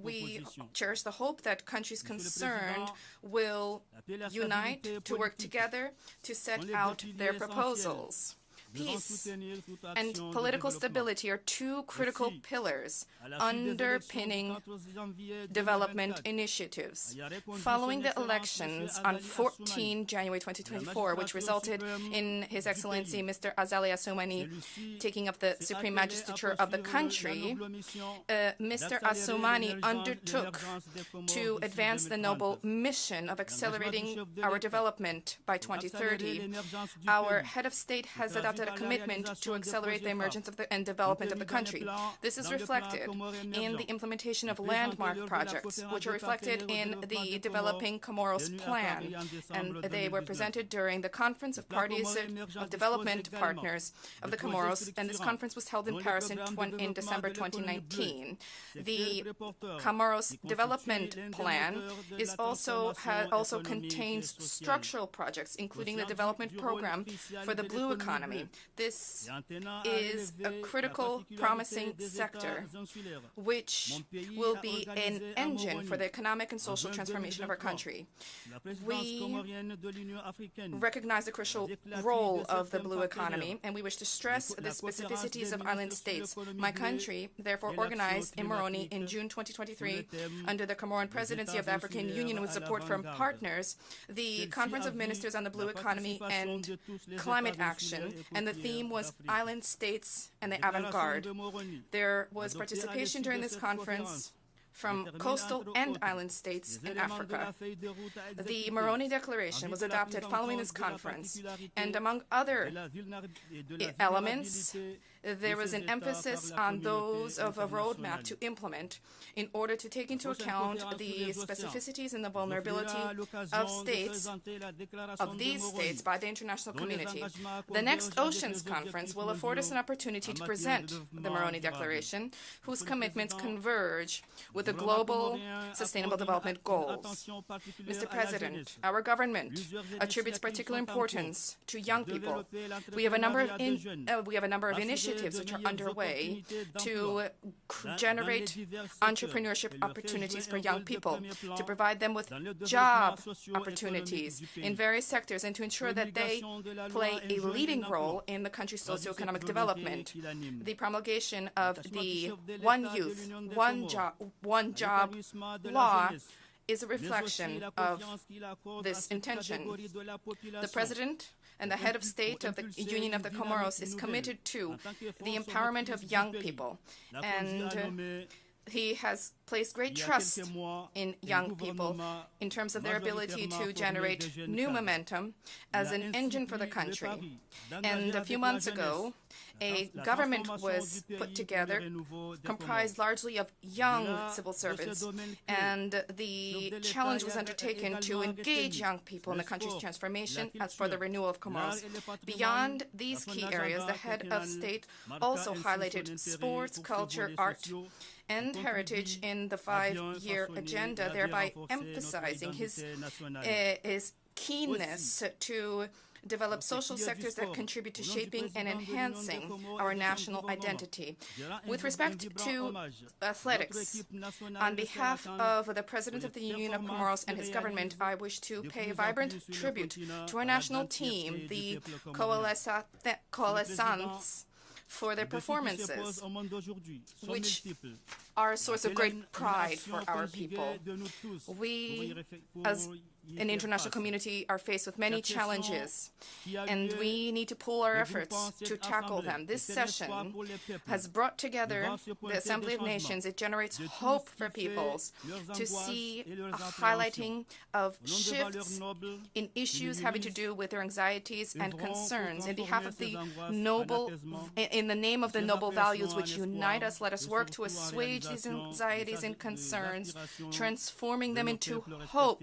we cherish the hope that countries concerned will unite to work together to set out their proposals. Peace and political stability are two critical pillars underpinning development initiatives. Following the elections on 14 January 2024, which resulted in His Excellency Mr. Azali Assoumani taking up the Supreme Magistrature of the country, Mr. Assoumani undertook to advance the noble mission of accelerating our development by 2030. Our head of state has adopted a commitment to accelerate the emergence and development of the country. This is reflected in the implementation of landmark projects, which are reflected in the Developing Comoros Plan, and they were presented during the Conference of Parties of Development Partners of the Comoros, and this conference was held in Paris in December 2019. The Comoros Development Plan is also contains structural projects, including the development program for the blue economy. This is a critical, promising sector, which will be an engine for the economic and social transformation of our country. We recognize the crucial role of the blue economy, and we wish to stress the specificities of island states. My country, therefore, organized in Moroni in June 2023, under the Comoran presidency of the African Union with support from partners, the Conference of Ministers on the Blue Economy and Climate Action, and the theme was Island States and the Avant-Garde. There was participation during this conference from coastal and island states in Africa. The Moroni Declaration was adopted following this conference, and among other elements, there was an emphasis on those of a roadmap to implement in order to take into account the specificities and the vulnerability of these states by the international community. The next Oceans Conference will afford us an opportunity to present the Moroni Declaration, whose commitments converge with the global sustainable development goals. Mr. President, our government attributes particular importance to young people. We have a number of initiatives which are underway to generate entrepreneurship opportunities for young people, to provide them with job opportunities in various sectors, and to ensure that they play a leading role in the country's socioeconomic development. The promulgation of the One Youth, One Job law is a reflection of this intention. The President and the head of state of the Union of the Comoros is committed to the empowerment of young people, and he has placed great trust in young people in terms of their ability to generate new momentum as an engine for the country. And a few months ago, a government was put together comprised largely of young civil servants, and the challenge was undertaken to engage young people in the country's transformation as for the renewal of Comoros. Beyond these key areas, the head of state also highlighted sports, culture, art, and heritage in the 5-year agenda, thereby emphasizing his keenness to develop social sectors that contribute to shaping and enhancing our national identity. With respect to athletics, on behalf of the President of the Union of Comoros and his government, I wish to pay a vibrant tribute to our national team, the Coalescents, for their performances, which are a source of great pride for our people. We, as an international community, are faced with many challenges, and we need to pool our efforts to tackle them. This session has brought together the Assembly of Nations. It generates hope for peoples to see a highlighting of shifts in issues having to do with their anxieties and concerns. In behalf of the noble, in the name of the noble values which unite us, let us work to assuage these anxieties and concerns, transforming them into hope,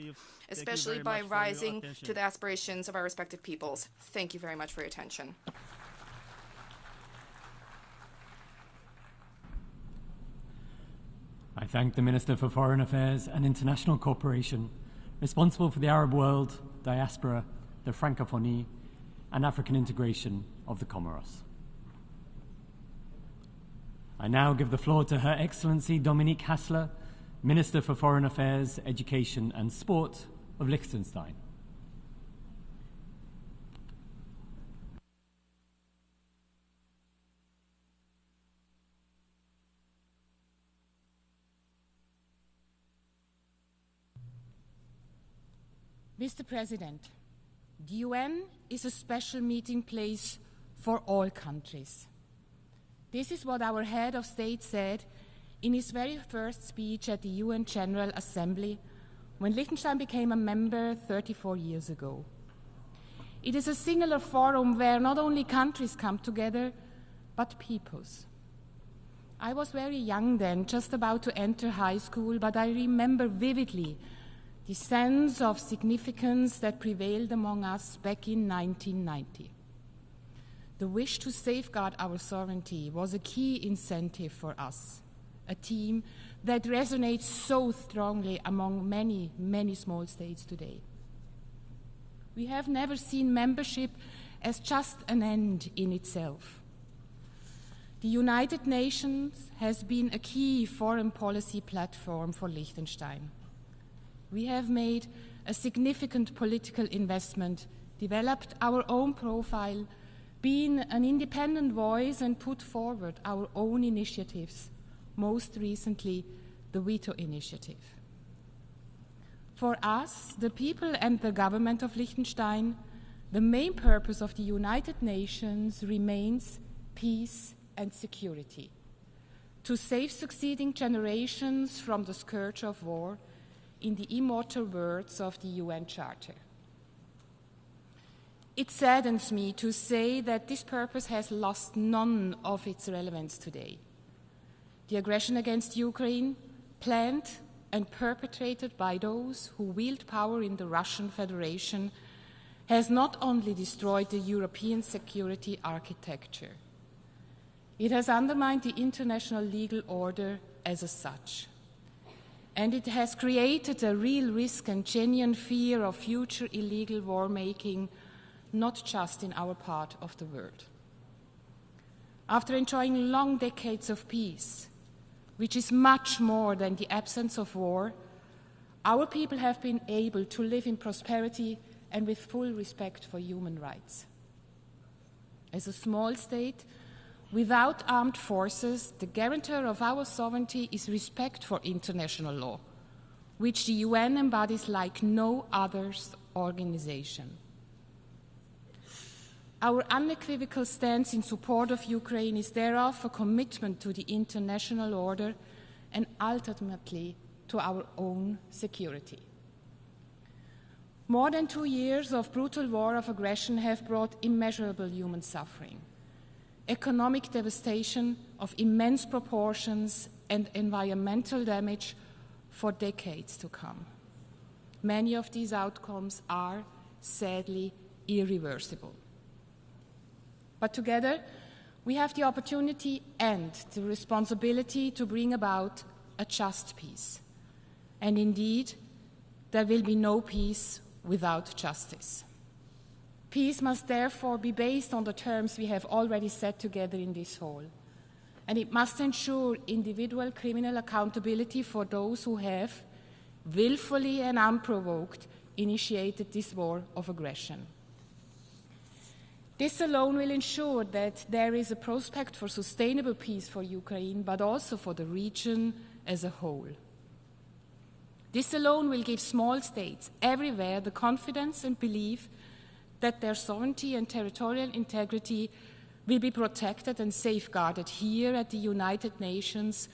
especially by rising to the aspirations of our respective peoples. Thank you very much for your attention. I thank the Minister for Foreign Affairs and International Cooperation, responsible for the Arab world, diaspora, the Francophonie, and African integration of the Comoros. I now give the floor to Her Excellency Dominique Hassler, Minister for Foreign Affairs, Education and Sport of Liechtenstein. Mr. President, the UN is a special meeting place for all countries. This is what our head of state said in his very first speech at the UN General Assembly when Liechtenstein became a member 34 years ago. It is a singular forum where not only countries come together, but peoples. I was very young then, just about to enter high school, but I remember vividly the sense of significance that prevailed among us back in 1990. The wish to safeguard our sovereignty was a key incentive for us, a theme that resonates so strongly among many, many small states today. We have never seen membership as just an end in itself. The United Nations has been a key foreign policy platform for Liechtenstein. We have made a significant political investment, developed our own profile, been an independent voice, and put forward our own initiatives, most recently the Veto Initiative. For us, the people and the government of Liechtenstein, the main purpose of the United Nations remains peace and security, to save succeeding generations from the scourge of war, in the immortal words of the UN Charter. It saddens me to say that this purpose has lost none of its relevance today. The aggression against Ukraine, planned and perpetrated by those who wield power in the Russian Federation, has not only destroyed the European security architecture, it has undermined the international legal order as such. And it has created a real risk and genuine fear of future illegal war-making, not just in our part of the world. After enjoying long decades of peace, which is much more than the absence of war, our people have been able to live in prosperity and with full respect for human rights. As a small state, without armed forces, the guarantor of our sovereignty is respect for international law, which the UN embodies like no other organization. Our unequivocal stance in support of Ukraine is thereof a commitment to the international order and ultimately to our own security. More than 2 years of brutal war of aggression have brought immeasurable human suffering, economic devastation of immense proportions, and environmental damage for decades to come. Many of these outcomes are, sadly, irreversible. But together, we have the opportunity and the responsibility to bring about a just peace. And indeed, there will be no peace without justice. Peace must therefore be based on the terms we have already set together in this hall, and it must ensure individual criminal accountability for those who have, willfully and unprovoked, initiated this war of aggression. This alone will ensure that there is a prospect for sustainable peace for Ukraine, but also for the region as a whole. This alone will give small states everywhere the confidence and belief that their sovereignty and territorial integrity will be protected and safeguarded here at the United Nations,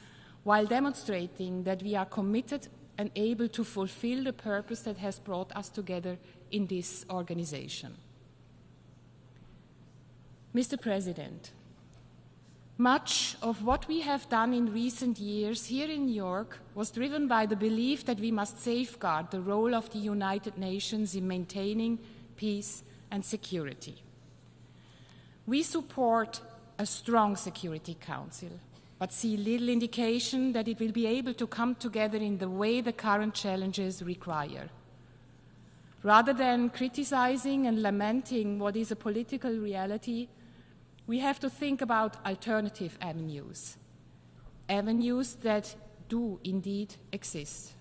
while demonstrating that we are committed and able to fulfill the purpose that has brought us together in this organization. Mr. President, much of what we have done in recent years here in New York was driven by the belief that we must safeguard the role of the United Nations in maintaining peace and security. We support a strong Security Council, but see little indication that it will be able to come together in the way the current challenges require. Rather than criticizing and lamenting what is a political reality, we have to think about alternative avenues, avenues that do indeed exist.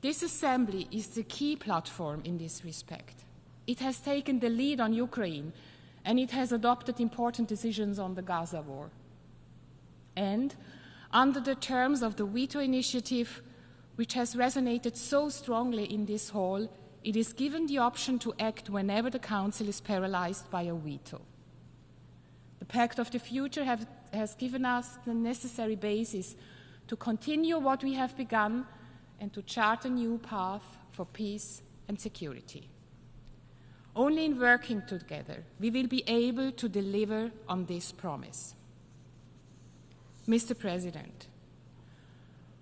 This assembly is the key platform in this respect. It has taken the lead on Ukraine, and it has adopted important decisions on the Gaza war. And under the terms of the Veto Initiative, which has resonated so strongly in this hall, it is given the option to act whenever the Council is paralyzed by a veto. The Pact of the Future has given us the necessary basis to continue what we have begun and to chart a new path for peace and security. Only in working together we will be able to deliver on this promise. Mr. President,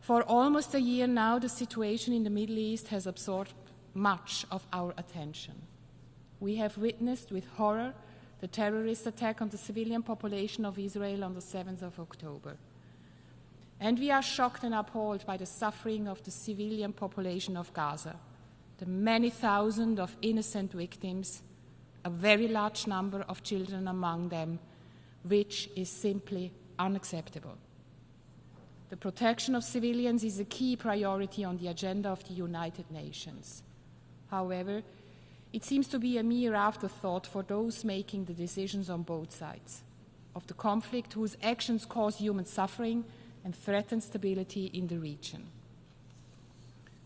for almost a year now, the situation in the Middle East has absorbed much of our attention. We have witnessed with horror the terrorist attack on the civilian population of Israel on the 7th of October. And we are shocked and appalled by the suffering of the civilian population of Gaza, the many thousands of innocent victims, a very large number of children among them, which is simply unacceptable. The protection of civilians is a key priority on the agenda of the United Nations. However, it seems to be a mere afterthought for those making the decisions on both sides of the conflict, whose actions cause human suffering and threaten stability in the region.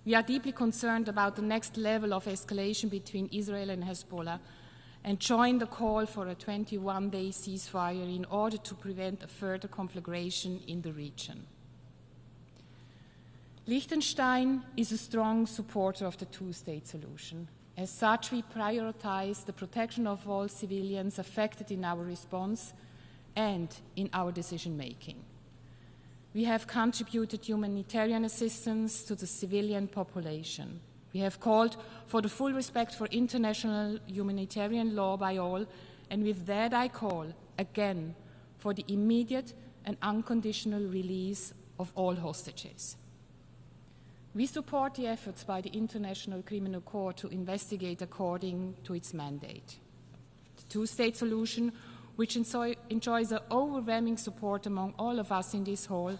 We are deeply concerned about the next level of escalation between Israel and Hezbollah and join the call for a 21-day ceasefire in order to prevent a further conflagration in the region. Liechtenstein is a strong supporter of the two-state solution. As such, we prioritize the protection of all civilians affected in our response and in our decision-making. We have contributed humanitarian assistance to the civilian population. We have called for the full respect for international humanitarian law by all, and with that I call, again, for the immediate and unconditional release of all hostages. We support the efforts by the International Criminal Court to investigate according to its mandate. The two-state solution, which enjoys an overwhelming support among all of us in this hall,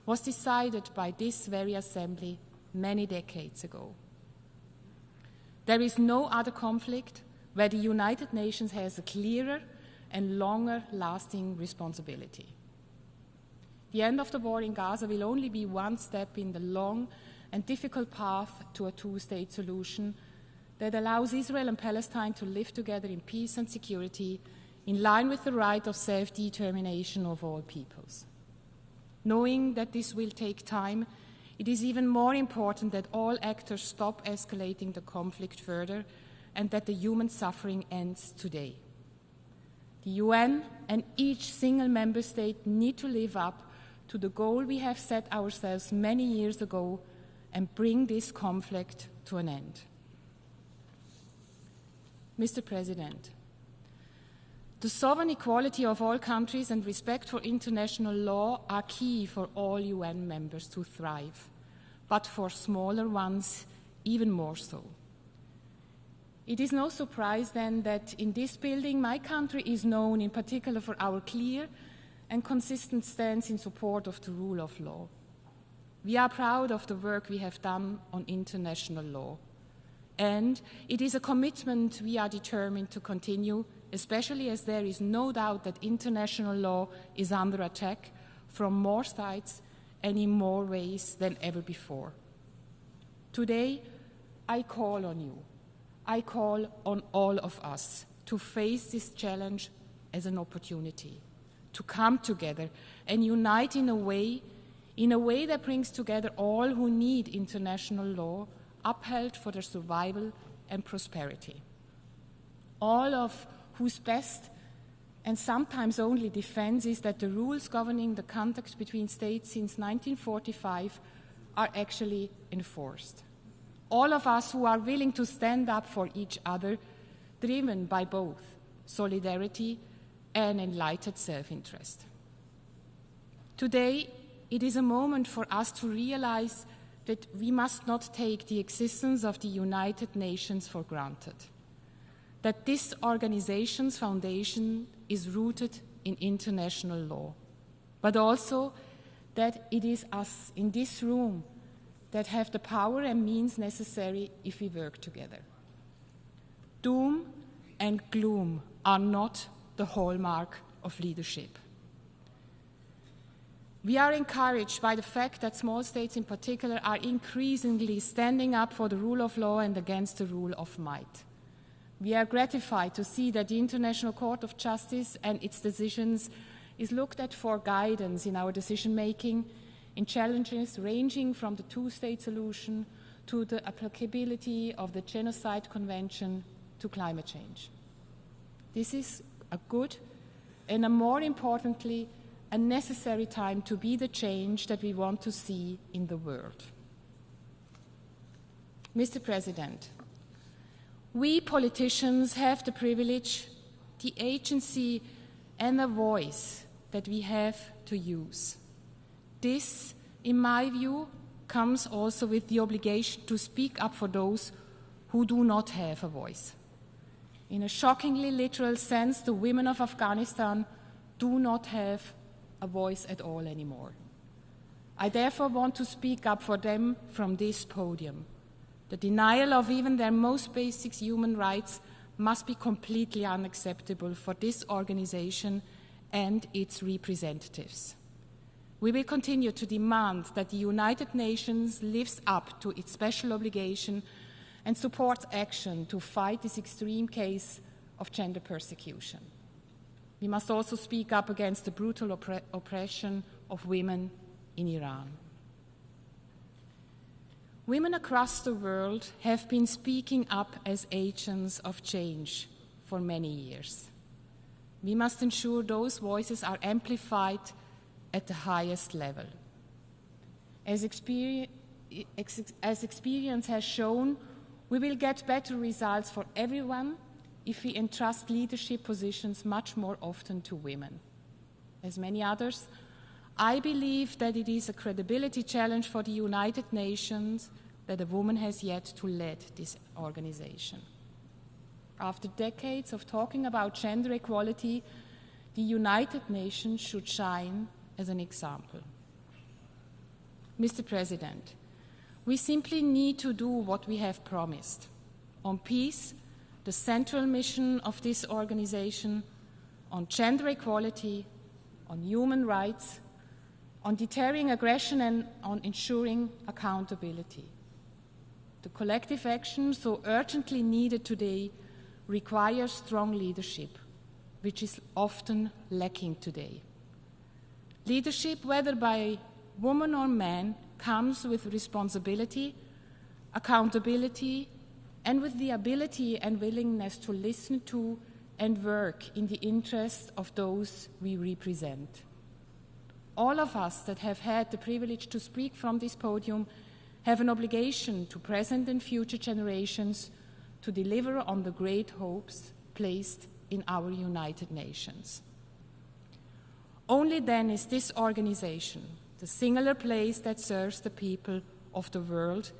was decided by this very assembly many decades ago. There is no other conflict where the United Nations has a clearer and longer-lasting responsibility. The end of the war in Gaza will only be one step in the long and difficult path to a two-state solution that allows Israel and Palestine to live together in peace and security in line with the right of self-determination of all peoples. Knowing that this will take time, it is even more important that all actors stop escalating the conflict further and that the human suffering ends today. The UN and each single member state need to live up to the goal we have set ourselves many years ago and bring this conflict to an end. Mr. President, the sovereign equality of all countries and respect for international law are key for all UN members to thrive, but for smaller ones, even more so. It is no surprise then that in this building, my country is known in particular for our clear and consistent stance in support of the rule of law. We are proud of the work we have done on international law. And it is a commitment we are determined to continue, especially as there is no doubt that international law is under attack from more sides and in more ways than ever before. Today, I call on you. I call on all of us to face this challenge as an opportunity, to come together and unite in a way that brings together all who need international law upheld for their survival and prosperity. All of whose best and sometimes only defense is that the rules governing the contact between states since 1945 are actually enforced. All of us who are willing to stand up for each other, driven by both solidarity and enlightened self-interest. Today, it is a moment for us to realize that we must not take the existence of the United Nations for granted, that this organization's foundation is rooted in international law, but also that it is us in this room that have the power and means necessary if we work together. Doom and gloom are not the hallmark of leadership. We are encouraged by the fact that small states in particular are increasingly standing up for the rule of law and against the rule of might. We are gratified to see that the International Court of Justice and its decisions is looked at for guidance in our decision-making in challenges ranging from the two-state solution to the applicability of the Genocide Convention to climate change. This is a good and, more importantly, a necessary time to be the change that we want to see in the world. Mr. President, we politicians have the privilege, the agency, and the voice that we have to use. This, in my view, comes also with the obligation to speak up for those who do not have a voice. In a shockingly literal sense, the women of Afghanistan do not have a voice at all anymore. I therefore want to speak up for them from this podium. The denial of even their most basic human rights must be completely unacceptable for this organization and its representatives. We will continue to demand that the United Nations lives up to its special obligation and supports action to fight this extreme case of gender persecution. We must also speak up against the brutal oppression of women in Iran. Women across the world have been speaking up as agents of change for many years. We must ensure those voices are amplified at the highest level. As experience has shown, we will get better results for everyone if we entrust leadership positions much more often to women. As many others, I believe that it is a credibility challenge for the United Nations that a woman has yet to lead this organization. After decades of talking about gender equality, the United Nations should shine as an example. Mr. President, we simply need to do what we have promised. On peace, the central mission of this organization, on gender equality, on human rights, on deterring aggression, and on ensuring accountability. The collective action so urgently needed today requires strong leadership, which is often lacking today. Leadership, whether by woman or man, comes with responsibility, accountability, and with the ability and willingness to listen to and work in the interest of those we represent. All of us that have had the privilege to speak from this podium have an obligation to present and future generations to deliver on the great hopes placed in our United Nations. Only then is this organization the singular place that serves the people of the world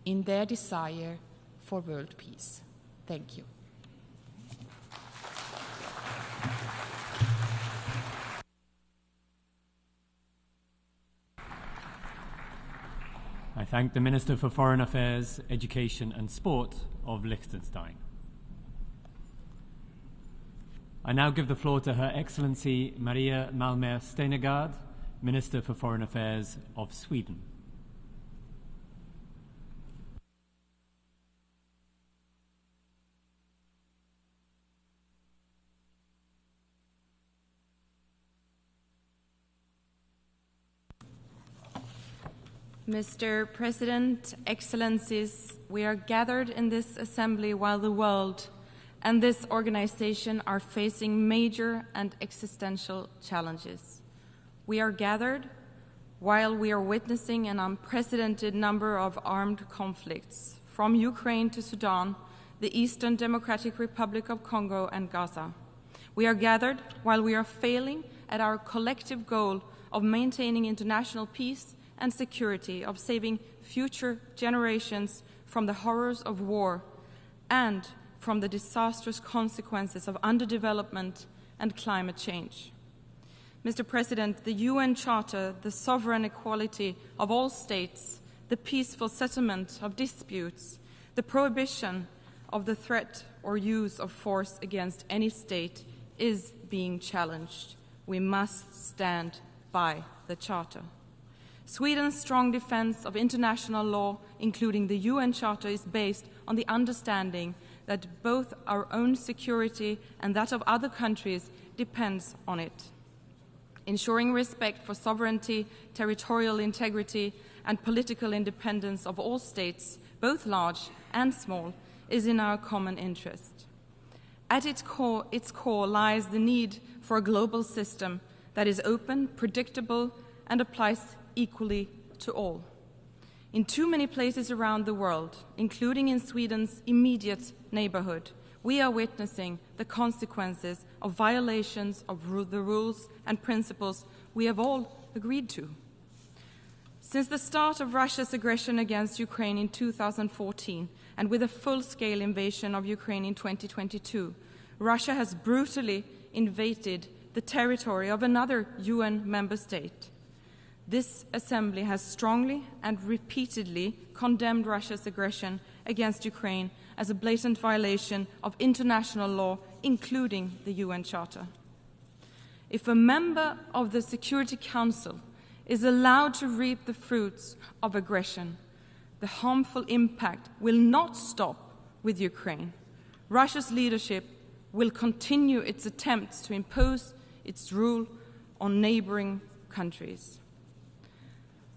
in their desire for world peace. Thank you. I thank the Minister for Foreign Affairs, Education and Sport of Liechtenstein. I now give the floor to Her Excellency Maria Malmer Stenegaard, Minister for Foreign Affairs of Sweden. Mr. President, Excellencies, we are gathered in this assembly while the world and this organization are facing major and existential challenges. We are gathered while we are witnessing an unprecedented number of armed conflicts, from Ukraine to Sudan, the Eastern Democratic Republic of Congo, and Gaza. We are gathered while we are failing at our collective goal of maintaining international peace and security, of saving future generations from the horrors of war and from the disastrous consequences of underdevelopment and climate change. Mr. President, the UN Charter, the sovereign equality of all states, the peaceful settlement of disputes, the prohibition of the threat or use of force against any state is being challenged. We must stand by the Charter. Sweden's strong defense of international law, including the UN Charter, is based on the understanding that both our own security and that of other countries depends on it. Ensuring respect for sovereignty, territorial integrity, and political independence of all states, both large and small, is in our common interest. At its core lies the need for a global system that is open, predictable, and applies equally to all. In too many places around the world, including in Sweden's immediate neighborhood, we are witnessing the consequences of violations of the rules and principles we have all agreed to. Since the start of Russia's aggression against Ukraine in 2014, and with a full-scale invasion of Ukraine in 2022, Russia has brutally invaded the territory of another UN member state. This Assembly has strongly and repeatedly condemned Russia's aggression against Ukraine as a blatant violation of international law, including the UN Charter. If a member of the Security Council is allowed to reap the fruits of aggression, the harmful impact will not stop with Ukraine. Russia's leadership will continue its attempts to impose its rule on neighboring countries.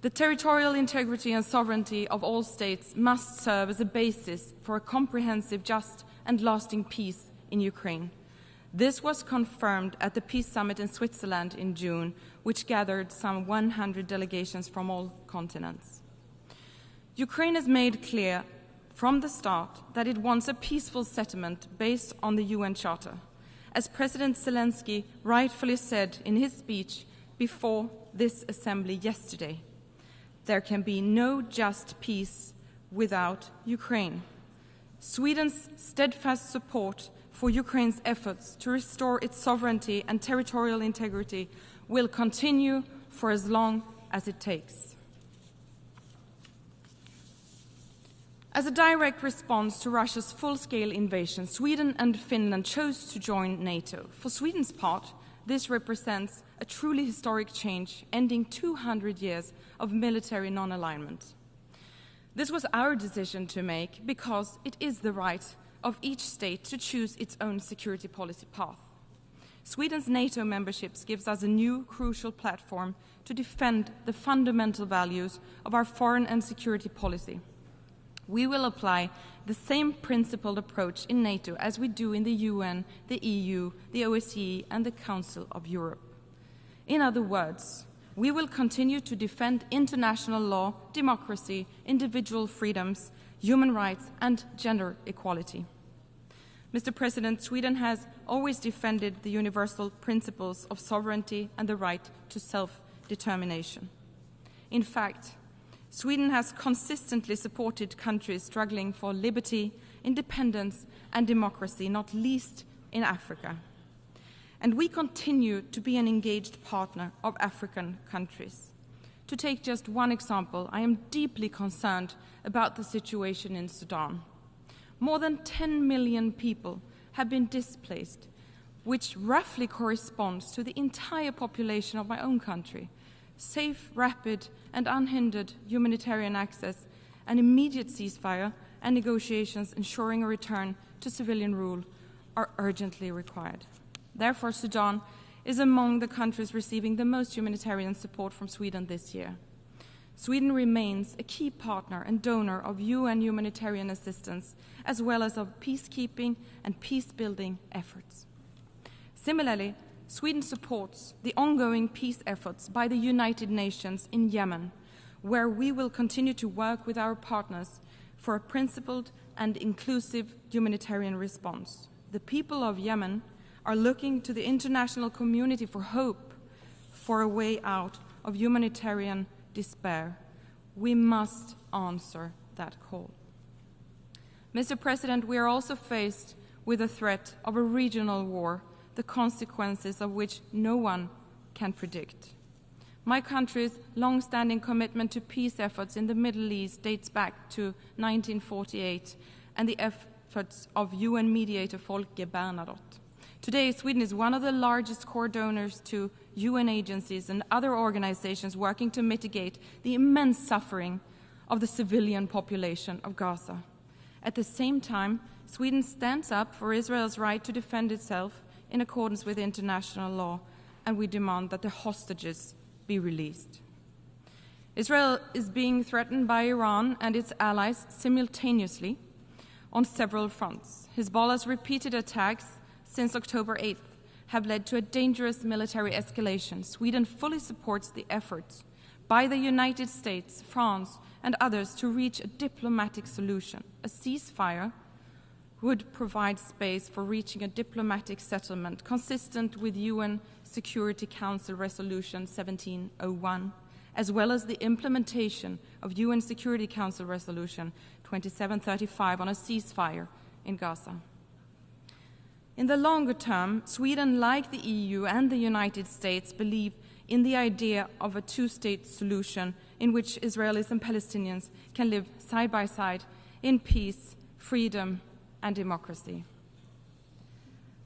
The territorial integrity and sovereignty of all states must serve as a basis for a comprehensive, just, and lasting peace in Ukraine. This was confirmed at the Peace Summit in Switzerland in June, which gathered some 100 delegations from all continents. Ukraine has made clear from the start that it wants a peaceful settlement based on the UN Charter. As President Zelensky rightfully said in his speech before this Assembly yesterday, there can be no just peace without Ukraine. Sweden's steadfast support for Ukraine's efforts to restore its sovereignty and territorial integrity will continue for as long as it takes. As a direct response to Russia's full-scale invasion, Sweden and Finland chose to join NATO. For Sweden's part, this represents a truly historic change, ending 200 years of military non-alignment. This was our decision to make because it is the right of each state to choose its own security policy path. Sweden's NATO membership gives us a new, crucial platform to defend the fundamental values of our foreign and security policy. We will apply the same principled approach in NATO as we do in the UN, the EU, the OSCE, and the Council of Europe. In other words, we will continue to defend international law, democracy, individual freedoms, human rights, and gender equality. Mr. President, Sweden has always defended the universal principles of sovereignty and the right to self-determination. In fact, Sweden has consistently supported countries struggling for liberty, independence, and democracy, not least in Africa. And we continue to be an engaged partner of African countries. To take just one example, I am deeply concerned about the situation in Sudan. More than 10 million people have been displaced, which roughly corresponds to the entire population of my own country. Safe, rapid, and unhindered humanitarian access, an immediate ceasefire, and negotiations ensuring a return to civilian rule are urgently required. Therefore, Sudan is among the countries receiving the most humanitarian support from Sweden this year. Sweden remains a key partner and donor of UN humanitarian assistance, as well as of peacekeeping and peace-building efforts. Similarly, Sweden supports the ongoing peace efforts by the United Nations in Yemen, where we will continue to work with our partners for a principled and inclusive humanitarian response. The people of Yemen are looking to the international community for hope, for a way out of humanitarian despair. We must answer that call. Mr. President, we are also faced with the threat of a regional war, the consequences of which no one can predict. My country's long-standing commitment to peace efforts in the Middle East dates back to 1948 and the efforts of UN mediator Folke Bernadotte. Today, Sweden is one of the largest core donors to UN agencies and other organizations working to mitigate the immense suffering of the civilian population of Gaza. At the same time, Sweden stands up for Israel's right to defend itself in accordance with international law, and we demand that the hostages be released. Israel is being threatened by Iran and its allies simultaneously on several fronts. Hezbollah's repeated attacks since October 8th have led to a dangerous military escalation. Sweden fully supports the efforts by the United States, France, and others to reach a diplomatic solution. A ceasefire would provide space for reaching a diplomatic settlement consistent with UN Security Council Resolution 1701, as well as the implementation of UN Security Council Resolution 2735 on a ceasefire in Gaza. In the longer term, Sweden, like the EU and the United States, believe in the idea of a two-state solution in which Israelis and Palestinians can live side by side in peace, freedom, and democracy.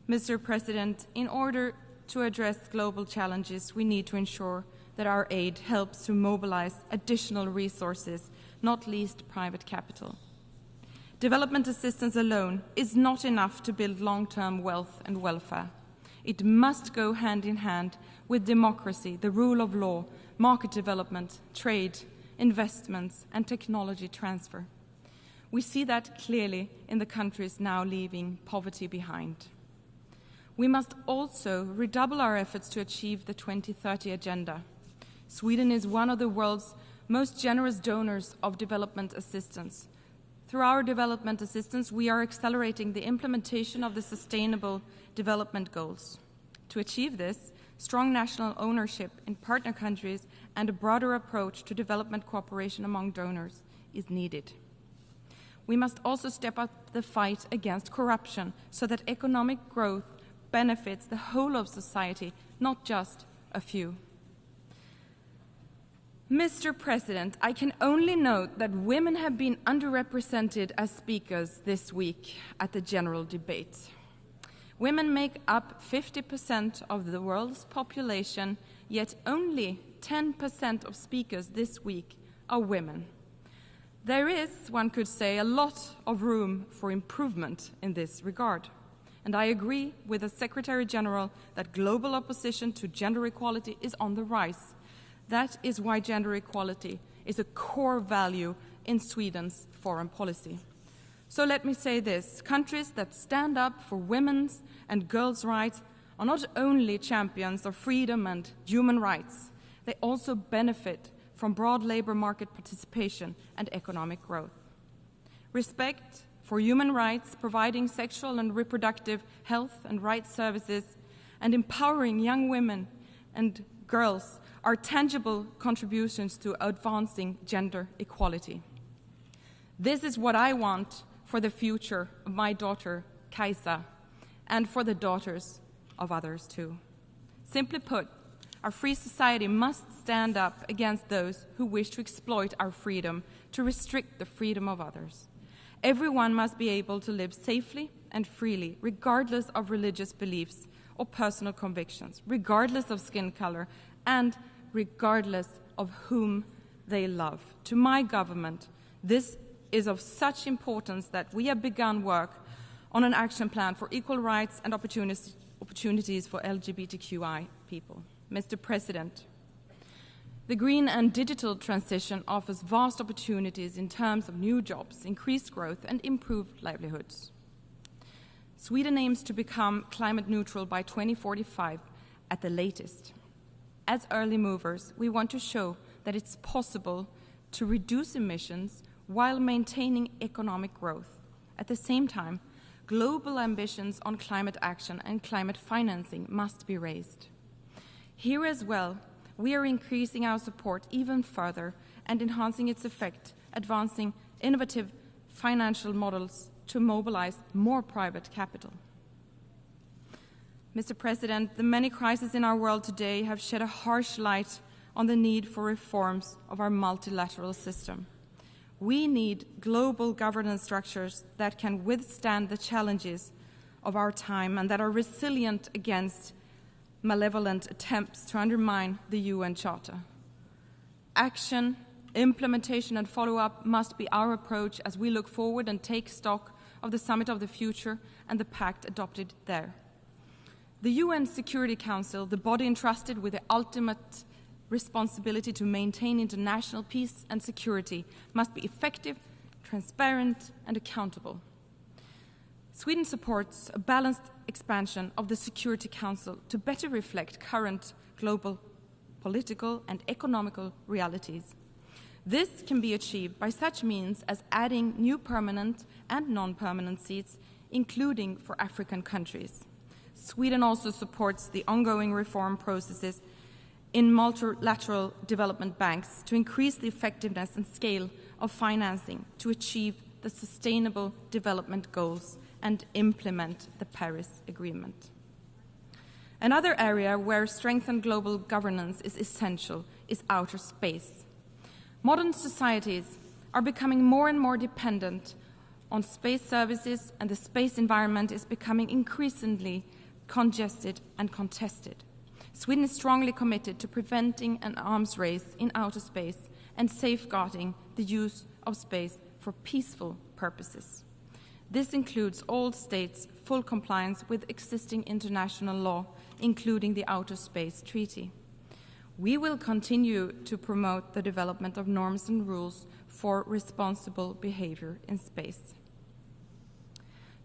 Mr. President, in order to address global challenges, we need to ensure that our aid helps to mobilize additional resources, not least private capital. Development assistance alone is not enough to build long-term wealth and welfare. It must go hand in hand with democracy, the rule of law, market development, trade, investments, and technology transfer. We see that clearly in the countries now leaving poverty behind. We must also redouble our efforts to achieve the 2030 Agenda. Sweden is one of the world's most generous donors of development assistance. Through our development assistance, we are accelerating the implementation of the Sustainable Development Goals. To achieve this, strong national ownership in partner countries and a broader approach to development cooperation among donors is needed. We must also step up the fight against corruption so that economic growth benefits the whole of society, not just a few. Mr. President, I can only note that women have been underrepresented as speakers this week at the general debate. Women make up 50% of the world's population, yet only 10% of speakers this week are women. There is, one could say, a lot of room for improvement in this regard. And I agree with the Secretary General that global opposition to gender equality is on the rise. That is why gender equality is a core value in Sweden's foreign policy. So let me say this, countries that stand up for women's and girls' rights are not only champions of freedom and human rights, they also benefit from broad labor market participation and economic growth. Respect for human rights, providing sexual and reproductive health and rights services, and empowering young women and girls are tangible contributions to advancing gender equality. This is what I want for the future of my daughter, Kaisa, and for the daughters of others too. Simply put, our free society must stand up against those who wish to exploit our freedom to restrict the freedom of others. Everyone must be able to live safely and freely, regardless of religious beliefs or personal convictions, regardless of skin color, and regardless of whom they love. To my government, this is of such importance that we have begun work on an action plan for equal rights and opportunities for LGBTQI people. Mr. President, the green and digital transition offers vast opportunities in terms of new jobs, increased growth, and improved livelihoods. Sweden aims to become climate neutral by 2045 at the latest. As early movers, we want to show that it's possible to reduce emissions while maintaining economic growth. At the same time, global ambitions on climate action and climate financing must be raised. Here as well, we are increasing our support even further and enhancing its effect, advancing innovative financial models to mobilize more private capital. Mr. President, the many crises in our world today have shed a harsh light on the need for reforms of our multilateral system. We need global governance structures that can withstand the challenges of our time and that are resilient against malevolent attempts to undermine the UN Charter. Action, implementation and follow-up must be our approach as we look forward and take stock of the Summit of the Future and the pact adopted there. The UN Security Council, the body entrusted with the ultimate responsibility to maintain international peace and security, must be effective, transparent and accountable. Sweden supports a balanced expansion of the Security Council to better reflect current global political and economical realities. This can be achieved by such means as adding new permanent and non-permanent seats, including for African countries. Sweden also supports the ongoing reform processes in multilateral development banks to increase the effectiveness and scale of financing to achieve the Sustainable Development Goals and implement the Paris Agreement. Another area where strengthened global governance is essential is outer space. Modern societies are becoming more and more dependent on space services, and the space environment is becoming increasingly congested and contested. Sweden is strongly committed to preventing an arms race in outer space and safeguarding the use of space for peaceful purposes. This includes all states' full compliance with existing international law, including the Outer Space Treaty. We will continue to promote the development of norms and rules for responsible behavior in space.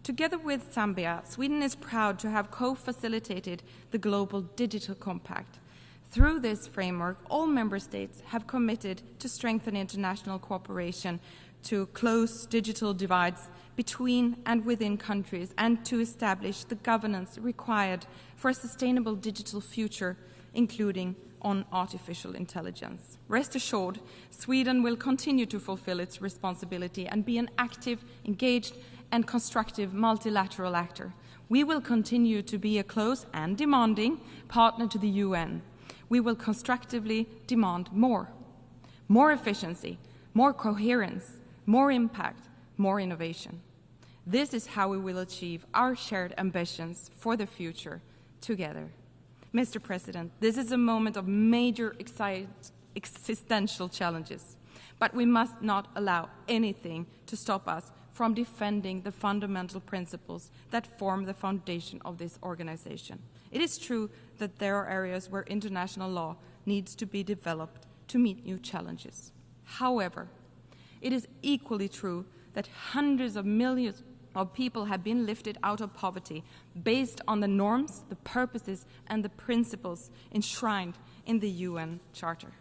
Together with Zambia, Sweden is proud to have co-facilitated the Global Digital Compact. Through this framework, all member states have committed to strengthen international cooperation to close digital divides between and within countries and to establish the governance required for a sustainable digital future, including on artificial intelligence. Rest assured, Sweden will continue to fulfill its responsibility and be an active, engaged, and constructive multilateral actor. We will continue to be a close and demanding partner to the UN. We will constructively demand more efficiency, more coherence, more impact, more innovation. This is how we will achieve our shared ambitions for the future together. Mr. President, this is a moment of major existential challenges, but we must not allow anything to stop us from defending the fundamental principles that form the foundation of this organization. It is true that there are areas where international law needs to be developed to meet new challenges. However, it is equally true that hundreds of millions of people have been lifted out of poverty based on the norms, the purposes, and the principles enshrined in the UN Charter.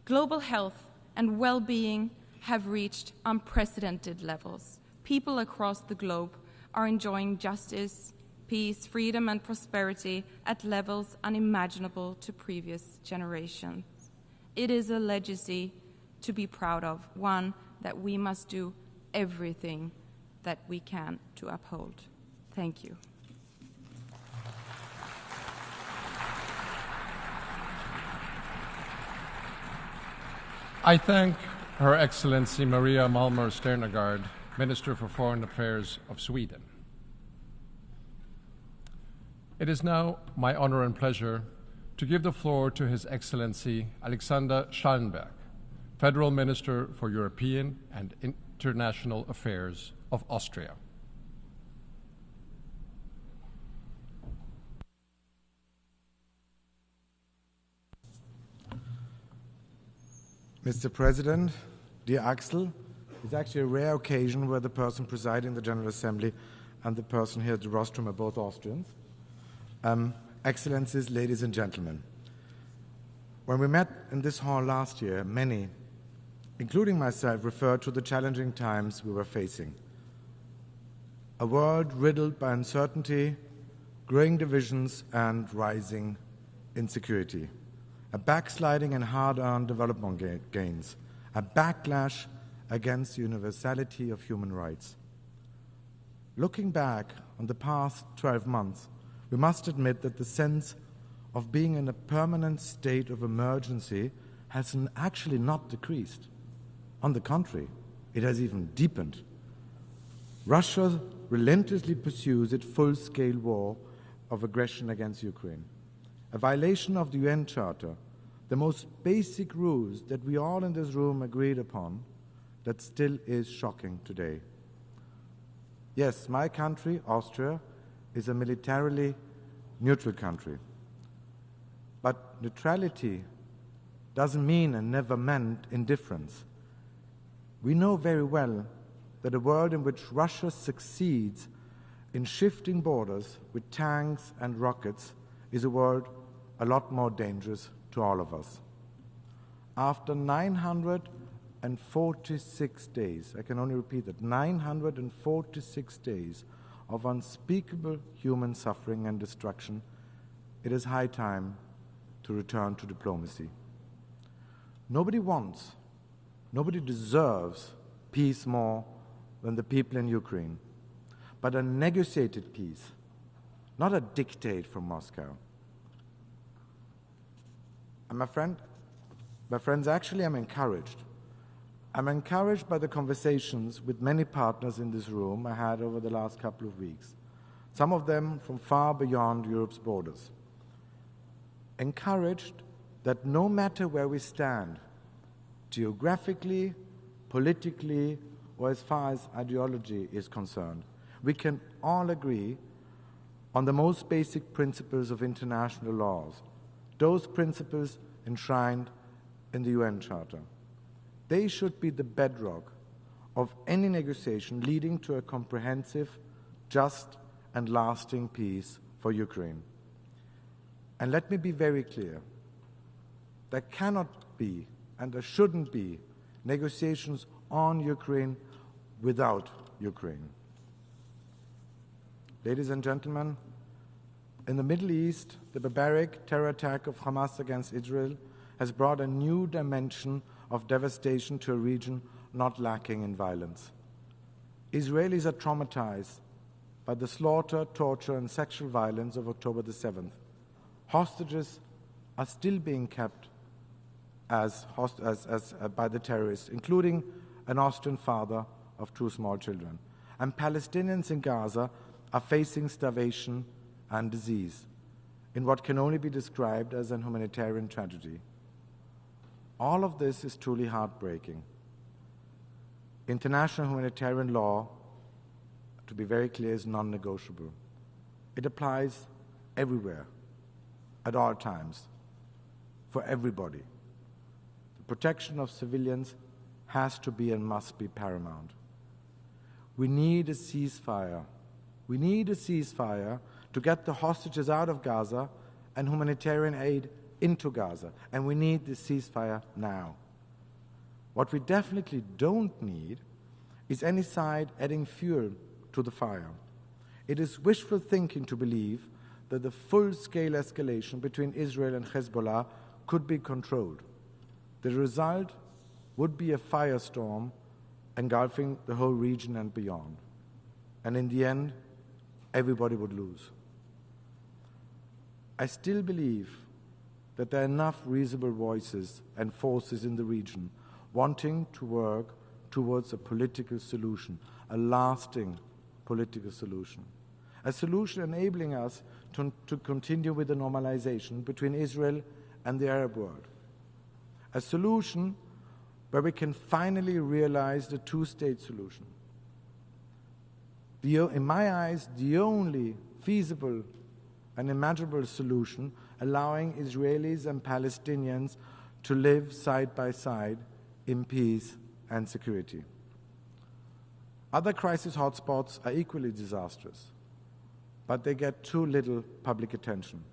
Global health and well-being have reached unprecedented levels. People across the globe are enjoying justice, peace, freedom, and prosperity at levels unimaginable to previous generations. It is a legacy to be proud of, one that we must do everything that we can to uphold. Thank you. I thank Her Excellency Maria Malmer Sterngård, Minister for Foreign Affairs of Sweden. It is now my honor and pleasure to give the floor to His Excellency Alexander Schallenberg, Federal Minister for European and International Affairs of Austria. Mr. President, dear Axel, it's actually a rare occasion where the person presiding the General Assembly and the person here at the rostrum are both Austrians. Excellencies, ladies and gentlemen, when we met in this hall last year, many, including myself, referred to the challenging times we were facing. A world riddled by uncertainty, growing divisions, and rising insecurity. A backsliding in hard-earned development gains, a backlash against the universality of human rights. Looking back on the past 12 months, we must admit that the sense of being in a permanent state of emergency has actually not decreased. On the contrary, it has even deepened. Russia's relentlessly pursues its full-scale war of aggression against Ukraine. A violation of the UN Charter, the most basic rules that we all in this room agreed upon, that still is shocking today. Yes, my country, Austria, is a militarily neutral country. But neutrality doesn't mean and never meant indifference. We know very well that a world in which Russia succeeds in shifting borders with tanks and rockets is a world a lot more dangerous to all of us. After 946 days, I can only repeat that, 946 days of unspeakable human suffering and destruction, it is high time to return to diplomacy. Nobody wants, nobody deserves peace more than the people in Ukraine, but a negotiated peace, not a dictate from Moscow. And my friends, actually I'm encouraged. I'm encouraged by the conversations with many partners in this room I had over the last couple of weeks, some of them from far beyond Europe's borders. Encouraged that no matter where we stand, geographically, politically, or as far as ideology is concerned, we can all agree on the most basic principles of international laws, those principles enshrined in the UN Charter. They should be the bedrock of any negotiation leading to a comprehensive, just, and lasting peace for Ukraine. And let me be very clear. There cannot be, and there shouldn't be, negotiations on Ukraine without Ukraine. Ladies and gentlemen, in the Middle East, the barbaric terror attack of Hamas against Israel has brought a new dimension of devastation to a region not lacking in violence. Israelis are traumatized by the slaughter, torture, and sexual violence of October the 7th. Hostages are still being kept by the terrorists, including an Austrian father of 2 small children. And Palestinians in Gaza are facing starvation and disease in what can only be described as an humanitarian tragedy. All of this is truly heartbreaking. International humanitarian law, to be very clear, is non-negotiable. It applies everywhere, at all times, for everybody. The protection of civilians has to be and must be paramount. We need a ceasefire. We need a ceasefire to get the hostages out of Gaza and humanitarian aid into Gaza. And we need this ceasefire now. What we definitely don't need is any side adding fuel to the fire. It is wishful thinking to believe that the full-scale escalation between Israel and Hezbollah could be controlled. The result would be a firestorm engulfing the whole region and beyond. And in the end, everybody would lose. I still believe that there are enough reasonable voices and forces in the region wanting to work towards a political solution, a lasting political solution, a solution enabling us to continue with the normalization between Israel and the Arab world, a solution where we can finally realize the 2-state solution. In my eyes, the only feasible and imaginable solution allowing Israelis and Palestinians to live side by side in peace and security. Other crisis hotspots are equally disastrous, but they get too little public attention.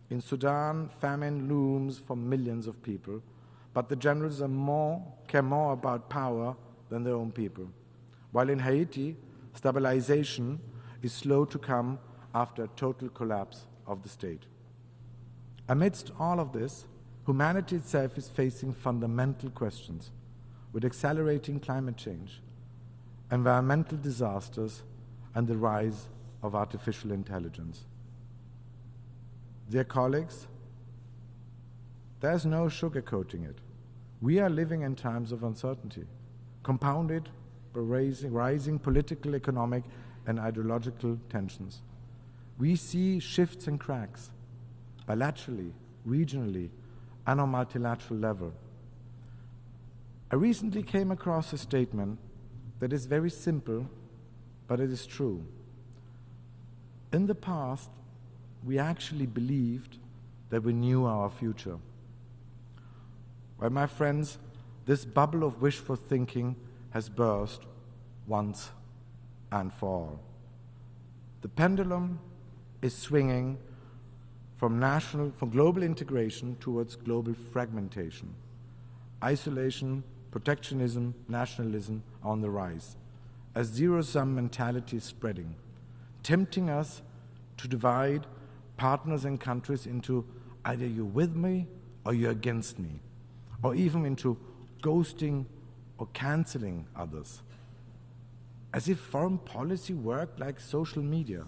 In Sudan, famine looms for millions of people, but the generals care more about power than their own people. While in Haiti, stabilization is slow to come after a total collapse of the state. Amidst all of this, humanity itself is facing fundamental questions with accelerating climate change, environmental disasters, and the rise of artificial intelligence. Dear colleagues, there's no sugarcoating it. We are living in times of uncertainty, compounded by rising political, economic, and ideological tensions. We see shifts and cracks, bilaterally, regionally, and on multilateral level. I recently came across a statement that is very simple, but it is true. In the past, we actually believed that we knew our future. Well, my friends, this bubble of wishful thinking has burst once and for all. The pendulum is swinging from global integration towards global fragmentation. Isolation, protectionism, nationalism are on the rise, as zero-sum mentality is spreading, tempting us to divide partners and countries into either you're with me or you're against me, or even into ghosting or canceling others, as if foreign policy worked like social media.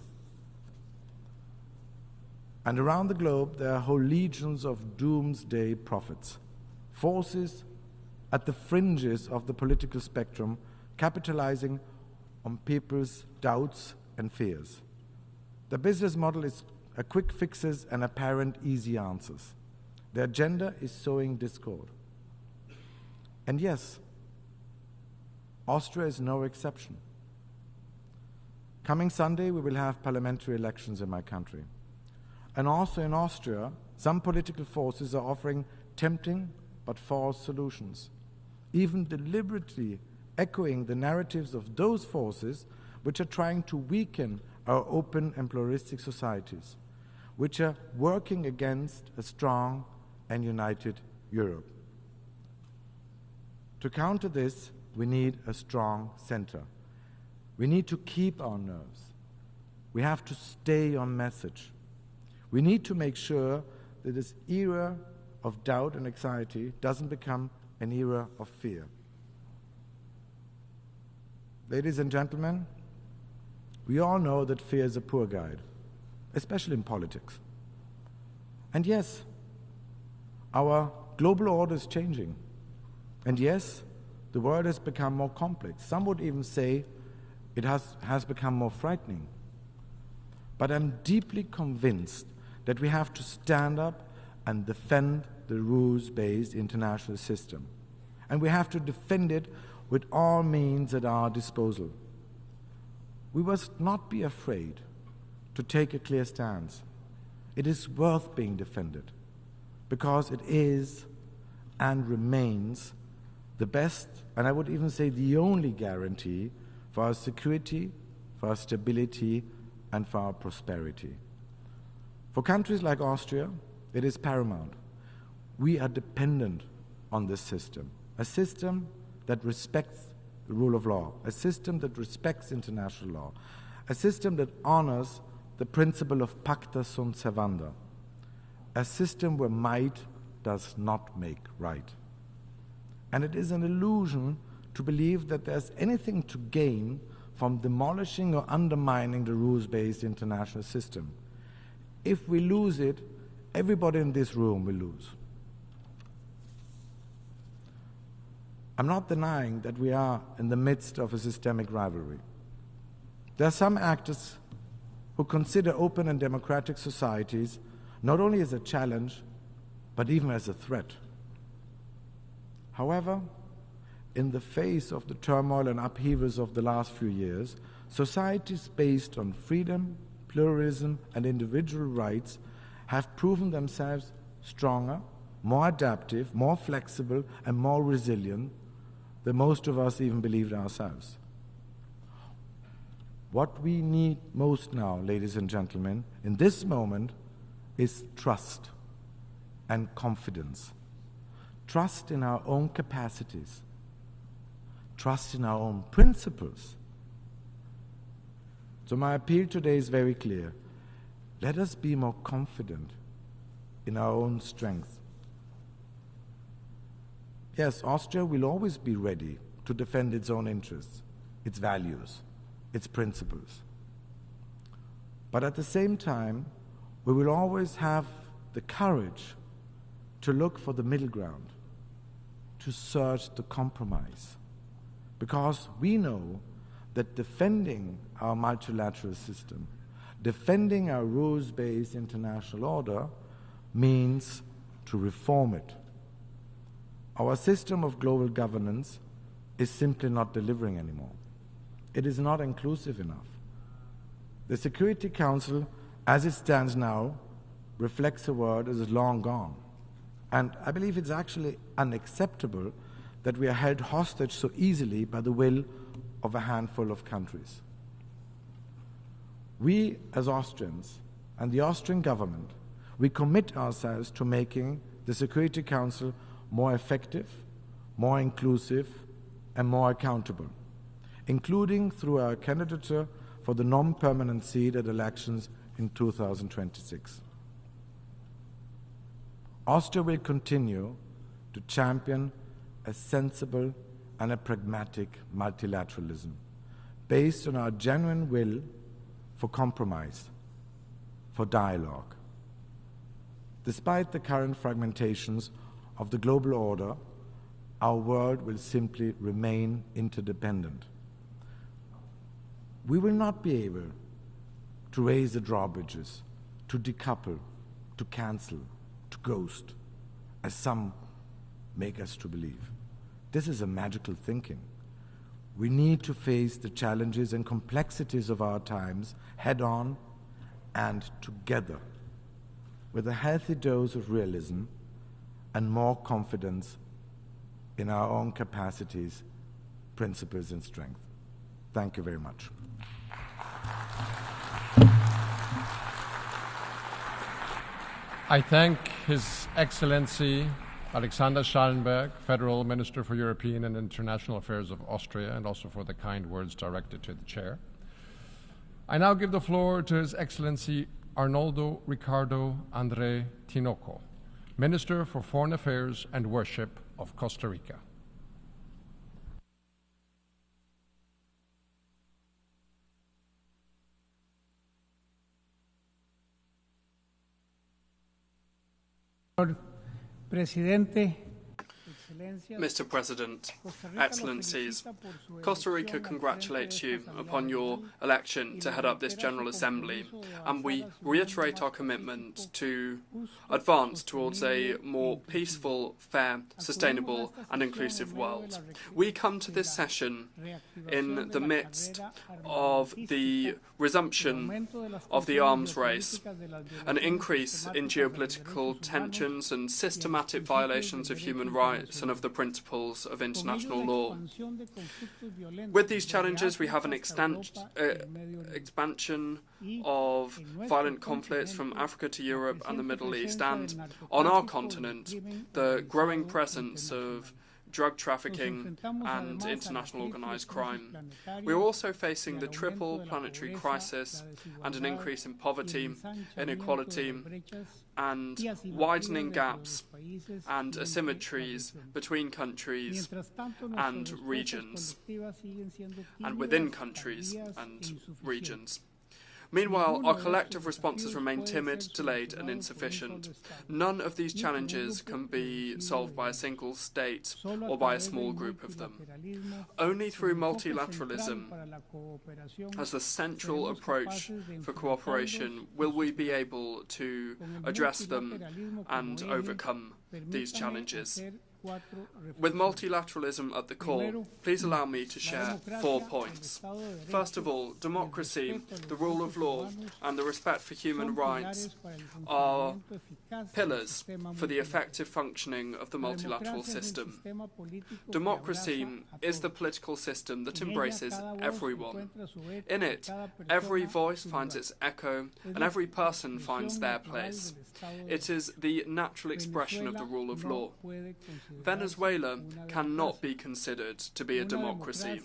And around the globe, there are whole legions of doomsday prophets, forces at the fringes of the political spectrum, capitalizing on people's doubts and fears. The business model is a quick fixes and apparent easy answers. Their agenda is sowing discord. And yes, Austria is no exception. Coming Sunday, we will have parliamentary elections in my country. And also in Austria, some political forces are offering tempting but false solutions, even deliberately echoing the narratives of those forces which are trying to weaken our open and pluralistic societies, which are working against a strong and united Europe. To counter this, we need a strong center. We need to keep our nerves. We have to stay on message. We need to make sure that this era of doubt and anxiety doesn't become an era of fear. Ladies and gentlemen, we all know that fear is a poor guide, especially in politics. And yes, our global order is changing. And yes, the world has become more complex. Some would even say it has become more frightening. But I'm deeply convinced that we have to stand up and defend the rules-based international system. And we have to defend it with all means at our disposal. We must not be afraid to take a clear stance. It is worth being defended because it is and remains the best, and I would even say the only guarantee for our security, for our stability, and for our prosperity. For countries like Austria, it is paramount. We are dependent on this system, a system that respects the rule of law, a system that respects international law, a system that honors the principle of pacta sunt servanda, a system where might does not make right. And it is an illusion to believe that there's anything to gain from demolishing or undermining the rules-based international system. If we lose it, everybody in this room will lose. I'm not denying that we are in the midst of a systemic rivalry. There are some actors who consider open and democratic societies not only as a challenge, but even as a threat. However, in the face of the turmoil and upheavals of the last few years, societies based on freedom, pluralism, and individual rights have proven themselves stronger, more adaptive, more flexible, and more resilient than most of us even believed ourselves. What we need most now, ladies and gentlemen, in this moment is trust and confidence. Trust in our own capacities. Trust in our own principles. So my appeal today is very clear. Let us be more confident in our own strength. Yes, Austria will always be ready to defend its own interests, its values, its principles. But at the same time, we will always have the courage to look for the middle ground, to search the compromise, because we know that defending our multilateral system, defending our rules-based international order, means to reform it. Our system of global governance is simply not delivering anymore. It is not inclusive enough. The Security Council, as it stands now, reflects a world that is long gone. And I believe it's actually unacceptable that we are held hostage so easily by the will of a handful of countries. We, as Austrians, and the Austrian government, we commit ourselves to making the Security Council more effective, more inclusive, and more accountable, including through our candidature for the non-permanent seat at elections in 2026. Austria will continue to champion a sensible and a pragmatic multilateralism based on our genuine will for compromise, for dialogue. Despite the current fragmentations of the global order, our world will simply remain interdependent. We will not be able to raise the drawbridges, to decouple, to cancel, to ghost, as some make us to believe. This is a magical thinking. We need to face the challenges and complexities of our times head-on and together, with a healthy dose of realism and more confidence in our own capacities, principles, and strength. Thank you very much. I thank His Excellency Alexander Schallenberg, Federal Minister for European and International Affairs of Austria, and also for the kind words directed to the Chair. I now give the floor to His Excellency Arnoldo Ricardo André Tinoco, Minister for Foreign Affairs and Worship of Costa Rica. Mr. President, Excellencies, Costa Rica congratulates you upon your election to head up this General Assembly, and we reiterate our commitment to advance towards a more peaceful, fair, sustainable and inclusive world. We come to this session in the midst of the resumption of the arms race, an increase in geopolitical tensions and systematic violations of human rights and of the principles of international law. With these challenges, we have an expansion of violent conflicts from Africa to Europe and the Middle East, and on our continent, the growing presence of drug trafficking and international organised crime. We are also facing the triple planetary crisis and an increase in poverty, inequality, and widening gaps and asymmetries between countries and regions, and within countries and regions. Meanwhile, our collective responses remain timid, delayed and insufficient. None of these challenges can be solved by a single state or by a small group of them. Only through multilateralism, as the central approach for cooperation, will we be able to address them and overcome these challenges. With multilateralism at the core, please allow me to share 4 points. First of all, democracy, the rule of law, and the respect for human rights are pillars for the effective functioning of the multilateral system. Democracy is the political system that embraces everyone. In it, every voice finds its echo, and every person finds their place. It is the natural expression of the rule of law. Venezuela cannot be considered to be a democracy.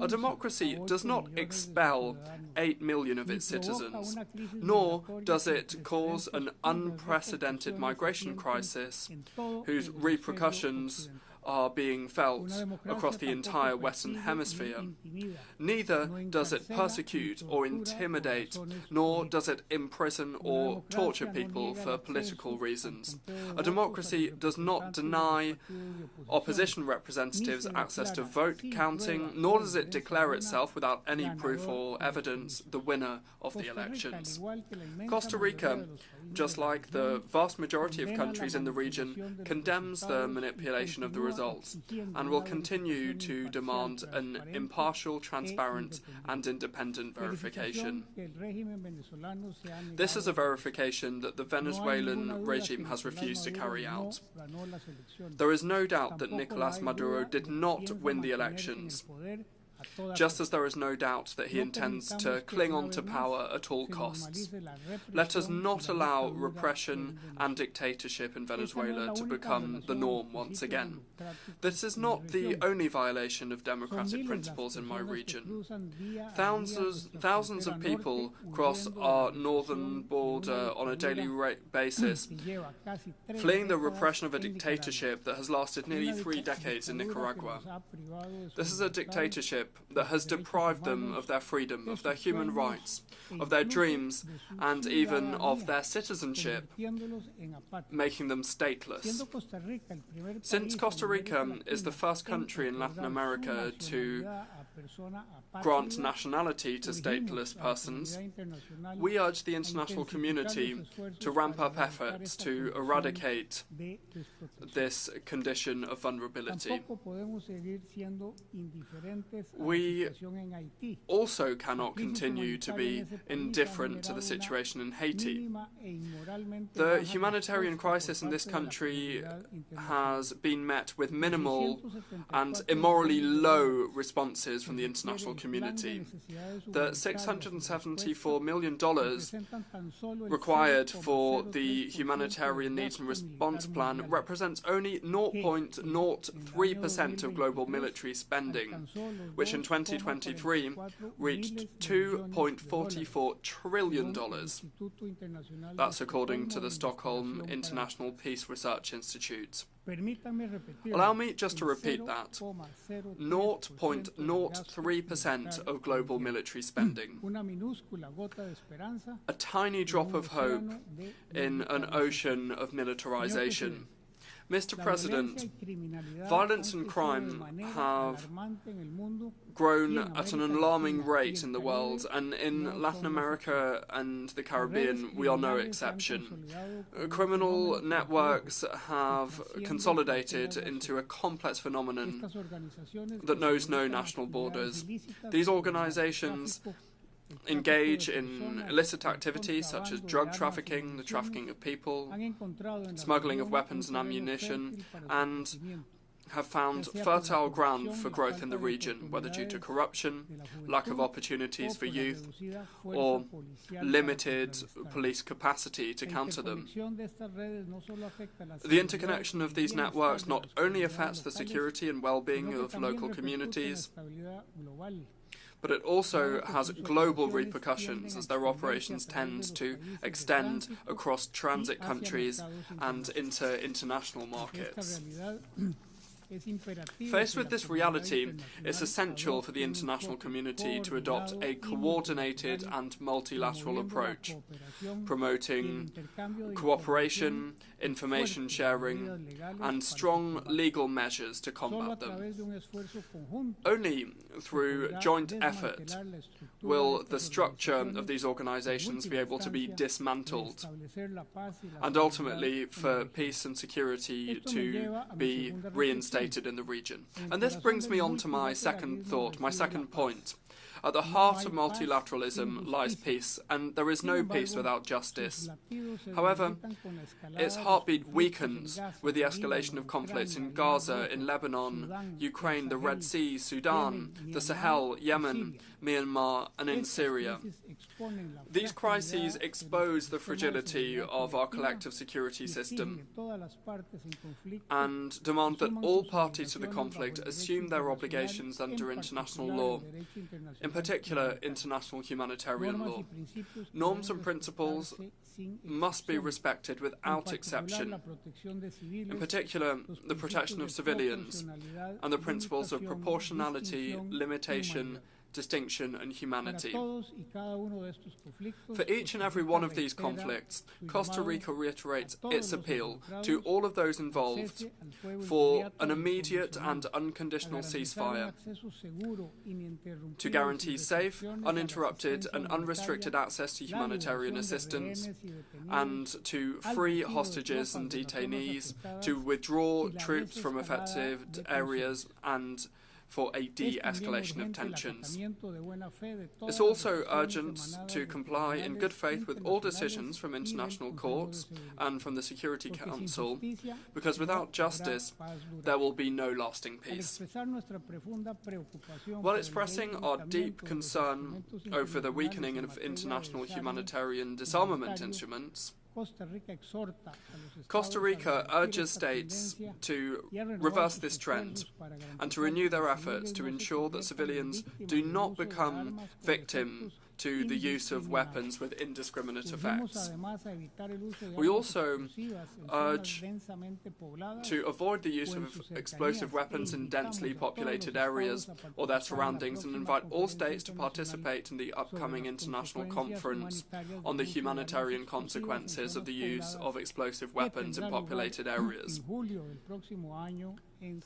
A democracy does not expel 8 million of its citizens, nor does it cause an unprecedented migration crisis whose repercussions are being felt across the entire Western Hemisphere. Neither does it persecute or intimidate, nor does it imprison or torture people for political reasons. A democracy does not deny opposition representatives access to vote counting, nor does it declare itself without any proof or evidence the winner of the elections. Costa Rica, just like the vast majority of countries in the region, condemns the manipulation of the results and will continue to demand an impartial, transparent and independent verification. This is a verification that the Venezuelan regime has refused to carry out. There is no doubt that Nicolás Maduro did not win the elections, just as there is no doubt that he intends to cling on to power at all costs. Let us not allow repression and dictatorship in Venezuela to become the norm once again. This is not the only violation of democratic principles in my region. Thousands of people cross our northern border on a daily basis, fleeing the repression of a dictatorship that has lasted nearly 3 decades in Nicaragua. This is a dictatorship that has deprived them of their freedom, of their human rights, of their dreams, and even of their citizenship, making them stateless. Since Costa Rica is the first country in Latin America to grant nationality to stateless persons, we urge the international community to ramp up efforts to eradicate this condition of vulnerability. We also cannot continue to be indifferent to the situation in Haiti. The humanitarian crisis in this country has been met with minimal and immorally low responses from the international community. The $674 million required for the humanitarian needs and response plan represents only 0.03% of global military spending, which in 2023 reached $2.44 trillion. That's according to the Stockholm International Peace Research Institute. Allow me just to repeat that. 0.03% of global military spending. A tiny drop of hope in an ocean of militarization. Mr. President, violence and crime have grown at an alarming rate in the world, and in Latin America and the Caribbean, we are no exception. Criminal networks have consolidated into a complex phenomenon that knows no national borders. These organizations engage in illicit activities such as drug trafficking, the trafficking of people, smuggling of weapons and ammunition, and have found fertile ground for growth in the region, whether due to corruption, lack of opportunities for youth, or limited police capacity to counter them. The interconnection of these networks not only affects the security and well-being of local communities, but it also has global repercussions as their operations tend to extend across transit countries and into international markets. Faced with this reality, it's essential for the international community to adopt a coordinated and multilateral approach, promoting cooperation, information sharing, and strong legal measures to combat them. Only through joint effort will the structure of these organizations be able to be dismantled, and ultimately for peace and security to be reinstated in the region. And this brings me on to my second thought, my second point. At the heart of multilateralism lies peace, and there is no peace without justice. However, its heartbeat weakens with the escalation of conflicts in Gaza, in Lebanon, Ukraine, the Red Sea, Sudan, the Sahel, Yemen, Myanmar, and in Syria. These crises expose the fragility of our collective security system and demand that all parties to the conflict assume their obligations under international law. In particular international humanitarian law. Norms and principles must be respected without exception, in particular the protection of civilians and the principles of proportionality, limitation, distinction and humanity. For each and every one of these conflicts, Costa Rica reiterates its appeal to all of those involved for an immediate and unconditional ceasefire, to guarantee safe, uninterrupted and unrestricted access to humanitarian assistance, and to free hostages and detainees, to withdraw troops from affected areas and for a de-escalation of tensions. It's also urgent to comply in good faith with all decisions from international courts and from the Security Council, because without justice, there will be no lasting peace. While expressing our deep concern over the weakening of international humanitarian disarmament instruments, Costa Rica urges states to reverse this trend and to renew their efforts to ensure that civilians do not become victim to the use of weapons with indiscriminate effects. We also urge to avoid the use of explosive weapons in densely populated areas or their surroundings and invite all states to participate in the upcoming international conference on the humanitarian consequences of the use of explosive weapons in populated areas.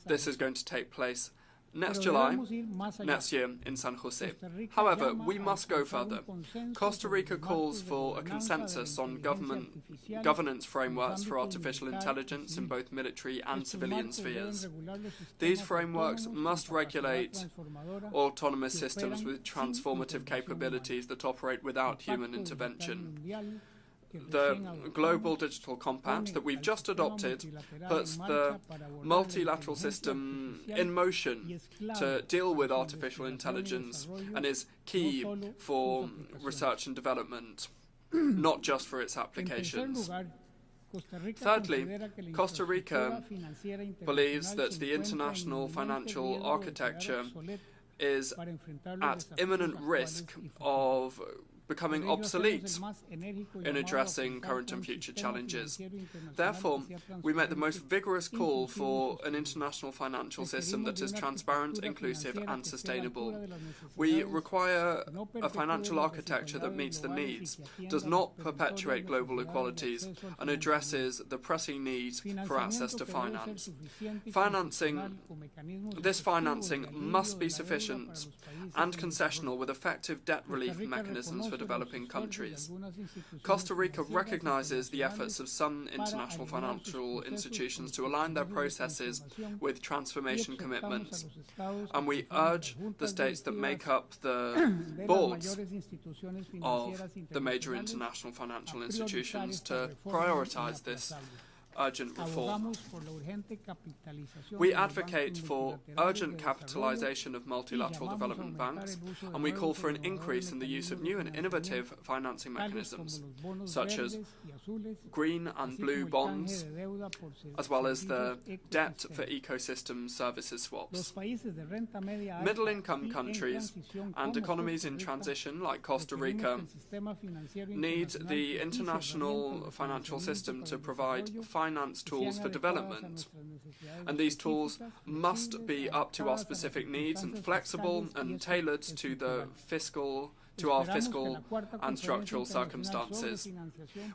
This is going to take place next July, next year in San Jose. However, we must go further. Costa Rica calls for a consensus on governance frameworks for artificial intelligence in both military and civilian spheres. These frameworks must regulate autonomous systems with transformative capabilities that operate without human intervention. The Global Digital Compact that we've just adopted puts the multilateral system in motion to deal with artificial intelligence and is key for research and development, not just for its applications. Thirdly, Costa Rica believes that the international financial architecture is at imminent risk of becoming obsolete in addressing current and future challenges. Therefore, we make the most vigorous call for an international financial system that is transparent, inclusive and sustainable. We require a financial architecture that meets the needs, does not perpetuate global inequalities, and addresses the pressing need for access to finance. This financing must be sufficient and concessional with effective debt relief mechanisms for developing countries. Costa Rica recognizes the efforts of some international financial institutions to align their processes with transformation commitments, and we urge the states that make up the boards of the major international financial institutions to prioritize this urgent reform. We advocate for urgent capitalization of multilateral development banks, and we call for an increase in the use of new and innovative financing mechanisms, such as green and blue bonds, as well as the debt for ecosystem services swaps. Middle-income countries and economies in transition, like Costa Rica, need the international financial system to provide finance tools for development, and these tools must be up to our specific needs and flexible and tailored to our fiscal and structural circumstances.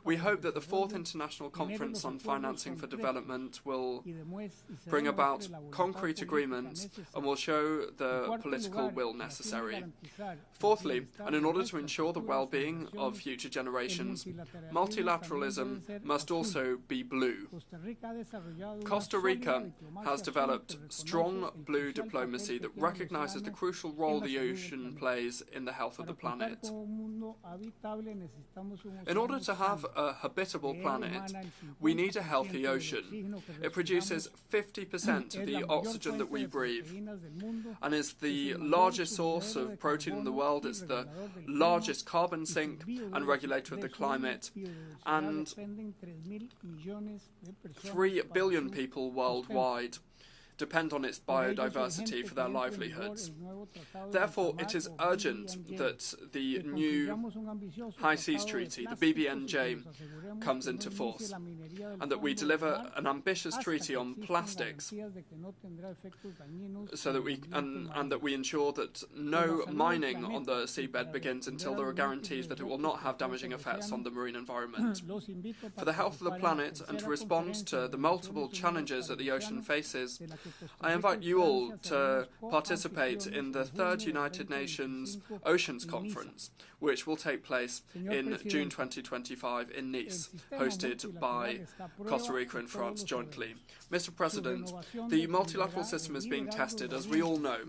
We hope that the 4th International Conference on Financing for Development will bring about concrete agreements and will show the political will necessary. Fourthly, and in order to ensure the well-being of future generations, multilateralism must also be blue. Costa Rica has developed strong blue diplomacy that recognizes the crucial role the ocean plays in the health of the planet. In order to have a habitable planet, we need a healthy ocean. It produces 50% of the oxygen that we breathe and is the largest source of protein in the world. It's the largest carbon sink and regulator of the climate, and 3 billion people worldwide depend on its biodiversity for their livelihoods. Therefore, it is urgent that the new High Seas Treaty, the BBNJ, comes into force, and that we deliver an ambitious treaty on plastics, so that and that we ensure that no mining on the seabed begins until there are guarantees that it will not have damaging effects on the marine environment. For the health of the planet and to respond to the multiple challenges that the ocean faces, I invite you all to participate in the 3rd United Nations Oceans Conference, which will take place in June 2025 in Nice, hosted by Costa Rica and France jointly. Mr. President, the multilateral system is being tested, as we all know.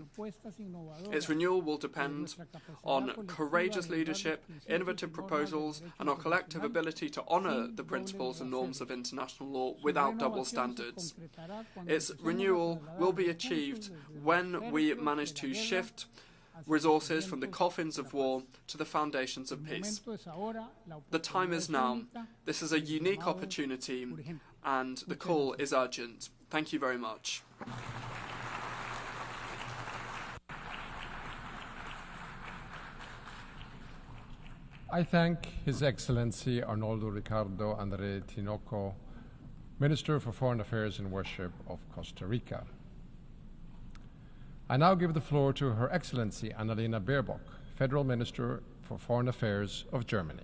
Its renewal will depend on courageous leadership, innovative proposals, and our collective ability to honour the principles and norms of international law without double standards. Its renewal will be achieved when we manage to shift resources from the coffins of war to the foundations of peace. The time is now. This is a unique opportunity, and the call is urgent. Thank you very much. I thank His Excellency Arnoldo Ricardo André Tinoco, Minister for Foreign Affairs and Worship of Costa Rica. I now give the floor to Her Excellency Annalena Baerbock, Federal Minister for Foreign Affairs of Germany.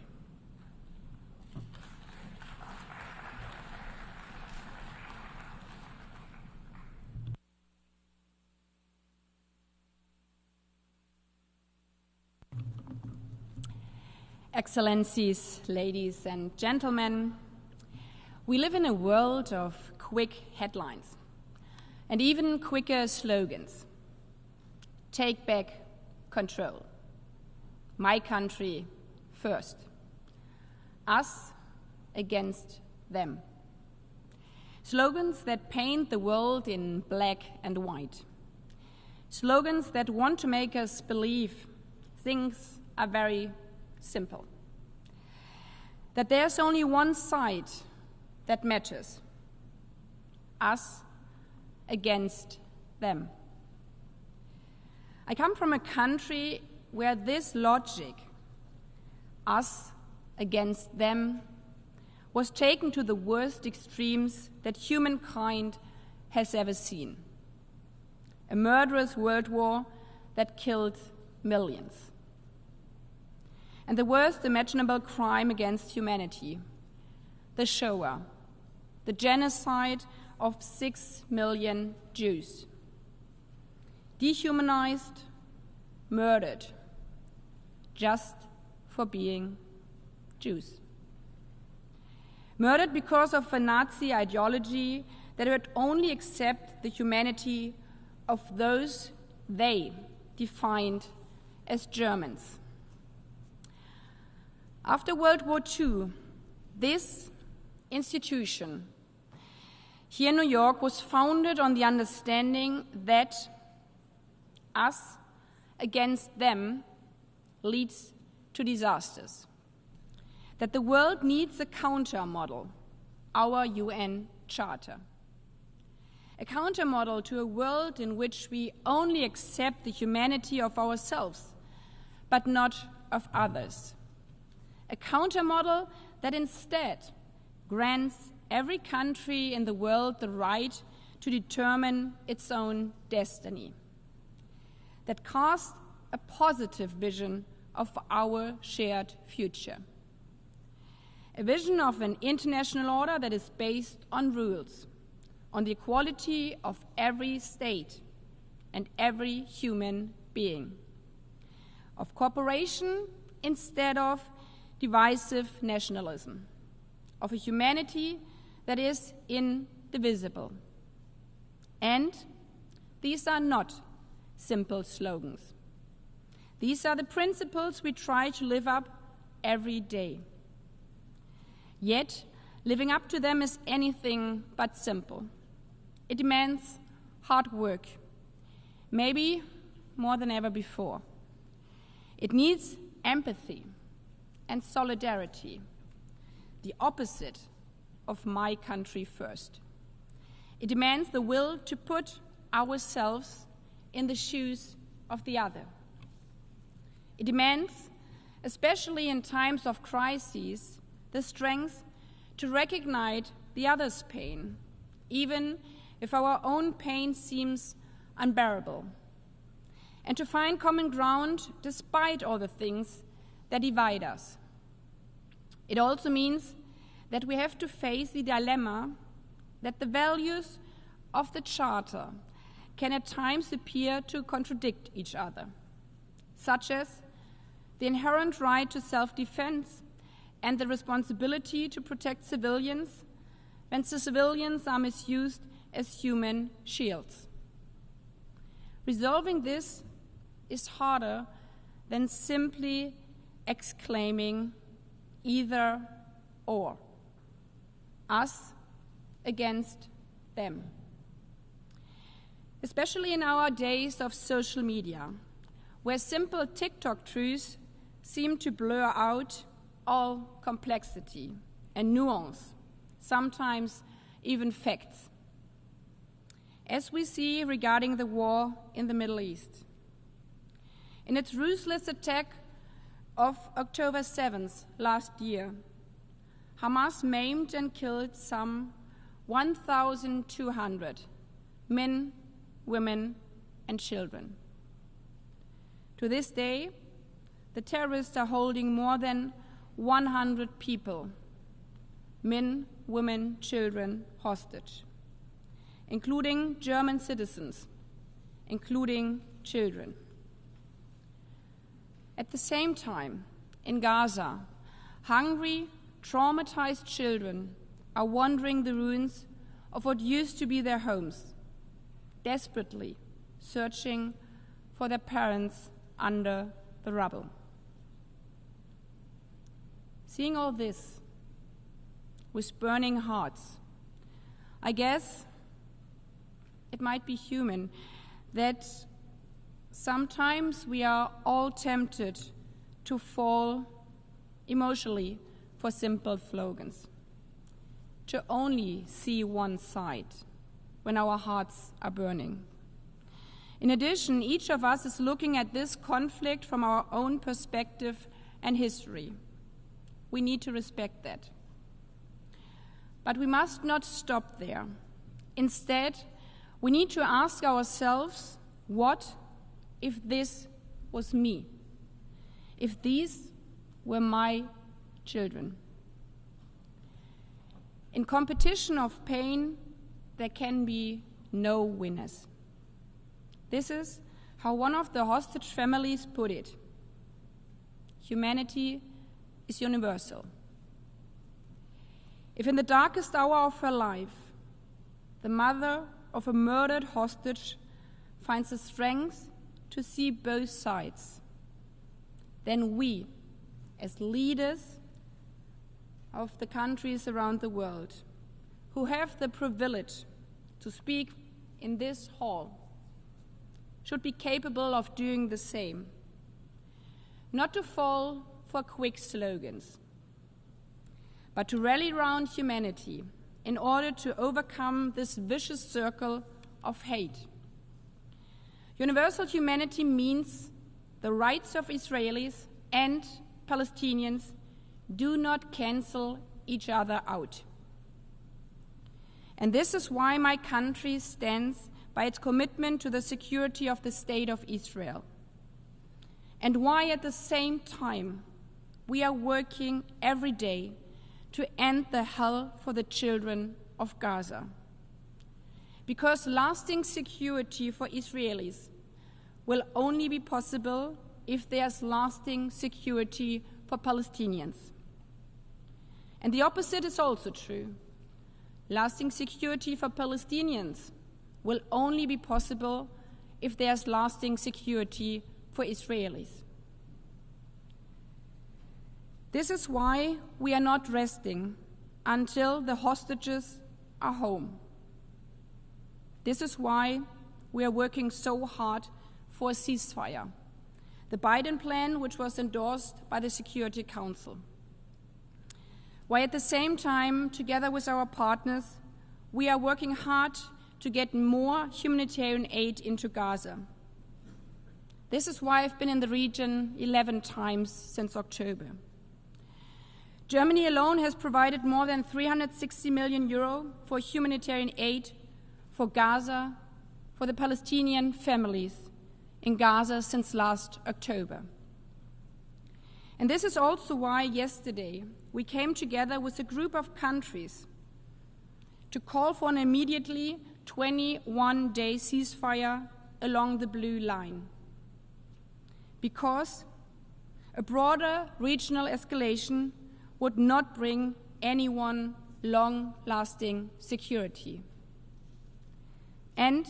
Excellencies, ladies and gentlemen, we live in a world of quick headlines and even quicker slogans. Take back control. My country first. Us against them. Slogans that paint the world in black and white. Slogans that want to make us believe things are very simple. That there's only one side that matters. Us against them. I come from a country where this logic, us against them, was taken to the worst extremes that humankind has ever seen. A murderous world war that killed millions. And the worst imaginable crime against humanity, the Shoah, the genocide of 6 million Jews. Dehumanized, murdered, just for being Jews. Murdered because of a Nazi ideology that would only accept the humanity of those they defined as Germans. After World War II, this institution here in New York was founded on the understanding that us against them leads to disasters, that the world needs a counter model, our UN Charter. A counter model to a world in which we only accept the humanity of ourselves, but not of others. A counter model that instead grants every country in the world the right to determine its own destiny, that casts a positive vision of our shared future. A vision of an international order that is based on rules, on the equality of every state and every human being, of cooperation instead of divisive nationalism, of a humanity that is indivisible. And these are not simple slogans. These are the principles we try to live up every day. Yet, living up to them is anything but simple. It demands hard work, maybe more than ever before. It needs empathy and solidarity, the opposite of my country first. It demands the will to put ourselves in the shoes of the other. It demands, especially in times of crises, the strength to recognize the other's pain, even if our own pain seems unbearable, and to find common ground despite all the things that divide us. It also means that we have to face the dilemma that the values of the Charter can at times appear to contradict each other, such as the inherent right to self-defense and the responsibility to protect civilians when civilians are misused as human shields. Resolving this is harder than simply exclaiming either or, us against them. Especially in our days of social media, where simple TikTok truths seem to blur out all complexity and nuance, sometimes even facts, as we see regarding the war in the Middle East. In its ruthless attack of October 7th last year, Hamas maimed and killed some 1,200 men, women, and children. To this day, the terrorists are holding more than 100 people, men, women, children, hostage, including German citizens, including children. At the same time, in Gaza, hungry, traumatized children are wandering the ruins of what used to be their homes, desperately searching for their parents under the rubble. Seeing all this with burning hearts, I guess it might be human that sometimes we are all tempted to fall emotionally for simple slogans, to only see one side when our hearts are burning. In addition, each of us is looking at this conflict from our own perspective and history. We need to respect that. But we must not stop there. Instead, we need to ask ourselves, what if this was me? If these were my children? In competition of pain, there can be no winners. This is how one of the hostage families put it. Humanity is universal. If in the darkest hour of her life, the mother of a murdered hostage finds the strength to see both sides, then we, as leaders of the countries around the world, who have the privilege to speak in this hall, should be capable of doing the same. Not to fall for quick slogans, but to rally around humanity in order to overcome this vicious circle of hate. Universal humanity means the rights of Israelis and Palestinians do not cancel each other out. And this is why my country stands by its commitment to the security of the State of Israel, and why at the same time we are working every day to end the hell for the children of Gaza. Because lasting security for Israelis will only be possible if there's lasting security for Palestinians. And the opposite is also true. Lasting security for Palestinians will only be possible if there's lasting security for Israelis. This is why we are not resting until the hostages are home. This is why we are working so hard for a ceasefire, the Biden plan which was endorsed by the Security Council. While at the same time, together with our partners, we are working hard to get more humanitarian aid into Gaza. This is why I've been in the region 11 times since October. Germany alone has provided more than 360 million euro for humanitarian aid for Gaza, for the Palestinian families in Gaza since last October. And this is also why yesterday we came together with a group of countries to call for an immediately 21-day ceasefire along the blue line. Because a broader regional escalation would not bring anyone long-lasting security. And,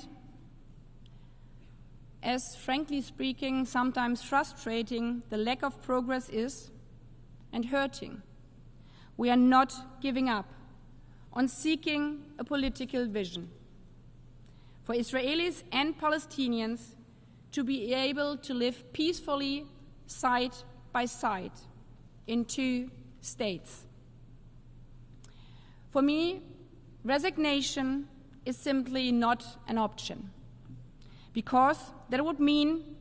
as frankly speaking, sometimes frustrating the lack of progress is, and hurting, we are not giving up on seeking a political vision for Israelis and Palestinians to be able to live peacefully side by side in two states. For me, resignation is simply not an option, because that would mean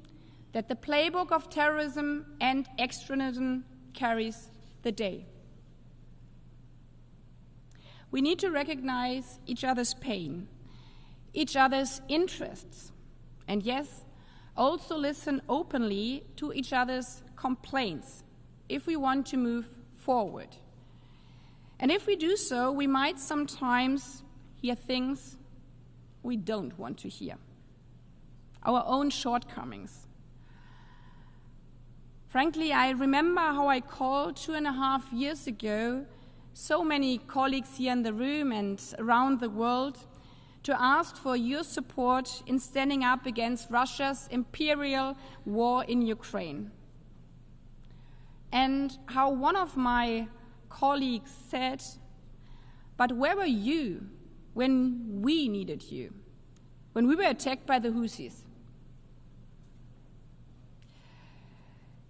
that the playbook of terrorism and extremism carries the day. We need to recognize each other's pain, each other's interests, and yes, also listen openly to each other's complaints if we want to move forward. And if we do so, we might sometimes hear things we don't want to hear, our own shortcomings. Frankly, I remember how I called 2.5 years ago so many colleagues here in the room and around the world to ask for your support in standing up against Russia's imperial war in Ukraine. And how one of my colleagues said, "But where were you when we needed you, when we were attacked by the Houthis?"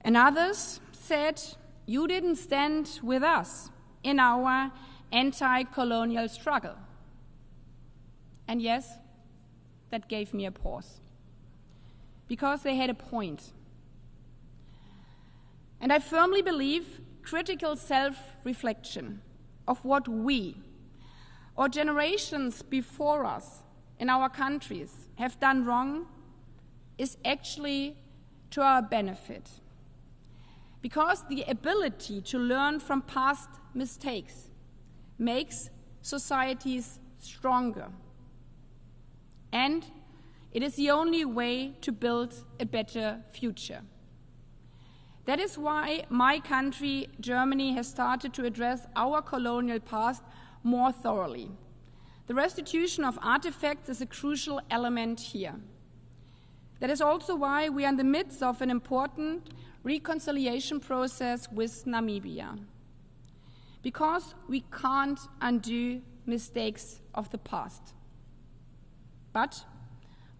And others said, "You didn't stand with us in our anti-colonial struggle." And yes, that gave me a pause, because they had a point. And I firmly believe critical self-reflection of what we, or generations before us in our countries, have done wrong is actually to our benefit. Because the ability to learn from past mistakes makes societies stronger. And it is the only way to build a better future. That is why my country, Germany, has started to address our colonial past more thoroughly. The restitution of artifacts is a crucial element here. That is also why we are in the midst of an important reconciliation process with Namibia. Because we can't undo mistakes of the past. But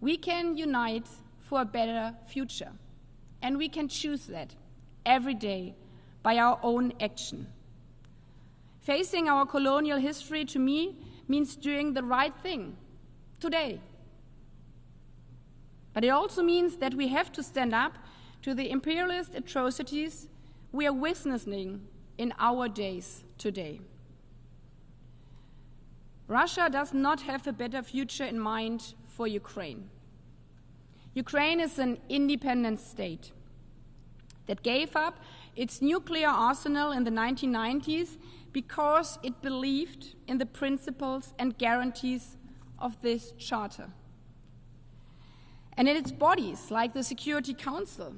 we can unite for a better future. And we can choose that every day by our own action. Facing our colonial history, to me, means doing the right thing today. But it also means that we have to stand up to the imperialist atrocities we are witnessing in our days today. Russia does not have a better future in mind for Ukraine. Ukraine is an independent state that gave up its nuclear arsenal in the 1990s because it believed in the principles and guarantees of this charter. And in its bodies, like the Security Council.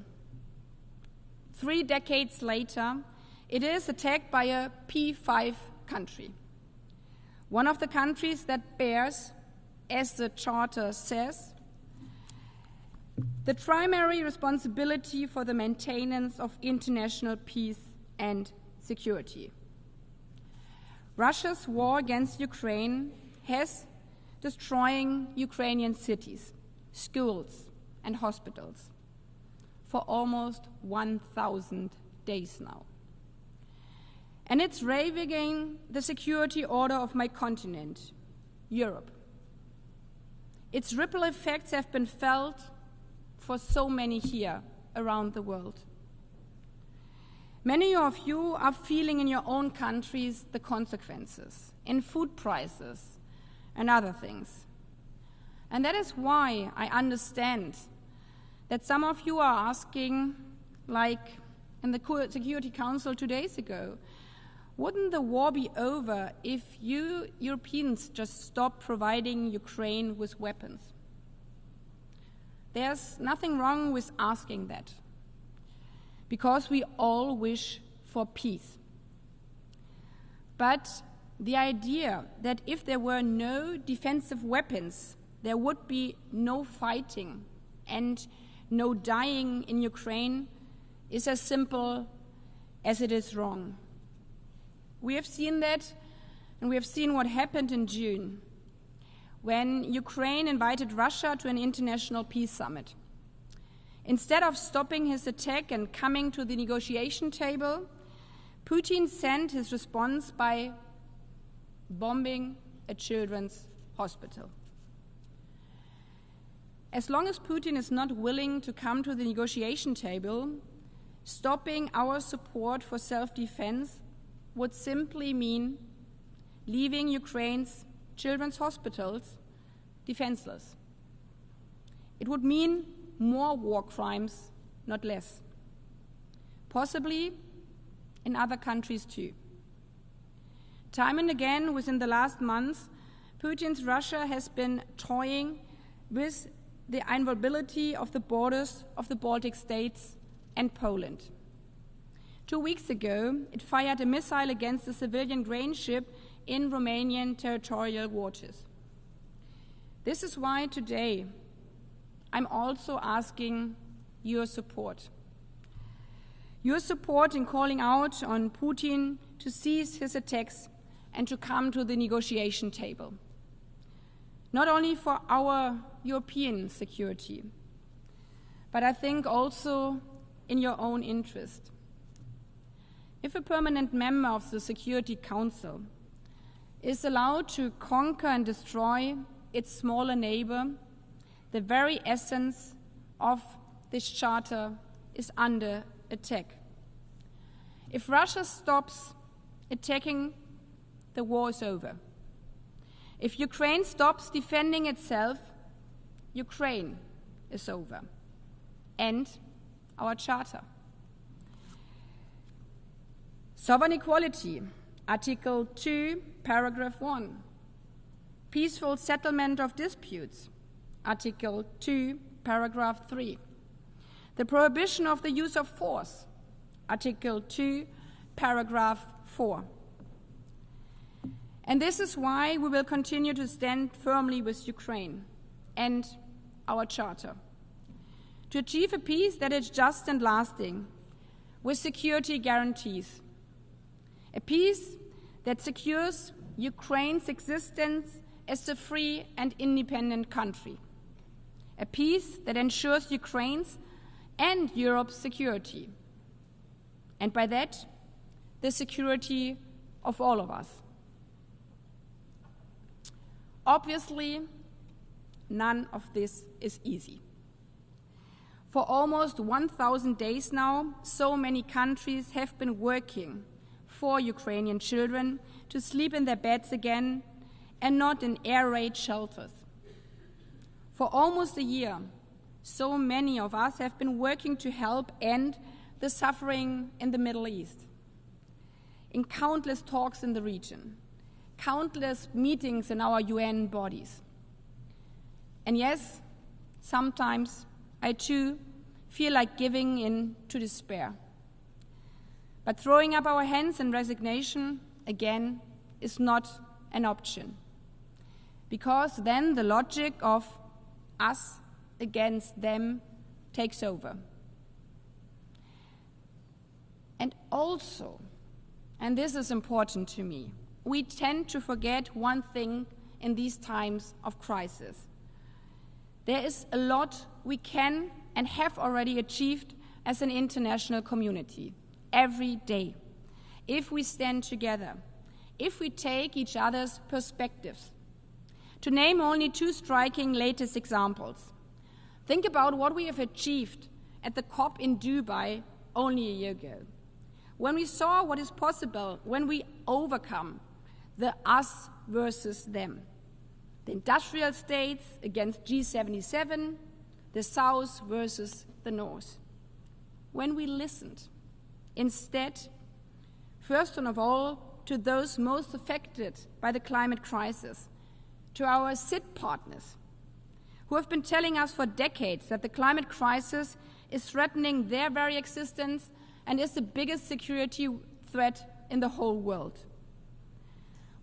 3 decades later, it is attacked by a P5 country. One of the countries that bears, as the charter says, the primary responsibility for the maintenance of international peace and security. Russia's war against Ukraine has destroying Ukrainian cities, schools, and hospitals for almost 1,000 days now. And it's ravaging the security order of my continent, Europe. Its ripple effects have been felt for so many here around the world. Many of you are feeling in your own countries the consequences in food prices and other things. And that is why I understand that some of you are asking, like in the Security Council 2 days ago, wouldn't the war be over if you Europeans just stop providing Ukraine with weapons? There's nothing wrong with asking that, because we all wish for peace. But the idea that if there were no defensive weapons, there would be no fighting and no dying in Ukraine is as simple as it is wrong. We have seen that, and we have seen what happened in June, when Ukraine invited Russia to an international peace summit. Instead of stopping his attack and coming to the negotiation table, Putin sent his response by bombing a children's hospital. As long as Putin is not willing to come to the negotiation table, stopping our support for self-defense would simply mean leaving Ukraine's children's hospitals defenseless. It would mean more war crimes, not less. Possibly in other countries too. Time and again within the last months, Putin's Russia has been toying with the invulnerability of the borders of the Baltic states and Poland. 2 weeks ago, it fired a missile against a civilian grain ship in Romanian territorial waters. This is why today I'm also asking your support. Your support in calling out on Putin to cease his attacks and to come to the negotiation table. Not only for our European security, but I think also in your own interest. If a permanent member of the Security Council is allowed to conquer and destroy its smaller neighbor, the very essence of this charter is under attack. If Russia stops attacking, the war is over. If Ukraine stops defending itself, Ukraine is over. And our charter. Sovereign equality, Article 2, Paragraph 1. Peaceful settlement of disputes, Article 2, Paragraph 3. The prohibition of the use of force, Article 2, Paragraph 4. And this is why we will continue to stand firmly with Ukraine and our charter. To achieve a peace that is just and lasting, with security guarantees. A peace that secures Ukraine's existence as a free and independent country. A peace that ensures Ukraine's and Europe's security. And by that, the security of all of us. Obviously, none of this is easy. For almost 1,000 days now, so many countries have been working for Ukrainian children to sleep in their beds again and not in air raid shelters. For almost a year, so many of us have been working to help end the suffering in the Middle East. In countless talks in the region, countless meetings in our UN bodies. And yes, sometimes I too feel like giving in to despair. But throwing up our hands in resignation, again, is not an option. Because then the logic of us against them takes over. And also, and this is important to me, we tend to forget one thing in these times of crisis. There is a lot we can and have already achieved as an international community every day. If we stand together, if we take each other's perspectives, to name only two striking latest examples. Think about what we have achieved at the COP in Dubai only a year ago, when we saw what is possible when we overcome the us versus them, the industrial states against G77, the South versus the North. When we listened, instead, first of all, to those most affected by the climate crisis, to our SID partners, who have been telling us for decades that the climate crisis is threatening their very existence and is the biggest security threat in the whole world.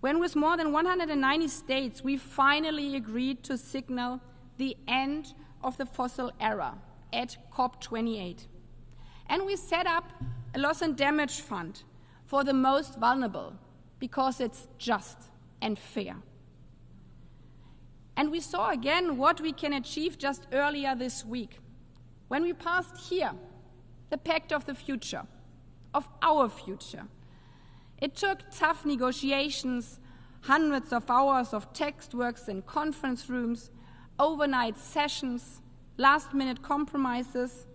When with more than 190 states, we finally agreed to signal the end of the fossil era at COP28. And we set up a loss and damage fund for the most vulnerable because it's just and fair. And we saw again what we can achieve just earlier this week when we passed here the Pact of the Future, of our future. It took tough negotiations, hundreds of hours of text works in conference rooms, overnight sessions, last-minute compromises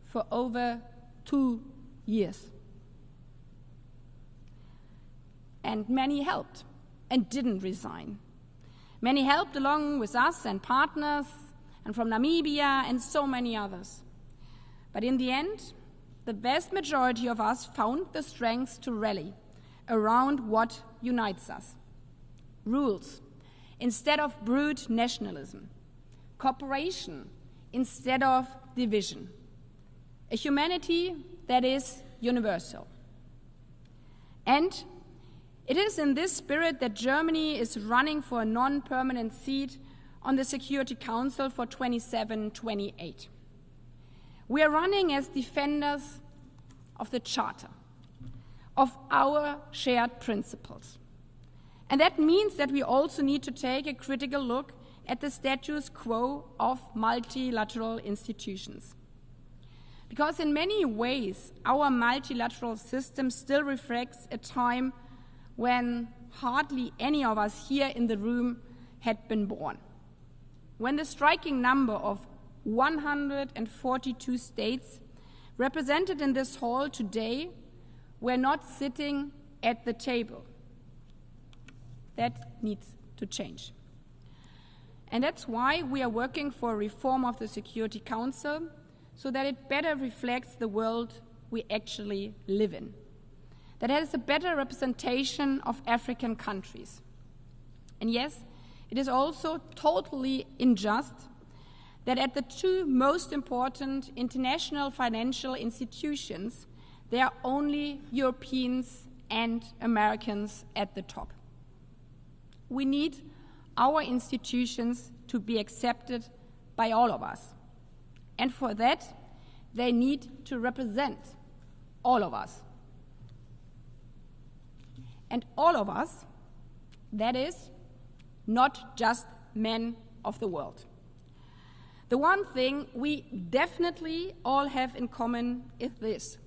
for over 2 years. And many helped and didn't resign. Many helped along with us and partners, and from Namibia and so many others. But in the end, the vast majority of us found the strength to rally around what unites us. Rules instead of brute nationalism. Cooperation instead of division. A humanity that is universal. And it is in this spirit that Germany is running for a non-permanent seat on the Security Council for 27-28. We are running as defenders of the Charter, of our shared principles. And that means that we also need to take a critical look at the status quo of multilateral institutions. Because in many ways, our multilateral system still reflects a time when hardly any of us here in the room had been born. When the striking number of 142 states represented in this hall today were not sitting at the table. That needs to change. And that's why we are working for a reform of the Security Council so that it better reflects the world we actually live in, that has a better representation of African countries. And yes, it is also totally unjust that at the two most important international financial institutions, there are only Europeans and Americans at the top. We need our institutions to be accepted by all of us. And for that, they need to represent all of us. And all of us, that is, not just men of the world. The one thing we definitely all have in common is this.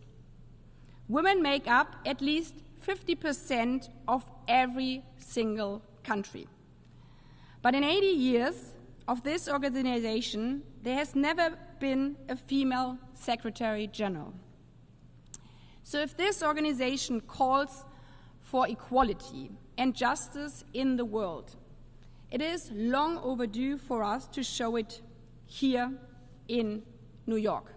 Women make up at least 50% of every single country. But in 80 years of this organization, there has never been a female Secretary General. So if this organization calls for equality and justice in the world, it is long overdue for us to show it here in New York.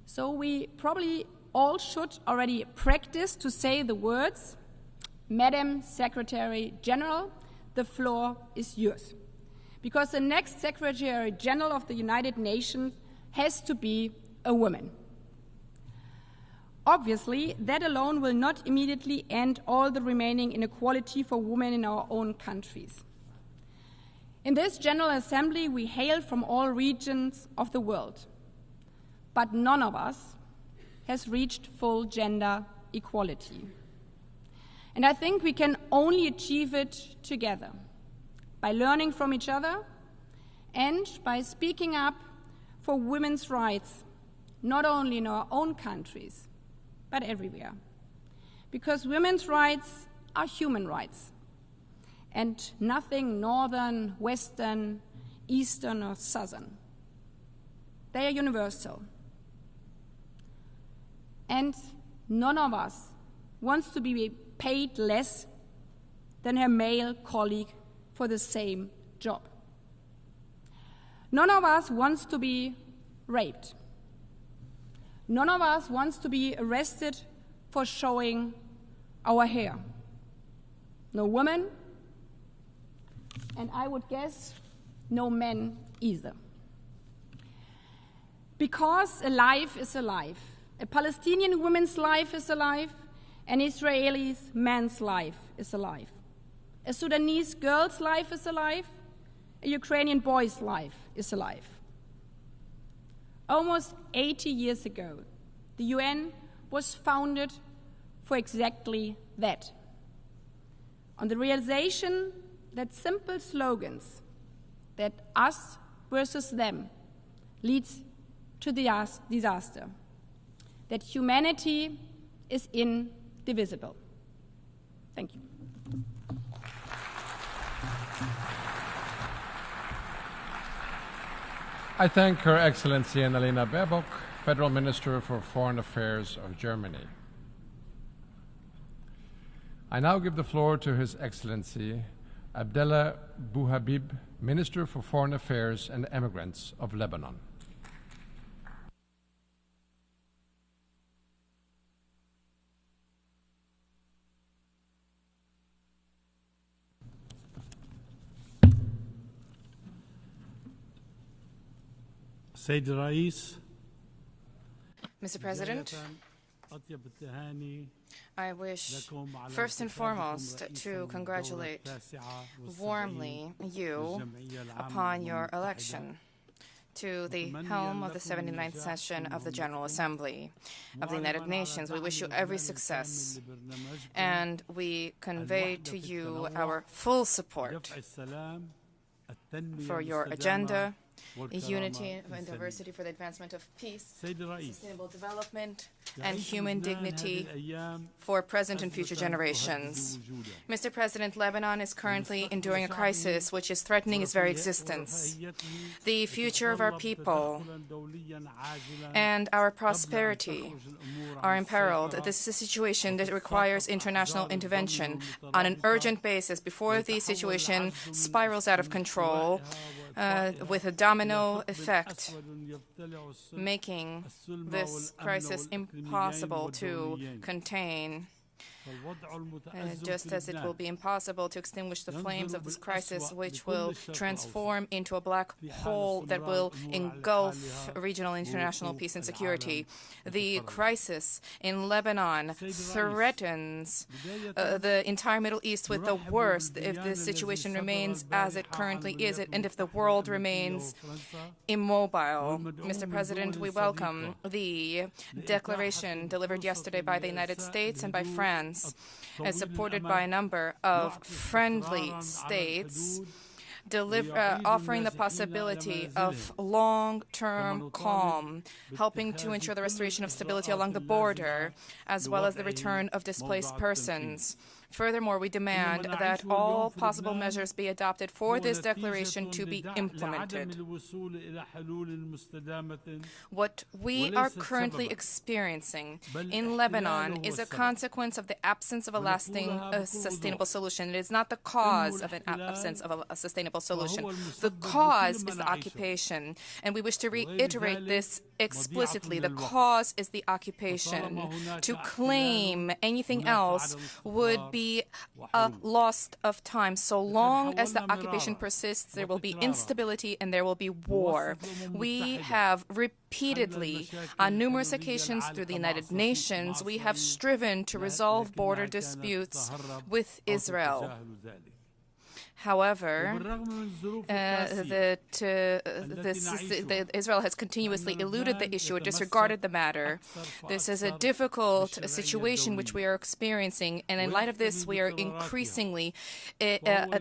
So we probably all should already practice to say the words, Madam Secretary General, the floor is yours. Because the next Secretary General of the United Nations has to be a woman. Obviously, that alone will not immediately end all the remaining inequality for women in our own countries. In this General Assembly, we hail from all regions of the world, but none of us has reached full gender equality. And I think we can only achieve it together, by learning from each other and by speaking up for women's rights, not only in our own countries, but everywhere. Because women's rights are human rights. and nothing northern, western, eastern, or southern. They are universal. And none of us wants to be paid less than her male colleague for the same job. None of us wants to be raped. None of us wants to be arrested for showing our hair. No woman, and I would guess no men either. Because a life is a life. A Palestinian woman's life is a life, an Israeli man's life is a life. A Sudanese girl's life is a life, a Ukrainian boy's life is a life. Almost 80 years ago, the UN was founded for exactly that. On the realization that simple slogans, that us versus them, leads to disaster, that humanity is indivisible. Thank you. I thank Her Excellency Annalena Baerbock, Federal Minister for Foreign Affairs of Germany. I now give the floor to His Excellency Abdallah Bouhabib, Minister for Foreign Affairs and Immigrants of Lebanon. Mr. President, I wish first and foremost to congratulate warmly you upon your election to the helm of the 79th session of the General Assembly of the United Nations. We wish you every success, and we convey to you our full support for your agenda, unity and diversity for the advancement of peace, sustainable development, and human dignity for present and future generations. Mr. President, Lebanon is currently enduring a crisis which is threatening its very existence. The future of our people and our prosperity are imperiled. This is a situation that requires international intervention on an urgent basis before the situation spirals out of control with a domino effect, making this crisis impossible to contain, just as it will be impossible to extinguish the flames of this crisis, which will transform into a black hole that will engulf regional and international peace and security. The crisis in Lebanon threatens the entire Middle East with the worst if the situation remains as it currently is, and if the world remains immobile. Mr. President, we welcome the declaration delivered yesterday by the United States and by France, as supported by a number of friendly states, offering the possibility of long-term calm, helping to ensure the restoration of stability along the border, as well as the return of displaced persons. Furthermore, we demand that all possible measures be adopted for this declaration to be implemented. What we are currently experiencing in Lebanon is a consequence of the absence of a lasting sustainable solution. It is not the cause of an absence of a sustainable solution. The cause is the occupation, and we wish to reiterate this explicitly. The cause is the occupation. To claim anything else would be a loss of time. So long as the occupation persists, there will be instability and there will be war. We have repeatedly, on numerous occasions through the United Nations, we have striven to resolve border disputes with Israel. However, Israel has continuously eluded the issue or disregarded the matter. This is a difficult situation which we are experiencing, and in light of this, we are increasingly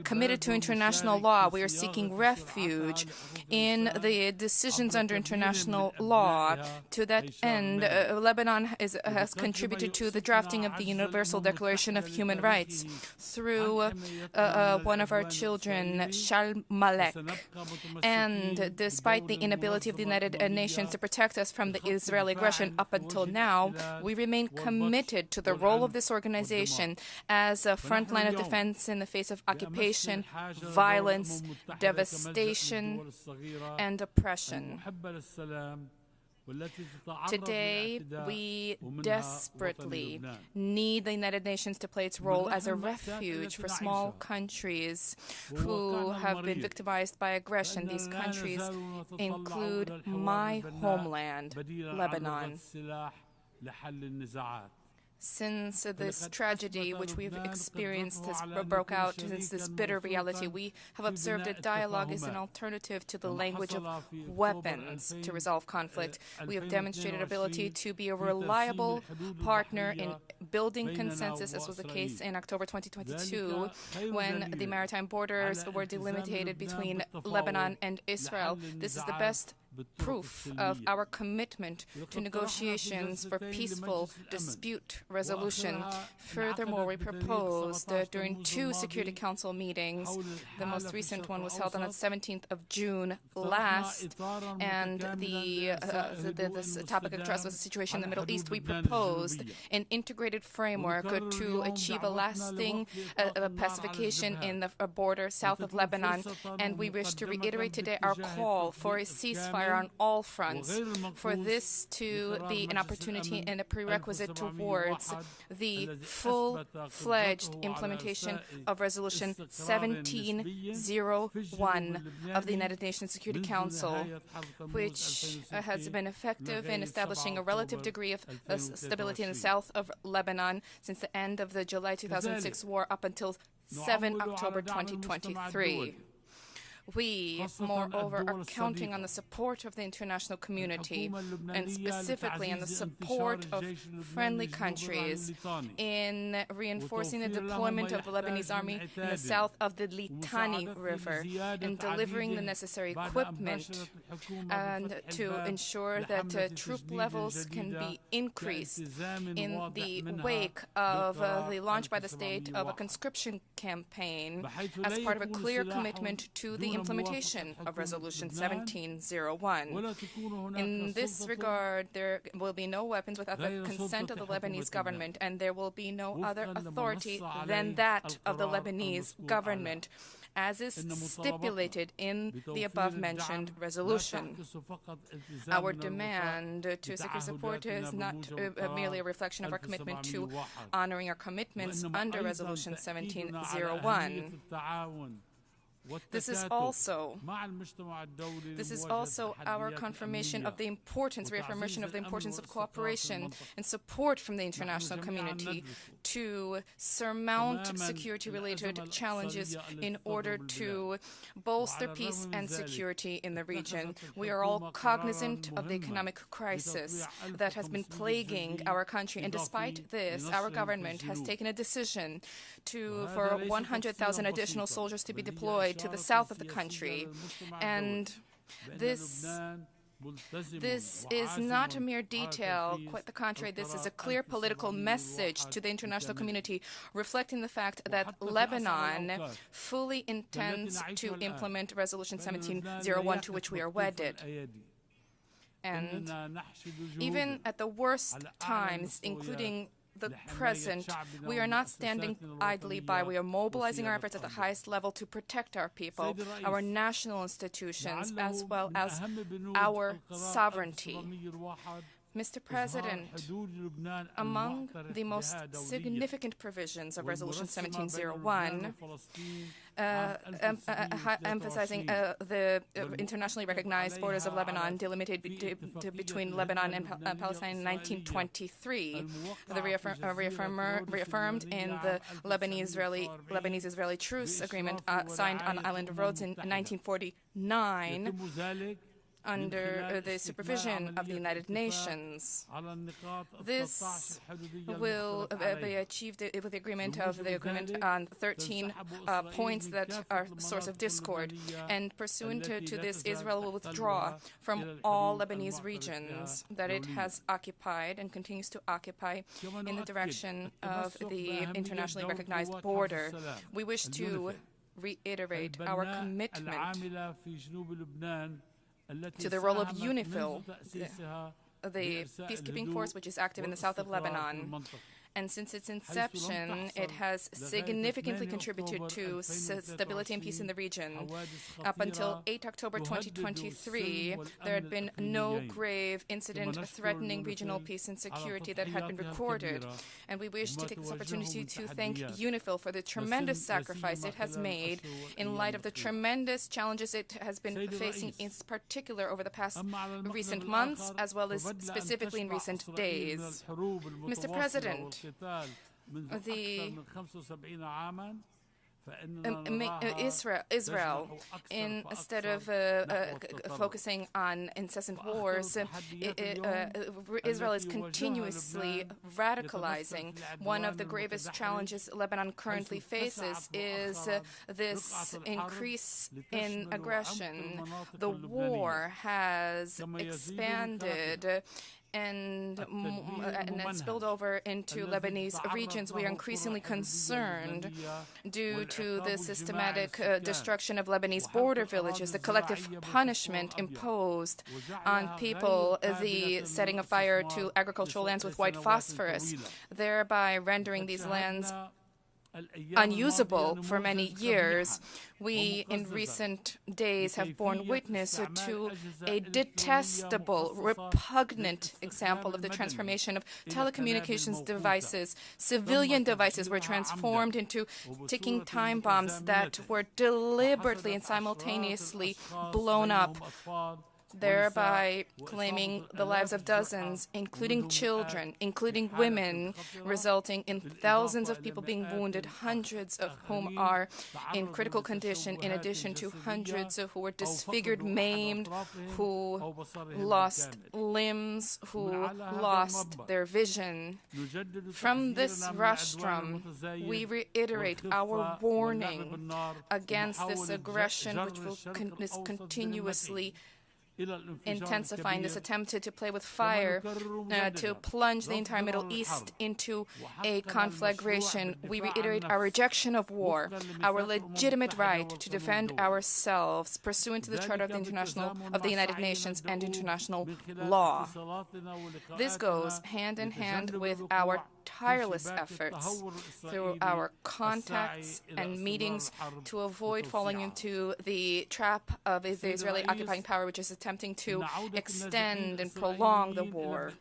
committed to international law. We are seeking refuge in the decisions under international law. To that end, Lebanon has contributed to the drafting of the Universal Declaration of Human Rights through one of our children, Shalmalek. And despite the inability of the United Nations to protect us from the Israeli aggression up until now, we remain committed to the role of this organization as a front line of defense in the face of occupation, violence, devastation, and oppression. Today, we desperately need the United Nations to play its role as a refuge for small countries who have been victimized by aggression. These countries include my homeland, Lebanon. Since this tragedy which we've experienced has broke out, since this bitter reality, we have observed that dialogue is an alternative to the language of weapons to resolve conflict. We have demonstrated ability to be a reliable partner in building consensus, as was the case in October 2022, when the maritime borders were delimited between Lebanon and Israel. This is the best proof of our commitment to negotiations for peaceful dispute resolution. Furthermore, we proposed during 2 Security Council meetings, the most recent one was held on the 17th of June last, and this topic addressed was the situation in the Middle East. We proposed an integrated framework to achieve a lasting pacification in the border south of Lebanon, and we wish to reiterate today our call for a ceasefire on all fronts, for this to be an opportunity and a prerequisite towards the full-fledged implementation of Resolution 1701 of the United Nations Security Council, which has been effective in establishing a relative degree of stability in the south of Lebanon since the end of the July 2006 war up until 7 October 2023. We, moreover, are counting on the support of the international community, and specifically on the support of friendly countries in reinforcing the deployment of the Lebanese army in the south of the Litani River, in delivering the necessary equipment, and to ensure that troop levels can be increased in the wake of the launch by the state of a conscription campaign as part of a clear commitment to the implementation of Resolution 1701. In this regard, there will be no weapons without the consent of the Lebanese government, and there will be no other authority than that of the Lebanese government, as is stipulated in the above-mentioned resolution. Our demand to secure support is not merely a reflection of our commitment to honoring our commitments under Resolution 1701. This is also our confirmation of the importance, reaffirmation of the importance of cooperation and support from the international community to surmount security-related challenges in order to bolster peace and security in the region. We are all cognizant of the economic crisis that has been plaguing our country, and despite this, our government has taken a decision for 100,000 additional soldiers to be deployed to the south of the country, and this is not a mere detail. Quite the contrary, this is a clear political message to the international community, reflecting the fact that Lebanon fully intends to implement Resolution 1701, to which we are wedded. And even at the worst times, including the present, we are not standing idly by. We are mobilizing our efforts at the highest level to protect our people, our national institutions, as well as our sovereignty. Mr. President, among the most significant provisions of Resolution 1701, emphasizing the internationally recognized borders of Lebanon delimited between Lebanon and Palestine in 1923, reaffirmed in the Lebanese-Israeli Truce Agreement signed on Island of Rhodes in 1949, under the supervision of the United Nations. This will be achieved with the agreement on 13 points that are a source of discord. And pursuant to this, Israel will withdraw from all Lebanese regions that it has occupied and continues to occupy in the direction of the internationally recognized border. We wish to reiterate our commitment to the role of UNIFIL, the peacekeeping force which is active in the south of Lebanon. And since its inception, it has significantly contributed to stability and peace in the region. Up until 8 October 2023, there had been no grave incident threatening regional peace and security that had been recorded. And we wish to take this opportunity to thank UNIFIL for the tremendous sacrifice it has made in light of the tremendous challenges it has been facing, in particular over the past recent months, as well as specifically in recent days. Mr. President, Israel, instead of focusing on incessant wars, Israel is continuously radicalizing. One of the gravest challenges Lebanon currently faces is this increase in aggression. The war has expanded and spilled over into Lebanese regions. We are increasingly concerned due to the systematic destruction of Lebanese border villages, the collective punishment imposed on people, the setting of fire to agricultural lands with white phosphorus, thereby rendering these lands unusable for many years. We, in recent days, have borne witness to a detestable, repugnant example of the transformation of telecommunications devices. Civilian devices were transformed into ticking time bombs that were deliberately and simultaneously blown up, thereby claiming the lives of dozens, including children, including women, resulting in thousands of people being wounded, hundreds of whom are in critical condition, in addition to hundreds who were disfigured, maimed, who lost limbs, who lost their vision. From this rostrum, we reiterate our warning against this aggression, which is continuously intensifying, this attempt to play with fire, to plunge the entire Middle East into a conflagration. We reiterate our rejection of war, our legitimate right to defend ourselves pursuant to the Charter of the United Nations and international law. This goes hand in hand with our tireless efforts through our contacts and meetings to avoid falling into the trap of the Israeli occupying power, which is attempting to extend and prolong the war.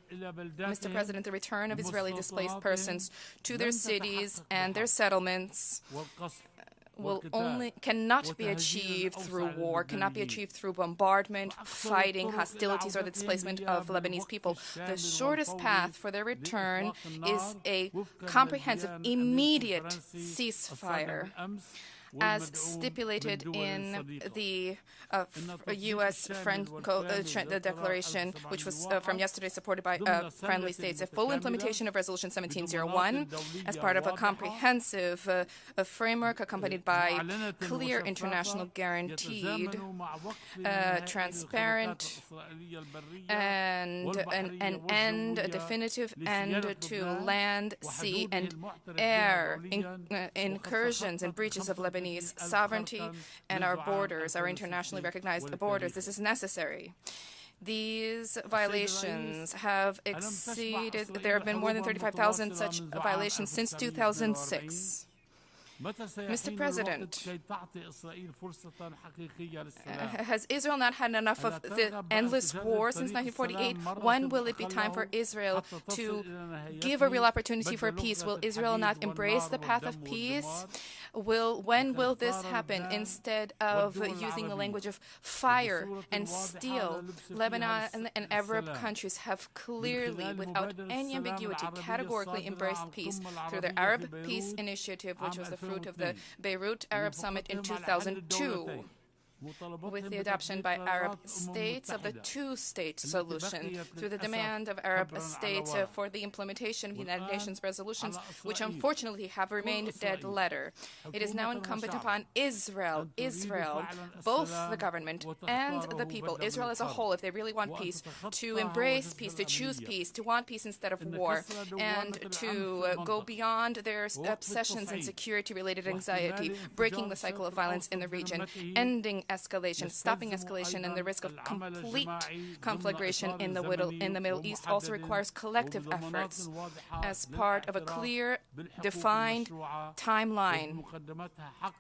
Mr. President, the return of Israeli displaced persons to their cities and their settlements cannot be achieved through war, cannot be achieved through bombardment, fighting, hostilities, or the displacement of Lebanese people. The shortest path for their return is a comprehensive, immediate ceasefire, as stipulated in the U.S.-French declaration, which was from yesterday supported by friendly states. A full implementation of Resolution 1701 as part of a comprehensive framework accompanied by clear international guaranteed, transparent, and an end, a definitive end to land, sea, and air incursions and breaches of Lebanese sovereignty and our borders, our internationally recognized borders. This is necessary. These violations have exceeded, there have been more than 35,000 such violations since 2006. Mr. President, has Israel not had enough of the endless war since 1948? When will it be time for Israel to give a real opportunity for peace? Will Israel not embrace the path of peace? When will this happen? Instead of using the language of fire and steel, Lebanon and Arab countries have clearly, without any ambiguity, categorically embraced peace through the Arab Peace Initiative, which was the fruit of the Beirut Arab Summit in 2002. With the adoption by Arab states of the two-state solution, through the demand of Arab states for the implementation of the United Nations resolutions, which unfortunately have remained dead letter. It is now incumbent upon Israel, both the government and the people, Israel as a whole, if they really want peace, to embrace peace, to choose peace, to want peace instead of war, and to go beyond their obsessions and security-related anxiety, breaking the cycle of violence in the region, ending escalation, stopping escalation, and the risk of complete conflagration in the Middle East also requires collective efforts as part of a clear, defined timeline,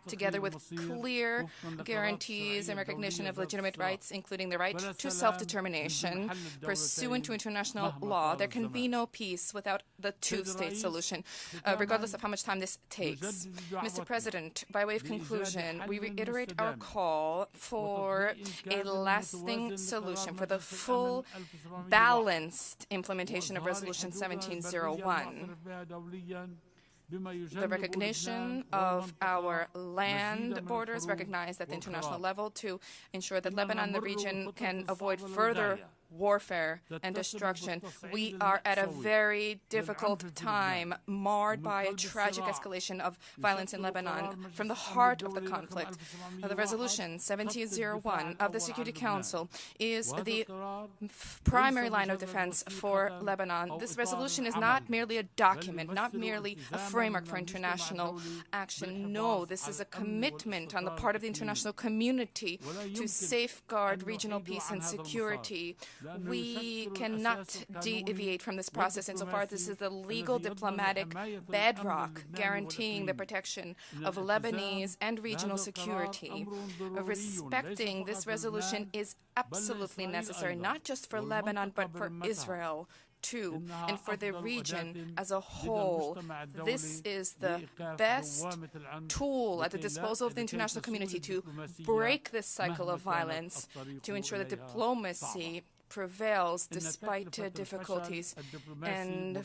together with clear guarantees and recognition of legitimate rights, including the right to self-determination pursuant to international law. There can be no peace without the two-state solution, regardless of how much time this takes. Mr. President, by way of conclusion, we reiterate our call for a lasting solution, for the full, balanced implementation of Resolution 1701. The recognition of our land borders, recognized at the international level to ensure that Lebanon and the region can avoid further warfare and destruction. We are at a very difficult time, marred by a tragic escalation of violence in Lebanon from the heart of the conflict. The resolution 1701 of the Security Council is the primary line of defense for Lebanon. This resolution is not merely a document, not merely a framework for international action. No, this is a commitment on the part of the international community to safeguard regional peace and security. We cannot deviate from this process insofar as this is the legal diplomatic bedrock guaranteeing the protection of Lebanese and regional security. Respecting this resolution is absolutely necessary, not just for Lebanon, but for Israel too, and for the region as a whole. This is the best tool at the disposal of the international community to break this cycle of violence, to ensure that diplomacy prevails despite difficulties and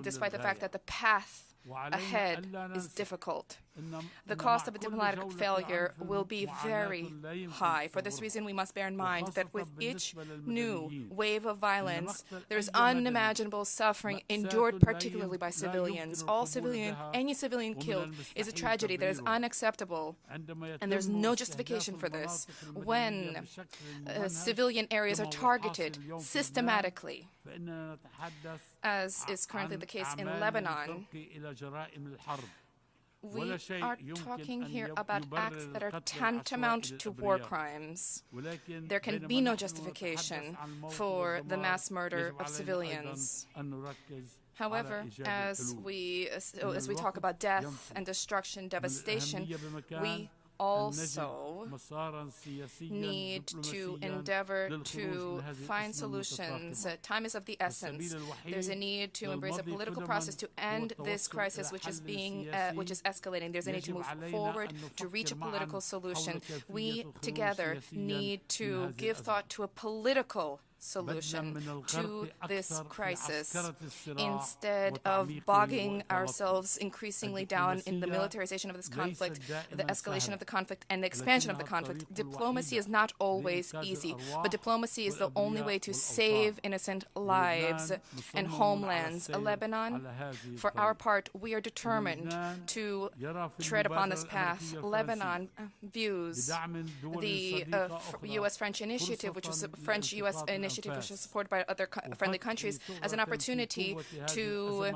despite the fact that the path ahead is difficult. The cost of a diplomatic failure will be very high. For this reason, we must bear in mind that with each new wave of violence, there is unimaginable suffering endured particularly by civilians. Any civilian killed is a tragedy that is unacceptable, and there's no justification for this. When civilian areas are targeted systematically, as is currently the case in Lebanon, we are talking here about acts that are tantamount to war crimes. There can be no justification for the mass murder of civilians. However, as we talk about death and destruction, devastation, we also need to endeavor to find solutions. Time is of the essence. There's a need to embrace a political process to end this crisis, which is escalating. There's a need to move forward to reach a political solution. We together need to give thought to a political solution to this crisis instead of bogging ourselves increasingly down in the militarization of this conflict, the escalation of the conflict, and the expansion of the conflict. Diplomacy is not always easy, but diplomacy is the only way to save innocent lives and homelands. Lebanon, for our part, we are determined to tread upon this path. Lebanon views the U.S.-French initiative, which was a French-U.S. initiative, which is supported by other friendly countries, as an opportunity to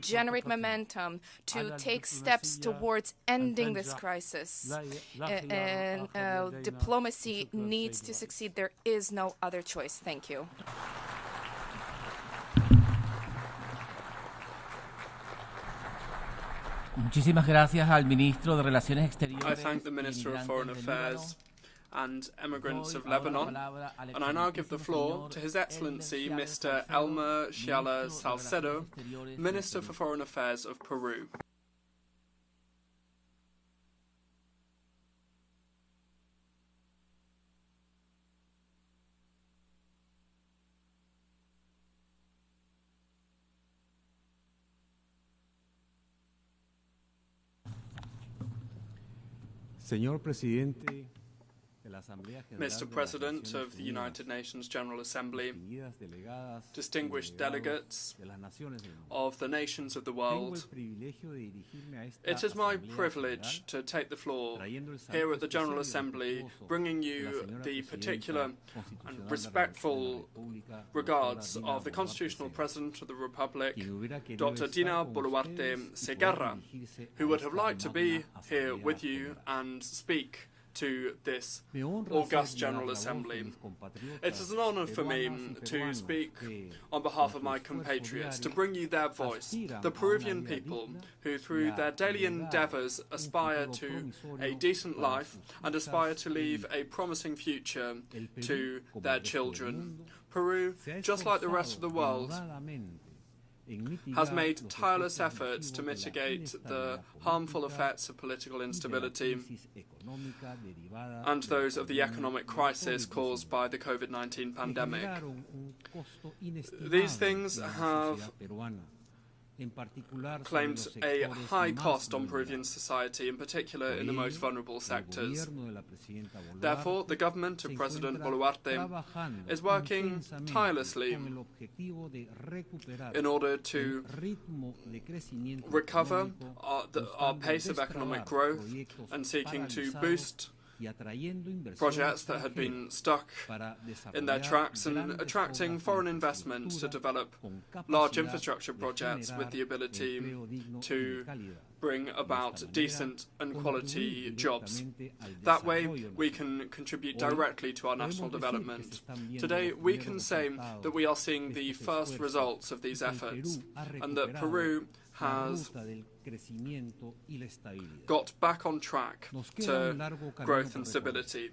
generate momentum, to take steps towards ending this crisis. And diplomacy needs to succeed. There is no other choice. Thank you. Muchísimas gracias al ministro de Relaciones Exteriores. I thank the Minister of Foreign Affairs and Immigrants of Lebanon, and I now give the floor to His Excellency Mr. Elmer Sciala Salcedo, Minister for Foreign Affairs of Peru. Señor Presidente, Mr. President of the United Nations General Assembly, distinguished delegates of the nations of the world, it is my privilege to take the floor here at the General Assembly, bringing you the particular and respectful regards of the Constitutional President of the Republic, Dr. Dina Boluarte Segarra, who would have liked to be here with you and speak to this august General Assembly. It is an honour for me to speak on behalf of my compatriots, to bring you their voice, the Peruvian people who through their daily endeavours aspire to a decent life and aspire to leave a promising future to their children. Peru, just like the rest of the world, has made tireless efforts to mitigate the harmful effects of political instability and those of the economic crisis caused by the COVID-19 pandemic. These things have claimed a high cost on Peruvian society, in particular in the most vulnerable sectors. Therefore, the government of President Boluarte is working tirelessly in order to recover our pace of economic growth and seeking to boost projects that had been stuck in their tracks and attracting foreign investment to develop large infrastructure projects with the ability to bring about decent and quality jobs. That way, we can contribute directly to our national development. Today, we can say that we are seeing the first results of these efforts and that Peru has got back on track to growth and stability.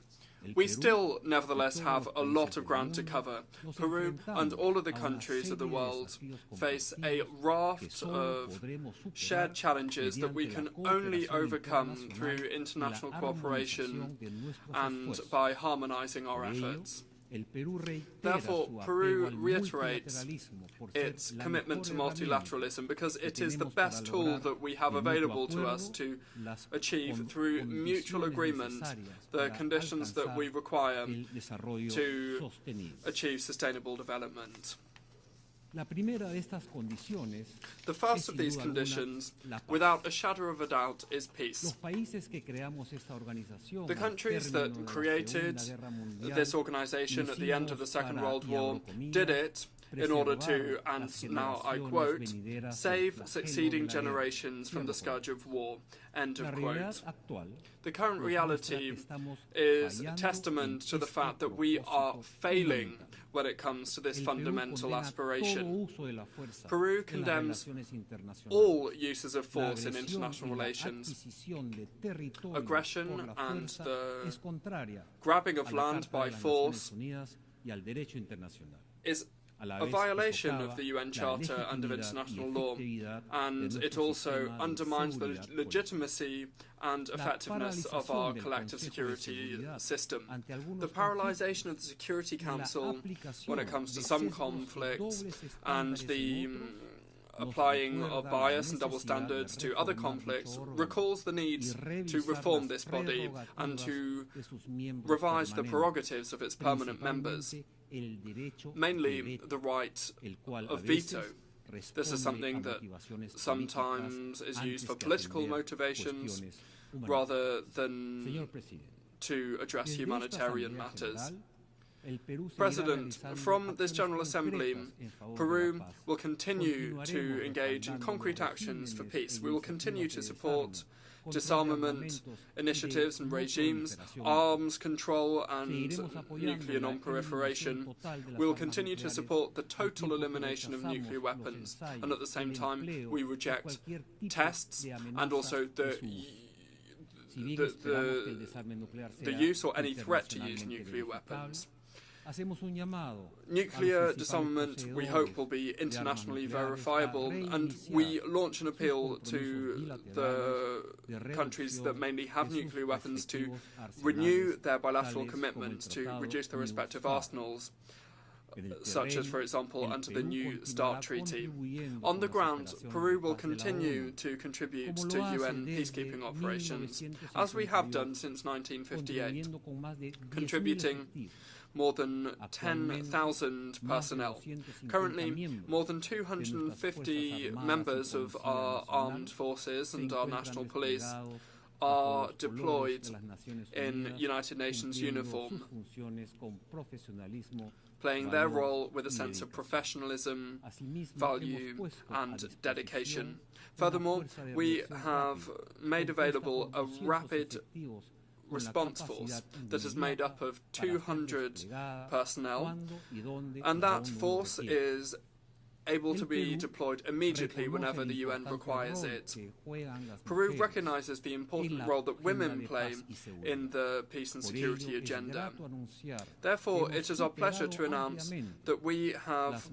We still, nevertheless, have a lot of ground to cover. Peru and all of the countries of the world face a raft of shared challenges that we can only overcome through international cooperation and by harmonizing our efforts. Therefore, Peru reiterates its commitment to multilateralism because it is the best tool that we have available to us to achieve, through mutual agreement, the conditions that we require to achieve sustainable development. The first of these conditions, without a shadow of a doubt, is peace. The countries that created this organization at the end of the Second World War did it in order to, and now I quote, save succeeding generations from the scourge of war, end of quote. The current reality is testament to the fact that we are failing when it comes to this fundamental aspiration. Peru condemns all uses of force in international relations. Aggression and the grabbing of land by force is a violation of the UN Charter and of international law, and it also undermines the legitimacy and effectiveness of our collective security system. The paralysation of the Security Council when it comes to some conflicts and the applying of bias and double standards to other conflicts recalls the need to reform this body and to revise the prerogatives of its permanent members, mainly the right of veto. This is something that sometimes is used for political motivations rather than to address humanitarian matters. President, from this General Assembly, Peru will continue to engage in concrete actions for peace. We will continue to support disarmament initiatives and regimes, arms control and nuclear non-proliferation. We will continue to support the total elimination of nuclear weapons, and at the same time we reject tests and also the use or any threat to use nuclear weapons. Nuclear disarmament, we hope, will be internationally verifiable, and we launch an appeal to the countries that mainly have nuclear weapons to renew their bilateral commitments to reduce their respective arsenals, such as, for example, under the New START Treaty. On the ground, Peru will continue to contribute to UN peacekeeping operations, as we have done since 1958, contributing more than 10,000 personnel. Currently, more than 250 members of our armed forces and our national police are deployed in United Nations uniform, playing their role with a sense of professionalism, value and dedication. Furthermore, we have made available a rapid response force that is made up of 200 personnel, and that force is able to be deployed immediately whenever the UN requires it. Peru recognises the important role that women play in the peace and security agenda. Therefore, it is our pleasure to announce that we have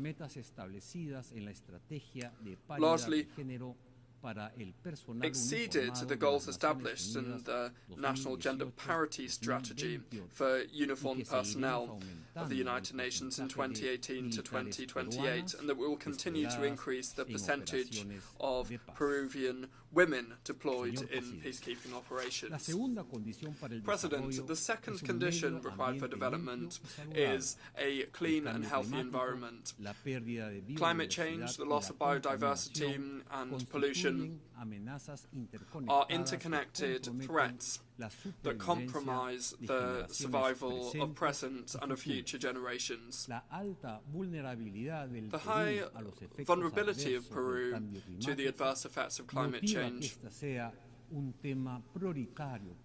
largely exceeded the goals established in the National Gender Parity Strategy for uniformed personnel of the United Nations in 2018 to 2028, and that we will continue to increase the percentage of Peruvian women deployed in peacekeeping operations. President, the second condition required for development is a clean and healthy environment. Climate change, the loss of biodiversity and pollution are interconnected threats that compromise the survival of present and of future generations. The high vulnerability of Peru to the adverse effects of climate change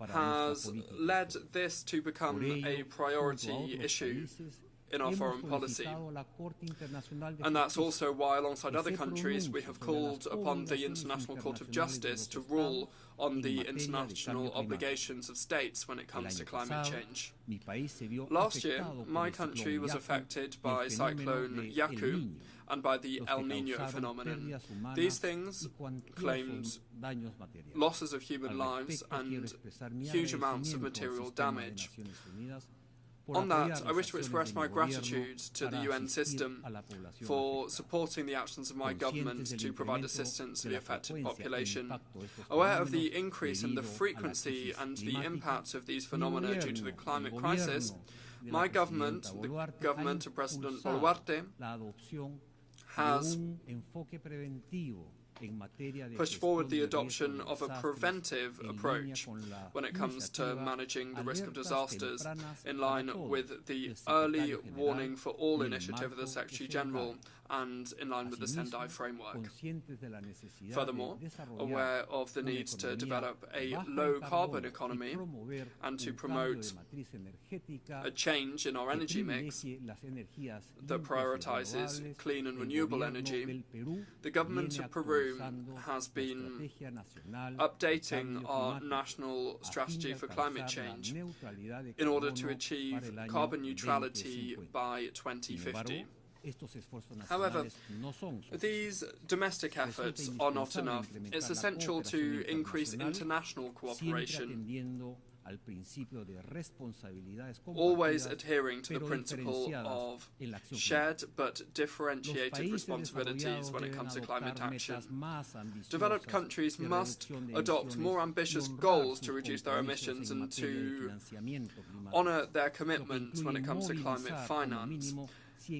has led this to become a priority issue in our foreign policy. And that's also why, alongside other countries, we have called upon the International Court of Justice to rule on the international obligations of states when it comes to climate change. Last year, my country was affected by Cyclone Yaku and by the El Niño phenomenon. These things claimed losses of human lives and huge amounts of material damage. On that, I wish to express my gratitude to the UN system for supporting the actions of my government to provide assistance to the affected population. Aware of the increase in the frequency and the impact of these phenomena due to the climate crisis, my government, the government of President Boluarte, has pushed forward the adoption of a preventive approach when it comes to managing the risk of disasters, in line with the Early Warning for All initiative of the Secretary-General and in line with the Sendai framework. Furthermore, aware of the need to develop a low-carbon economy and to promote a change in our energy mix that prioritizes clean and renewable energy, the government of Peru has been updating our national strategy for climate change in order to achieve carbon neutrality by 2050. However, these domestic efforts are not enough. It's essential to increase international cooperation, always adhering to the principle of shared but differentiated responsibilities when it comes to climate action. Developed countries must adopt more ambitious goals to reduce their emissions and to honour their commitments when it comes to climate finance,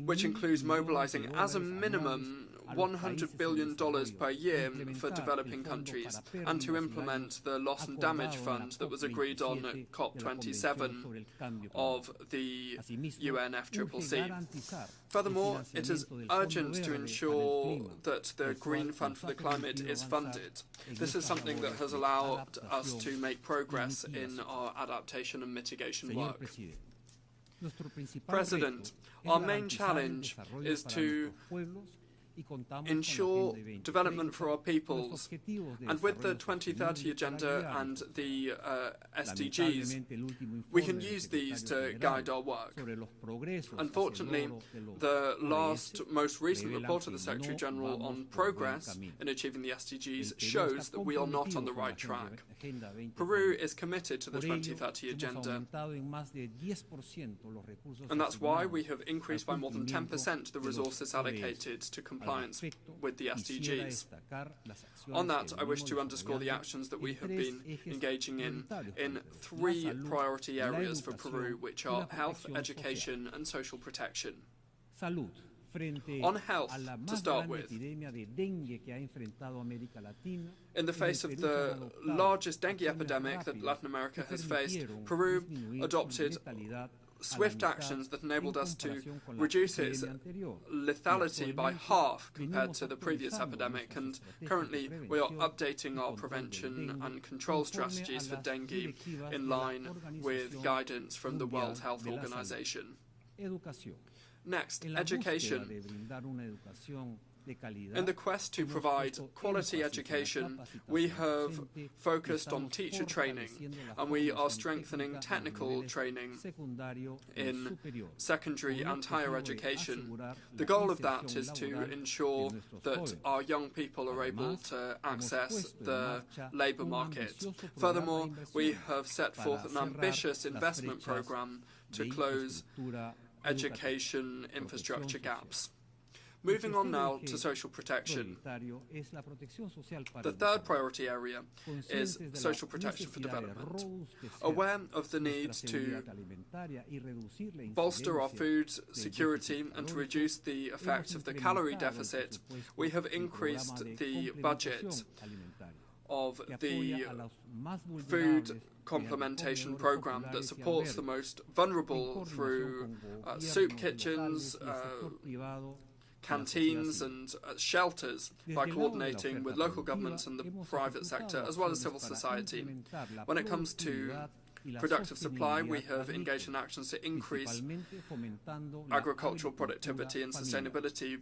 which includes mobilising as a minimum $100 billion per year for developing countries and to implement the Loss and Damage Fund that was agreed on at COP27 of the UNFCCC. Furthermore, it is urgent to ensure that the Green Fund for the Climate is funded. This is something that has allowed us to make progress in our adaptation and mitigation work. President, our main challenge is to ensure development for our peoples, and with the 2030 Agenda and the SDGs, we can use these to guide our work. Unfortunately, the most recent report of the Secretary General on progress in achieving the SDGs shows that we are not on the right track. Peru is committed to the 2030 Agenda, and that's why we have increased by more than 10% the resources allocated to compliance with the SDGs. On that, I wish to underscore the actions that we have been engaging in 3 priority areas for Peru, which are health, education, and social protection. On health, to start with, in the face of the largest dengue epidemic that Latin America has faced, Peru adopted swift actions that enabled us to reduce its lethality by half compared to the previous epidemic, and currently we are updating our prevention and control strategies for dengue in line with guidance from the World Health Organization. Next, education. In the quest to provide quality education, we have focused on teacher training, and we are strengthening technical training in secondary and higher education. The goal of that is to ensure that our young people are able to access the labour market. Furthermore, we have set forth an ambitious investment programme to close education infrastructure gaps. Moving on now to social protection. The third priority area is social protection for development. Aware of the need to bolster our food security and to reduce the effect of the calorie deficit, we have increased the budget of the food complementation program that supports the most vulnerable through soup kitchens, canteens and shelters by coordinating with local governments and the private sector as well as civil society. When it comes to productive supply, we have engaged in actions to increase agricultural productivity and sustainability,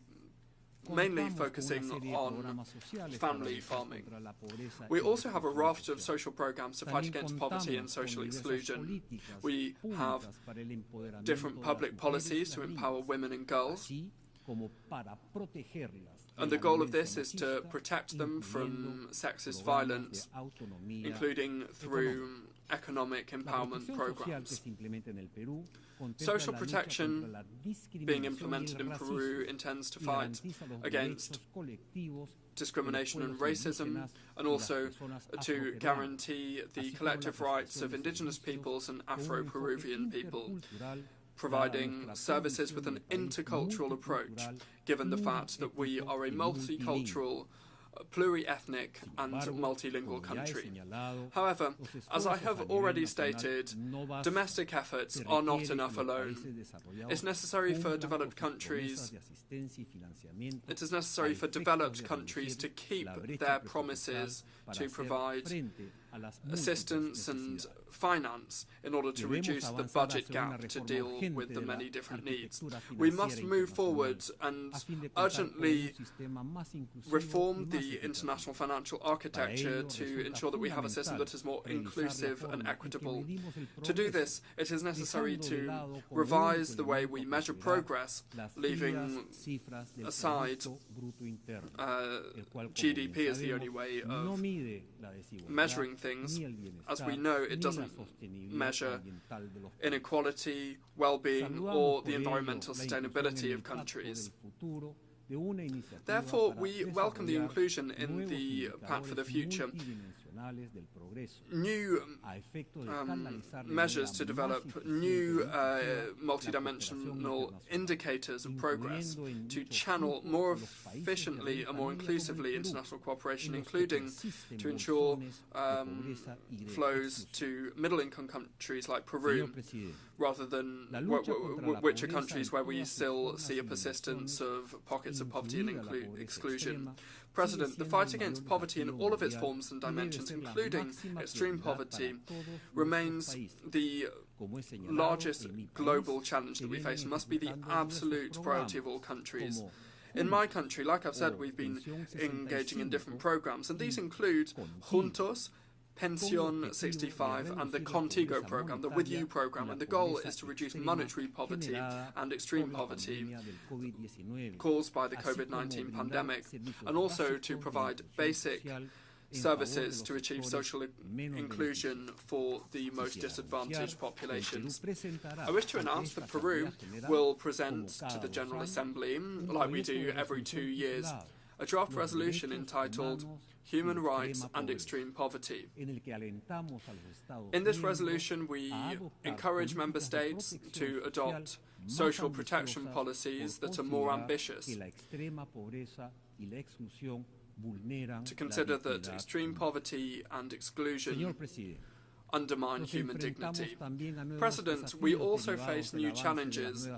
mainly focusing on family farming. We also have a raft of social programs to fight against poverty and social exclusion. We have different public policies to empower women and girls, and the goal of this is to protect them from sexist violence, including through economic empowerment programs. Social protection being implemented in Peru intends to fight against discrimination and racism, and also to guarantee the collective rights of indigenous peoples and Afro-Peruvian people, providing services with an intercultural approach, given the fact that we are a multicultural, pluri-ethnic and multilingual country. However, as I have already stated, domestic efforts are not enough alone. It is necessary for developed countries to keep their promises to provide assistance and finance in order to reduce the budget gap to deal with the many different needs. We must move forward and urgently reform the international financial architecture to ensure that we have a system that is more inclusive and equitable. To do this, it is necessary to revise the way we measure progress, leaving aside GDP as the only way of measuring things. As we know, it doesn't measure inequality, well-being, or the environmental sustainability of countries. Therefore, we welcome the inclusion in the Pact for the Future new measures to develop new multidimensional indicators of progress to channel more efficiently and more inclusively international cooperation, including to ensure flows to middle-income countries like Peru, rather than which are countries where we still see a persistence of pockets of poverty and exclusion. President, the fight against poverty in all of its forms and dimensions, including extreme poverty, remains the largest global challenge that we face and must be the absolute priority of all countries. In my country, like I've said, we've been engaging in different programs, and these include Juntos, Pension 65 and the Contigo program, the With You program, and the goal is to reduce monetary poverty and extreme poverty caused by the COVID-19 pandemic, and also to provide basic services to achieve social inclusion for the most disadvantaged populations. I wish to announce that Peru will present to the General Assembly, like we do every 2 years, a draft resolution entitled Human Rights and Extreme Poverty. In this resolution, we encourage member states to adopt social protection policies that are more ambitious, to consider that extreme poverty and exclusion undermine human dignity. President, we also face new challenges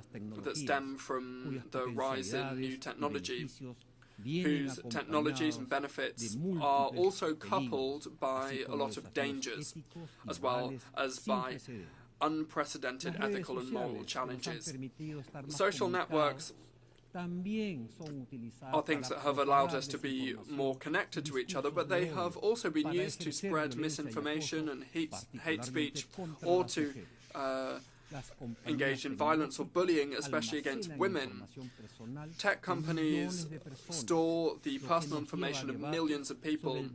that stem from the rise in new technology, whose technologies and benefits are also coupled by a lot of dangers, as well as by unprecedented ethical and moral challenges. Social networks are things that have allowed us to be more connected to each other, but they have also been used to spread misinformation and hate speech, or to engage in violence or bullying, especially against women. Tech companies store the personal information of millions of people,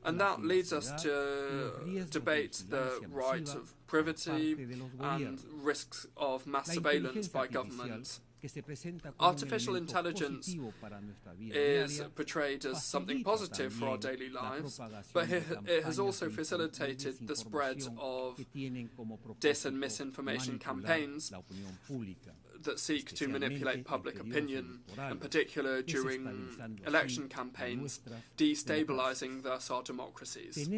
and that leads us to debate the right of privacy and risks of mass surveillance by governments. Artificial intelligence is portrayed as something positive for our daily lives, but it has also facilitated the spread of dis- and misinformation campaigns that seek to manipulate public opinion, in particular during election campaigns, destabilizing thus our democracies.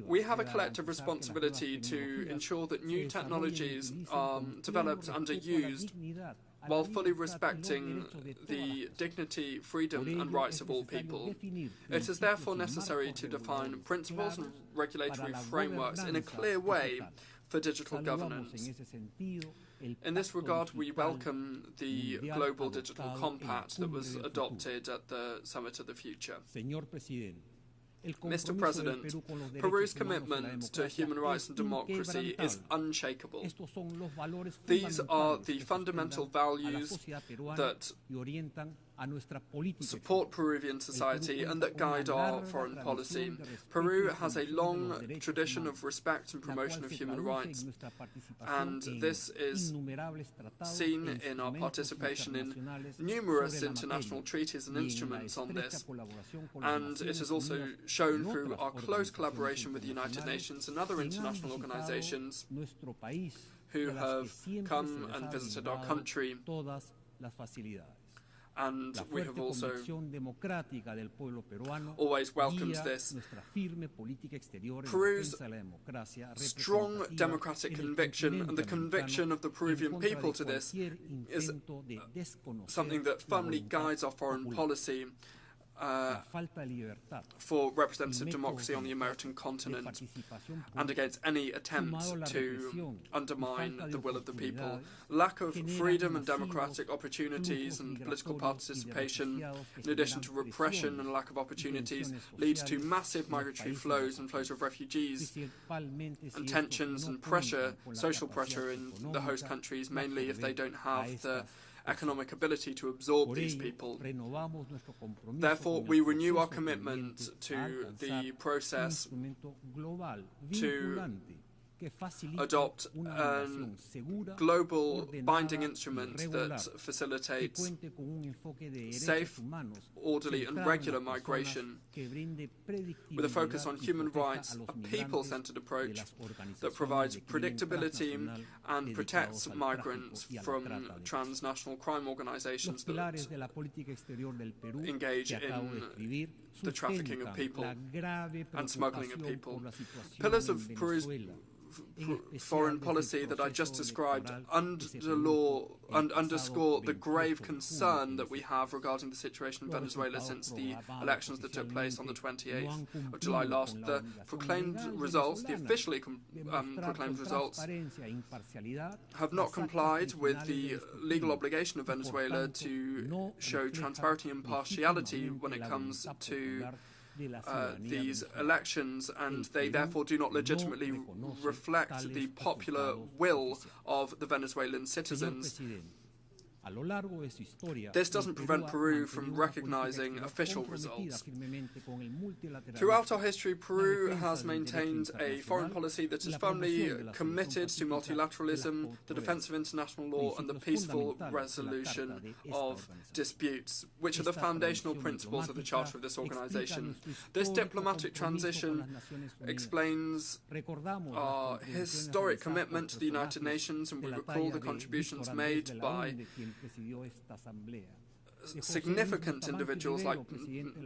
We have a collective responsibility to ensure that new technologies are developed and are used while fully respecting the dignity, freedom and rights of all people. It is therefore necessary to define principles and regulatory frameworks in a clear way for digital governance. In this regard, we welcome the Global Digital Compact that was adopted at the Summit of the Future. Mr. President, Peru's commitment to human rights and democracy is unshakable. These are the fundamental values that support Peruvian society and that guide our foreign policy. Peru has a long tradition of respect and promotion of human rights, and this is seen in our participation in numerous international treaties and instruments on this, and it is also shown through our close collaboration with the United Nations and other international organizations who have come and visited our country. And we have also always welcomed this. Peru's strong democratic conviction and the conviction of the Peruvian people to this is something that firmly guides our foreign policy for representative democracy on the American continent and against any attempts to undermine the will of the people. Lack of freedom and democratic opportunities and political participation, in addition to repression and lack of opportunities, leads to massive migratory flows and flows of refugees and tensions and pressure, social pressure in the host countries, mainly if they don't have the economic ability to absorb these people. Therefore, we renew our commitment to the process to adopt a global binding instrument that facilitates safe, orderly and regular migration with a focus on human rights, a people-centred approach that provides predictability and protects migrants from transnational crime organisations that engage in the trafficking of people and smuggling of people. Pillars of Peru's foreign policy that I just described underscore the grave concern that we have regarding the situation in Venezuela since the elections that took place on the 28th of July last. The proclaimed results, the officially proclaimed results, have not complied with the legal obligation of Venezuela to show transparency and impartiality when it comes to these elections, and they therefore do not legitimately reflect the popular will of the Venezuelan citizens. This doesn't prevent Peru from recognizing official results. Throughout our history, Peru has maintained a foreign policy that is firmly committed to multilateralism, the defense of international law, and the peaceful resolution of disputes, which are the foundational principles of the charter of this organization. This diplomatic transition explains our historic commitment to the United Nations, and we recall the contributions made by significant individuals like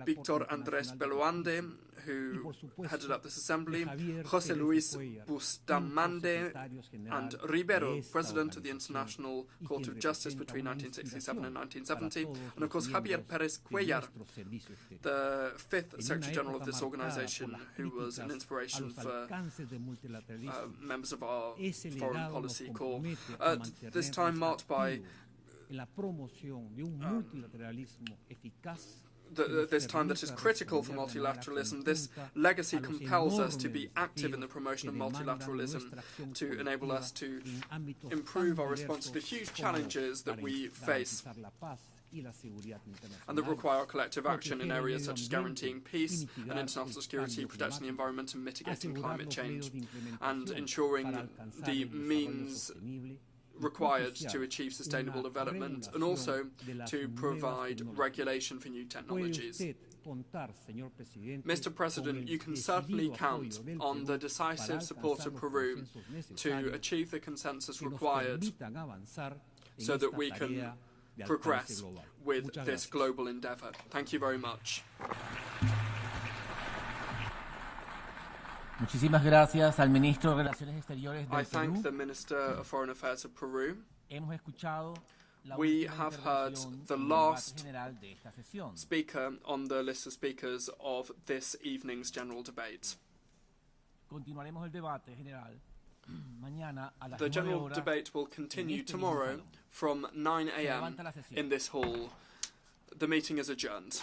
Victor Andrés Beloande, who headed up this assembly, José Luis Bustamante, and Ribero, president of the International Court of Justice between 1967 and 1970, and of course Javier Pérez Cuellar, the fifth Secretary General of this organization, who was an inspiration for members of our foreign policy corps. At this time marked by this time that is critical for multilateralism, this legacy compels us to be active in the promotion of multilateralism, to enable us to improve our response to the huge challenges that we face and that require collective action in areas such as guaranteeing peace and international security, protecting the environment and mitigating climate change, and ensuring the means required to achieve sustainable development, and also to provide regulation for new technologies. Mr. President, you can certainly count on the decisive support of Peru to achieve the consensus required so that we can progress with this global endeavour. Thank you very much. Muchísimas gracias al ministro de Relaciones Exteriores del I thank Perú. the Minister of Foreign Affairs of Peru. Hemos escuchado la We última have heard intervención the del last debate general de esta sesión. speaker on the list of speakers of this evening's general debate. Continuaremos el debate general mañana a las The 9 general horas debate will en continue este mismo tomorrow salón. from 9 Se a.m. levanta la sesión. in this hall. The meeting is adjourned.